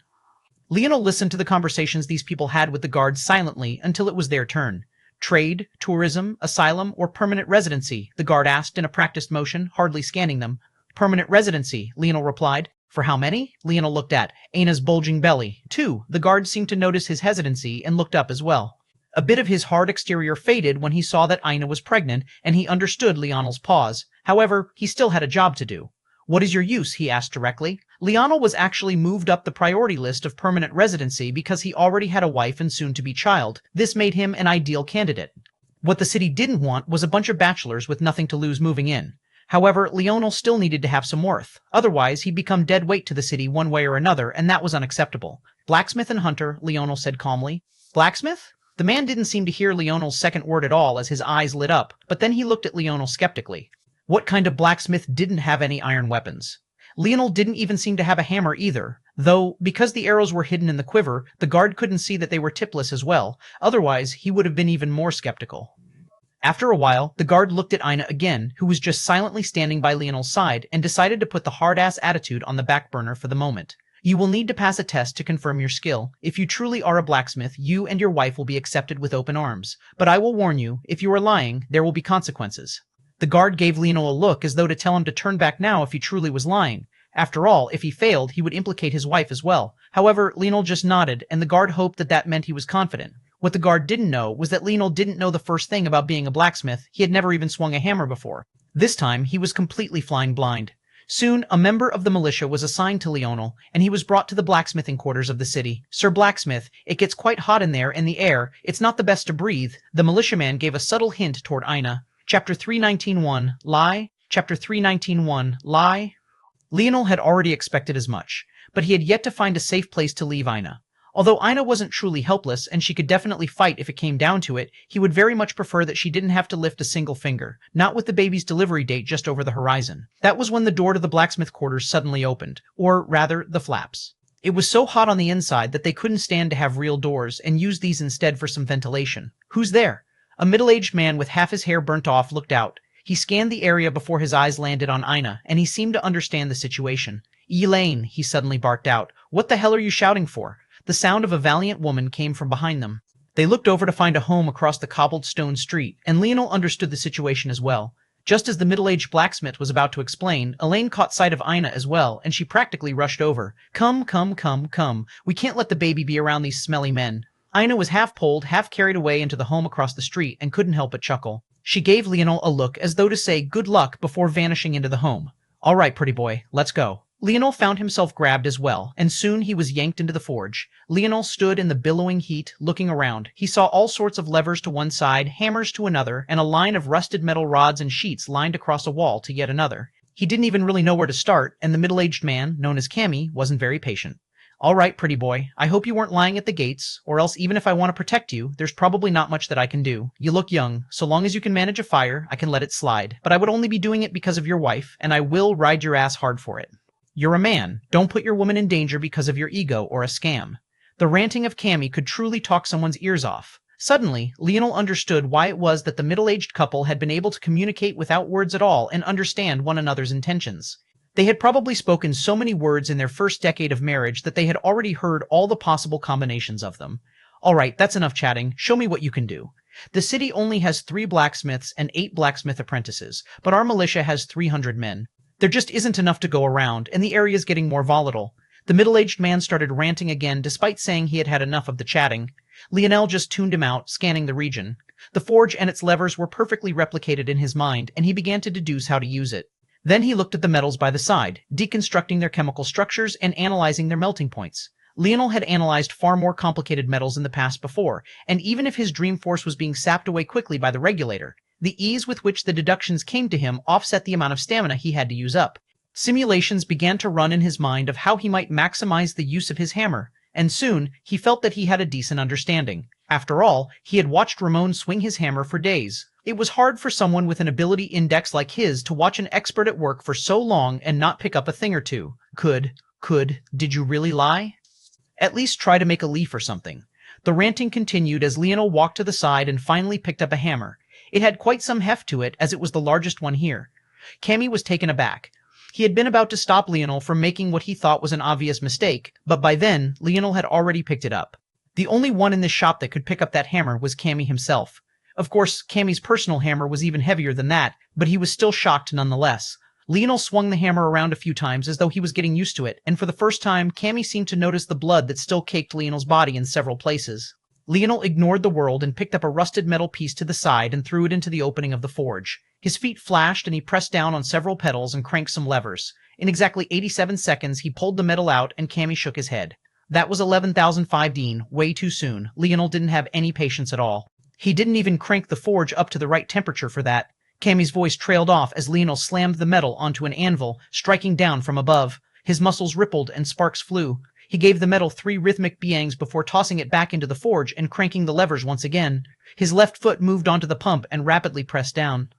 Leonel listened to the conversations these people had with the guards silently until it was their turn. Trade, tourism, asylum, or permanent residency? The guard asked in a practiced motion, hardly scanning them. Permanent residency, Leonel replied. For how many? Leonel looked at Ina's bulging belly. 2. The guard seemed to notice his hesitancy and looked up as well. A bit of his hard exterior faded when he saw that Ina was pregnant, and he understood Leonel's pause. However, he still had a job to do. What is your use? He asked directly. Leonel was actually moved up the priority list of permanent residency because he already had a wife and soon-to-be child. This made him an ideal candidate. What the city didn't want was a bunch of bachelors with nothing to lose moving in. However, Leonel still needed to have some worth. Otherwise, he'd become dead weight to the city one way or another, and that was unacceptable. Blacksmith and hunter, Leonel said calmly. Blacksmith? The man didn't seem to hear Leonel's second word at all as his eyes lit up, but then he looked at Leonel skeptically. What kind of blacksmith didn't have any iron weapons? Leonel didn't even seem to have a hammer either, though, because the arrows were hidden in the quiver, the guard couldn't see that they were tipless as well. Otherwise, he would have been even more skeptical. After a while, the guard looked at Ina again, who was just silently standing by Leonel's side, and decided to put the hard-ass attitude on the back burner for the moment. You will need to pass a test to confirm your skill. If you truly are a blacksmith, you and your wife will be accepted with open arms. But I will warn you, if you are lying, there will be consequences. The guard gave Leonel a look as though to tell him to turn back now if he truly was lying. After all, if he failed, he would implicate his wife as well. However, Leonel just nodded, and the guard hoped that that meant he was confident. What the guard didn't know was that Leonel didn't know the first thing about being a blacksmith. He had never even swung a hammer before. This time, he was completely flying blind. Soon, a member of the militia was assigned to Leonel, and he was brought to the blacksmithing quarters of the city. "Sir Blacksmith, it gets quite hot in there, and the air, it's not the best to breathe." The militiaman gave a subtle hint toward Ina. Chapter 319.1, Lie. Chapter 319.1, Lie. Leonel had already expected as much, but he had yet to find a safe place to leave Ina. Although Ina wasn't truly helpless, and she could definitely fight if it came down to it, he would very much prefer that she didn't have to lift a single finger, not with the baby's delivery date just over the horizon. That was when the door to the blacksmith quarters suddenly opened, or rather, the flaps. It was so hot on the inside that they couldn't stand to have real doors, and used these instead for some ventilation. "Who's there?" A middle-aged man with half his hair burnt off looked out. He scanned the area before his eyes landed on Ina, and he seemed to understand the situation. "Elaine," he suddenly barked out, "what the hell are you shouting for?" The sound of a valiant woman came from behind them. They looked over to find a home across the cobbled stone street, and Leonel understood the situation as well. Just as the middle-aged blacksmith was about to explain, Elaine caught sight of Ina as well, and she practically rushed over. Come. We can't let the baby be around these smelly men." Ina was half pulled, half carried away into the home across the street, and couldn't help but chuckle. She gave Leonel a look as though to say good luck before vanishing into the home. "All right, pretty boy, let's go." Leonel found himself grabbed as well, and soon he was yanked into the forge. Leonel stood in the billowing heat, looking around. He saw all sorts of levers to one side, hammers to another, and a line of rusted metal rods and sheets lined across a wall to yet another. He didn't even really know where to start, and the middle-aged man, known as Cammy, wasn't very patient. "All right, pretty boy, I hope you weren't lying at the gates, or else even if I want to protect you, there's probably not much that I can do. You look young. So long as you can manage a fire, I can let it slide. But I would only be doing it because of your wife, and I will ride your ass hard for it. You're a man. Don't put your woman in danger because of your ego or a scam." The ranting of Cammy could truly talk someone's ears off. Suddenly, Leonel understood why it was that the middle-aged couple had been able to communicate without words at all and understand one another's intentions. They had probably spoken so many words in their first decade of marriage that they had already heard all the possible combinations of them. "All right, that's enough chatting. Show me what you can do." The city only has 3 blacksmiths and 8 blacksmith apprentices, but our militia has 300 men. There just isn't enough to go around, and the area's getting more volatile. The middle-aged man started ranting again, despite saying he had had enough of the chatting. Leonel just tuned him out, scanning the region. The forge and its levers were perfectly replicated in his mind, and he began to deduce how to use it. Then he looked at the metals by the side, deconstructing their chemical structures and analyzing their melting points. Leonel had analyzed far more complicated metals in the past before, and even if his dream force was being sapped away quickly by the regulator, the ease with which the deductions came to him offset the amount of stamina he had to use up. Simulations began to run in his mind of how he might maximize the use of his hammer, and soon he felt that he had a decent understanding. After all, he had watched Ramon swing his hammer for days. It was hard for someone with an ability index like his to watch an expert at work for so long and not pick up a thing or two. Did you really lie? At least try to make a leaf or something. The ranting continued as Leonel walked to the side and finally picked up a hammer. It had quite some heft to it, as it was the largest one here. Cammy was taken aback. He had been about to stop Leonel from making what he thought was an obvious mistake, but by then, Leonel had already picked it up. The only one in this shop that could pick up that hammer was Cammy himself. Of course, Cammy's personal hammer was even heavier than that, but he was still shocked nonetheless. Leonel swung the hammer around a few times as though he was getting used to it, and for the first time, Cammy seemed to notice the blood that still caked Leonel's body in several places. Leonel ignored the world and picked up a rusted metal piece to the side and threw it into the opening of the forge. His feet flashed and he pressed down on several pedals and cranked some levers. In exactly 87 seconds, he pulled the metal out and Cammy shook his head. That was 11,015, way too soon. Leonel didn't have any patience at all. He didn't even crank the forge up to the right temperature for that. Cammy's voice trailed off as Leonel slammed the metal onto an anvil, striking down from above. His muscles rippled and sparks flew. He gave the metal 3 rhythmic beangs before tossing it back into the forge and cranking the levers once again. His left foot moved onto the pump and rapidly pressed down.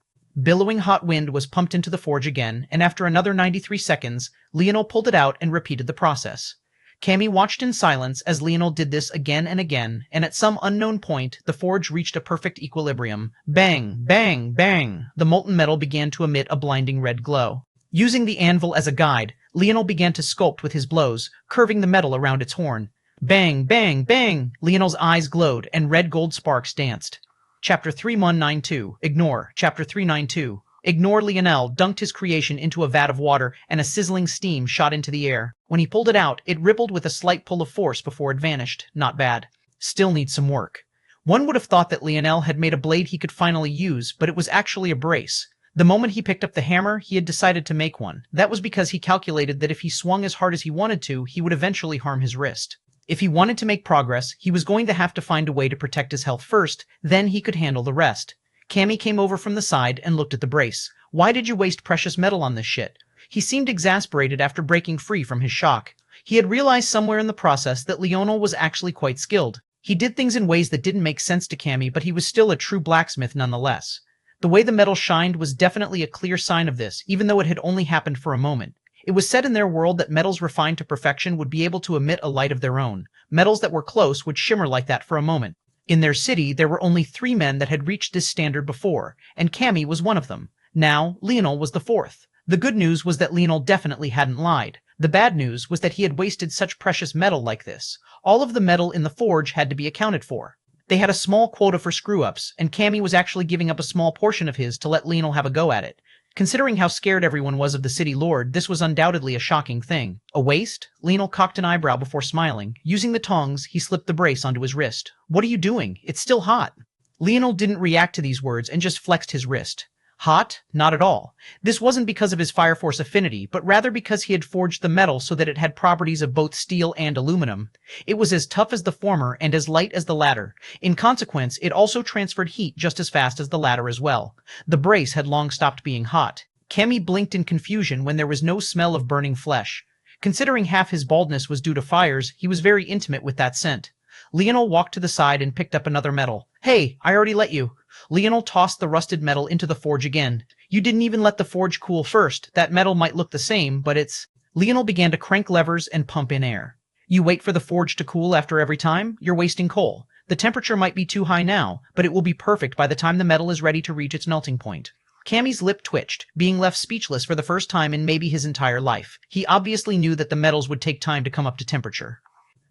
Billowing hot wind was pumped into the forge again, and after another 93 seconds, Leonel pulled it out and repeated the process. Cammy watched in silence as Leonel did this again and again, and at some unknown point, the forge reached a perfect equilibrium. Bang, bang, bang! The molten metal began to emit a blinding red glow. Using the anvil as a guide, Leonel began to sculpt with his blows, curving the metal around its horn. Bang, bang, bang! Leonel's eyes glowed, and red gold sparks danced. Chapter 3192. Ignore. Chapter 392. Ignore. Leonel dunked his creation into a vat of water, and a sizzling steam shot into the air. When he pulled it out, it rippled with a slight pull of force before it vanished. Not bad. Still needs some work. One would have thought that Leonel had made a blade he could finally use, but it was actually a brace. The moment he picked up the hammer, he had decided to make one. That was because he calculated that if he swung as hard as he wanted to, he would eventually harm his wrist. If he wanted to make progress, he was going to have to find a way to protect his health first, then he could handle the rest. Cammy came over from the side and looked at the brace. Why did you waste precious metal on this shit? He seemed exasperated after breaking free from his shock. He had realized somewhere in the process that Leonel was actually quite skilled. He did things in ways that didn't make sense to Cammy, but he was still a true blacksmith nonetheless. The way the metal shined was definitely a clear sign of this, even though it had only happened for a moment. It was said in their world that metals refined to perfection would be able to emit a light of their own. Metals that were close would shimmer like that for a moment. In their city, there were only 3 men that had reached this standard before, and Cammy was one of them. Now, Leonel was the 4th. The good news was that Leonel definitely hadn't lied. The bad news was that he had wasted such precious metal like this. All of the metal in the forge had to be accounted for. They had a small quota for screw-ups, and Cammy was actually giving up a small portion of his to let Leonel have a go at it. Considering how scared everyone was of the city lord, this was undoubtedly a shocking thing. A waste? Leonel cocked an eyebrow before smiling. Using the tongs, he slipped the brace onto his wrist. What are you doing? It's still hot. Leonel didn't react to these words and just flexed his wrist. Hot? Not at all. This wasn't because of his fire force affinity, but rather because he had forged the metal so that it had properties of both steel and aluminum. It was as tough as the former and as light as the latter. In consequence, it also transferred heat just as fast as the latter as well. The brace had long stopped being hot. Cammy blinked in confusion when there was no smell of burning flesh. Considering half his baldness was due to fires, he was very intimate with that scent. Leonel walked to the side and picked up another metal. Hey, I already let you. Leonel tossed the rusted metal into the forge again. You didn't even let the forge cool first. That metal might look the same, but it's... Leonel began to crank levers and pump in air. You wait for the forge to cool after every time? You're wasting coal. The temperature might be too high now, but it will be perfect by the time the metal is ready to reach its melting point. Cammy's lip twitched, being left speechless for the first time in maybe his entire life. He obviously knew that the metals would take time to come up to temperature.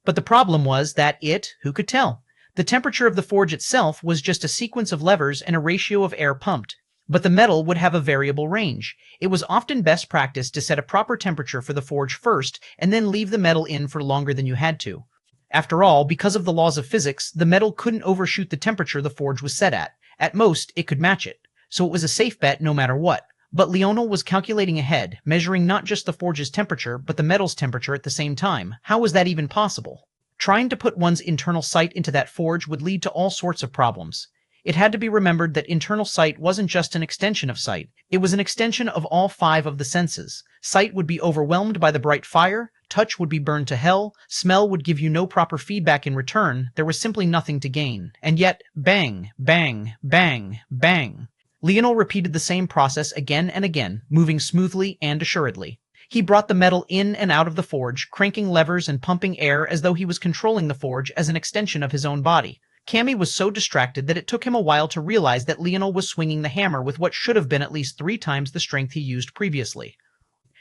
But the problem was that who could tell? The temperature of the forge itself was just a sequence of levers and a ratio of air pumped. But the metal would have a variable range. It was often best practice to set a proper temperature for the forge first and then leave the metal in for longer than you had to. After all, because of the laws of physics, the metal couldn't overshoot the temperature the forge was set at. At most, it could match it. So it was a safe bet no matter what. But Leonel was calculating ahead, measuring not just the forge's temperature, but the metal's temperature at the same time. How was that even possible? Trying to put one's internal sight into that forge would lead to all sorts of problems. It had to be remembered that internal sight wasn't just an extension of sight. It was an extension of all 5 of the senses. Sight would be overwhelmed by the bright fire, touch would be burned to hell, smell would give you no proper feedback in return, there was simply nothing to gain. And yet, bang, bang, bang, bang. Leonel repeated the same process again and again, moving smoothly and assuredly. He brought the metal in and out of the forge, cranking levers and pumping air as though he was controlling the forge as an extension of his own body. Cammy was so distracted that it took him a while to realize that Leonel was swinging the hammer with what should have been at least 3 times the strength he used previously.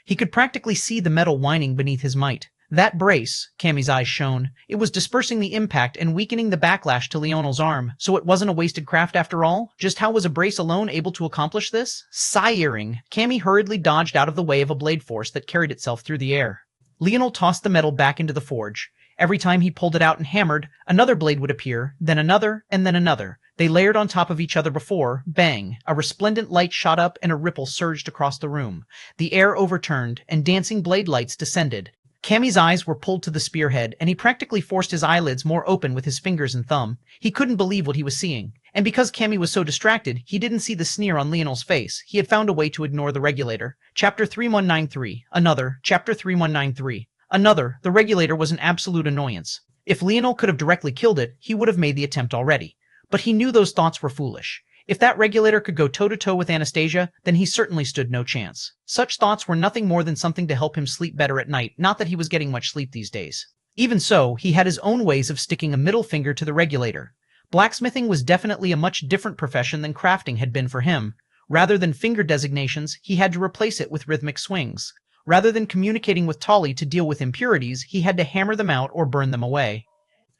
He could practically see the metal whining beneath his might. That brace, Cammy's eyes shone, it was dispersing the impact and weakening the backlash to Leonel's arm, so it wasn't a wasted craft after all? Just how was a brace alone able to accomplish this? Sigh-earing, Cammy hurriedly dodged out of the way of a blade force that carried itself through the air. Leonel tossed the metal back into the forge. Every time he pulled it out and hammered, another blade would appear, then another, and then another. They layered on top of each other before, bang, a resplendent light shot up and a ripple surged across the room. The air overturned, and dancing blade lights descended. Cammy's eyes were pulled to the spearhead, and he practically forced his eyelids more open with his fingers and thumb. He couldn't believe what he was seeing. And because Cammy was so distracted, he didn't see the sneer on Leonel's face. He had found a way to ignore the regulator. Chapter 3193. Another. Chapter 3193. Another. The regulator was an absolute annoyance. If Leonel could have directly killed it, he would have made the attempt already. But he knew those thoughts were foolish. If that regulator could go toe-to-toe with Anastasia, then he certainly stood no chance. Such thoughts were nothing more than something to help him sleep better at night, not that he was getting much sleep these days. Even so, he had his own ways of sticking a middle finger to the regulator. Blacksmithing was definitely a much different profession than crafting had been for him. Rather than finger designations, he had to replace it with rhythmic swings. Rather than communicating with Tolly to deal with impurities, he had to hammer them out or burn them away.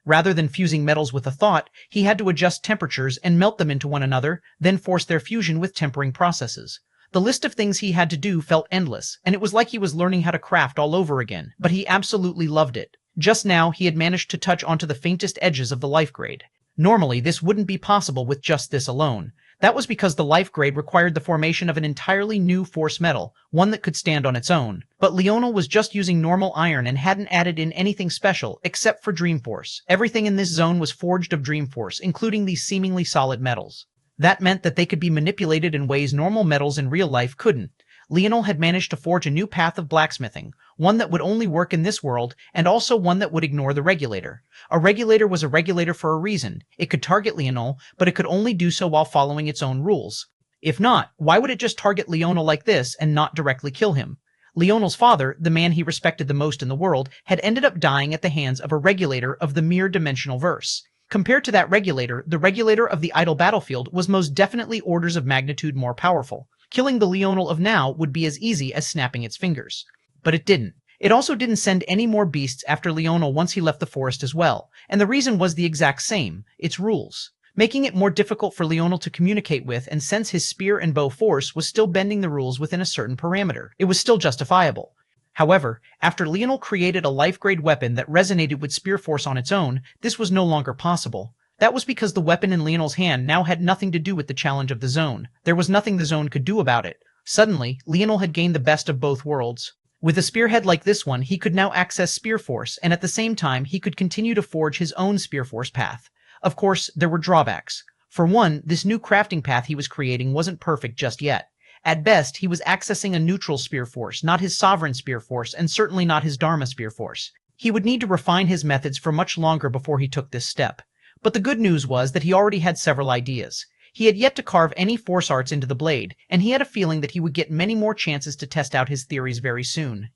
Rather than fusing metals with a thought, he had to adjust temperatures and melt them into one another, then force their fusion with tempering processes. The list of things he had to do felt endless, and it was like he was learning how to craft all over again, but he absolutely loved it. Just now, he had managed to touch onto the faintest edges of the life grade. Normally, this wouldn't be possible with just this alone. That was because the life grade required the formation of an entirely new force metal, one that could stand on its own. But Leonel was just using normal iron and hadn't added in anything special, except for Dreamforce. Everything in this zone was forged of Dreamforce, including these seemingly solid metals. That meant that they could be manipulated in ways normal metals in real life couldn't. Leonel had managed to forge a new path of blacksmithing, one that would only work in this world, and also one that would ignore the regulator. A regulator was a regulator for a reason. It could target Leonel, but it could only do so while following its own rules. If not, why would it just target Leonel like this and not directly kill him? Leonel's father, the man he respected the most in the world, had ended up dying at the hands of a regulator of the mere dimensional verse. Compared to that regulator, the regulator of the idle battlefield was most definitely orders of magnitude more powerful. Killing the Leonel of now would be as easy as snapping its fingers. But it didn't. It also didn't send any more beasts after Leonel once he left the forest as well, and the reason was the exact same, its rules. Making it more difficult for Leonel to communicate with and sense his spear and bow force was still bending the rules within a certain parameter. It was still justifiable. However, after Leonel created a life-grade weapon that resonated with spear force on its own, this was no longer possible. That was because the weapon in Leonel's hand now had nothing to do with the challenge of the zone. There was nothing the zone could do about it. Suddenly, Leonel had gained the best of both worlds. With a spearhead like this one, he could now access spear force, and at the same time, he could continue to forge his own spear force path. Of course, there were drawbacks. For one, this new crafting path he was creating wasn't perfect just yet. At best, he was accessing a neutral spear force, not his sovereign spear force, and certainly not his Dharma spear force. He would need to refine his methods for much longer before he took this step. But the good news was that he already had several ideas. He had yet to carve any force arts into the blade, and he had a feeling that he would get many more chances to test out his theories very soon.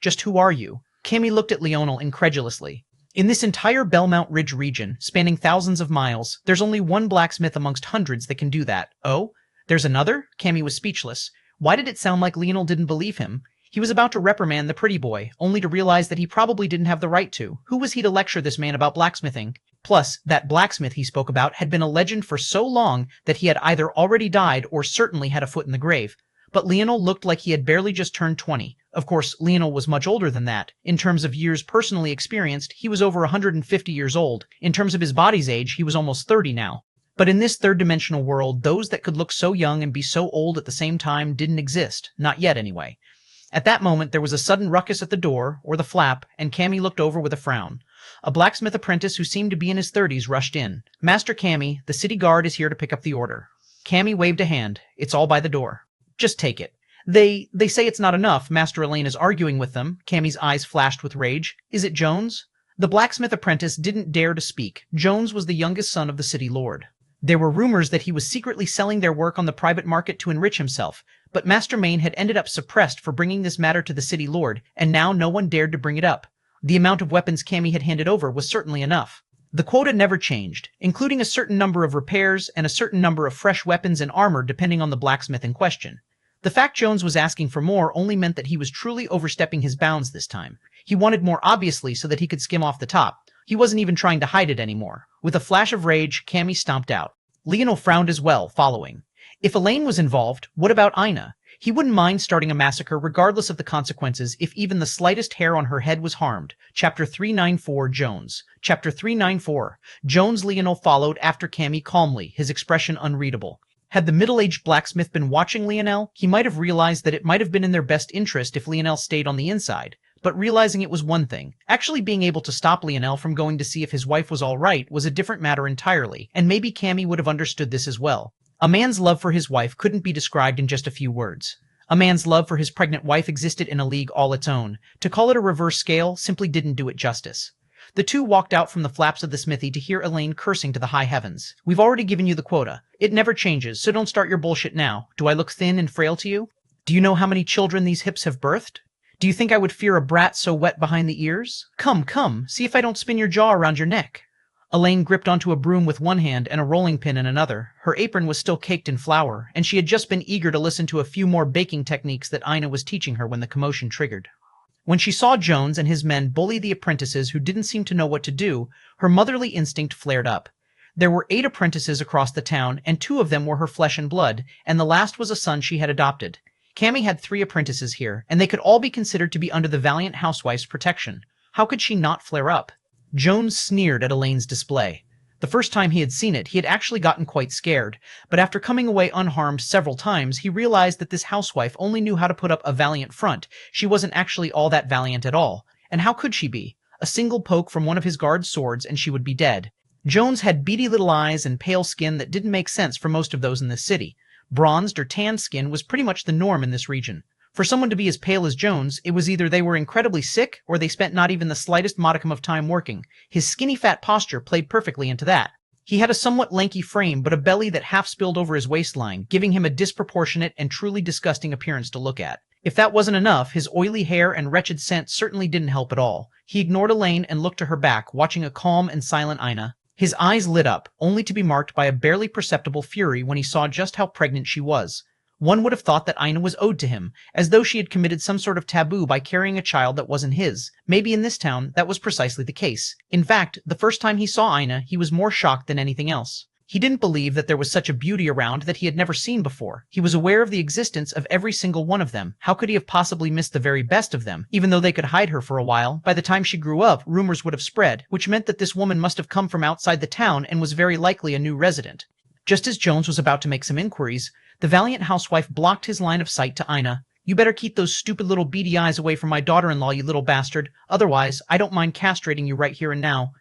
Just who are you? Cammy looked at Leonel incredulously. In this entire Belmont Ridge region, spanning thousands of miles, there's only one blacksmith amongst hundreds that can do that. Oh? There's another? Cammy was speechless. Why did it sound like Leonel didn't believe him? He was about to reprimand the pretty boy, only to realize that he probably didn't have the right to. Who was he to lecture this man about blacksmithing? Plus, that blacksmith he spoke about had been a legend for so long that he had either already died or certainly had a foot in the grave. But Leonel looked like he had barely just turned 20. Of course, Leonel was much older than that. In terms of years personally experienced, he was over 150 years old. In terms of his body's age, he was almost 30 now. But in this third-dimensional world, those that could look so young and be so old at the same time didn't exist. Not yet, anyway. At that moment, there was a sudden ruckus at the door, or the flap, and Cammy looked over with a frown. A blacksmith apprentice who seemed to be in his 30s rushed in. Master Cammy, the city guard is here to pick up the order. Cammy waved a hand. It's all by the door. Just take it. They say it's not enough. Master Elaine is arguing with them. Cammy's eyes flashed with rage. Is it Jones? The blacksmith apprentice didn't dare to speak. Jones was the youngest son of the city lord. There were rumors that he was secretly selling their work on the private market to enrich himself, but Master Main had ended up suppressed for bringing this matter to the city lord, and now no one dared to bring it up. The amount of weapons Cammy had handed over was certainly enough. The quota never changed, including a certain number of repairs and a certain number of fresh weapons and armor depending on the blacksmith in question. The fact Jones was asking for more only meant that he was truly overstepping his bounds this time. He wanted more obviously so that he could skim off the top. He wasn't even trying to hide it anymore. With a flash of rage, Cammy stomped out. Leonel frowned as well, following. If Elaine was involved, what about Ina? He wouldn't mind starting a massacre regardless of the consequences if even the slightest hair on her head was harmed. Chapter 394, Jones. Chapter 394. Jones. Leonel followed after Cammy calmly, his expression unreadable. Had the middle-aged blacksmith been watching Leonel, he might have realized that it might have been in their best interest if Leonel stayed on the inside. But realizing it was one thing. Actually being able to stop Leonel from going to see if his wife was all right was a different matter entirely, and maybe Cammy would have understood this as well. A man's love for his wife couldn't be described in just a few words. A man's love for his pregnant wife existed in a league all its own. To call it a reverse scale simply didn't do it justice. The two walked out from the flaps of the smithy to hear Elaine cursing to the high heavens. We've already given you the quota. It never changes, so don't start your bullshit now. Do I look thin and frail to you? Do you know how many children these hips have birthed? Do you think I would fear a brat so wet behind the ears? Come, see if I don't spin your jaw around your neck. Elaine gripped onto a broom with one hand and a rolling pin in another. Her apron was still caked in flour, and she had just been eager to listen to a few more baking techniques that Ina was teaching her when the commotion triggered. When she saw Jones and his men bully the apprentices who didn't seem to know what to do, her motherly instinct flared up. There were 8 apprentices across the town, and 2 of them were her flesh and blood, and the last was a son she had adopted. Cammy had 3 apprentices here, and they could all be considered to be under the valiant housewife's protection. How could she not flare up? Jones sneered at Elaine's display. The first time he had seen it, he had actually gotten quite scared, but after coming away unharmed several times, he realized that this housewife only knew how to put up a valiant front. She wasn't actually all that valiant at all. And how could she be? A single poke from one of his guard's swords and she would be dead. Jones had beady little eyes and pale skin that didn't make sense for most of those in this city. Bronzed or tanned skin was pretty much the norm in this region. For someone to be as pale as Jones, it was either they were incredibly sick or they spent not even the slightest modicum of time working. His skinny fat posture played perfectly into that. He had a somewhat lanky frame, but a belly that half spilled over his waistline, giving him a disproportionate and truly disgusting appearance to look at. If that wasn't enough, his oily hair and wretched scent certainly didn't help at all. He ignored Elaine and looked to her back, watching a calm and silent Ina. His eyes lit up, only to be marked by a barely perceptible fury when he saw just how pregnant she was. One would have thought that Ina was owed to him, as though she had committed some sort of taboo by carrying a child that wasn't his. Maybe in this town, that was precisely the case. In fact, the first time he saw Ina, he was more shocked than anything else. He didn't believe that there was such a beauty around that he had never seen before. He was aware of the existence of every single one of them. How could he have possibly missed the very best of them? Even though they could hide her for a while, by the time she grew up, rumors would have spread, which meant that this woman must have come from outside the town and was very likely a new resident. Just as Jones was about to make some inquiries, the valiant housewife blocked his line of sight to Ina. "You better keep those stupid little beady eyes away from my daughter-in-law, you little bastard. Otherwise, I don't mind castrating you right here and now."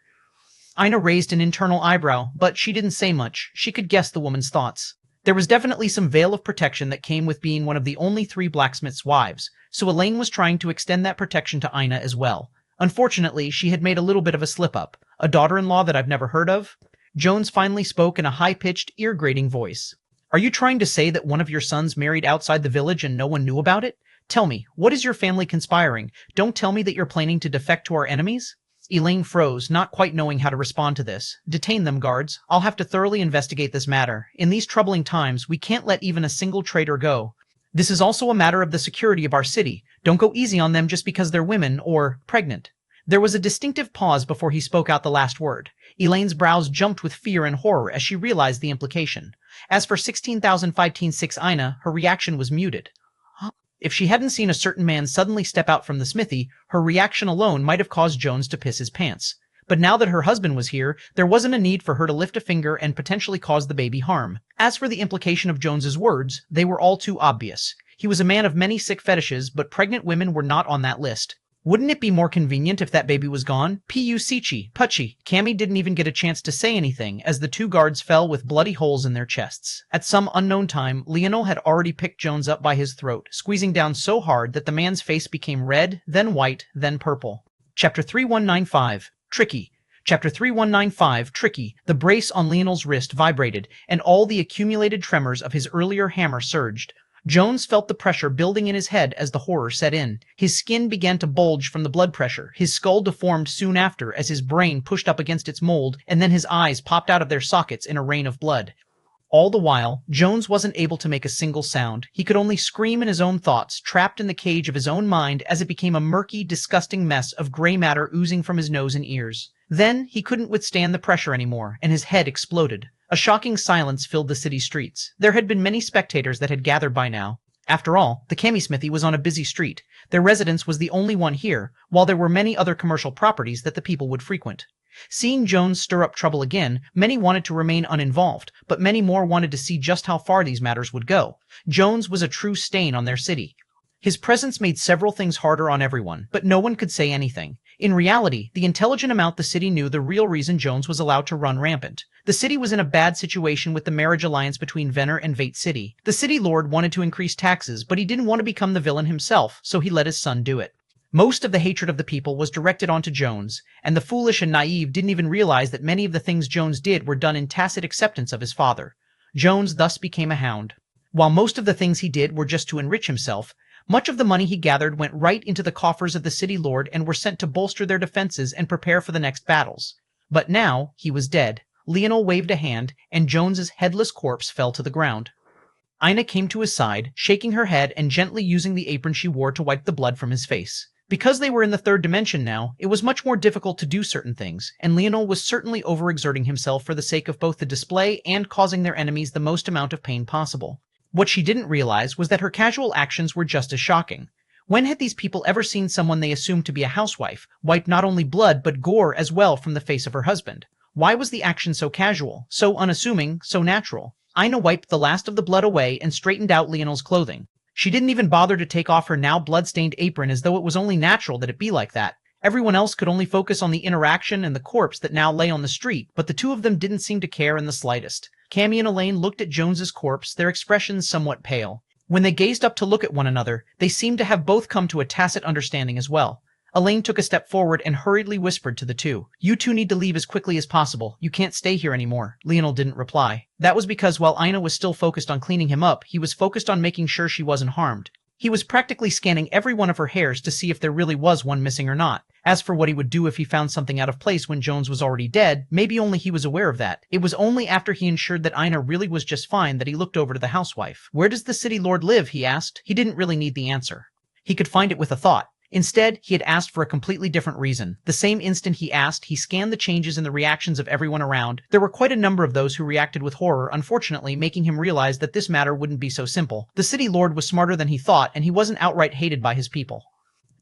Ina raised an internal eyebrow, but she didn't say much. She could guess the woman's thoughts. There was definitely some veil of protection that came with being one of the only 3 blacksmith's wives, so Elaine was trying to extend that protection to Ina as well. Unfortunately, she had made a little bit of a slip-up. "A daughter-in-law that I've never heard of?" Jones finally spoke in a high-pitched, ear-grating voice. "Are you trying to say that one of your sons married outside the village and no one knew about it? Tell me, what is your family conspiring? Don't tell me that you're planning to defect to our enemies?" Elaine froze, not quite knowing how to respond to this. "Detain them, guards. I'll have to thoroughly investigate this matter. In these troubling times, we can't let even a single traitor go. This is also a matter of the security of our city. Don't go easy on them just because they're women or pregnant." There was a distinctive pause before he spoke out the last word. Elaine's brows jumped with fear and horror as she realized the implication. As for 16,516 Ina, her reaction was muted. If she hadn't seen a certain man suddenly step out from the smithy, her reaction alone might have caused Jones to piss his pants. But now that her husband was here, there wasn't a need for her to lift a finger and potentially cause the baby harm. As for the implication of Jones's words, they were all too obvious. He was a man of many sick fetishes, but pregnant women were not on that list. Wouldn't it be more convenient if that baby was gone? Pucci, Pucci. Cammy didn't even get a chance to say anything as the 2 guards fell with bloody holes in their chests. At some unknown time, Leonel had already picked Jones up by his throat, squeezing down so hard that the man's face became red, then white, then purple. Chapter 3195. Tricky. Chapter 3195, Tricky. The brace on Leonel's wrist vibrated, and all the accumulated tremors of his earlier hammer surged. Jones felt the pressure building in his head as the horror set in. His skin began to bulge from the blood pressure. His skull deformed soon after as his brain pushed up against its mold, and then his eyes popped out of their sockets in a rain of blood. All the while, Jones wasn't able to make a single sound. He could only scream in his own thoughts, trapped in the cage of his own mind as it became a murky, disgusting mess of gray matter oozing from his nose and ears. Then, he couldn't withstand the pressure anymore, and his head exploded. A shocking silence filled the city streets. There had been many spectators that had gathered by now. After all, the Cammy smithy was on a busy street. Their residence was the only one here, while there were many other commercial properties that the people would frequent. Seeing Jones stir up trouble again, many wanted to remain uninvolved, but many more wanted to see just how far these matters would go. Jones was a true stain on their city. His presence made several things harder on everyone, but no one could say anything. In reality, the intelligent amount the city knew the real reason Jones was allowed to run rampant. The city was in a bad situation with the marriage alliance between Venner and Vate City. The city lord wanted to increase taxes, but he didn't want to become the villain himself, so he let his son do it. Most of the hatred of the people was directed onto Jones, and the foolish and naive didn't even realize that many of the things Jones did were done in tacit acceptance of his father. Jones thus became a hound. While most of the things he did were just to enrich himself, much of the money he gathered went right into the coffers of the city lord and were sent to bolster their defenses and prepare for the next battles. But now he was dead. Leonel waved a hand, and Jones's headless corpse fell to the ground. Ina came to his side, shaking her head and gently using the apron she wore to wipe the blood from his face. Because they were in the 3rd dimension now, it was much more difficult to do certain things, and Leonel was certainly overexerting himself for the sake of both the display and causing their enemies the most amount of pain possible. What she didn't realize was that her casual actions were just as shocking. When had these people ever seen someone they assumed to be a housewife wipe not only blood but gore as well from the face of her husband? Why was the action so casual, so unassuming, so natural? Ina wiped the last of the blood away and straightened out Leonel's clothing. She didn't even bother to take off her now blood-stained apron, as though it was only natural that it be like that. Everyone else could only focus on the interaction and the corpse that now lay on the street, but the two of them didn't seem to care in the slightest. Cammy and Elaine looked at Jones's corpse, their expressions somewhat pale. When they gazed up to look at one another, they seemed to have both come to a tacit understanding as well. Elaine took a step forward and hurriedly whispered to the two, "You two need to leave as quickly as possible. You can't stay here anymore." Leonel didn't reply. That was because while Ina was still focused on cleaning him up, he was focused on making sure she wasn't harmed. He was practically scanning every one of her hairs to see if there really was one missing or not. As for what he would do if he found something out of place when Jones was already dead, maybe only he was aware of that. It was only after he ensured that Ina really was just fine that he looked over to the housewife. "Where does the city lord live?" he asked. He didn't really need the answer. He could find it with a thought. Instead, he had asked for a completely different reason. The same instant he asked, he scanned the changes in the reactions of everyone around. There were quite a number of those who reacted with horror, unfortunately making him realize that this matter wouldn't be so simple. The city lord was smarter than he thought, and he wasn't outright hated by his people.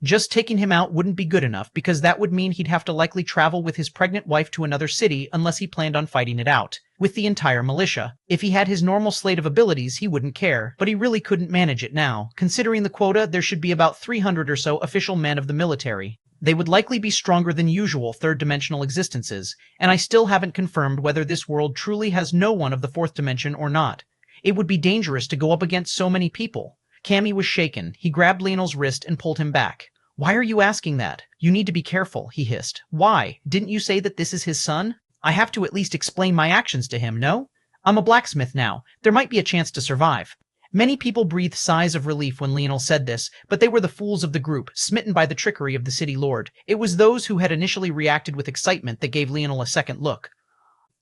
Just taking him out wouldn't be good enough, because that would mean he'd have to likely travel with his pregnant wife to another city unless he planned on fighting it out with the entire militia. If he had his normal slate of abilities, he wouldn't care, but he really couldn't manage it now. Considering the quota, there should be about 300 or so official men of the military. They would likely be stronger than usual third-dimensional existences, and I still haven't confirmed whether this world truly has no one of the fourth dimension or not. It would be dangerous to go up against so many people. Cammy was shaken. He grabbed Leonel's wrist and pulled him back. "Why are you asking that? You need to be careful," he hissed. "Why? Didn't you say that this is his son? I have to at least explain my actions to him, no? I'm a blacksmith now. There might be a chance to survive." Many people breathed sighs of relief when Leonel said this, but they were the fools of the group, smitten by the trickery of the city lord. It was those who had initially reacted with excitement that gave Leonel a second look.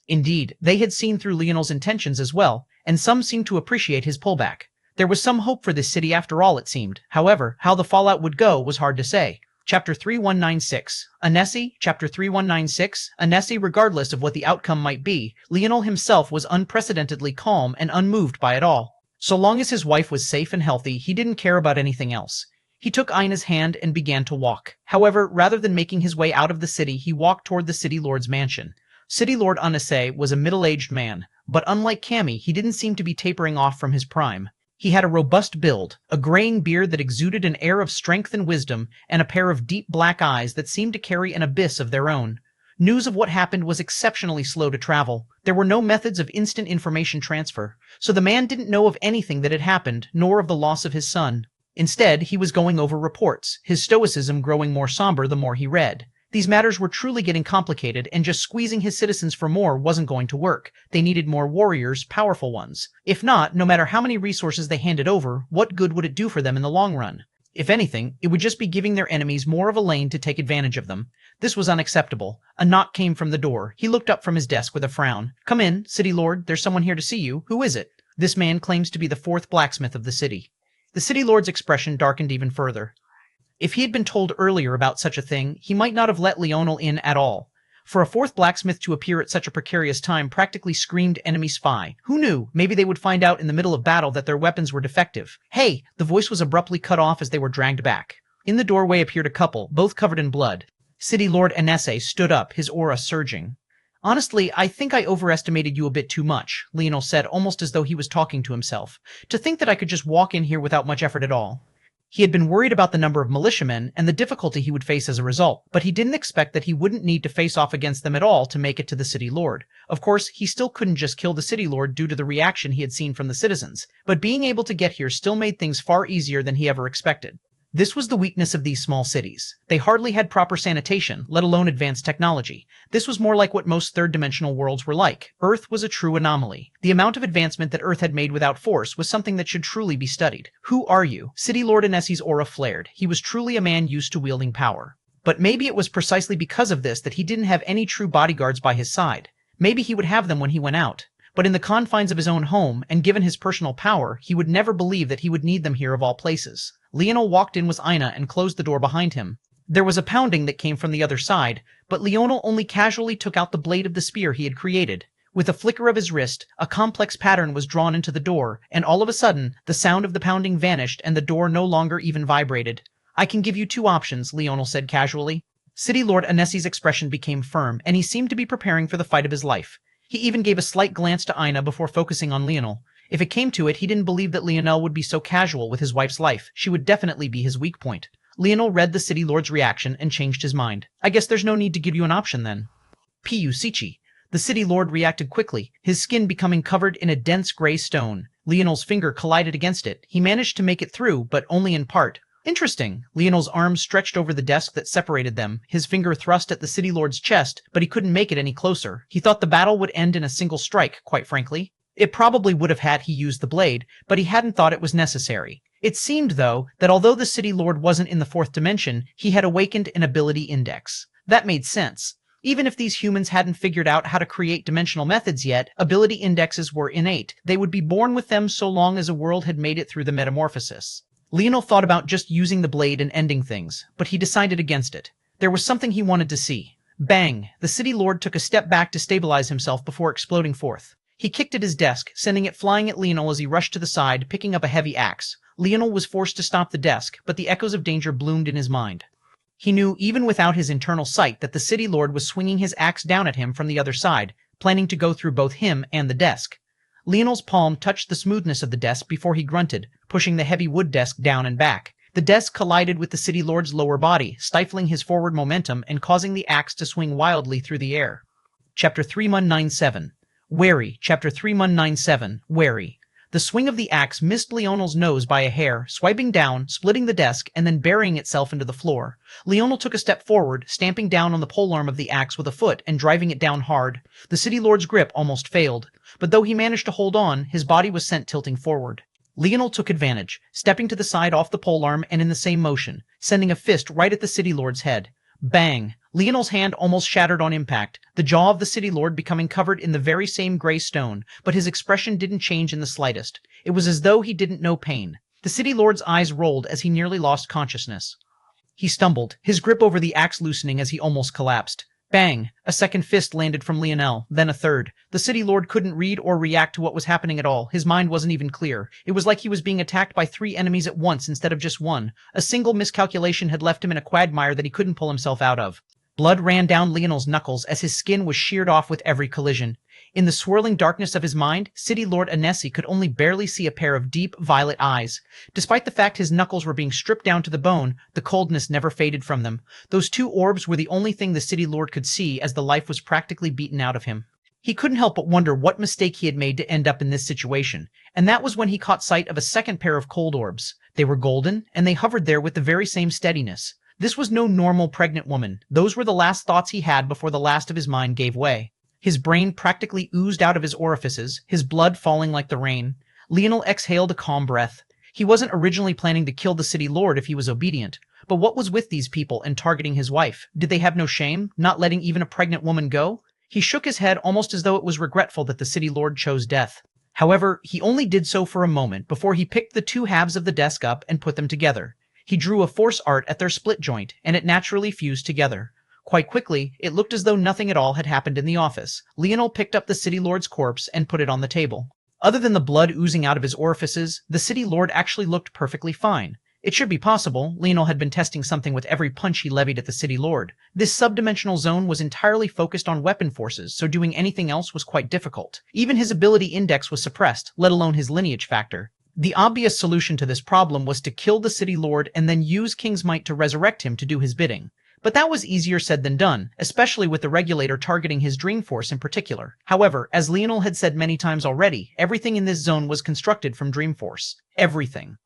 Indeed, they had seen through Leonel's intentions as well, and some seemed to appreciate his pullback. There was some hope for this city after all, it seemed. However, how the fallout would go was hard to say. Chapter 3196. Anesi, Chapter 3196. Anesi, regardless of what the outcome might be, Leonel himself was unprecedentedly calm and unmoved by it all. So long as his wife was safe and healthy, he didn't care about anything else. He took Ina's hand and began to walk. However, rather than making his way out of the city, he walked toward the city lord's mansion. City Lord Anesi was a middle-aged man, but unlike Cammy, he didn't seem to be tapering off from his prime. He had a robust build, a graying beard that exuded an air of strength and wisdom, and a pair of deep black eyes that seemed to carry an abyss of their own. News of what happened was exceptionally slow to travel. There were no methods of instant information transfer, so the man didn't know of anything that had happened, nor of the loss of his son. Instead, he was going over reports, his stoicism growing more somber the more he read. These matters were truly getting complicated, and just squeezing his citizens for more wasn't going to work. They needed more warriors, powerful ones. If not, no matter how many resources they handed over, what good would it do for them in the long run? If anything, it would just be giving their enemies more of a lane to take advantage of them. This was unacceptable. A knock came from the door. He looked up from his desk with a frown. "Come in, City Lord. There's someone here to see you. Who is it?" "This man claims to be the fourth blacksmith of the city." The City Lord's expression darkened even further. If he had been told earlier about such a thing, he might not have let Leonel in at all. For a fourth blacksmith to appear at such a precarious time practically screamed enemy spy. Who knew? Maybe they would find out in the middle of battle that their weapons were defective. "Hey!" The voice was abruptly cut off as they were dragged back. In the doorway appeared a couple, both covered in blood. City Lord Anesi stood up, his aura surging. "Honestly, I think I overestimated you a bit too much," Leonel said, almost as though he was talking to himself. "To think that I could just walk in here without much effort at all." He had been worried about the number of militiamen and the difficulty he would face as a result, but he didn't expect that he wouldn't need to face off against them at all to make it to the City Lord. Of course, he still couldn't just kill the City Lord due to the reaction he had seen from the citizens, but being able to get here still made things far easier than he ever expected. This was the weakness of these small cities. They hardly had proper sanitation, let alone advanced technology. This was more like what most third-dimensional worlds were like. Earth was a true anomaly. The amount of advancement that Earth had made without force was something that should truly be studied. "Who are you?" City Lord Anesi's aura flared. He was truly a man used to wielding power. But maybe it was precisely because of this that he didn't have any true bodyguards by his side. Maybe he would have them when he went out. But in the confines of his own home, and given his personal power, he would never believe that he would need them here of all places. Leonel walked in with Ina and closed the door behind him. There was a pounding that came from the other side, but Leonel only casually took out the blade of the spear he had created. With a flicker of his wrist, a complex pattern was drawn into the door, and all of a sudden, the sound of the pounding vanished and the door no longer even vibrated. "I can give you two options," Leonel said casually. City Lord Anesi's expression became firm, and he seemed to be preparing for the fight of his life. He even gave a slight glance to Ina before focusing on Leonel. If it came to it, he didn't believe that Leonel would be so casual with his wife's life. She would definitely be his weak point. Leonel read the City Lord's reaction and changed his mind. I guess there's no need to give you an option then. Sichi. The City Lord reacted quickly, his skin becoming covered in a dense gray stone. Leonel's finger collided against it. He managed to make it through, but only in part. Interesting. Leonel's arms stretched over the desk that separated them, his finger thrust at the City Lord's chest, but he couldn't make it any closer. He thought the battle would end in a single strike, quite frankly. It probably would have had he used the blade, but he hadn't thought it was necessary. It seemed, though, that although the City Lord wasn't in the fourth dimension, he had awakened an ability index. That made sense. Even if these humans hadn't figured out how to create dimensional methods yet, ability indexes were innate. They would be born with them so long as a world had made it through the metamorphosis. Leonel thought about just using the blade and ending things, but he decided against it. There was something he wanted to see. Bang! The City Lord took a step back to stabilize himself before exploding forth. He kicked at his desk, sending it flying at Leonel as he rushed to the side, picking up a heavy axe. Leonel was forced to stop the desk, but the echoes of danger bloomed in his mind. He knew, even without his internal sight, that the City Lord was swinging his axe down at him from the other side, planning to go through both him and the desk. Leonel's palm touched the smoothness of the desk before he grunted, pushing the heavy wood desk down and back. The desk collided with the City Lord's lower body, stifling his forward momentum and causing the axe to swing wildly through the air. Chapter 3197. Wary. Chapter 3197. Wary. The swing of the axe missed Leonel's nose by a hair, swiping down, splitting the desk, and then burying itself into the floor. Leonel took a step forward, stamping down on the polearm of the axe with a foot and driving it down hard. The City Lord's grip almost failed, but though he managed to hold on, his body was sent tilting forward. Leonel took advantage, stepping to the side off the polearm and in the same motion, sending a fist right at the City Lord's head. Bang! Leonel's hand almost shattered on impact, the jaw of the City Lord becoming covered in the very same gray stone, but his expression didn't change in the slightest. It was as though he didn't know pain. The City Lord's eyes rolled as he nearly lost consciousness. He stumbled, his grip over the axe loosening as he almost collapsed. Bang! A second fist landed from Leonel, then a third. The City Lord couldn't read or react to what was happening at all. His mind wasn't even clear. It was like he was being attacked by 3 enemies at once instead of just one. A single miscalculation had left him in a quagmire that he couldn't pull himself out of. Blood ran down Leonel's knuckles as his skin was sheared off with every collision. In the swirling darkness of his mind, City Lord Anesi could only barely see a pair of deep violet eyes. Despite the fact his knuckles were being stripped down to the bone, the coldness never faded from them. Those 2 orbs were the only thing the City Lord could see as the life was practically beaten out of him. He couldn't help but wonder what mistake he had made to end up in this situation, and that was when he caught sight of a second pair of cold orbs. They were golden, and they hovered there with the very same steadiness. This was no normal pregnant woman. Those were the last thoughts he had before the last of his mind gave way. His brain practically oozed out of his orifices, his blood falling like the rain. Leonel exhaled a calm breath. He wasn't originally planning to kill the City Lord if he was obedient. But what was with these people and targeting his wife? Did they have no shame, not letting even a pregnant woman go? He shook his head almost as though it was regretful that the City Lord chose death. However, he only did so for a moment before he picked the 2 halves of the desk up and put them together. He drew a force art at their split joint, and it naturally fused together. Quite quickly, it looked as though nothing at all had happened in the office. Leonel picked up the City Lord's corpse and put it on the table. Other than the blood oozing out of his orifices, the City Lord actually looked perfectly fine. It should be possible. Leonel had been testing something with every punch he levied at the City Lord. This subdimensional zone was entirely focused on weapon forces, so doing anything else was quite difficult. Even his ability index was suppressed, let alone his lineage factor. The obvious solution to this problem was to kill the City Lord and then use King's Might to resurrect him to do his bidding. But that was easier said than done, especially with the regulator targeting his dream force in particular. However, as Leonel had said many times already, everything in this zone was constructed from dream force. Everything.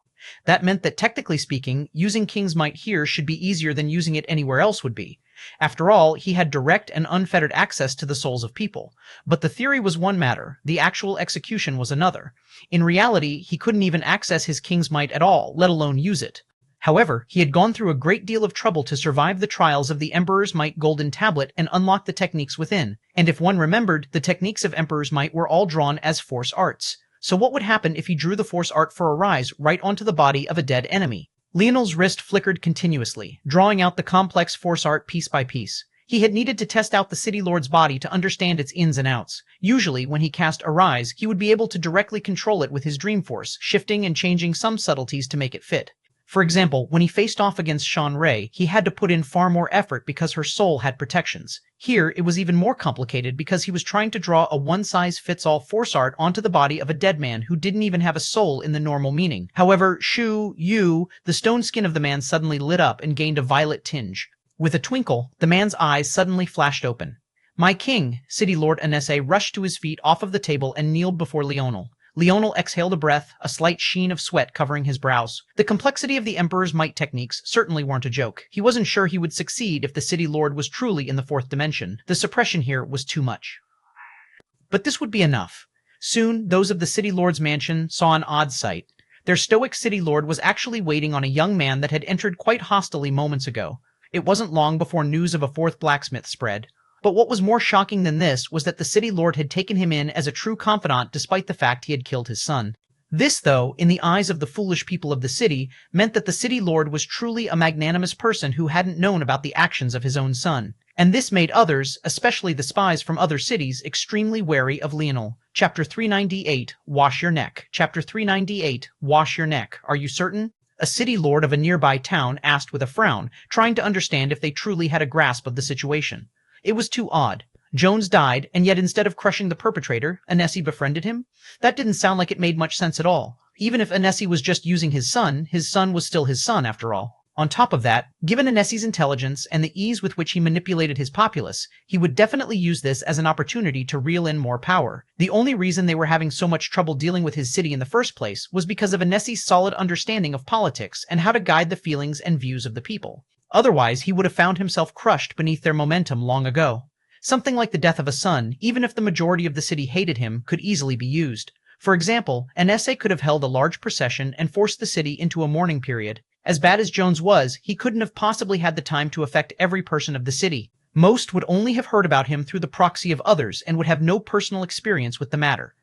That meant that technically speaking, using King's Might here should be easier than using it anywhere else would be. After all, he had direct and unfettered access to the souls of people. But the theory was one matter, the actual execution was another. In reality, he couldn't even access his King's Might at all, let alone use it. However, he had gone through a great deal of trouble to survive the trials of the Emperor's Might Golden Tablet and unlock the techniques within, and if one remembered, the techniques of Emperor's Might were all drawn as force arts. So what would happen if he drew the force art for a rise right onto the body of a dead enemy? Leonel's wrist flickered continuously, drawing out the complex force art piece by piece. He had needed to test out the City Lord's body to understand its ins and outs. Usually, when he cast Arise, he would be able to directly control it with his dream force, shifting and changing some subtleties to make it fit. For example, when he faced off against Shan Rei, he had to put in far more effort because her soul had protections. Here, it was even more complicated because he was trying to draw a one-size-fits-all force art onto the body of a dead man who didn't even have a soul in the normal meaning. However, the stone skin of the man suddenly lit up and gained a violet tinge. With a twinkle, the man's eyes suddenly flashed open. "My king!" City Lord Anesse rushed to his feet off of the table and kneeled before Leonel. Leonel exhaled a breath, a slight sheen of sweat covering his brows. The complexity of the Emperor's might techniques certainly weren't a joke. He wasn't sure he would succeed if the City Lord was truly in the fourth dimension. The suppression here was too much. But this would be enough. Soon, those of the City Lord's mansion saw an odd sight. Their stoic City Lord was actually waiting on a young man that had entered quite hostilely moments ago. It wasn't long before news of a fourth blacksmith spread. But what was more shocking than this was that the City Lord had taken him in as a true confidant despite the fact he had killed his son. This, though, in the eyes of the foolish people of the city, meant that the City Lord was truly a magnanimous person who hadn't known about the actions of his own son. And this made others, especially the spies from other cities, extremely wary of Leonel. Chapter 398, Wash Your Neck. Chapter 398, Wash Your Neck. Are you certain? A city lord of a nearby town asked with a frown, trying to understand if they truly had a grasp of the situation. It was too odd. Jones died, and yet instead of crushing the perpetrator, Anesse befriended him? That didn't sound like it made much sense at all. Even if Anesse was just using his son was still his son after all. On top of that, given Anesse's intelligence and the ease with which he manipulated his populace, he would definitely use this as an opportunity to reel in more power. The only reason they were having so much trouble dealing with his city in the first place was because of Anesse's solid understanding of politics and how to guide the feelings and views of the people. Otherwise, he would have found himself crushed beneath their momentum long ago. Something like the death of a son, even if the majority of the city hated him, could easily be used. For example, Anesse could have held a large procession and forced the city into a mourning period. As bad as Jones was, he couldn't have possibly had the time to affect every person of the city. Most would only have heard about him through the proxy of others and would have no personal experience with the matter.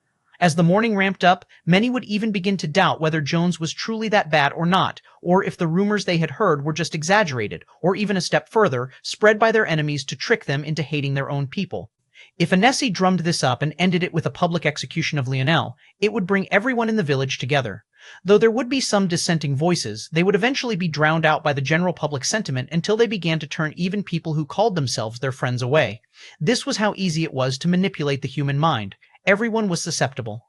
As the mourning ramped up, many would even begin to doubt whether Jones was truly that bad or not, or if the rumors they had heard were just exaggerated, or even a step further, spread by their enemies to trick them into hating their own people. If Anesse drummed this up and ended it with a public execution of Leonel, it would bring everyone in the village together. Though there would be some dissenting voices, they would eventually be drowned out by the general public sentiment until they began to turn even people who called themselves their friends away. This was how easy it was to manipulate the human mind. Everyone was susceptible.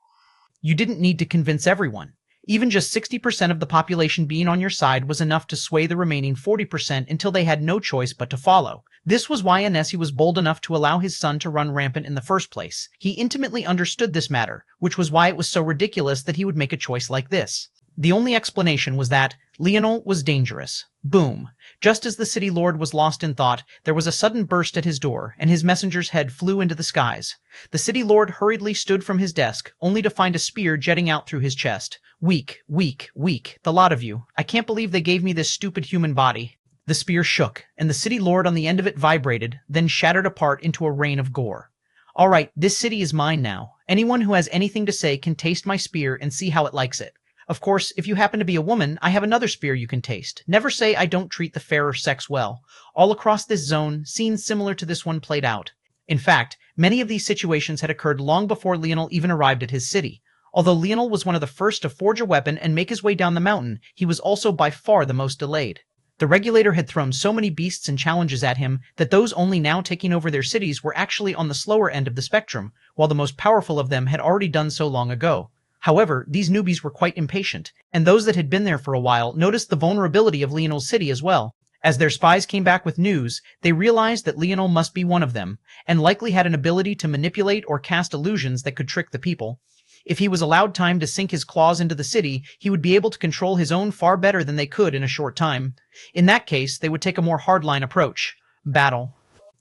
You didn't need to convince everyone. Even just 60% of the population being on your side was enough to sway the remaining 40% until they had no choice but to follow. This was why Anesse was bold enough to allow his son to run rampant in the first place. He intimately understood this matter, which was why it was so ridiculous that he would make a choice like this. The only explanation was that Leonel was dangerous. Boom. Just as the city lord was lost in thought, there was a sudden burst at his door, and his messenger's head flew into the skies. The city lord hurriedly stood from his desk, only to find a spear jetting out through his chest. Weak, weak, weak, the lot of you. I can't believe they gave me this stupid human body. The spear shook, and the city lord on the end of it vibrated, then shattered apart into a rain of gore. All right, this city is mine now. Anyone who has anything to say can taste my spear and see how it likes it. Of course, if you happen to be a woman, I have another spear you can taste. Never say I don't treat the fairer sex well. All across this zone, scenes similar to this one played out. In fact, many of these situations had occurred long before Leonel even arrived at his city. Although Leonel was one of the first to forge a weapon and make his way down the mountain, he was also by far the most delayed. The regulator had thrown so many beasts and challenges at him that those only now taking over their cities were actually on the slower end of the spectrum, while the most powerful of them had already done so long ago. However, these newbies were quite impatient, and those that had been there for a while noticed the vulnerability of Leonel's city as well. As their spies came back with news, they realized that Leonel must be one of them, and likely had an ability to manipulate or cast illusions that could trick the people. If he was allowed time to sink his claws into the city, he would be able to control his own far better than they could in a short time. In that case, they would take a more hardline approach. Battle.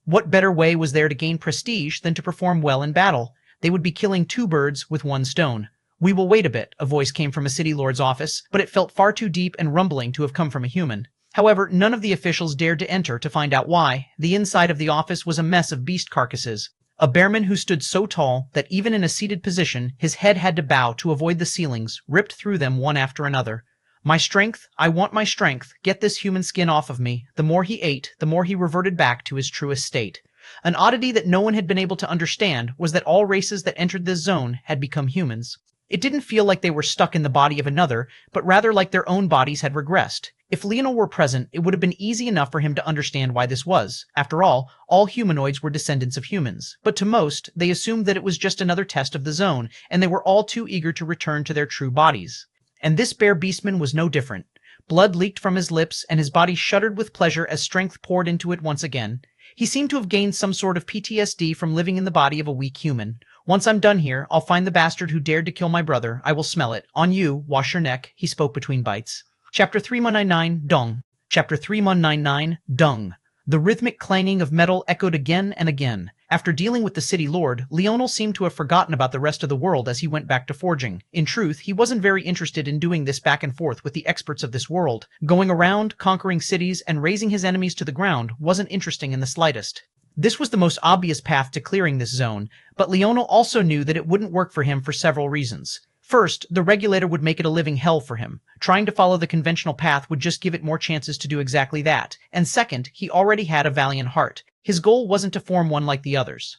What better way was there to gain prestige than to perform well in battle? They would be killing two birds with one stone. We will wait a bit, a voice came from a city lord's office, but it felt far too deep and rumbling to have come from a human. However, none of the officials dared to enter to find out why. The inside of the office was a mess of beast carcasses. A bearman who stood so tall that even in a seated position, his head had to bow to avoid the ceilings, ripped through them one after another. My strength, I want my strength, get this human skin off of me. The more he ate, the more he reverted back to his truest state. An oddity that no one had been able to understand was that all races that entered this zone had become humans. It didn't feel like they were stuck in the body of another, but rather like their own bodies had regressed. If Leonel were present, it would have been easy enough for him to understand why this was. After all humanoids were descendants of humans. But to most, they assumed that it was just another test of the zone, and they were all too eager to return to their true bodies. And this bear beastman was no different. Blood leaked from his lips, and his body shuddered with pleasure as strength poured into it once again. He seemed to have gained some sort of PTSD from living in the body of a weak human. Once I'm done here, I'll find the bastard who dared to kill my brother. I will smell it. On you, wash your neck, he spoke between bites. Chapter 3199, Dung. Chapter 3199, Dung. The rhythmic clanging of metal echoed again and again. After dealing with the city lord, Leonel seemed to have forgotten about the rest of the world as he went back to forging. In truth, he wasn't very interested in doing this back and forth with the experts of this world. Going around, conquering cities, and razing his enemies to the ground wasn't interesting in the slightest. This was the most obvious path to clearing this zone, but Leonel also knew that it wouldn't work for him for several reasons. First, the regulator would make it a living hell for him. Trying to follow the conventional path would just give it more chances to do exactly that. And second, he already had a valiant heart. His goal wasn't to form one like the others.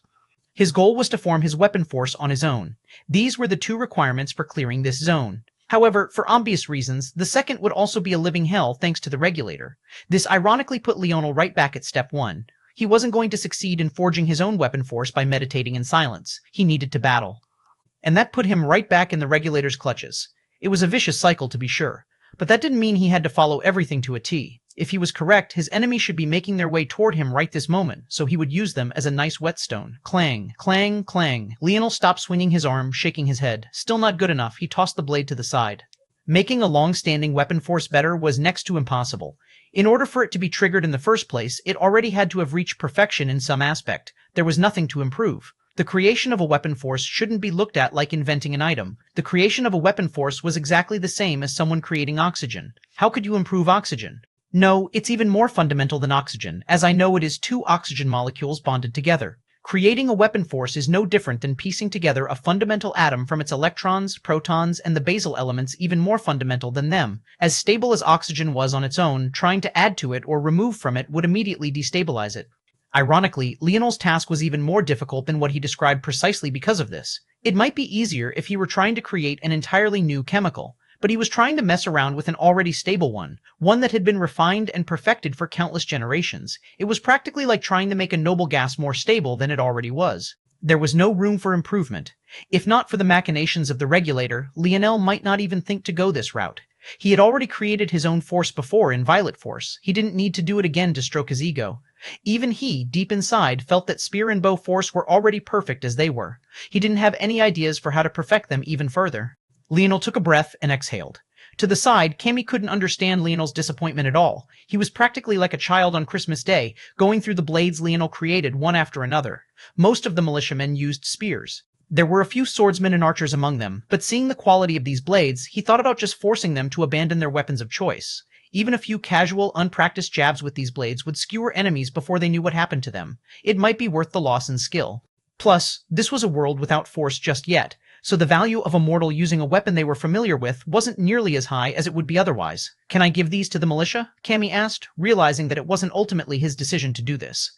His goal was to form his weapon force on his own. These were the two requirements for clearing this zone. However, for obvious reasons, the second would also be a living hell thanks to the regulator. This ironically put Leonel right back at step one. He wasn't going to succeed in forging his own weapon force by meditating in silence. He needed to battle. And that put him right back in the regulator's clutches. It was a vicious cycle, to be sure. But that didn't mean he had to follow everything to a T. If he was correct, his enemies should be making their way toward him right this moment, so he would use them as a nice whetstone. Clang, clang, clang. Leonel stopped swinging his arm, shaking his head. Still not good enough, he tossed the blade to the side. Making a long-standing weapon force better was next to impossible. In order for it to be triggered in the first place, it already had to have reached perfection in some aspect. There was nothing to improve. The creation of a weapon force shouldn't be looked at like inventing an item. The creation of a weapon force was exactly the same as someone creating oxygen. How could you improve oxygen? No, it's even more fundamental than oxygen, as I know it is two oxygen molecules bonded together. Creating a weapon force is no different than piecing together a fundamental atom from its electrons, protons, and the basal elements even more fundamental than them. As stable as oxygen was on its own, trying to add to it or remove from it would immediately destabilize it. Ironically, Leonel's task was even more difficult than what he described precisely because of this. It might be easier if he were trying to create an entirely new chemical, but he was trying to mess around with an already stable one that had been refined and perfected for countless generations. It was practically like trying to make a noble gas more stable than it already was. There was no room for improvement. If not for the machinations of the regulator, Leonel might not even think to go this route. He had already created his own force before in Violet Force. He didn't need to do it again to stroke his ego. Even he, deep inside, felt that Spear and Bow Force were already perfect as they were. He didn't have any ideas for how to perfect them even further. Leonel took a breath and exhaled. To the side, Cammy couldn't understand Leonel's disappointment at all. He was practically like a child on Christmas Day, going through the blades Leonel created one after another. Most of the militiamen used spears. There were a few swordsmen and archers among them, but seeing the quality of these blades, he thought about just forcing them to abandon their weapons of choice. Even a few casual, unpracticed jabs with these blades would skewer enemies before they knew what happened to them. It might be worth the loss in skill. Plus, this was a world without force just yet, so the value of a mortal using a weapon they were familiar with wasn't nearly as high as it would be otherwise. Can I give these to the militia? Cammy asked, realizing that it wasn't ultimately his decision to do this.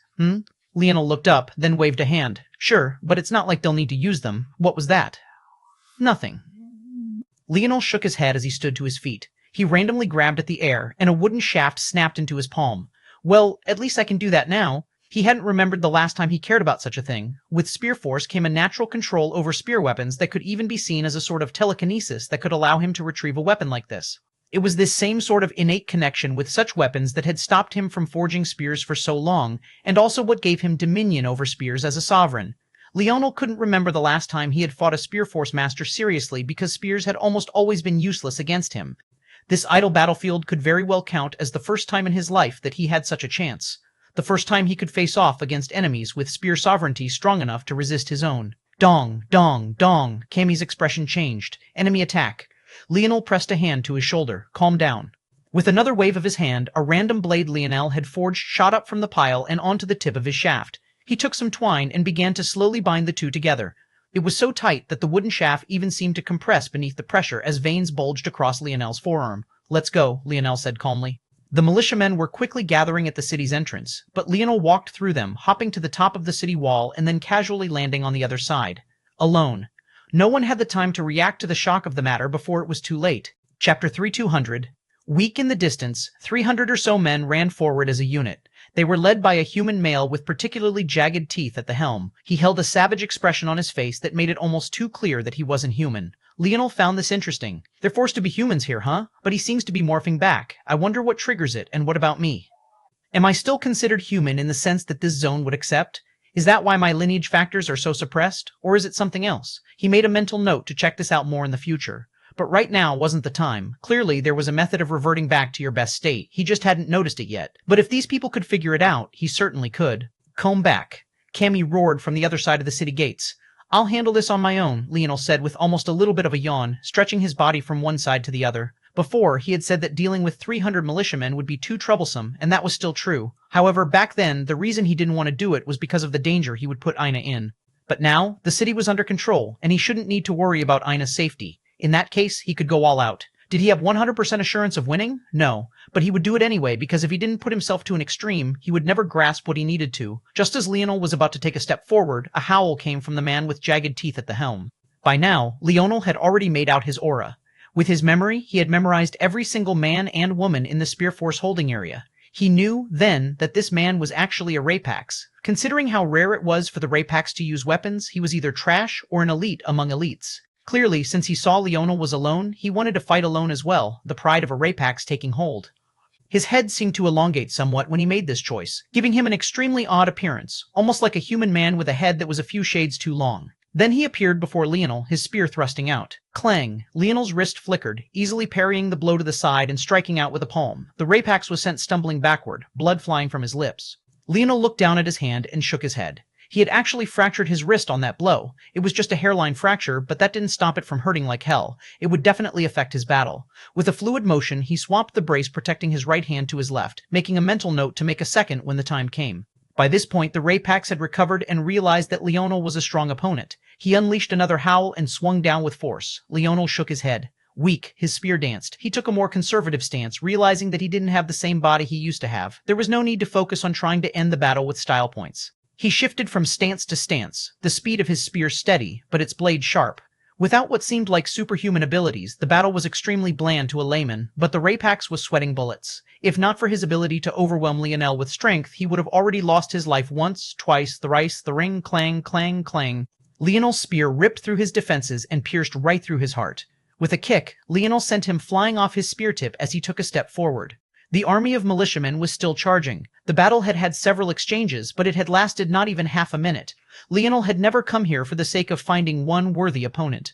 Leonel looked up, then waved a hand. Sure, but it's not like they'll need to use them. What was that? Nothing. Leonel shook his head as he stood to his feet. He randomly grabbed at the air, and a wooden shaft snapped into his palm. Well, at least I can do that now. He hadn't remembered the last time he cared about such a thing. With Spear Force came a natural control over spear weapons that could even be seen as a sort of telekinesis that could allow him to retrieve a weapon like this. It was this same sort of innate connection with such weapons that had stopped him from forging spears for so long, and also what gave him dominion over spears as a sovereign. Leonel couldn't remember the last time he had fought a Spear Force master seriously because spears had almost always been useless against him. This idle battlefield could very well count as the first time in his life that he had such a chance. The first time he could face off against enemies with spear sovereignty strong enough to resist his own. Dong, dong, dong. Cammy's expression changed. Enemy attack. Leonel pressed a hand to his shoulder. Calm down. With another wave of his hand, a random blade Leonel had forged shot up from the pile and onto the tip of his shaft. He took some twine and began to slowly bind the two together. It was so tight that the wooden shaft even seemed to compress beneath the pressure as veins bulged across Leonel's forearm. Let's go, Leonel said calmly. The militiamen were quickly gathering at the city's entrance, but Leonel walked through them, hopping to the top of the city wall and then casually landing on the other side. Alone. No one had the time to react to the shock of the matter before it was too late. Chapter 3200. Weak in the distance, 300 or so men ran forward as a unit. They were led by a human male with particularly jagged teeth at the helm. He held a savage expression on his face that made it almost too clear that he wasn't human. Leonel found this interesting. They're forced to be humans here, huh? But he seems to be morphing back. I wonder what triggers it, and what about me? Am I still considered human in the sense that this zone would accept? Is that why my lineage factors are so suppressed? Or is it something else? He made a mental note to check this out more in the future. But right now wasn't the time. Clearly, there was a method of reverting back to your best state. He just hadn't noticed it yet. But if these people could figure it out, he certainly could. Comb back. Cammy roared from the other side of the city gates. I'll handle this on my own, Leonel said with almost a little bit of a yawn, stretching his body from one side to the other. Before, he had said that dealing with 300 militiamen would be too troublesome, and that was still true. However, back then, the reason he didn't want to do it was because of the danger he would put Ina in. But now, the city was under control, and he shouldn't need to worry about Ina's safety. In that case, he could go all out. Did he have 100% assurance of winning? No. But he would do it anyway, because if he didn't put himself to an extreme, he would never grasp what he needed to. Just as Leonel was about to take a step forward, a howl came from the man with jagged teeth at the helm. By now, Leonel had already made out his aura. With his memory, he had memorized every single man and woman in the Spear Force holding area. He knew, then, that this man was actually a rapax. Considering how rare it was for the rapax to use weapons, he was either trash or an elite among elites. Clearly, since he saw Leonel was alone, he wanted to fight alone as well, the pride of a rapax taking hold. His head seemed to elongate somewhat when he made this choice, giving him an extremely odd appearance, almost like a human man with a head that was a few shades too long. Then he appeared before Leonel, his spear thrusting out. Clang! Leonel's wrist flickered, easily parrying the blow to the side and striking out with a palm. The rapax was sent stumbling backward, blood flying from his lips. Leonel looked down at his hand and shook his head. He had actually fractured his wrist on that blow. It was just a hairline fracture, but that didn't stop it from hurting like hell. It would definitely affect his battle. With a fluid motion, he swapped the brace protecting his right hand to his left, making a mental note to make a second when the time came. By this point, the rapax had recovered and realized that Leonel was a strong opponent. He unleashed another howl and swung down with force. Leonel shook his head. Weak, his spear danced. He took a more conservative stance, realizing that he didn't have the same body he used to have. There was no need to focus on trying to end the battle with style points. He shifted from stance to stance, the speed of his spear steady, but its blade sharp. Without what seemed like superhuman abilities, the battle was extremely bland to a layman, but the rapax was sweating bullets. If not for his ability to overwhelm Leonel with strength, he would have already lost his life once, twice, thrice, the ring, clang, clang, clang. Leonel's spear ripped through his defenses and pierced right through his heart. With a kick, Leonel sent him flying off his spear tip as he took a step forward. The army of militiamen was still charging. The battle had had several exchanges, but it had lasted not even half a minute. Leonel had never come here for the sake of finding one worthy opponent.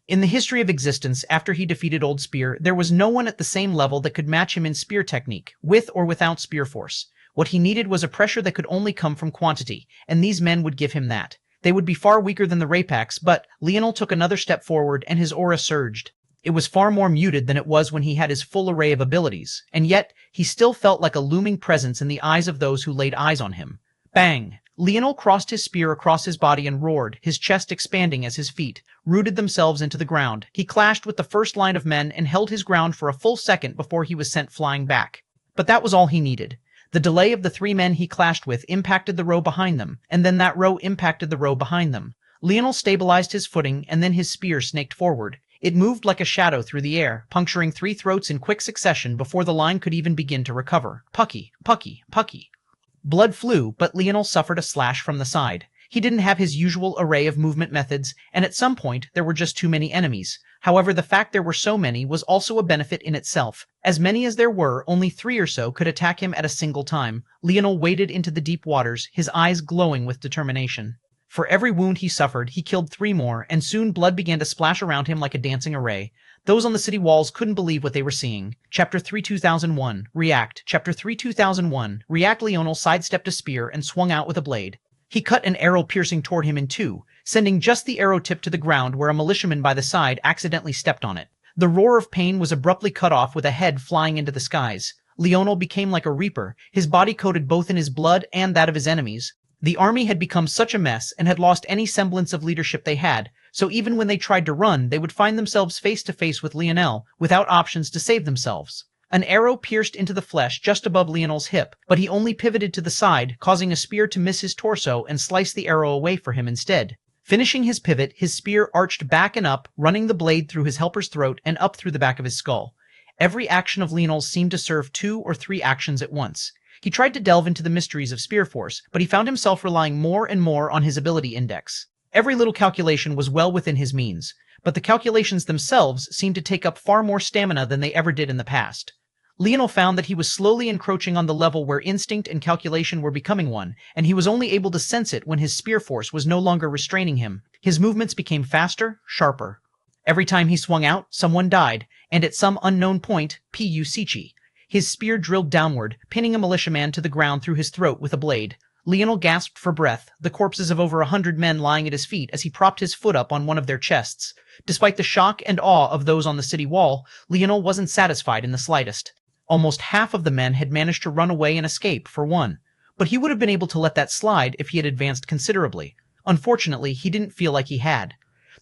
In the history of existence, after he defeated Old Spear, there was no one at the same level that could match him in spear technique, with or without spear force. What he needed was a pressure that could only come from quantity, and these men would give him that. They would be far weaker than the rapax, but Leonel took another step forward and his aura surged. It was far more muted than it was when he had his full array of abilities, and yet he still felt like a looming presence in the eyes of those who laid eyes on him. Bang! Leonel crossed his spear across his body and roared, his chest expanding as his feet rooted themselves into the ground. He clashed with the first line of men and held his ground for a full second before he was sent flying back. But that was all he needed. The delay of the three men he clashed with impacted the row behind them, and then that row impacted the row behind them. Leonel stabilized his footing, and then his spear snaked forward. It moved like a shadow through the air, puncturing three throats in quick succession before the line could even begin to recover. Pucky, pucky, pucky. Blood flew, but Leonel suffered a slash from the side. He didn't have his usual array of movement methods, and at some point there were just too many enemies. However, the fact there were so many was also a benefit in itself. As many as there were, only 3 or so could attack him at a single time. Leonel waded into the deep waters, his eyes glowing with determination. For every wound he suffered, he killed 3 more, and soon blood began to splash around him like a dancing array. Those on the city walls couldn't believe what they were seeing. Chapter 32001. React. Chapter 32001. React. Leonel sidestepped a spear and swung out with a blade. He cut an arrow piercing toward him in 2, sending just the arrow tip to the ground where a militiaman by the side accidentally stepped on it. The roar of pain was abruptly cut off with a head flying into the skies. Leonel became like a reaper, his body coated both in his blood and that of his enemies. The army had become such a mess and had lost any semblance of leadership they had, so even when they tried to run, they would find themselves face to face with Leonel, without options to save themselves. An arrow pierced into the flesh just above Leonel's hip, but he only pivoted to the side, causing a spear to miss his torso and slice the arrow away for him instead. Finishing his pivot, his spear arched back and up, running the blade through his helper's throat and up through the back of his skull. Every action of Leonel's seemed to serve 2 or 3 actions at once. He tried to delve into the mysteries of spear force, but he found himself relying more and more on his ability index. Every little calculation was well within his means, but the calculations themselves seemed to take up far more stamina than they ever did in the past. Leonel found that he was slowly encroaching on the level where instinct and calculation were becoming one, and he was only able to sense it when his spear force was no longer restraining him. His movements became faster, sharper. Every time he swung out, someone died, and at some unknown point, Pucci, his spear drilled downward, pinning a militiaman to the ground through his throat with a blade. Leonel gasped for breath, the corpses of over 100 men lying at his feet as he propped his foot up on one of their chests. Despite the shock and awe of those on the city wall, Leonel wasn't satisfied in the slightest. Almost half of the men had managed to run away and escape, for one. But he would have been able to let that slide if he had advanced considerably. Unfortunately, he didn't feel like he had.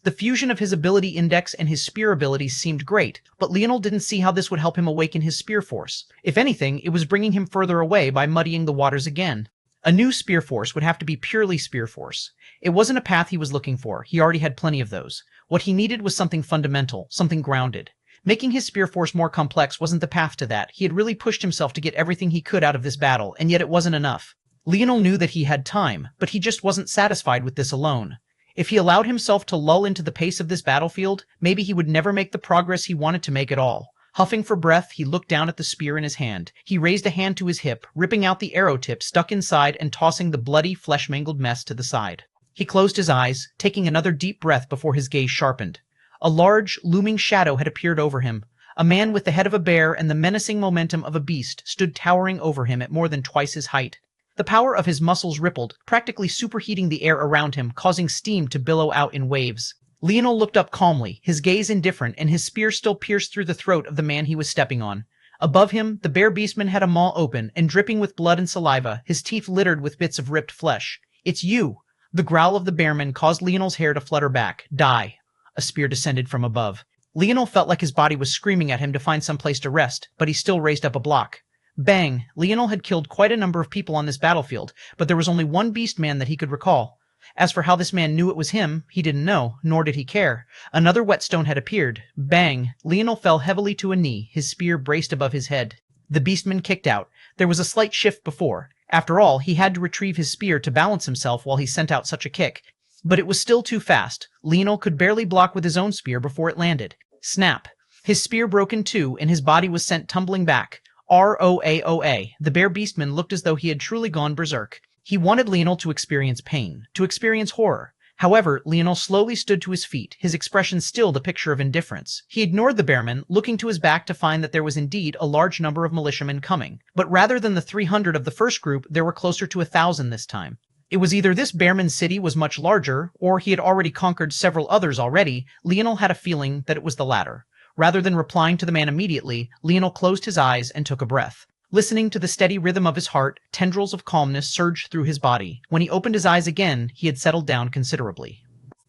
The fusion of his ability index and his spear abilities seemed great, but Leonel didn't see how this would help him awaken his spear force. If anything, it was bringing him further away by muddying the waters again. A new spear force would have to be purely spear force. It wasn't a path he was looking for, he already had plenty of those. What he needed was something fundamental, something grounded. Making his spear force more complex wasn't the path to that. He had really pushed himself to get everything he could out of this battle, and yet it wasn't enough. Leonel knew that he had time, but he just wasn't satisfied with this alone. If he allowed himself to lull into the pace of this battlefield, maybe he would never make the progress he wanted to make at all. Huffing for breath, he looked down at the spear in his hand. He raised a hand to his hip, ripping out the arrow tip stuck inside and tossing the bloody, flesh-mangled mess to the side. He closed his eyes, taking another deep breath before his gaze sharpened. A large, looming shadow had appeared over him. A man with the head of a bear and the menacing momentum of a beast stood towering over him at more than twice his height. The power of his muscles rippled, practically superheating the air around him, causing steam to billow out in waves. Leonel looked up calmly, his gaze indifferent, and his spear still pierced through the throat of the man he was stepping on. Above him, the bear beastman had a maw open and dripping with blood and saliva, his teeth littered with bits of ripped flesh. "It's you!" The growl of the bearman caused Leonel's hair to flutter back. "Die!" A spear descended from above. Leonel felt like his body was screaming at him to find some place to rest, but he still raised up a block. Bang! Leonel had killed quite a number of people on this battlefield, but there was only one beastman that he could recall. As for how this man knew it was him, he didn't know, nor did he care. Another whetstone had appeared. Bang! Leonel fell heavily to a knee, his spear braced above his head. The beastman kicked out. There was a slight shift before. After all, he had to retrieve his spear to balance himself while he sent out such a kick. But it was still too fast. Leonel could barely block with his own spear before it landed. Snap! His spear broke in two, and his body was sent tumbling back. ROAOA. The bear beastman looked as though he had truly gone berserk. He wanted Leonel to experience pain, to experience horror. However, Leonel slowly stood to his feet, his expression still the picture of indifference. He ignored the bearman, looking to his back to find that there was indeed a large number of militiamen coming. But rather than the 300 of the first group, there were closer to 1,000 this time. It was either this bearman's city was much larger, or he had already conquered several others already. Leonel had a feeling that it was the latter. Rather than replying to the man immediately, Leonel closed his eyes and took a breath. Listening to the steady rhythm of his heart, tendrils of calmness surged through his body. When he opened his eyes again, he had settled down considerably.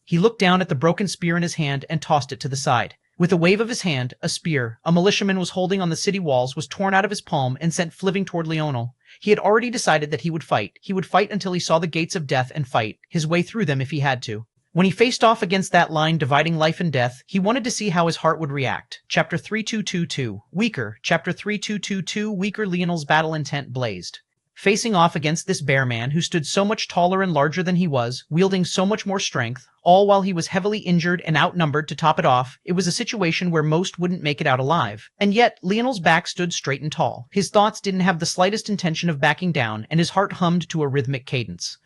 He looked down at the broken spear in his hand and tossed it to the side. With a wave of his hand, a spear a militiaman was holding on the city walls was torn out of his palm and sent fliving toward Leonel. He had already decided that he would fight. He would fight until he saw the gates of death and fight, his way through them if he had to. When he faced off against that line dividing life and death, he wanted to see how his heart would react. Chapter 3222. Weaker. Chapter 3222. Weaker. Leonel's battle intent blazed. Facing off against this bear man who stood so much taller and larger than he was, wielding so much more strength, all while he was heavily injured and outnumbered to top it off, it was a situation where most wouldn't make it out alive. And yet, Leonel's back stood straight and tall. His thoughts didn't have the slightest intention of backing down, and his heart hummed to a rhythmic cadence.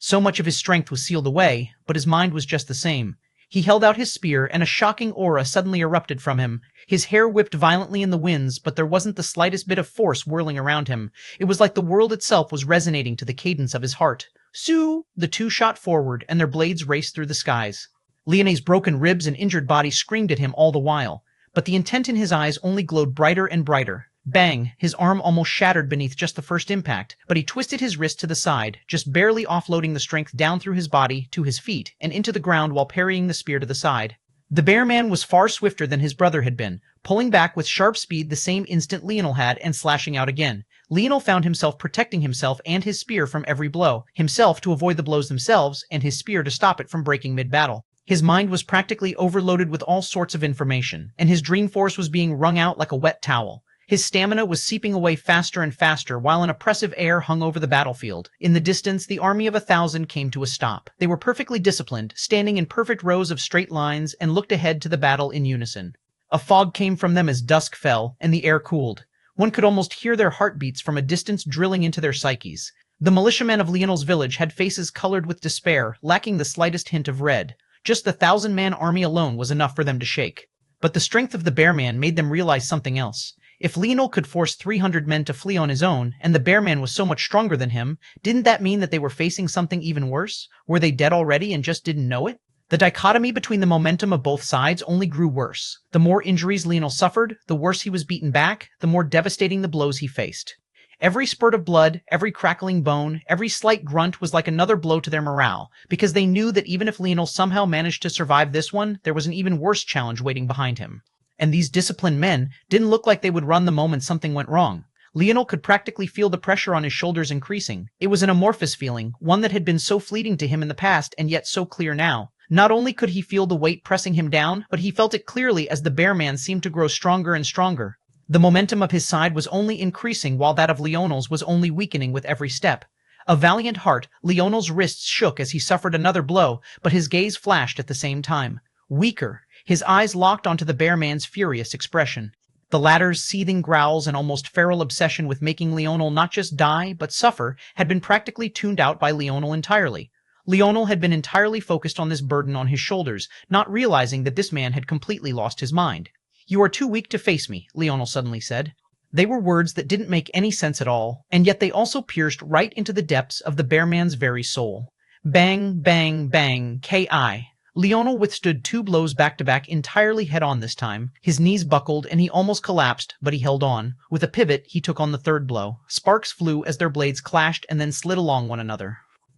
So much of his strength was sealed away, but his mind was just the same. He held out his spear, and a shocking aura suddenly erupted from him. His hair whipped violently in the winds, but there wasn't the slightest bit of force whirling around him. It was like the world itself was resonating to the cadence of his heart. Sue! The two shot forward, and their blades raced through the skies. Leone's broken ribs and injured body screamed at him all the while, but the intent in his eyes only glowed brighter and brighter. Bang! His arm almost shattered beneath just the first impact, but he twisted his wrist to the side, just barely offloading the strength down through his body, to his feet, and into the ground while parrying the spear to the side. The bear man was far swifter than his brother had been, pulling back with sharp speed the same instant Leonel had and slashing out again. Leonel found himself protecting himself and his spear from every blow, himself to avoid the blows themselves, and his spear to stop it from breaking mid-battle. His mind was practically overloaded with all sorts of information, and his dream force was being wrung out like a wet towel. His stamina was seeping away faster and faster while an oppressive air hung over the battlefield. In the distance, the army of 1,000 came to a stop. They were perfectly disciplined, standing in perfect rows of straight lines, and looked ahead to the battle in unison. A fog came from them as dusk fell, and the air cooled. One could almost hear their heartbeats from a distance drilling into their psyches. The militiamen of Leonel's village had faces colored with despair, lacking the slightest hint of red. Just the 1,000-man army alone was enough for them to shake. But the strength of the Bearman made them realize something else. If Leonel could force 300 men to flee on his own, and the Bearman was so much stronger than him, didn't that mean that they were facing something even worse? Were they dead already and just didn't know it? The dichotomy between the momentum of both sides only grew worse. The more injuries Leonel suffered, the worse he was beaten back, the more devastating the blows he faced. Every spurt of blood, every crackling bone, every slight grunt was like another blow to their morale, because they knew that even if Leonel somehow managed to survive this one, there was an even worse challenge waiting behind him. And these disciplined men didn't look like they would run the moment something went wrong. Leonel could practically feel the pressure on his shoulders increasing. It was an amorphous feeling, one that had been so fleeting to him in the past and yet so clear now. Not only could he feel the weight pressing him down, but he felt it clearly as the Bearman seemed to grow stronger and stronger. The momentum of his side was only increasing while that of Leonel's was only weakening with every step. A valiant heart, Leonel's wrists shook as he suffered another blow, but his gaze flashed at the same time. Weaker, his eyes locked onto the Bearman's furious expression. The latter's seething growls and almost feral obsession with making Leonel not just die, but suffer, had been practically tuned out by Leonel entirely. Leonel had been entirely focused on this burden on his shoulders, not realizing that this man had completely lost his mind. "You are too weak to face me," Leonel suddenly said. They were words that didn't make any sense at all, and yet they also pierced right into the depths of the Bearman's very soul. Bang, bang, bang, K.I. Leonel withstood 2 blows back-to-back entirely head-on this time. His knees buckled and he almost collapsed, but he held on. With a pivot, he took on the 3rd blow. Sparks flew as their blades clashed and then slid along one another.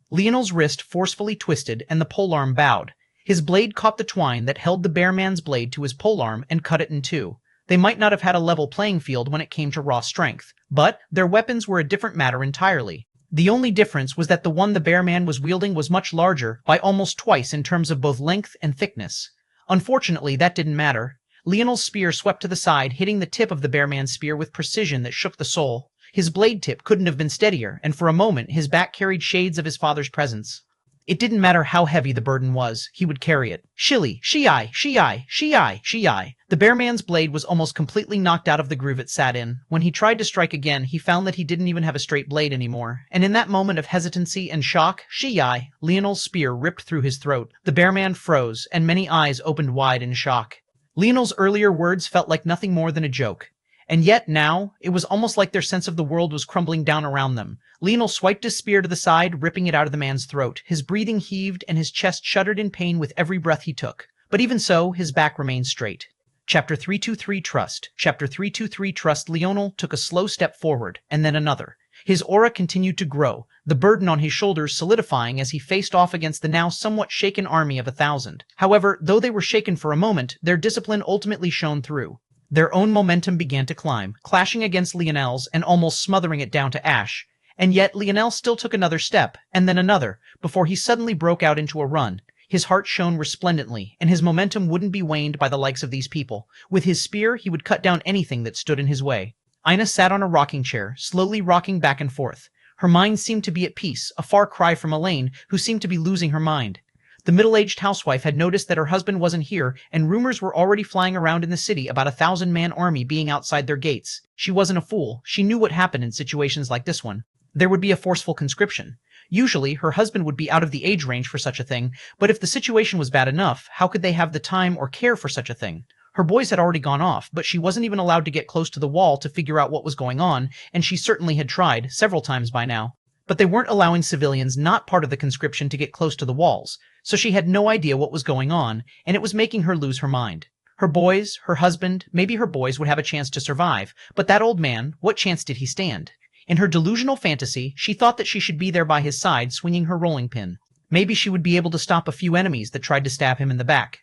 Leonel's wrist forcefully twisted and the polearm bowed. His blade caught the twine that held the Bearman's blade to his polearm and cut it in 2. They might not have had a level playing field when it came to raw strength, but their weapons were a different matter entirely. The only difference was that the one the Bearman was wielding was much larger, by almost twice in terms of both length and thickness. Unfortunately, that didn't matter. Leonel's spear swept to the side, hitting the tip of the Bearman's spear with precision that shook the soul. His blade tip couldn't have been steadier, and for a moment his back carried shades of his father's presence. It didn't matter how heavy the burden was, he would carry it. Shilly, shi-ai, shi-ai, shi-ai, shi-ai. The Bearman's blade was almost completely knocked out of the groove it sat in. When he tried to strike again, he found that he didn't even have a straight blade anymore. And in that moment of hesitancy and shock, shi-ai, Leonel's spear ripped through his throat. The Bearman froze, and many eyes opened wide in shock. Leonel's earlier words felt like nothing more than a joke. And yet now, it was almost like their sense of the world was crumbling down around them. Leonel swiped his spear to the side, ripping it out of the man's throat. His breathing heaved, and his chest shuddered in pain with every breath he took. But even so, his back remained straight. Chapter 323 Trust. Chapter 323 Trust. Leonel took a slow step forward, and then another. His aura continued to grow, the burden on his shoulders solidifying as he faced off against the now somewhat shaken army of 1,000. However, though they were shaken for a moment, their discipline ultimately shone through. Their own momentum began to climb, clashing against Leonel's and almost smothering it down to ash. And yet Leonel still took another step, and then another, before he suddenly broke out into a run. His heart shone resplendently, and his momentum wouldn't be waned by the likes of these people. With his spear, he would cut down anything that stood in his way. Ina sat on a rocking chair, slowly rocking back and forth. Her mind seemed to be at peace, a far cry from Elaine, who seemed to be losing her mind. The middle-aged housewife had noticed that her husband wasn't here, and rumors were already flying around in the city about a 1,000-man army being outside their gates. She wasn't a fool. She knew what happened in situations like this one. There would be a forceful conscription. Usually, her husband would be out of the age range for such a thing, but if the situation was bad enough, how could they have the time or care for such a thing? Her boys had already gone off, but she wasn't even allowed to get close to the wall to figure out what was going on, and she certainly had tried, several times by now. But they weren't allowing civilians not part of the conscription to get close to the walls, so she had no idea what was going on, and it was making her lose her mind. Her boys, her husband, maybe her boys would have a chance to survive, but that old man, what chance did he stand? In her delusional fantasy, she thought that she should be there by his side swinging her rolling pin. Maybe she would be able to stop a few enemies that tried to stab him in the back.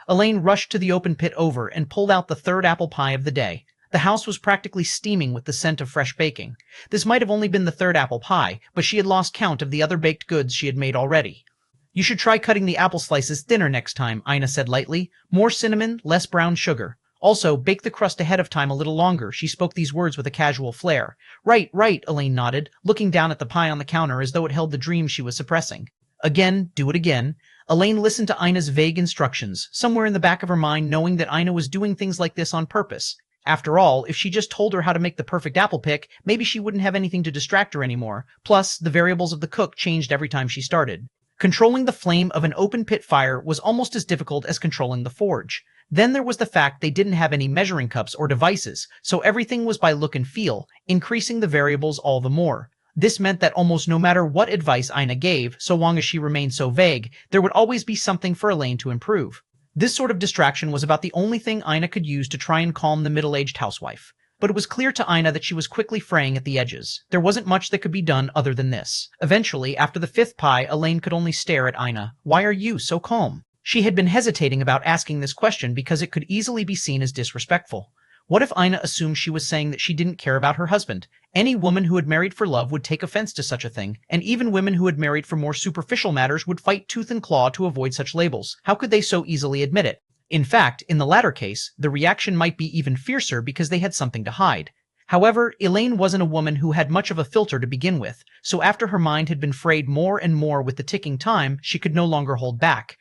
Elaine rushed to the open pit over and pulled out the 3rd apple pie of the day. The house was practically steaming with the scent of fresh baking. This might have only been the third apple pie, but she had lost count of the other baked goods she had made already. You should try cutting the apple slices thinner next time, Ina said lightly. More cinnamon, less brown sugar. Also, bake the crust ahead of time a little longer. She spoke these words with a casual flair. Right, right, Elaine nodded, looking down at the pie on the counter as though it held the dream she was suppressing. Again, do it again. Elaine listened to Ina's vague instructions, somewhere in the back of her mind knowing that Ina was doing things like this on purpose. After all, if she just told her how to make the perfect apple pick, maybe she wouldn't have anything to distract her anymore. Plus, the variables of the cook changed every time she started. Controlling the flame of an open pit fire was almost as difficult as controlling the forge. Then there was the fact they didn't have any measuring cups or devices, so everything was by look and feel, increasing the variables all the more. This meant that almost no matter what advice Ina gave, so long as she remained so vague, there would always be something for Elaine to improve. This sort of distraction was about the only thing Ina could use to try and calm the middle-aged housewife. But it was clear to Ina that she was quickly fraying at the edges. There wasn't much that could be done other than this. Eventually, after the fifth pie, Elaine could only stare at Ina. Why are you so calm? She had been hesitating about asking this question because it could easily be seen as disrespectful. What if Ina assumed she was saying that she didn't care about her husband? Any woman who had married for love would take offense to such a thing, and even women who had married for more superficial matters would fight tooth and claw to avoid such labels. How could they so easily admit it? In fact, in the latter case, the reaction might be even fiercer because they had something to hide. However, Elaine wasn't a woman who had much of a filter to begin with, so after her mind had been frayed more and more with the ticking time, she could no longer hold back.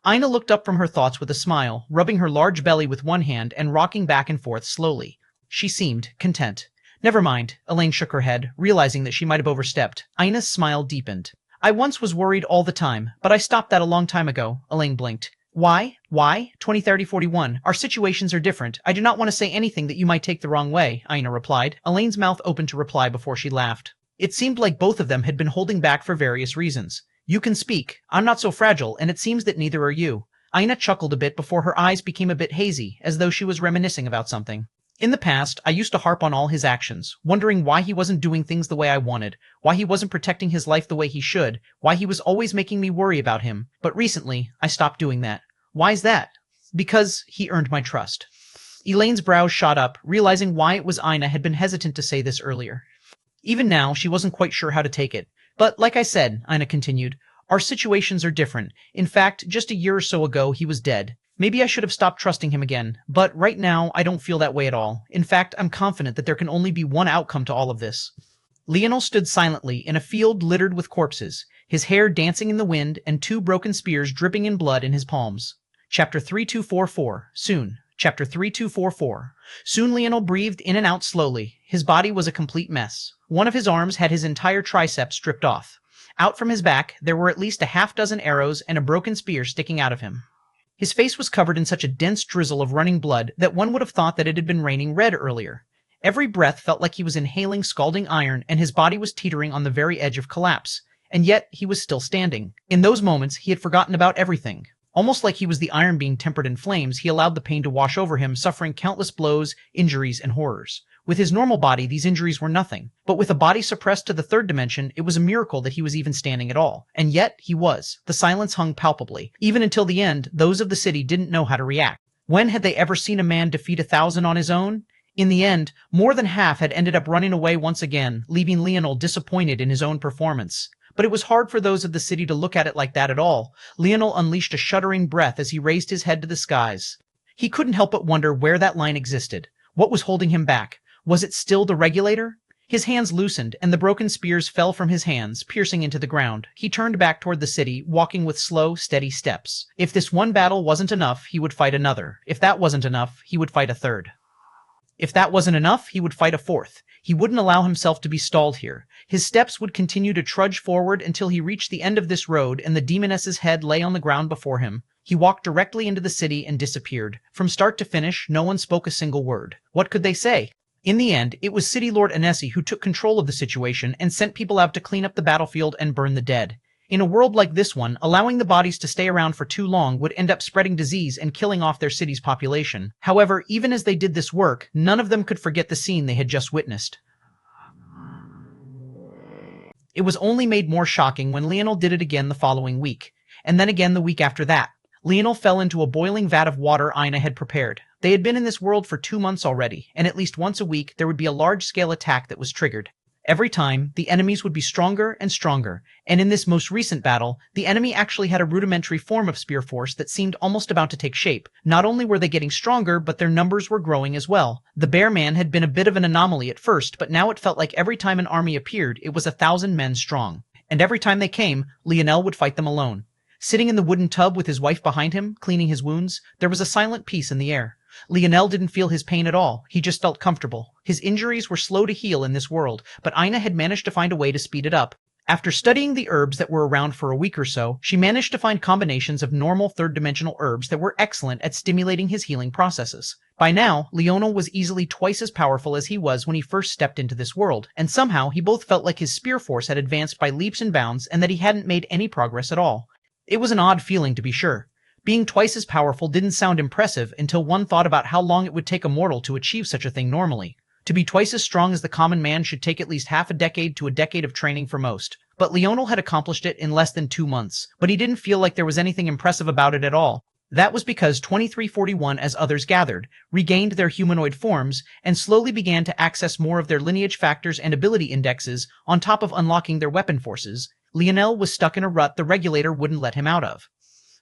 Ina looked up from her thoughts with a smile, rubbing her large belly with one hand and rocking back and forth slowly. She seemed content. Never mind, Elaine shook her head, realizing that she might have overstepped. Ina's smile deepened. I once was worried all the time, but I stopped that a long time ago, Elaine blinked. Why? 20, 30, 41. Our situations are different. I do not want to say anything that you might take the wrong way, Ina replied. Elaine's mouth opened to reply before she laughed. It seemed like both of them had been holding back for various reasons. You can speak. I'm not so fragile, and it seems that neither are you. Ina chuckled a bit before her eyes became a bit hazy, as though she was reminiscing about something. In the past, I used to harp on all his actions, wondering why he wasn't doing things the way I wanted, why he wasn't protecting his life the way he should, why he was always making me worry about him. But recently, I stopped doing that. Why's that? Because he earned my trust. Elaine's brows shot up, realizing why it was Ina had been hesitant to say this earlier. Even now, she wasn't quite sure how to take it. But like I said, Ina continued, our situations are different. In fact, just a year or so ago, he was dead. Maybe I should have stopped trusting him again, but right now, I don't feel that way at all. In fact, I'm confident that there can only be one outcome to all of this. Leonel stood silently in a field littered with corpses, his hair dancing in the wind and 2 broken spears dripping in blood in his palms. Chapter 3244. Soon. Chapter 3244. Soon Leonel breathed in and out slowly. His body was a complete mess. One of his arms had his entire tricep stripped off. Out from his back, there were at least a half-dozen arrows and a broken spear sticking out of him. His face was covered in such a dense drizzle of running blood that one would have thought that it had been raining red earlier. Every breath felt like he was inhaling scalding iron, and his body was teetering on the very edge of collapse. And yet, he was still standing. In those moments, he had forgotten about everything. Almost like he was the iron being tempered in flames, he allowed the pain to wash over him, suffering countless blows, injuries, and horrors. With his normal body, these injuries were nothing. But with a body suppressed to the 3rd dimension, it was a miracle that he was even standing at all. And yet, he was. The silence hung palpably. Even until the end, those of the city didn't know how to react. When had they ever seen a man defeat 1,000 on his own? In the end, more than half had ended up running away once again, leaving Leonel disappointed in his own performance. But it was hard for those of the city to look at it like that at all. Leonel unleashed a shuddering breath as he raised his head to the skies. He couldn't help but wonder where that line existed. What was holding him back? Was it still the regulator? His hands loosened, and the broken spears fell from his hands, piercing into the ground. He turned back toward the city, walking with slow, steady steps. If this one battle wasn't enough, he would fight another. If that wasn't enough, he would fight a third. If that wasn't enough, he would fight a fourth. He wouldn't allow himself to be stalled here. His steps would continue to trudge forward until he reached the end of this road and the demoness's head lay on the ground before him. He walked directly into the city and disappeared. From start to finish, no one spoke a single word. What could they say? In the end, it was City Lord Anesi who took control of the situation and sent people out to clean up the battlefield and burn the dead. In a world like this one, allowing the bodies to stay around for too long would end up spreading disease and killing off their city's population. However, even as they did this work, none of them could forget the scene they had just witnessed. It was only made more shocking when Leonel did it again the following week, and then again the week after that. Leonel fell into a boiling vat of water Ina had prepared. They had been in this world for 2 months already, and at least once a week there would be a large-scale attack that was triggered. Every time, the enemies would be stronger and stronger, and in this most recent battle, the enemy actually had a rudimentary form of spear force that seemed almost about to take shape. Not only were they getting stronger, but their numbers were growing as well. The bear man had been a bit of an anomaly at first, but now it felt like every time an army appeared, it was 1,000 men strong. And every time they came, Leonel would fight them alone. Sitting in the wooden tub with his wife behind him, cleaning his wounds, there was a silent peace in the air. Leonel didn't feel his pain at all, he just felt comfortable. His injuries were slow to heal in this world, but Ina had managed to find a way to speed it up. After studying the herbs that were around for a week or so, she managed to find combinations of normal third-dimensional herbs that were excellent at stimulating his healing processes. By now, Leonel was easily twice as powerful as he was when he first stepped into this world, and somehow he both felt like his spear force had advanced by leaps and bounds and that he hadn't made any progress at all. It was an odd feeling, to be sure. Being twice as powerful didn't sound impressive until one thought about how long it would take a mortal to achieve such a thing normally. To be twice as strong as the common man should take at least half a decade to a decade of training for most. But Leonel had accomplished it in less than 2 months, but he didn't feel like there was anything impressive about it at all. That was because 2341, as others gathered, regained their humanoid forms and slowly began to access more of their lineage factors and ability indexes on top of unlocking their weapon forces. Leonel was stuck in a rut the regulator wouldn't let him out of.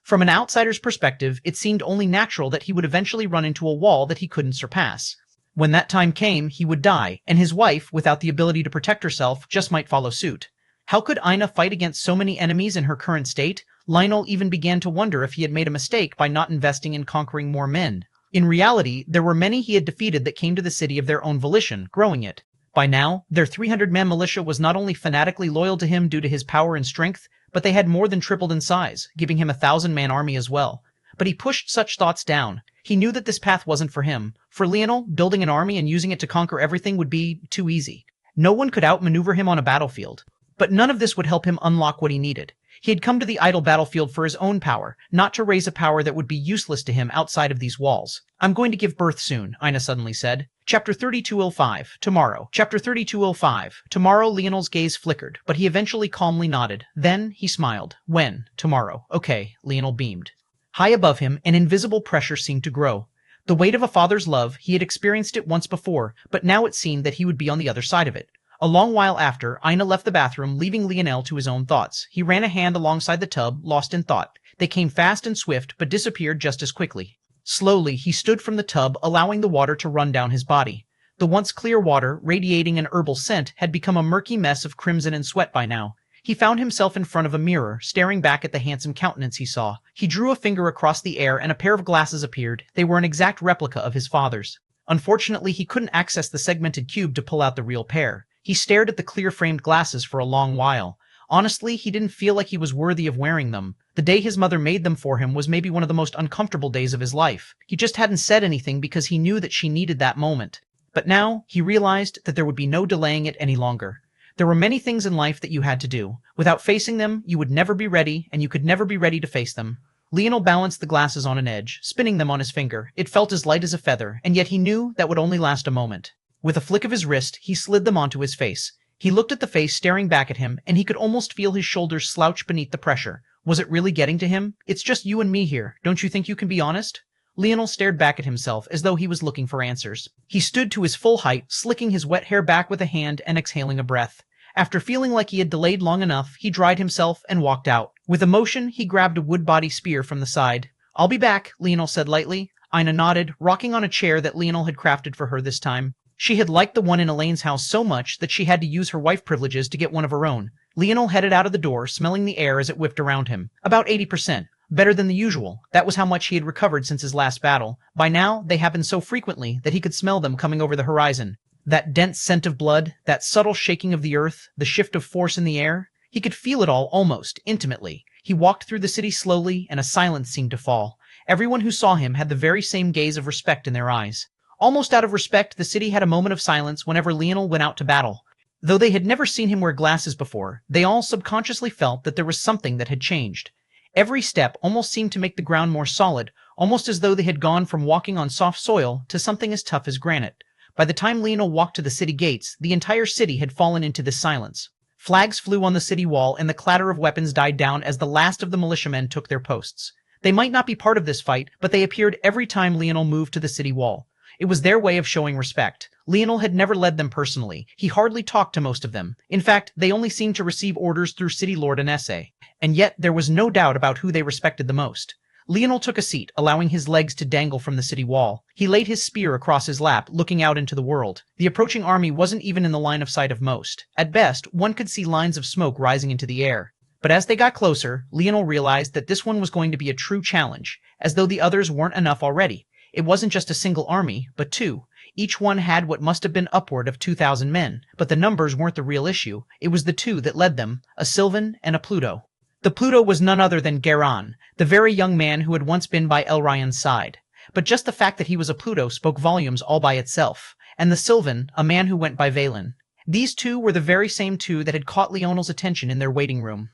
From an outsider's perspective, it seemed only natural that he would eventually run into a wall that he couldn't surpass. When that time came, he would die, and his wife, without the ability to protect herself, just might follow suit. How could Ina fight against so many enemies in her current state? Leonel even began to wonder if he had made a mistake by not investing in conquering more men. In reality, there were many he had defeated that came to the city of their own volition, growing it. By now, their 300-man militia was not only fanatically loyal to him due to his power and strength, but they had more than tripled in size, giving him a 1,000-man army as well. But he pushed such thoughts down. He knew that this path wasn't for him. For Leonel, building an army and using it to conquer everything would be too easy. No one could outmaneuver him on a battlefield. But none of this would help him unlock what he needed. He had come to the idle battlefield for his own power, not to raise a power that would be useless to him outside of these walls. I'm going to give birth soon, Ina suddenly said. Chapter 3205, tomorrow. Chapter 3205, tomorrow. Leonel's gaze flickered, but he eventually calmly nodded. Then he smiled. When? Tomorrow. Okay, Leonel beamed. High above him, an invisible pressure seemed to grow. The weight of a father's love, he had experienced it once before, but now it seemed that he would be on the other side of it. A long while after, Ina left the bathroom, leaving Leonel to his own thoughts. He ran a hand alongside the tub, lost in thought. They came fast and swift, but disappeared just as quickly. Slowly, he stood from the tub, allowing the water to run down his body. The once clear water, radiating an herbal scent, had become a murky mess of crimson and sweat by now. He found himself in front of a mirror, staring back at the handsome countenance he saw. He drew a finger across the air and a pair of glasses appeared. They were an exact replica of his father's. Unfortunately, he couldn't access the segmented cube to pull out the real pair. He stared at the clear-framed glasses for a long while. Honestly, he didn't feel like he was worthy of wearing them. The day his mother made them for him was maybe one of the most uncomfortable days of his life. He just hadn't said anything because he knew that she needed that moment. But now, he realized that there would be no delaying it any longer. There were many things in life that you had to do. Without facing them, you would never be ready, and you could never be ready to face them. Leonel balanced the glasses on an edge, spinning them on his finger. It felt as light as a feather, and yet he knew that would only last a moment. With a flick of his wrist, he slid them onto his face. He looked at the face staring back at him, and he could almost feel his shoulders slouch beneath the pressure. Was it really getting to him? It's just you and me here. Don't you think you can be honest? Leonel stared back at himself as though he was looking for answers. He stood to his full height, slicking his wet hair back with a hand and exhaling a breath. After feeling like he had delayed long enough, he dried himself and walked out. With emotion, he grabbed a wood-body spear from the side. I'll be back, Leonel said lightly. Ina nodded, rocking on a chair that Leonel had crafted for her this time. She had liked the one in Elaine's house so much that she had to use her wife privileges to get one of her own. Leonel headed out of the door, smelling the air as it whipped around him. About 80%. Better than the usual. That was how much he had recovered since his last battle. By now, they happened so frequently that he could smell them coming over the horizon. That dense scent of blood, that subtle shaking of the earth, the shift of force in the air. He could feel it all almost, intimately. He walked through the city slowly, and a silence seemed to fall. Everyone who saw him had the very same gaze of respect in their eyes. Almost out of respect, the city had a moment of silence whenever Leonel went out to battle. Though they had never seen him wear glasses before, they all subconsciously felt that there was something that had changed. Every step almost seemed to make the ground more solid, almost as though they had gone from walking on soft soil to something as tough as granite. By the time Leonel walked to the city gates, the entire city had fallen into this silence. Flags flew on the city wall, and the clatter of weapons died down as the last of the militiamen took their posts. They might not be part of this fight, but they appeared every time Leonel moved to the city wall. It was their way of showing respect. Leonel had never led them personally. He hardly talked to most of them. In fact, they only seemed to receive orders through City Lord Anesse. And yet, there was no doubt about who they respected the most. Leonel took a seat, allowing his legs to dangle from the city wall. He laid his spear across his lap, looking out into the world. The approaching army wasn't even in the line of sight of most. At best, one could see lines of smoke rising into the air. But as they got closer, Leonel realized that this one was going to be a true challenge, as though the others weren't enough already. It wasn't just a single army, but two. Each one had what must have been upward of 2,000 men, but the numbers weren't the real issue. It was the two that led them, a Sylvan and a Pluto. The Pluto was none other than Geran, the very young man who had once been by Elryan's side. But just the fact that he was a Pluto spoke volumes all by itself. And the Sylvan, a man who went by Valen. These two were the very same two that had caught Leonel's attention in their waiting room.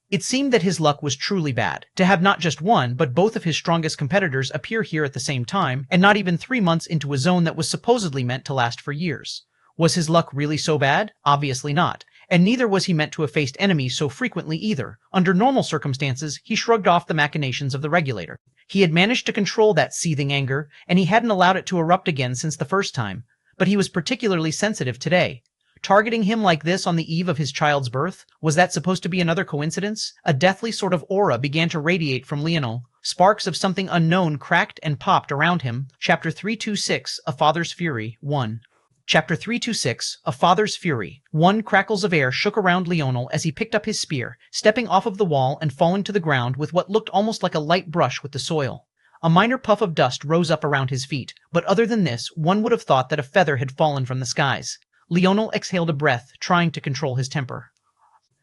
It seemed that his luck was truly bad, to have not just one, but both of his strongest competitors appear here at the same time, and not even 3 months into a zone that was supposedly meant to last for years. Was his luck really so bad? Obviously not. And neither was he meant to have faced enemies so frequently either. Under normal circumstances, he shrugged off the machinations of the regulator. He had managed to control that seething anger, and he hadn't allowed it to erupt again since the first time. But he was particularly sensitive today. Targeting him like this on the eve of his child's birth? Was that supposed to be another coincidence? A deathly sort of aura began to radiate from Leonel. Sparks of something unknown cracked and popped around him. Chapter 326, A Father's Fury, 1. Chapter 326, A Father's Fury. 1. Crackles of air shook around Leonel as he picked up his spear, stepping off of the wall and falling to the ground with what looked almost like a light brush with the soil. A minor puff of dust rose up around his feet, but other than this, one would have thought that a feather had fallen from the skies. Leonel exhaled a breath, trying to control his temper.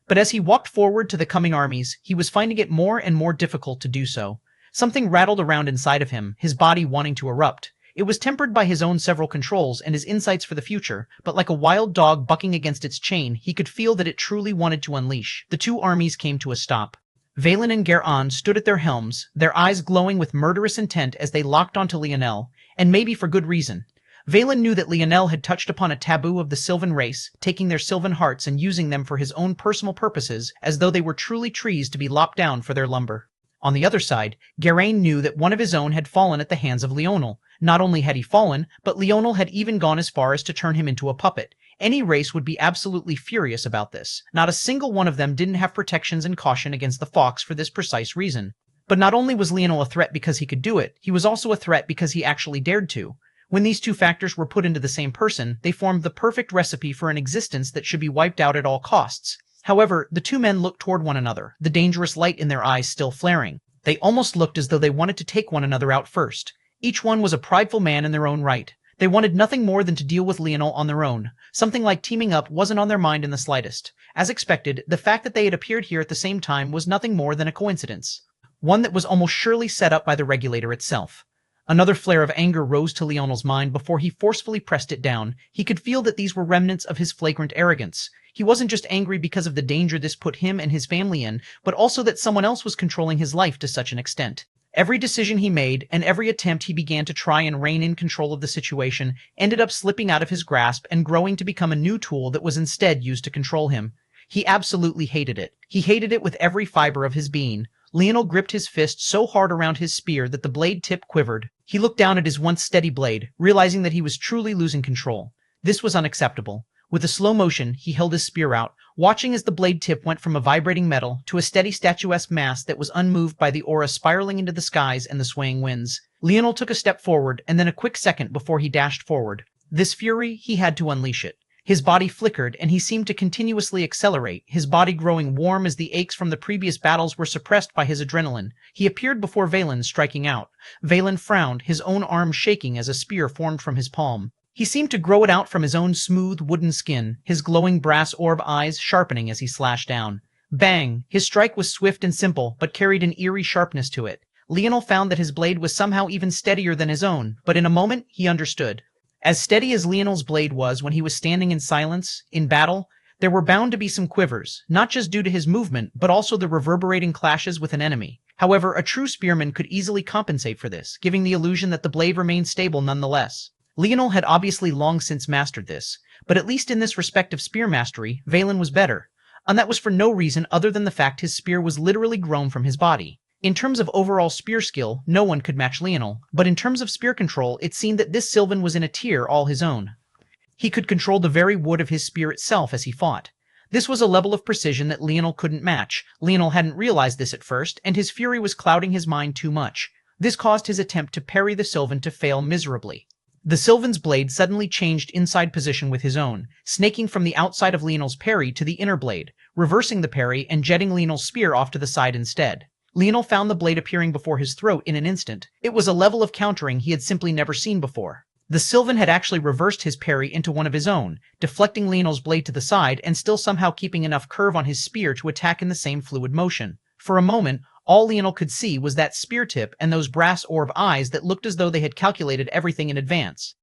But as he walked forward to the coming armies, he was finding it more and more difficult to do so. Something rattled around inside of him, his body wanting to erupt. It was tempered by his own several controls and his insights for the future, but like a wild dog bucking against its chain, he could feel that it truly wanted to unleash. The two armies came to a stop. Valen and Geran stood at their helms, their eyes glowing with murderous intent as they locked onto Leonel, and maybe for good reason. Valen knew that Leonel had touched upon a taboo of the Sylvan race, taking their Sylvan hearts and using them for his own personal purposes as though they were truly trees to be lopped down for their lumber. On the other side, Geraint knew that one of his own had fallen at the hands of Leonel. Not only had he fallen, but Leonel had even gone as far as to turn him into a puppet. Any race would be absolutely furious about this. Not a single one of them didn't have protections and caution against the fox for this precise reason. But not only was Leonel a threat because he could do it, he was also a threat because he actually dared to. When these two factors were put into the same person, they formed the perfect recipe for an existence that should be wiped out at all costs. However, the two men looked toward one another, the dangerous light in their eyes still flaring. They almost looked as though they wanted to take one another out first. Each one was a prideful man in their own right. They wanted nothing more than to deal with Leonel on their own. Something like teaming up wasn't on their mind in the slightest. As expected, the fact that they had appeared here at the same time was nothing more than a coincidence. One that was almost surely set up by the regulator itself. Another flare of anger rose to Leonel's mind before he forcefully pressed it down. He could feel that these were remnants of his flagrant arrogance. He wasn't just angry because of the danger this put him and his family in, but also that someone else was controlling his life to such an extent. Every decision he made, and every attempt he began to try and rein in control of the situation, ended up slipping out of his grasp and growing to become a new tool that was instead used to control him. He absolutely hated it. He hated it with every fiber of his being. Leonel gripped his fist so hard around his spear that the blade tip quivered. He looked down at his once steady blade, realizing that he was truly losing control. This was unacceptable. With a slow motion, he held his spear out, watching as the blade tip went from a vibrating metal to a steady statuesque mass that was unmoved by the aura spiraling into the skies and the swaying winds. Leonel took a step forward and then a quick second before he dashed forward. This fury, he had to unleash it. His body flickered, and he seemed to continuously accelerate, his body growing warm as the aches from the previous battles were suppressed by his adrenaline. He appeared before Valen, striking out. Valen frowned, his own arm shaking as a spear formed from his palm. He seemed to grow it out from his own smooth wooden skin, his glowing brass orb eyes sharpening as he slashed down. Bang! His strike was swift and simple, but carried an eerie sharpness to it. Leonel found that his blade was somehow even steadier than his own, but in a moment he understood. As steady as Leonel's blade was when he was standing in silence, in battle, there were bound to be some quivers, not just due to his movement, but also the reverberating clashes with an enemy. However, a true spearman could easily compensate for this, giving the illusion that the blade remained stable nonetheless. Leonel had obviously long since mastered this, but at least in this respect of spear mastery, Valen was better, and that was for no reason other than the fact his spear was literally grown from his body. In terms of overall spear skill, no one could match Leonel, but in terms of spear control, it seemed that this Sylvan was in a tier all his own. He could control the very wood of his spear itself as he fought. This was a level of precision that Leonel couldn't match. Leonel hadn't realized this at first, and his fury was clouding his mind too much. This caused his attempt to parry the Sylvan to fail miserably. The Sylvan's blade suddenly changed inside position with his own, snaking from the outside of Leonel's parry to the inner blade, reversing the parry and jetting Leonel's spear off to the side instead. Leonel found the blade appearing before his throat in an instant. It was a level of countering he had simply never seen before. The Sylvan had actually reversed his parry into one of his own, deflecting Leonel's blade to the side and still somehow keeping enough curve on his spear to attack in the same fluid motion. For a moment, all Leonel could see was that spear tip and those brass orb eyes that looked as though they had calculated everything in advance.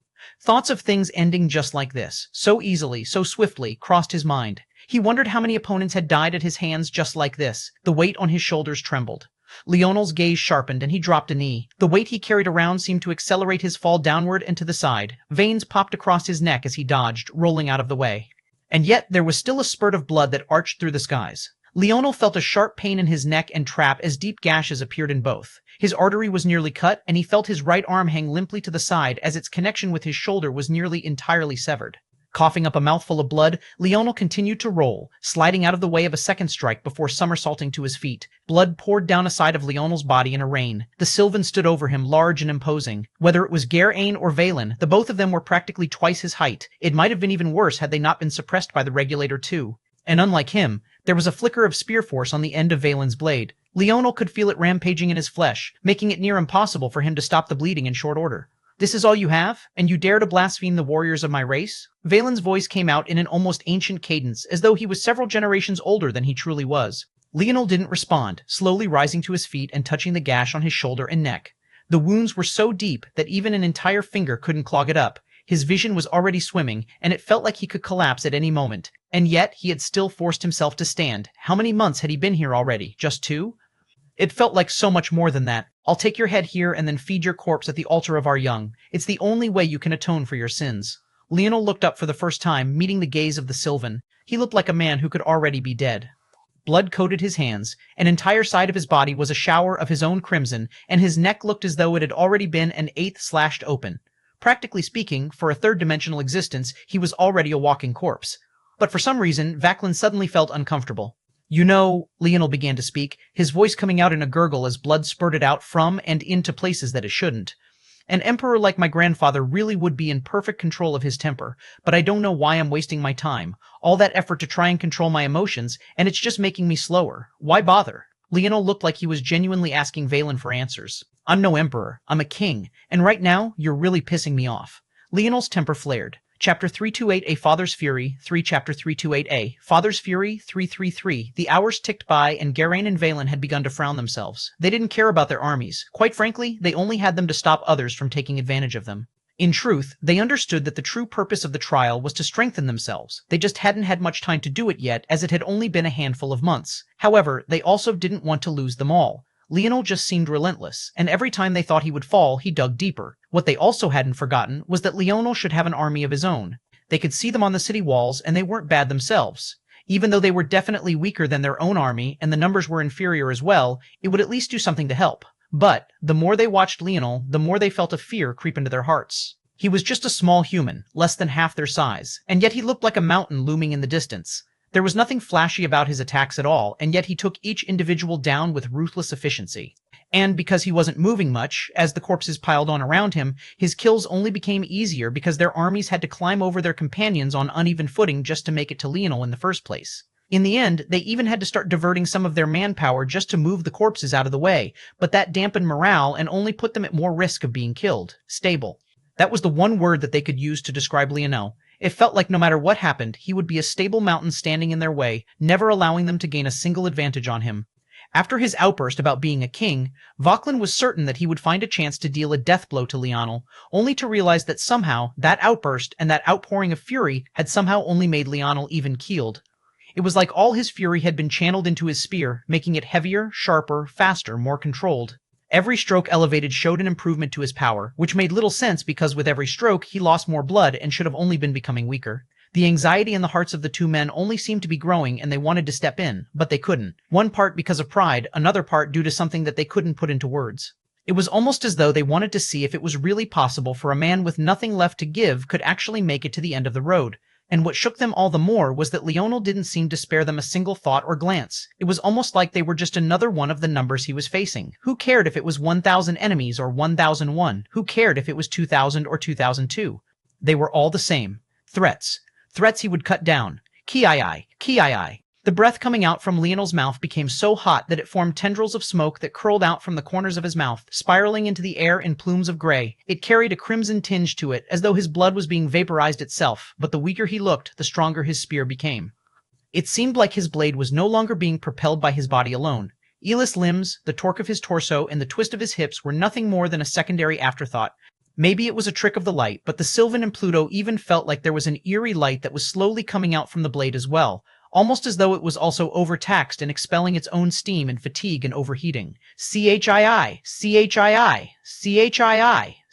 Thoughts of things ending just like this, so easily, so swiftly, crossed his mind. He wondered how many opponents had died at his hands just like this. The weight on his shoulders trembled. Leonel's gaze sharpened and he dropped a knee. The weight he carried around seemed to accelerate his fall downward and to the side. Veins popped across his neck as he dodged, rolling out of the way. And yet there was still a spurt of blood that arched through the skies. Leonel felt a sharp pain in his neck and trap as deep gashes appeared in both. His artery was nearly cut, and he felt his right arm hang limply to the side as its connection with his shoulder was nearly entirely severed. Coughing up a mouthful of blood, Leonel continued to roll, sliding out of the way of a second strike before somersaulting to his feet. Blood poured down a side of Leonel's body in a rain. The Sylvan stood over him, large and imposing. Whether it was Geraint or Valen, the both of them were practically twice his height. It might have been even worse had they not been suppressed by the regulator too. And unlike him, there was a flicker of spear force on the end of Valen's blade. Leonel could feel it rampaging in his flesh, making it near impossible for him to stop the bleeding in short order. "This is all you have? And you dare to blaspheme the warriors of my race?" Valen's voice came out in an almost ancient cadence, as though he was several generations older than he truly was. Leonel didn't respond, slowly rising to his feet and touching the gash on his shoulder and neck. The wounds were so deep that even an entire finger couldn't clog it up. His vision was already swimming, and it felt like he could collapse at any moment. And yet he had still forced himself to stand. How many months had he been here already? Just 2? It felt like so much more than that. "I'll take your head here and then feed your corpse at the altar of our young. It's the only way you can atone for your sins." Leonel looked up for the first time, meeting the gaze of the Sylvan. He looked like a man who could already be dead. Blood coated his hands. An entire side of his body was a shower of his own crimson, and his neck looked as though it had already been an eighth slashed open. Practically speaking, for a third-dimensional existence, he was already a walking corpse. But for some reason, Vaclin suddenly felt uncomfortable. "You know," Leonel began to speak, his voice coming out in a gurgle as blood spurted out from and into places that it shouldn't. "An emperor like my grandfather really would be in perfect control of his temper, but I don't know why I'm wasting my time. All that effort to try and control my emotions, and it's just making me slower. Why bother?" Leonel looked like he was genuinely asking Valen for answers. "I'm no emperor. I'm a king, and right now, you're really pissing me off." Leonel's temper flared. Chapter 328, A Father's Fury, 3 Chapter 328a, Father's Fury, 333. The hours ticked by, and Geraint and Valen had begun to frown themselves. They didn't care about their armies. Quite frankly, they only had them to stop others from taking advantage of them. In truth, they understood that the true purpose of the trial was to strengthen themselves. They just hadn't had much time to do it yet, as it had only been a handful of months. However, they also didn't want to lose them all. Leonel just seemed relentless, and every time they thought he would fall, he dug deeper. What they also hadn't forgotten was that Leonel should have an army of his own. They could see them on the city walls, and they weren't bad themselves. Even though they were definitely weaker than their own army, and the numbers were inferior as well, it would at least do something to help. But the more they watched Leonel, the more they felt a fear creep into their hearts. He was just a small human, less than half their size, and yet he looked like a mountain looming in the distance. There was nothing flashy about his attacks at all, and yet he took each individual down with ruthless efficiency. And because he wasn't moving much, as the corpses piled on around him, his kills only became easier because their armies had to climb over their companions on uneven footing just to make it to Leonel in the first place. In the end, they even had to start diverting some of their manpower just to move the corpses out of the way, but that dampened morale and only put them at more risk of being killed. Stable. That was the one word that they could use to describe Leonel. It felt like no matter what happened, he would be a stable mountain standing in their way, never allowing them to gain a single advantage on him. After his outburst about being a king, Vaclin was certain that he would find a chance to deal a death blow to Leonel, only to realize that somehow that outburst and that outpouring of fury had somehow only made Leonel even-keeled. It was like all his fury had been channeled into his spear, making it heavier, sharper, faster, more controlled. Every stroke elevated showed an improvement to his power, which made little sense because with every stroke he lost more blood and should have only been becoming weaker. The anxiety in the hearts of the two men only seemed to be growing, and they wanted to step in, but they couldn't. One part because of pride, another part due to something that they couldn't put into words. It was almost as though they wanted to see if it was really possible for a man with nothing left to give could actually make it to the end of the road. And what shook them all the more was that Leonel didn't seem to spare them a single thought or glance. It was almost like they were just another one of the numbers he was facing. Who cared if it was 1,000 enemies or 1,001? Who cared if it was 2,000 or 2,002? They were all the same. Threats. Threats he would cut down. Kii. Kii. The breath coming out from Leonel's mouth became so hot that it formed tendrils of smoke that curled out from the corners of his mouth, spiraling into the air in plumes of gray. It carried a crimson tinge to it, as though his blood was being vaporized itself, but the weaker he looked, the stronger his spear became. It seemed like his blade was no longer being propelled by his body alone. Eeless limbs, the torque of his torso, and the twist of his hips were nothing more than a secondary afterthought. Maybe it was a trick of the light, but the Sylvan and Pluto even felt like there was an eerie light that was slowly coming out from the blade as well, almost as though it was also overtaxed and expelling its own steam and fatigue and overheating. Chii, Chii,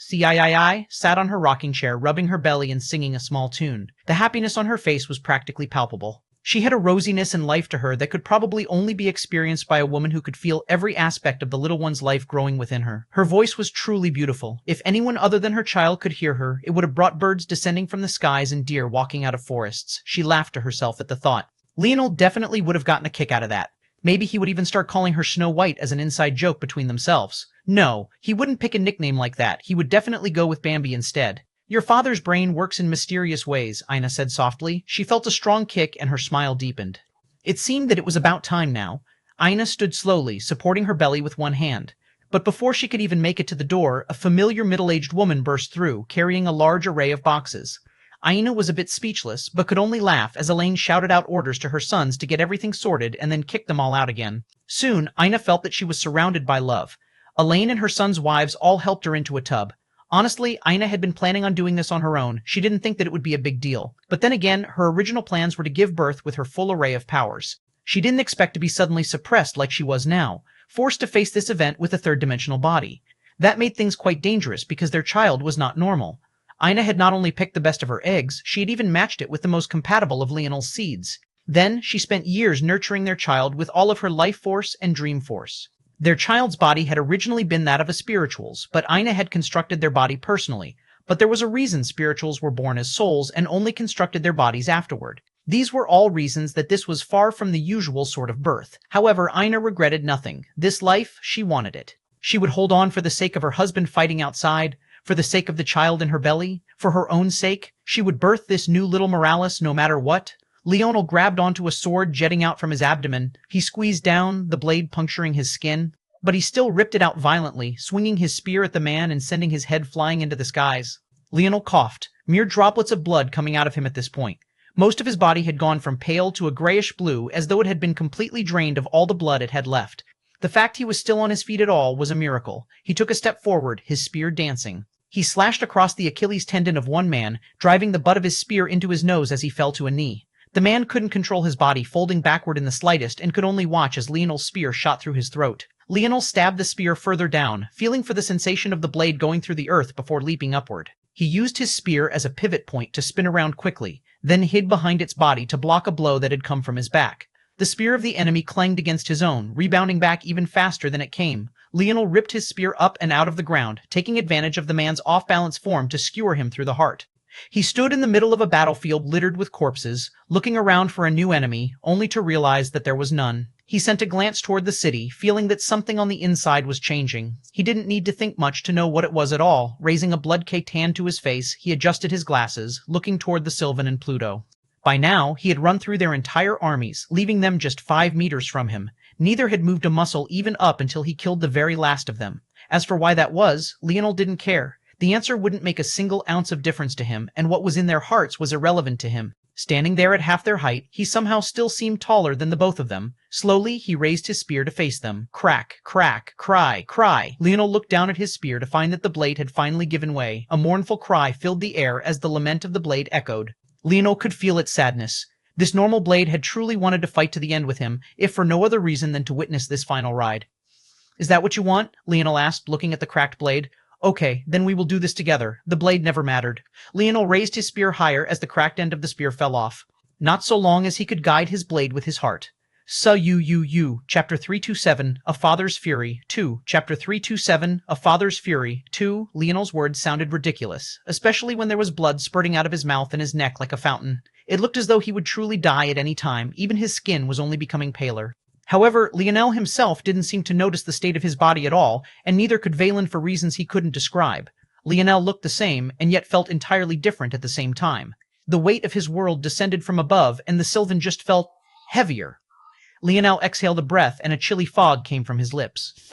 Chii sat on her rocking chair, rubbing her belly and singing a small tune. The happiness on her face was practically palpable. She had a rosiness and life to her that could probably only be experienced by a woman who could feel every aspect of the little one's life growing within her. Her voice was truly beautiful. If anyone other than her child could hear her, it would have brought birds descending from the skies and deer walking out of forests. She laughed to herself at the thought. Leonel definitely would have gotten a kick out of that. Maybe he would even start calling her Snow White as an inside joke between themselves. No, he wouldn't pick a nickname like that. He would definitely go with Bambi instead. Your father's brain works in mysterious ways, Ina said softly. She felt a strong kick and her smile deepened. It seemed that it was about time now. Ina stood slowly, supporting her belly with one hand. But before she could even make it to the door, a familiar middle-aged woman burst through, carrying a large array of boxes. Ina was a bit speechless, but could only laugh as Elaine shouted out orders to her sons to get everything sorted and then kick them all out again. Soon, Ina felt that she was surrounded by love. Elaine and her sons' wives all helped her into a tub. Honestly, Ina had been planning on doing this on her own. She didn't think that it would be a big deal. But then again, her original plans were to give birth with her full array of powers. She didn't expect to be suddenly suppressed like she was now, forced to face this event with a third-dimensional body. That made things quite dangerous because their child was not normal. Ina had not only picked the best of her eggs, she had even matched it with the most compatible of Leonel's seeds. Then, she spent years nurturing their child with all of her life force and dream force. Their child's body had originally been that of a spiritual's, but Ina had constructed their body personally. But there was a reason spirituals were born as souls and only constructed their bodies afterward. These were all reasons that this was far from the usual sort of birth. However, Ina regretted nothing. This life, she wanted it. She would hold on for the sake of her husband fighting outside, for the sake of the child in her belly, for her own sake. She would birth this new little Morales no matter what. Leonel grabbed onto a sword jetting out from his abdomen. He squeezed down, the blade puncturing his skin. But he still ripped it out violently, swinging his spear at the man and sending his head flying into the skies. Leonel coughed, mere droplets of blood coming out of him at this point. Most of his body had gone from pale to a grayish blue, as though it had been completely drained of all the blood it had left. The fact he was still on his feet at all was a miracle. He took a step forward, his spear dancing. He slashed across the Achilles tendon of one man, driving the butt of his spear into his nose as he fell to a knee. The man couldn't control his body folding backward in the slightest and could only watch as Leonel's spear shot through his throat. Leonel stabbed the spear further down, feeling for the sensation of the blade going through the earth before leaping upward. He used his spear as a pivot point to spin around quickly, then hid behind its body to block a blow that had come from his back. The spear of the enemy clanged against his own, rebounding back even faster than it came. Leonel ripped his spear up and out of the ground, taking advantage of the man's off-balance form to skewer him through the heart. He stood in the middle of a battlefield littered with corpses, looking around for a new enemy, only to realize that there was none. He sent a glance toward the city, feeling that something on the inside was changing. He didn't need to think much to know what it was at all. Raising a blood-caked hand to his face, he adjusted his glasses, looking toward the Sylvan and Pluto. By now, he had run through their entire armies, leaving them just 5 meters from him. Neither had moved a muscle even up until he killed the very last of them. As for why that was, Leonel didn't care. The answer wouldn't make a single ounce of difference to him, and what was in their hearts was irrelevant to him. Standing there at half their height, he somehow still seemed taller than the both of them. Slowly, he raised his spear to face them. Crack, crack, cry, cry. Leonel looked down at his spear to find that the blade had finally given way. A mournful cry filled the air as the lament of the blade echoed. Leonel could feel its sadness. This normal blade had truly wanted to fight to the end with him, if for no other reason than to witness this final ride. "Is that what you want?" Leonel asked, looking at the cracked blade. Okay, then we will do this together. The blade never mattered. Leonel raised his spear higher as the cracked end of the spear fell off. Not so long as he could guide his blade with his heart. Chapter 327, A Father's Fury, 2, Chapter 327, A Father's Fury, 2. Leonel's words sounded ridiculous, especially when there was blood spurting out of his mouth and his neck like a fountain. It looked as though he would truly die at any time, even his skin was only becoming paler. However, Leonel himself didn't seem to notice the state of his body at all, and neither could Valen for reasons he couldn't describe. Leonel looked the same, and yet felt entirely different at the same time. The weight of his world descended from above, and the Sylvan just felt heavier. Leonel exhaled a breath, and a chilly fog came from his lips.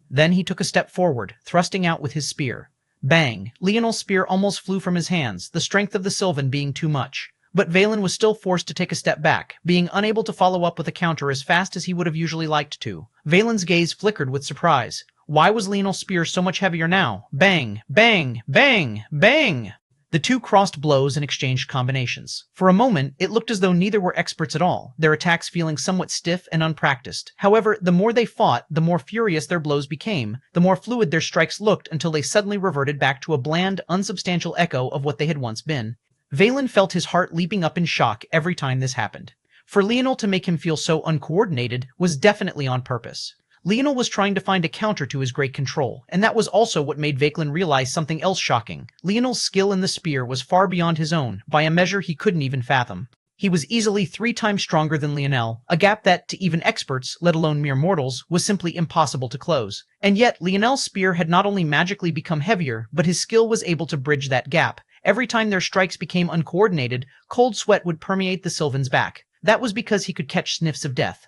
Then he took a step forward, thrusting out with his spear. Bang! Leonel's spear almost flew from his hands, the strength of the Sylvan being too much. But Valen was still forced to take a step back, being unable to follow up with a counter as fast as he would have usually liked to. Valen's gaze flickered with surprise. Why was Leonel's spear so much heavier now? Bang! Bang! Bang! Bang! The two crossed blows and exchanged combinations. For a moment, it looked as though neither were experts at all, their attacks feeling somewhat stiff and unpracticed. However, the more they fought, the more furious their blows became, the more fluid their strikes looked until they suddenly reverted back to a bland, unsubstantial echo of what they had once been. Valen felt his heart leaping up in shock every time this happened. For Leonel to make him feel so uncoordinated was definitely on purpose. Leonel was trying to find a counter to his great control, and that was also what made Vakelin realize something else shocking. Leonel's skill in the spear was far beyond his own, by a measure he couldn't even fathom. He was easily 3 times stronger than Leonel, a gap that, to even experts, let alone mere mortals, was simply impossible to close. And yet, Leonel's spear had not only magically become heavier, but his skill was able to bridge that gap. Every time their strikes became uncoordinated, cold sweat would permeate the Sylvan's back. That was because he could catch sniffs of death.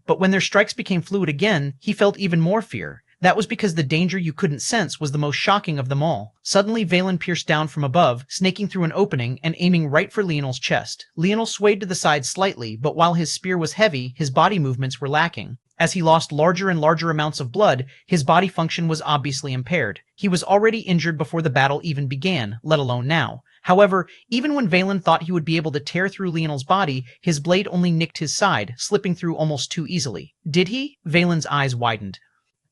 But when their strikes became fluid again, he felt even more fear. That was because the danger you couldn't sense was the most shocking of them all. Suddenly, Valen pierced down from above, snaking through an opening and aiming right for Leonel's chest. Leonel swayed to the side slightly, but while his spear was heavy, his body movements were lacking. As he lost larger and larger amounts of blood, his body function was obviously impaired. He was already injured before the battle even began, let alone now. However, even when Valen thought he would be able to tear through Leonel's body, his blade only nicked his side, slipping through almost too easily. Did he? Valen's eyes widened.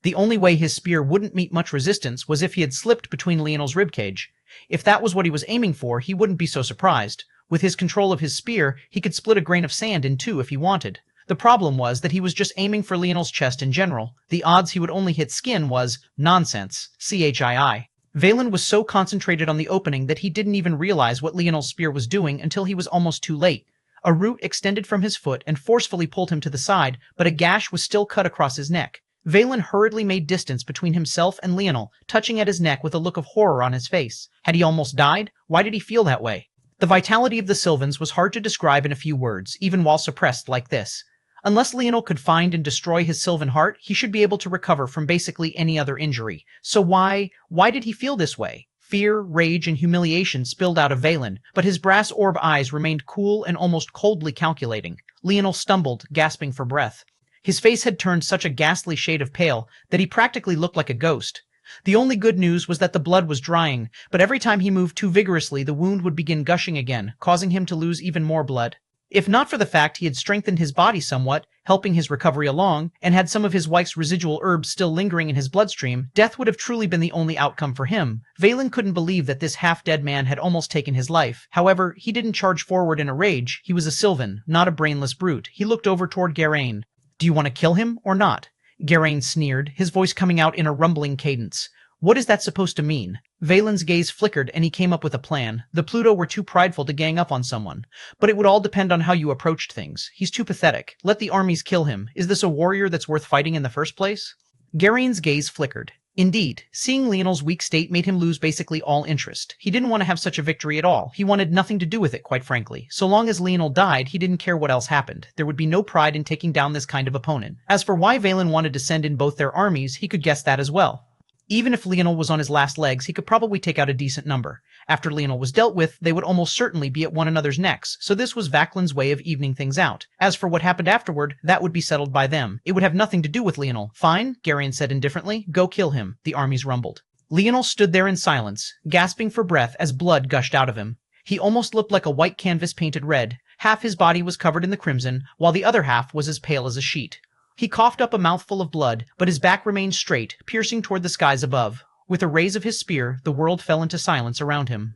The only way his spear wouldn't meet much resistance was if he had slipped between Leonel's ribcage. If that was what he was aiming for, he wouldn't be so surprised. With his control of his spear, he could split a grain of sand in two if he wanted. The problem was that he was just aiming for Leonel's chest in general. The odds he would only hit skin was nonsense. CHII. Valen was so concentrated on the opening that he didn't even realize what Leonel's spear was doing until he was almost too late. A root extended from his foot and forcefully pulled him to the side, but a gash was still cut across his neck. Valen hurriedly made distance between himself and Leonel, touching at his neck with a look of horror on his face. Had he almost died? Why did he feel that way? The vitality of the Sylvans was hard to describe in a few words, even while suppressed like this. Unless Leonel could find and destroy his Sylvan heart, he should be able to recover from basically any other injury. So why did he feel this way? Fear, rage, and humiliation spilled out of Valen, but his brass orb eyes remained cool and almost coldly calculating. Leonel stumbled, gasping for breath. His face had turned such a ghastly shade of pale that he practically looked like a ghost. The only good news was that the blood was drying, but every time he moved too vigorously, the wound would begin gushing again, causing him to lose even more blood. If not for the fact he had strengthened his body somewhat, helping his recovery along, and had some of his wife's residual herbs still lingering in his bloodstream, death would have truly been the only outcome for him. Valen couldn't believe that this half-dead man had almost taken his life. However, he didn't charge forward in a rage. He was a Sylvan, not a brainless brute. He looked over toward Geraint. "Do you want to kill him, or not?" Geraint sneered, his voice coming out in a rumbling cadence. "What is that supposed to mean?" Valen's gaze flickered and he came up with a plan. The Pluto were too prideful to gang up on someone. But it would all depend on how you approached things. He's too pathetic. Let the armies kill him. Is this a warrior that's worth fighting in the first place? Geraint's gaze flickered. Indeed, seeing Leonel's weak state made him lose basically all interest. He didn't want to have such a victory at all. He wanted nothing to do with it, quite frankly. So long as Leonel died, he didn't care what else happened. There would be no pride in taking down this kind of opponent. As for why Valen wanted to send in both their armies, he could guess that as well. Even if Leonel was on his last legs, he could probably take out a decent number. After Leonel was dealt with, they would almost certainly be at one another's necks, so this was Vaklin's way of evening things out. As for what happened afterward, that would be settled by them. It would have nothing to do with Leonel. "Fine," Geraint said indifferently. "Go kill him." The armies rumbled. Leonel stood there in silence, gasping for breath as blood gushed out of him. He almost looked like a white canvas painted red. Half his body was covered in the crimson, while the other half was as pale as a sheet. He coughed up a mouthful of blood, but his back remained straight, piercing toward the skies above. With a raise of his spear, the world fell into silence around him.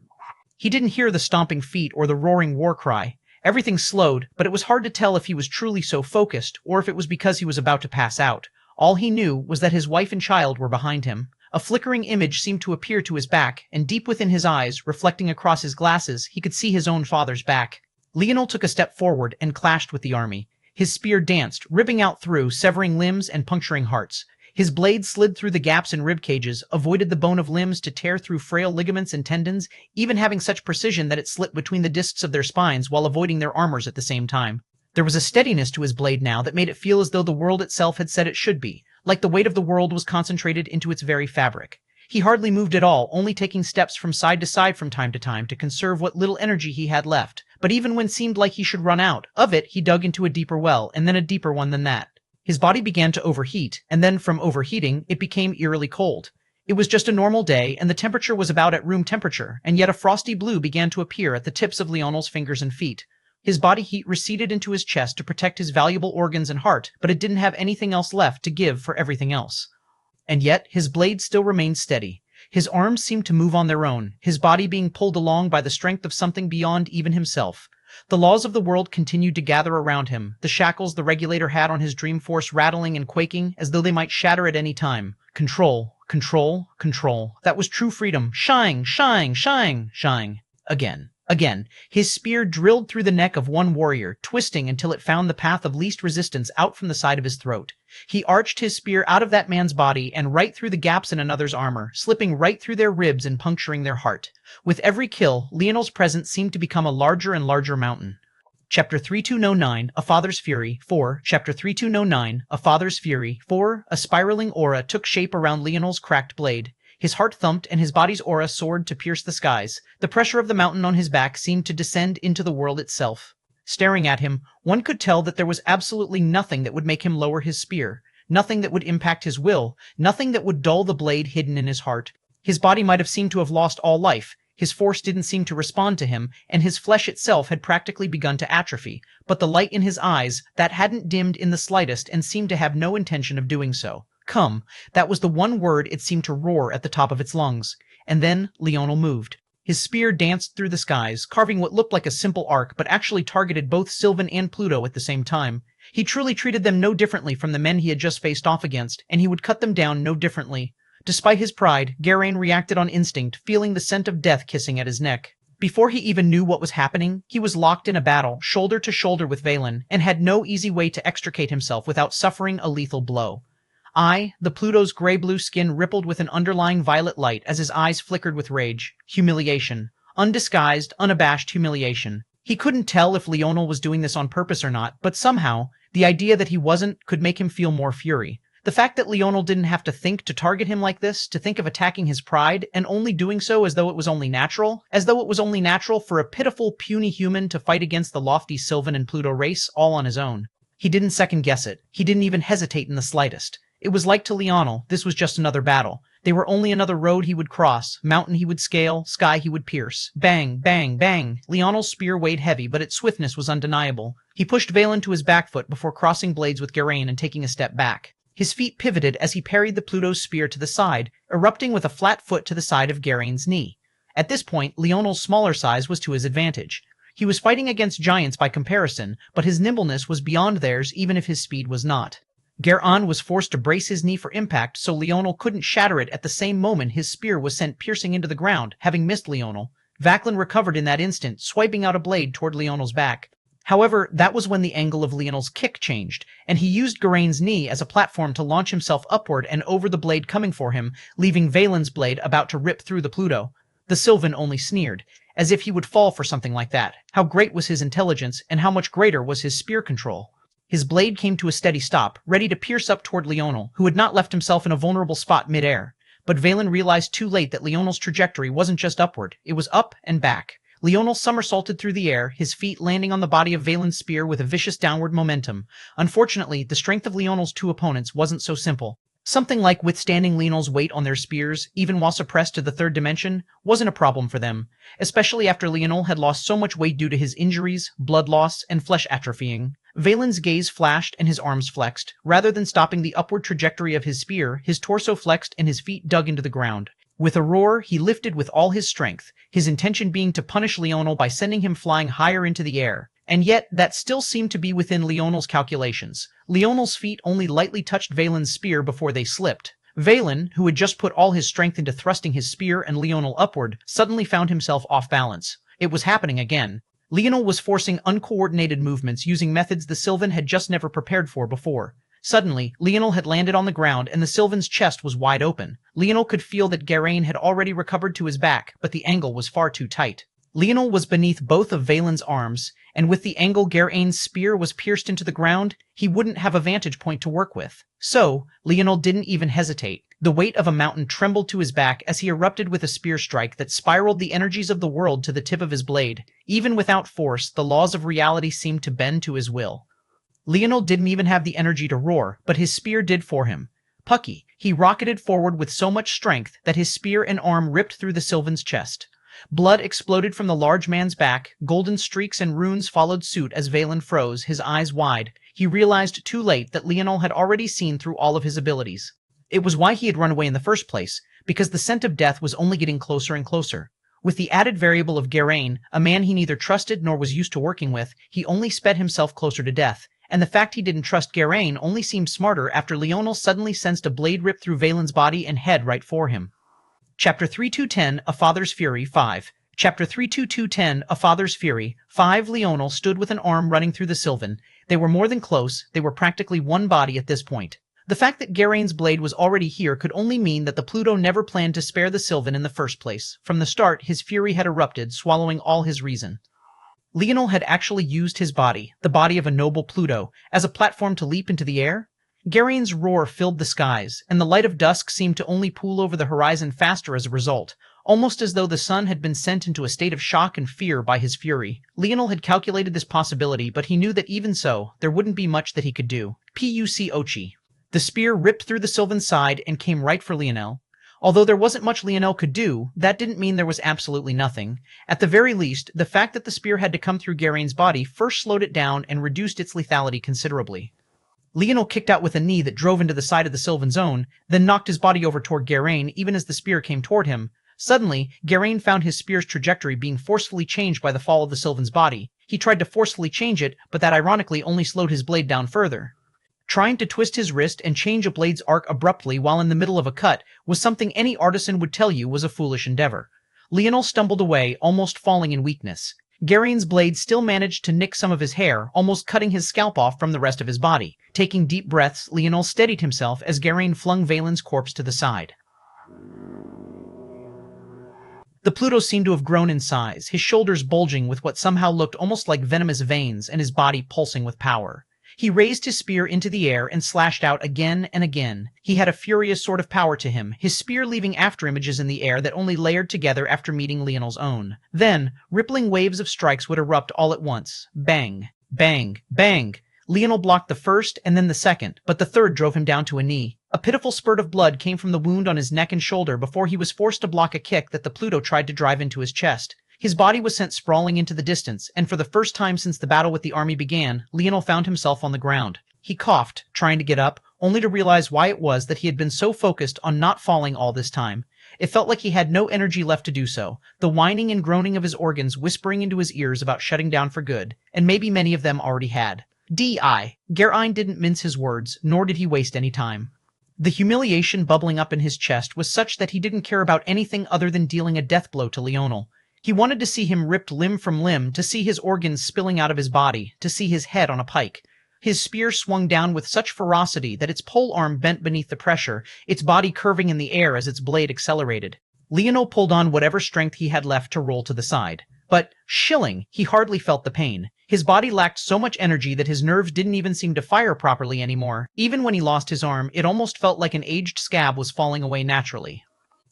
He didn't hear the stomping feet or the roaring war cry. Everything slowed, but it was hard to tell if he was truly so focused, or if it was because he was about to pass out. All he knew was that his wife and child were behind him. A flickering image seemed to appear to his back, and deep within his eyes, reflecting across his glasses, he could see his own father's back. Leonel took a step forward and clashed with the army. His spear danced, ripping out through, severing limbs and puncturing hearts. His blade slid through the gaps in rib cages, avoided the bone of limbs to tear through frail ligaments and tendons, even having such precision that it slipped between the discs of their spines while avoiding their armors at the same time. There was a steadiness to his blade now that made it feel as though the world itself had said it should be, like the weight of the world was concentrated into its very fabric. He hardly moved at all, only taking steps from side to side from time to time to conserve what little energy he had left. But even when it seemed like he should run out of it, he dug into a deeper well, and then a deeper one than that. His body began to overheat, and then from overheating, it became eerily cold. It was just a normal day, and the temperature was about at room temperature, and yet a frosty blue began to appear at the tips of Leonel's fingers and feet. His body heat receded into his chest to protect his valuable organs and heart, but it didn't have anything else left to give for everything else. And yet, his blade still remained steady. His arms seemed to move on their own, his body being pulled along by the strength of something beyond even himself. The laws of the world continued to gather around him, the shackles the regulator had on his dream force rattling and quaking as though they might shatter at any time. Control, control, control. That was true freedom. Shine, shine, shine, shine. Again. Again, his spear drilled through the neck of one warrior, twisting until it found the path of least resistance out from the side of his throat. He arched his spear out of that man's body and right through the gaps in another's armor, slipping right through their ribs and puncturing their heart. With every kill, Leonel's presence seemed to become a larger and larger mountain. Chapter 3209, A Father's Fury, 4. Chapter 3209, A Father's Fury, 4. A spiraling aura took shape around Leonel's cracked blade. His heart thumped, and his body's aura soared to pierce the skies. The pressure of the mountain on his back seemed to descend into the world itself. Staring at him, one could tell that there was absolutely nothing that would make him lower his spear, nothing that would impact his will, nothing that would dull the blade hidden in his heart. His body might have seemed to have lost all life, his force didn't seem to respond to him, and his flesh itself had practically begun to atrophy, but the light in his eyes, that hadn't dimmed in the slightest and seemed to have no intention of doing so. Come, that was the one word it seemed to roar at the top of its lungs. And then Leonel moved. His spear danced through the skies, carving what looked like a simple arc, but actually targeted both Sylvan and Pluto at the same time. He truly treated them no differently from the men he had just faced off against, and he would cut them down no differently. Despite his pride, Geraint reacted on instinct, feeling the scent of death kissing at his neck. Before he even knew what was happening, he was locked in a battle, shoulder to shoulder with Valen, and had no easy way to extricate himself without suffering a lethal blow. The Pluto's gray-blue skin rippled with an underlying violet light as his eyes flickered with rage. Humiliation. Undisguised, unabashed humiliation. He couldn't tell if Leonel was doing this on purpose or not, but somehow, the idea that he wasn't could make him feel more fury. The fact that Leonel didn't have to think to target him like this, to think of attacking his pride, and only doing so as though it was only natural for a pitiful, puny human to fight against the lofty Sylvan and Pluto race all on his own. He didn't second-guess it. He didn't even hesitate in the slightest. It was like to Leonel, this was just another battle. They were only another road he would cross, mountain he would scale, sky he would pierce. Bang, bang, bang. Leonel's spear weighed heavy, but its swiftness was undeniable. He pushed Valen to his back foot before crossing blades with Geraint and taking a step back. His feet pivoted as he parried the Pluto's spear to the side, erupting with a flat foot to the side of Geraint's knee. At this point, Leonel's smaller size was to his advantage. He was fighting against giants by comparison, but his nimbleness was beyond theirs even if his speed was not. Geraint was forced to brace his knee for impact so Leonel couldn't shatter it at the same moment his spear was sent piercing into the ground, having missed Leonel. Vaclin recovered in that instant, swiping out a blade toward Leonel's back. However, that was when the angle of Leonel's kick changed, and he used Geraint's knee as a platform to launch himself upward and over the blade coming for him, leaving Valen's blade about to rip through the Pluto. The Sylvan only sneered, as if he would fall for something like that. How great was his intelligence, and how much greater was his spear control. His blade came to a steady stop, ready to pierce up toward Leonel, who had not left himself in a vulnerable spot mid-air. But Valen realized too late that Leonel's trajectory wasn't just upward, it was up and back. Leonel somersaulted through the air, his feet landing on the body of Valen's spear with a vicious downward momentum. Unfortunately, the strength of Leonel's two opponents wasn't so simple. Something like withstanding Leonel's weight on their spears, even while suppressed to the third dimension, wasn't a problem for them, especially after Leonel had lost so much weight due to his injuries, blood loss, and flesh atrophying. Valen's gaze flashed and his arms flexed. Rather than stopping the upward trajectory of his spear, his torso flexed and his feet dug into the ground. With a roar, he lifted with all his strength, his intention being to punish Leonel by sending him flying higher into the air. And yet, that still seemed to be within Leonel's calculations. Leonel's feet only lightly touched Valen's spear before they slipped. Valen, who had just put all his strength into thrusting his spear and Leonel upward, suddenly found himself off balance. It was happening again. Leonel was forcing uncoordinated movements using methods the Sylvan had just never prepared for before. Suddenly, Leonel had landed on the ground and the Sylvan's chest was wide open. Leonel could feel that Geraint had already recovered to his back, but the angle was far too tight. Leonel was beneath both of Valen's arms, and with the angle Geraint's spear was pierced into the ground, he wouldn't have a vantage point to work with. So, Leonel didn't even hesitate. The weight of a mountain trembled to his back as he erupted with a spear strike that spiraled the energies of the world to the tip of his blade. Even without force, the laws of reality seemed to bend to his will. Leonel didn't even have the energy to roar, but his spear did for him. Pucky, he rocketed forward with so much strength that his spear and arm ripped through the Sylvan's chest. Blood exploded from the large man's back, golden streaks and runes followed suit as Valen froze, his eyes wide. He realized too late that Leonel had already seen through all of his abilities. It was why he had run away in the first place, because the scent of death was only getting closer and closer. With the added variable of Geraint, a man he neither trusted nor was used to working with, he only sped himself closer to death. And the fact he didn't trust Geraint only seemed smarter after Leonel suddenly sensed a blade rip through Valen's body and head right for him. Chapter 3210, A Father's Fury, 5. Chapter 32210, A Father's Fury, 5. Leonel stood with an arm running through the Sylvan. They were more than close, they were practically one body at this point. The fact that Geraint's blade was already here could only mean that the Pluto never planned to spare the Sylvan in the first place. From the start, his fury had erupted, swallowing all his reason. Leonel had actually used his body, the body of a noble Pluto, as a platform to leap into the air. Geraint's roar filled the skies, and the light of dusk seemed to only pool over the horizon faster as a result, almost as though the sun had been sent into a state of shock and fear by his fury. Leonel had calculated this possibility, but he knew that even so, there wouldn't be much that he could do. Puc Ochi. The spear ripped through the Sylvan's side and came right for Leonel. Although there wasn't much Leonel could do, that didn't mean there was absolutely nothing. At the very least, the fact that the spear had to come through Geraint's body first slowed it down and reduced its lethality considerably. Leonel kicked out with a knee that drove into the side of the Sylvan's own, then knocked his body over toward Geraint even as the spear came toward him. Suddenly, Geraint found his spear's trajectory being forcefully changed by the fall of the Sylvan's body. He tried to forcefully change it, but that ironically only slowed his blade down further. Trying to twist his wrist and change a blade's arc abruptly while in the middle of a cut was something any artisan would tell you was a foolish endeavor. Leonel stumbled away, almost falling in weakness. Geraint's blade still managed to nick some of his hair, almost cutting his scalp off from the rest of his body. Taking deep breaths, Leonel steadied himself as Geraint flung Valen's corpse to the side. The Pluto seemed to have grown in size, his shoulders bulging with what somehow looked almost like venomous veins and his body pulsing with power. He raised his spear into the air and slashed out again and again. He had a furious sort of power to him, his spear leaving after images in the air that only layered together after meeting Leonel's own. Then, rippling waves of strikes would erupt all at once. Bang, bang, bang. Leonel blocked the first and then the second, but the third drove him down to a knee. A pitiful spurt of blood came from the wound on his neck and shoulder before he was forced to block a kick that the Pluto tried to drive into his chest. His body was sent sprawling into the distance, and for the first time since the battle with the army began, Leonel found himself on the ground. He coughed, trying to get up, only to realize why it was that he had been so focused on not falling all this time. It felt like he had no energy left to do so, the whining and groaning of his organs whispering into his ears about shutting down for good, and maybe many of them already had. Geraint didn't mince his words, nor did he waste any time. The humiliation bubbling up in his chest was such that he didn't care about anything other than dealing a death blow to Leonel. He wanted to see him ripped limb from limb, to see his organs spilling out of his body, to see his head on a pike. His spear swung down with such ferocity that its pole arm bent beneath the pressure, its body curving in the air as its blade accelerated. Leonel pulled on whatever strength he had left to roll to the side. But, shilling, he hardly felt the pain. His body lacked so much energy that his nerves didn't even seem to fire properly anymore. Even when he lost his arm, it almost felt like an aged scab was falling away naturally.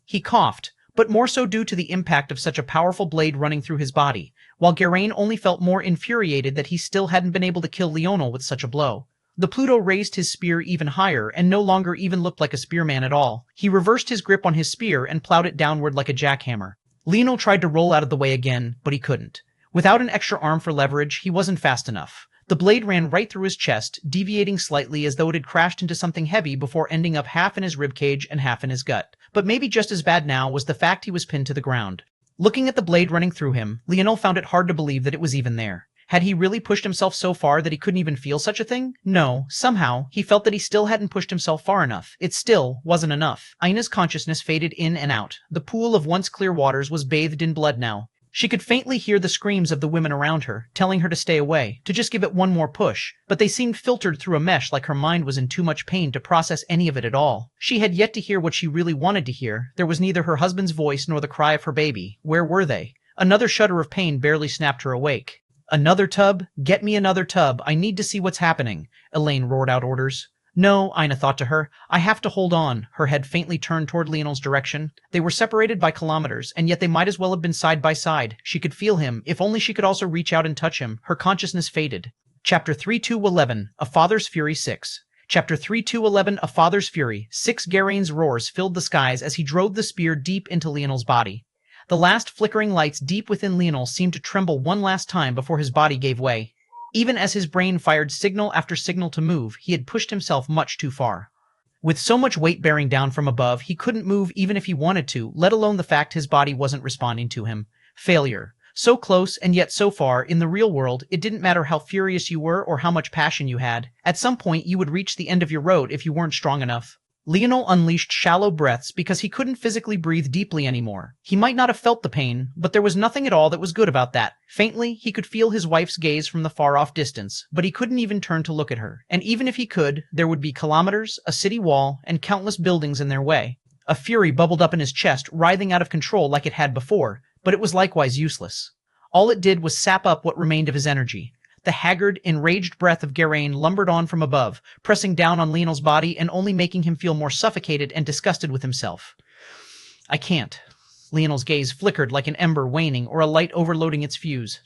He coughed, but more so due to the impact of such a powerful blade running through his body, while Geraint only felt more infuriated that he still hadn't been able to kill Leonel with such a blow. The Pluto raised his spear even higher and no longer even looked like a spearman at all. He reversed his grip on his spear and plowed it downward like a jackhammer. Leonel tried to roll out of the way again, but he couldn't. Without an extra arm for leverage, he wasn't fast enough. The blade ran right through his chest, deviating slightly as though it had crashed into something heavy before ending up half in his ribcage and half in his gut. But maybe just as bad now was the fact he was pinned to the ground. Looking at the blade running through him, Leonel found it hard to believe that it was even there. Had he really pushed himself so far that he couldn't even feel such a thing? No, somehow, he felt that he still hadn't pushed himself far enough. It still wasn't enough. Ina's consciousness faded in and out. The pool of once clear waters was bathed in blood now. She could faintly hear the screams of the women around her, telling her to stay away, to just give it one more push, but they seemed filtered through a mesh like her mind was in too much pain to process any of it at all. She had yet to hear what she really wanted to hear. There was neither her husband's voice nor the cry of her baby. Where were they? Another shudder of pain barely snapped her awake. Another tub? Get me another tub. I need to see what's happening. Elaine roared out orders. No, Ina thought to her. I have to hold on. Her head faintly turned toward Leonel's direction. They were separated by kilometers, and yet they might as well have been side by side. She could feel him. If only she could also reach out and touch him. Her consciousness faded. Chapter 3211, A Father's Fury 6. Chapter 3211, A Father's Fury. 6 Garain's roars filled the skies as he drove the spear deep into Leonel's body. The last flickering lights deep within Leonel seemed to tremble one last time before his body gave way. Even as his brain fired signal after signal to move, he had pushed himself much too far. With so much weight bearing down from above, he couldn't move even if he wanted to, let alone the fact his body wasn't responding to him. Failure. So close and yet so far. In the real world, it didn't matter how furious you were or how much passion you had. At some point, you would reach the end of your road if you weren't strong enough. Leonel unleashed shallow breaths because he couldn't physically breathe deeply anymore. He might not have felt the pain, but there was nothing at all that was good about that. Faintly, he could feel his wife's gaze from the far-off distance, but he couldn't even turn to look at her. And even if he could, there would be kilometers, a city wall, and countless buildings in their way. A fury bubbled up in his chest, writhing out of control like it had before, but it was likewise useless. All it did was sap up what remained of his energy. The haggard, enraged breath of Garain lumbered on from above, pressing down on Leonel's body and only making him feel more suffocated and disgusted with himself. I can't. Leonel's gaze flickered like an ember waning or a light overloading its fuse.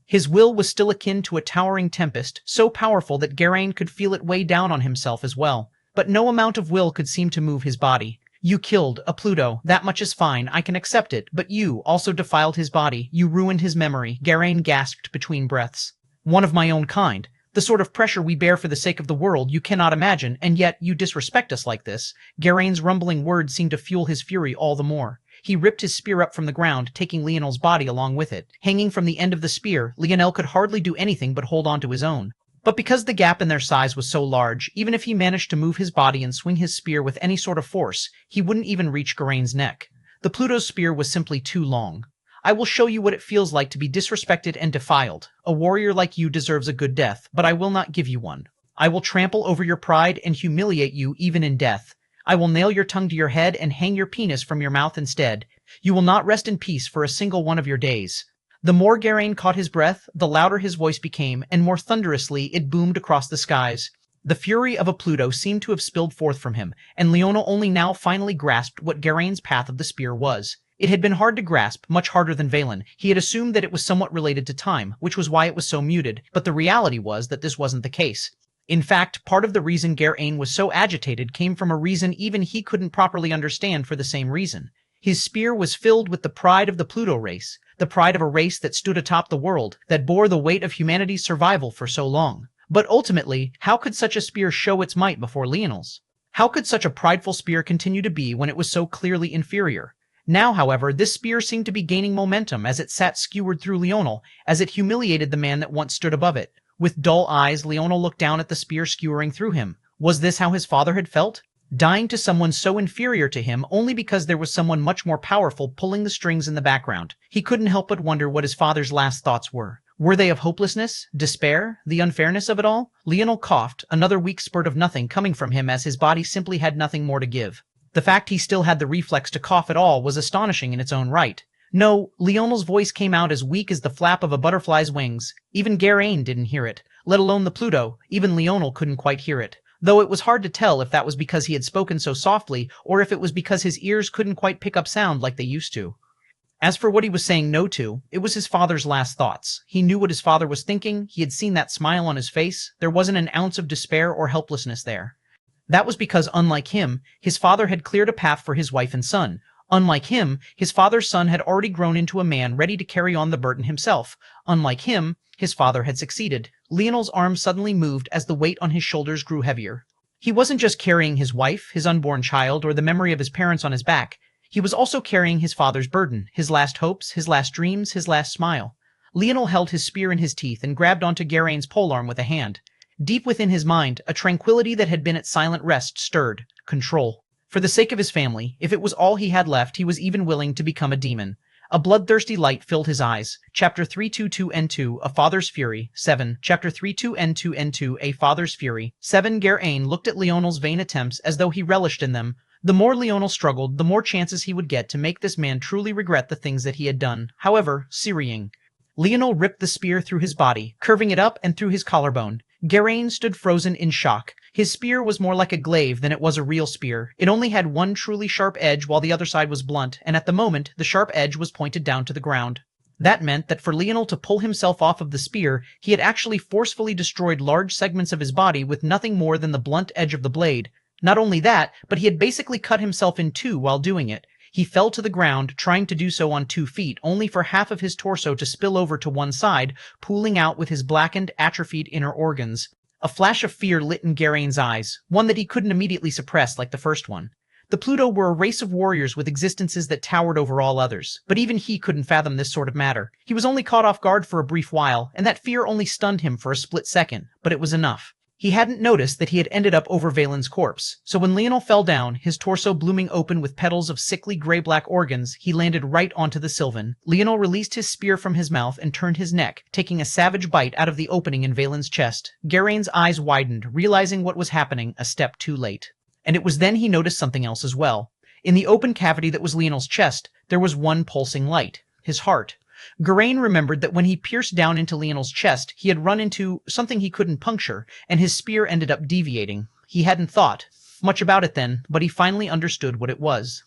His will was still akin to a towering tempest, so powerful that Garain could feel it weigh down on himself as well. But no amount of will could seem to move his body. You killed a Pluto. That much is fine. I can accept it. But you also defiled his body. You ruined his memory. Garain gasped between breaths. One of my own kind. The sort of pressure we bear for the sake of the world you cannot imagine, and yet you disrespect us like this. Garain's rumbling words seemed to fuel his fury all the more. He ripped his spear up from the ground, taking Leonel's body along with it. Hanging from the end of the spear, Leonel could hardly do anything but hold on to his own. But because the gap in their size was so large, even if he managed to move his body and swing his spear with any sort of force, he wouldn't even reach Garain's neck. The Pluto's spear was simply too long. I will show you what it feels like to be disrespected and defiled. A warrior like you deserves a good death, but I will not give you one. I will trample over your pride and humiliate you even in death. I will nail your tongue to your head and hang your penis from your mouth instead. You will not rest in peace for a single one of your days. The more Garain caught his breath, the louder his voice became, and more thunderously it boomed across the skies. The fury of a Pluto seemed to have spilled forth from him, and Leonel only now finally grasped what Garain's path of the spear was. It had been hard to grasp, much harder than Valen. He had assumed that it was somewhat related to time, which was why it was so muted, but the reality was that this wasn't the case. In fact, part of the reason Garain was so agitated came from a reason even he couldn't properly understand for the same reason. His spear was filled with the pride of the Pluto race, the pride of a race that stood atop the world, that bore the weight of humanity's survival for so long. But ultimately, how could such a spear show its might before Leonel's? How could such a prideful spear continue to be when it was so clearly inferior? Now, however, this spear seemed to be gaining momentum as it sat skewered through Leonel, as it humiliated the man that once stood above it. With dull eyes, Leonel looked down at the spear skewering through him. Was this how his father had felt? Dying to someone so inferior to him only because there was someone much more powerful pulling the strings in the background. He couldn't help but wonder what his father's last thoughts were. Were they of hopelessness? Despair? The unfairness of it all? Leonel coughed, another weak spurt of nothing coming from him as his body simply had nothing more to give. The fact he still had the reflex to cough at all was astonishing in its own right. No, Leonel's voice came out as weak as the flap of a butterfly's wings. Even Garain didn't hear it, let alone the Pluto. Even Leonel couldn't quite hear it. Though it was hard to tell if that was because he had spoken so softly, or if it was because his ears couldn't quite pick up sound like they used to. As for what he was saying no to, it was his father's last thoughts. He knew what his father was thinking, he had seen that smile on his face, there wasn't an ounce of despair or helplessness there. That was because, unlike him, his father had cleared a path for his wife and son. Unlike him, his father's son had already grown into a man ready to carry on the burden himself. Unlike him, his father had succeeded. Leonel's arms suddenly moved as the weight on his shoulders grew heavier. He wasn't just carrying his wife, his unborn child, or the memory of his parents on his back. He was also carrying his father's burden, his last hopes, his last dreams, his last smile. Leonel held his spear in his teeth and grabbed onto Geraint's polearm with a hand. Deep within his mind, a tranquility that had been at silent rest stirred. Control. For the sake of his family, if it was all he had left, he was even willing to become a demon. A bloodthirsty light filled his eyes. Chapter 322N2, A Father's Fury. 7. Chapter 32N2N2, A Father's Fury. 7. Geraint looked at Leonel's vain attempts as though he relished in them. The more Leonel struggled, the more chances he would get to make this man truly regret the things that he had done. However, Syriing. Leonel ripped the spear through his body, curving it up and through his collarbone. Geraint stood frozen in shock. His spear was more like a glaive than it was a real spear. It only had one truly sharp edge while the other side was blunt, and at the moment, the sharp edge was pointed down to the ground. That meant that for Leonel to pull himself off of the spear, he had actually forcefully destroyed large segments of his body with nothing more than the blunt edge of the blade. Not only that, but he had basically cut himself in two while doing it. He fell to the ground, trying to do so on 2 feet, only for half of his torso to spill over to one side, pooling out with his blackened, atrophied inner organs. A flash of fear lit in Geraint's eyes, one that he couldn't immediately suppress like the first one. The Pluto were a race of warriors with existences that towered over all others, but even he couldn't fathom this sort of matter. He was only caught off guard for a brief while, and that fear only stunned him for a split second, but it was enough. He hadn't noticed that he had ended up over Valen's corpse, so when Leonel fell down, his torso blooming open with petals of sickly gray-black organs, he landed right onto the Sylvan. Leonel released his spear from his mouth and turned his neck, taking a savage bite out of the opening in Valen's chest. Geraint's eyes widened, realizing what was happening a step too late. And it was then he noticed something else as well. In the open cavity that was Leonel's chest, there was one pulsing light. His heart. Geraint remembered that when he pierced down into Leonel's chest, he had run into something he couldn't puncture, and his spear ended up deviating. He hadn't thought much about it then, but he finally understood what it was.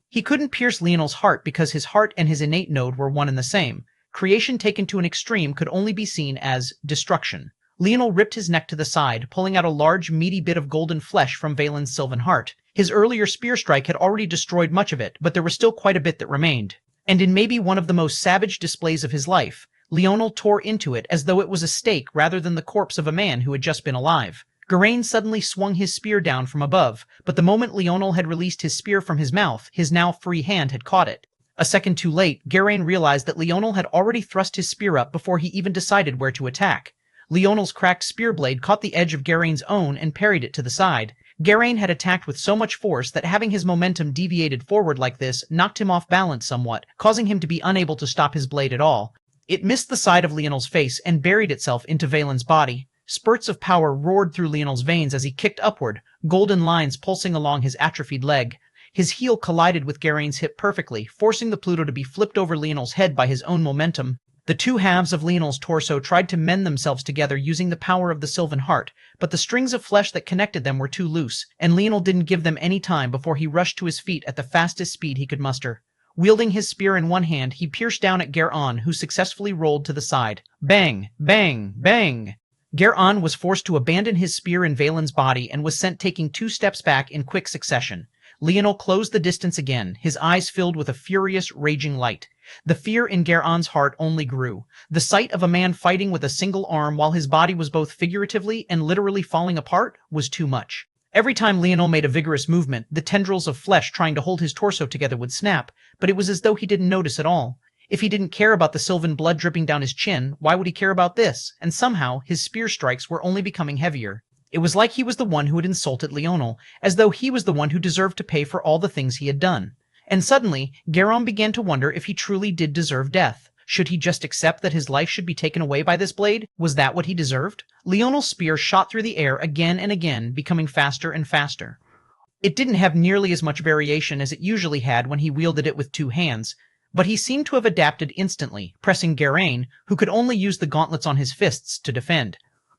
He couldn't pierce Leonel's heart because his heart and his innate node were one and the same. Creation taken to an extreme could only be seen as destruction. Leonel ripped his neck to the side, pulling out a large, meaty bit of golden flesh from Valen's sylvan heart. His earlier spear strike had already destroyed much of it, but there was still quite a bit that remained. And in maybe one of the most savage displays of his life, Leonel tore into it as though it was a steak rather than the corpse of a man who had just been alive. Geraint suddenly swung his spear down from above, but the moment Leonel had released his spear from his mouth, his now free hand had caught it. A second too late, Geraint realized that Leonel had already thrust his spear up before he even decided where to attack. Leonel's cracked spear blade caught the edge of Geraint's own and parried it to the side. Geraint had attacked with so much force that having his momentum deviated forward like this knocked him off balance somewhat, causing him to be unable to stop his blade at all. It missed the side of Leonel's face and buried itself into Valen's body. Spurts of power roared through Leonel's veins as he kicked upward, golden lines pulsing along his atrophied leg. His heel collided with Geraint's hip perfectly, forcing the Pluto to be flipped over Leonel's head by his own momentum. The two halves of Leonel's torso tried to mend themselves together using the power of the sylvan heart, but the strings of flesh that connected them were too loose, and Leonel didn't give them any time before he rushed to his feet at the fastest speed he could muster. Wielding his spear in one hand, he pierced down at Geraint, who successfully rolled to the side. Bang! Bang! Bang! Geraint was forced to abandon his spear in Valen's body and was sent taking 2 steps back in quick succession. Leonel closed the distance again, his eyes filled with a furious, raging light. The fear in Geraint's heart only grew. The sight of a man fighting with a single arm while his body was both figuratively and literally falling apart was too much. Every time Leonel made a vigorous movement, the tendrils of flesh trying to hold his torso together would snap, but it was as though he didn't notice at all. If he didn't care about the sylvan blood dripping down his chin, why would he care about this? And somehow, his spear strikes were only becoming heavier. It was like he was the one who had insulted Leonel, as though he was the one who deserved to pay for all the things he had done. And suddenly, Geraint began to wonder if he truly did deserve death. Should he just accept that his life should be taken away by this blade? Was that what he deserved? Leonel's spear shot through the air again and again, becoming faster and faster. It didn't have nearly as much variation as it usually had when he wielded it with 2 hands, but he seemed to have adapted instantly, pressing Geraint, who could only use the gauntlets on his fists to defend.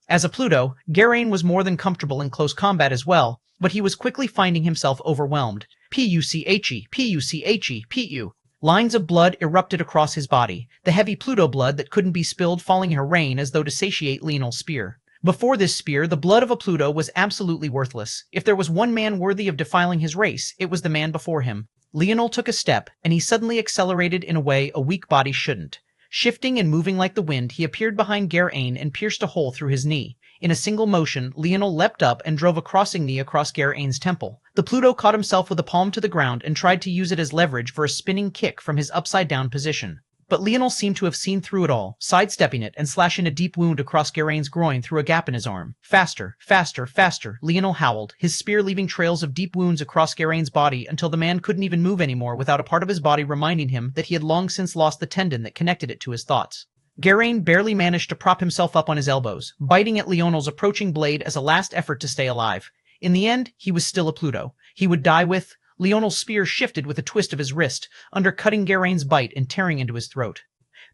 As a Pluto, Geraint was more than comfortable in close combat as well, but he was quickly finding himself overwhelmed. Puche, Puche, Pu. Lines of blood erupted across his body, the heavy Pluto blood that couldn't be spilled falling in a rain as though to satiate Leonel's spear. Before this spear, the blood of a Pluto was absolutely worthless. If there was one man worthy of defiling his race, it was the man before him. Leonel took a step, and he suddenly accelerated in a way a weak body shouldn't. Shifting and moving like the wind, he appeared behind Geraint and pierced a hole through his knee. In a single motion, Leonel leapt up and drove a crossing knee across Geraint's temple. The Pluto caught himself with a palm to the ground and tried to use it as leverage for a spinning kick from his upside-down position. But Leonel seemed to have seen through it all, sidestepping it and slashing a deep wound across Geraint's groin through a gap in his arm. Faster, faster, faster, Leonel howled, his spear leaving trails of deep wounds across Geraint's body until the man couldn't even move anymore without a part of his body reminding him that he had long since lost the tendon that connected it to his thoughts. Geraint barely managed to prop himself up on his elbows, biting at Leonel's approaching blade as a last effort to stay alive. In the end, he was still a Pluto. He would die with... Leonel's spear shifted with a twist of his wrist, undercutting Geraint's bite and tearing into his throat.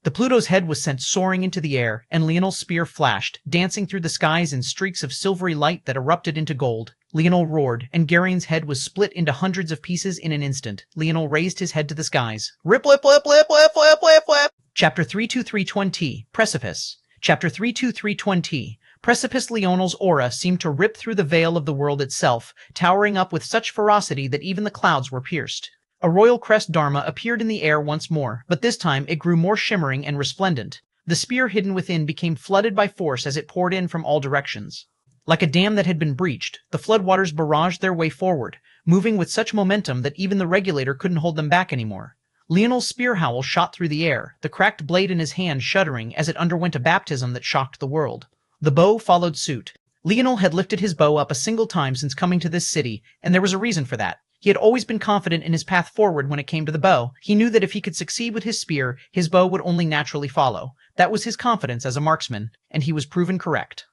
The Pluto's head was sent soaring into the air, and Leonel's spear flashed, dancing through the skies in streaks of silvery light that erupted into gold. Leonel roared, and Geraint's head was split into hundreds of pieces in an instant. Leonel raised his head to the skies. Rip, lip, lip, lip, lip, lip, lip, lip. Chapter 32320, Precipice. Chapter 32320. Precipice. Leonel's aura seemed to rip through the veil of the world itself, towering up with such ferocity that even the clouds were pierced. A royal crest Dharma appeared in the air once more, but this time it grew more shimmering and resplendent. The spear hidden within became flooded by force as it poured in from all directions. Like a dam that had been breached, the floodwaters barraged their way forward, moving with such momentum that even the regulator couldn't hold them back anymore. Leonel's spear howl shot through the air, the cracked blade in his hand shuddering as it underwent a baptism that shocked the world. The bow followed suit. Leonel had lifted his bow up a single time since coming to this city, and there was a reason for that. He had always been confident in his path forward when it came to the bow. He knew that if he could succeed with his spear, his bow would only naturally follow. That was his confidence as a marksman, and he was proven correct.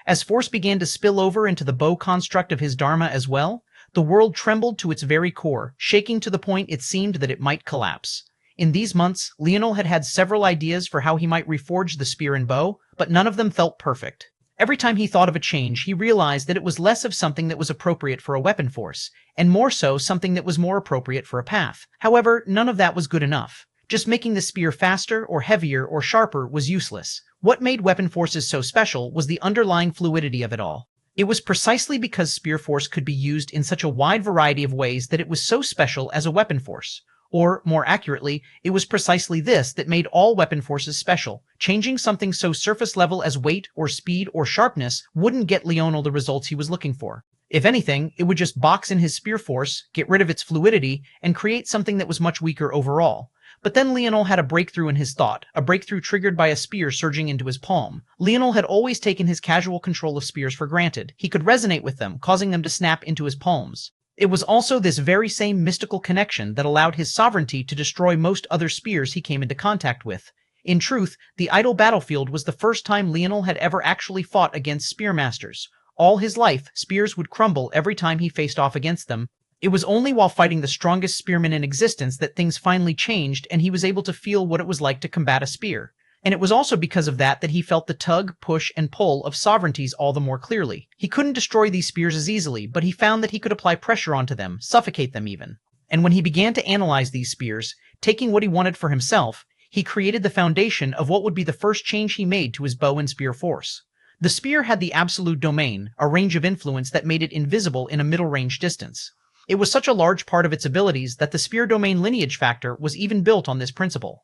As force began to spill over into the bow construct of his Dharma as well, the world trembled to its very core, shaking to the point it seemed that it might collapse. In these months, Leonel had had several ideas for how he might reforge the spear and bow, but none of them felt perfect. Every time he thought of a change, he realized that it was less of something that was appropriate for a weapon force, and more so something that was more appropriate for a path. However, none of that was good enough. Just making the spear faster, or heavier, or sharper was useless. What made weapon forces so special was the underlying fluidity of it all. It was precisely because spear force could be used in such a wide variety of ways that it was so special as a weapon force. Or, more accurately, it was precisely this that made all weapon forces special. Changing something so surface level as weight or speed or sharpness wouldn't get Leonel the results he was looking for. If anything, it would just box in his spear force, get rid of its fluidity, and create something that was much weaker overall. But then Leonel had a breakthrough in his thought, a breakthrough triggered by a spear surging into his palm. Leonel had always taken his casual control of spears for granted. He could resonate with them, causing them to snap into his palms. It was also this very same mystical connection that allowed his sovereignty to destroy most other spears he came into contact with. In truth, the idle battlefield was the first time Leonel had ever actually fought against spearmasters. All his life, spears would crumble every time he faced off against them. It was only while fighting the strongest spearmen in existence that things finally changed and he was able to feel what it was like to combat a spear. And it was also because of that he felt the tug, push, and pull of sovereignties all the more clearly. He couldn't destroy these spears as easily, but he found that he could apply pressure onto them, suffocate them even. And when he began to analyze these spears, taking what he wanted for himself, he created the foundation of what would be the first change he made to his bow and spear force. The spear had the absolute domain, a range of influence that made it invisible in a middle-range distance. It was such a large part of its abilities that the spear domain lineage factor was even built on this principle.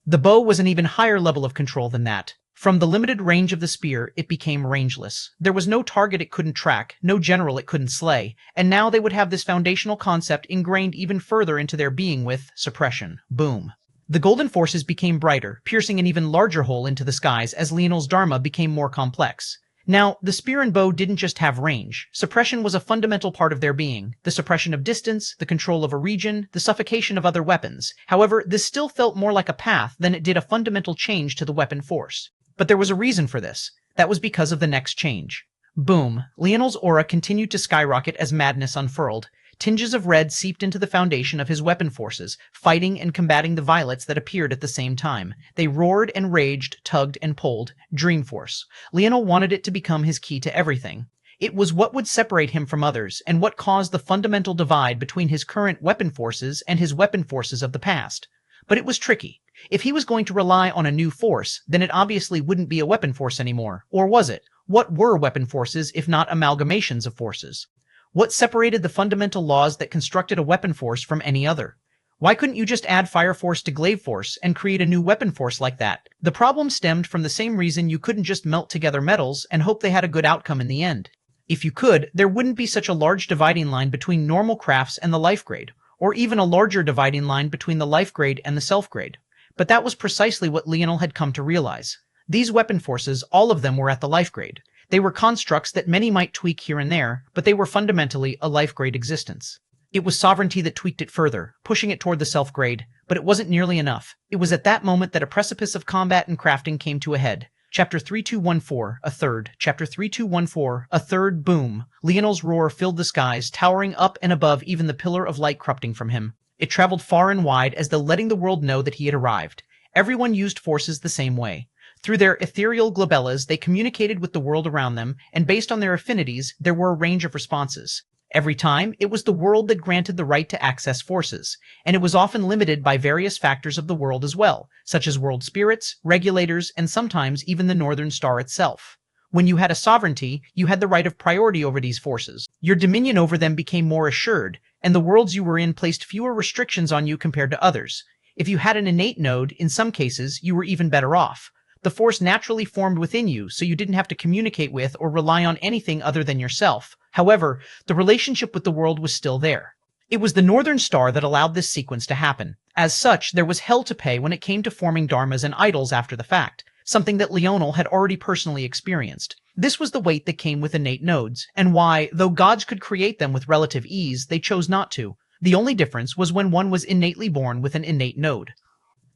The bow was an even higher level of control than that. From the limited range of the spear, it became rangeless. There was no target it couldn't track, no general it couldn't slay, and now they would have this foundational concept ingrained even further into their being with suppression. Boom. The golden forces became brighter, piercing an even larger hole into the skies as Leonel's Dharma became more complex. Now, the spear and bow didn't just have range. Suppression was a fundamental part of their being. The suppression of distance, the control of a region, the suffocation of other weapons. However, this still felt more like a path than it did a fundamental change to the weapon force. But there was a reason for this. That was because of the next change. Boom. Leonel's aura continued to skyrocket as madness unfurled. Tinges of red seeped into the foundation of his weapon forces, fighting and combating the violets that appeared at the same time. They roared and raged, tugged and pulled. Dream Force. Leonel wanted it to become his key to everything. It was what would separate him from others and what caused the fundamental divide between his current weapon forces and his weapon forces of the past. But it was tricky. If he was going to rely on a new force, then it obviously wouldn't be a weapon force anymore. Or was it? What were weapon forces if not amalgamations of forces? What separated the fundamental laws that constructed a weapon force from any other? Why couldn't you just add fire force to glaive force and create a new weapon force like that? The problem stemmed from the same reason you couldn't just melt together metals and hope they had a good outcome in the end. If you could, there wouldn't be such a large dividing line between normal crafts and the life grade, or even a larger dividing line between the life grade and the self grade. But that was precisely what Leonel had come to realize. These weapon forces, all of them were at the life grade. They were constructs that many might tweak here and there, but they were fundamentally a life grade existence. It was sovereignty that tweaked it further, pushing it toward the self grade, but it wasn't nearly enough. It was at that moment that a precipice of combat and crafting came to a head. Chapter 3214, a third. Chapter 3214, a third. Boom. Leonel's roar filled the skies, towering up and above even the pillar of light corrupting from him. It traveled far and wide as though letting the world know that he had arrived. Everyone used forces the same way. Through their ethereal globellas, they communicated with the world around them, and based on their affinities, there were a range of responses. Every time, it was the world that granted the right to access forces, and it was often limited by various factors of the world as well, such as world spirits, regulators, and sometimes even the Northern Star itself. When you had a sovereignty, you had the right of priority over these forces. Your dominion over them became more assured, and the worlds you were in placed fewer restrictions on you compared to others. If you had an innate node, in some cases, you were even better off. The force naturally formed within you, so you didn't have to communicate with or rely on anything other than yourself. However, the relationship with the world was still there. It was the Northern Star that allowed this sequence to happen. As such, there was hell to pay when it came to forming dharmas and idols after the fact, something that Leonel had already personally experienced. This was the weight that came with innate nodes, and why, though gods could create them with relative ease, they chose not to. The only difference was when one was innately born with an innate node.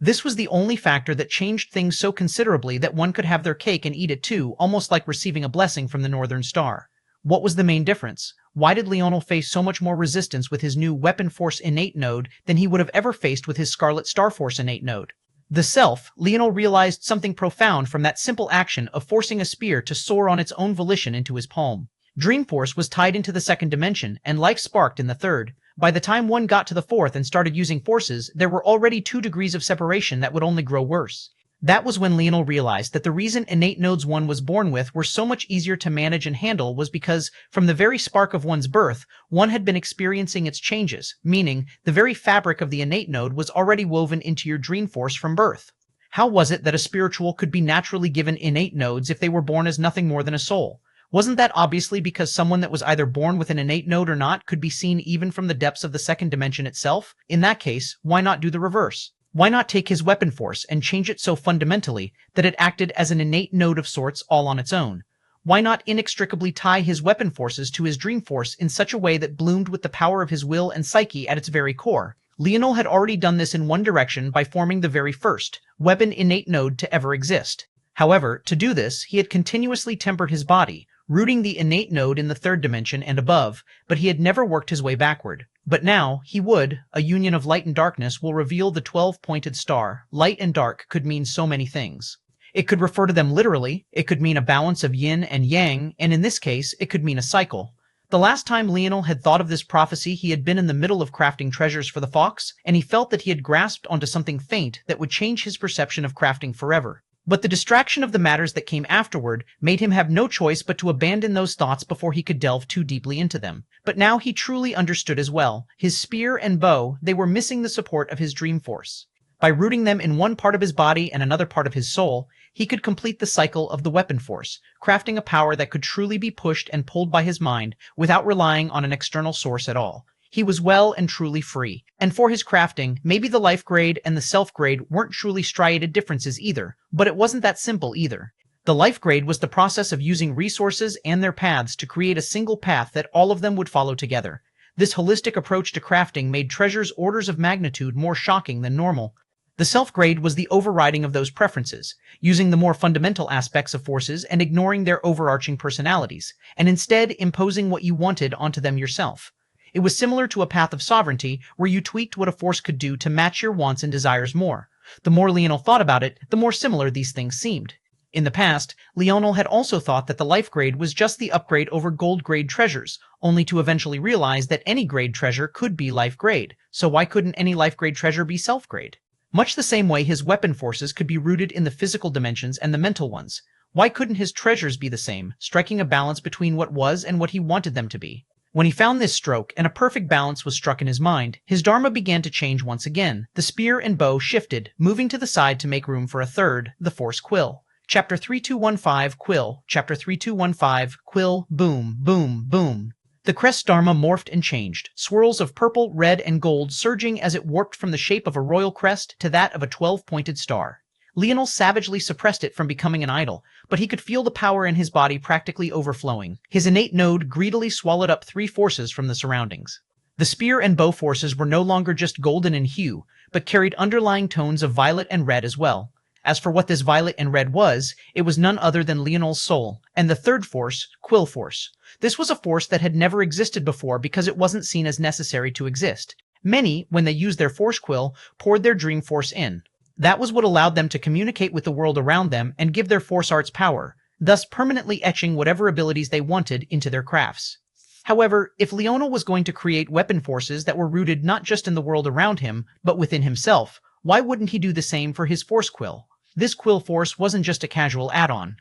This was the only factor that changed things so considerably that one could have their cake and eat it too, almost like receiving a blessing from the Northern Star. What was the main difference? Why did Leonel face so much more resistance with his new Weapon Force innate node than he would have ever faced with his Scarlet Star Force innate node? The self, Leonel realized something profound from that simple action of forcing a spear to soar on its own volition into his palm. Dreamforce was tied into the second dimension, and life sparked in the third. By the time one got to the fourth and started using forces, there were already 2 degrees of separation that would only grow worse. That was when Leonel realized that the reason innate nodes one was born with were so much easier to manage and handle was because, from the very spark of one's birth, one had been experiencing its changes, meaning the very fabric of the innate node was already woven into your dream force from birth. How was it that a spiritual could be naturally given innate nodes if they were born as nothing more than a soul? Wasn't that obviously because someone that was either born with an innate node or not could be seen even from the depths of the second dimension itself? In that case, why not do the reverse? Why not take his weapon force and change it so fundamentally that it acted as an innate node of sorts all on its own? Why not inextricably tie his weapon forces to his dream force in such a way that bloomed with the power of his will and psyche at its very core? Leonel had already done this in one direction by forming the very first, weapon innate node to ever exist. However, to do this, he had continuously tempered his body, rooting the innate node in the third dimension and above, but he had never worked his way backward. But now, he would. A union of light and darkness will reveal the 12-pointed star. Light and dark could mean so many things. It could refer to them literally, it could mean a balance of yin and yang, and in this case, it could mean a cycle. The last time Leonel had thought of this prophecy, he had been in the middle of crafting treasures for the fox, and he felt that he had grasped onto something faint that would change his perception of crafting forever. But the distraction of the matters that came afterward made him have no choice but to abandon those thoughts before he could delve too deeply into them. But now he truly understood as well. His spear and bow, they were missing the support of his dream force. By rooting them in one part of his body and another part of his soul, he could complete the cycle of the weapon force, crafting a power that could truly be pushed and pulled by his mind without relying on an external source at all. He was well and truly free. And for his crafting, maybe the life grade and the self grade weren't truly striated differences either, but it wasn't that simple either. The life grade was the process of using resources and their paths to create a single path that all of them would follow together. This holistic approach to crafting made treasures orders of magnitude more shocking than normal. The self-grade was the overriding of those preferences, using the more fundamental aspects of forces and ignoring their overarching personalities, and instead imposing what you wanted onto them yourself. It was similar to a path of sovereignty where you tweaked what a force could do to match your wants and desires more. The more Leonel thought about it, the more similar these things seemed. In the past, Leonel had also thought that the life grade was just the upgrade over gold grade treasures, only to eventually realize that any grade treasure could be life grade, so why couldn't any life grade treasure be self grade? Much the same way his weapon forces could be rooted in the physical dimensions and the mental ones. Why couldn't his treasures be the same, striking a balance between what was and what he wanted them to be? When he found this stroke and a perfect balance was struck in his mind, his dharma began to change once again. The spear and bow shifted, moving to the side to make room for a third, the force quill. Chapter 3215 Quill. Chapter 3215 Quill. Boom, boom, boom. The crest's dharma morphed and changed, swirls of purple, red, and gold surging as it warped from the shape of a royal crest to that of a 12-pointed star. Leonel savagely suppressed it from becoming an idol, but he could feel the power in his body practically overflowing. His innate node greedily swallowed up 3 forces from the surroundings. The spear and bow forces were no longer just golden in hue, but carried underlying tones of violet and red as well. As for what this violet and red was, it was none other than Leonel's soul, and the third force, Quill Force. This was a force that had never existed before because it wasn't seen as necessary to exist. Many, when they used their force quill, poured their dream force in. That was what allowed them to communicate with the world around them and give their force arts power, thus permanently etching whatever abilities they wanted into their crafts. However, if Leonel was going to create weapon forces that were rooted not just in the world around him, but within himself, why wouldn't he do the same for his force quill? This quill force wasn't just a casual add-on.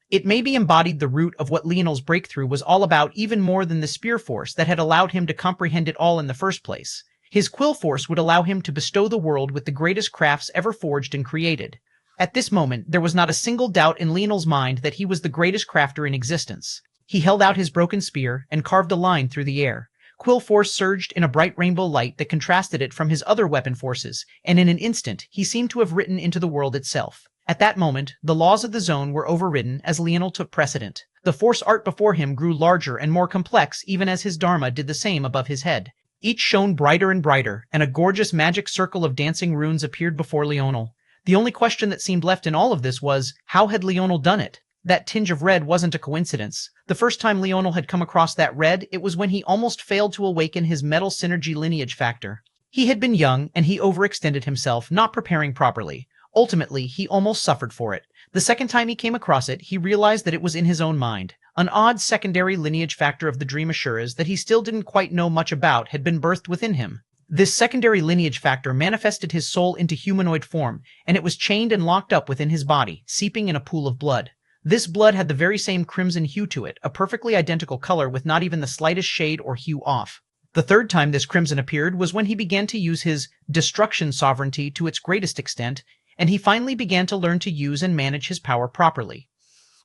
It maybe embodied the root of what Leonel's breakthrough was all about even more than the spear force that had allowed him to comprehend it all in the first place. His quill force would allow him to bestow the world with the greatest crafts ever forged and created. At this moment, there was not a single doubt in Leonel's mind that he was the greatest crafter in existence. He held out his broken spear and carved a line through the air. Quill force surged in a bright rainbow light that contrasted it from his other weapon forces, and in an instant he seemed to have written into the world itself. At that moment, the laws of the zone were overridden as Leonel took precedent. The force art before him grew larger and more complex even as his dharma did the same above his head. Each shone brighter and brighter, and a gorgeous magic circle of dancing runes appeared before Leonel. The only question that seemed left in all of this was, how had Leonel done it? That tinge of red wasn't a coincidence. The first time Leonel had come across that red, it was when he almost failed to awaken his metal synergy lineage factor. He had been young, and he overextended himself, not preparing properly. Ultimately, he almost suffered for it. The second time he came across it, he realized that it was in his own mind. An odd secondary lineage factor of the Dream Assuras that he still didn't quite know much about had been birthed within him. This secondary lineage factor manifested his soul into humanoid form, and it was chained and locked up within his body, seeping in a pool of blood. This blood had the very same crimson hue to it, a perfectly identical color with not even the slightest shade or hue off. The third time this crimson appeared was when he began to use his destruction sovereignty to its greatest extent, and he finally began to learn to use and manage his power properly.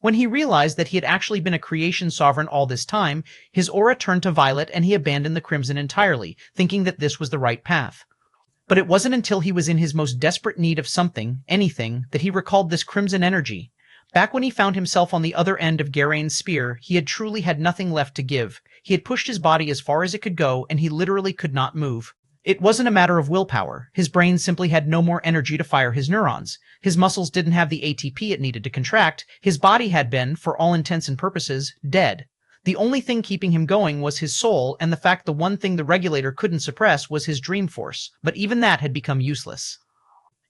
When he realized that he had actually been a creation sovereign all this time, his aura turned to violet and he abandoned the crimson entirely, thinking that this was the right path. But it wasn't until he was in his most desperate need of something, anything, that he recalled this crimson energy. Back when he found himself on the other end of Geraint's spear, he had truly had nothing left to give. He had pushed his body as far as it could go, and he literally could not move. It wasn't a matter of willpower. His brain simply had no more energy to fire his neurons. His muscles didn't have the ATP it needed to contract. His body had been, for all intents and purposes, dead. The only thing keeping him going was his soul, and the fact the one thing the regulator couldn't suppress was his dream force, but even that had become useless.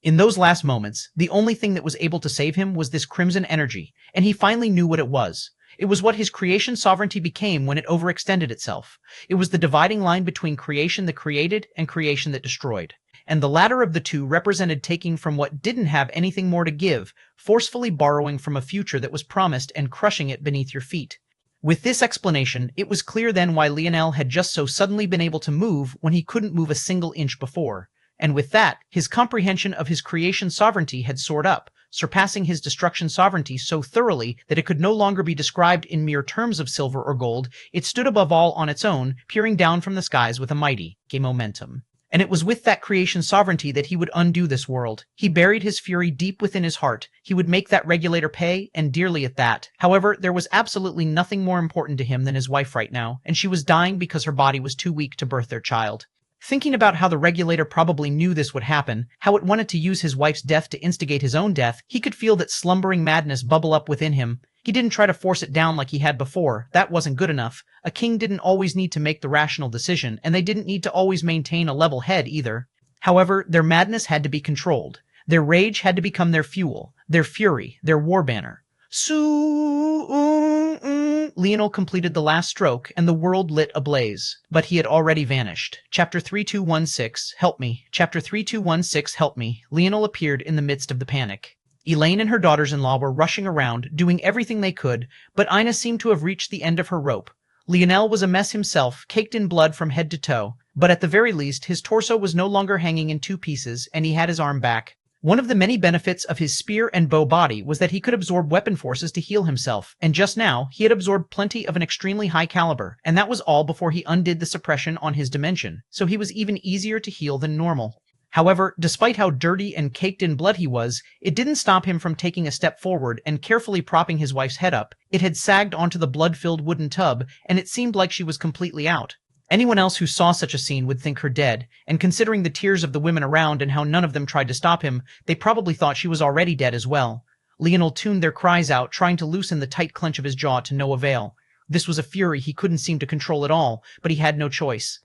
In those last moments, the only thing that was able to save him was this crimson energy, and he finally knew what it was. It was what his creation sovereignty became when it overextended itself. It was the dividing line between creation that created and creation that destroyed. And the latter of the two represented taking from what didn't have anything more to give, forcefully borrowing from a future that was promised and crushing it beneath your feet. With this explanation, it was clear then why Leonel had just so suddenly been able to move when he couldn't move a single inch before. And with that, his comprehension of his creation sovereignty had soared up, surpassing his destruction sovereignty so thoroughly that it could no longer be described in mere terms of silver or gold. It stood above all on its own, peering down from the skies with a mighty momentum. And it was with that creation sovereignty that he would undo this world. He buried his fury deep within his heart. He would make that regulator pay, and dearly at that. However, there was absolutely nothing more important to him than his wife right now, and she was dying because her body was too weak to birth their child. Thinking about how the regulator probably knew this would happen, how it wanted to use his wife's death to instigate his own death, he could feel that slumbering madness bubble up within him. He didn't try to force it down like he had before. That wasn't good enough. A king didn't always need to make the rational decision, and they didn't need to always maintain a level head either. However, their madness had to be controlled. Their rage had to become their fuel, their fury, their war banner. Leonel completed the last stroke, and the world lit ablaze. But he had already vanished. Chapter 3216, Help Me. Chapter 3216, Help Me. Leonel appeared in the midst of the panic. Elaine and her daughters-in-law were rushing around, doing everything they could, but Ina seemed to have reached the end of her rope. Leonel was a mess himself, caked in blood from head to toe, but at the very least his torso was no longer hanging in two pieces, and he had his arm back. One of the many benefits of his spear and bow body was that he could absorb weapon forces to heal himself, and just now he had absorbed plenty of an extremely high caliber, and that was all before he undid the suppression on his dimension, so he was even easier to heal than normal. However, despite how dirty and caked in blood he was, it didn't stop him from taking a step forward and carefully propping his wife's head up. It had sagged onto the blood-filled wooden tub, and it seemed like she was completely out. Anyone else who saw such a scene would think her dead, and considering the tears of the women around and how none of them tried to stop him, they probably thought she was already dead as well. Leonel tuned their cries out, trying to loosen the tight clench of his jaw to no avail. This was a fury he couldn't seem to control at all, but he had no choice.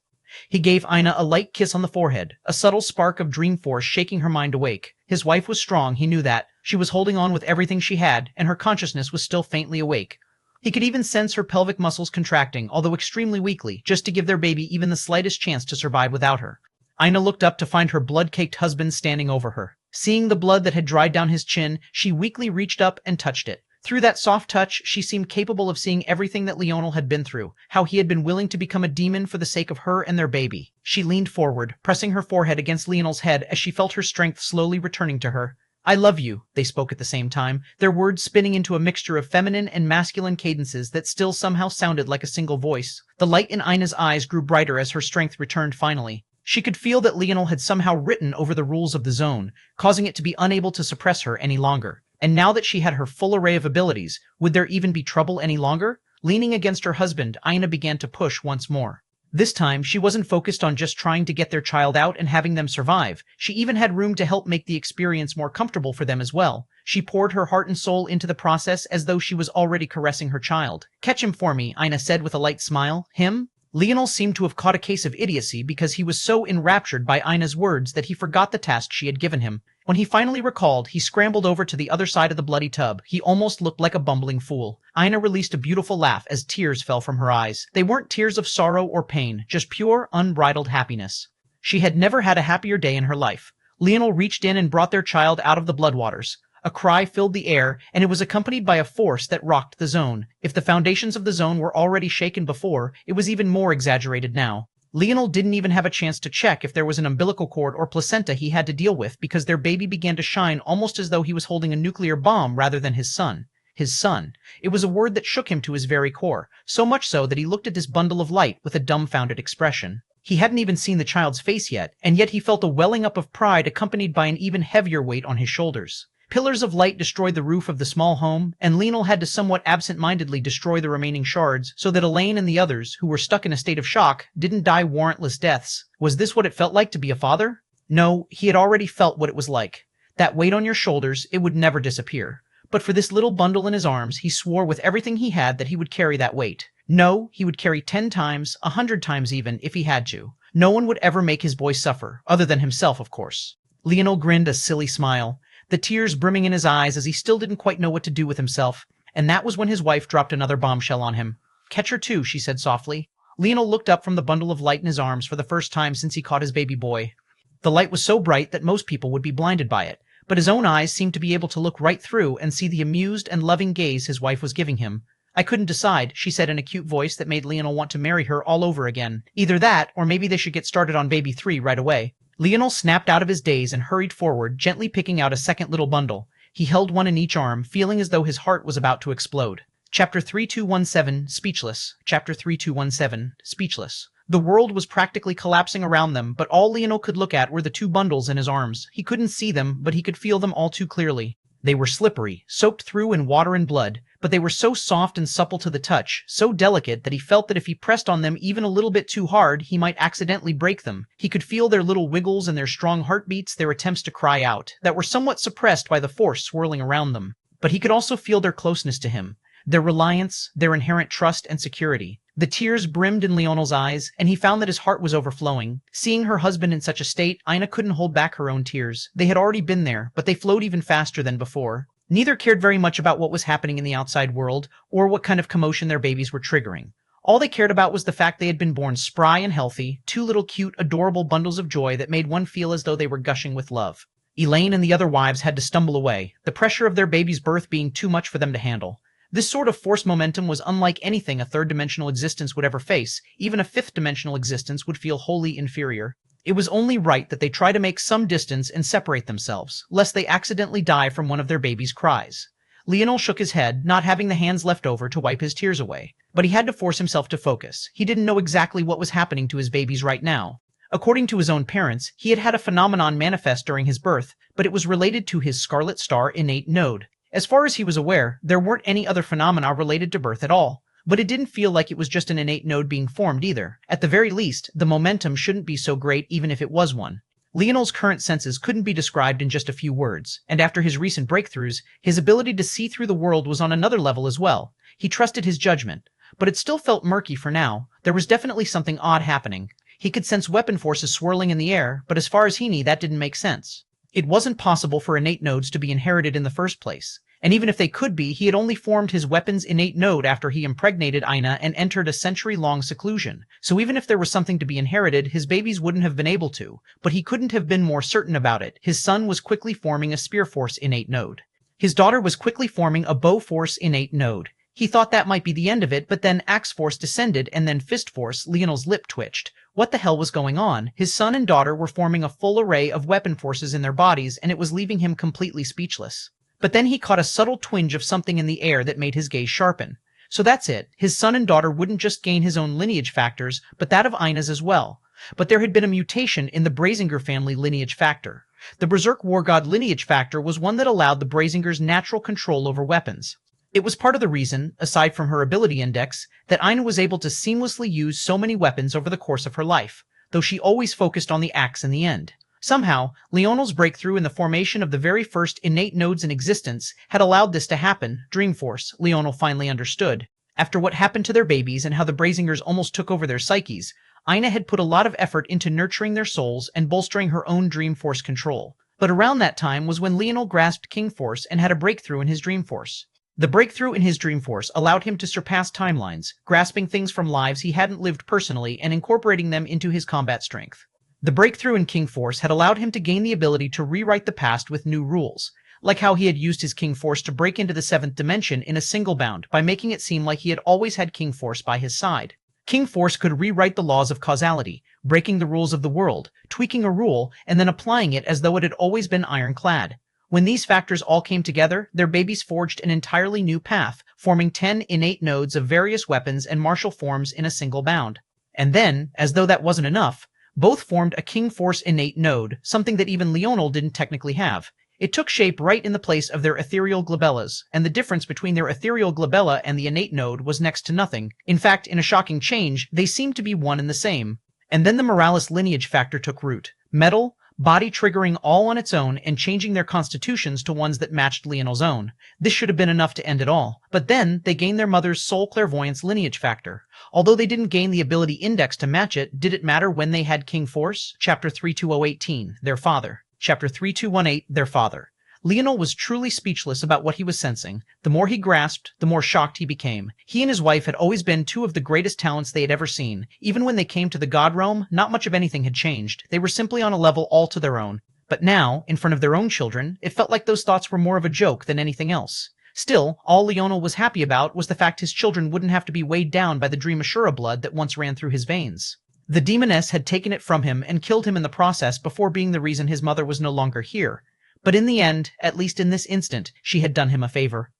He gave Ina a light kiss on the forehead, a subtle spark of dream force shaking her mind awake. His wife was strong, he knew that. She was holding on with everything she had, and her consciousness was still faintly awake. He could even sense her pelvic muscles contracting, although extremely weakly, just to give their baby even the slightest chance to survive without her. Ina looked up to find her blood-caked husband standing over her. Seeing the blood that had dried down his chin, she weakly reached up and touched it. Through that soft touch, she seemed capable of seeing everything that Leonel had been through, how he had been willing to become a demon for the sake of her and their baby. She leaned forward, pressing her forehead against Leonel's head as she felt her strength slowly returning to her. I love you, they spoke at the same time, their words spinning into a mixture of feminine and masculine cadences that still somehow sounded like a single voice. The light in Ina's eyes grew brighter as her strength returned finally. She could feel that Leonel had somehow written over the rules of the zone, causing it to be unable to suppress her any longer. And now that she had her full array of abilities, would there even be trouble any longer? Leaning against her husband, Ina began to push once more. This time, she wasn't focused on just trying to get their child out and having them survive. She even had room to help make the experience more comfortable for them as well. She poured her heart and soul into the process as though she was already caressing her child. Catch him for me, Ina said with a light smile. Him? Leonel seemed to have caught a case of idiocy because he was so enraptured by Ina's words that he forgot the task she had given him. When he finally recalled, he scrambled over to the other side of the bloody tub. He almost looked like a bumbling fool. Ina released a beautiful laugh as tears fell from her eyes. They weren't tears of sorrow or pain, just pure, unbridled happiness. She had never had a happier day in her life. Leonel reached in and brought their child out of the bloodwaters. A cry filled the air, and it was accompanied by a force that rocked the zone. If the foundations of the zone were already shaken before, it was even more exaggerated now. Leonel didn't even have a chance to check if there was an umbilical cord or placenta he had to deal with because their baby began to shine almost as though he was holding a nuclear bomb rather than his son. His son. It was a word that shook him to his very core, so much so that he looked at this bundle of light with a dumbfounded expression. He hadn't even seen the child's face yet, and yet he felt a welling up of pride accompanied by an even heavier weight on his shoulders. Pillars of light destroyed the roof of the small home, and Leonel had to somewhat absent-mindedly destroy the remaining shards so that Elaine and the others, who were stuck in a state of shock, didn't die warrantless deaths. Was this what it felt like to be a father? No, he had already felt what it was like. That weight on your shoulders, it would never disappear. But for this little bundle in his arms, he swore with everything he had that he would carry that weight. No, he would carry 10 times, 100 times even, if he had to. No one would ever make his boy suffer, other than himself, of course. Leonel grinned a silly smile, the tears brimming in his eyes as he still didn't quite know what to do with himself, and that was when his wife dropped another bombshell on him. Catch her too, she said softly. Leonel looked up from the bundle of light in his arms for the first time since he caught his baby boy. The light was so bright that most people would be blinded by it, but his own eyes seemed to be able to look right through and see the amused and loving gaze his wife was giving him. I couldn't decide, she said in a cute voice that made Leonel want to marry her all over again. Either that, or maybe they should get started on baby 3 right away. Leonel snapped out of his daze and hurried forward, gently picking out a second little bundle. He held one in each arm, feeling as though his heart was about to explode. Chapter 3217, Speechless. Chapter 3217, Speechless. The world was practically collapsing around them, but all Leonel could look at were the 2 bundles in his arms. He couldn't see them, but he could feel them all too clearly. They were slippery, soaked through in water and blood, but they were so soft and supple to the touch, so delicate that he felt that if he pressed on them even a little bit too hard, he might accidentally break them. He could feel their little wiggles and their strong heartbeats, their attempts to cry out, that were somewhat suppressed by the force swirling around them. But he could also feel their closeness to him, their reliance, their inherent trust and security. The tears brimmed in Leonel's eyes, and he found that his heart was overflowing. Seeing her husband in such a state, Ina couldn't hold back her own tears. They had already been there, but they flowed even faster than before. Neither cared very much about what was happening in the outside world or what kind of commotion their babies were triggering. All they cared about was the fact they had been born spry and healthy, two little cute, adorable bundles of joy that made one feel as though they were gushing with love. Elaine and the other wives had to stumble away, the pressure of their baby's birth being too much for them to handle. This sort of force momentum was unlike anything a third-dimensional existence would ever face. Even a fifth-dimensional existence would feel wholly inferior. It was only right that they try to make some distance and separate themselves, lest they accidentally die from one of their baby's cries. Leonel shook his head, not having the hands left over to wipe his tears away. But he had to force himself to focus. He didn't know exactly what was happening to his babies right now. According to his own parents, he had had a phenomenon manifest during his birth, but it was related to his Scarlet Star innate node. As far as he was aware, there weren't any other phenomena related to birth at all. But it didn't feel like it was just an innate node being formed either. At the very least, the momentum shouldn't be so great even if it was one. Leonel's current senses couldn't be described in just a few words, and after his recent breakthroughs, his ability to see through the world was on another level as well. He trusted his judgment. But it still felt murky for now. There was definitely something odd happening. He could sense weapon forces swirling in the air, but as far as he knew, that didn't make sense. It wasn't possible for innate nodes to be inherited in the first place. And even if they could be, he had only formed his weapon's innate node after he impregnated Ina and entered a century-long seclusion. So even if there was something to be inherited, his babies wouldn't have been able to. But he couldn't have been more certain about it. His son was quickly forming a Spear Force innate node. His daughter was quickly forming a Bow Force innate node. He thought that might be the end of it, but then Axe Force descended and then Fist Force. Leonel's lip twitched. What the hell was going on? His son and daughter were forming a full array of weapon forces in their bodies, and it was leaving him completely speechless. But then he caught a subtle twinge of something in the air that made his gaze sharpen. So that's it. His son and daughter wouldn't just gain his own lineage factors, but that of Ina's as well. But there had been a mutation in the Brazinger family lineage factor. The Berserk War God lineage factor was one that allowed the Brazingers natural control over weapons. It was part of the reason, aside from her ability index, that Ina was able to seamlessly use so many weapons over the course of her life, though she always focused on the axe in the end. Somehow, Leonel's breakthrough in the formation of the very first innate nodes in existence had allowed this to happen. Dreamforce, Leonel finally understood. After what happened to their babies and how the Brazingers almost took over their psyches, Ina had put a lot of effort into nurturing their souls and bolstering her own Dreamforce control. But around that time was when Leonel grasped King Force and had a breakthrough in his Dreamforce. The breakthrough in his Dreamforce allowed him to surpass timelines, grasping things from lives he hadn't lived personally and incorporating them into his combat strength. The breakthrough in King Force had allowed him to gain the ability to rewrite the past with new rules, like how he had used his King Force to break into the seventh dimension in a single bound by making it seem like he had always had King Force by his side. King Force could rewrite the laws of causality, breaking the rules of the world, tweaking a rule, and then applying it as though it had always been ironclad. When these factors all came together, their babies forged an entirely new path, forming 10 innate nodes of various weapons and martial forms in a single bound. And then, as though that wasn't enough, both formed a King Force innate node, something that even Leonel didn't technically have. It took shape right in the place of their ethereal glabellas, and the difference between their ethereal glabella and the innate node was next to nothing. In fact, in a shocking change, they seemed to be one and the same. And then the Morales lineage factor took root. Metal, body triggering all on its own and changing their constitutions to ones that matched Leonel's own. This should have been enough to end it all. But then, they gained their mother's soul clairvoyance lineage factor. Although they didn't gain the ability index to match it, did it matter when they had King Force? Chapter 32018, their father. Chapter 3218, their father. Leonel was truly speechless about what he was sensing. The more he grasped, the more shocked he became. He and his wife had always been two of the greatest talents they had ever seen. Even when they came to the God realm, not much of anything had changed. They were simply on a level all to their own. But now, in front of their own children, it felt like those thoughts were more of a joke than anything else. Still, all Leonel was happy about was the fact his children wouldn't have to be weighed down by the Dream Ashura blood that once ran through his veins. The demoness had taken it from him and killed him in the process before being the reason his mother was no longer here. But in the end, at least in this instant, she had done him a favor.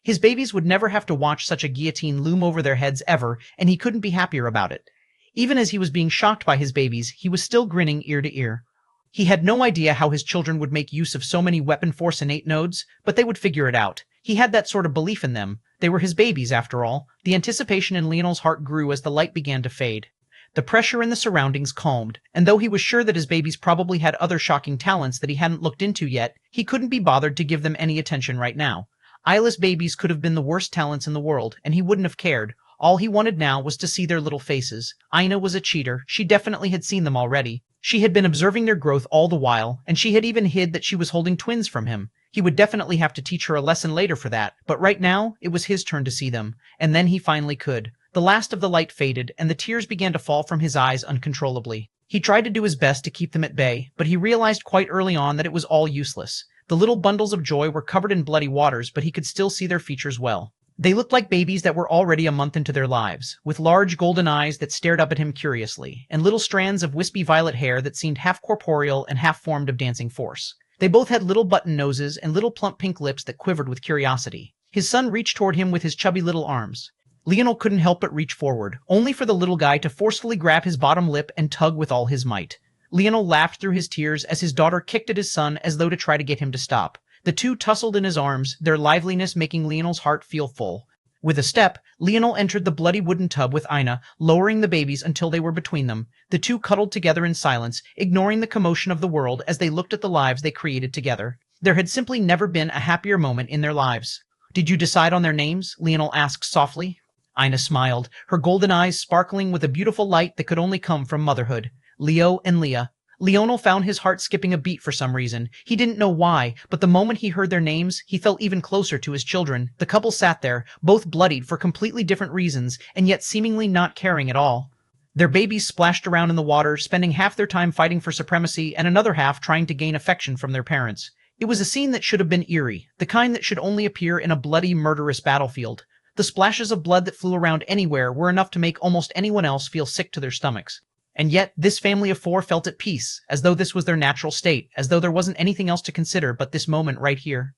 His babies would never have to watch such a guillotine loom over their heads ever, and he couldn't be happier about it. Even as he was being shocked by his babies, he was still grinning ear to ear. He had no idea how his children would make use of so many weapon force innate nodes, but they would figure it out. He had that sort of belief in them. They were his babies, after all. The anticipation in Leonel's heart grew as the light began to fade. The pressure in the surroundings calmed, and though he was sure that his babies probably had other shocking talents that he hadn't looked into yet, he couldn't be bothered to give them any attention right now. Isla's babies could have been the worst talents in the world, and he wouldn't have cared. All he wanted now was to see their little faces. Ina was a cheater. She definitely had seen them already. She had been observing their growth all the while, and she had even hid that she was holding twins from him. He would definitely have to teach her a lesson later for that, but right now, it was his turn to see them, and then he finally could. The last of the light faded, and the tears began to fall from his eyes uncontrollably. He tried to do his best to keep them at bay, but he realized quite early on that it was all useless. The little bundles of joy were covered in bloody waters, but he could still see their features well. They looked like babies that were already a month into their lives, with large golden eyes that stared up at him curiously, and little strands of wispy violet hair that seemed half corporeal and half formed of dancing force. They both had little button noses and little plump pink lips that quivered with curiosity. His son reached toward him with his chubby little arms. Leonel couldn't help but reach forward, only for the little guy to forcefully grab his bottom lip and tug with all his might. Leonel laughed through his tears as his daughter kicked at his son as though to try to get him to stop. The two tussled in his arms, their liveliness making Leonel's heart feel full. With a step, Leonel entered the bloody wooden tub with Ina, lowering the babies until they were between them. The two cuddled together in silence, ignoring the commotion of the world as they looked at the lives they created together. There had simply never been a happier moment in their lives. "Did you decide on their names?" Leonel asked softly. Ina smiled, her golden eyes sparkling with a beautiful light that could only come from motherhood. Leo and Leah. Leonel found his heart skipping a beat for some reason. He didn't know why, but the moment he heard their names, he felt even closer to his children. The couple sat there, both bloodied for completely different reasons, and yet seemingly not caring at all. Their babies splashed around in the water, spending half their time fighting for supremacy and another half trying to gain affection from their parents. It was a scene that should have been eerie, the kind that should only appear in a bloody, murderous battlefield. The splashes of blood that flew around anywhere were enough to make almost anyone else feel sick to their stomachs. And yet, this family of four felt at peace, as though this was their natural state, as though there wasn't anything else to consider but this moment right here.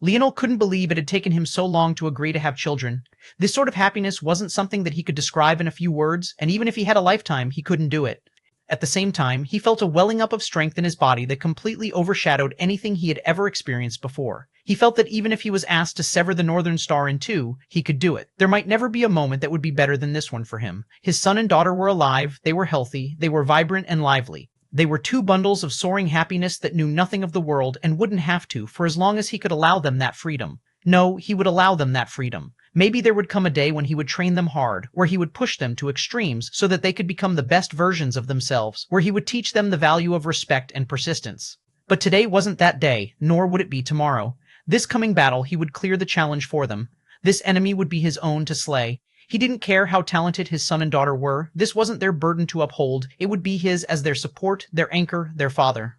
Leonel couldn't believe it had taken him so long to agree to have children. This sort of happiness wasn't something that he could describe in a few words, and even if he had a lifetime, he couldn't do it. At the same time, he felt a welling up of strength in his body that completely overshadowed anything he had ever experienced before. He felt that even if he was asked to sever the Northern Star in two, he could do it. There might never be a moment that would be better than this one for him. His son and daughter were alive, they were healthy, they were vibrant and lively. They were two bundles of soaring happiness that knew nothing of the world and wouldn't have to for as long as he could allow them that freedom. No, he would allow them that freedom. Maybe there would come a day when he would train them hard, where he would push them to extremes so that they could become the best versions of themselves, where he would teach them the value of respect and persistence. But today wasn't that day, nor would it be tomorrow. This coming battle, he would clear the challenge for them. This enemy would be his own to slay. He didn't care how talented his son and daughter were. This wasn't their burden to uphold. It would be his as their support, their anchor, their father.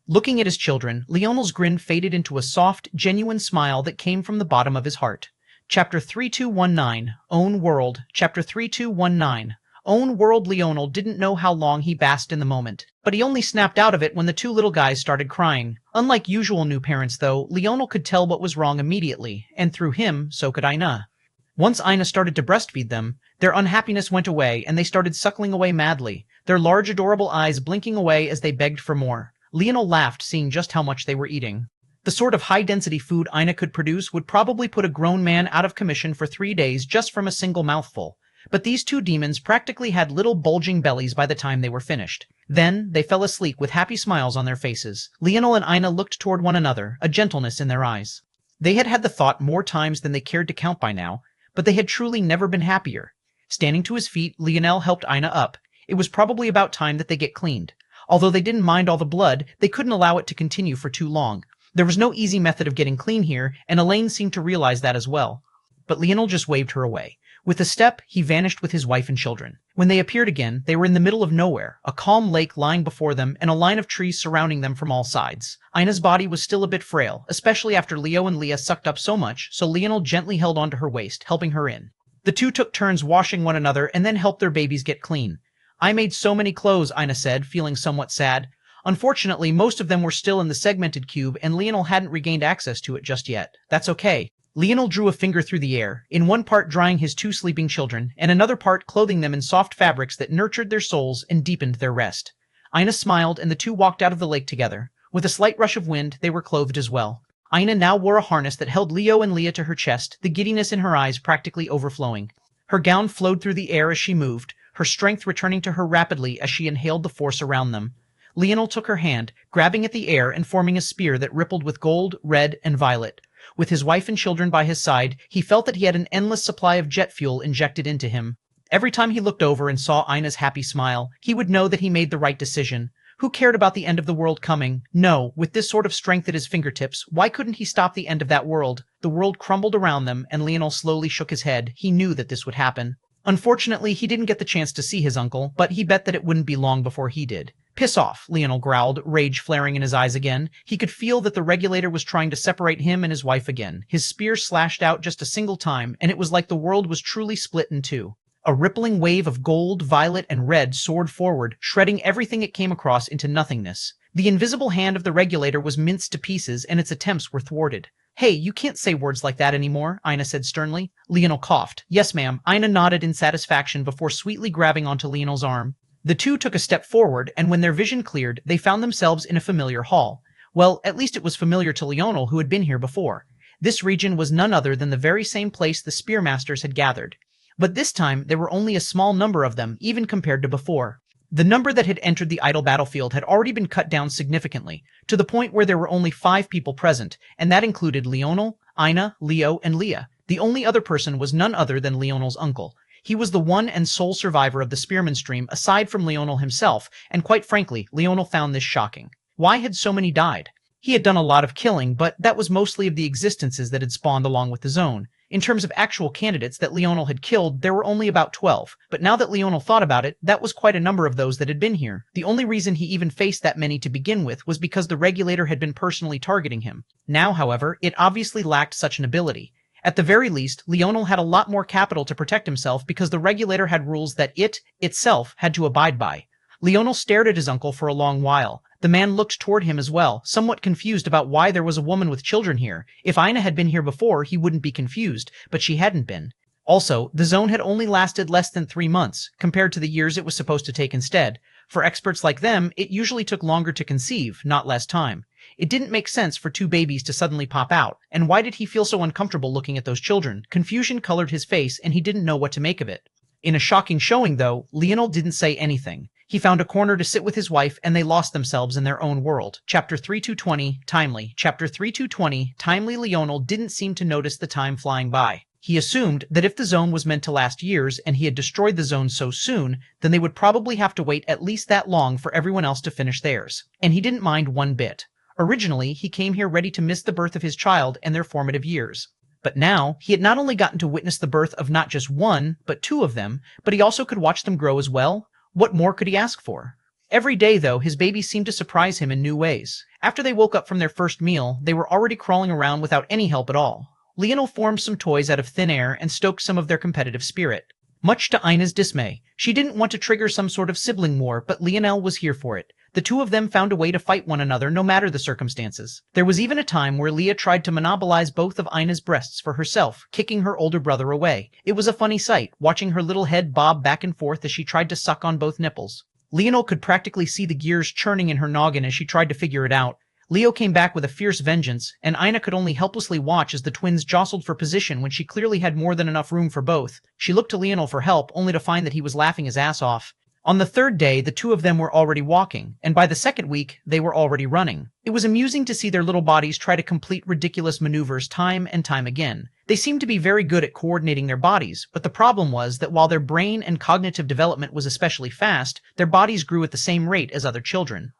Looking at his children, Leonel's grin faded into a soft, genuine smile that came from the bottom of his heart. Chapter 3219, Own World. Chapter 3219. Own World. Leonel didn't know how long he basked in the moment, but he only snapped out of it when the two little guys started crying. Unlike usual new parents, though, Leonel could tell what was wrong immediately, and through him, so could Ina. Once Ina started to breastfeed them, their unhappiness went away and they started suckling away madly, their large adorable eyes blinking away as they begged for more. Leonel laughed, seeing just how much they were eating. The sort of high-density food Ina could produce would probably put a grown man out of commission for 3 days just from a single mouthful. But these two demons practically had little bulging bellies by the time they were finished. Then they fell asleep with happy smiles on their faces. Leonel and Ina looked toward one another, a gentleness in their eyes. They had had the thought more times than they cared to count by now, but they had truly never been happier. Standing to his feet, Leonel helped Ina up. It was probably about time that they get cleaned. Although they didn't mind all the blood, they couldn't allow it to continue for too long. There was no easy method of getting clean here, and Elaine seemed to realize that as well. But Leonel just waved her away. With a step, he vanished with his wife and children. When they appeared again, they were in the middle of nowhere, a calm lake lying before them and a line of trees surrounding them from all sides. Ina's body was still a bit frail, especially after Leo and Leah sucked up so much, so Leonel gently held onto her waist, helping her in. The two took turns washing one another and then helped their babies get clean. "I made so many clothes," Ina said, feeling somewhat sad. Unfortunately, most of them were still in the segmented cube and Leonel hadn't regained access to it just yet. That's okay. Leonel drew a finger through the air, in one part drying his two sleeping children, and another part clothing them in soft fabrics that nurtured their souls and deepened their rest. Ina smiled, and the two walked out of the lake together. With a slight rush of wind, they were clothed as well. Ina now wore a harness that held Leo and Leah to her chest, the giddiness in her eyes practically overflowing. Her gown flowed through the air as she moved, her strength returning to her rapidly as she inhaled the force around them. Leonel took her hand, grabbing at the air and forming a spear that rippled with gold, red, and violet. With his wife and children by his side, he felt that he had an endless supply of jet fuel injected into him. Every time he looked over and saw Ina's happy smile, he would know that he made the right decision. Who cared about the end of the world coming? No, with this sort of strength at his fingertips, why couldn't he stop the end of that world? The world crumbled around them, and Leonel slowly shook his head. He knew that this would happen. Unfortunately, he didn't get the chance to see his uncle, but he bet that it wouldn't be long before he did. Piss off, Leonel growled, rage flaring in his eyes again. He could feel that the regulator was trying to separate him and his wife again. His spear slashed out just a single time, and it was like the world was truly split in two. A rippling wave of gold, violet, and red soared forward, shredding everything it came across into nothingness. The invisible hand of the regulator was minced to pieces, and its attempts were thwarted. Hey, you can't say words like that anymore, Ina said sternly. Leonel coughed. Yes, ma'am. Ina nodded in satisfaction before sweetly grabbing onto Leonel's arm. The two took a step forward, and when their vision cleared, they found themselves in a familiar hall. Well, at least it was familiar to Leonel, who had been here before. This region was none other than the very same place the Spearmasters had gathered. But this time, there were only a small number of them, even compared to before. The number that had entered the idle battlefield had already been cut down significantly, to the point where there were only 5 people present, and that included Leonel, Ina, Leo, and Leah. The only other person was none other than Leonel's uncle. He was the one and sole survivor of the Spearman stream aside from Leonel himself, and quite frankly, Leonel found this shocking. Why had so many died? He had done a lot of killing, but that was mostly of the existences that had spawned along with the zone. In terms of actual candidates that Leonel had killed, there were only about 12, but now that Leonel thought about it, that was quite a number of those that had been here. The only reason he even faced that many to begin with was because the regulator had been personally targeting him. Now, however, it obviously lacked such an ability. At the very least, Leonel had a lot more capital to protect himself because the regulator had rules that it, itself, had to abide by. Leonel stared at his uncle for a long while. The man looked toward him as well, somewhat confused about why there was a woman with children here. If Ina had been here before, he wouldn't be confused, but she hadn't been. Also, the zone had only lasted less than 3 months, compared to the years it was supposed to take instead. For experts like them, it usually took longer to conceive, not less time. It didn't make sense for 2 babies to suddenly pop out, and why did he feel so uncomfortable looking at those children? Confusion colored his face, and he didn't know what to make of it. In a shocking showing, though, Leonel didn't say anything. He found a corner to sit with his wife, and they lost themselves in their own world. Chapter 3220, Timely. Chapter 3220, Timely. Leonel didn't seem to notice the time flying by. He assumed that if the zone was meant to last years, and he had destroyed the zone so soon, then they would probably have to wait at least that long for everyone else to finish theirs. And he didn't mind one bit. Originally, he came here ready to miss the birth of his child and their formative years. But now, he had not only gotten to witness the birth of not just one, but 2 of them, but he also could watch them grow as well. What more could he ask for? Every day, though, his babies seemed to surprise him in new ways. After they woke up from their first meal, they were already crawling around without any help at all. Leonel formed some toys out of thin air and stoked some of their competitive spirit. Much to Ina's dismay, she didn't want to trigger some sort of sibling war, but Leonel was here for it. The 2 of them found a way to fight one another no matter the circumstances. There was even a time where Leah tried to monopolize both of Ina's breasts for herself, kicking her older brother away. It was a funny sight, watching her little head bob back and forth as she tried to suck on both nipples. Leonel could practically see the gears churning in her noggin as she tried to figure it out. Leo came back with a fierce vengeance, and Ina could only helplessly watch as the twins jostled for position when she clearly had more than enough room for both. She looked to Leonel for help, only to find that he was laughing his ass off. On the 3rd day, the 2 of them were already walking, and by the 2nd week, they were already running. It was amusing to see their little bodies try to complete ridiculous maneuvers time and time again. They seemed to be very good at coordinating their bodies, but the problem was that while their brain and cognitive development was especially fast, their bodies grew at the same rate as other children.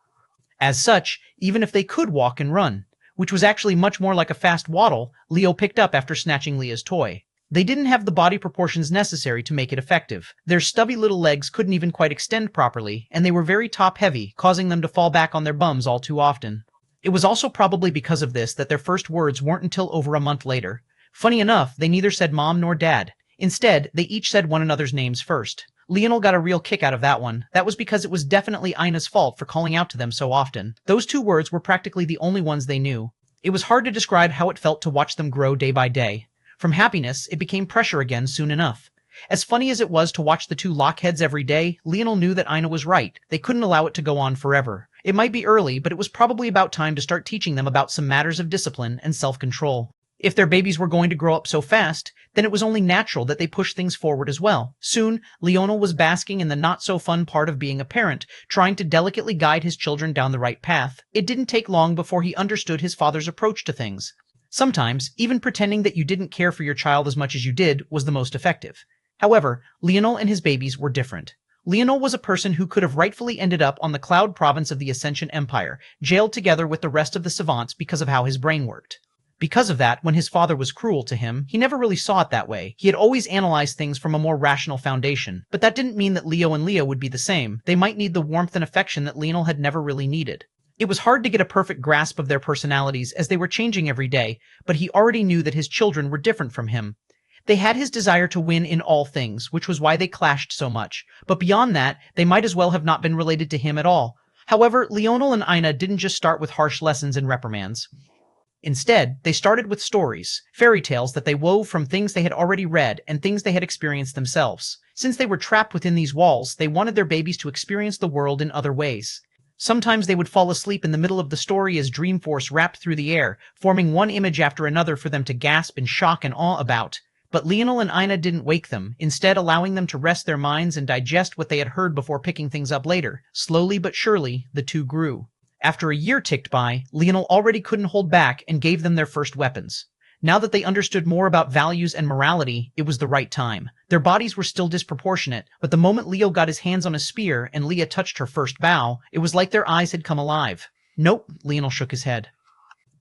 As such, even if they could walk and run, which was actually much more like a fast waddle, Leo picked up after snatching Leah's toy. They didn't have the body proportions necessary to make it effective. Their stubby little legs couldn't even quite extend properly, and they were very top-heavy, causing them to fall back on their bums all too often. It was also probably because of this that their first words weren't until over a month later. Funny enough, they neither said mom nor dad. Instead, they each said one another's names first. Leonel got a real kick out of that one. That was because it was definitely Ina's fault for calling out to them so often. Those 2 words were practically the only ones they knew. It was hard to describe how it felt to watch them grow day by day. From happiness, it became pressure again soon enough. As funny as it was to watch the 2 lock heads every day, Leonel knew that Ina was right. They couldn't allow it to go on forever. It might be early, but it was probably about time to start teaching them about some matters of discipline and self-control. If their babies were going to grow up so fast, then it was only natural that they push things forward as well. Soon, Leonel was basking in the not-so-fun part of being a parent, trying to delicately guide his children down the right path. It didn't take long before he understood his father's approach to things. Sometimes, even pretending that you didn't care for your child as much as you did was the most effective. However, Leonel and his babies were different. Leonel was a person who could have rightfully ended up on the Cloud province of the Ascension Empire, jailed together with the rest of the savants because of how his brain worked. Because of that, when his father was cruel to him, he never really saw it that way. He had always analyzed things from a more rational foundation. But that didn't mean that Leo and Leo would be the same. They might need the warmth and affection that Leonel had never really needed. It was hard to get a perfect grasp of their personalities as they were changing every day, but he already knew that his children were different from him. They had his desire to win in all things, which was why they clashed so much. But beyond that, they might as well have not been related to him at all. However, Leonel and Ina didn't just start with harsh lessons and reprimands. Instead, they started with stories, fairy tales that they wove from things they had already read and things they had experienced themselves. Since they were trapped within these walls, they wanted their babies to experience the world in other ways. Sometimes they would fall asleep in the middle of the story as dream force wrapped through the air, forming one image after another for them to gasp in shock and awe about. But Leonel and Ina didn't wake them, instead allowing them to rest their minds and digest what they had heard before picking things up later. Slowly but surely, the two grew. After a year ticked by, Leonel already couldn't hold back and gave them their first weapons. Now that they understood more about values and morality, it was the right time. Their bodies were still disproportionate, but the moment Leo got his hands on a spear and Leah touched her first bow, it was like their eyes had come alive. Nope, Leonel shook his head.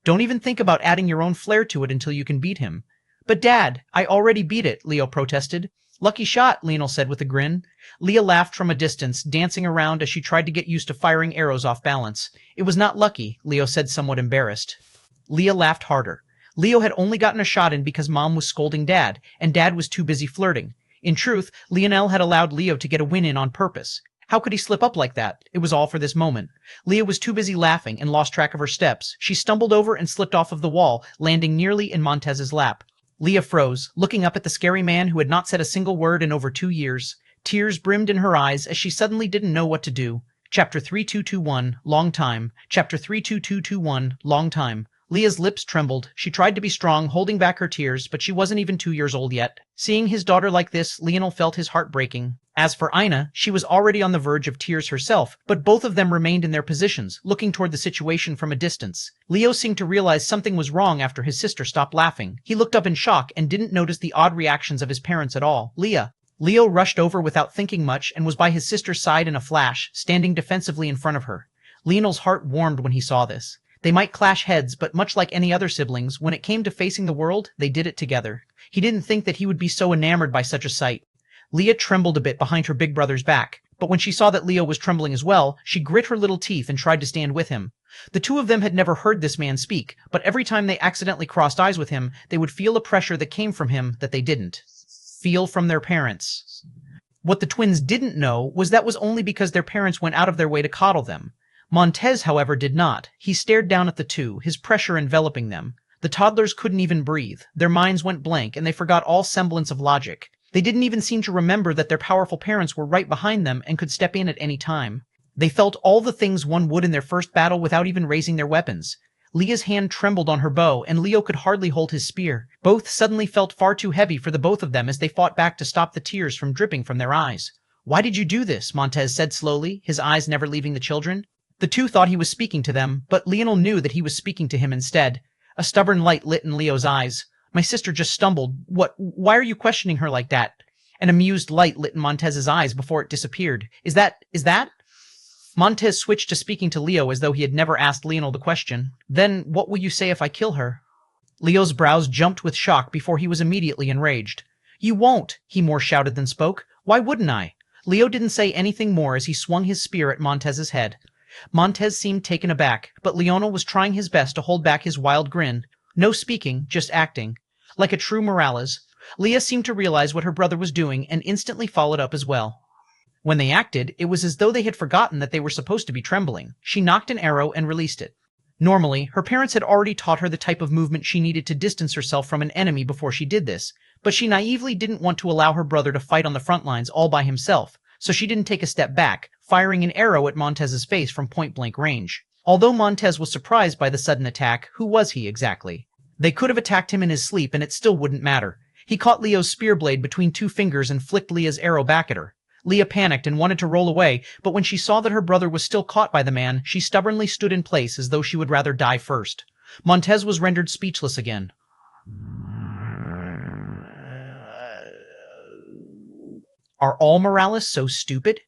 Don't even think about adding your own flair to it until you can beat him. But Dad, I already beat it, Leo protested. Lucky shot, Leonel said with a grin. Leah laughed from a distance, dancing around as she tried to get used to firing arrows off balance. It was not lucky, Leo said, somewhat embarrassed. Leah laughed harder. Leo had only gotten a shot in because Mom was scolding Dad, and Dad was too busy flirting. In truth, Leonel had allowed Leo to get a win in on purpose. How could he slip up like that? It was all for this moment. Leah was too busy laughing and lost track of her steps. She stumbled over and slipped off of the wall, landing nearly in Montez's lap. Leah froze, looking up at the scary man who had not said a single word in over 2 years. Tears brimmed in her eyes as she suddenly didn't know what to do. Chapter 3221, Long Time. Chapter 32221, Long Time. Leah's lips trembled. She tried to be strong, holding back her tears, but she wasn't even 2 years old yet. Seeing his daughter like this, Leonel felt his heart breaking. As for Ina, she was already on the verge of tears herself, but both of them remained in their positions, looking toward the situation from a distance. Leo seemed to realize something was wrong after his sister stopped laughing. He looked up in shock and didn't notice the odd reactions of his parents at all. Leah. Leo rushed over without thinking much and was by his sister's side in a flash, standing defensively in front of her. Leonel's heart warmed when he saw this. They might clash heads, but much like any other siblings, when it came to facing the world, they did it together. He didn't think that he would be so enamored by such a sight. Leah trembled a bit behind her big brother's back, but when she saw that Leo was trembling as well, she grit her little teeth and tried to stand with him. The two of them had never heard this man speak, but every time they accidentally crossed eyes with him, they would feel a pressure that came from him that they didn't feel from their parents. What the twins didn't know was that was only because their parents went out of their way to coddle them. Montez, however, did not. He stared down at the two, his pressure enveloping them. The toddlers couldn't even breathe. Their minds went blank, and they forgot all semblance of logic. They didn't even seem to remember that their powerful parents were right behind them and could step in at any time. They felt all the things one would in their first battle without even raising their weapons. Leah's hand trembled on her bow, and Leo could hardly hold his spear. Both suddenly felt far too heavy for the both of them as they fought back to stop the tears from dripping from their eyes. "Why did you do this?" Montez said slowly, his eyes never leaving the children. The two thought he was speaking to them, but Leonel knew that he was speaking to him instead. A stubborn light lit in Leo's eyes. "My sister just stumbled. Why are you questioning her like that?" An amused light lit in Montez's eyes before it disappeared. Is that? Montez switched to speaking to Leo as though he had never asked Leonel the question. "Then what will you say if I kill her?" Leo's brows jumped with shock before he was immediately enraged. "You won't," he more shouted than spoke. "Why wouldn't I?" Leo didn't say anything more as he swung his spear at Montez's head. Montez seemed taken aback, but Leonel was trying his best to hold back his wild grin. No speaking, just acting. Like a true Morales, Leah seemed to realize what her brother was doing and instantly followed up as well. When they acted, it was as though they had forgotten that they were supposed to be trembling. She knocked an arrow and released it. Normally, her parents had already taught her the type of movement she needed to distance herself from an enemy before she did this, but she naively didn't want to allow her brother to fight on the front lines all by himself, so she didn't take a step back, firing an arrow at Montez's face from point-blank range. Although Montez was surprised by the sudden attack, who was he exactly? They could have attacked him in his sleep and it still wouldn't matter. He caught Leo's spear blade between 2 fingers and flicked Leah's arrow back at her. Leah panicked and wanted to roll away, but when she saw that her brother was still caught by the man, she stubbornly stood in place as though she would rather die first. Montez was rendered speechless again. Are all Morales so stupid?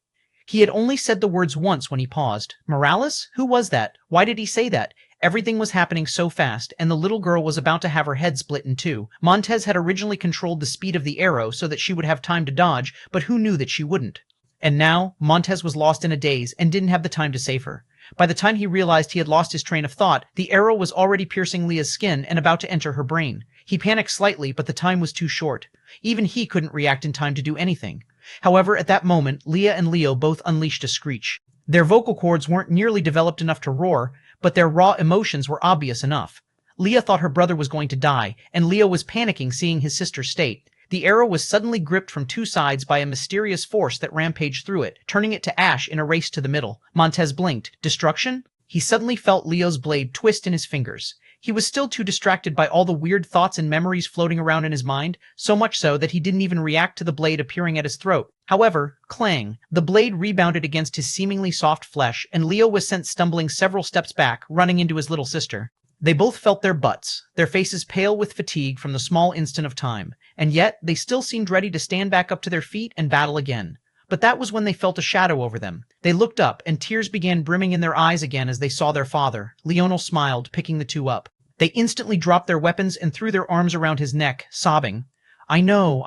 He had only said the words once when he paused. Morales? Who was that? Why did he say that? Everything was happening so fast, and the little girl was about to have her head split in two. Montez had originally controlled the speed of the arrow so that she would have time to dodge, but who knew that she wouldn't? And now, Montez was lost in a daze and didn't have the time to save her. By the time he realized he had lost his train of thought, the arrow was already piercing Leah's skin and about to enter her brain. He panicked slightly, but the time was too short. Even he couldn't react in time to do anything. However, at that moment, Leah and Leo both unleashed a screech. Their vocal cords weren't nearly developed enough to roar, but their raw emotions were obvious enough. Leah thought her brother was going to die, and Leo was panicking seeing his sister's state. The arrow was suddenly gripped from two sides by a mysterious force that rampaged through it, turning it to ash in a race to the middle. Montez blinked. Destruction? He suddenly felt Leo's blade twist in his fingers. He was still too distracted by all the weird thoughts and memories floating around in his mind, so much so that he didn't even react to the blade appearing at his throat. However, clang, the blade rebounded against his seemingly soft flesh, and Leo was sent stumbling several steps back, running into his little sister. They both felt their butts, their faces pale with fatigue from the small instant of time, and yet they still seemed ready to stand back up to their feet and battle again. But that was when they felt a shadow over them. They looked up, and tears began brimming in their eyes again as they saw their father. Leonel smiled, picking the two up. They instantly dropped their weapons and threw their arms around his neck, sobbing. I know,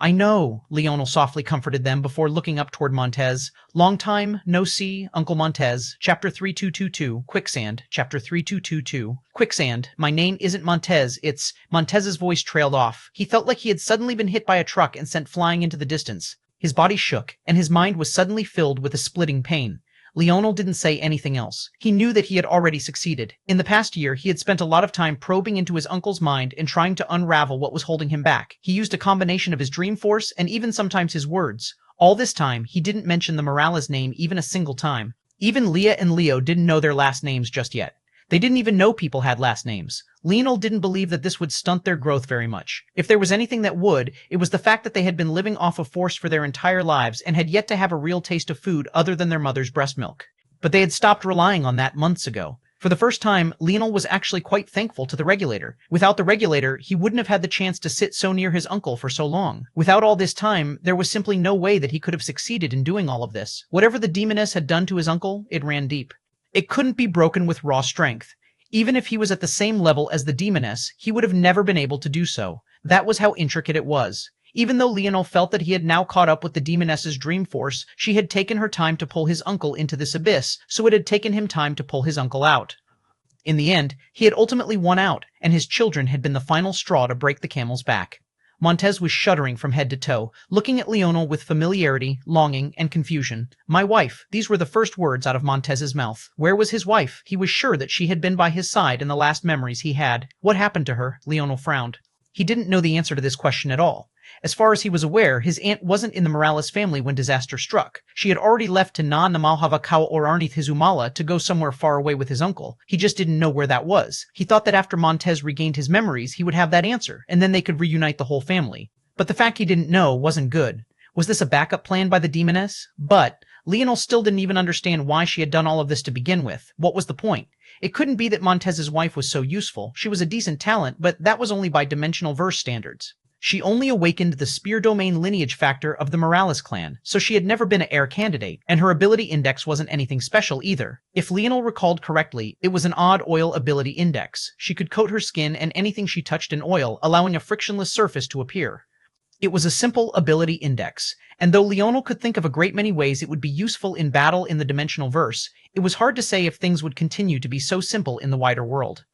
Leonel softly comforted them before looking up toward Montez. Long time, no see, Uncle Montez. Chapter 3222, Quicksand. Chapter 3222, Quicksand. My name isn't Montez, it's... Montez's voice trailed off. He felt like he had suddenly been hit by a truck and sent flying into the distance. His body shook, and his mind was suddenly filled with a splitting pain. Leonel didn't say anything else. He knew that he had already succeeded. In the past year, he had spent a lot of time probing into his uncle's mind and trying to unravel what was holding him back. He used a combination of his dream force and even sometimes his words. All this time, he didn't mention the Morales name even a single time. Even Leah and Leo didn't know their last names just yet. They didn't even know people had last names. Leonel didn't believe that this would stunt their growth very much. If there was anything that would, it was the fact that they had been living off of force for their entire lives and had yet to have a real taste of food other than their mother's breast milk. But they had stopped relying on that months ago. For the first time, Leonel was actually quite thankful to the regulator. Without the regulator, he wouldn't have had the chance to sit so near his uncle for so long. Without all this time, there was simply no way that he could have succeeded in doing all of this. Whatever the demoness had done to his uncle, it ran deep. It couldn't be broken with raw strength. Even if he was at the same level as the demoness, he would have never been able to do so. That was how intricate it was. Even though Leonel felt that he had now caught up with the demoness's dream force, she had taken her time to pull his uncle into this abyss, so it had taken him time to pull his uncle out. In the end, he had ultimately won out, and his children had been the final straw to break the camel's back. Montez was shuddering from head to toe, looking at Leonel with familiarity, longing, and confusion. My wife, these were the first words out of Montez's mouth. Where was his wife? He was sure that she had been by his side in the last memories he had. What happened to her? Leonel frowned. He didn't know the answer to this question at all. As far as he was aware, his aunt wasn't in the Morales family when disaster struck. She had already left to Na Namalhavakau Orarnith Hizumala to go somewhere far away with his uncle. He just didn't know where that was. He thought that after Montez regained his memories, he would have that answer, and then they could reunite the whole family. But the fact he didn't know wasn't good. Was this a backup plan by the demoness? But Leonel still didn't even understand why she had done all of this to begin with. What was the point? It couldn't be that Montez's wife was so useful. She was a decent talent, but that was only by dimensional verse standards. She only awakened the spear domain lineage factor of the Morales clan, so she had never been an heir candidate, and her ability index wasn't anything special either. If Leonel recalled correctly, it was an odd oil ability index. She could coat her skin and anything she touched in oil, allowing a frictionless surface to appear. It was a simple ability index, and though Leonel could think of a great many ways it would be useful in battle in the dimensional verse, it was hard to say if things would continue to be so simple in the wider world.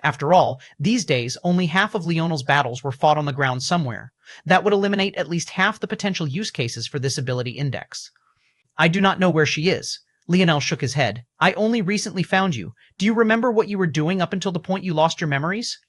After all, these days, only half of Leonel's battles were fought on the ground somewhere. That would eliminate at least half the potential use cases for this ability index. I do not know where she is. Leonel shook his head. I only recently found you. Do you remember what you were doing up until the point you lost your memories?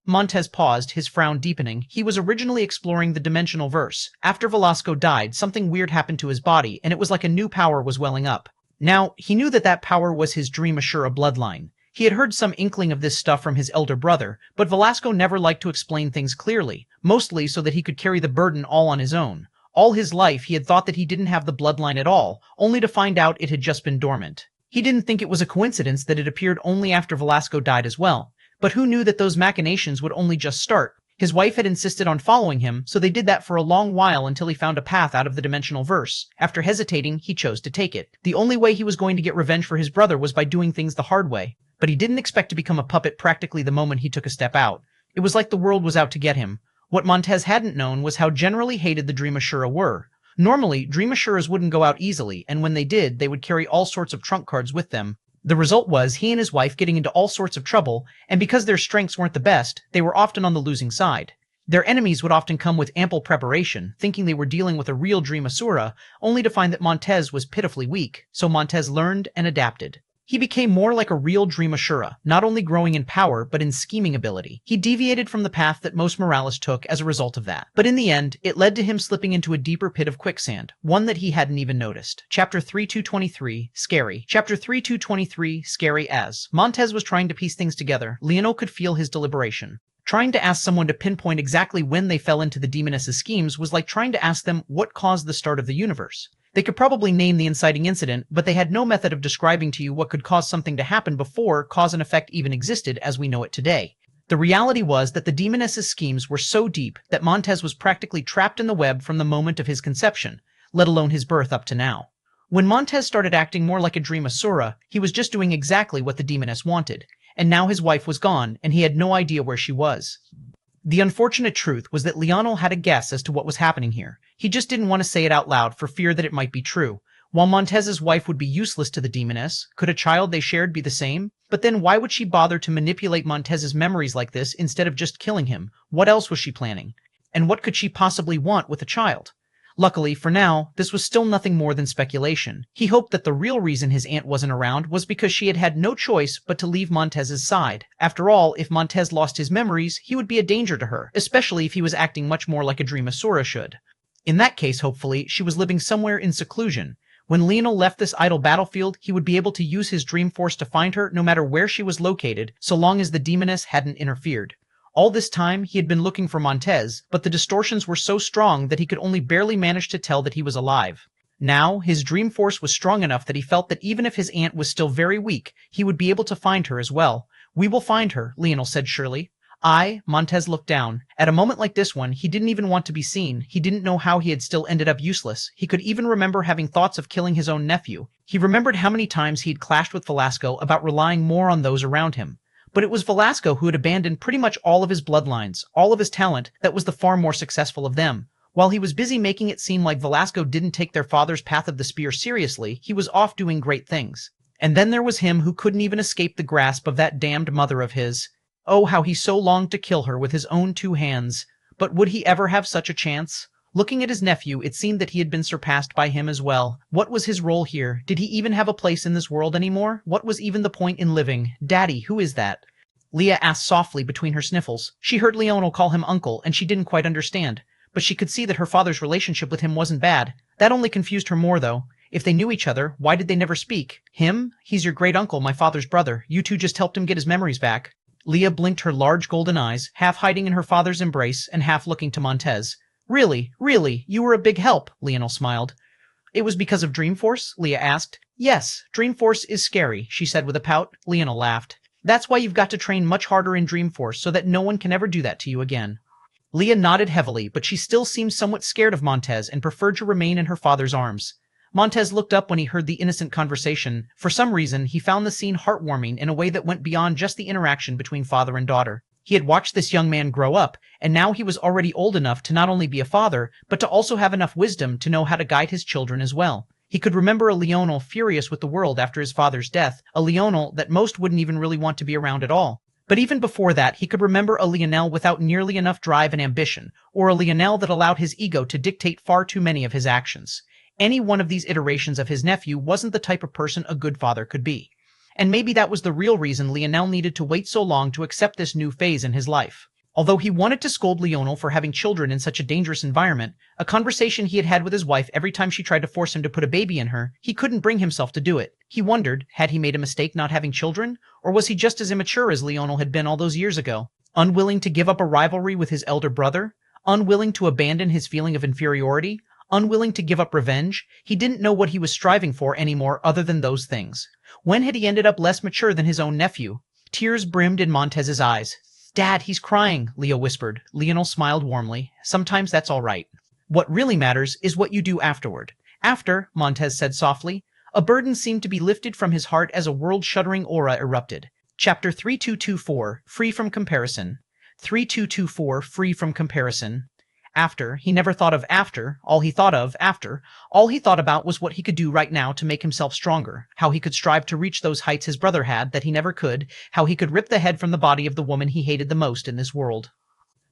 Montez paused, his frown deepening. He was originally exploring the dimensional verse. After Velasco died, something weird happened to his body, and it was like a new power was welling up. Now, he knew that power was his Dream Ashura bloodline. He had heard some inkling of this stuff from his elder brother, but Velasco never liked to explain things clearly, mostly so that he could carry the burden all on his own. All his life he had thought that he didn't have the bloodline at all, only to find out it had just been dormant. He didn't think it was a coincidence that it appeared only after Velasco died as well, but who knew that those machinations would only just start? His wife had insisted on following him, so they did that for a long while until he found a path out of the dimensional verse. After hesitating, he chose to take it. The only way he was going to get revenge for his brother was by doing things the hard way. But he didn't expect to become a puppet practically the moment he took a step out. It was like the world was out to get him. What Montez hadn't known was how generally hated the Dream Ashura were. Normally, Dream Ashuras wouldn't go out easily, and when they did, they would carry all sorts of trump cards with them. The result was he and his wife getting into all sorts of trouble, and because their strengths weren't the best, they were often on the losing side. Their enemies would often come with ample preparation, thinking they were dealing with a real Dream Asura, only to find that Montez was pitifully weak, so Montez learned and adapted. He became more like a real Dream Ashura, not only growing in power, but in scheming ability. He deviated from the path that most Morales took as a result of that. But in the end, it led to him slipping into a deeper pit of quicksand, one that he hadn't even noticed. Chapter 3223, Scary. Chapter 3223, Scary. As Montez was trying to piece things together, Leonel could feel his deliberation. Trying to ask someone to pinpoint exactly when they fell into the demoness's schemes was like trying to ask them what caused the start of the universe. They could probably name the inciting incident, but they had no method of describing to you what could cause something to happen before cause and effect even existed as we know it today. The reality was that the demoness's schemes were so deep that Montez was practically trapped in the web from the moment of his conception, let alone his birth up to now. When Montez started acting more like a Dream Asura, he was just doing exactly what the demoness wanted, and now his wife was gone, and he had no idea where she was. The unfortunate truth was that Leonel had a guess as to what was happening here. He just didn't want to say it out loud for fear that it might be true. While Montez's wife would be useless to the demoness, could a child they shared be the same? But then why would she bother to manipulate Montez's memories like this instead of just killing him? What else was she planning? And what could she possibly want with a child? Luckily, for now, this was still nothing more than speculation. He hoped that the real reason his aunt wasn't around was because she had had no choice but to leave Montez's side. After all, if Montez lost his memories, he would be a danger to her, especially if he was acting much more like a Dream Asura should. In that case, hopefully, she was living somewhere in seclusion. When Leonel left this idle battlefield, he would be able to use his dream force to find her no matter where she was located, so long as the demoness hadn't interfered. All this time, he had been looking for Montez, but the distortions were so strong that he could only barely manage to tell that he was alive. Now, his dream force was strong enough that he felt that even if his aunt was still very weak, he would be able to find her as well. "We will find her," Leonel said surely. Montez looked down. At a moment like this one, he didn't even want to be seen. He didn't know how he had still ended up useless. He could even remember having thoughts of killing his own nephew. He remembered how many times he'd clashed with Velasco about relying more on those around him. But it was Velasco who had abandoned pretty much all of his bloodlines, all of his talent, that was the far more successful of them. While he was busy making it seem like Velasco didn't take their father's path of the spear seriously, he was off doing great things. And then there was him who couldn't even escape the grasp of that damned mother of his. Oh, how he so longed to kill her with his own two hands. But would he ever have such a chance? Looking at his nephew, it seemed that he had been surpassed by him as well. What was his role here? Did he even have a place in this world anymore? What was even the point in living? "Daddy, who is that?" Leah asked softly between her sniffles. She heard Leonel call him uncle, and she didn't quite understand. But she could see that her father's relationship with him wasn't bad. That only confused her more, though. If they knew each other, why did they never speak? "Him? He's your great uncle, my father's brother. You two just helped him get his memories back." Leah blinked her large golden eyes, half hiding in her father's embrace and half looking to Montez. Really, you were a big help," Leonel smiled. "It was because of Dreamforce?" Leah asked. "Yes, Dreamforce is scary," she said with a pout. Leonel laughed. "That's why you've got to train much harder in Dreamforce so that no one can ever do that to you again." Leah nodded heavily, but she still seemed somewhat scared of Montez and preferred to remain in her father's arms. Montez looked up when he heard the innocent conversation. For some reason, he found the scene heartwarming in a way that went beyond just the interaction between father and daughter. He had watched this young man grow up, and now he was already old enough to not only be a father, but to also have enough wisdom to know how to guide his children as well. He could remember a Leonel furious with the world after his father's death, a Leonel that most wouldn't even really want to be around at all. But even before that, he could remember a Leonel without nearly enough drive and ambition, or a Leonel that allowed his ego to dictate far too many of his actions. Any one of these iterations of his nephew wasn't the type of person a good father could be. And maybe that was the real reason Leonel needed to wait so long to accept this new phase in his life. Although he wanted to scold Leonel for having children in such a dangerous environment, a conversation he had had with his wife every time she tried to force him to put a baby in her, he couldn't bring himself to do it. He wondered, had he made a mistake not having children? Or was he just as immature as Leonel had been all those years ago? Unwilling to give up a rivalry with his elder brother? Unwilling to abandon his feeling of inferiority? Unwilling to give up revenge? He didn't know what he was striving for anymore other than those things. When had he ended up less mature than his own nephew? Tears brimmed in Montez's eyes. Dad, he's crying, Leo whispered. Leonel smiled warmly. Sometimes that's all right. What really matters is what you do afterward. After, Montez said softly, a burden seemed to be lifted from his heart as a world-shuddering aura erupted. Chapter 3224, Free from Comparison. 3224, Free from Comparison. After, he never thought of after, all he thought of after. All he thought about was what he could do right now to make himself stronger, how he could strive to reach those heights his brother had that he never could, how he could rip the head from the body of the woman he hated the most in this world.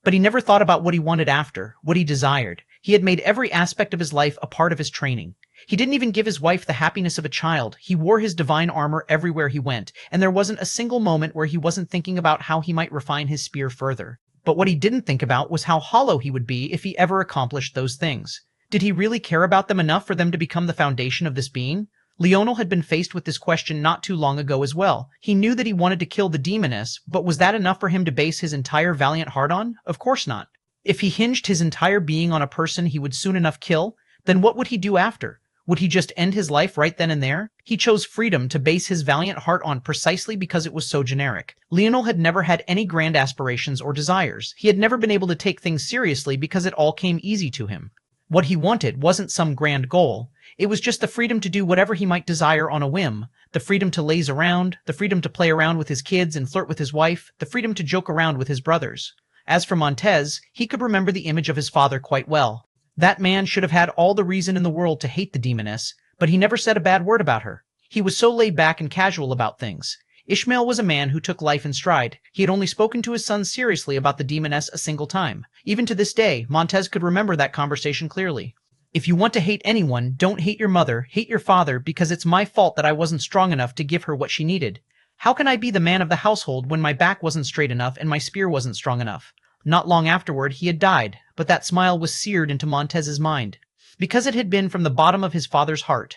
But he never thought about what he wanted after, what he desired. He had made every aspect of his life a part of his training. He didn't even give his wife the happiness of a child. He wore his divine armor everywhere he went, and there wasn't a single moment where he wasn't thinking about how he might refine his spear further. But what he didn't think about was how hollow he would be if he ever accomplished those things. Did he really care about them enough for them to become the foundation of this being? Leonel had been faced with this question not too long ago as well. He knew that he wanted to kill the demoness, but was that enough for him to base his entire valiant heart on? Of course not. If he hinged his entire being on a person he would soon enough kill, then what would he do after? Would he just end his life right then and there? He chose freedom to base his valiant heart on precisely because it was so generic. Leonel had never had any grand aspirations or desires. He had never been able to take things seriously because it all came easy to him. What he wanted wasn't some grand goal. It was just the freedom to do whatever he might desire on a whim, the freedom to laze around, the freedom to play around with his kids and flirt with his wife, the freedom to joke around with his brothers. As for Montez, he could remember the image of his father quite well. That man should have had all the reason in the world to hate the demoness, but he never said a bad word about her. He was so laid back and casual about things. Ishmael was a man who took life in stride. He had only spoken to his son seriously about the demoness a single time. Even to this day, Montez could remember that conversation clearly. If you want to hate anyone, don't hate your mother, hate your father, because it's my fault that I wasn't strong enough to give her what she needed. How can I be the man of the household when my back wasn't straight enough and my spear wasn't strong enough? Not long afterward, he had died, but that smile was seared into Montez's mind, because it had been from the bottom of his father's heart.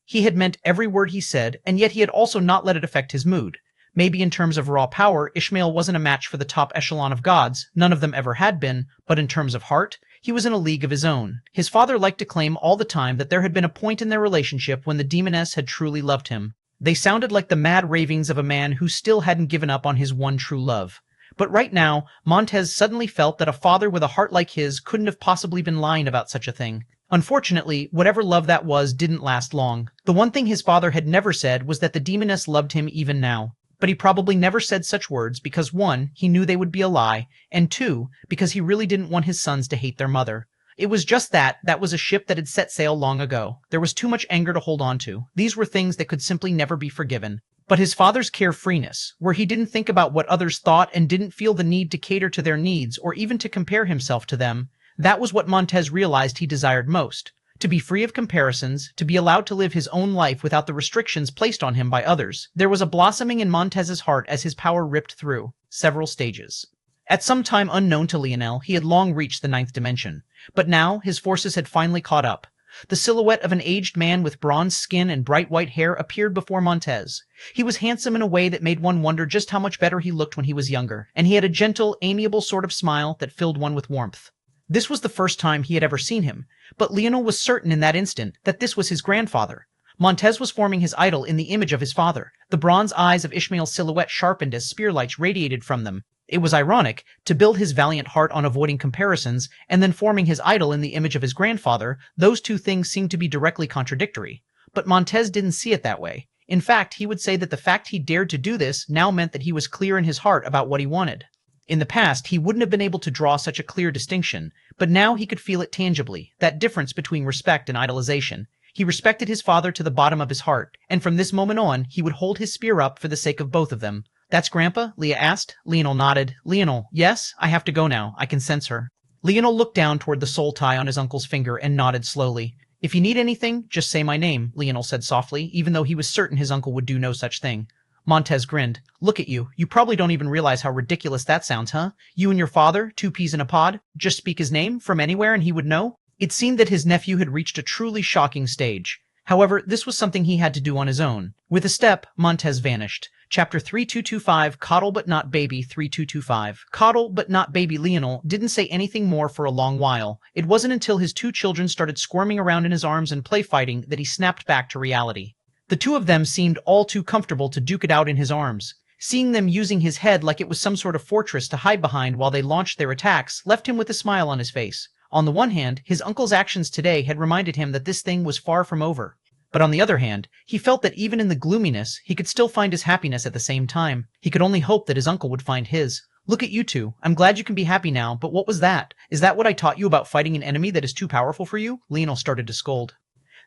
He had meant every word he said, and yet he had also not let it affect his mood. Maybe in terms of raw power, Ishmael wasn't a match for the top echelon of gods, none of them ever had been, but in terms of heart, he was in a league of his own. His father liked to claim all the time that there had been a point in their relationship when the demoness had truly loved him. They sounded like the mad ravings of a man who still hadn't given up on his one true love. But right now, Montez suddenly felt that a father with a heart like his couldn't have possibly been lying about such a thing. Unfortunately, whatever love that was didn't last long. The one thing his father had never said was that the demoness loved him even now. But he probably never said such words because 1, he knew they would be a lie, and 2, because he really didn't want his sons to hate their mother. It was just that was a ship that had set sail long ago. There was too much anger to hold on to. These were things that could simply never be forgiven. But his father's carefreeness, where he didn't think about what others thought and didn't feel the need to cater to their needs or even to compare himself to them, that was what Montez realized he desired most. To be free of comparisons, to be allowed to live his own life without the restrictions placed on him by others. There was a blossoming in Montez's heart as his power ripped through several stages. At some time unknown to Leonel, he had long reached the 9th dimension. But now, his forces had finally caught up. The silhouette of an aged man with bronze skin and bright white hair appeared before Montez. He was handsome in a way that made one wonder just how much better he looked when he was younger, and he had a gentle, amiable sort of smile that filled one with warmth. This was the first time he had ever seen him, but Leonel was certain in that instant that this was his grandfather. Montez was forming his idol in the image of his father. The bronze eyes of Ishmael's silhouette sharpened as spearlights radiated from them. It was ironic to build his valiant heart on avoiding comparisons and then forming his idol in the image of his grandfather. Those two things seemed to be directly contradictory. But Montez didn't see it that way. In fact, he would say that the fact he dared to do this now meant that he was clear in his heart about what he wanted. In the past, he wouldn't have been able to draw such a clear distinction, but now he could feel it tangibly, that difference between respect and idolization. He respected his father to the bottom of his heart, and from this moment on, he would hold his spear up for the sake of both of them. "That's Grandpa?" Leah asked. Leonel nodded. "Leonel, yes? I have to go now. I can sense her." Leonel looked down toward the soul tie on his uncle's finger and nodded slowly. "If you need anything, just say my name," Leonel said softly, even though he was certain his uncle would do no such thing. Montez grinned. "Look at you. You probably don't even realize how ridiculous that sounds, huh? You and your father, 2 peas in a pod, just speak his name from anywhere and he would know?" It seemed that his nephew had reached a truly shocking stage. However, this was something he had to do on his own. With a step, Montez vanished. Chapter 3225, Coddle but Not Baby 3225. Coddle but Not Baby Leonel didn't say anything more for a long while. It wasn't until his 2 children started squirming around in his arms and play fighting that he snapped back to reality. The 2 of them seemed all too comfortable to duke it out in his arms. Seeing them using his head like it was some sort of fortress to hide behind while they launched their attacks left him with a smile on his face. On the one hand, his uncle's actions today had reminded him that this thing was far from over. But on the other hand, he felt that even in the gloominess, he could still find his happiness at the same time. He could only hope that his uncle would find his. Look at you two. I'm glad you can be happy now, but what was that? Is that what I taught you about fighting an enemy that is too powerful for you? Leonel started to scold.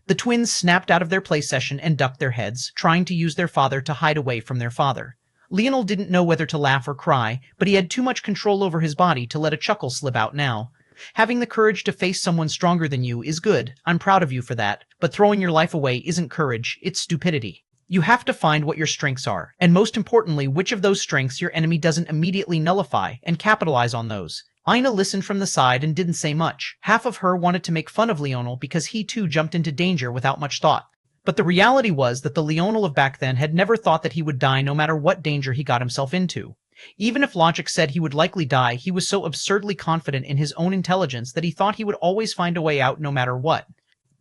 The twins snapped out of their play session and ducked their heads, trying to use their father to hide away from their father. Leonel didn't know whether to laugh or cry, but he had too much control over his body to let a chuckle slip out now. Having the courage to face someone stronger than you is good. I'm proud of you for that. But throwing your life away isn't courage, it's stupidity. You have to find what your strengths are, and most importantly, which of those strengths your enemy doesn't immediately nullify, and capitalize on those. Ina listened from the side and didn't say much. Half of her wanted to make fun of Leonel because he too jumped into danger without much thought. But the reality was that the Leonel of back then had never thought that he would die no matter what danger he got himself into. Even if logic said he would likely die, he was so absurdly confident in his own intelligence that he thought he would always find a way out no matter what.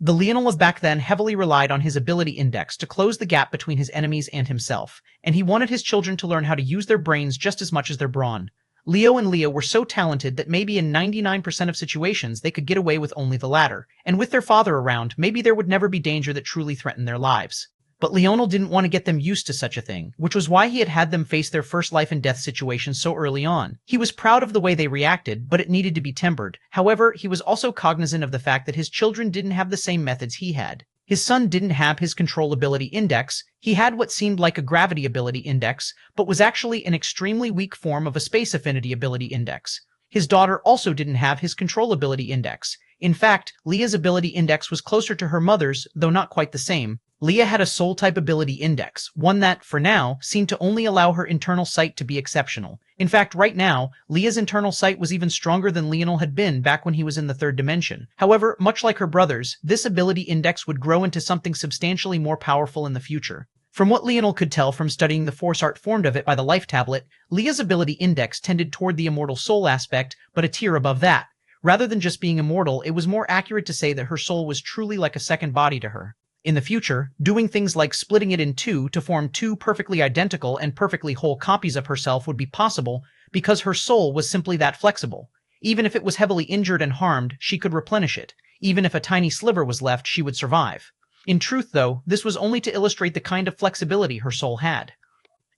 The Leonel of back then heavily relied on his ability index to close the gap between his enemies and himself, and he wanted his children to learn how to use their brains just as much as their brawn. Leo and Leah were so talented that maybe in 99% of situations they could get away with only the latter, and with their father around, maybe there would never be danger that truly threatened their lives. But Leonel didn't want to get them used to such a thing, which was why he had had them face their first life and death situation so early on. He was proud of the way they reacted, but it needed to be tempered. However, he was also cognizant of the fact that his children didn't have the same methods he had. His son didn't have his control ability index, he had what seemed like a gravity ability index, but was actually an extremely weak form of a space affinity ability index. His daughter also didn't have his control ability index. In fact, Leah's ability index was closer to her mother's, though not quite the same. Leah had a soul-type ability index, one that, for now, seemed to only allow her internal sight to be exceptional. In fact, right now, Leah's internal sight was even stronger than Leonel had been back when he was in the third dimension. However, much like her brothers, this ability index would grow into something substantially more powerful in the future. From what Leonel could tell from studying the force art formed of it by the life tablet, Leah's ability index tended toward the immortal soul aspect, but a tier above that. Rather than just being immortal, it was more accurate to say that her soul was truly like a second body to her. In the future, doing things like splitting it in two to form two perfectly identical and perfectly whole copies of herself would be possible because her soul was simply that flexible. Even if it was heavily injured and harmed, she could replenish it. Even if a tiny sliver was left, she would survive. In truth, though, this was only to illustrate the kind of flexibility her soul had.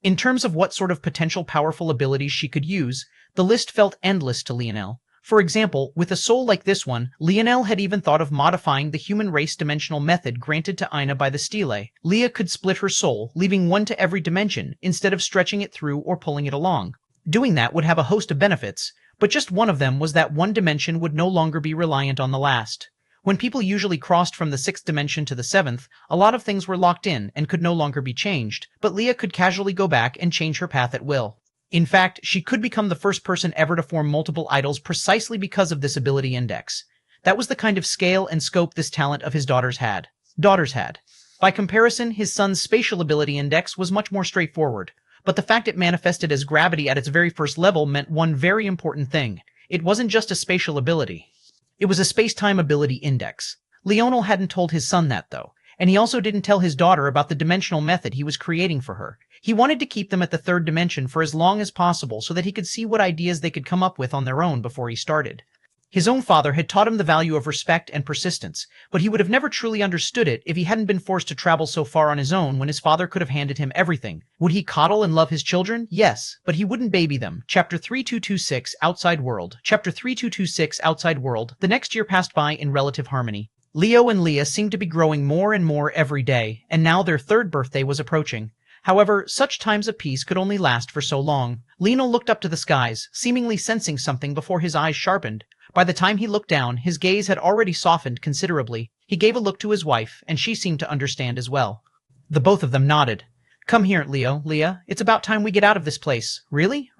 In terms of what sort of potential powerful abilities she could use, the list felt endless to Leonel. For example, with a soul like this one, Leonel had even thought of modifying the human race dimensional method granted to Ina by the stele. Leah could split her soul, leaving one to every dimension, instead of stretching it through or pulling it along. Doing that would have a host of benefits, but just one of them was that one dimension would no longer be reliant on the last. When people usually crossed from the sixth dimension to the seventh, a lot of things were locked in and could no longer be changed, but Leah could casually go back and change her path at will. In fact, she could become the first person ever to form multiple idols precisely because of this ability index. That was the kind of scale and scope this talent of his daughters had. By comparison, his son's spatial ability index was much more straightforward, but the fact it manifested as gravity at its very first level meant one very important thing. It wasn't just a spatial ability. It was a space-time ability index. Leonel hadn't told his son that, though, and he also didn't tell his daughter about the dimensional method he was creating for her. He wanted to keep them at the third dimension for as long as possible so that he could see what ideas they could come up with on their own before he started. His own father had taught him the value of respect and persistence, but he would have never truly understood it if he hadn't been forced to travel so far on his own when his father could have handed him everything. Would he coddle and love his children? Yes, but he wouldn't baby them. Chapter 3226, Outside World. Chapter 3226, Outside World. The next year passed by in relative harmony. Leo and Leah seemed to be growing more and more every day, and now their third birthday was approaching. However, such times of peace could only last for so long. Leonel looked up to the skies, seemingly sensing something before his eyes sharpened. By the time he looked down, his gaze had already softened considerably. He gave a look to his wife, and she seemed to understand as well. The both of them nodded. Come here, Leah. It's about time we get out of this place. Really?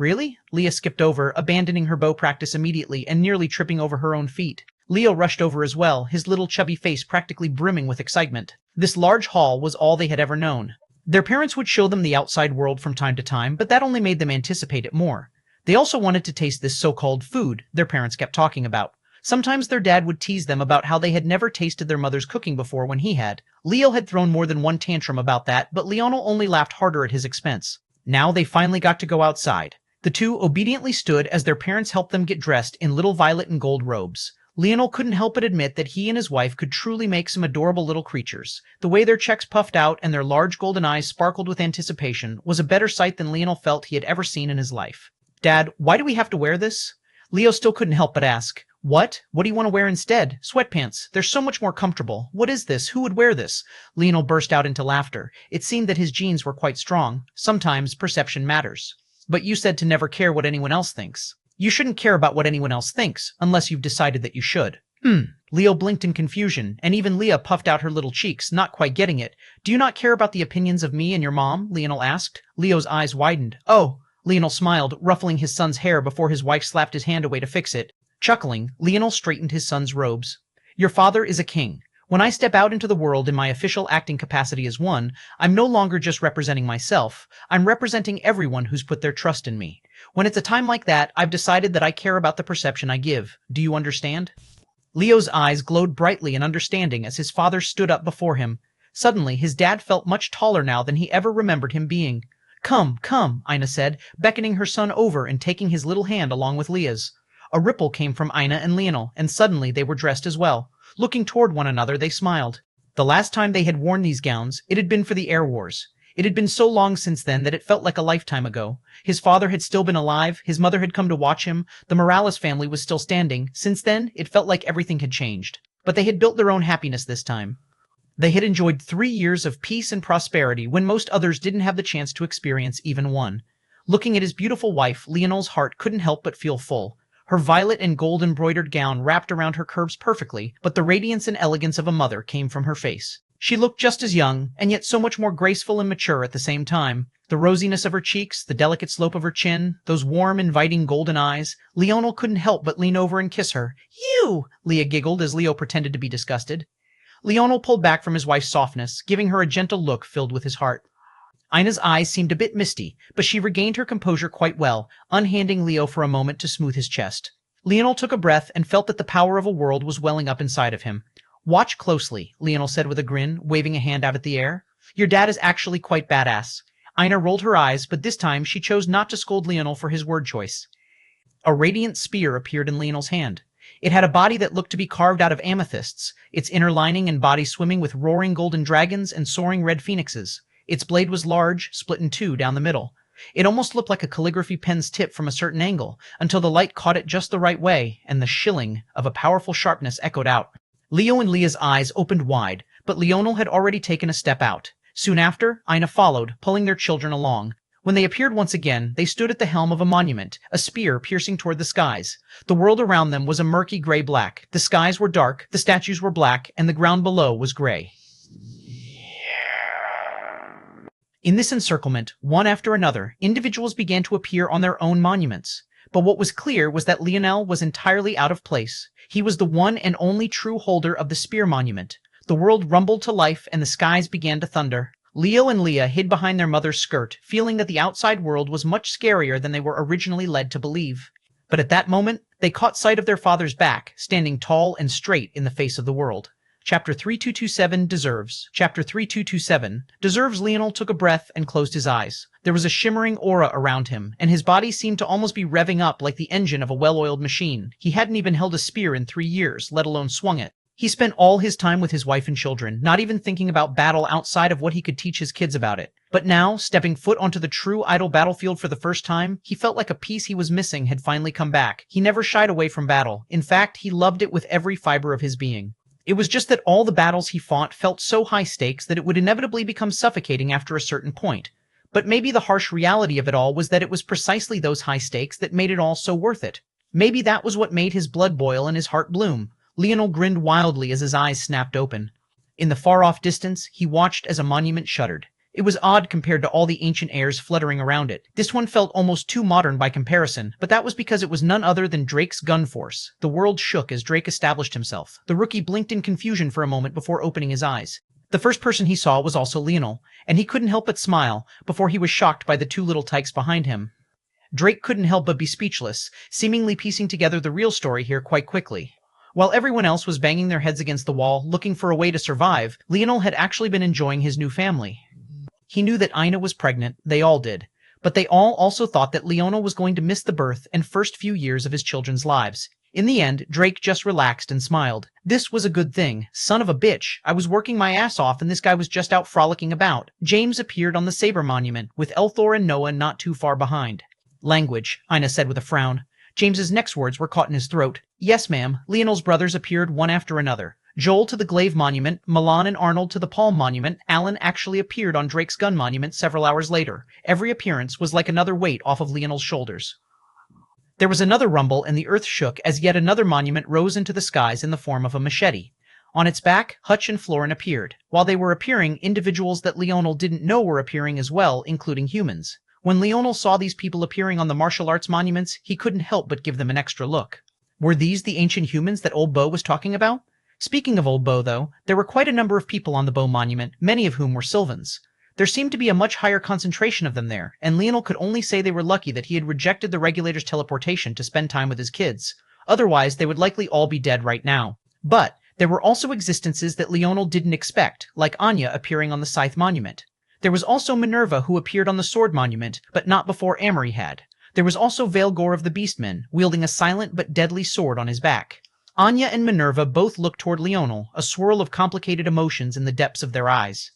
Leah skipped over, abandoning her bow practice immediately and nearly tripping over her own feet. Leo rushed over as well, his little chubby face practically brimming with excitement. This large hall was all they had ever known. Their parents would show them the outside world from time to time, but that only made them anticipate it more. They also wanted to taste this so-called food their parents kept talking about. Sometimes their dad would tease them about how they had never tasted their mother's cooking before when he had. Leo had thrown more than one tantrum about that, but Leonel only laughed harder at his expense. Now they finally got to go outside. The two obediently stood as their parents helped them get dressed in little violet and gold robes. Leonel couldn't help but admit that he and his wife could truly make some adorable little creatures. The way their checks puffed out and their large golden eyes sparkled with anticipation was a better sight than Leonel felt he had ever seen in his life. "Dad, why do we have to wear this?" Leo still couldn't help but ask. "What? What do you want to wear instead?" "Sweatpants. They're so much more comfortable. What is this? Who would wear this?" Leonel burst out into laughter. It seemed that his genes were quite strong. Sometimes perception matters. "But you said to never care what anyone else thinks." "You shouldn't care about what anyone else thinks, unless you've decided that you should." Leo blinked in confusion, and even Leah puffed out her little cheeks, not quite getting it. "Do you not care about the opinions of me and your mom?" Leonel asked. Leo's eyes widened. "Oh." Leonel smiled, ruffling his son's hair before his wife slapped his hand away to fix it. Chuckling, Leonel straightened his son's robes. "Your father is a king. When I step out into the world in my official acting capacity as one, I'm no longer just representing myself. I'm representing everyone who's put their trust in me. When it's a time like that, I've decided that I care about the perception I give. Do you understand?" Leo's eyes glowed brightly in understanding as his father stood up before him. Suddenly, his dad felt much taller now than he ever remembered him being. "Come, come," Ina said, beckoning her son over and taking his little hand along with Leah's. A ripple came from Ina and Leonel, and suddenly they were dressed as well. Looking toward one another, they smiled. The last time they had worn these gowns, it had been for the Air Wars. It had been so long since then that it felt like a lifetime ago. His father had still been alive, his mother had come to watch him, the Morales family was still standing. Since then, it felt like everything had changed. But they had built their own happiness this time. They had enjoyed 3 years of peace and prosperity when most others didn't have the chance to experience even one. Looking at his beautiful wife, Leonel's heart couldn't help but feel full. Her violet and gold embroidered gown wrapped around her curves perfectly, but the radiance and elegance of a mother came from her face. She looked just as young, and yet so much more graceful and mature at the same time. The rosiness of her cheeks, the delicate slope of her chin, those warm, inviting golden eyes. Leonel couldn't help but lean over and kiss her. "You!" Leah giggled as Leo pretended to be disgusted. Leonel pulled back from his wife's softness, giving her a gentle look filled with his heart. Ina's eyes seemed a bit misty, but she regained her composure quite well, unhanding Leo for a moment to smooth his chest. Leonel took a breath and felt that the power of a world was welling up inside of him. "Watch closely," Leonel said with a grin, waving a hand out at the air. "Your dad is actually quite badass." Ina rolled her eyes, but this time she chose not to scold Leonel for his word choice. A radiant spear appeared in Leonel's hand. It had a body that looked to be carved out of amethysts, its inner lining and body swimming with roaring golden dragons and soaring red phoenixes. Its blade was large, split in two down the middle. It almost looked like a calligraphy pen's tip from a certain angle, until the light caught it just the right way, and the shilling of a powerful sharpness echoed out. Leo and Leah's eyes opened wide, but Leonel had already taken a step out. Soon after, Ina followed, pulling their children along. When they appeared once again, they stood at the helm of a monument, a spear piercing toward the skies. The world around them was a murky gray-black. The skies were dark, the statues were black, and the ground below was gray. In this encirclement, one after another, individuals began to appear on their own monuments. But what was clear was that Leonel was entirely out of place. He was the one and only true holder of the spear monument. The world rumbled to life, and the skies began to thunder. Leo and Leah hid behind their mother's skirt, feeling that the outside world was much scarier than they were originally led to believe. But at that moment, they caught sight of their father's back, standing tall and straight in the face of the world. Chapter 3227 Deserves. Chapter 3227 Deserves. Leonel took a breath and closed his eyes. There was a shimmering aura around him, and his body seemed to almost be revving up like the engine of a well-oiled machine. He hadn't even held a spear in 3 years, let alone swung it. He spent all his time with his wife and children, not even thinking about battle outside of what he could teach his kids about it. But now, stepping foot onto the true idle battlefield for the first time, he felt like a piece he was missing had finally come back. He never shied away from battle. In fact, he loved it with every fiber of his being. It was just that all the battles he fought felt so high stakes that it would inevitably become suffocating after a certain point. But maybe the harsh reality of it all was that it was precisely those high stakes that made it all so worth it. Maybe that was what made his blood boil and his heart bloom. Leonel grinned wildly as his eyes snapped open. In the far-off distance, he watched as a monument shuddered. It was odd compared to all the ancient airs fluttering around it. This one felt almost too modern by comparison, but that was because it was none other than Drake's gun force. The world shook as Drake established himself. The rookie blinked in confusion for a moment before opening his eyes. The first person he saw was also Leonel, and he couldn't help but smile before he was shocked by the two little tykes behind him. Drake couldn't help but be speechless, seemingly piecing together the real story here quite quickly. While everyone else was banging their heads against the wall, looking for a way to survive, Leonel had actually been enjoying his new family. He knew that Ina was pregnant, they all did, But they all also thought that Leonel was going to miss the birth and first few years of his children's lives. In the end, Drake just relaxed and smiled. This was a good thing. Son of a bitch. I was working my ass off and this guy was just out frolicking about. James appeared on the Saber Monument, with Elthor and Noah not too far behind. Language, Ina said with a frown. James's next words were caught in his throat. Yes, ma'am. Leonel's brothers appeared one after another. Joel to the Glaive Monument, Milan and Arnold to the Palm Monument. Alan actually appeared on Drake's Gun Monument several hours later. Every appearance was like another weight off of Leonel's shoulders. There was another rumble and the earth shook as yet another monument rose into the skies in the form of a machete. On its back, Hutch and Florin appeared. While they were appearing, individuals that Leonel didn't know were appearing as well, including humans. When Leonel saw these people appearing on the martial arts monuments, he couldn't help but give them an extra look. Were these the ancient humans that Old Bo was talking about? Speaking of Old Bo, though, there were quite a number of people on the Bo monument, many of whom were Sylvans. There seemed to be a much higher concentration of them there, and Leonel could only say they were lucky that he had rejected the regulator's teleportation to spend time with his kids. Otherwise, they would likely all be dead right now. But there were also existences that Leonel didn't expect, like Anya appearing on the Scythe Monument. There was also Minerva, who appeared on the Sword Monument, but not before Amory had. There was also Veilgore of the Beastmen, wielding a silent but deadly sword on his back. Anya and Minerva both looked toward Leonel, a swirl of complicated emotions in the depths of their eyes.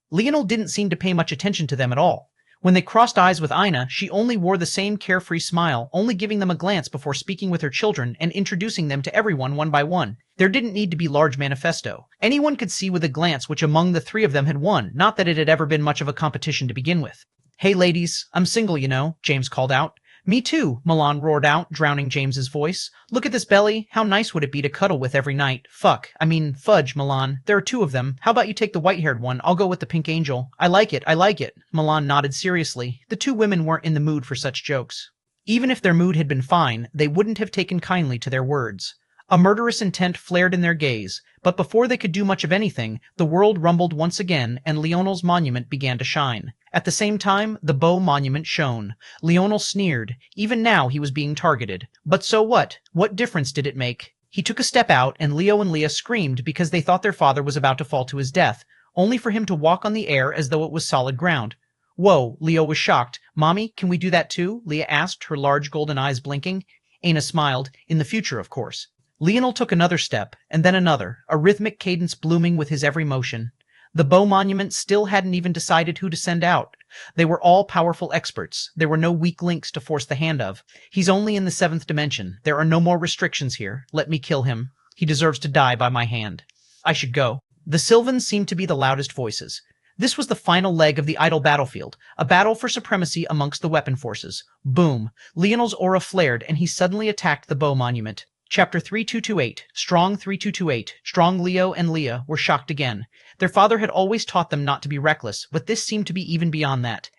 Leonel didn't seem to pay much attention to them at all. When they crossed eyes with Ina, she only wore the same carefree smile, only giving them a glance before speaking with her children and introducing them to everyone one by one. There didn't need to be large manifesto. Anyone could see with a glance which among the three of them had won, not that it had ever been much of a competition to begin with. Hey ladies, I'm single, you know, James called out. Me too, Milan roared out, drowning James's voice. Look at this belly. How nice would it be to cuddle with every night? Fudge, Milan. There are two of them. How about you take the white-haired one? I'll go with the pink angel. I like it. Milan nodded seriously. The two women weren't in the mood for such jokes. Even if their mood had been fine, they wouldn't have taken kindly to their words. A murderous intent flared in their gaze, but before they could do much of anything, the world rumbled once again and Leonel's monument began to shine. At the same time, the Bo monument shone. Leonel sneered. Even now he was being targeted. But so what? What difference did it make? He took a step out and Leo and Leah screamed because they thought their father was about to fall to his death, only for him to walk on the air as though it was solid ground. Whoa, Leo was shocked. Mommy, can we do that too? Leah asked, her large golden eyes blinking. Aina smiled. In the future, of course. Leonel took another step, and then another, a rhythmic cadence blooming with his every motion. The Bo monument still hadn't even decided who to send out. They were all powerful experts. There were no weak links to force the hand of. He's only in the 7th dimension. There are no more restrictions here. Let me kill him. He deserves to die by my hand. I should go. The Sylvans seemed to be the loudest voices. This was the final leg of the idle battlefield, a battle for supremacy amongst the weapon forces. Boom. Leonel's aura flared, and he suddenly attacked the Bo monument. Chapter 3228, Strong 3228, Strong Leo and Leah were shocked again. Their father had always taught them not to be reckless, but this seemed to be even beyond that.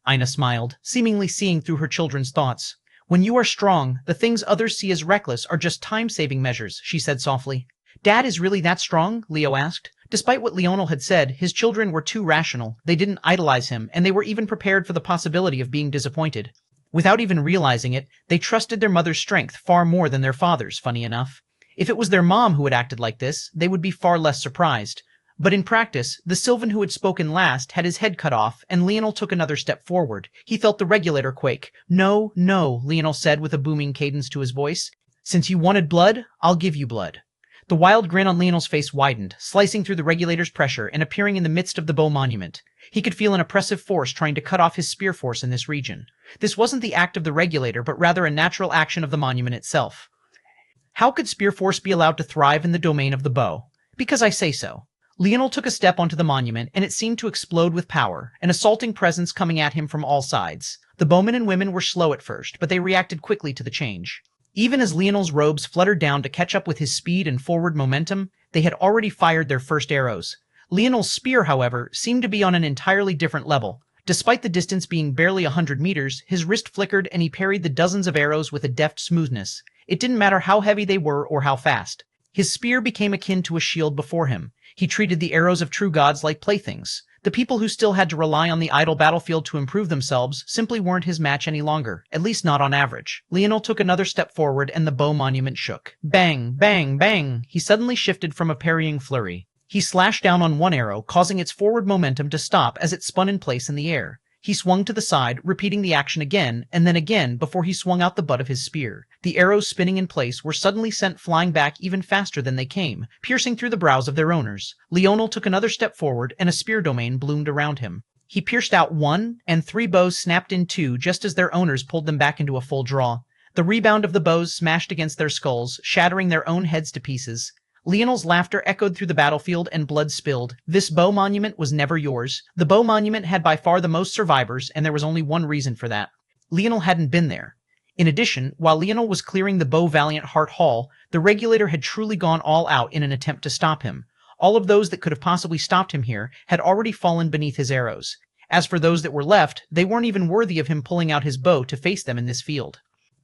Ina smiled, seemingly seeing through her children's thoughts. When you are strong, the things others see as reckless are just time-saving measures, she said softly. Dad is really that strong? Leo asked. Despite what Leonel had said, his children were too rational. They didn't idolize him, and they were even prepared for the possibility of being disappointed. Without even realizing it, they trusted their mother's strength far more than their father's, funny enough. If it was their mom who had acted like this, they would be far less surprised. But in practice, the Sylvan who had spoken last had his head cut off, and Leonel took another step forward. He felt the regulator quake. No, Leonel said with a booming cadence to his voice. Since you wanted blood, I'll give you blood. The wild grin on Leonel's face widened, slicing through the regulator's pressure and appearing in the midst of the Bo monument. He could feel an oppressive force trying to cut off his spear force in this region. This wasn't the act of the regulator, but rather a natural action of the monument itself. How could spear force be allowed to thrive in the domain of the Bo? Because I say so. Leonel took a step onto the monument, and it seemed to explode with power, an assaulting presence coming at him from all sides. The bowmen and women were slow at first, but they reacted quickly to the change. Even as Leonel's robes fluttered down to catch up with his speed and forward momentum, they had already fired their first arrows. Leonel's spear, however, seemed to be on an entirely different level. Despite the distance being barely 100 meters, his wrist flickered and he parried the dozens of arrows with a deft smoothness. It didn't matter how heavy they were or how fast. His spear became akin to a shield before him. He treated the arrows of true gods like playthings. The people who still had to rely on the idle battlefield to improve themselves simply weren't his match any longer, at least not on average. Leonel took another step forward and the Bo monument shook. Bang, bang, bang! He suddenly shifted from a parrying flurry. He slashed down on one arrow, causing its forward momentum to stop as it spun in place in the air. He swung to the side, repeating the action again and then again before he swung out the butt of his spear. The arrows spinning in place were suddenly sent flying back even faster than they came, piercing through the brows of their owners. Leonel took another step forward, and a spear domain bloomed around him. He pierced out one, and 3 bows snapped in 2 just as their owners pulled them back into a full draw. The rebound of the bows smashed against their skulls, shattering their own heads to pieces. Leonel's laughter echoed through the battlefield and blood spilled. This bow monument was never yours. The bow monument had by far the most survivors, and there was only one reason for that. Leonel hadn't been there. In addition, while Leonel was clearing the Bow Valiant Heart Hall, the Regulator had truly gone all out in an attempt to stop him. All of those that could have possibly stopped him here had already fallen beneath his arrows. As for those that were left, they weren't even worthy of him pulling out his bow to face them in this field.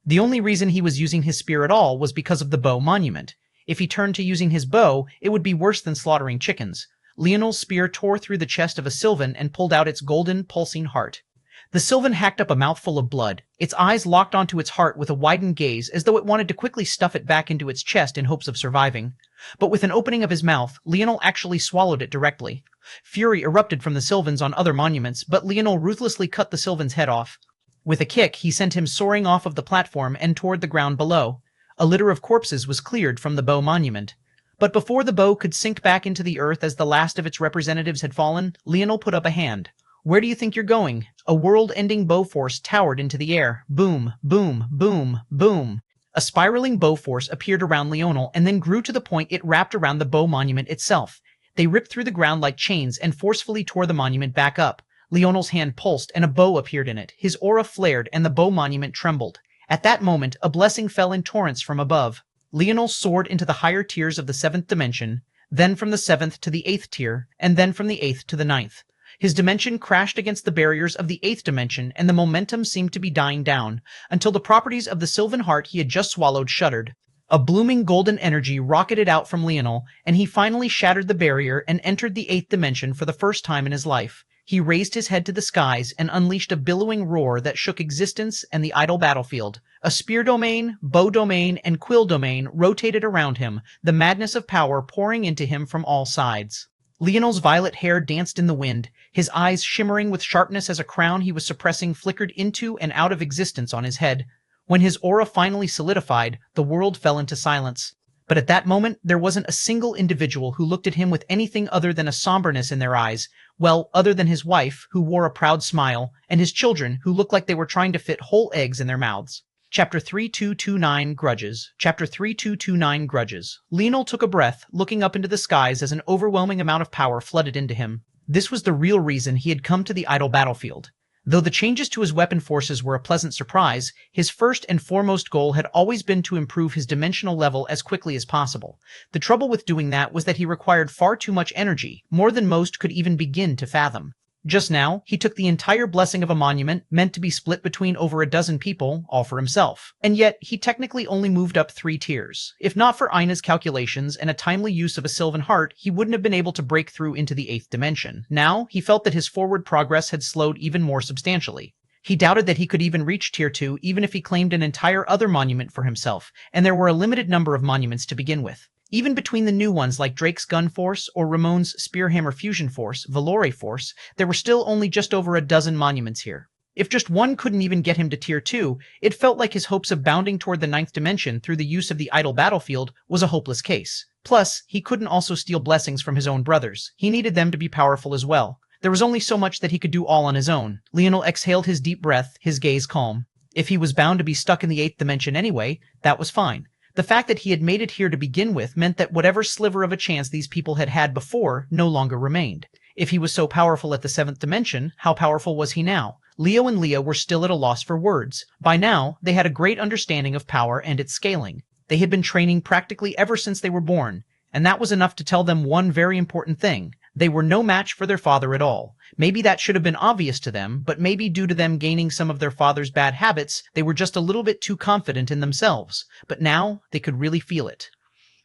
The only reason he was using his spear at all was because of the bow monument. If he turned to using his bow, it would be worse than slaughtering chickens. Leonel's spear tore through the chest of a Sylvan and pulled out its golden, pulsing heart. The Sylvan hacked up a mouthful of blood. Its eyes locked onto its heart with a widened gaze, as though it wanted to quickly stuff it back into its chest in hopes of surviving. But with an opening of his mouth, Leonel actually swallowed it directly. Fury erupted from the Sylvans on other monuments, but Leonel ruthlessly cut the Sylvan's head off. With a kick, he sent him soaring off of the platform and toward the ground below. A litter of corpses was cleared from the bow monument. But before the bow could sink back into the earth as the last of its representatives had fallen, Leonel put up a hand. "Where do you think you're going?" A world-ending bow force towered into the air. Boom, boom, boom, boom. A spiraling bow force appeared around Leonel and then grew to the point it wrapped around the bow monument itself. They ripped through the ground like chains and forcefully tore the monument back up. Leonel's hand pulsed and a bow appeared in it. His aura flared and the bow monument trembled. At that moment, a blessing fell in torrents from above. Leonel soared into the higher tiers of the 7th dimension, then from the 7th to the 8th tier, and then from the 8th to the 9th. His dimension crashed against the barriers of the 8th dimension, and the momentum seemed to be dying down, until the properties of the Sylvan heart he had just swallowed shuddered. A blooming golden energy rocketed out from Leonel, and he finally shattered the barrier and entered the 8th dimension for the first time in his life. He raised his head to the skies and unleashed a billowing roar that shook existence and the idle battlefield. A spear domain, bow domain, and quill domain rotated around him, the madness of power pouring into him from all sides. Leonel's violet hair danced in the wind. His eyes, shimmering with sharpness as a crown he was suppressing, flickered into and out of existence on his head. When his aura finally solidified, the world fell into silence. But at that moment, there wasn't a single individual who looked at him with anything other than a somberness in their eyes. Well, other than his wife, who wore a proud smile, and his children, who looked like they were trying to fit whole eggs in their mouths. Chapter 3229 Grudges. Chapter 3229 Grudges. Leonel took a breath, looking up into the skies as an overwhelming amount of power flooded into him. This was the real reason he had come to the idle battlefield. Though the changes to his weapon forces were a pleasant surprise, his first and foremost goal had always been to improve his dimensional level as quickly as possible. The trouble with doing that was that he required far too much energy, more than most could even begin to fathom. Just now, he took the entire blessing of a monument, meant to be split between over a dozen people, all for himself. And yet, he technically only moved up 3 tiers. If not for Ina's calculations and a timely use of a Sylvan heart, he wouldn't have been able to break through into the 8th dimension. Now, he felt that his forward progress had slowed even more substantially. He doubted that he could even reach Tier 2 even if he claimed an entire other monument for himself, and there were a limited number of monuments to begin with. Even between the new ones like Drake's Gun Force or Ramon's Spearhammer Fusion Force, Valore Force, there were still only just over a dozen monuments here. If just one couldn't even get him to Tier 2, it felt like his hopes of bounding toward the 9th dimension through the use of the idle battlefield was a hopeless case. Plus, he couldn't also steal blessings from his own brothers. He needed them to be powerful as well. There was only so much that he could do all on his own. Leonel exhaled his deep breath, his gaze calm. If he was bound to be stuck in the 8th dimension anyway, that was fine. The fact that he had made it here to begin with meant that whatever sliver of a chance these people had had before no longer remained. If he was so powerful at the 7th dimension, how powerful was he now? Leo and Leah were still at a loss for words. By now, they had a great understanding of power and its scaling. They had been training practically ever since they were born, and that was enough to tell them one very important thing. They were no match for their father at all. Maybe that should have been obvious to them, but maybe due to them gaining some of their father's bad habits, they were just a little bit too confident in themselves. But now, they could really feel it.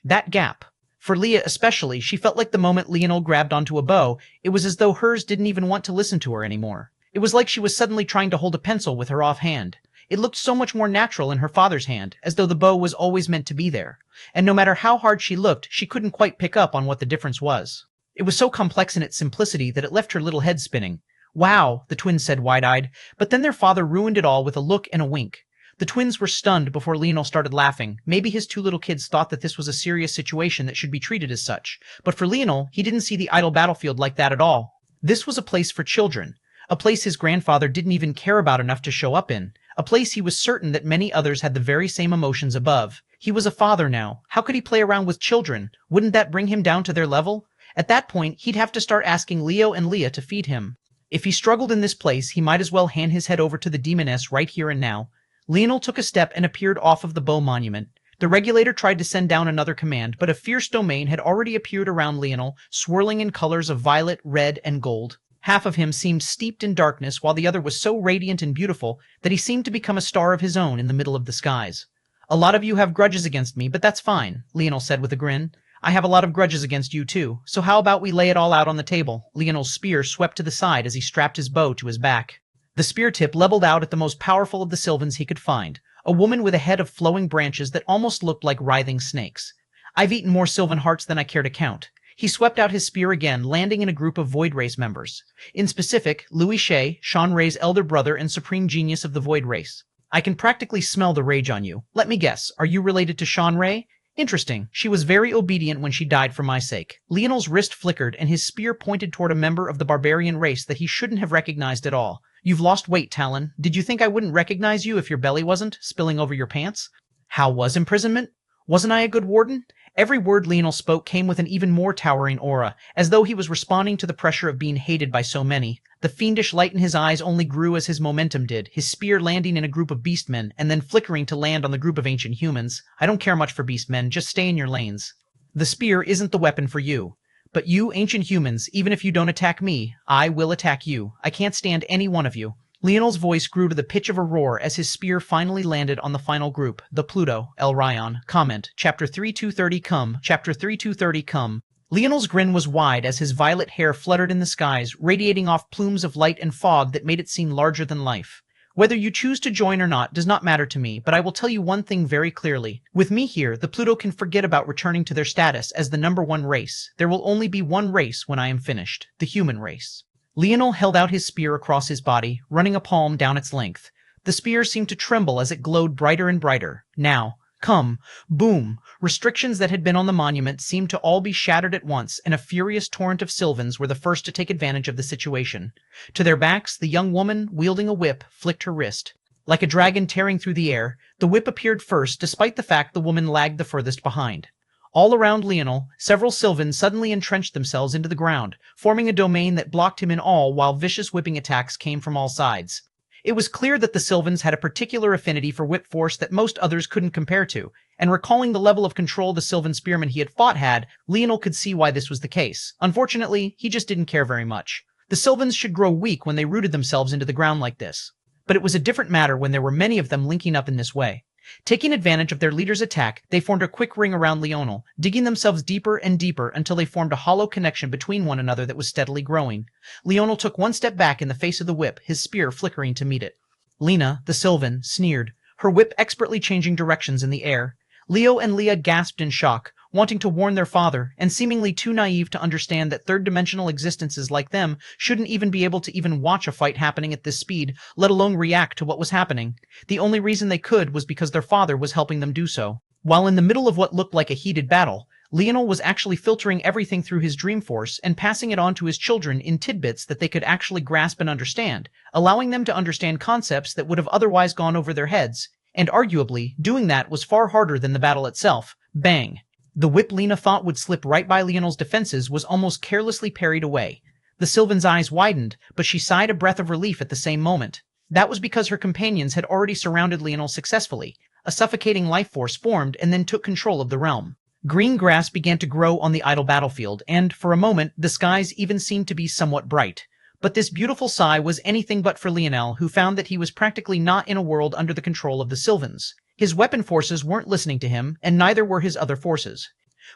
That gap. For Leah especially, she felt like the moment Leonel grabbed onto a bow, it was as though hers didn't even want to listen to her anymore. It was like she was suddenly trying to hold a pencil with her off hand. It looked so much more natural in her father's hand, as though the bow was always meant to be there. And no matter how hard she looked, she couldn't quite pick up on what the difference was. It was so complex in its simplicity that it left her little head spinning. Wow, the twins said wide-eyed, but then their father ruined it all with a look and a wink. The twins were stunned before Leonel started laughing. Maybe his two little kids thought that this was a serious situation that should be treated as such. But for Leonel, he didn't see the idle battlefield like that at all. This was a place for children. A place his grandfather didn't even care about enough to show up in. A place he was certain that many others had the very same emotions above. He was a father now. How could he play around with children? Wouldn't that bring him down to their level? At that point, he'd have to start asking Leo and Leah to feed him. If he struggled in this place, he might as well hand his head over to the demoness right here and now. Leonel took a step and appeared off of the bow monument. The regulator tried to send down another command, but a fierce domain had already appeared around Leonel, swirling in colors of violet, red, and gold. Half of him seemed steeped in darkness, while the other was so radiant and beautiful that he seemed to become a star of his own in the middle of the skies. A lot of you have grudges against me, but that's fine, Leonel said with a grin. I have a lot of grudges against you too, so how about we lay it all out on the table? Leonel's spear swept to the side as he strapped his bow to his back. The spear tip leveled out at the most powerful of the Sylvans he could find, a woman with a head of flowing branches that almost looked like writhing snakes. I've eaten more Sylvan hearts than I care to count. He swept out his spear again, landing in a group of Void Race members. In specific, Louis Shea, Sean Ray's elder brother and supreme genius of the Void Race. I can practically smell the rage on you. Let me guess, are you related to Sean Ray? Interesting. She was very obedient when she died for my sake. Leonel's wrist flickered and his spear pointed toward a member of the barbarian race that he shouldn't have recognized at all. You've lost weight, Talon. Did you think I wouldn't recognize you if your belly wasn't spilling over your pants? How was imprisonment? Wasn't I a good warden? Every word Leonel spoke came with an even more towering aura, as though he was responding to the pressure of being hated by so many. The fiendish light in his eyes only grew as his momentum did, his spear landing in a group of beastmen, and then flickering to land on the group of ancient humans. I don't care much for beastmen, just stay in your lanes. The spear isn't the weapon for you. But you, ancient humans, even if you don't attack me, I will attack you. I can't stand any one of you. Leonel's voice grew to the pitch of a roar as his spear finally landed on the final group, the Pluto, El Ryan. Comment, Chapter 3230 come, Chapter 3230 come. Leonel's grin was wide as his violet hair fluttered in the skies, radiating off plumes of light and fog that made it seem larger than life. Whether you choose to join or not does not matter to me, but I will tell you one thing very clearly. With me here, the Pluto can forget about returning to their status as the #1 race. There will only be one race when I am finished, the human race. Leonel held out his spear across his body, running a palm down its length. The spear seemed to tremble as it glowed brighter and brighter. Now, come, boom! Restrictions that had been on the monument seemed to all be shattered at once, and a furious torrent of Sylvans were the first to take advantage of the situation. To their backs, the young woman, wielding a whip, flicked her wrist. Like a dragon tearing through the air, the whip appeared first, despite the fact the woman lagged the furthest behind. All around Leonel, several Sylvans suddenly entrenched themselves into the ground, forming a domain that blocked him in all while vicious whipping attacks came from all sides. It was clear that the Sylvans had a particular affinity for whip force that most others couldn't compare to, and recalling the level of control the Sylvan spearmen he had fought had, Leonel could see why this was the case. Unfortunately, he just didn't care very much. The Sylvans should grow weak when they rooted themselves into the ground like this. But it was a different matter when there were many of them linking up in this way. Taking advantage of their leader's attack, they formed a quick ring around Leonel, digging themselves deeper and deeper until they formed a hollow connection between one another that was steadily growing. Leonel took one step back in the face of the whip, his spear flickering to meet it. Lena, the Sylvan, sneered, her whip expertly changing directions in the air. Leo and Leah gasped in shock, wanting to warn their father, and seemingly too naive to understand that third-dimensional existences like them shouldn't even be able to even watch a fight happening at this speed, let alone react to what was happening. The only reason they could was because their father was helping them do so. While in the middle of what looked like a heated battle, Leonel was actually filtering everything through his dream force and passing it on to his children in tidbits that they could actually grasp and understand, allowing them to understand concepts that would have otherwise gone over their heads, and arguably, doing that was far harder than the battle itself. Bang! The whip Lena thought would slip right by Leonel's defenses was almost carelessly parried away. The Sylvan's eyes widened, but she sighed a breath of relief at the same moment. That was because her companions had already surrounded Leonel successfully. A suffocating life force formed and then took control of the realm. Green grass began to grow on the idle battlefield, and, for a moment, the skies even seemed to be somewhat bright. But this beautiful sigh was anything but for Leonel, who found that he was practically not in a world under the control of the Sylvans. His weapon forces weren't listening to him, and neither were his other forces.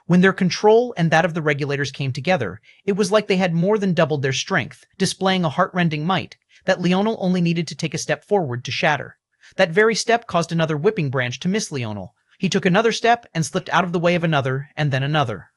When their control and that of the regulators came together, it was like they had more than doubled their strength, displaying a heart-rending might that Leonel only needed to take a step forward to shatter. That very step caused another whipping branch to miss Leonel. He took another step and slipped out of the way of another, and then another.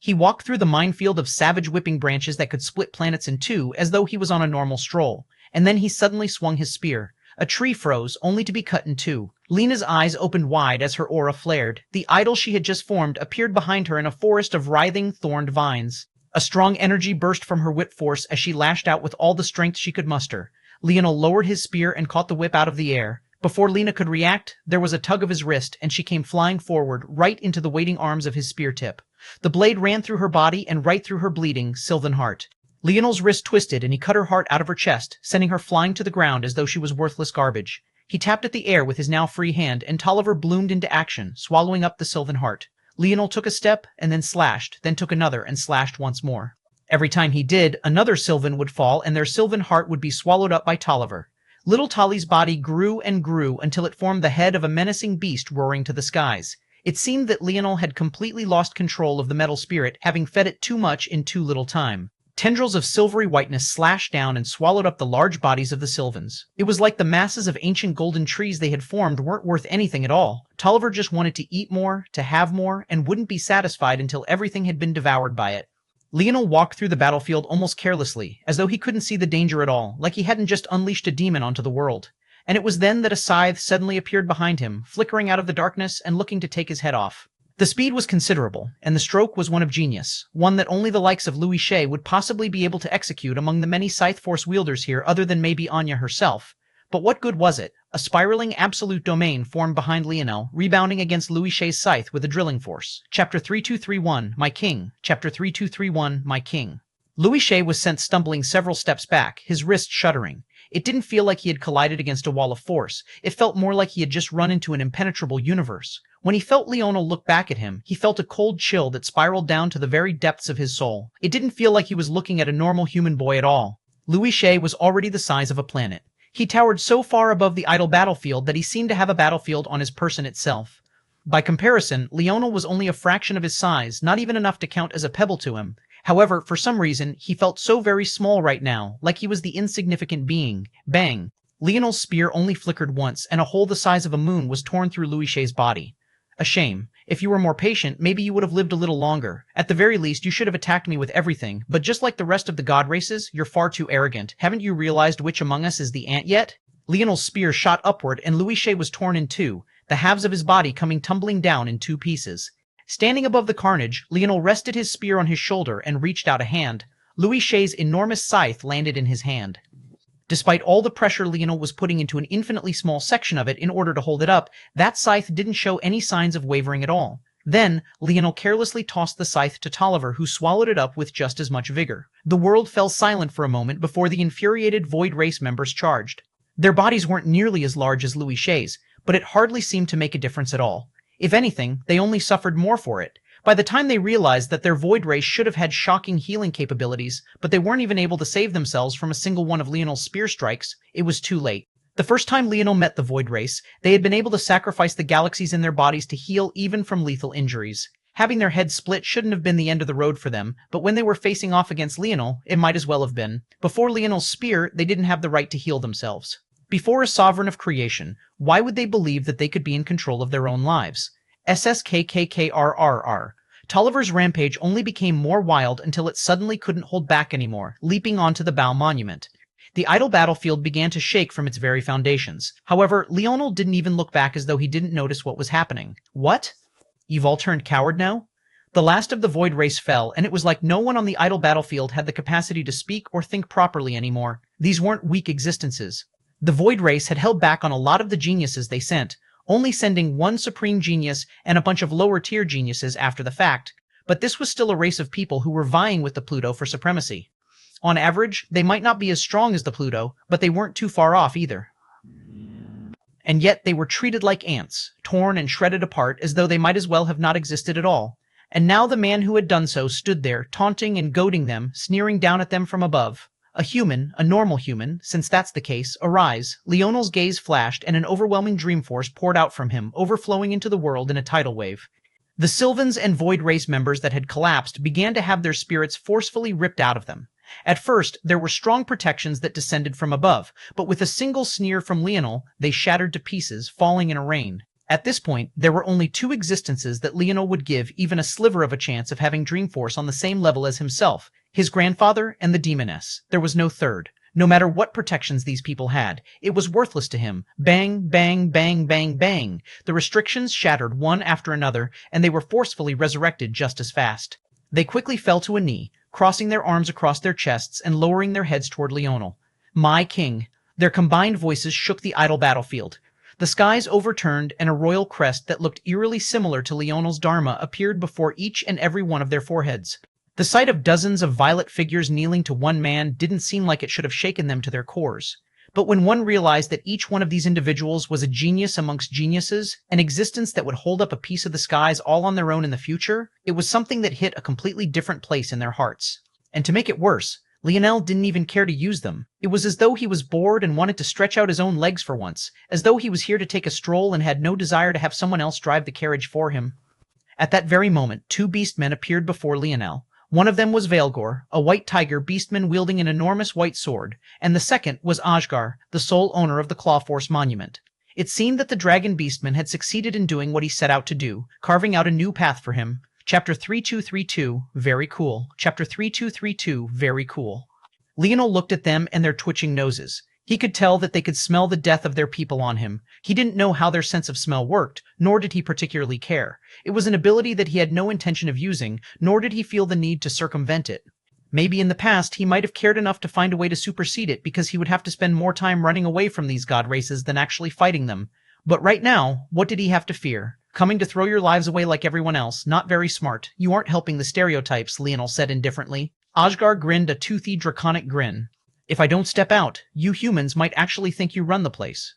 He walked through the minefield of savage whipping branches that could split planets in two as though he was on a normal stroll, and then he suddenly swung his spear. A tree froze, only to be cut in two. Lena's eyes opened wide as her aura flared. The idol she had just formed appeared behind her in a forest of writhing, thorned vines. A strong energy burst from her whip force as she lashed out with all the strength she could muster. Leonel lowered his spear and caught the whip out of the air. Before Lena could react, there was a tug of his wrist, and she came flying forward, right into the waiting arms of his spear tip. The blade ran through her body and right through her bleeding, sylvan heart. Leonel's wrist twisted and he cut her heart out of her chest, sending her flying to the ground as though she was worthless garbage. He tapped at the air with his now free hand, and Tolliver bloomed into action, swallowing up the sylvan heart. Leonel took a step and then slashed, then took another and slashed once more. Every time he did, another sylvan would fall and their sylvan heart would be swallowed up by Tolliver. Little Tolly's body grew and grew until it formed the head of a menacing beast roaring to the skies. It seemed that Leonel had completely lost control of the metal spirit, having fed it too much in too little time. Tendrils of silvery whiteness slashed down and swallowed up the large bodies of the Sylvans. It was like the masses of ancient golden trees they had formed weren't worth anything at all. Tolliver just wanted to eat more, to have more, and wouldn't be satisfied until everything had been devoured by it. Leonel walked through the battlefield almost carelessly, as though he couldn't see the danger at all, like he hadn't just unleashed a demon onto the world. And it was then that a scythe suddenly appeared behind him, flickering out of the darkness and looking to take his head off. The speed was considerable, and the stroke was one of genius, one that only the likes of Louis Shea would possibly be able to execute among the many scythe force wielders here other than maybe Anya herself. But what good was it? A spiraling absolute domain formed behind Leonel, rebounding against Louis Shea's scythe with a drilling force. Chapter 3231, My King. Chapter 3231, My King. Louis Shea was sent stumbling several steps back, his wrist shuddering. It didn't feel like he had collided against a wall of force. It felt more like he had just run into an impenetrable universe. When he felt Leonel look back at him, he felt a cold chill that spiraled down to the very depths of his soul. It didn't feel like he was looking at a normal human boy at all. Louis Shea was already the size of a planet. He towered so far above the idle battlefield that he seemed to have a battlefield on his person itself. By comparison, Leonel was only a fraction of his size, not even enough to count as a pebble to him. However, for some reason, he felt so very small right now, like he was the insignificant being. Bang! Leonel's spear only flickered once, and a hole the size of a moon was torn through Louis Shea's body. A shame. If you were more patient, maybe you would have lived a little longer. At the very least, you should have attacked me with everything, but just like the rest of the god races, you're far too arrogant. Haven't you realized which among us is the ant yet? Leonel's spear shot upward, and Louis Shea was torn in two, the halves of his body coming tumbling down in two pieces. Standing above the carnage, Leonel rested his spear on his shoulder and reached out a hand. Louis Shea's enormous scythe landed in his hand. Despite all the pressure Leonel was putting into an infinitely small section of it in order to hold it up, that scythe didn't show any signs of wavering at all. Then, Leonel carelessly tossed the scythe to Tolliver, who swallowed it up with just as much vigor. The world fell silent for a moment before the infuriated Void Race members charged. Their bodies weren't nearly as large as Louis Shea's, but it hardly seemed to make a difference at all. If anything, they only suffered more for it. By the time they realized that their Void Race should have had shocking healing capabilities, but they weren't even able to save themselves from a single one of Leonel's spear strikes, it was too late. The first time Leonel met the Void Race, they had been able to sacrifice the galaxies in their bodies to heal even from lethal injuries. Having their heads split shouldn't have been the end of the road for them, but when they were facing off against Leonel, it might as well have been. Before Leonel's spear, they didn't have the right to heal themselves. Before a sovereign of creation, why would they believe that they could be in control of their own lives? SSKKKRRR. Tolliver's rampage only became more wild until it suddenly couldn't hold back anymore, leaping onto the Bow Monument. The idle battlefield began to shake from its very foundations. However, Leonel didn't even look back as though he didn't notice what was happening. What? You've all turned coward now? The last of the Void Race fell, and it was like no one on the idle battlefield had the capacity to speak or think properly anymore. These weren't weak existences. The Void Race had held back on a lot of the geniuses they sent, only sending one supreme genius and a bunch of lower-tier geniuses after the fact, but this was still a race of people who were vying with the Pluto for supremacy. On average, they might not be as strong as the Pluto, but they weren't too far off either. And yet they were treated like ants, torn and shredded apart as though they might as well have not existed at all. And now the man who had done so stood there, taunting and goading them, sneering down at them from above. A human, a normal human, since that's the case, arise. Leonel's gaze flashed, and an overwhelming dream force poured out from him, overflowing into the world in a tidal wave. The Sylvans and Void Race members that had collapsed began to have their spirits forcefully ripped out of them. At first, there were strong protections that descended from above, but with a single sneer from Leonel, they shattered to pieces, falling in a rain. At this point, there were only two existences that Leonel would give even a sliver of a chance of having Dreamforce on the same level as himself, his grandfather and the Demoness. There was no third. No matter what protections these people had, it was worthless to him. Bang, bang, bang, bang, bang. The restrictions shattered one after another, and they were forcefully resurrected just as fast. They quickly fell to a knee, crossing their arms across their chests and lowering their heads toward Leonel. My king. Their combined voices shook the idle battlefield. The skies overturned, and a royal crest that looked eerily similar to Leonel's Dharma appeared before each and every one of their foreheads. The sight of dozens of violet figures kneeling to one man didn't seem like it should have shaken them to their cores. But when one realized that each one of these individuals was a genius amongst geniuses, an existence that would hold up a piece of the skies all on their own in the future, it was something that hit a completely different place in their hearts. And to make it worse, Leonel didn't even care to use them. It was as though he was bored and wanted to stretch out his own legs for once, as though he was here to take a stroll and had no desire to have someone else drive the carriage for him. At that very moment, two beastmen appeared before Leonel. One of them was Veilgor, a white tiger beastman wielding an enormous white sword, and the second was Ajgar, the sole owner of the Clawforce monument. It seemed that the dragon beastman had succeeded in doing what he set out to do, carving out a new path for him. Chapter 3232, very cool. Chapter 3232, very cool. Leonel looked at them and their twitching noses. He could tell that they could smell the death of their people on him. He didn't know how their sense of smell worked, nor did he particularly care. It was an ability that he had no intention of using, nor did he feel the need to circumvent it. Maybe in the past he might have cared enough to find a way to supersede it because he would have to spend more time running away from these god races than actually fighting them. But right now, what did he have to fear? Coming to throw your lives away like everyone else, not very smart. You aren't helping the stereotypes, Leonel said indifferently. Ajgar grinned a toothy, draconic grin. If I don't step out, you humans might actually think you run the place.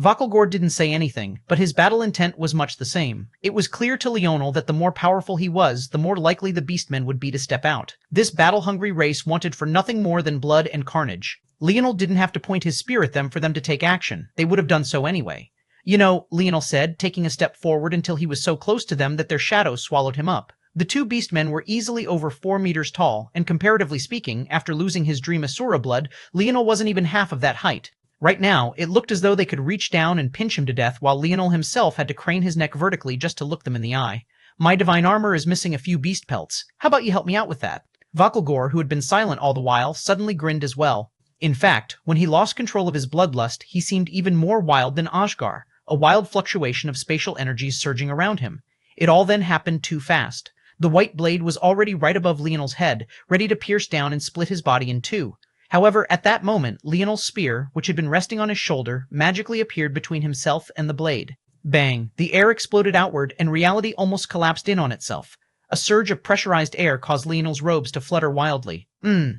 Vakilgor didn't say anything, but his battle intent was much the same. It was clear to Leonel that the more powerful he was, the more likely the beastmen would be to step out. This battle-hungry race wanted for nothing more than blood and carnage. Leonel didn't have to point his spear at them for them to take action. They would have done so anyway. You know, Leonel said, taking a step forward until he was so close to them that their shadows swallowed him up. The two beastmen were easily over 4 meters tall, and comparatively speaking, after losing his Dream Asura blood, Leonel wasn't even half of that height. Right now, it looked as though they could reach down and pinch him to death while Leonel himself had to crane his neck vertically just to look them in the eye. My divine armor is missing a few beast pelts. How about you help me out with that? Vakilgor, who had been silent all the while, suddenly grinned as well. In fact, when he lost control of his bloodlust, he seemed even more wild than Ajgar, a wild fluctuation of spatial energies surging around him. It all then happened too fast. The white blade was already right above Leonel's head, ready to pierce down and split his body in two. However, at that moment, Leonel's spear, which had been resting on his shoulder, magically appeared between himself and the blade. Bang! The air exploded outward, and reality almost collapsed in on itself. A surge of pressurized air caused Leonel's robes to flutter wildly.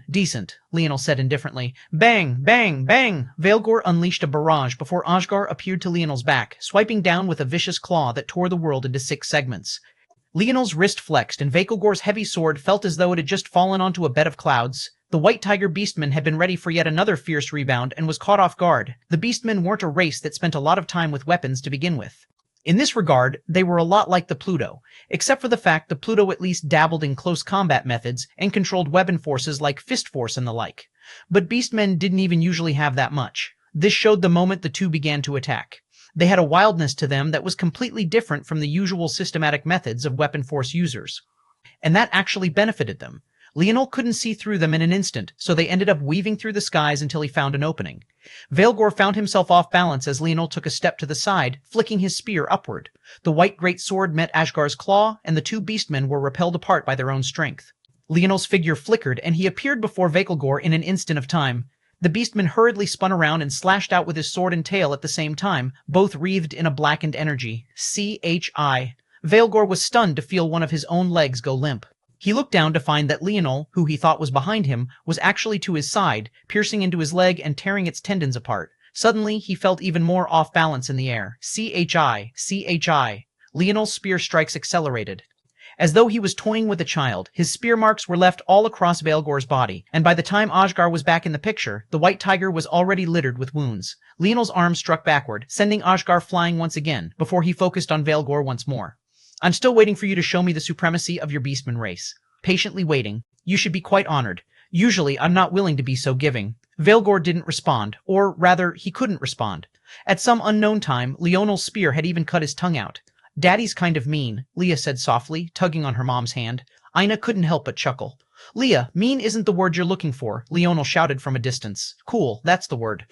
Decent, Leonel said indifferently. Bang! Bang! Bang! Veilgor unleashed a barrage before Ajgar appeared to Leonel's back, swiping down with a vicious claw that tore the world into 6 segments. Leonel's wrist flexed, and Vakilgor's heavy sword felt as though it had just fallen onto a bed of clouds. The White Tiger Beastman had been ready for yet another fierce rebound and was caught off guard. The Beastmen weren't a race that spent a lot of time with weapons to begin with. In this regard, they were a lot like the Pluto, except for the fact the Pluto at least dabbled in close combat methods and controlled weapon forces like Fist Force and the like. But Beastmen didn't even usually have that much. This showed the moment the two began to attack. They had a wildness to them that was completely different from the usual systematic methods of weapon force users. And that actually benefited them. Leonel couldn't see through them in an instant, so they ended up weaving through the skies until he found an opening. Veilgor found himself off balance as Leonel took a step to the side, flicking his spear upward. The white great sword met Ajgar's claw, and the two beastmen were repelled apart by their own strength. Leonel's figure flickered, and he appeared before Veilgor in an instant of time. The beastman hurriedly spun around and slashed out with his sword and tail at the same time, both wreathed in a blackened energy. CHI. Veilgor was stunned to feel one of his own legs go limp. He looked down to find that Leonel, who he thought was behind him, was actually to his side, piercing into his leg and tearing its tendons apart. Suddenly, he felt even more off balance in the air. CHI. CHI. Leonel's spear strikes accelerated. As though he was toying with a child, his spear marks were left all across Veilgor's body, and by the time Ajgar was back in the picture, the white tiger was already littered with wounds. Leonel's arm struck backward, sending Ajgar flying once again, before he focused on Veilgor once more. I'm still waiting for you to show me the supremacy of your beastman race. Patiently waiting. You should be quite honored. Usually, I'm not willing to be so giving. Veilgor didn't respond, or rather, he couldn't respond. At some unknown time, Leonel's spear had even cut his tongue out. Daddy's kind of mean, Leah said softly, tugging on her mom's hand. Ina couldn't help but chuckle. Leah, mean isn't the word you're looking for, Leonel shouted from a distance. Cool, that's the word.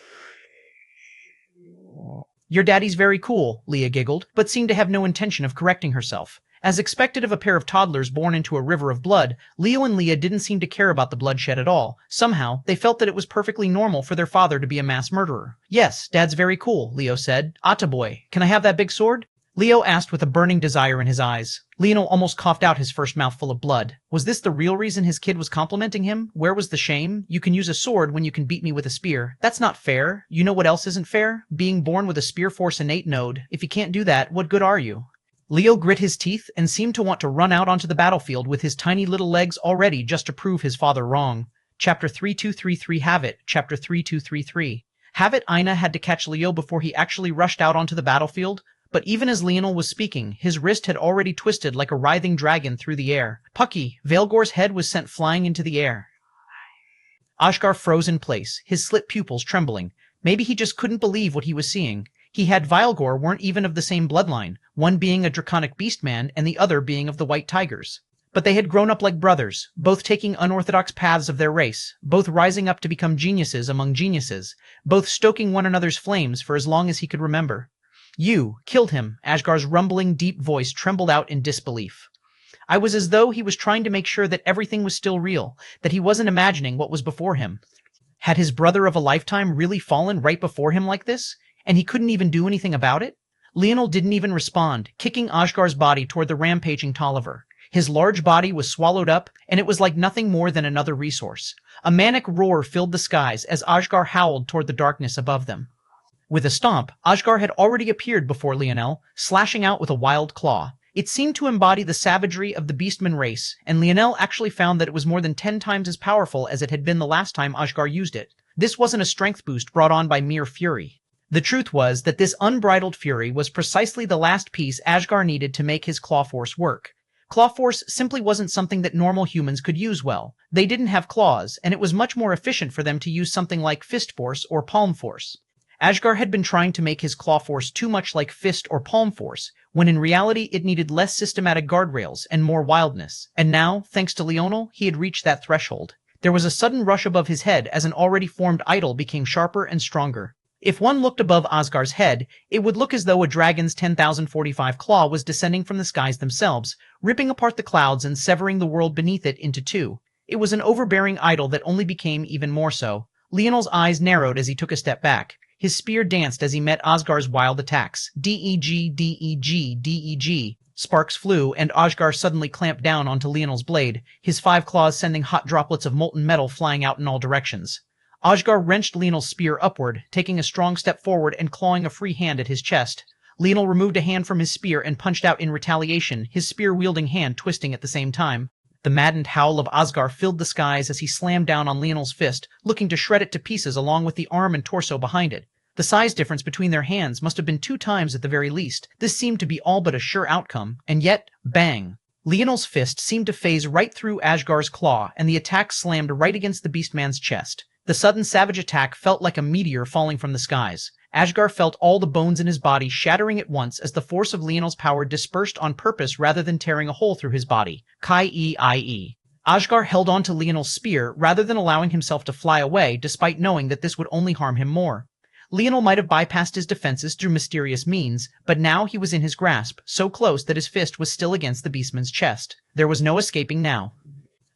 Your daddy's very cool, Leah giggled, but seemed to have no intention of correcting herself. As expected of a pair of toddlers born into a river of blood, Leo and Leah didn't seem to care about the bloodshed at all. Somehow, they felt that it was perfectly normal for their father to be a mass murderer. Yes, Dad's very cool, Leo said. Attaboy, can I have that big sword? Leo asked with a burning desire in his eyes. Leonel almost coughed out his first mouthful of blood. Was this the real reason his kid was complimenting him? Where was the shame? You can use a sword when you can beat me with a spear. That's not fair. You know what else isn't fair? Being born with a Spear Force innate node. If you can't do that, what good are you? Leo grit his teeth and seemed to want to run out onto the battlefield with his tiny little legs all ready just to prove his father wrong. Chapter 3233 Have It, Chapter 3233. Have it, Ina had to catch Leo before he actually rushed out onto the battlefield. But even as Leonel was speaking, his wrist had already twisted like a writhing dragon through the air. Pucky, Veilgor's head was sent flying into the air. Ashgar froze in place, his slit pupils trembling. Maybe he just couldn't believe what he was seeing. He had Veilgor weren't even of the same bloodline, one being a draconic beastman and the other being of the White Tigers. But they had grown up like brothers, both taking unorthodox paths of their race, both rising up to become geniuses among geniuses, both stoking one another's flames for as long as he could remember. You killed him, Ashgar's rumbling, deep voice trembled out in disbelief. I was as though he was trying to make sure that everything was still real, that he wasn't imagining what was before him. Had his brother of a lifetime really fallen right before him like this, and he couldn't even do anything about it? Leonel didn't even respond, kicking Ashgar's body toward the rampaging Tolliver. His large body was swallowed up, and it was like nothing more than another resource. A manic roar filled the skies as Ashgar howled toward the darkness above them. With a stomp, Ashgar had already appeared before Leonel, slashing out with a wild claw. It seemed to embody the savagery of the Beastman race, and Leonel actually found that it was more than 10 times as powerful as it had been the last time Ashgar used it. This wasn't a strength boost brought on by mere fury. The truth was that this unbridled fury was precisely the last piece Ashgar needed to make his claw force work. Claw force simply wasn't something that normal humans could use well. They didn't have claws, and it was much more efficient for them to use something like fist force or palm force. Ashgar had been trying to make his claw force too much like fist or palm force, when in reality it needed less systematic guardrails and more wildness. And now, thanks to Leonel, he had reached that threshold. There was a sudden rush above his head as an already formed idol became sharper and stronger. If one looked above Asgar's head, it would look as though a dragon's 10,045 claw was descending from the skies themselves, ripping apart the clouds and severing the world beneath it into two. It was an overbearing idol that only became even more so. Leonel's eyes narrowed as he took a step back. His spear danced as he met Asgar's wild attacks. D-E-G, D-E-G, D-E-G. Sparks flew, and Asgar suddenly clamped down onto Leonel's blade, his 5 claws sending hot droplets of molten metal flying out in all directions. Asgar wrenched Leonel's spear upward, taking a strong step forward and clawing a free hand at his chest. Leonel removed a hand from his spear and punched out in retaliation, his spear-wielding hand twisting at the same time. The maddened howl of Asgar filled the skies as he slammed down on Leonel's fist, looking to shred it to pieces along with the arm and torso behind it. The size difference between their hands must have been 2 times at the very least. This seemed to be all but a sure outcome, and yet, bang! Leonel's fist seemed to phase right through Asgar's claw, and the attack slammed right against the beastman's chest. The sudden savage attack felt like a meteor falling from the skies. Ashgar felt all the bones in his body shattering at once as the force of Leonel's power dispersed on purpose rather than tearing a hole through his body. Kai-E-I-E. Ashgar held on to Leonel's spear rather than allowing himself to fly away, despite knowing that this would only harm him more. Leonel might have bypassed his defenses through mysterious means, but now he was in his grasp, so close that his fist was still against the beastman's chest. There was no escaping now.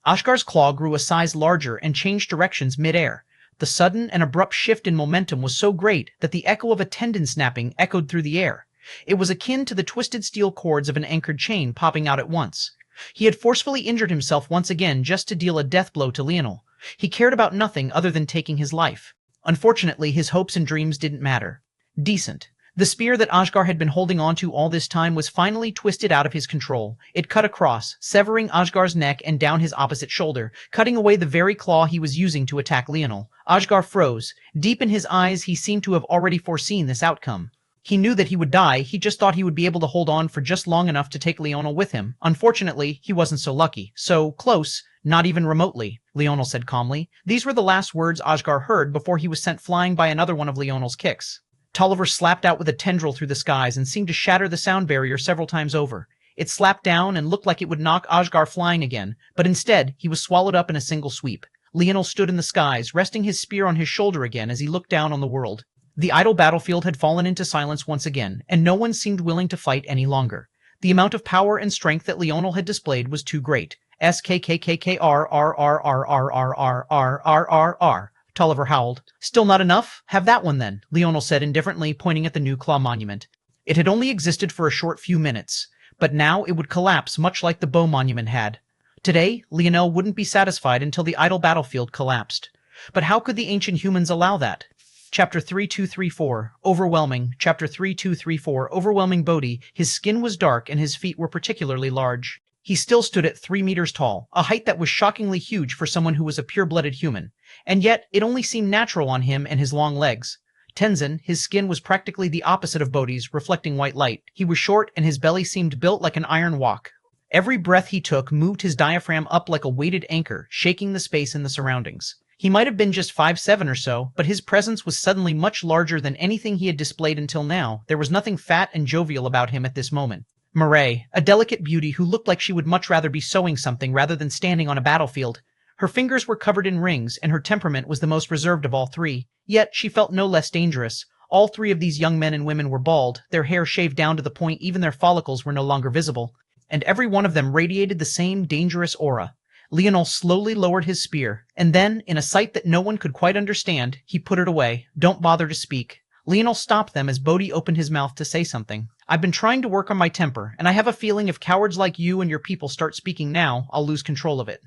Ashgar's claw grew a size larger and changed directions mid-air. The sudden and abrupt shift in momentum was so great that the echo of a tendon snapping echoed through the air. It was akin to the twisted steel cords of an anchored chain popping out at once. He had forcefully injured himself once again just to deal a death blow to Leonel. He cared about nothing other than taking his life. Unfortunately, his hopes and dreams didn't matter. Decent. The spear that Ashgar had been holding onto all this time was finally twisted out of his control. It cut across, severing Ashgar's neck and down his opposite shoulder, cutting away the very claw he was using to attack Leonel. Ashgar froze. Deep in his eyes, he seemed to have already foreseen this outcome. He knew that he would die, he just thought he would be able to hold on for just long enough to take Leonel with him. Unfortunately, he wasn't so lucky. So, close, Not even remotely, Leonel said calmly. These were the last words Asghar heard before he was sent flying by another one of Leonel's kicks. Tolliver slapped out with a tendril through the skies and seemed to shatter the sound barrier several times over. It slapped down and looked like it would knock Asghar flying again, but instead he was swallowed up in a single sweep. Leonel stood in the skies, resting his spear on his shoulder again as he looked down on the world. The idle battlefield had fallen into silence once again, and no one seemed willing to fight any longer. The amount of power and strength that Leonel had displayed was too great. SKKKKRRRRRRRRRRRR, Tolliver howled. Still not enough? Have that one then, Leonel said indifferently, pointing at the new claw monument. It had only existed for a short few minutes, but now it would collapse much like the bow monument had. Today, Leonel wouldn't be satisfied until the idle battlefield collapsed. But how could the ancient humans allow that? Chapter 3234, Overwhelming. Chapter 3234, Overwhelming Bodhi. His skin was dark and his feet were particularly large. He still stood at 3 meters tall, a height that was shockingly huge for someone who was a pure-blooded human. And yet, it only seemed natural on him and his long legs. Tenzin, his skin was practically the opposite of Bodhi's, reflecting white light. He was short and his belly seemed built like an iron wok. Every breath he took moved his diaphragm up like a weighted anchor, shaking the space in the surroundings. He might have been just 5'7" or so, but his presence was suddenly much larger than anything he had displayed until now. There was nothing fat and jovial about him at this moment. Mireille, a delicate beauty who looked like she would much rather be sewing something rather than standing on a battlefield. Her fingers were covered in rings, and her temperament was the most reserved of all three. Yet she felt no less dangerous. All three of these young men and women were bald, their hair shaved down to the point even their follicles were no longer visible, and every one of them radiated the same dangerous aura. Leonel slowly lowered his spear, and then, in a sight that no one could quite understand, he put it away. Don't bother to speak. Leonel stopped them as Bodhi opened his mouth to say something. I've been trying to work on my temper, and I have a feeling if cowards like you and your people start speaking now, I'll lose control of it.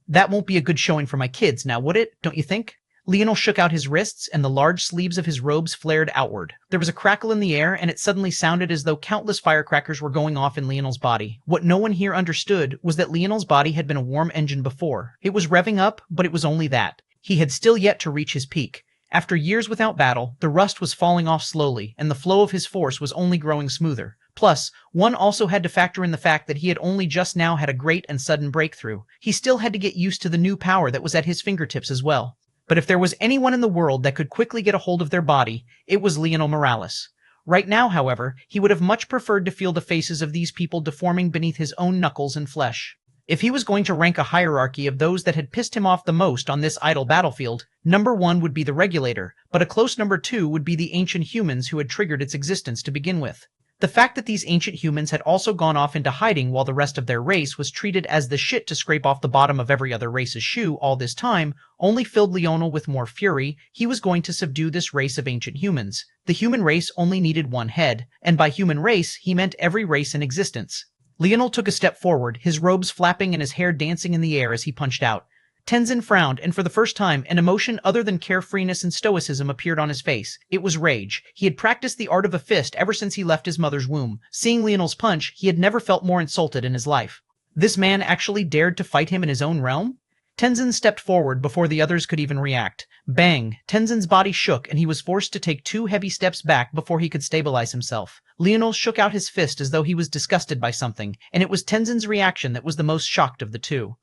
That won't be a good showing for my kids now, would it? Don't you think? Leonel shook out his wrists, and the large sleeves of his robes flared outward. There was a crackle in the air, and it suddenly sounded as though countless firecrackers were going off in Leonel's body. What no one here understood was that Leonel's body had been a warm engine before. It was revving up, but it was only that. He had still yet to reach his peak. After years without battle, the rust was falling off slowly, and the flow of his force was only growing smoother. Plus, one also had to factor in the fact that he had only just now had a great and sudden breakthrough. He still had to get used to the new power that was at his fingertips as well. But if there was anyone in the world that could quickly get a hold of their body, it was Leonel Morales. Right now, however, he would have much preferred to feel the faces of these people deforming beneath his own knuckles and flesh. If he was going to rank a hierarchy of those that had pissed him off the most on this idle battlefield, number 1 would be the Regulator, but a close number 2 would be the ancient humans who had triggered its existence to begin with. The fact that these ancient humans had also gone off into hiding while the rest of their race was treated as the shit to scrape off the bottom of every other race's shoe all this time only filled Leonel with more fury. He was going to subdue this race of ancient humans. The human race only needed one head, and by human race he meant every race in existence. Leonel took a step forward, his robes flapping and his hair dancing in the air as he punched out. Tenzin frowned, and for the first time, an emotion other than carefreeness and stoicism appeared on his face. It was rage. He had practiced the art of a fist ever since he left his mother's womb. Seeing Leonel's punch, he had never felt more insulted in his life. This man actually dared to fight him in his own realm? Tenzin stepped forward before the others could even react. Bang! Tenzin's body shook, and he was forced to take 2 heavy steps back before he could stabilize himself. Leonel shook out his fist as though he was disgusted by something, and it was Tenzin's reaction that was the most shocked of the two.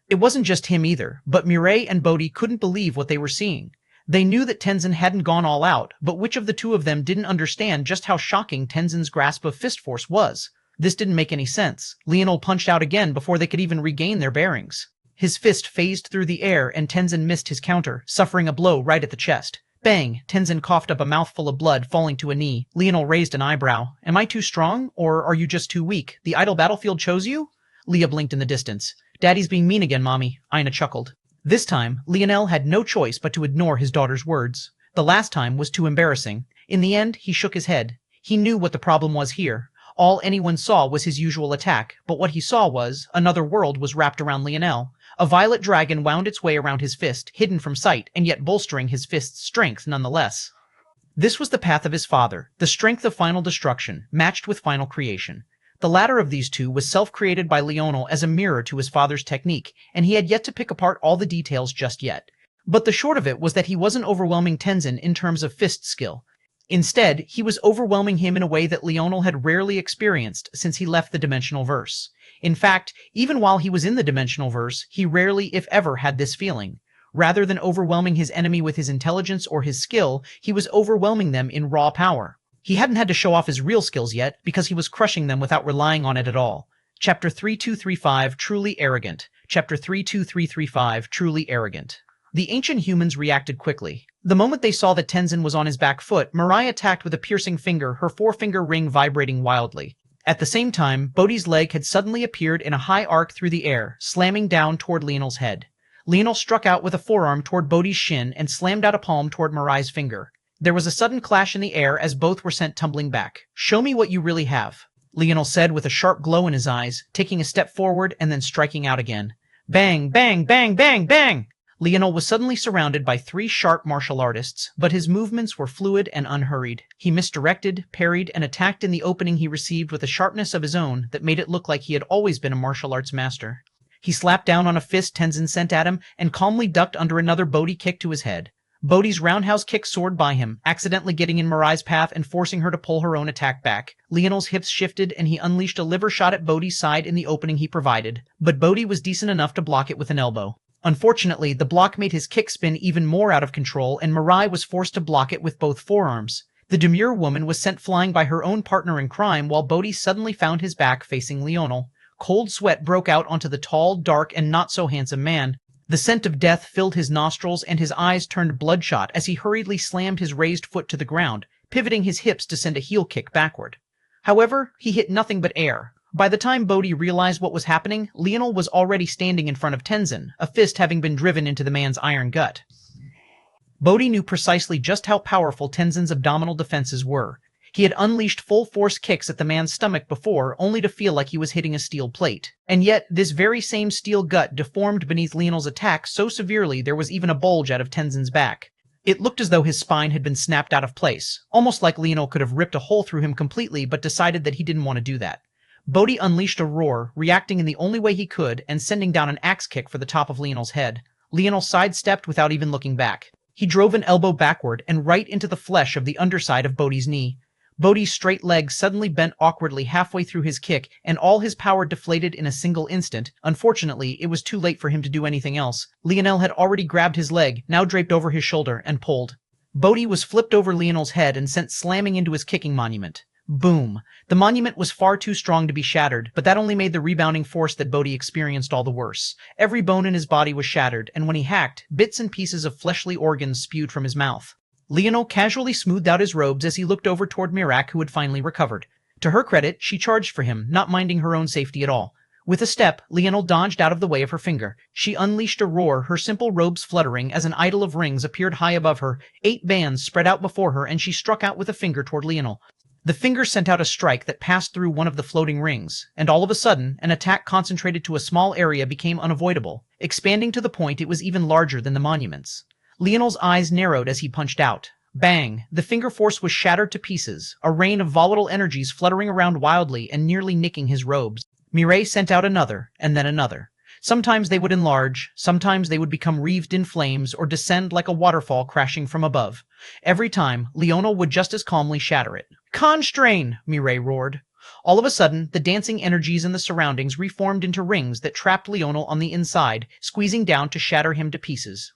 It wasn't just him either, but Mireille and Bodhi couldn't believe what they were seeing. They knew that Tenzin hadn't gone all out, but which of the two of them didn't understand just how shocking Tenzin's grasp of fist force was? This didn't make any sense. Leonel punched out again before they could even regain their bearings. His fist phased through the air, and Tenzin missed his counter, suffering a blow right at the chest. Bang! Tenzin coughed up a mouthful of blood, falling to a knee. Leonel raised an eyebrow. Am I too strong, or are you just too weak? The idle battlefield chose you? Leah blinked in the distance. Daddy's being mean again, Mommy, Ina chuckled. This time, Leonel had no choice but to ignore his daughter's words. The last time was too embarrassing. In the end, he shook his head. He knew what the problem was here. All anyone saw was his usual attack, but what he saw was, another world was wrapped around Leonel. A violet dragon wound its way around his fist, hidden from sight, and yet bolstering his fist's strength nonetheless. This was the path of his father, the strength of final destruction, matched with final creation. The latter of these two was self-created by Leonel as a mirror to his father's technique, and he had yet to pick apart all the details just yet. But the short of it was that he wasn't overwhelming Tenzin in terms of fist skill. Instead, he was overwhelming him in a way that Leonel had rarely experienced since he left the dimensional verse. In fact, even while he was in the dimensional verse, he rarely, if ever, had this feeling. Rather than overwhelming his enemy with his intelligence or his skill, he was overwhelming them in raw power. He hadn't had to show off his real skills yet, because he was crushing them without relying on it at all. Chapter 3235, Truly Arrogant. Chapter 32335, Truly Arrogant. The ancient humans reacted quickly. The moment they saw that Tenzin was on his back foot, Mirai attacked with a piercing finger, her forefinger ring vibrating wildly. At the same time, Bodhi's leg had suddenly appeared in a high arc through the air, slamming down toward Leonel's head. Leonel struck out with a forearm toward Bodhi's shin and slammed out a palm toward Mirai's finger. There was a sudden clash in the air as both were sent tumbling back. "Show me what you really have," Leonel said with a sharp glow in his eyes, taking a step forward and then striking out again. Bang, bang, bang, bang, bang! Leonel was suddenly surrounded by 3 sharp martial artists, but his movements were fluid and unhurried. He misdirected, parried, and attacked in the opening he received with a sharpness of his own that made it look like he had always been a martial arts master. He slapped down on a fist Tenzin sent at him and calmly ducked under another Bodhi kick to his head. Bodhi's roundhouse kick soared by him, accidentally getting in Mirai's path and forcing her to pull her own attack back. Leonel's hips shifted and he unleashed a liver shot at Bodhi's side in the opening he provided, but Bodhi was decent enough to block it with an elbow. Unfortunately, the block made his kick spin even more out of control, and Mirai was forced to block it with both forearms. The demure woman was sent flying by her own partner in crime while Bodhi suddenly found his back facing Leonel. Cold sweat broke out onto the tall, dark, and not-so-handsome man. The scent of death filled his nostrils, and his eyes turned bloodshot as he hurriedly slammed his raised foot to the ground, pivoting his hips to send a heel kick backward. However, he hit nothing but air. By the time Bodhi realized what was happening, Leonel was already standing in front of Tenzin, a fist having been driven into the man's iron gut. Bodhi knew precisely just how powerful Tenzin's abdominal defenses were. He had unleashed full-force kicks at the man's stomach before, only to feel like he was hitting a steel plate. And yet, this very same steel gut deformed beneath Leonel's attack so severely there was even a bulge out of Tenzin's back. It looked as though his spine had been snapped out of place, almost like Leonel could have ripped a hole through him completely but decided that he didn't want to do that. Bodhi unleashed a roar, reacting in the only way he could and sending down an axe kick for the top of Leonel's head. Leonel sidestepped without even looking back. He drove an elbow backward and right into the flesh of the underside of Bodhi's knee. Bodhi's straight leg suddenly bent awkwardly halfway through his kick, and all his power deflated in a single instant. Unfortunately, it was too late for him to do anything else. Leonel had already grabbed his leg, now draped over his shoulder, and pulled. Bodhi was flipped over Leonel's head and sent slamming into his kicking monument. Boom. The monument was far too strong to be shattered, but that only made the rebounding force that Bodhi experienced all the worse. Every bone in his body was shattered, and when he hacked, bits and pieces of fleshly organs spewed from his mouth. Leonel casually smoothed out his robes as he looked over toward Mirac, who had finally recovered. To her credit, she charged for him, not minding her own safety at all. With a step, Leonel dodged out of the way of her finger. She unleashed a roar, her simple robes fluttering as an idol of rings appeared high above her. 8 bands spread out before her, and she struck out with a finger toward Leonel. The finger sent out a strike that passed through one of the floating rings, and all of a sudden, an attack concentrated to a small area became unavoidable, expanding to the point it was even larger than the monuments. Leonel's eyes narrowed as he punched out. Bang! The finger force was shattered to pieces, a rain of volatile energies fluttering around wildly and nearly nicking his robes. Mirai sent out another, and then another. Sometimes they would enlarge, sometimes they would become wreathed in flames or descend like a waterfall crashing from above. Every time, Leonel would just as calmly shatter it. Constrain! Mirai roared. All of a sudden, the dancing energies in the surroundings reformed into rings that trapped Leonel on the inside, squeezing down to shatter him to pieces.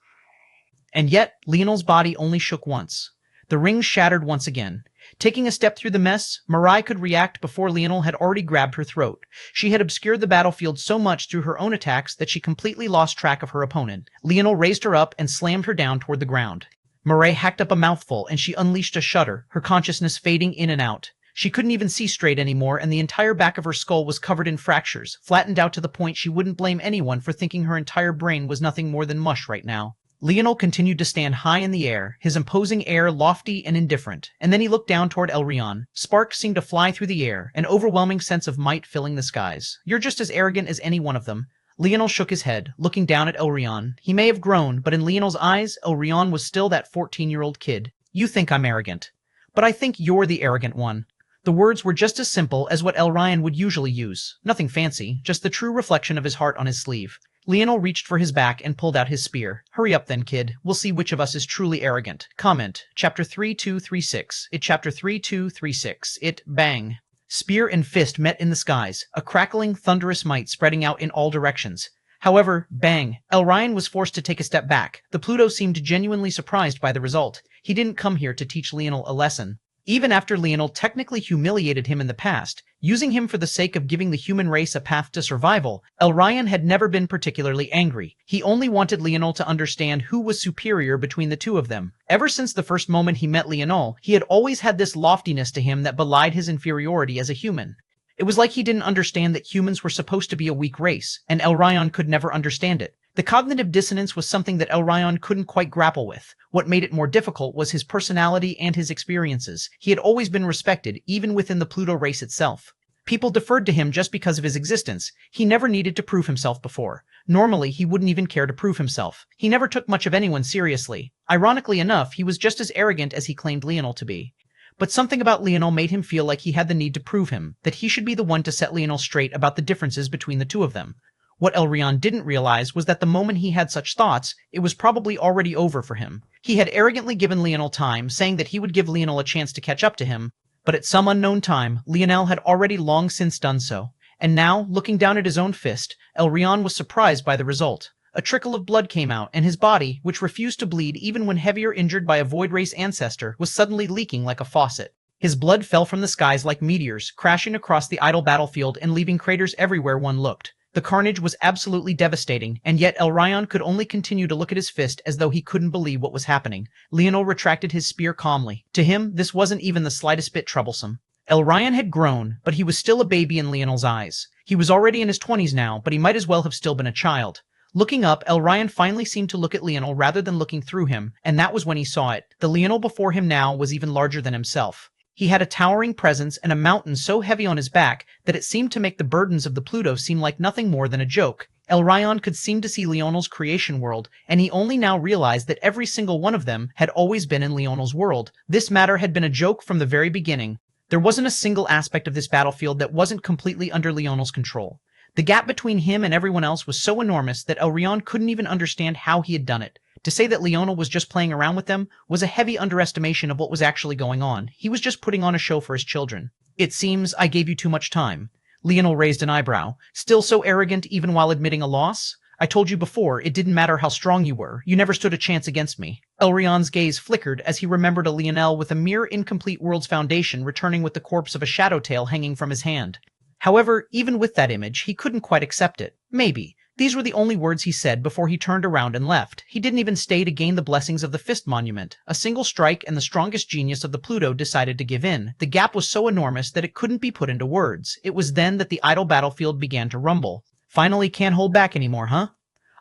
And yet, Leonel's body only shook once. The rings shattered once again. Taking a step through the mess, Mirai could react before Leonel had already grabbed her throat. She had obscured the battlefield so much through her own attacks that she completely lost track of her opponent. Leonel raised her up and slammed her down toward the ground. Mirai hacked up a mouthful and she unleashed a shudder, her consciousness fading in and out. She couldn't even see straight anymore, and the entire back of her skull was covered in fractures, flattened out to the point she wouldn't blame anyone for thinking her entire brain was nothing more than mush right now. Leonel continued to stand high in the air, his imposing air lofty and indifferent, and then he looked down toward Elrion. Sparks seemed to fly through the air, an overwhelming sense of might filling the skies. You're just as arrogant as any one of them. Leonel shook his head, looking down at Elrion. He may have grown, but in Leonel's eyes, Elrion was still that 14-year-old kid. You think I'm arrogant. But I think you're the arrogant one. The words were just as simple as what Elrion would usually use. Nothing fancy, just the true reflection of his heart on his sleeve. Leonel reached for his back and pulled out his spear. Hurry up then, kid. We'll see which of us is truly arrogant. Comment. Chapter 3236. Chapter 3236. Bang. Spear and fist met in the skies, a crackling, thunderous might spreading out in all directions. However, bang, Elryan was forced to take a step back. The Pluto seemed genuinely surprised by the result. He didn't come here to teach Leonel a lesson. Even after Leonel technically humiliated him in the past, using him for the sake of giving the human race a path to survival, Elryan had never been particularly angry. He only wanted Leonel to understand who was superior between the two of them. Ever since the first moment he met Leonel, he had always had this loftiness to him that belied his inferiority as a human. It was like he didn't understand that humans were supposed to be a weak race, and Elryan could never understand it. The cognitive dissonance was something that Elryan couldn't quite grapple with. What made it more difficult was his personality and his experiences. He had always been respected, even within the Pluto race itself. People deferred to him just because of his existence. He never needed to prove himself before. Normally, he wouldn't even care to prove himself. He never took much of anyone seriously. Ironically enough, he was just as arrogant as he claimed Leonel to be. But something about Leonel made him feel like he had the need to prove him, that he should be the one to set Leonel straight about the differences between the two of them. What Elryan didn't realize was that the moment he had such thoughts, it was probably already over for him. He had arrogantly given Leonel time, saying that he would give Leonel a chance to catch up to him, but at some unknown time, Leonel had already long since done so. And now, looking down at his own fist, Elryan was surprised by the result. A trickle of blood came out, and his body, which refused to bleed even when heavy or injured by a Void Race ancestor, was suddenly leaking like a faucet. His blood fell from the skies like meteors, crashing across the idle battlefield and leaving craters everywhere one looked. The carnage was absolutely devastating, and yet Elryan could only continue to look at his fist as though he couldn't believe what was happening. Leonel retracted his spear calmly. To him, this wasn't even the slightest bit troublesome. Elryan had grown, but he was still a baby in Leonel's eyes. He was already in his 20s now, but he might as well have still been a child. Looking up, Elryan finally seemed to look at Leonel rather than looking through him, and that was when he saw it. The Leonel before him now was even larger than himself. He had a towering presence and a mountain so heavy on his back that it seemed to make the burdens of the Pluto seem like nothing more than a joke. Elryan could seem to see Leonel's creation world, and he only now realized that every single one of them had always been in Leonel's world. This matter had been a joke from the very beginning. There wasn't a single aspect of this battlefield that wasn't completely under Leonel's control. The gap between him and everyone else was so enormous that Elryan couldn't even understand how he had done it. To say that Leonel was just playing around with them was a heavy underestimation of what was actually going on. He was just putting on a show for his children. It seems I gave you too much time. Leonel raised an eyebrow. Still so arrogant even while admitting a loss? I told you before, it didn't matter how strong you were. You never stood a chance against me. Elryan's gaze flickered as he remembered a Leonel with a mere incomplete world's foundation returning with the corpse of a shadow tail hanging from his hand. However, even with that image, he couldn't quite accept it. Maybe. These were the only words he said before he turned around and left. He didn't even stay to gain the blessings of the Fist Monument. A single strike and the strongest genius of the Pluto decided to give in. The gap was so enormous that it couldn't be put into words. It was then that the idle battlefield began to rumble. Finally can't hold back anymore, huh?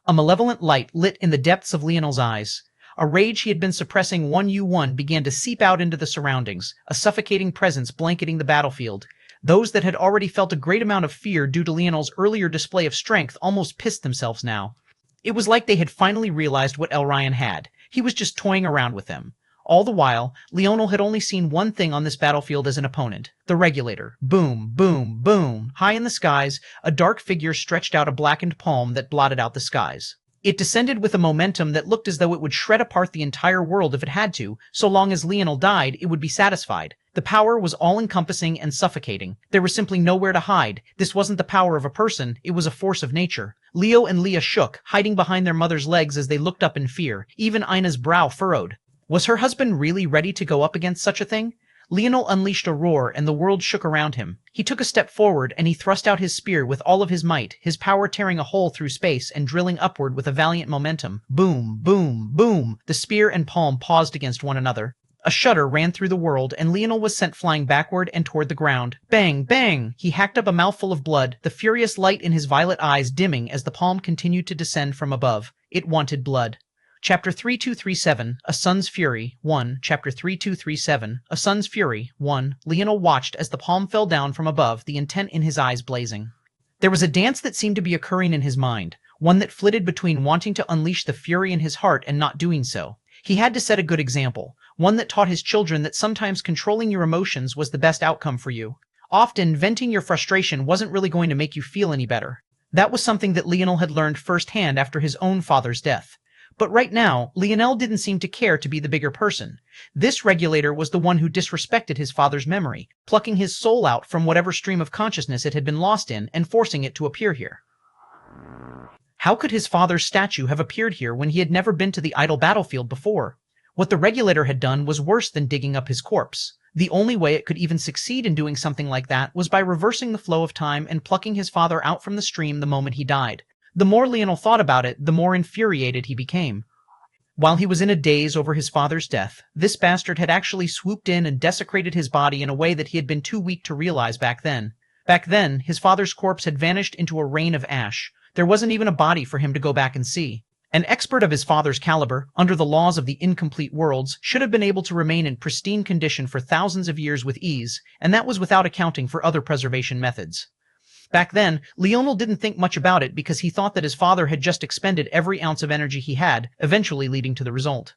A malevolent light lit in the depths of Leonel's eyes. A rage he had been suppressing 1u1 began to seep out into the surroundings, a suffocating presence blanketing the battlefield. Those that had already felt a great amount of fear due to Leonel's earlier display of strength almost pissed themselves now. It was like they had finally realized what Elryan had. He was just toying around with them. All the while, Leonel had only seen one thing on this battlefield as an opponent, the regulator. Boom, boom, boom. High in the skies, a dark figure stretched out a blackened palm that blotted out the skies. It descended with a momentum that looked as though it would shred apart the entire world if it had to. So long as Leonel died, it would be satisfied. The power was all-encompassing and suffocating. There was simply nowhere to hide. This wasn't the power of a person, it was a force of nature. Leo and Leah shook, hiding behind their mother's legs as they looked up in fear. Even Ina's brow furrowed. Was her husband really ready to go up against such a thing? Leonel unleashed a roar, and the world shook around him. He took a step forward, and he thrust out his spear with all of his might, his power tearing a hole through space and drilling upward with a valiant momentum. Boom, boom, boom. The spear and palm paused against one another. A shudder ran through the world, and Leonel was sent flying backward and toward the ground. Bang, bang! He hacked up a mouthful of blood, the furious light in his violet eyes dimming as the palm continued to descend from above. It wanted blood. Chapter 3237, A Sun's Fury, 1. Chapter 3237, A Sun's Fury, 1. Leonel watched as the palm fell down from above, the intent in his eyes blazing. There was a dance that seemed to be occurring in his mind, one that flitted between wanting to unleash the fury in his heart and not doing so. He had to set a good example, one that taught his children that sometimes controlling your emotions was the best outcome for you. Often, venting your frustration wasn't really going to make you feel any better. That was something that Leonel had learned firsthand after his own father's death. But right now, Leonel didn't seem to care to be the bigger person. This regulator was the one who disrespected his father's memory, plucking his soul out from whatever stream of consciousness it had been lost in and forcing it to appear here. How could his father's statue have appeared here when he had never been to the idle battlefield before? What the regulator had done was worse than digging up his corpse. The only way it could even succeed in doing something like that was by reversing the flow of time and plucking his father out from the stream the moment he died. The more Leonel thought about it, the more infuriated he became. While he was in a daze over his father's death, this bastard had actually swooped in and desecrated his body in a way that he had been too weak to realize back then. Back then, his father's corpse had vanished into a rain of ash. There wasn't even a body for him to go back and see. An expert of his father's caliber, under the laws of the incomplete worlds, should have been able to remain in pristine condition for thousands of years with ease, and that was without accounting for other preservation methods. Back then, Leonel didn't think much about it because he thought that his father had just expended every ounce of energy he had, eventually leading to the result.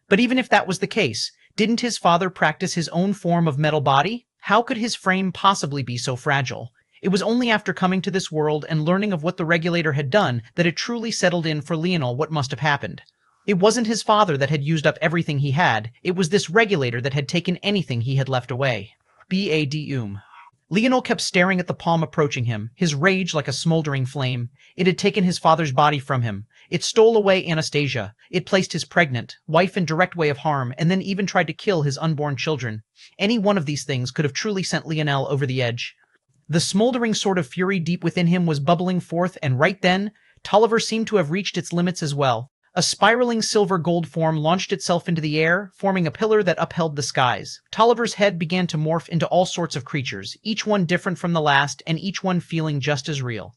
But even if that was the case, didn't his father practice his own form of metal body? How could his frame possibly be so fragile? It was only after coming to this world and learning of what the regulator had done that it truly settled in for Leonel what must have happened. It wasn't his father that had used up everything he had, it was this regulator that had taken anything he had left away. Bad. Leonel kept staring at the palm approaching him, his rage like a smoldering flame. It had taken his father's body from him. It stole away Anastasia. It placed his pregnant wife in direct way of harm, and then even tried to kill his unborn children. Any one of these things could have truly sent Leonel over the edge. The smoldering sword of fury deep within him was bubbling forth, and right then, Tolliver seemed to have reached its limits as well. A spiraling silver-gold form launched itself into the air, forming a pillar that upheld the skies. Tolliver's head began to morph into all sorts of creatures, each one different from the last, and each one feeling just as real.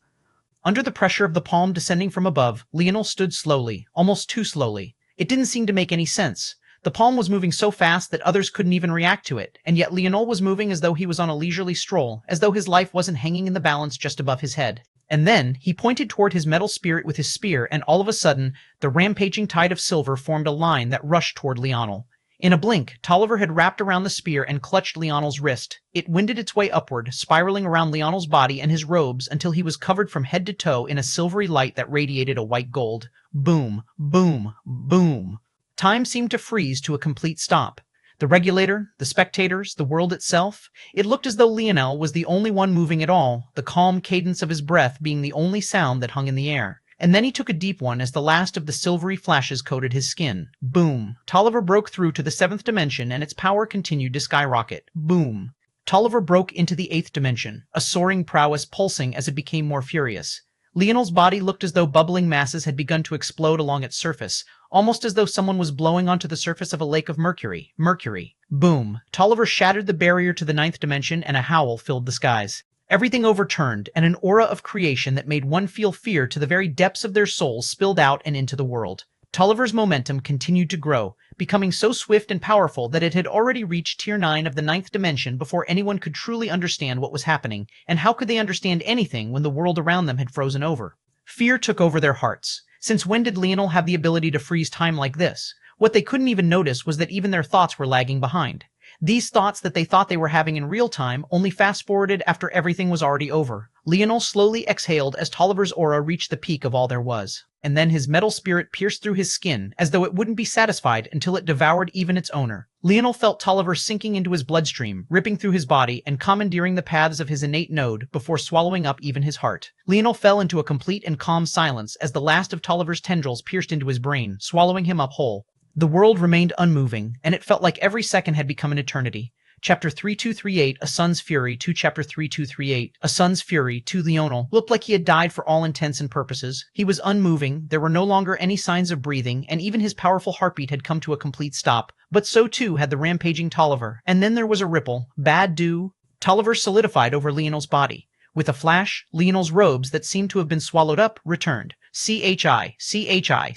Under the pressure of the palm descending from above, Leonel stood slowly, almost too slowly. It didn't seem to make any sense. The palm was moving so fast that others couldn't even react to it, and yet Leonel was moving as though he was on a leisurely stroll, as though his life wasn't hanging in the balance just above his head. And then, he pointed toward his metal spirit with his spear, and all of a sudden, the rampaging tide of silver formed a line that rushed toward Leonel. In a blink, Tolliver had wrapped around the spear and clutched Leonel's wrist. It winded its way upward, spiraling around Leonel's body and his robes until he was covered from head to toe in a silvery light that radiated a white gold. Boom, boom, boom. Time seemed to freeze to a complete stop. The regulator, the spectators, the world itself, it looked as though Leonel was the only one moving at all, the calm cadence of his breath being the only sound that hung in the air. And then he took a deep one as the last of the silvery flashes coated his skin. Boom. Tolliver broke through to the 7th dimension and its power continued to skyrocket. Boom. Tolliver broke into the 8th dimension, a soaring prowess pulsing as it became more furious. Leonel's body looked as though bubbling masses had begun to explode along its surface, almost as though someone was blowing onto the surface of a lake of mercury. Mercury. Boom. Tolliver shattered the barrier to the 9th dimension and a howl filled the skies. Everything overturned, and an aura of creation that made one feel fear to the very depths of their souls spilled out and into the world. Tolliver's momentum continued to grow, becoming so swift and powerful that it had already reached Tier 9 of the 9th dimension before anyone could truly understand what was happening, and how could they understand anything when the world around them had frozen over? Fear took over their hearts. Since when did Leonel have the ability to freeze time like this? What they couldn't even notice was that even their thoughts were lagging behind. These thoughts that they thought they were having in real time only fast-forwarded after everything was already over. Leonel slowly exhaled as Tolliver's aura reached the peak of all there was. And then his metal spirit pierced through his skin, as though it wouldn't be satisfied until it devoured even its owner. Leonel felt Tolliver sinking into his bloodstream, ripping through his body and commandeering the paths of his innate node before swallowing up even his heart. Leonel fell into a complete and calm silence as the last of Tolliver's tendrils pierced into his brain, swallowing him up whole. The world remained unmoving, and it felt like every second had become an eternity. Chapter 3238, A Son's Fury, to Chapter 3238, A Son's Fury, to Leonel, looked like he had died for all intents and purposes. He was unmoving, there were no longer any signs of breathing, and even his powerful heartbeat had come to a complete stop. But so too had the rampaging Tolliver. And then there was a ripple. Bad do. Tolliver solidified over Leonel's body. With a flash, Leonel's robes that seemed to have been swallowed up returned. Chi, Chi, Chi,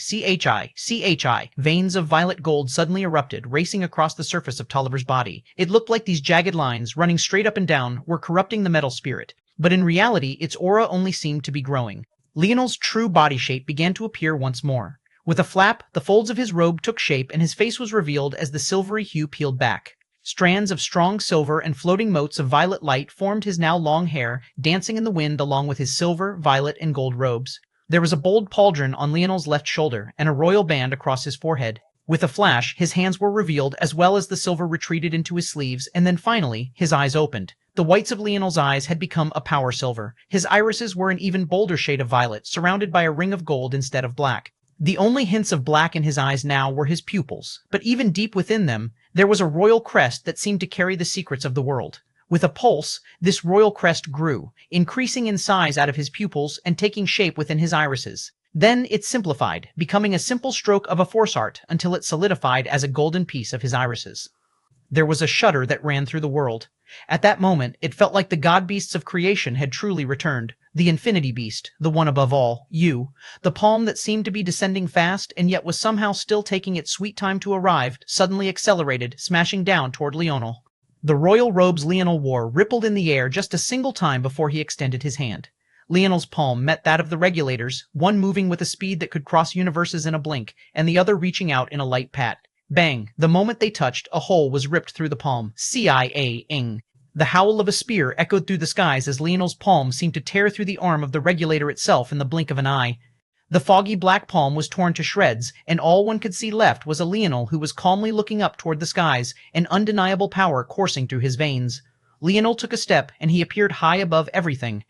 Chi. Veins of violet gold suddenly erupted, racing across the surface of Tolliver's body. It looked like these jagged lines, running straight up and down, were corrupting the metal spirit. But in reality, its aura only seemed to be growing. Leonel's true body shape began to appear once more. With a flap, the folds of his robe took shape and his face was revealed as the silvery hue peeled back. Strands of strong silver and floating motes of violet light formed his now long hair, dancing in the wind along with his silver, violet, and gold robes. There was a bold pauldron on Leonel's left shoulder and a royal band across his forehead. With a flash, his hands were revealed as well as the silver retreated into his sleeves, and then finally, his eyes opened. The whites of Leonel's eyes had become a power silver. His irises were an even bolder shade of violet, surrounded by a ring of gold instead of black. The only hints of black in his eyes now were his pupils, but even deep within them, there was a royal crest that seemed to carry the secrets of the world. With a pulse, this royal crest grew, increasing in size out of his pupils and taking shape within his irises. Then it simplified, becoming a simple stroke of a force art until it solidified as a golden piece of his irises. There was a shudder that ran through the world. At that moment, it felt like the god beasts of creation had truly returned. The infinity beast, the one above all, you, the palm that seemed to be descending fast and yet was somehow still taking its sweet time to arrive, suddenly accelerated, smashing down toward Leonel. The royal robes Leonel wore rippled in the air just a single time before he extended his hand. Leonel's palm met that of the regulators, one moving with a speed that could cross universes in a blink, and the other reaching out in a light pat. Bang! The moment they touched, a hole was ripped through the palm. CIA-ing. The howl of a spear echoed through the skies as Leonel's palm seemed to tear through the arm of the regulator itself in the blink of an eye. The foggy black palm was torn to shreds, and all one could see left was a Leonel who was calmly looking up toward the skies, an undeniable power coursing through his veins. Leonel took a step, and he appeared high above everything.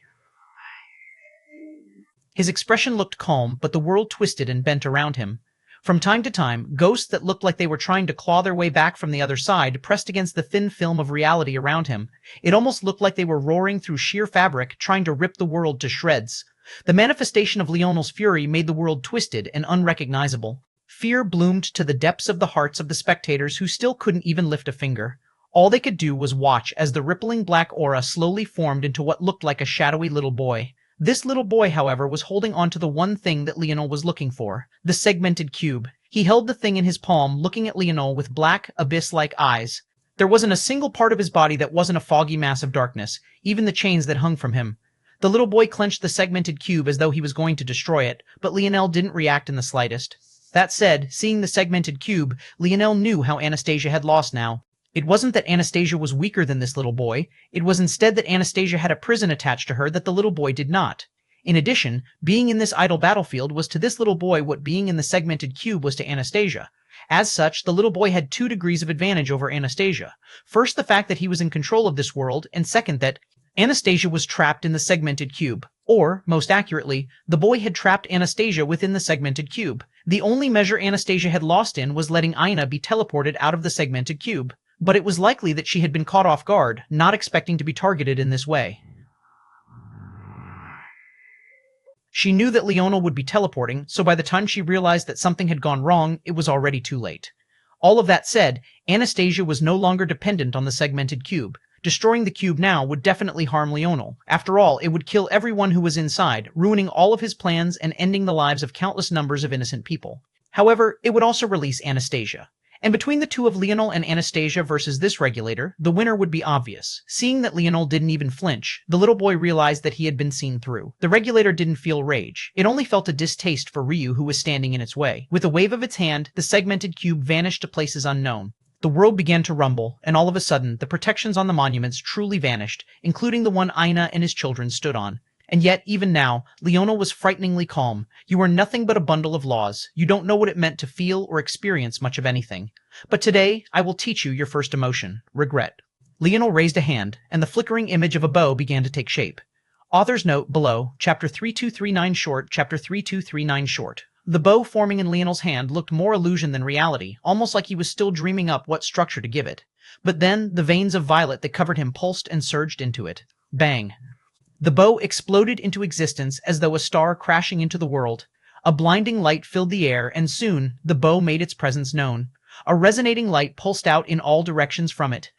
His expression looked calm, but the world twisted and bent around him. From time to time, ghosts that looked like they were trying to claw their way back from the other side pressed against the thin film of reality around him. It almost looked like they were roaring through sheer fabric, trying to rip the world to shreds. The manifestation of Leonel's fury made the world twisted and unrecognizable. Fear bloomed to the depths of the hearts of the spectators who still couldn't even lift a finger. All they could do was watch as the rippling black aura slowly formed into what looked like a shadowy little boy. This little boy, however, was holding on to the one thing that Leonel was looking for, the segmented cube. He held the thing in his palm, looking at Leonel with black, abyss-like eyes. There wasn't a single part of his body that wasn't a foggy mass of darkness, even the chains that hung from him. The little boy clenched the segmented cube as though he was going to destroy it, but Leonel didn't react in the slightest. That said, seeing the segmented cube, Leonel knew how Anastasia had lost now. It wasn't that Anastasia was weaker than this little boy. It was instead that Anastasia had a prison attached to her that the little boy did not. In addition, being in this idle battlefield was to this little boy what being in the segmented cube was to Anastasia. As such, the little boy had 2 degrees of advantage over Anastasia. First, the fact that he was in control of this world, and second, that Anastasia was trapped in the segmented cube. Or, most accurately, the boy had trapped Anastasia within the segmented cube. The only measure Anastasia had lost in was letting Aina be teleported out of the segmented cube. But it was likely that she had been caught off guard, not expecting to be targeted in this way. She knew that Leonel would be teleporting, so by the time she realized that something had gone wrong, it was already too late. All of that said, Anastasia was no longer dependent on the segmented cube. Destroying the cube now would definitely harm Leonel. After all, it would kill everyone who was inside, ruining all of his plans and ending the lives of countless numbers of innocent people. However, it would also release Anastasia. And between the two of Leonel and Anastasia versus this regulator, the winner would be obvious. Seeing that Leonel didn't even flinch, the little boy realized that he had been seen through. The regulator didn't feel rage. It only felt a distaste for Ryu, who was standing in its way. With a wave of its hand, the segmented cube vanished to places unknown. The world began to rumble, and all of a sudden, the protections on the monuments truly vanished, including the one Aina and his children stood on. And yet, even now, Leonel was frighteningly calm. You are nothing but a bundle of laws. You don't know what it meant to feel or experience much of anything. But today, I will teach you your first emotion, regret. Leonel raised a hand, and the flickering image of a bow began to take shape. Author's note below, Chapter 3239 short, Chapter 3239 short. The bow forming in Leonel's hand looked more illusion than reality, almost like he was still dreaming up what structure to give it. But then, the veins of violet that covered him pulsed and surged into it. Bang. The bow exploded into existence as though a star crashing into the world. A blinding light filled the air, and soon, the bow made its presence known. A resonating light pulsed out in all directions from it.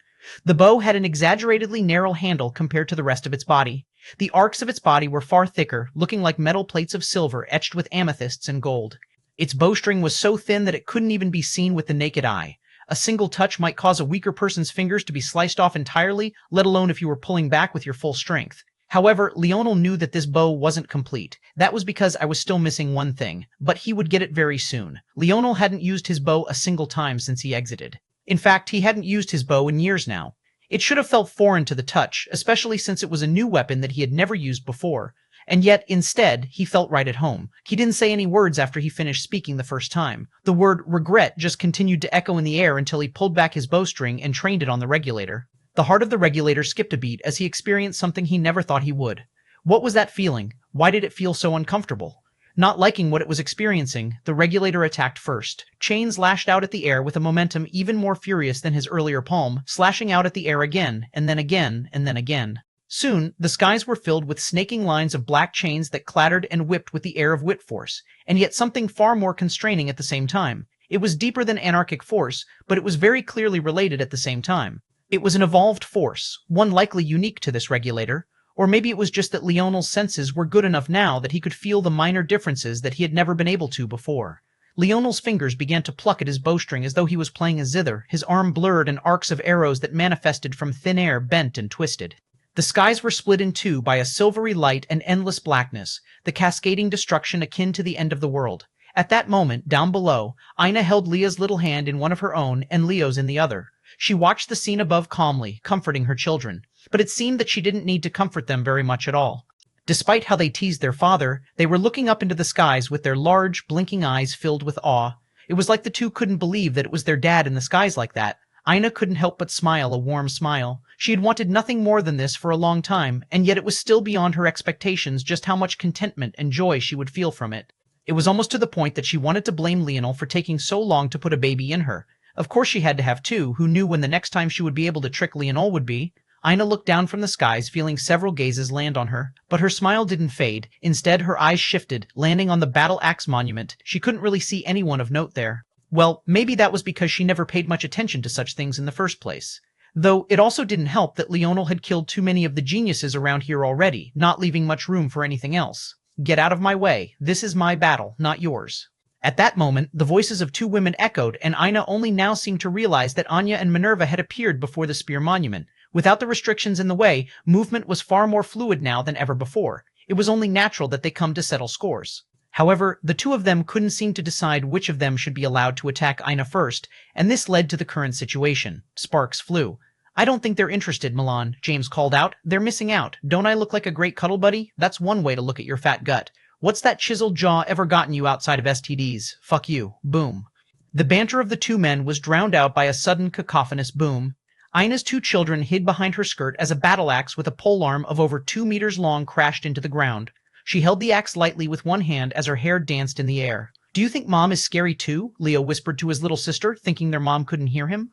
The bow had an exaggeratedly narrow handle compared to the rest of its body. The arcs of its body were far thicker, looking like metal plates of silver etched with amethysts and gold. Its bowstring was so thin that it couldn't even be seen with the naked eye. A single touch might cause a weaker person's fingers to be sliced off entirely, let alone if you were pulling back with your full strength. However, Leonel knew that this bow wasn't complete. That was because I was still missing one thing, but he would get it very soon. Leonel hadn't used his bow a single time since he exited. In fact, he hadn't used his bow in years now. It should have felt foreign to the touch, especially since it was a new weapon that he had never used before. And yet, instead, he felt right at home. He didn't say any words after he finished speaking the first time. The word regret just continued to echo in the air until he pulled back his bowstring and trained it on the regulator. The heart of the regulator skipped a beat as he experienced something he never thought he would. What was that feeling? Why did it feel so uncomfortable? Not liking what it was experiencing, the regulator attacked first. Chains lashed out at the air with a momentum even more furious than his earlier palm, slashing out at the air again, and then again, and then again. Soon, the skies were filled with snaking lines of black chains that clattered and whipped with the air of whip force, and yet something far more constraining at the same time. It was deeper than anarchic force, but it was very clearly related at the same time. It was an evolved force, one likely unique to this regulator, or maybe it was just that Leonel's senses were good enough now that he could feel the minor differences that he had never been able to before. Leonel's fingers began to pluck at his bowstring as though he was playing a zither, his arm blurred and arcs of arrows that manifested from thin air bent and twisted. The skies were split in two by a silvery light and endless blackness, the cascading destruction akin to the end of the world. At that moment, down below, Ina held Leah's little hand in one of her own and Leo's in the other. She watched the scene above calmly, comforting her children, but it seemed that she didn't need to comfort them very much at all. Despite how they teased their father, they were looking up into the skies with their large, blinking eyes filled with awe. It was like the two couldn't believe that it was their dad in the skies like that. Ina couldn't help but smile a warm smile. She had wanted nothing more than this for a long time, and yet it was still beyond her expectations just how much contentment and joy she would feel from it. It was almost to the point that she wanted to blame Leonel for taking so long to put a baby in her. Of course she had to have two. Who knew when the next time she would be able to trick Leonel would be? Ina looked down from the skies, feeling several gazes land on her, but her smile didn't fade. Instead, her eyes shifted, landing on the battle axe monument. She couldn't really see anyone of note there. Well, maybe that was because she never paid much attention to such things in the first place. Though it also didn't help that Leonel had killed too many of the geniuses around here already, not leaving much room for anything else. Get out of my way. This is my battle, not yours. At that moment, the voices of two women echoed, and Ina only now seemed to realize that Anya and Minerva had appeared before the spear monument. Without the restrictions in the way, movement was far more fluid now than ever before. It was only natural that they come to settle scores. However, the two of them couldn't seem to decide which of them should be allowed to attack Ina first, and this led to the current situation. Sparks flew. I don't think they're interested, Milan, James called out. They're missing out. Don't I look like a great cuddle buddy? That's one way to look at your fat gut. What's that chiseled jaw ever gotten you outside of STDs? Fuck you. Boom. The banter of the two men was drowned out by a sudden cacophonous boom. Ina's two children hid behind her skirt as a battle axe with a polearm of over 2 meters long crashed into the ground. She held the axe lightly with one hand as her hair danced in the air. Do you think Mom is scary too? Leo whispered to his little sister, thinking their mom couldn't hear him.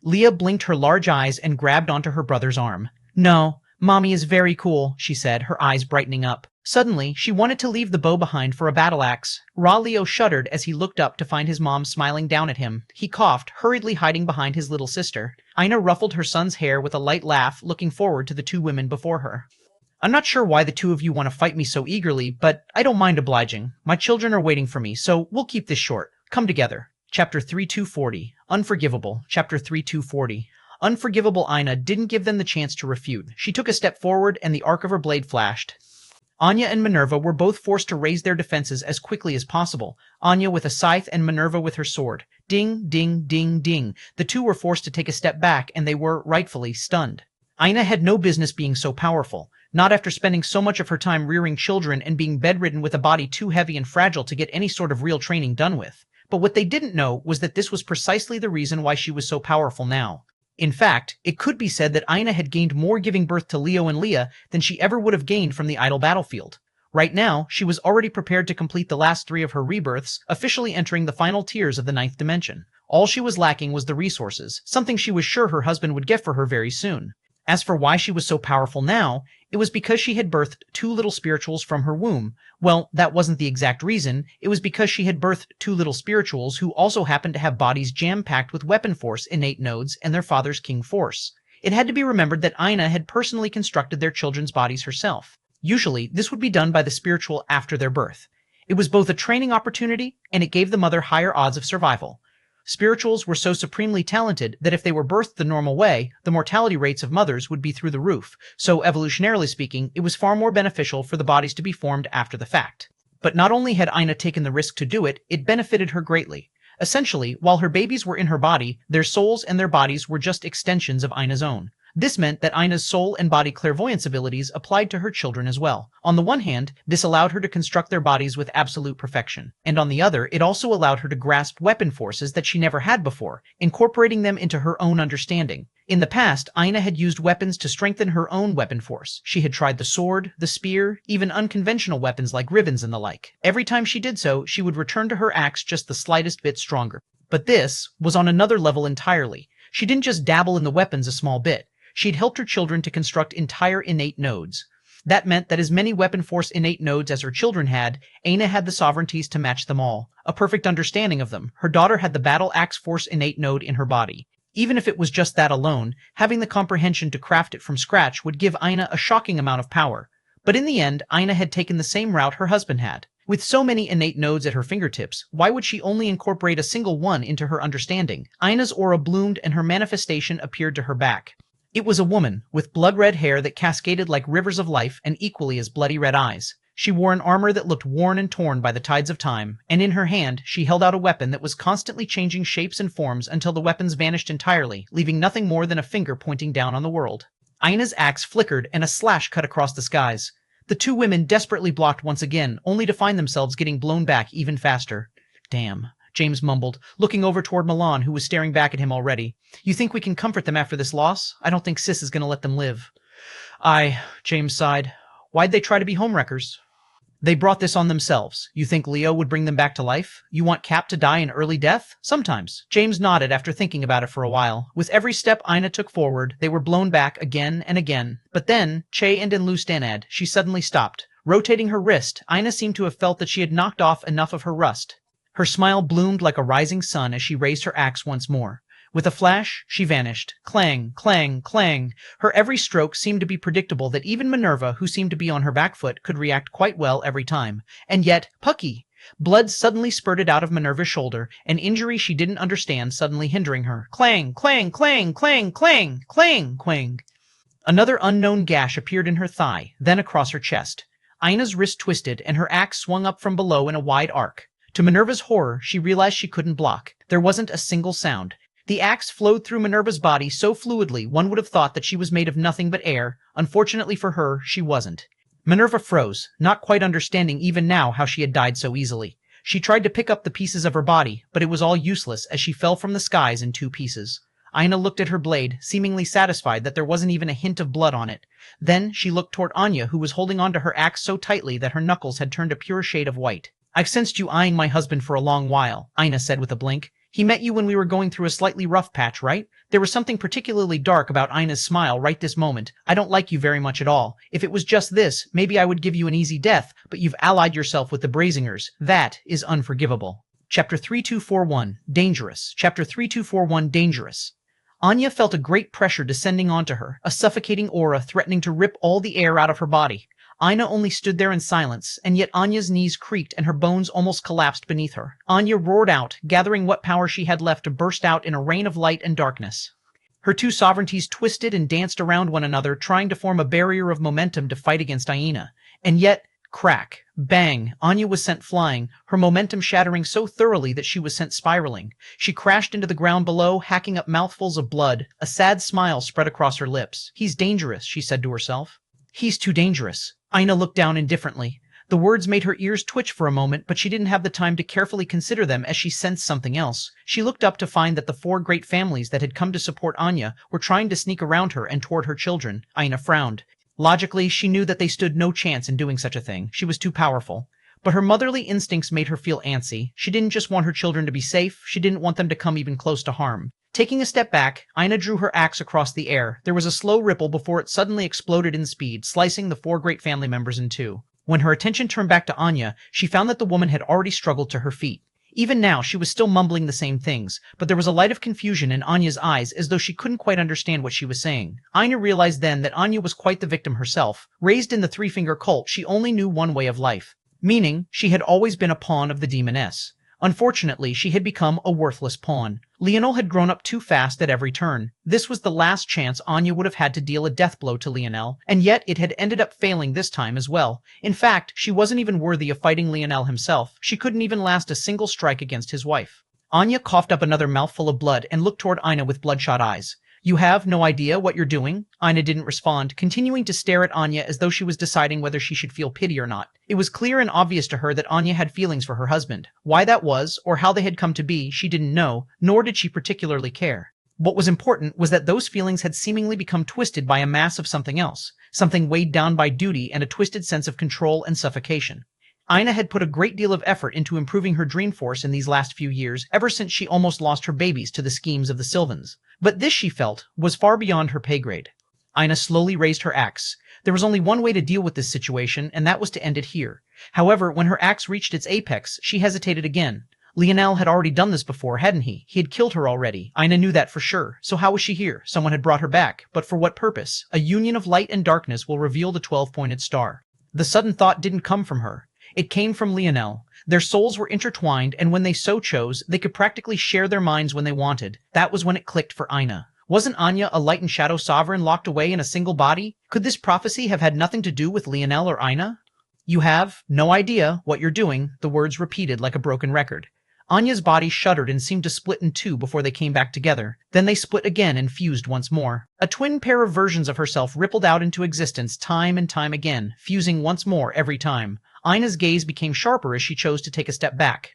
Leah blinked her large eyes and grabbed onto her brother's arm. No, Mommy is very cool, she said, her eyes brightening up. Suddenly, she wanted to leave the bow behind for a battle axe. Leo shuddered as he looked up to find his mom smiling down at him. He coughed, hurriedly hiding behind his little sister. Ina ruffled her son's hair with a light laugh, looking forward to the two women before her. I'm not sure why the two of you want to fight me so eagerly, but I don't mind obliging. My children are waiting for me, so we'll keep this short. Come together. Chapter 3240. Unforgivable. Chapter 3240. Unforgivable Ina didn't give them the chance to refute. She took a step forward, and the arc of her blade flashed. Anya and Minerva were both forced to raise their defenses as quickly as possible, Anya with a scythe and Minerva with her sword. Ding, ding, ding, ding. The two were forced to take a step back, and they were, rightfully, stunned. Ina had no business being so powerful, not after spending so much of her time rearing children and being bedridden with a body too heavy and fragile to get any sort of real training done with. But what they didn't know was that this was precisely the reason why she was so powerful now. In fact, it could be said that Ina had gained more giving birth to Leo and Leah than she ever would have gained from the idle battlefield. Right now, she was already prepared to complete the last 3 of her rebirths, officially entering the final tiers of the 9th dimension. All she was lacking was the resources, something she was sure her husband would get for her very soon. As for why she was so powerful now, it was because she had birthed 2 little spirituals from her womb. Well, that wasn't the exact reason. It was because she had birthed 2 little spirituals who also happened to have bodies jam-packed with weapon force innate nodes and their father's king force. It had to be remembered that Ina had personally constructed their children's bodies herself. Usually, this would be done by the spiritual after their birth. It was both a training opportunity, and it gave the mother higher odds of survival. Spirituals were so supremely talented that if they were birthed the normal way, the mortality rates of mothers would be through the roof, so evolutionarily speaking, it was far more beneficial for the bodies to be formed after the fact. But not only had Ina taken the risk to do it, it benefited her greatly. Essentially, while her babies were in her body, their souls and their bodies were just extensions of Ina's own. This meant that Ina's soul and body clairvoyance abilities applied to her children as well. On the one hand, this allowed her to construct their bodies with absolute perfection, and on the other, it also allowed her to grasp weapon forces that she never had before, incorporating them into her own understanding. In the past, Ina had used weapons to strengthen her own weapon force. She had tried the sword, the spear, even unconventional weapons like ribbons and the like. Every time she did so, she would return to her axe just the slightest bit stronger. But this was on another level entirely. She didn't just dabble in the weapons a small bit. She'd helped her children to construct entire innate nodes. That meant that as many weapon force innate nodes as her children had, Aina had the sovereignties to match them all, a perfect understanding of them. Her daughter had the battle axe force innate node in her body. Even if it was just that alone, having the comprehension to craft it from scratch would give Ina a shocking amount of power. But in the end, Ina had taken the same route her husband had. With so many innate nodes at her fingertips, why would she only incorporate a single one into her understanding? Ina's aura bloomed and her manifestation appeared to her back. It was a woman, with blood-red hair that cascaded like rivers of life and equally as bloody red eyes. She wore an armor that looked worn and torn by the tides of time, and in her hand she held out a weapon that was constantly changing shapes and forms until the weapons vanished entirely, leaving nothing more than a finger pointing down on the world. Ina's axe flickered and a slash cut across the skies. The two women desperately blocked once again, only to find themselves getting blown back even faster. Damn, James mumbled, looking over toward Milan, who was staring back at him already. You think we can comfort them after this loss? I don't think Sis is going to let them live. James sighed. Why'd they try to be homewreckers? They brought this on themselves. You think Leo would bring them back to life? You want Cap to die an early death? Sometimes. James nodded after thinking about it for a while. With every step Ina took forward, they were blown back again and again. But then, Che and in Lustanad, she suddenly stopped. Rotating her wrist, Ina seemed to have felt that she had knocked off enough of her rust. Her smile bloomed like a rising sun as she raised her axe once more. With a flash, she vanished. Clang, clang, clang. Her every stroke seemed to be predictable that even Minerva, who seemed to be on her back foot, could react quite well every time. And yet, Pucky! Blood suddenly spurted out of Minerva's shoulder, an injury she didn't understand suddenly hindering her. Clang, clang, clang, clang, clang, clang, clang. Another unknown gash appeared in her thigh, then across her chest. Ina's wrist twisted, and her axe swung up from below in a wide arc. To Minerva's horror, she realized she couldn't block. There wasn't a single sound. The axe flowed through Minerva's body so fluidly one would have thought that she was made of nothing but air. Unfortunately for her, she wasn't. Minerva froze, not quite understanding even now how she had died so easily. She tried to pick up the pieces of her body, but it was all useless as she fell from the skies in two pieces. Ina looked at her blade, seemingly satisfied that there wasn't even a hint of blood on it. Then she looked toward Anya, who was holding onto her axe so tightly that her knuckles had turned a pure shade of white. I've sensed you eyeing my husband for a long while, Ina said with a blink. He met you when we were going through a slightly rough patch, right? There was something particularly dark about Ina's smile right this moment. I don't like you very much at all. If it was just this, maybe I would give you an easy death, but you've allied yourself with the Brazingers. That is unforgivable. Chapter 3241, Dangerous. Chapter 3241, Dangerous. Anya felt a great pressure descending onto her, a suffocating aura threatening to rip all the air out of her body. Ina only stood there in silence, and yet Anya's knees creaked and her bones almost collapsed beneath her. Anya roared out, gathering what power she had left to burst out in a rain of light and darkness. Her two sovereignties twisted and danced around one another, trying to form a barrier of momentum to fight against Aina. And yet, crack, bang, Anya was sent flying, her momentum shattering so thoroughly that she was sent spiraling. She crashed into the ground below, hacking up mouthfuls of blood. A sad smile spread across her lips. He's dangerous, she said to herself. He's too dangerous. Ina looked down indifferently. The words made her ears twitch for a moment, but she didn't have the time to carefully consider them as she sensed something else. She looked up to find that the four great families that had come to support Anya were trying to sneak around her and toward her children. Ina frowned. Logically, she knew that they stood no chance in doing such a thing. She was too powerful. But her motherly instincts made her feel antsy. She didn't just want her children to be safe, she didn't want them to come even close to harm. Taking a step back, Ina drew her axe across the air. There was a slow ripple before it suddenly exploded in speed, slicing the four great family members in two. When her attention turned back to Anya, she found that the woman had already struggled to her feet. Even now, she was still mumbling the same things, but there was a light of confusion in Anya's eyes as though she couldn't quite understand what she was saying. Ina realized then that Anya was quite the victim herself. Raised in the three-finger cult, she only knew one way of life, meaning she had always been a pawn of the demoness. Unfortunately, she had become a worthless pawn. Leonel had grown up too fast at every turn. This was the last chance Anya would have had to deal a death blow to Leonel, and yet it had ended up failing this time as well. In fact, she wasn't even worthy of fighting Leonel himself. She couldn't even last a single strike against his wife. Anya coughed up another mouthful of blood and looked toward Ina with bloodshot eyes. You have no idea what you're doing? Ina didn't respond, continuing to stare at Anya as though she was deciding whether she should feel pity or not. It was clear and obvious to her that Anya had feelings for her husband. Why that was, or how they had come to be, she didn't know, nor did she particularly care. What was important was that those feelings had seemingly become twisted by a mass of something else, something weighed down by duty and a twisted sense of control and suffocation. Ina had put a great deal of effort into improving her dream force in these last few years, ever since she almost lost her babies to the schemes of the Sylvans. But this, she felt, was far beyond her pay grade. Ina slowly raised her axe. There was only one way to deal with this situation, and that was to end it here. However, when her axe reached its apex, she hesitated again. Leonel had already done this before, hadn't he? He had killed her already. Ina knew that for sure. So how was she here? Someone had brought her back. But for what purpose? A union of light and darkness will reveal the 12-pointed star. The sudden thought didn't come from her. It came from Leonel. Their souls were intertwined, and when they so chose, they could practically share their minds when they wanted. That was when it clicked for Ina. Wasn't Anya a light and shadow sovereign locked away in a single body? Could this prophecy have had nothing to do with Leonel or Ina? You have no idea what you're doing, the words repeated like a broken record. Anya's body shuddered and seemed to split in two before they came back together. Then they split again and fused once more. A twin pair of versions of herself rippled out into existence time and time again, fusing once more every time. Ina's gaze became sharper as she chose to take a step back.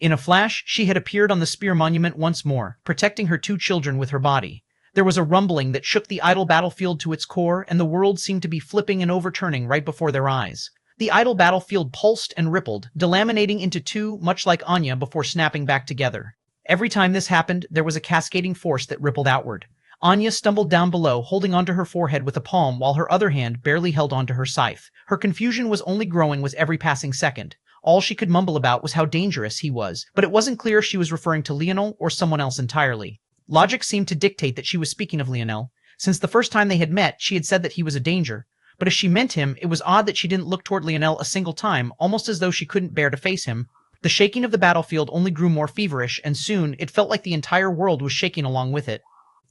In a flash, she had appeared on the spear monument once more, protecting her two children with her body. There was a rumbling that shook the idle battlefield to its core, and the world seemed to be flipping and overturning right before their eyes. The idle battlefield pulsed and rippled, delaminating into two, much like Anya, before snapping back together. Every time this happened, there was a cascading force that rippled outward. Anya stumbled down below, holding onto her forehead with a palm while her other hand barely held onto her scythe. Her confusion was only growing with every passing second. All she could mumble about was how dangerous he was, but it wasn't clear if she was referring to Leonel or someone else entirely. Logic seemed to dictate that she was speaking of Leonel. Since the first time they had met, she had said that he was a danger. But if she meant him, it was odd that she didn't look toward Leonel a single time, almost as though she couldn't bear to face him. The shaking of the battlefield only grew more feverish, and soon it felt like the entire world was shaking along with it.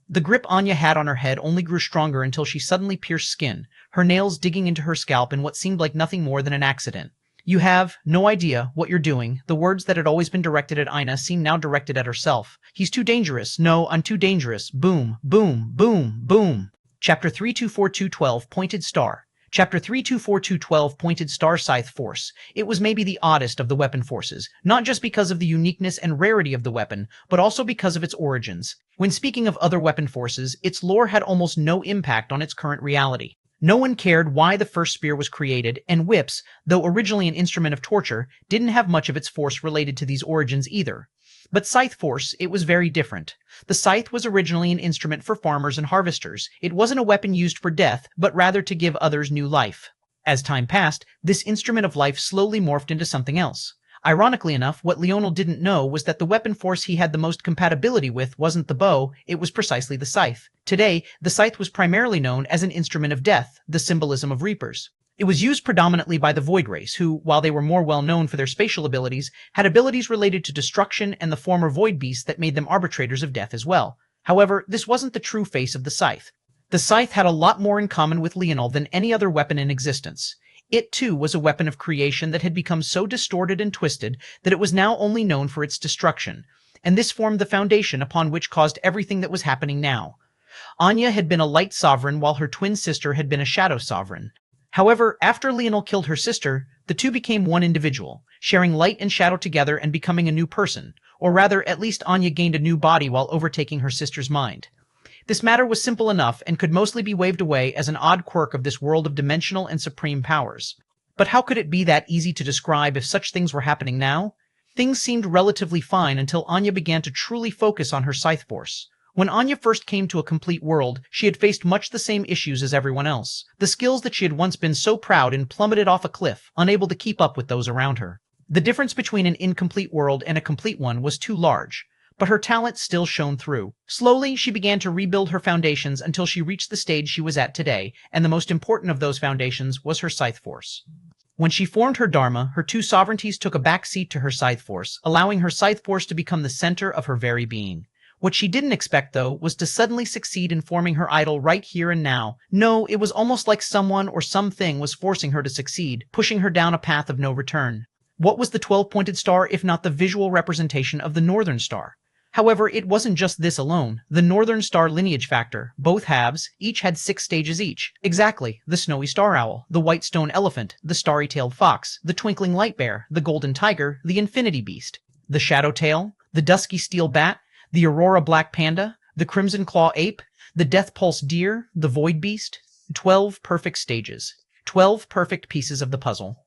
The grip Anya had on her head only grew stronger until she suddenly pierced skin, her nails digging into her scalp in what seemed like nothing more than an accident. You have no idea what you're doing. The words that had always been directed at Ina seemed now directed at herself. He's too dangerous. No, I'm too dangerous. Boom, boom, boom, boom. Chapter 324212, Pointed Star. Chapter 324212, Pointed Star Scythe Force. It was maybe the oddest of the weapon forces, not just because of the uniqueness and rarity of the weapon, but also because of its origins. When speaking of other weapon forces, its lore had almost no impact on its current reality. No one cared why the first spear was created, and whips, though originally an instrument of torture, didn't have much of its force related to these origins either. But scythe force, it was very different. The scythe was originally an instrument for farmers and harvesters. It wasn't a weapon used for death, but rather to give others new life. As time passed, this instrument of life slowly morphed into something else. Ironically enough, what Leonel didn't know was that the weapon force he had the most compatibility with wasn't the bow, it was precisely the scythe. Today, the scythe was primarily known as an instrument of death, the symbolism of reapers. It was used predominantly by the Void Race, who, while they were more well known for their spatial abilities, had abilities related to destruction and the former Void Beasts that made them arbitrators of death as well. However, this wasn't the true face of the scythe. The scythe had a lot more in common with Leonel than any other weapon in existence. It, too, was a weapon of creation that had become so distorted and twisted that it was now only known for its destruction, and this formed the foundation upon which caused everything that was happening now. Anya had been a light sovereign while her twin sister had been a shadow sovereign. However, after Leonel killed her sister, the two became one individual, sharing light and shadow together and becoming a new person, or rather, at least Anya gained a new body while overtaking her sister's mind. This matter was simple enough and could mostly be waved away as an odd quirk of this world of dimensional and supreme powers. But how could it be that easy to describe if such things were happening now? Things seemed relatively fine until Anya began to truly focus on her scythe force. When Anya first came to a complete world, she had faced much the same issues as everyone else. The skills that she had once been so proud in plummeted off a cliff, unable to keep up with those around her. The difference between an incomplete world and a complete one was too large. But her talent still shone through. Slowly, she began to rebuild her foundations until she reached the stage she was at today, and the most important of those foundations was her scythe force. When she formed her Dharma, her two sovereignties took a back seat to her scythe force, allowing her scythe force to become the center of her very being. What she didn't expect, though, was to suddenly succeed in forming her idol right here and now. No, it was almost like someone or something was forcing her to succeed, pushing her down a path of no return. What was the 12-pointed star if not the visual representation of the Northern Star? However, it wasn't just this alone. The Northern Star lineage factor, both halves, each had 6 stages each. Exactly. The snowy star owl, the white stone elephant, the starry-tailed fox, the twinkling light bear, the golden tiger, the infinity beast, the shadow tail, the dusky steel bat, the aurora black panda, the crimson claw ape, the death pulse deer, the void beast. 12 perfect stages. 12 perfect pieces of the puzzle.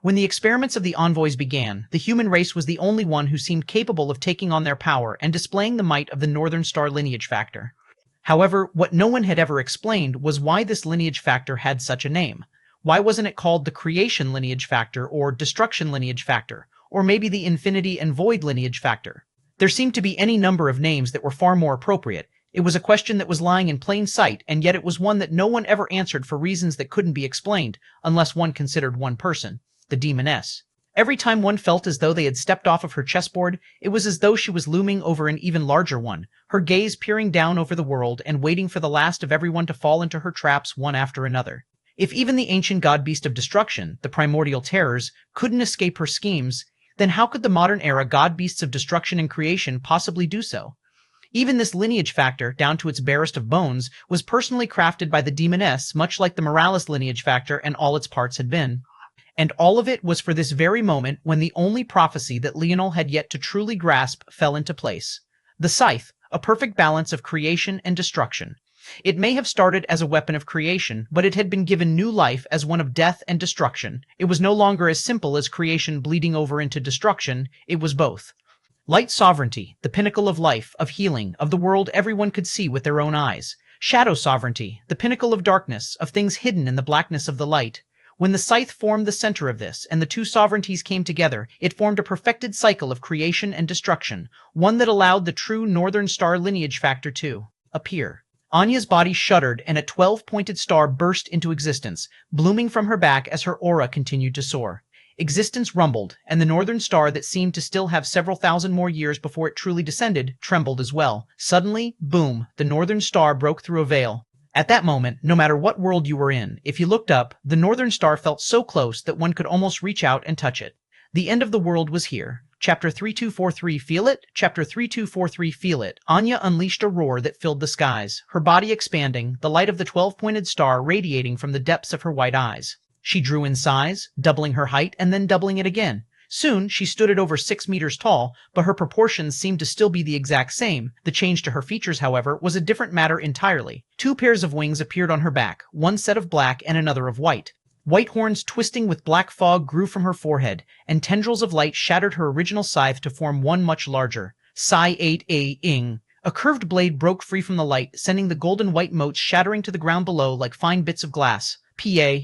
When the experiments of the envoys began, the human race was the only one who seemed capable of taking on their power and displaying the might of the Northern Star lineage factor. However, what no one had ever explained was why this lineage factor had such a name. Why wasn't it called the creation lineage factor or destruction lineage factor, or maybe the infinity and void lineage factor? There seemed to be any number of names that were far more appropriate. It was a question that was lying in plain sight, and yet it was one that no one ever answered for reasons that couldn't be explained, unless one considered one person. The demoness. Every time one felt as though they had stepped off of her chessboard, it was as though she was looming over an even larger one, her gaze peering down over the world and waiting for the last of everyone to fall into her traps one after another. If even the ancient god-beast of destruction, the primordial terrors, couldn't escape her schemes, then how could the modern-era god-beasts of destruction and creation possibly do so? Even this lineage factor, down to its barest of bones, was personally crafted by the demoness, much like the Morales lineage factor and all its parts had been. And all of it was for this very moment when the only prophecy that Leonel had yet to truly grasp fell into place. The scythe, a perfect balance of creation and destruction. It may have started as a weapon of creation, but it had been given new life as one of death and destruction. It was no longer as simple as creation bleeding over into destruction, it was both. Light sovereignty, the pinnacle of life, of healing, of the world everyone could see with their own eyes. Shadow sovereignty, the pinnacle of darkness, of things hidden in the blackness of the light. When the scythe formed the center of this, and the two sovereignties came together, it formed a perfected cycle of creation and destruction, one that allowed the true Northern Star lineage factor to appear. Anya's body shuddered, and a 12-pointed star burst into existence, blooming from her back as her aura continued to soar. Existence rumbled, and the Northern Star that seemed to still have several thousand more years before it truly descended trembled as well. Suddenly, boom, the Northern Star broke through a veil. At that moment, no matter what world you were in, if you looked up, the Northern Star felt so close that one could almost reach out and touch it. The end of the world was here. Chapter 3243 Feel it? Chapter 3243 Feel it. Anya unleashed a roar that filled the skies, her body expanding, the light of the 12-pointed star radiating from the depths of her white eyes. She drew in size, doubling her height and then doubling it again. Soon, she stood at over 6 meters tall, but her proportions seemed to still be the exact same. The change to her features, however, was a different matter entirely. 2 pairs of wings appeared on her back, one set of black and another of white. White horns twisting with black fog grew from her forehead, and tendrils of light shattered her original scythe to form one much larger. Psi 8A-ing. A curved blade broke free from the light, sending the golden white motes shattering to the ground below like fine bits of glass. PA,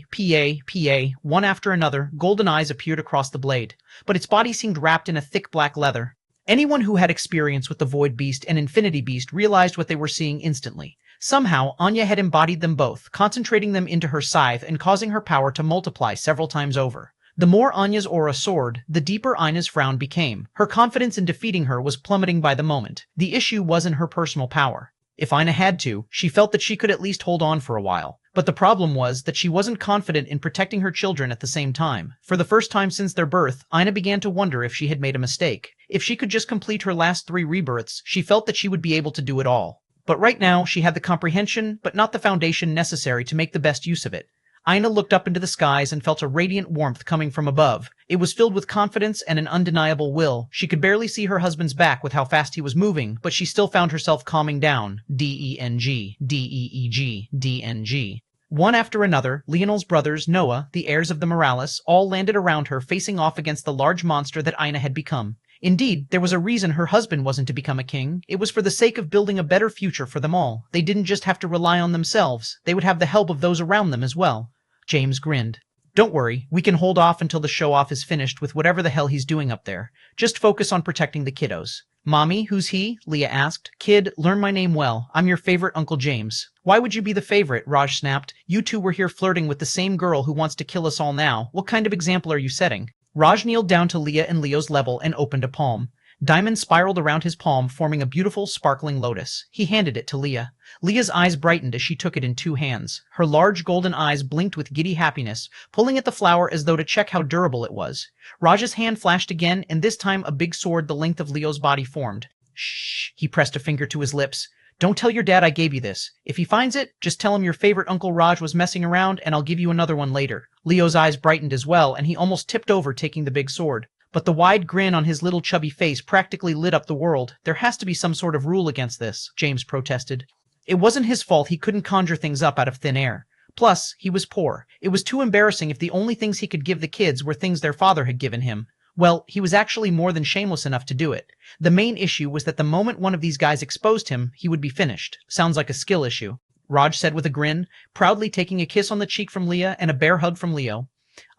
one after another, golden eyes appeared across the blade, but its body seemed wrapped in a thick black leather. Anyone who had experience with the Void Beast and Infinity Beast realized what they were seeing instantly. Somehow, Anya had embodied them both, concentrating them into her scythe and causing her power to multiply several times over. The more Anya's aura soared, the deeper Ina's frown became. Her confidence in defeating her was plummeting by the moment. The issue wasn't her personal power. If Ina had to, she felt that she could at least hold on for a while. But the problem was that she wasn't confident in protecting her children at the same time. For the first time since their birth, Ina began to wonder if she had made a mistake. If she could just complete her last 3 rebirths, she felt that she would be able to do it all. But right now, she had the comprehension, but not the foundation necessary to make the best use of it. Ina looked up into the skies and felt a radiant warmth coming from above. It was filled with confidence and an undeniable will. She could barely see her husband's back with how fast he was moving, but she still found herself calming down. D-E-N-G, D-E-E-G, D-N-G. One after another, Leonel's brothers, Noah, the heirs of the Morales, all landed around her facing off against the large monster that Ina had become. Indeed, there was a reason her husband wasn't to become a king. It was for the sake of building a better future for them all. They didn't just have to rely on themselves. They would have the help of those around them as well. James grinned. Don't worry, we can hold off until the show-off is finished with whatever the hell he's doing up there. Just focus on protecting the kiddos. Mommy, who's he? Leah asked. Kid, learn my name well. I'm your favorite Uncle James. Why would you be the favorite? Raj snapped. You two were here flirting with the same girl who wants to kill us all now. What kind of example are you setting? Raj kneeled down to Leah and Leo's level and opened a palm. Diamond spiraled around his palm, forming a beautiful, sparkling lotus. He handed it to Leah. Leah's eyes brightened as she took it in 2 hands. Her large golden eyes blinked with giddy happiness, pulling at the flower as though to check how durable it was. Raj's hand flashed again, and this time a big sword the length of Leo's body formed. Shh, he pressed a finger to his lips. Don't tell your dad I gave you this. If he finds it, just tell him your favorite Uncle Raj was messing around, and I'll give you another one later. Leo's eyes brightened as well, and he almost tipped over taking the big sword. But the wide grin on his little chubby face practically lit up the world. There has to be some sort of rule against this, James protested. It wasn't his fault he couldn't conjure things up out of thin air. Plus, he was poor. It was too embarrassing if the only things he could give the kids were things their father had given him. Well, he was actually more than shameless enough to do it. The main issue was that the moment one of these guys exposed him, he would be finished. Sounds like a skill issue, Raj said with a grin, proudly taking a kiss on the cheek from Leah and a bear hug from Leo.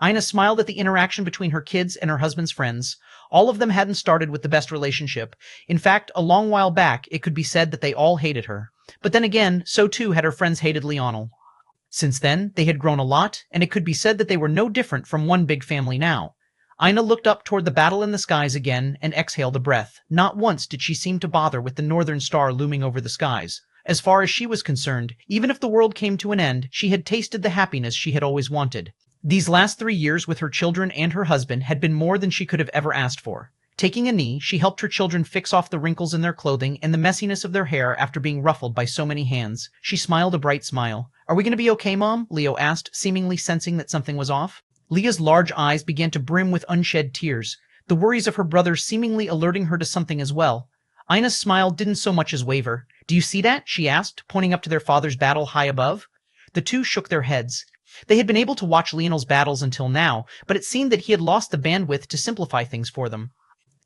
Ina smiled at the interaction between her kids and her husband's friends. All of them hadn't started with the best relationship. In fact, a long while back, it could be said that they all hated her. But then again, so too had her friends hated Leonel. Since then, they had grown a lot, and it could be said that they were no different from one big family now. Ina looked up toward the battle in the skies again and exhaled a breath. Not once did she seem to bother with the northern star looming over the skies. As far as she was concerned, even if the world came to an end, she had tasted the happiness she had always wanted. These last 3 years with her children and her husband had been more than she could have ever asked for. Taking a knee, she helped her children fix off the wrinkles in their clothing and the messiness of their hair after being ruffled by so many hands. She smiled a bright smile. "Are we going to be okay, Mom?" Leo asked, seemingly sensing that something was off. Leah's large eyes began to brim with unshed tears, the worries of her brother seemingly alerting her to something as well. Ina's smile didn't so much as waver. "Do you see that?" she asked, pointing up to their father's battle high above. The two shook their heads. They had been able to watch Leonel's battles until now, but it seemed that he had lost the bandwidth to simplify things for them.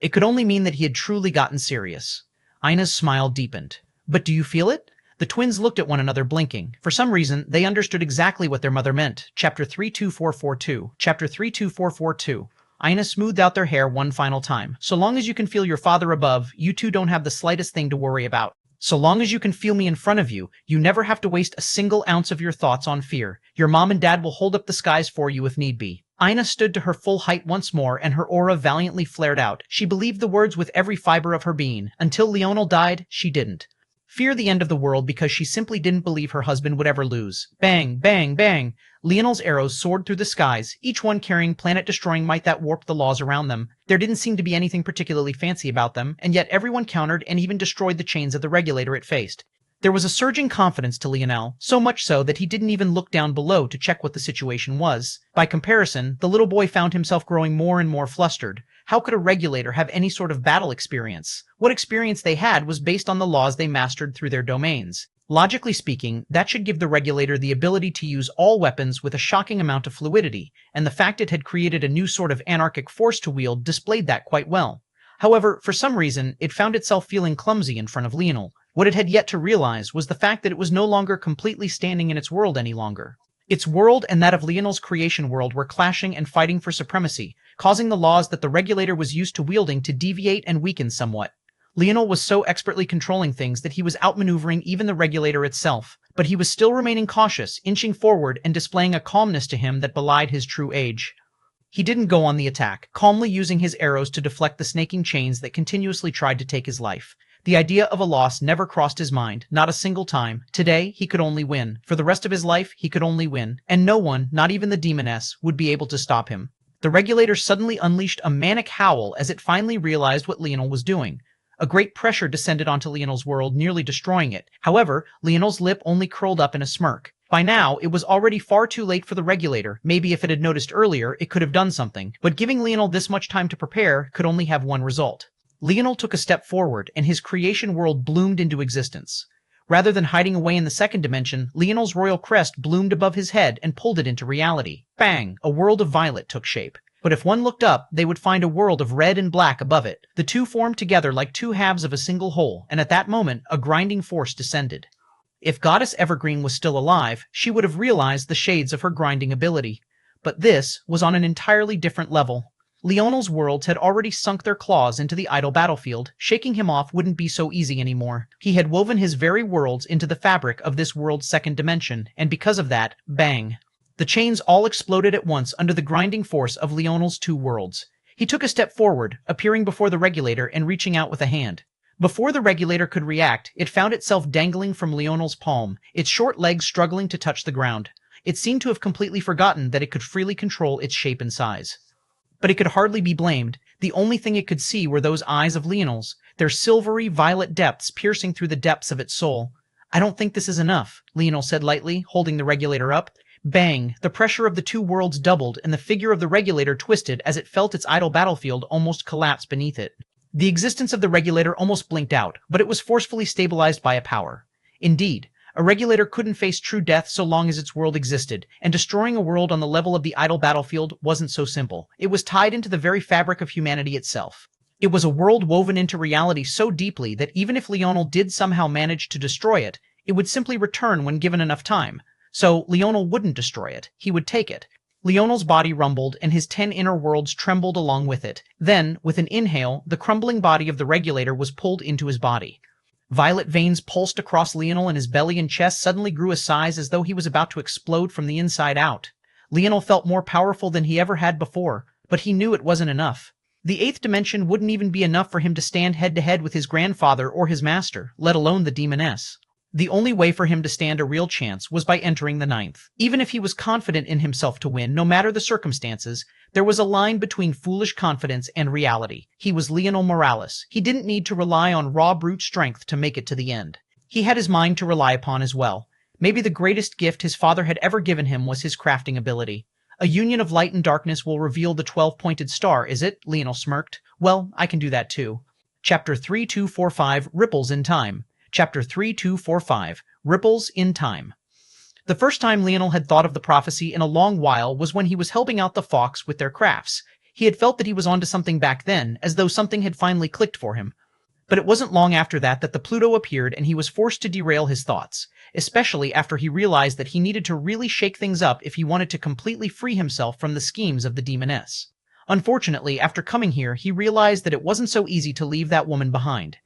It could only mean that he had truly gotten serious. Ina's smile deepened. "But do you feel it?" The twins looked at one another, blinking. For some reason, they understood exactly what their mother meant. Chapter 32442. Chapter 32442. Ina smoothed out their hair one final time. "So long as you can feel your father above, you two don't have the slightest thing to worry about. So long as you can feel me in front of you, you never have to waste a single ounce of your thoughts on fear. Your mom and dad will hold up the skies for you if need be." Ina stood to her full height once more, and her aura valiantly flared out. She believed the words with every fiber of her being. Until Leonel died, she didn't. Fear the end of the world because she simply didn't believe her husband would ever lose. Bang, bang, bang. Leonel's arrows soared through the skies, each one carrying planet-destroying might that warped the laws around them. There didn't seem to be anything particularly fancy about them, and yet everyone countered and even destroyed the chains of the regulator it faced. There was a surging confidence to Leonel, so much so that he didn't even look down below to check what the situation was. By comparison, the little boy found himself growing more and more flustered. How could a regulator have any sort of battle experience? What experience they had was based on the laws they mastered through their domains. Logically speaking, that should give the regulator the ability to use all weapons with a shocking amount of fluidity, and the fact it had created a new sort of anarchic force to wield displayed that quite well. However, for some reason, it found itself feeling clumsy in front of Leonel. What it had yet to realize was the fact that it was no longer completely standing in its world any longer. Its world and that of Leonel's creation world were clashing and fighting for supremacy, causing the laws that the regulator was used to wielding to deviate and weaken somewhat. Leonel was so expertly controlling things that he was outmaneuvering even the regulator itself, but he was still remaining cautious, inching forward and displaying a calmness to him that belied his true age. He didn't go on the attack, calmly using his arrows to deflect the snaking chains that continuously tried to take his life. The idea of a loss never crossed his mind, not a single time. Today, he could only win. For the rest of his life, he could only win. And no one, not even the demoness, would be able to stop him. The regulator suddenly unleashed a manic howl as it finally realized what Leonel was doing. A great pressure descended onto Leonel's world, nearly destroying it. However, Leonel's lip only curled up in a smirk. By now, it was already far too late for the regulator. Maybe if it had noticed earlier, it could have done something. But giving Leonel this much time to prepare could only have one result. Leonel took a step forward, and his creation world bloomed into existence. Rather than hiding away in the second dimension, Leonel's royal crest bloomed above his head and pulled it into reality. Bang! A world of violet took shape. But if one looked up, they would find a world of red and black above it. The two formed together like two halves of a single whole, and at that moment, a grinding force descended. If Goddess Evergreen was still alive, she would have realized the shades of her grinding ability. But this was on an entirely different level. Leonel's worlds had already sunk their claws into the idle battlefield. Shaking him off wouldn't be so easy anymore. He had woven his very worlds into the fabric of this world's second dimension, and because of that, bang! The chains all exploded at once under the grinding force of Leonel's two worlds. He took a step forward, appearing before the regulator and reaching out with a hand. Before the regulator could react, it found itself dangling from Leonel's palm, its short legs struggling to touch the ground. It seemed to have completely forgotten that it could freely control its shape and size. But it could hardly be blamed. The only thing it could see were those eyes of Leonel's, their silvery violet depths piercing through the depths of its soul. "I don't think this is enough," Leonel said lightly, holding the regulator up. Bang! The pressure of the two worlds doubled, and the figure of the regulator twisted as it felt its idle battlefield almost collapse beneath it. The existence of the regulator almost blinked out, but it was forcefully stabilized by a power. Indeed, a regulator couldn't face true death so long as its world existed, and destroying a world on the level of the idle battlefield wasn't so simple. It was tied into the very fabric of humanity itself. It was a world woven into reality so deeply that even if Leonel did somehow manage to destroy it, it would simply return when given enough time. So Leonel wouldn't destroy it, he would take it. Leonel's body rumbled, and his 10 inner worlds trembled along with it. Then, with an inhale, the crumbling body of the regulator was pulled into his body. Violet veins pulsed across Leonel, and his belly and chest suddenly grew a size as though he was about to explode from the inside out. Leonel felt more powerful than he ever had before, but he knew it wasn't enough. The 8th dimension wouldn't even be enough for him to stand head-to-head with his grandfather or his master, let alone the demoness. The only way for him to stand a real chance was by entering the 9th. Even if he was confident in himself to win, no matter the circumstances, there was a line between foolish confidence and reality. He was Leonel Morales. He didn't need to rely on raw brute strength to make it to the end. He had his mind to rely upon as well. Maybe the greatest gift his father had ever given him was his crafting ability. A union of light and darkness will reveal the 12-pointed star, is it? Leonel smirked. Well, I can do that too. Chapter 3245, Ripples in Time. Chapter 3245, Ripples in Time. The first time Leonel had thought of the prophecy in a long while was when he was helping out the Fox with their crafts. He had felt that he was onto something back then, as though something had finally clicked for him. But it wasn't long after that the Pluto appeared, and he was forced to derail his thoughts, especially after he realized that he needed to really shake things up if he wanted to completely free himself from the schemes of the demoness. Unfortunately, after coming here, he realized that it wasn't so easy to leave that woman behind.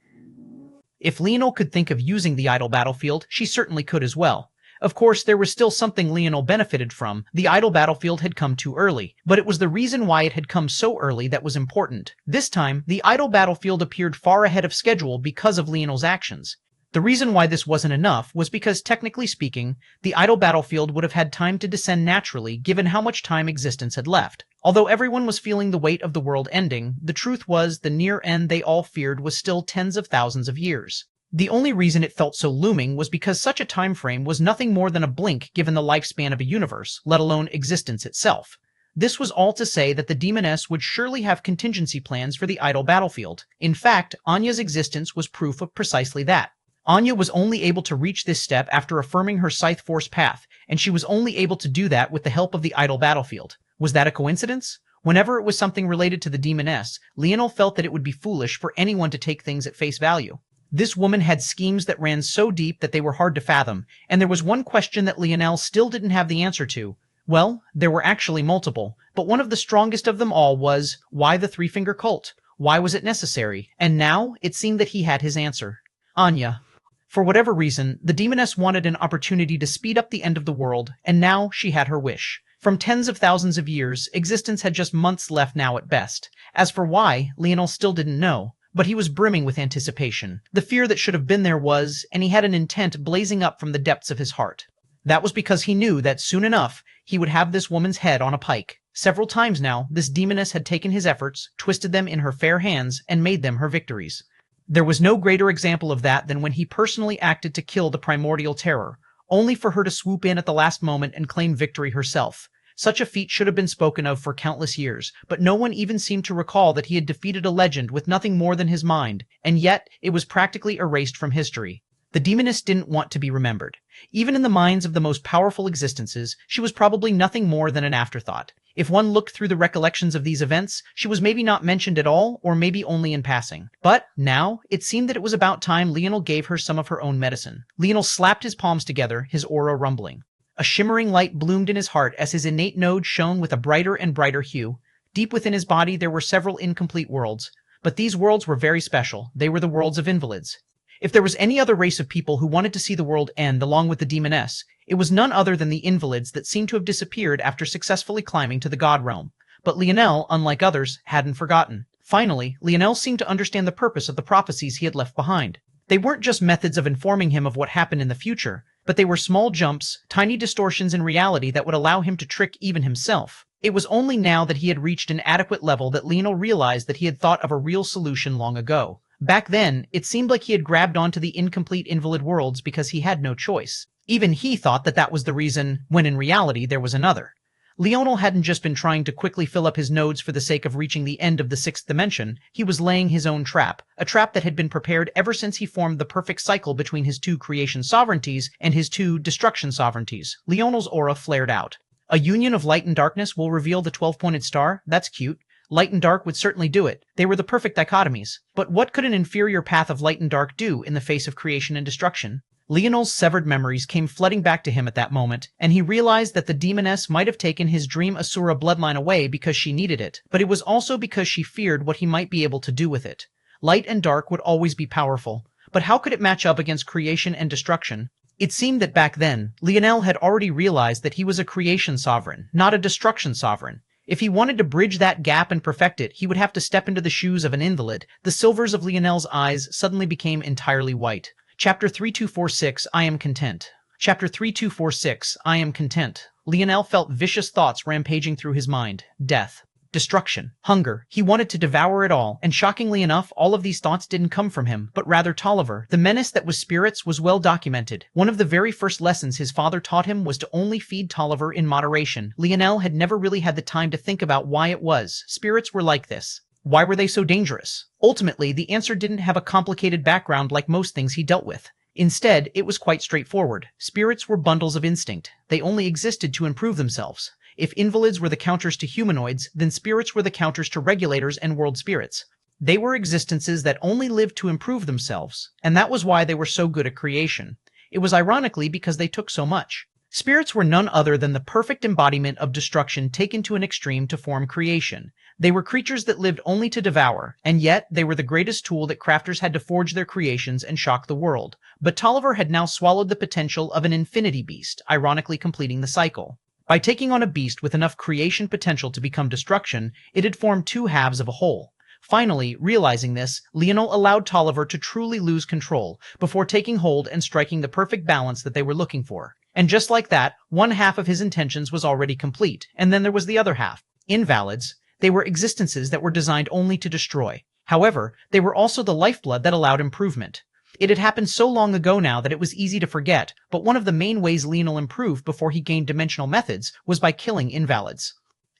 If Leonel could think of using the idle battlefield, she certainly could as well. Of course, there was still something Leonel benefited from. The idle battlefield had come too early, but it was the reason why it had come so early that was important. This time, the idle battlefield appeared far ahead of schedule because of Leonel's actions. The reason why this wasn't enough was because, technically speaking, the idle battlefield would have had time to descend naturally given how much time existence had left. Although everyone was feeling the weight of the world ending, the truth was the near end they all feared was still tens of thousands of years. The only reason it felt so looming was because such a time frame was nothing more than a blink given the lifespan of a universe, let alone existence itself. This was all to say that the demoness would surely have contingency plans for the idle battlefield. In fact, Anya's existence was proof of precisely that. Anya was only able to reach this step after affirming her Scythe Force path, and she was only able to do that with the help of the idle battlefield. Was that a coincidence? Whenever it was something related to the demoness, Leonel felt that it would be foolish for anyone to take things at face value. This woman had schemes that ran so deep that they were hard to fathom, and there was one question that Leonel still didn't have the answer to. Well, there were actually multiple, but one of the strongest of them all was, why the three-finger cult? Why was it necessary? And now, it seemed that he had his answer. Anya. For whatever reason, the demoness wanted an opportunity to speed up the end of the world, and now she had her wish. From tens of thousands of years, existence had just months left now at best. As for why, Leonel still didn't know, but he was brimming with anticipation. The fear that should have been there was, and he had an intent blazing up from the depths of his heart. That was because he knew that soon enough, he would have this woman's head on a pike. Several times now, this demoness had taken his efforts, twisted them in her fair hands, and made them her victories. There was no greater example of that than when he personally acted to kill the primordial terror, only for her to swoop in at the last moment and claim victory herself. Such a feat should have been spoken of for countless years, but no one even seemed to recall that he had defeated a legend with nothing more than his mind, and yet it was practically erased from history. The demoness didn't want to be remembered. Even in the minds of the most powerful existences, she was probably nothing more than an afterthought. If one looked through the recollections of these events, she was maybe not mentioned at all, or maybe only in passing. But now, it seemed that it was about time Leonel gave her some of her own medicine. Leonel slapped his palms together, his aura rumbling. A shimmering light bloomed in his heart as his innate node shone with a brighter and brighter hue. Deep within his body there were several incomplete worlds, but these worlds were very special. They were the worlds of Invalids. If there was any other race of people who wanted to see the world end along with the demoness, it was none other than the Invalids that seemed to have disappeared after successfully climbing to the God realm. But Leonel, unlike others, hadn't forgotten. Finally, Leonel seemed to understand the purpose of the prophecies he had left behind. They weren't just methods of informing him of what happened in the future, but they were small jumps, tiny distortions in reality that would allow him to trick even himself. It was only now that he had reached an adequate level that Leonel realized that he had thought of a real solution long ago. Back then, it seemed like he had grabbed onto the incomplete invalid worlds because he had no choice. Even he thought that that was the reason, when in reality there was another. Leonel hadn't just been trying to quickly fill up his nodes for the sake of reaching the end of the sixth dimension, he was laying his own trap, a trap that had been prepared ever since he formed the perfect cycle between his two creation sovereignties and his two destruction sovereignties. Leonel's aura flared out. A union of light and darkness will reveal the 12-pointed star? That's cute. Light and dark would certainly do it. They were the perfect dichotomies. But what could an inferior path of light and dark do in the face of creation and destruction? Leonel's severed memories came flooding back to him at that moment, and he realized that the demoness might have taken his dream Asura bloodline away because she needed it, but it was also because she feared what he might be able to do with it. Light and dark would always be powerful, but how could it match up against creation and destruction? It seemed that back then, Leonel had already realized that he was a creation sovereign, not a destruction sovereign. If he wanted to bridge that gap and perfect it, he would have to step into the shoes of an invalid. The silvers of Leonel's eyes suddenly became entirely white. Chapter 3246, I am content. Chapter 3246, I am content. Leonel felt vicious thoughts rampaging through his mind. Death. Destruction. Hunger. He wanted to devour it all, and shockingly enough, all of these thoughts didn't come from him, but rather Tolliver. The menace that was spirits was well documented. One of the very first lessons his father taught him was to only feed Tolliver in moderation. Leonel had never really had the time to think about why it was. Spirits were like this. Why were they so dangerous? Ultimately, the answer didn't have a complicated background like most things he dealt with. Instead, it was quite straightforward. Spirits were bundles of instinct. They only existed to improve themselves. If invalids were the counters to humanoids, then spirits were the counters to regulators and world spirits. They were existences that only lived to improve themselves, and that was why they were so good at creation. It was ironically because they took so much. Spirits were none other than the perfect embodiment of destruction taken to an extreme to form creation. They were creatures that lived only to devour, and yet they were the greatest tool that crafters had to forge their creations and shock the world. But Tolliver had now swallowed the potential of an infinity beast, ironically completing the cycle. By taking on a beast with enough creation potential to become destruction, it had formed two halves of a whole. Finally, realizing this, Leonel allowed Tolliver to truly lose control, before taking hold and striking the perfect balance that they were looking for. And just like that, one half of his intentions was already complete, and then there was the other half. Invalids. They were existences that were designed only to destroy. However, they were also the lifeblood that allowed improvement. It had happened so long ago now that it was easy to forget, but one of the main ways Leonel improved before he gained dimensional methods was by killing invalids.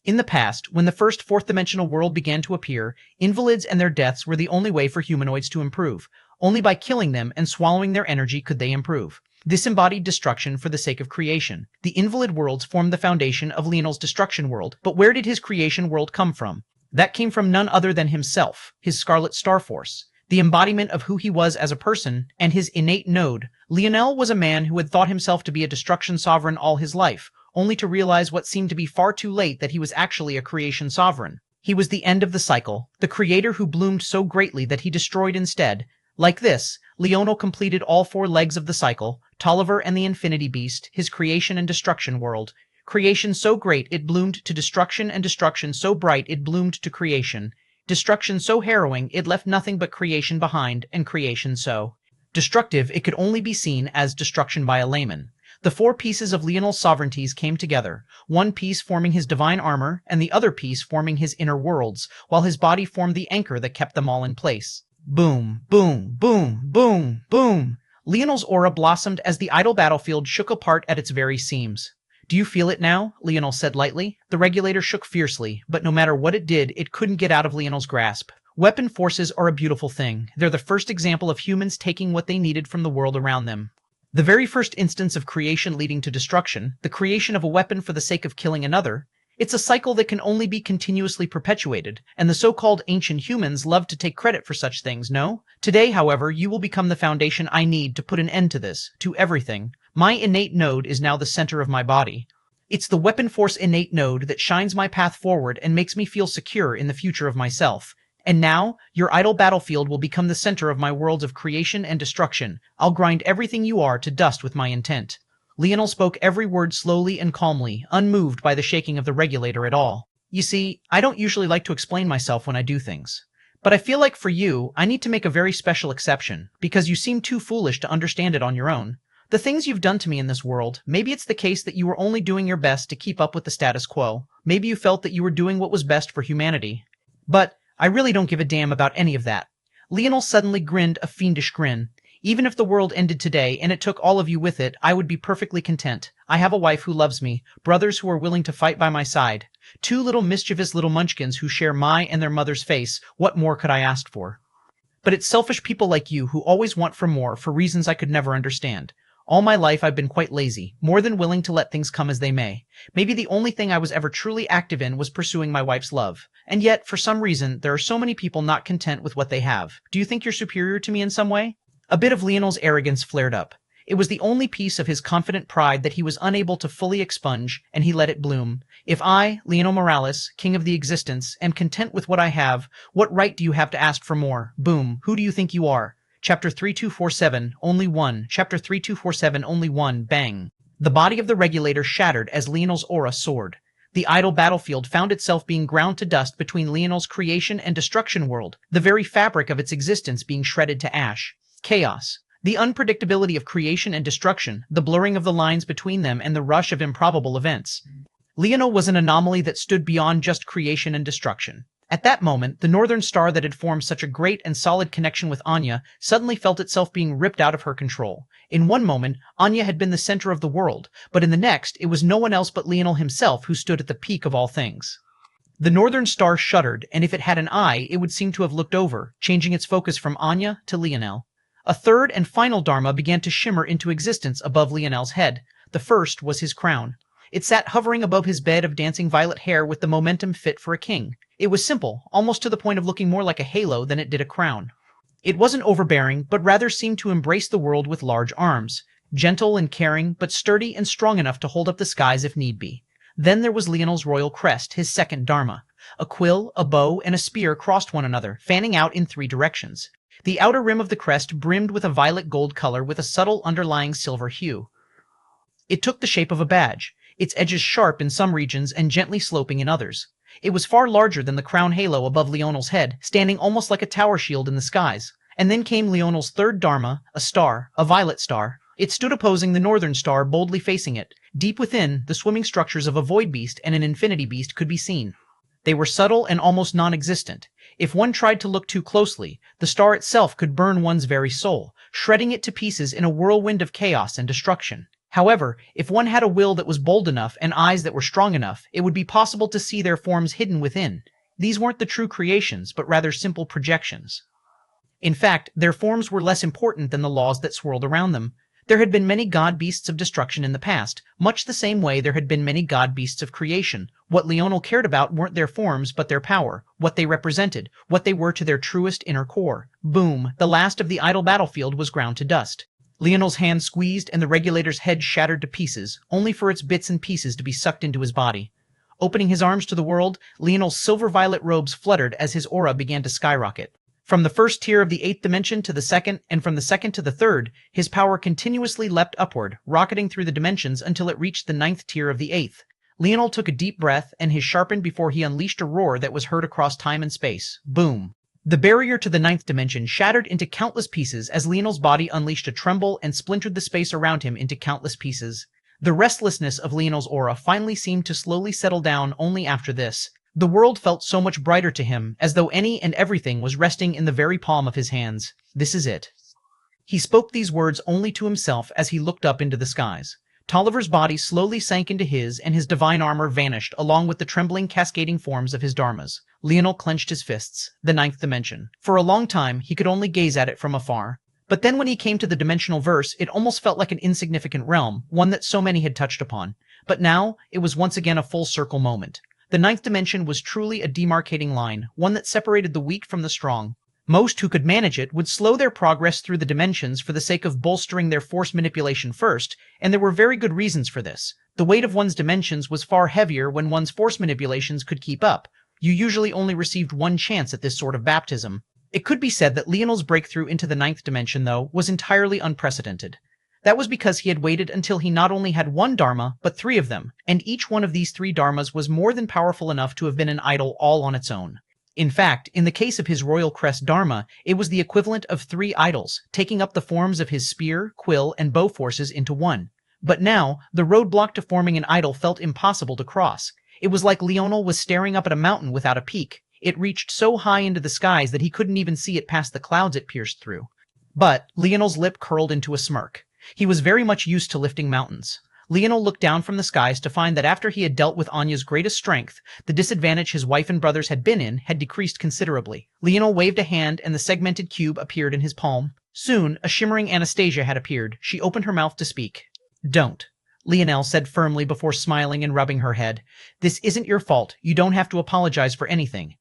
In the past, when the first fourth-dimensional world began to appear, invalids and their deaths were the only way for humanoids to improve. Only by killing them and swallowing their energy could they improve. This embodied destruction for the sake of creation. The invalid worlds formed the foundation of Leonel's destruction world, but where did his creation world come from? That came from none other than himself, his Scarlet Star Force, the embodiment of who he was as a person, and his innate node. Leonel was a man who had thought himself to be a destruction sovereign all his life, only to realize what seemed to be far too late that he was actually a creation sovereign. He was the end of the cycle, the creator who bloomed so greatly that he destroyed instead. Like this, Leonel completed all four legs of the cycle, Tolliver and the Infinity Beast, his creation and destruction world. Creation so great it bloomed to destruction, and destruction so bright it bloomed to creation. Destruction so harrowing it left nothing but creation behind, and creation so destructive it could only be seen as destruction by a layman. The four pieces of Leonel's sovereignties came together, one piece forming his divine armor, and the other piece forming his inner worlds, while his body formed the anchor that kept them all in place. Boom, boom, boom, boom, boom. Leonel's aura blossomed as the idle battlefield shook apart at its very seams. Do you feel it now? Leonel said lightly. The regulator shook fiercely, but no matter what it did, it couldn't get out of Leonel's grasp. Weapon forces are a beautiful thing. They're the first example of humans taking what they needed from the world around them. The very first instance of creation leading to destruction, the creation of a weapon for the sake of killing another. It's a cycle that can only be continuously perpetuated, and the so-called ancient humans love to take credit for such things, no? Today, however, you will become the foundation I need to put an end to this, to everything. My innate node is now the center of my body. It's the weapon force innate node that shines my path forward and makes me feel secure in the future of myself. And now, your idle battlefield will become the center of my worlds of creation and destruction. I'll grind everything you are to dust with my intent. Leonel spoke every word slowly and calmly, unmoved by the shaking of the regulator at all. You see, I don't usually like to explain myself when I do things. But I feel like for you, I need to make a very special exception, because you seem too foolish to understand it on your own. The things you've done to me in this world, maybe it's the case that you were only doing your best to keep up with the status quo. Maybe you felt that you were doing what was best for humanity. But I really don't give a damn about any of that. Leonel suddenly grinned a fiendish grin. Even if the world ended today and it took all of you with it, I would be perfectly content. I have a wife who loves me, brothers who are willing to fight by my side, two little mischievous little munchkins who share my and their mother's face. What more could I ask for? But it's selfish people like you who always want for more for reasons I could never understand. All my life I've been quite lazy, more than willing to let things come as they may. Maybe the only thing I was ever truly active in was pursuing my wife's love. And yet, for some reason, there are so many people not content with what they have. Do you think you're superior to me in some way? A bit of Leonel's arrogance flared up. It was the only piece of his confident pride that he was unable to fully expunge, and he let it bloom. If I, Leonel Morales, king of the existence, am content with what I have, what right do you have to ask for more? Boom. Who do you think you are? Chapter 3247, only one. Chapter 3247, only one. Bang. The body of the regulator shattered as Leonel's aura soared. The idle battlefield found itself being ground to dust between Leonel's creation and destruction world, the very fabric of its existence being shredded to ash. Chaos. The unpredictability of creation and destruction, the blurring of the lines between them, and the rush of improbable events. Leonel was an anomaly that stood beyond just creation and destruction. At that moment, the northern star that had formed such a great and solid connection with Anya suddenly felt itself being ripped out of her control. In one moment, Anya had been the center of the world, but in the next, it was no one else but Leonel himself who stood at the peak of all things. The northern star shuddered, and if it had an eye, it would seem to have looked over, changing its focus from Anya to Leonel. A third and final Dharma began to shimmer into existence above Leonel's head. The first was his crown. It sat hovering above his bed of dancing violet hair with the momentum fit for a king. It was simple, almost to the point of looking more like a halo than it did a crown. It wasn't overbearing, but rather seemed to embrace the world with large arms, gentle and caring, but sturdy and strong enough to hold up the skies if need be. Then there was Leonel's royal crest, his second Dharma. A quill, a bow, and a spear crossed one another, fanning out in three directions. The outer rim of the crest brimmed with a violet gold color with a subtle underlying silver hue. It took the shape of a badge, its edges sharp in some regions and gently sloping in others. It was far larger than the crown halo above Leonel's head, standing almost like a tower shield in the skies. And then came Leonel's third Dharma, a star, a violet star. It stood opposing the northern star, boldly facing it. Deep within, the swimming structures of a void beast and an infinity beast could be seen. They were subtle and almost non-existent. If one tried to look too closely, the star itself could burn one's very soul, shredding it to pieces in a whirlwind of chaos and destruction. However, if one had a will that was bold enough and eyes that were strong enough, it would be possible to see their forms hidden within. These weren't the true creations, but rather simple projections. In fact, their forms were less important than the laws that swirled around them. There had been many god-beasts of destruction in the past, much the same way there had been many god-beasts of creation. What Leonel cared about weren't their forms, but their power, what they represented, what they were to their truest inner core. Boom, the last of the idle battlefield was ground to dust. Leonel's hand squeezed and the regulator's head shattered to pieces, only for its bits and pieces to be sucked into his body. Opening his arms to the world, Leonel's silver-violet robes fluttered as his aura began to skyrocket. From the first tier of the 8th dimension to the second, and from the second to the third, his power continuously leapt upward, rocketing through the dimensions until it reached the 9th tier of the 8th. Leonel took a deep breath, and his sharpened before he unleashed a roar that was heard across time and space. Boom. The barrier to the 9th dimension shattered into countless pieces as Leonel's body unleashed a tremble and splintered the space around him into countless pieces. The restlessness of Leonel's aura finally seemed to slowly settle down only after this. The world felt so much brighter to him, as though any and everything was resting in the very palm of his hands. This is it. He spoke these words only to himself as he looked up into the skies. Tolliver's body slowly sank into his, and his divine armor vanished along with the trembling, cascading forms of his dharmas. Leonel clenched his fists. The 9th dimension. For a long time, he could only gaze at it from afar. But then when he came to the dimensional verse, it almost felt like an insignificant realm, one that so many had touched upon. But now, it was once again a full circle moment. The 9th dimension was truly a demarcating line, one that separated the weak from the strong. Most who could manage it would slow their progress through the dimensions for the sake of bolstering their force manipulation first, and there were very good reasons for this. The weight of one's dimensions was far heavier when one's force manipulations could keep up. You usually only received one chance at this sort of baptism. It could be said that Leonel's breakthrough into the 9th dimension, though, was entirely unprecedented. That was because he had waited until he not only had one Dharma, but three of them, and each one of these three Dharmas was more than powerful enough to have been an idol all on its own. In fact, in the case of his Royal Crest Dharma, it was the equivalent of three idols, taking up the forms of his spear, quill, and bow forces into one. But now, the roadblock to forming an idol felt impossible to cross. It was like Leonel was staring up at a mountain without a peak. It reached so high into the skies that he couldn't even see it past the clouds it pierced through. But Leonel's lip curled into a smirk. He was very much used to lifting mountains. Leonel looked down from the skies to find that after he had dealt with Anya's greatest strength, the disadvantage his wife and brothers had been in had decreased considerably. Leonel waved a hand and the segmented cube appeared in his palm. Soon, a shimmering Anastasia had appeared. She opened her mouth to speak. "Don't," Leonel said firmly before smiling and rubbing her head. "This isn't your fault. You don't have to apologize for anything."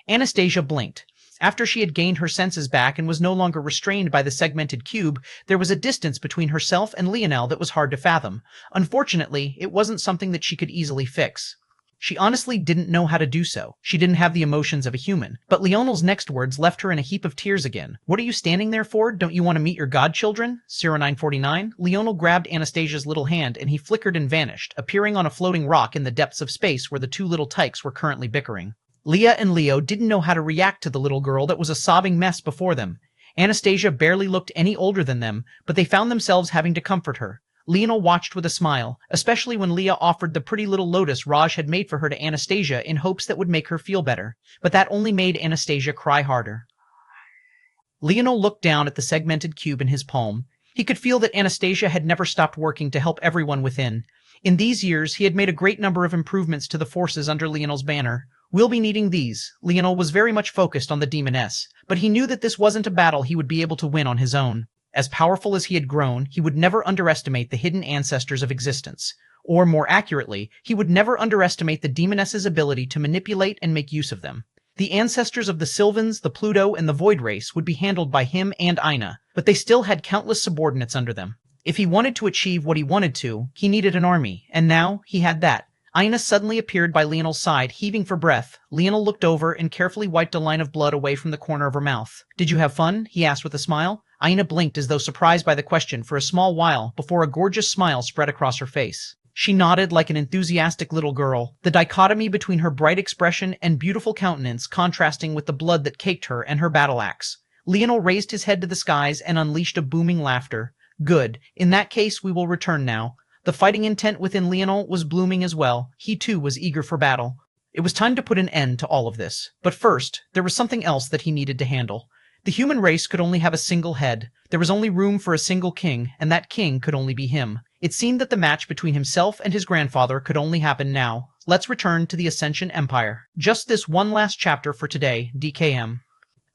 Anastasia blinked. After she had gained her senses back and was no longer restrained by the segmented cube, there was a distance between herself and Leonel that was hard to fathom. Unfortunately, it wasn't something that she could easily fix. She honestly didn't know how to do so. She didn't have the emotions of a human. But Leonel's next words left her in a heap of tears again. "What are you standing there for? Don't you want to meet your godchildren?" 0949. Leonel grabbed Anastasia's little hand and he flickered and vanished, appearing on a floating rock in the depths of space where the two little tykes were currently bickering. Leah and Leo didn't know how to react to the little girl that was a sobbing mess before them. Anastasia barely looked any older than them, but they found themselves having to comfort her. Leonel watched with a smile, especially when Leah offered the pretty little lotus Raj had made for her to Anastasia in hopes that would make her feel better. But that only made Anastasia cry harder. Leonel looked down at the segmented cube in his palm. He could feel that Anastasia had never stopped working to help everyone within. In these years, he had made a great number of improvements to the forces under Leonel's banner. "We'll be needing these." Leonel was very much focused on the demoness, but he knew that this wasn't a battle he would be able to win on his own. As powerful as he had grown, he would never underestimate the hidden ancestors of existence. Or, more accurately, he would never underestimate the demoness's ability to manipulate and make use of them. The ancestors of the Sylvans, the Pluto, and the Void race would be handled by him and Aina, but they still had countless subordinates under them. If he wanted to achieve what he wanted to, he needed an army, and now he had that. Aina suddenly appeared by Leonel's side, heaving for breath. Leonel looked over and carefully wiped a line of blood away from the corner of her mouth. "Did you have fun?" he asked with a smile. Aina blinked as though surprised by the question for a small while before a gorgeous smile spread across her face. She nodded like an enthusiastic little girl, the dichotomy between her bright expression and beautiful countenance contrasting with the blood that caked her and her battle axe. Leonel raised his head to the skies and unleashed a booming laughter. "Good. In that case, we will return now." The fighting intent within Leonel was blooming as well. He too was eager for battle. It was time to put an end to all of this. But first, there was something else that he needed to handle. The human race could only have a single head. There was only room for a single king, and that king could only be him. It seemed that the match between himself and his grandfather could only happen now. Let's return to the Ascension Empire. Just this one last chapter for today, DKM.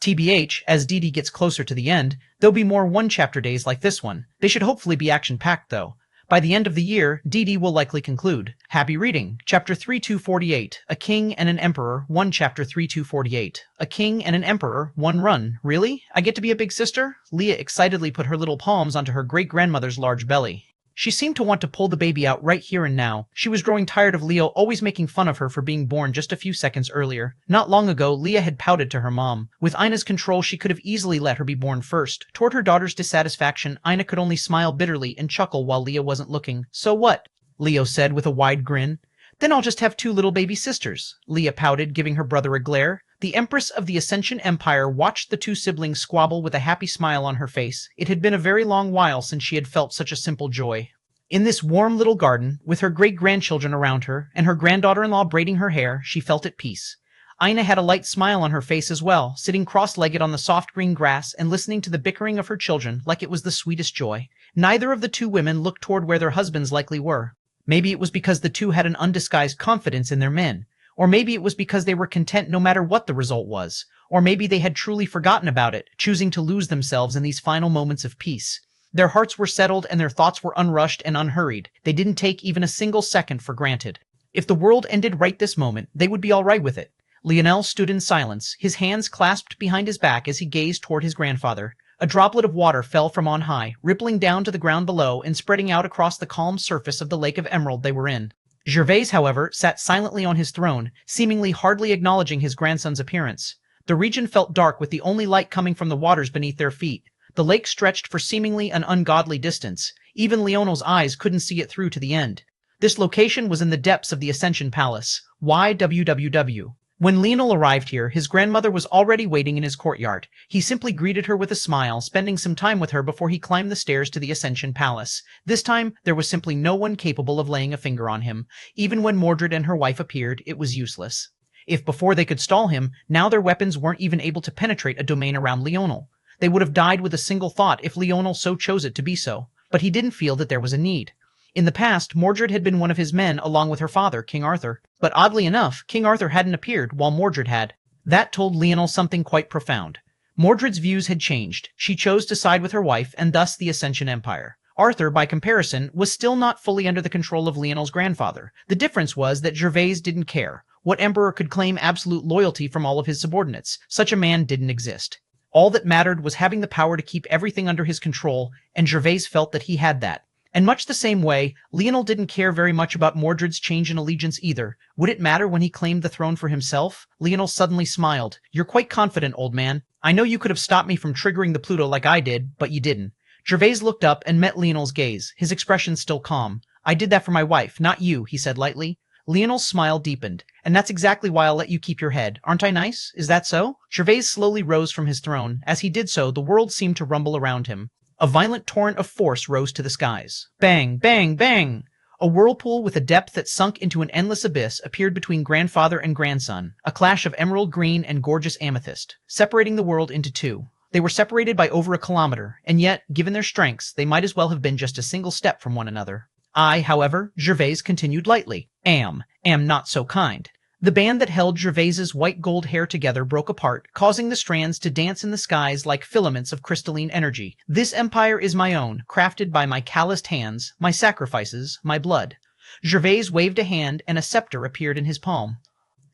TBH, as DD gets closer to the end, there'll be more one-chapter days like this one. They should hopefully be action-packed, though. By the end of the year, DD will likely conclude. Happy reading. Chapter 3248, A King and an Emperor, 1 Chapter 3248. A King and an Emperor, 1 run. Really? I get to be a big sister? Leah excitedly put her little palms onto her great-grandmother's large belly. She seemed to want to pull the baby out right here and now. She was growing tired of Leo always making fun of her for being born just a few seconds earlier. Not long ago, Leah had pouted to her mom. With Ina's control, she could have easily let her be born first. Toward her daughter's dissatisfaction, Ina could only smile bitterly and chuckle while Leah wasn't looking. "So what?" Leo said with a wide grin. "Then I'll just have 2 little baby sisters." Leah pouted, giving her brother a glare. The Empress of the Ascension Empire watched the 2 siblings squabble with a happy smile on her face. It had been a very long while since she had felt such a simple joy. In this warm little garden, with her great-grandchildren around her, and her granddaughter-in-law braiding her hair, she felt at peace. Ina had a light smile on her face as well, sitting cross-legged on the soft green grass and listening to the bickering of her children like it was the sweetest joy. Neither of the 2 women looked toward where their husbands likely were. Maybe it was because the 2 had an undisguised confidence in their men. Or maybe it was because they were content no matter what the result was. Or maybe they had truly forgotten about it, choosing to lose themselves in these final moments of peace. Their hearts were settled and their thoughts were unrushed and unhurried. They didn't take even a single second for granted. If the world ended right this moment, they would be all right with it. Leonel stood in silence, his hands clasped behind his back as he gazed toward his grandfather. A droplet of water fell from on high, rippling down to the ground below and spreading out across the calm surface of the lake of emerald they were in. Gervais, however, sat silently on his throne, seemingly hardly acknowledging his grandson's appearance. The region felt dark with the only light coming from the waters beneath their feet. The lake stretched for seemingly an ungodly distance. Even Leonel's eyes couldn't see it through to the end. This location was in the depths of the Ascension Palace. YWWW. When Leonel arrived here, his grandmother was already waiting in his courtyard. He simply greeted her with a smile, spending some time with her before he climbed the stairs to the Ascension Palace. This time, there was simply no one capable of laying a finger on him. Even when Mordred and her wife appeared, it was useless. If before they could stall him, now their weapons weren't even able to penetrate a domain around Leonel. They would have died with a single thought if Leonel so chose it to be so. But he didn't feel that there was a need. In the past, Mordred had been one of his men along with her father, King Arthur. But oddly enough, King Arthur hadn't appeared while Mordred had. That told Leonel something quite profound. Mordred's views had changed. She chose to side with her wife and thus the Ascension Empire. Arthur, by comparison, was still not fully under the control of Leonel's grandfather. The difference was that Gervais didn't care. What emperor could claim absolute loyalty from all of his subordinates? Such a man didn't exist. All that mattered was having the power to keep everything under his control, and Gervais felt that he had that. And much the same way, Leonel didn't care very much about Mordred's change in allegiance either. Would it matter when he claimed the throne for himself? Leonel suddenly smiled. "You're quite confident, old man. I know you could have stopped me from triggering the Pluto like I did, but you didn't." Gervais looked up and met Leonel's gaze, his expression still calm. "I did that for my wife, not you," he said lightly. Leonel's smile deepened. "And that's exactly why I'll let you keep your head. Aren't I nice? Is that so?" Gervais slowly rose from his throne. As he did so, the world seemed to rumble around him. A violent torrent of force rose to the skies. Bang, bang, bang! A whirlpool with a depth that sunk into an endless abyss appeared between grandfather and grandson, a clash of emerald green and gorgeous amethyst, separating the world into two. They were separated by over a kilometer, and yet, given their strengths, they might as well have been just a single step from one another. "I, however," Gervais continued lightly, am not so kind." The band that held Gervais's white gold hair together broke apart, causing the strands to dance in the skies like filaments of crystalline energy. "This empire is my own, crafted by my calloused hands, my sacrifices, my blood." Gervais waved a hand, and a scepter appeared in his palm.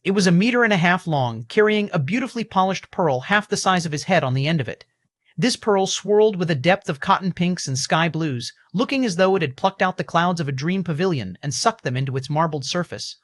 It was 1.5 meters long, carrying a beautifully polished pearl half the size of his head on the end of it. This pearl swirled with a depth of cotton pinks and sky blues, looking as though it had plucked out the clouds of a dream pavilion and sucked them into its marbled surface.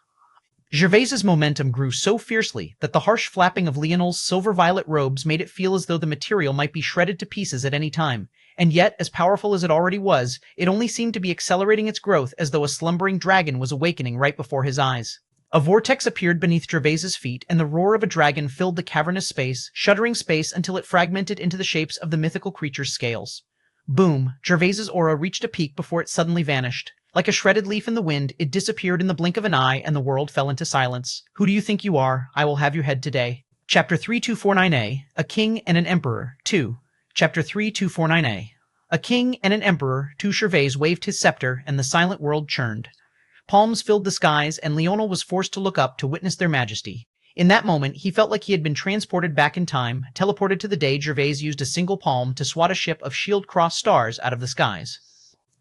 Gervais's momentum grew so fiercely that the harsh flapping of Leonel's silver-violet robes made it feel as though the material might be shredded to pieces at any time. And yet, as powerful as it already was, it only seemed to be accelerating its growth as though a slumbering dragon was awakening right before his eyes. A vortex appeared beneath Gervais's feet, and the roar of a dragon filled the cavernous space, shuddering space until it fragmented into the shapes of the mythical creature's scales. Boom! Gervais's aura reached a peak before it suddenly vanished. Like a shredded leaf in the wind, it disappeared in the blink of an eye, and the world fell into silence. "Who do you think you are? I will have your head today." Chapter 3249a, A King and an Emperor, 2. Chapter 3249a. A king and an emperor, to Gervais waved his scepter, and the silent world churned. Palms filled the skies, and Leonel was forced to look up to witness their majesty. In that moment, he felt like he had been transported back in time, teleported to the day Gervais used a single palm to swat a ship of shield-crossed stars out of the skies.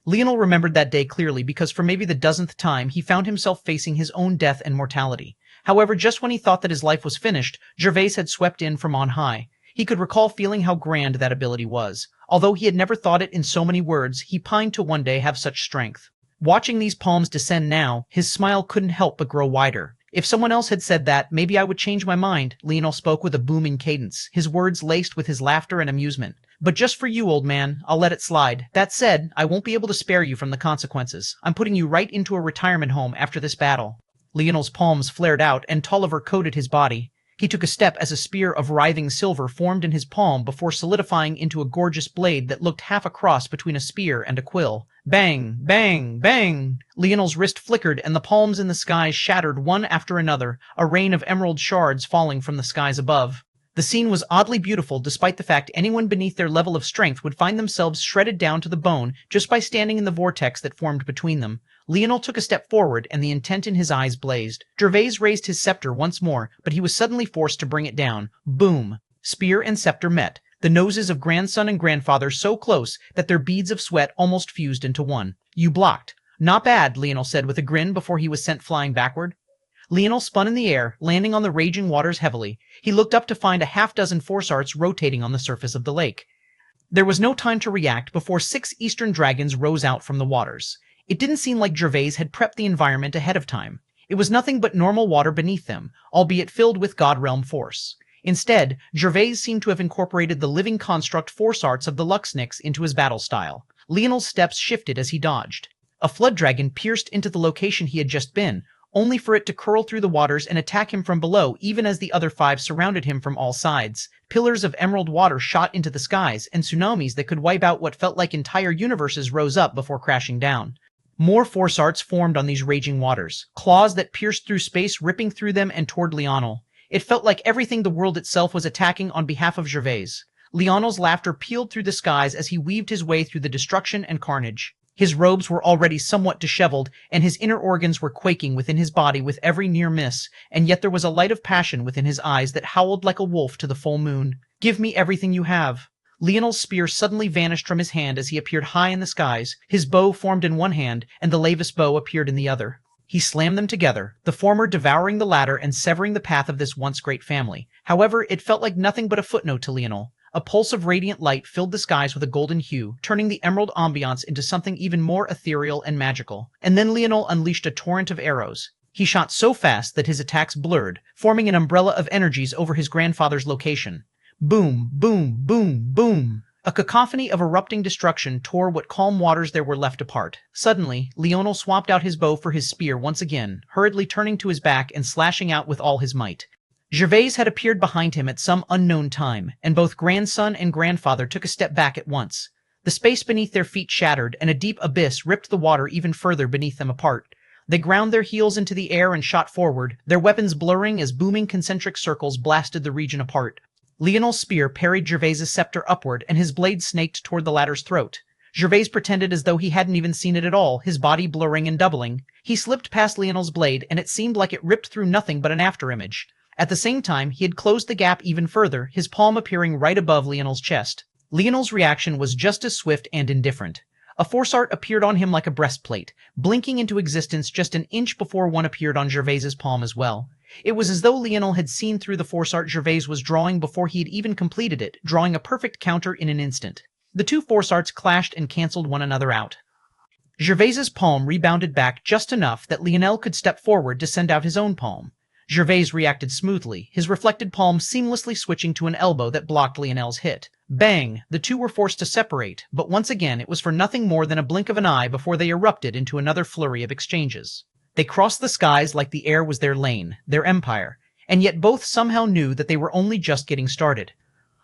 Leonel remembered that day clearly because for maybe the dozenth time, he found himself facing his own death and mortality. However, just when he thought that his life was finished, Gervais had swept in from on high. He could recall feeling how grand that ability was. Although he had never thought it in so many words, he pined to one day have such strength. Watching these palms descend now, his smile couldn't help but grow wider. "If someone else had said that, maybe I would change my mind," Leonel spoke with a booming cadence, his words laced with his laughter and amusement. "But just for you, old man, I'll let it slide. That said, I won't be able to spare you from the consequences. I'm putting you right into a retirement home after this battle." Leonel's palms flared out, and Tolliver coated his body. He took a step as a spear of writhing silver formed in his palm before solidifying into a gorgeous blade that looked half a cross between a spear and a quill. Bang, bang, bang! Leonel's wrist flickered, and the palms in the skies shattered one after another, a rain of emerald shards falling from the skies above. The scene was oddly beautiful, despite the fact anyone beneath their level of strength would find themselves shredded down to the bone just by standing in the vortex that formed between them. Leonel took a step forward, and the intent in his eyes blazed. Gervais raised his scepter once more, but he was suddenly forced to bring it down. Boom! Spear and scepter met, the noses of grandson and grandfather so close that their beads of sweat almost fused into one. "You blocked." "Not bad," Leonel said with a grin before he was sent flying backward. Leonel spun in the air, landing on the raging waters heavily. He looked up to find a half-dozen force arts rotating on the surface of the lake. There was no time to react before 6 eastern dragons rose out from the waters. It didn't seem like Gervais had prepped the environment ahead of time. It was nothing but normal water beneath them, albeit filled with God Realm force. Instead, Gervais seemed to have incorporated the living construct force arts of the Luxnix into his battle style. Leonel's steps shifted as he dodged. A flood dragon pierced into the location he had just been, only for it to curl through the waters and attack him from below even as the other 5 surrounded him from all sides. Pillars of emerald water shot into the skies, and tsunamis that could wipe out what felt like entire universes rose up before crashing down. More force arts formed on these raging waters, claws that pierced through space, ripping through them and toward Leonel. It felt like everything the world itself was attacking on behalf of Gervais. Leonel's laughter pealed through the skies as he weaved his way through the destruction and carnage. His robes were already somewhat disheveled, and his inner organs were quaking within his body with every near miss, and yet there was a light of passion within his eyes that howled like a wolf to the full moon. "Give me everything you have." Leonel's spear suddenly vanished from his hand as he appeared high in the skies. His bow formed in one hand, and the Lavis bow appeared in the other. He slammed them together, the former devouring the latter and severing the path of this once great family. However, it felt like nothing but a footnote to Leonel. A pulse of radiant light filled the skies with a golden hue, turning the emerald ambiance into something even more ethereal and magical. And then Leonel unleashed a torrent of arrows. He shot so fast that his attacks blurred, forming an umbrella of energies over his grandfather's location. Boom, boom, boom, boom. A cacophony of erupting destruction tore what calm waters there were left apart. Suddenly, Leonel swapped out his bow for his spear once again, hurriedly turning to his back and slashing out with all his might. Gervais had appeared behind him at some unknown time, and both grandson and grandfather took a step back at once. The space beneath their feet shattered, and a deep abyss ripped the water even further beneath them apart. They ground their heels into the air and shot forward, their weapons blurring as booming concentric circles blasted the region apart. Leonel's spear parried Gervais's scepter upward, and his blade snaked toward the latter's throat. Gervais pretended as though he hadn't even seen it at all, his body blurring and doubling. He slipped past Leonel's blade, and it seemed like it ripped through nothing but an afterimage. At the same time, he had closed the gap even further, his palm appearing right above Leonel's chest. Leonel's reaction was just as swift and indifferent. A force art appeared on him like a breastplate, blinking into existence just an inch before one appeared on Gervais's palm as well. It was as though Leonel had seen through the force art Gervais was drawing before he had even completed it, drawing a perfect counter in an instant. The two force arts clashed and canceled one another out. Gervais's palm rebounded back just enough that Leonel could step forward to send out his own palm. Gervais reacted smoothly, his reflected palm seamlessly switching to an elbow that blocked Leonel's hit. Bang! The two were forced to separate, but once again it was for nothing more than a blink of an eye before they erupted into another flurry of exchanges. They crossed the skies like the air was their lane, their empire, and yet both somehow knew that they were only just getting started.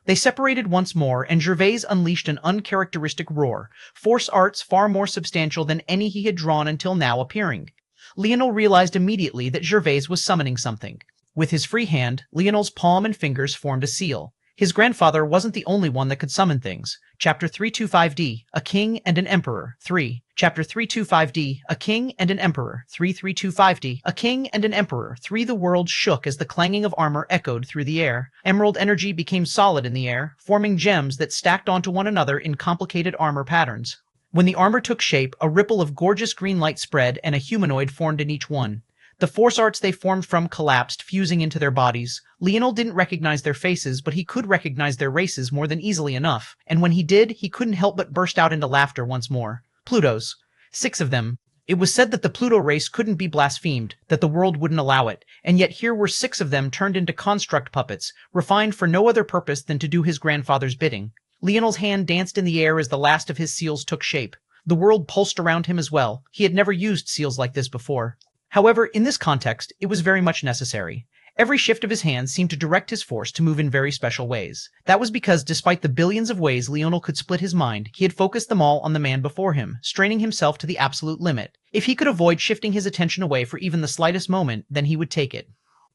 They separated once more, and Gervais unleashed an uncharacteristic roar, force arts far more substantial than any he had drawn until now appearing. Leonel realized immediately that Gervais was summoning something. With his free hand, Leonel's palm and fingers formed a seal. His grandfather wasn't the only one that could summon things. Chapter 325D, A King and an Emperor, 3. Chapter 325D, A King and an Emperor, 3325D, A King and an Emperor, 3. The world shook as the clanging of armor echoed through the air. Emerald energy became solid in the air, forming gems that stacked onto one another in complicated armor patterns. When the armor took shape, a ripple of gorgeous green light spread, and a humanoid formed in each one. The force arts they formed from collapsed, fusing into their bodies. Leonel didn't recognize their faces, but he could recognize their races more than easily enough, and when he did, he couldn't help but burst out into laughter once more. Plutos. 6 of them. It was said that the Pluto race couldn't be blasphemed, that the world wouldn't allow it, and yet here were 6 of them turned into construct puppets, refined for no other purpose than to do his grandfather's bidding. Leonel's hand danced in the air as the last of his seals took shape. The world pulsed around him as well. He had never used seals like this before. However, in this context, it was very much necessary. Every shift of his hands seemed to direct his force to move in very special ways. That was because despite the billions of ways Leonel could split his mind, he had focused them all on the man before him, straining himself to the absolute limit. If he could avoid shifting his attention away for even the slightest moment, then he would take it.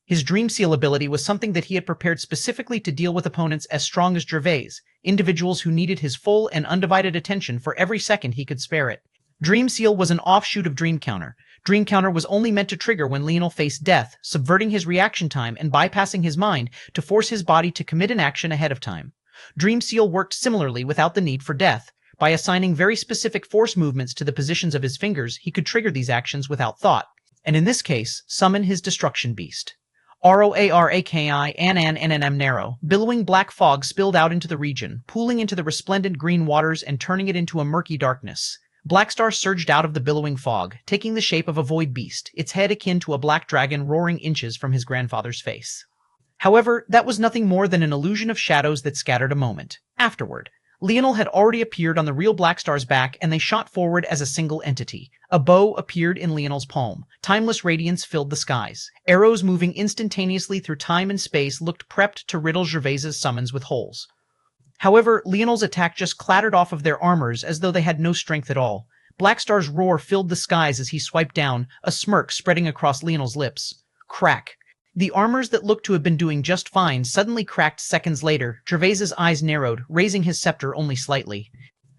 His Dream Seal ability was something that he had prepared specifically to deal with opponents as strong as Gervais, individuals who needed his full and undivided attention for every second he could spare it. Dream Seal was an offshoot of Dream Counter. Dream Counter was only meant to trigger when Leonel faced death, subverting his reaction time and bypassing his mind to force his body to commit an action ahead of time. Dream Seal worked similarly without the need for death. By assigning very specific force movements to the positions of his fingers, he could trigger these actions without thought, and in this case, summon his Destruction Beast. ROARAKI ANNNM narrow. Billowing black fog spilled out into the region, pooling into the resplendent green waters and turning it into a murky darkness. Blackstar surged out of the billowing fog, taking the shape of a void beast, its head akin to a black dragon roaring inches from his grandfather's face. However, that was nothing more than an illusion of shadows that scattered a moment. Afterward, Leonel had already appeared on the real Black Star's back, and they shot forward as a single entity. A bow appeared in Leonel's palm. Timeless radiance filled the skies. Arrows moving instantaneously through time and space looked prepped to riddle Gervais's summons with holes. However, Leonel's attack just clattered off of their armors as though they had no strength at all. Black Star's roar filled the skies as he swiped down, a smirk spreading across Leonel's lips. Crack. The armors that looked to have been doing just fine suddenly cracked seconds later. Gervais's eyes narrowed, raising his scepter only slightly.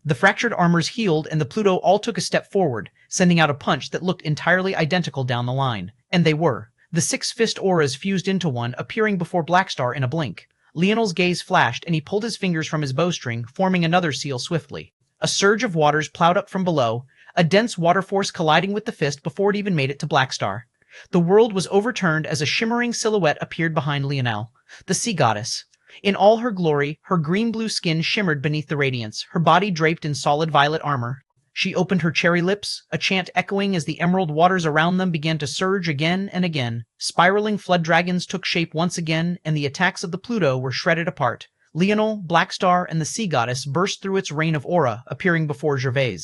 The fractured armors healed, and the Pluto all took a step forward, sending out a punch that looked entirely identical down the line. And they were. The six fist auras fused into one, appearing before Black Star in a blink. Leonel's gaze flashed, and he pulled his fingers from his bowstring, forming another seal swiftly. A surge of waters plowed up from below, a dense water force colliding with the fist before it even made it to Black Star. The world was overturned as a shimmering silhouette appeared behind Leonel, the sea goddess. In all her glory, her green-blue skin shimmered beneath the radiance, her body draped in solid violet armor. She opened her cherry lips, a chant echoing as the emerald waters around them began to surge again and again. Spiraling flood dragons took shape once again, and the attacks of the Pluto were shredded apart. Leonel, Black Star, and the sea goddess burst through its rain of aura, appearing before Gervais.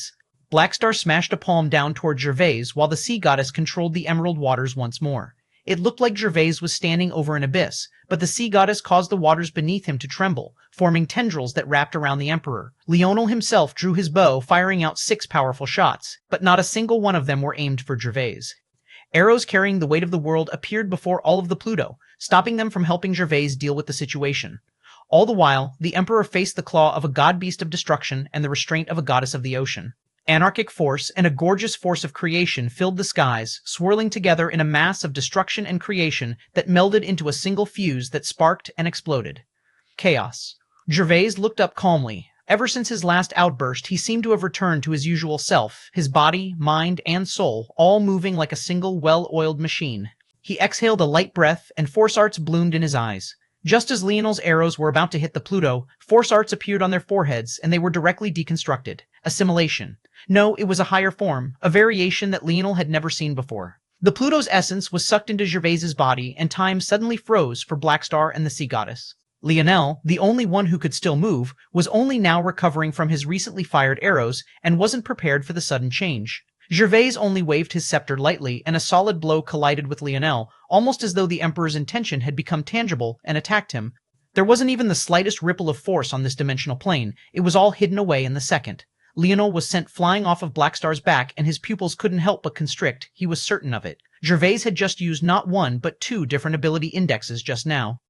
Black Star smashed a palm down toward Gervais, while the sea goddess controlled the emerald waters once more. It looked like Gervais was standing over an abyss, but the sea goddess caused the waters beneath him to tremble, forming tendrils that wrapped around the emperor. Leonel himself drew his bow, firing out 6 powerful shots, but not a single one of them were aimed for Gervais. Arrows carrying the weight of the world appeared before all of the Pluto, stopping them from helping Gervais deal with the situation. All the while, the emperor faced the claw of a god-beast of destruction and the restraint of a goddess of the ocean. Anarchic force and a gorgeous force of creation filled the skies, swirling together in a mass of destruction and creation that melded into a single fuse that sparked and exploded. Chaos. Gervais looked up calmly. Ever since his last outburst, he seemed to have returned to his usual self, his body, mind, and soul, all moving like a single well-oiled machine. He exhaled a light breath, and force arts bloomed in his eyes. Just as Leonel's arrows were about to hit the Pluto, force arts appeared on their foreheads, and they were directly deconstructed. Assimilation. No, it was a higher form, a variation that Leonel had never seen before. The Pluto's essence was sucked into Gervais's body, and time suddenly froze for Black Star and the sea goddess. Leonel, the only one who could still move, was only now recovering from his recently fired arrows and wasn't prepared for the sudden change. Gervais only waved his scepter lightly, and a solid blow collided with Leonel, almost as though the Emperor's intention had become tangible and attacked him. There wasn't even the slightest ripple of force on this dimensional plane. It was all hidden away in the second. Leonel was sent flying off of Black Star's back, and his pupils couldn't help but constrict. He was certain of it. Gervais had just used not one, but 2 different ability indexes just now.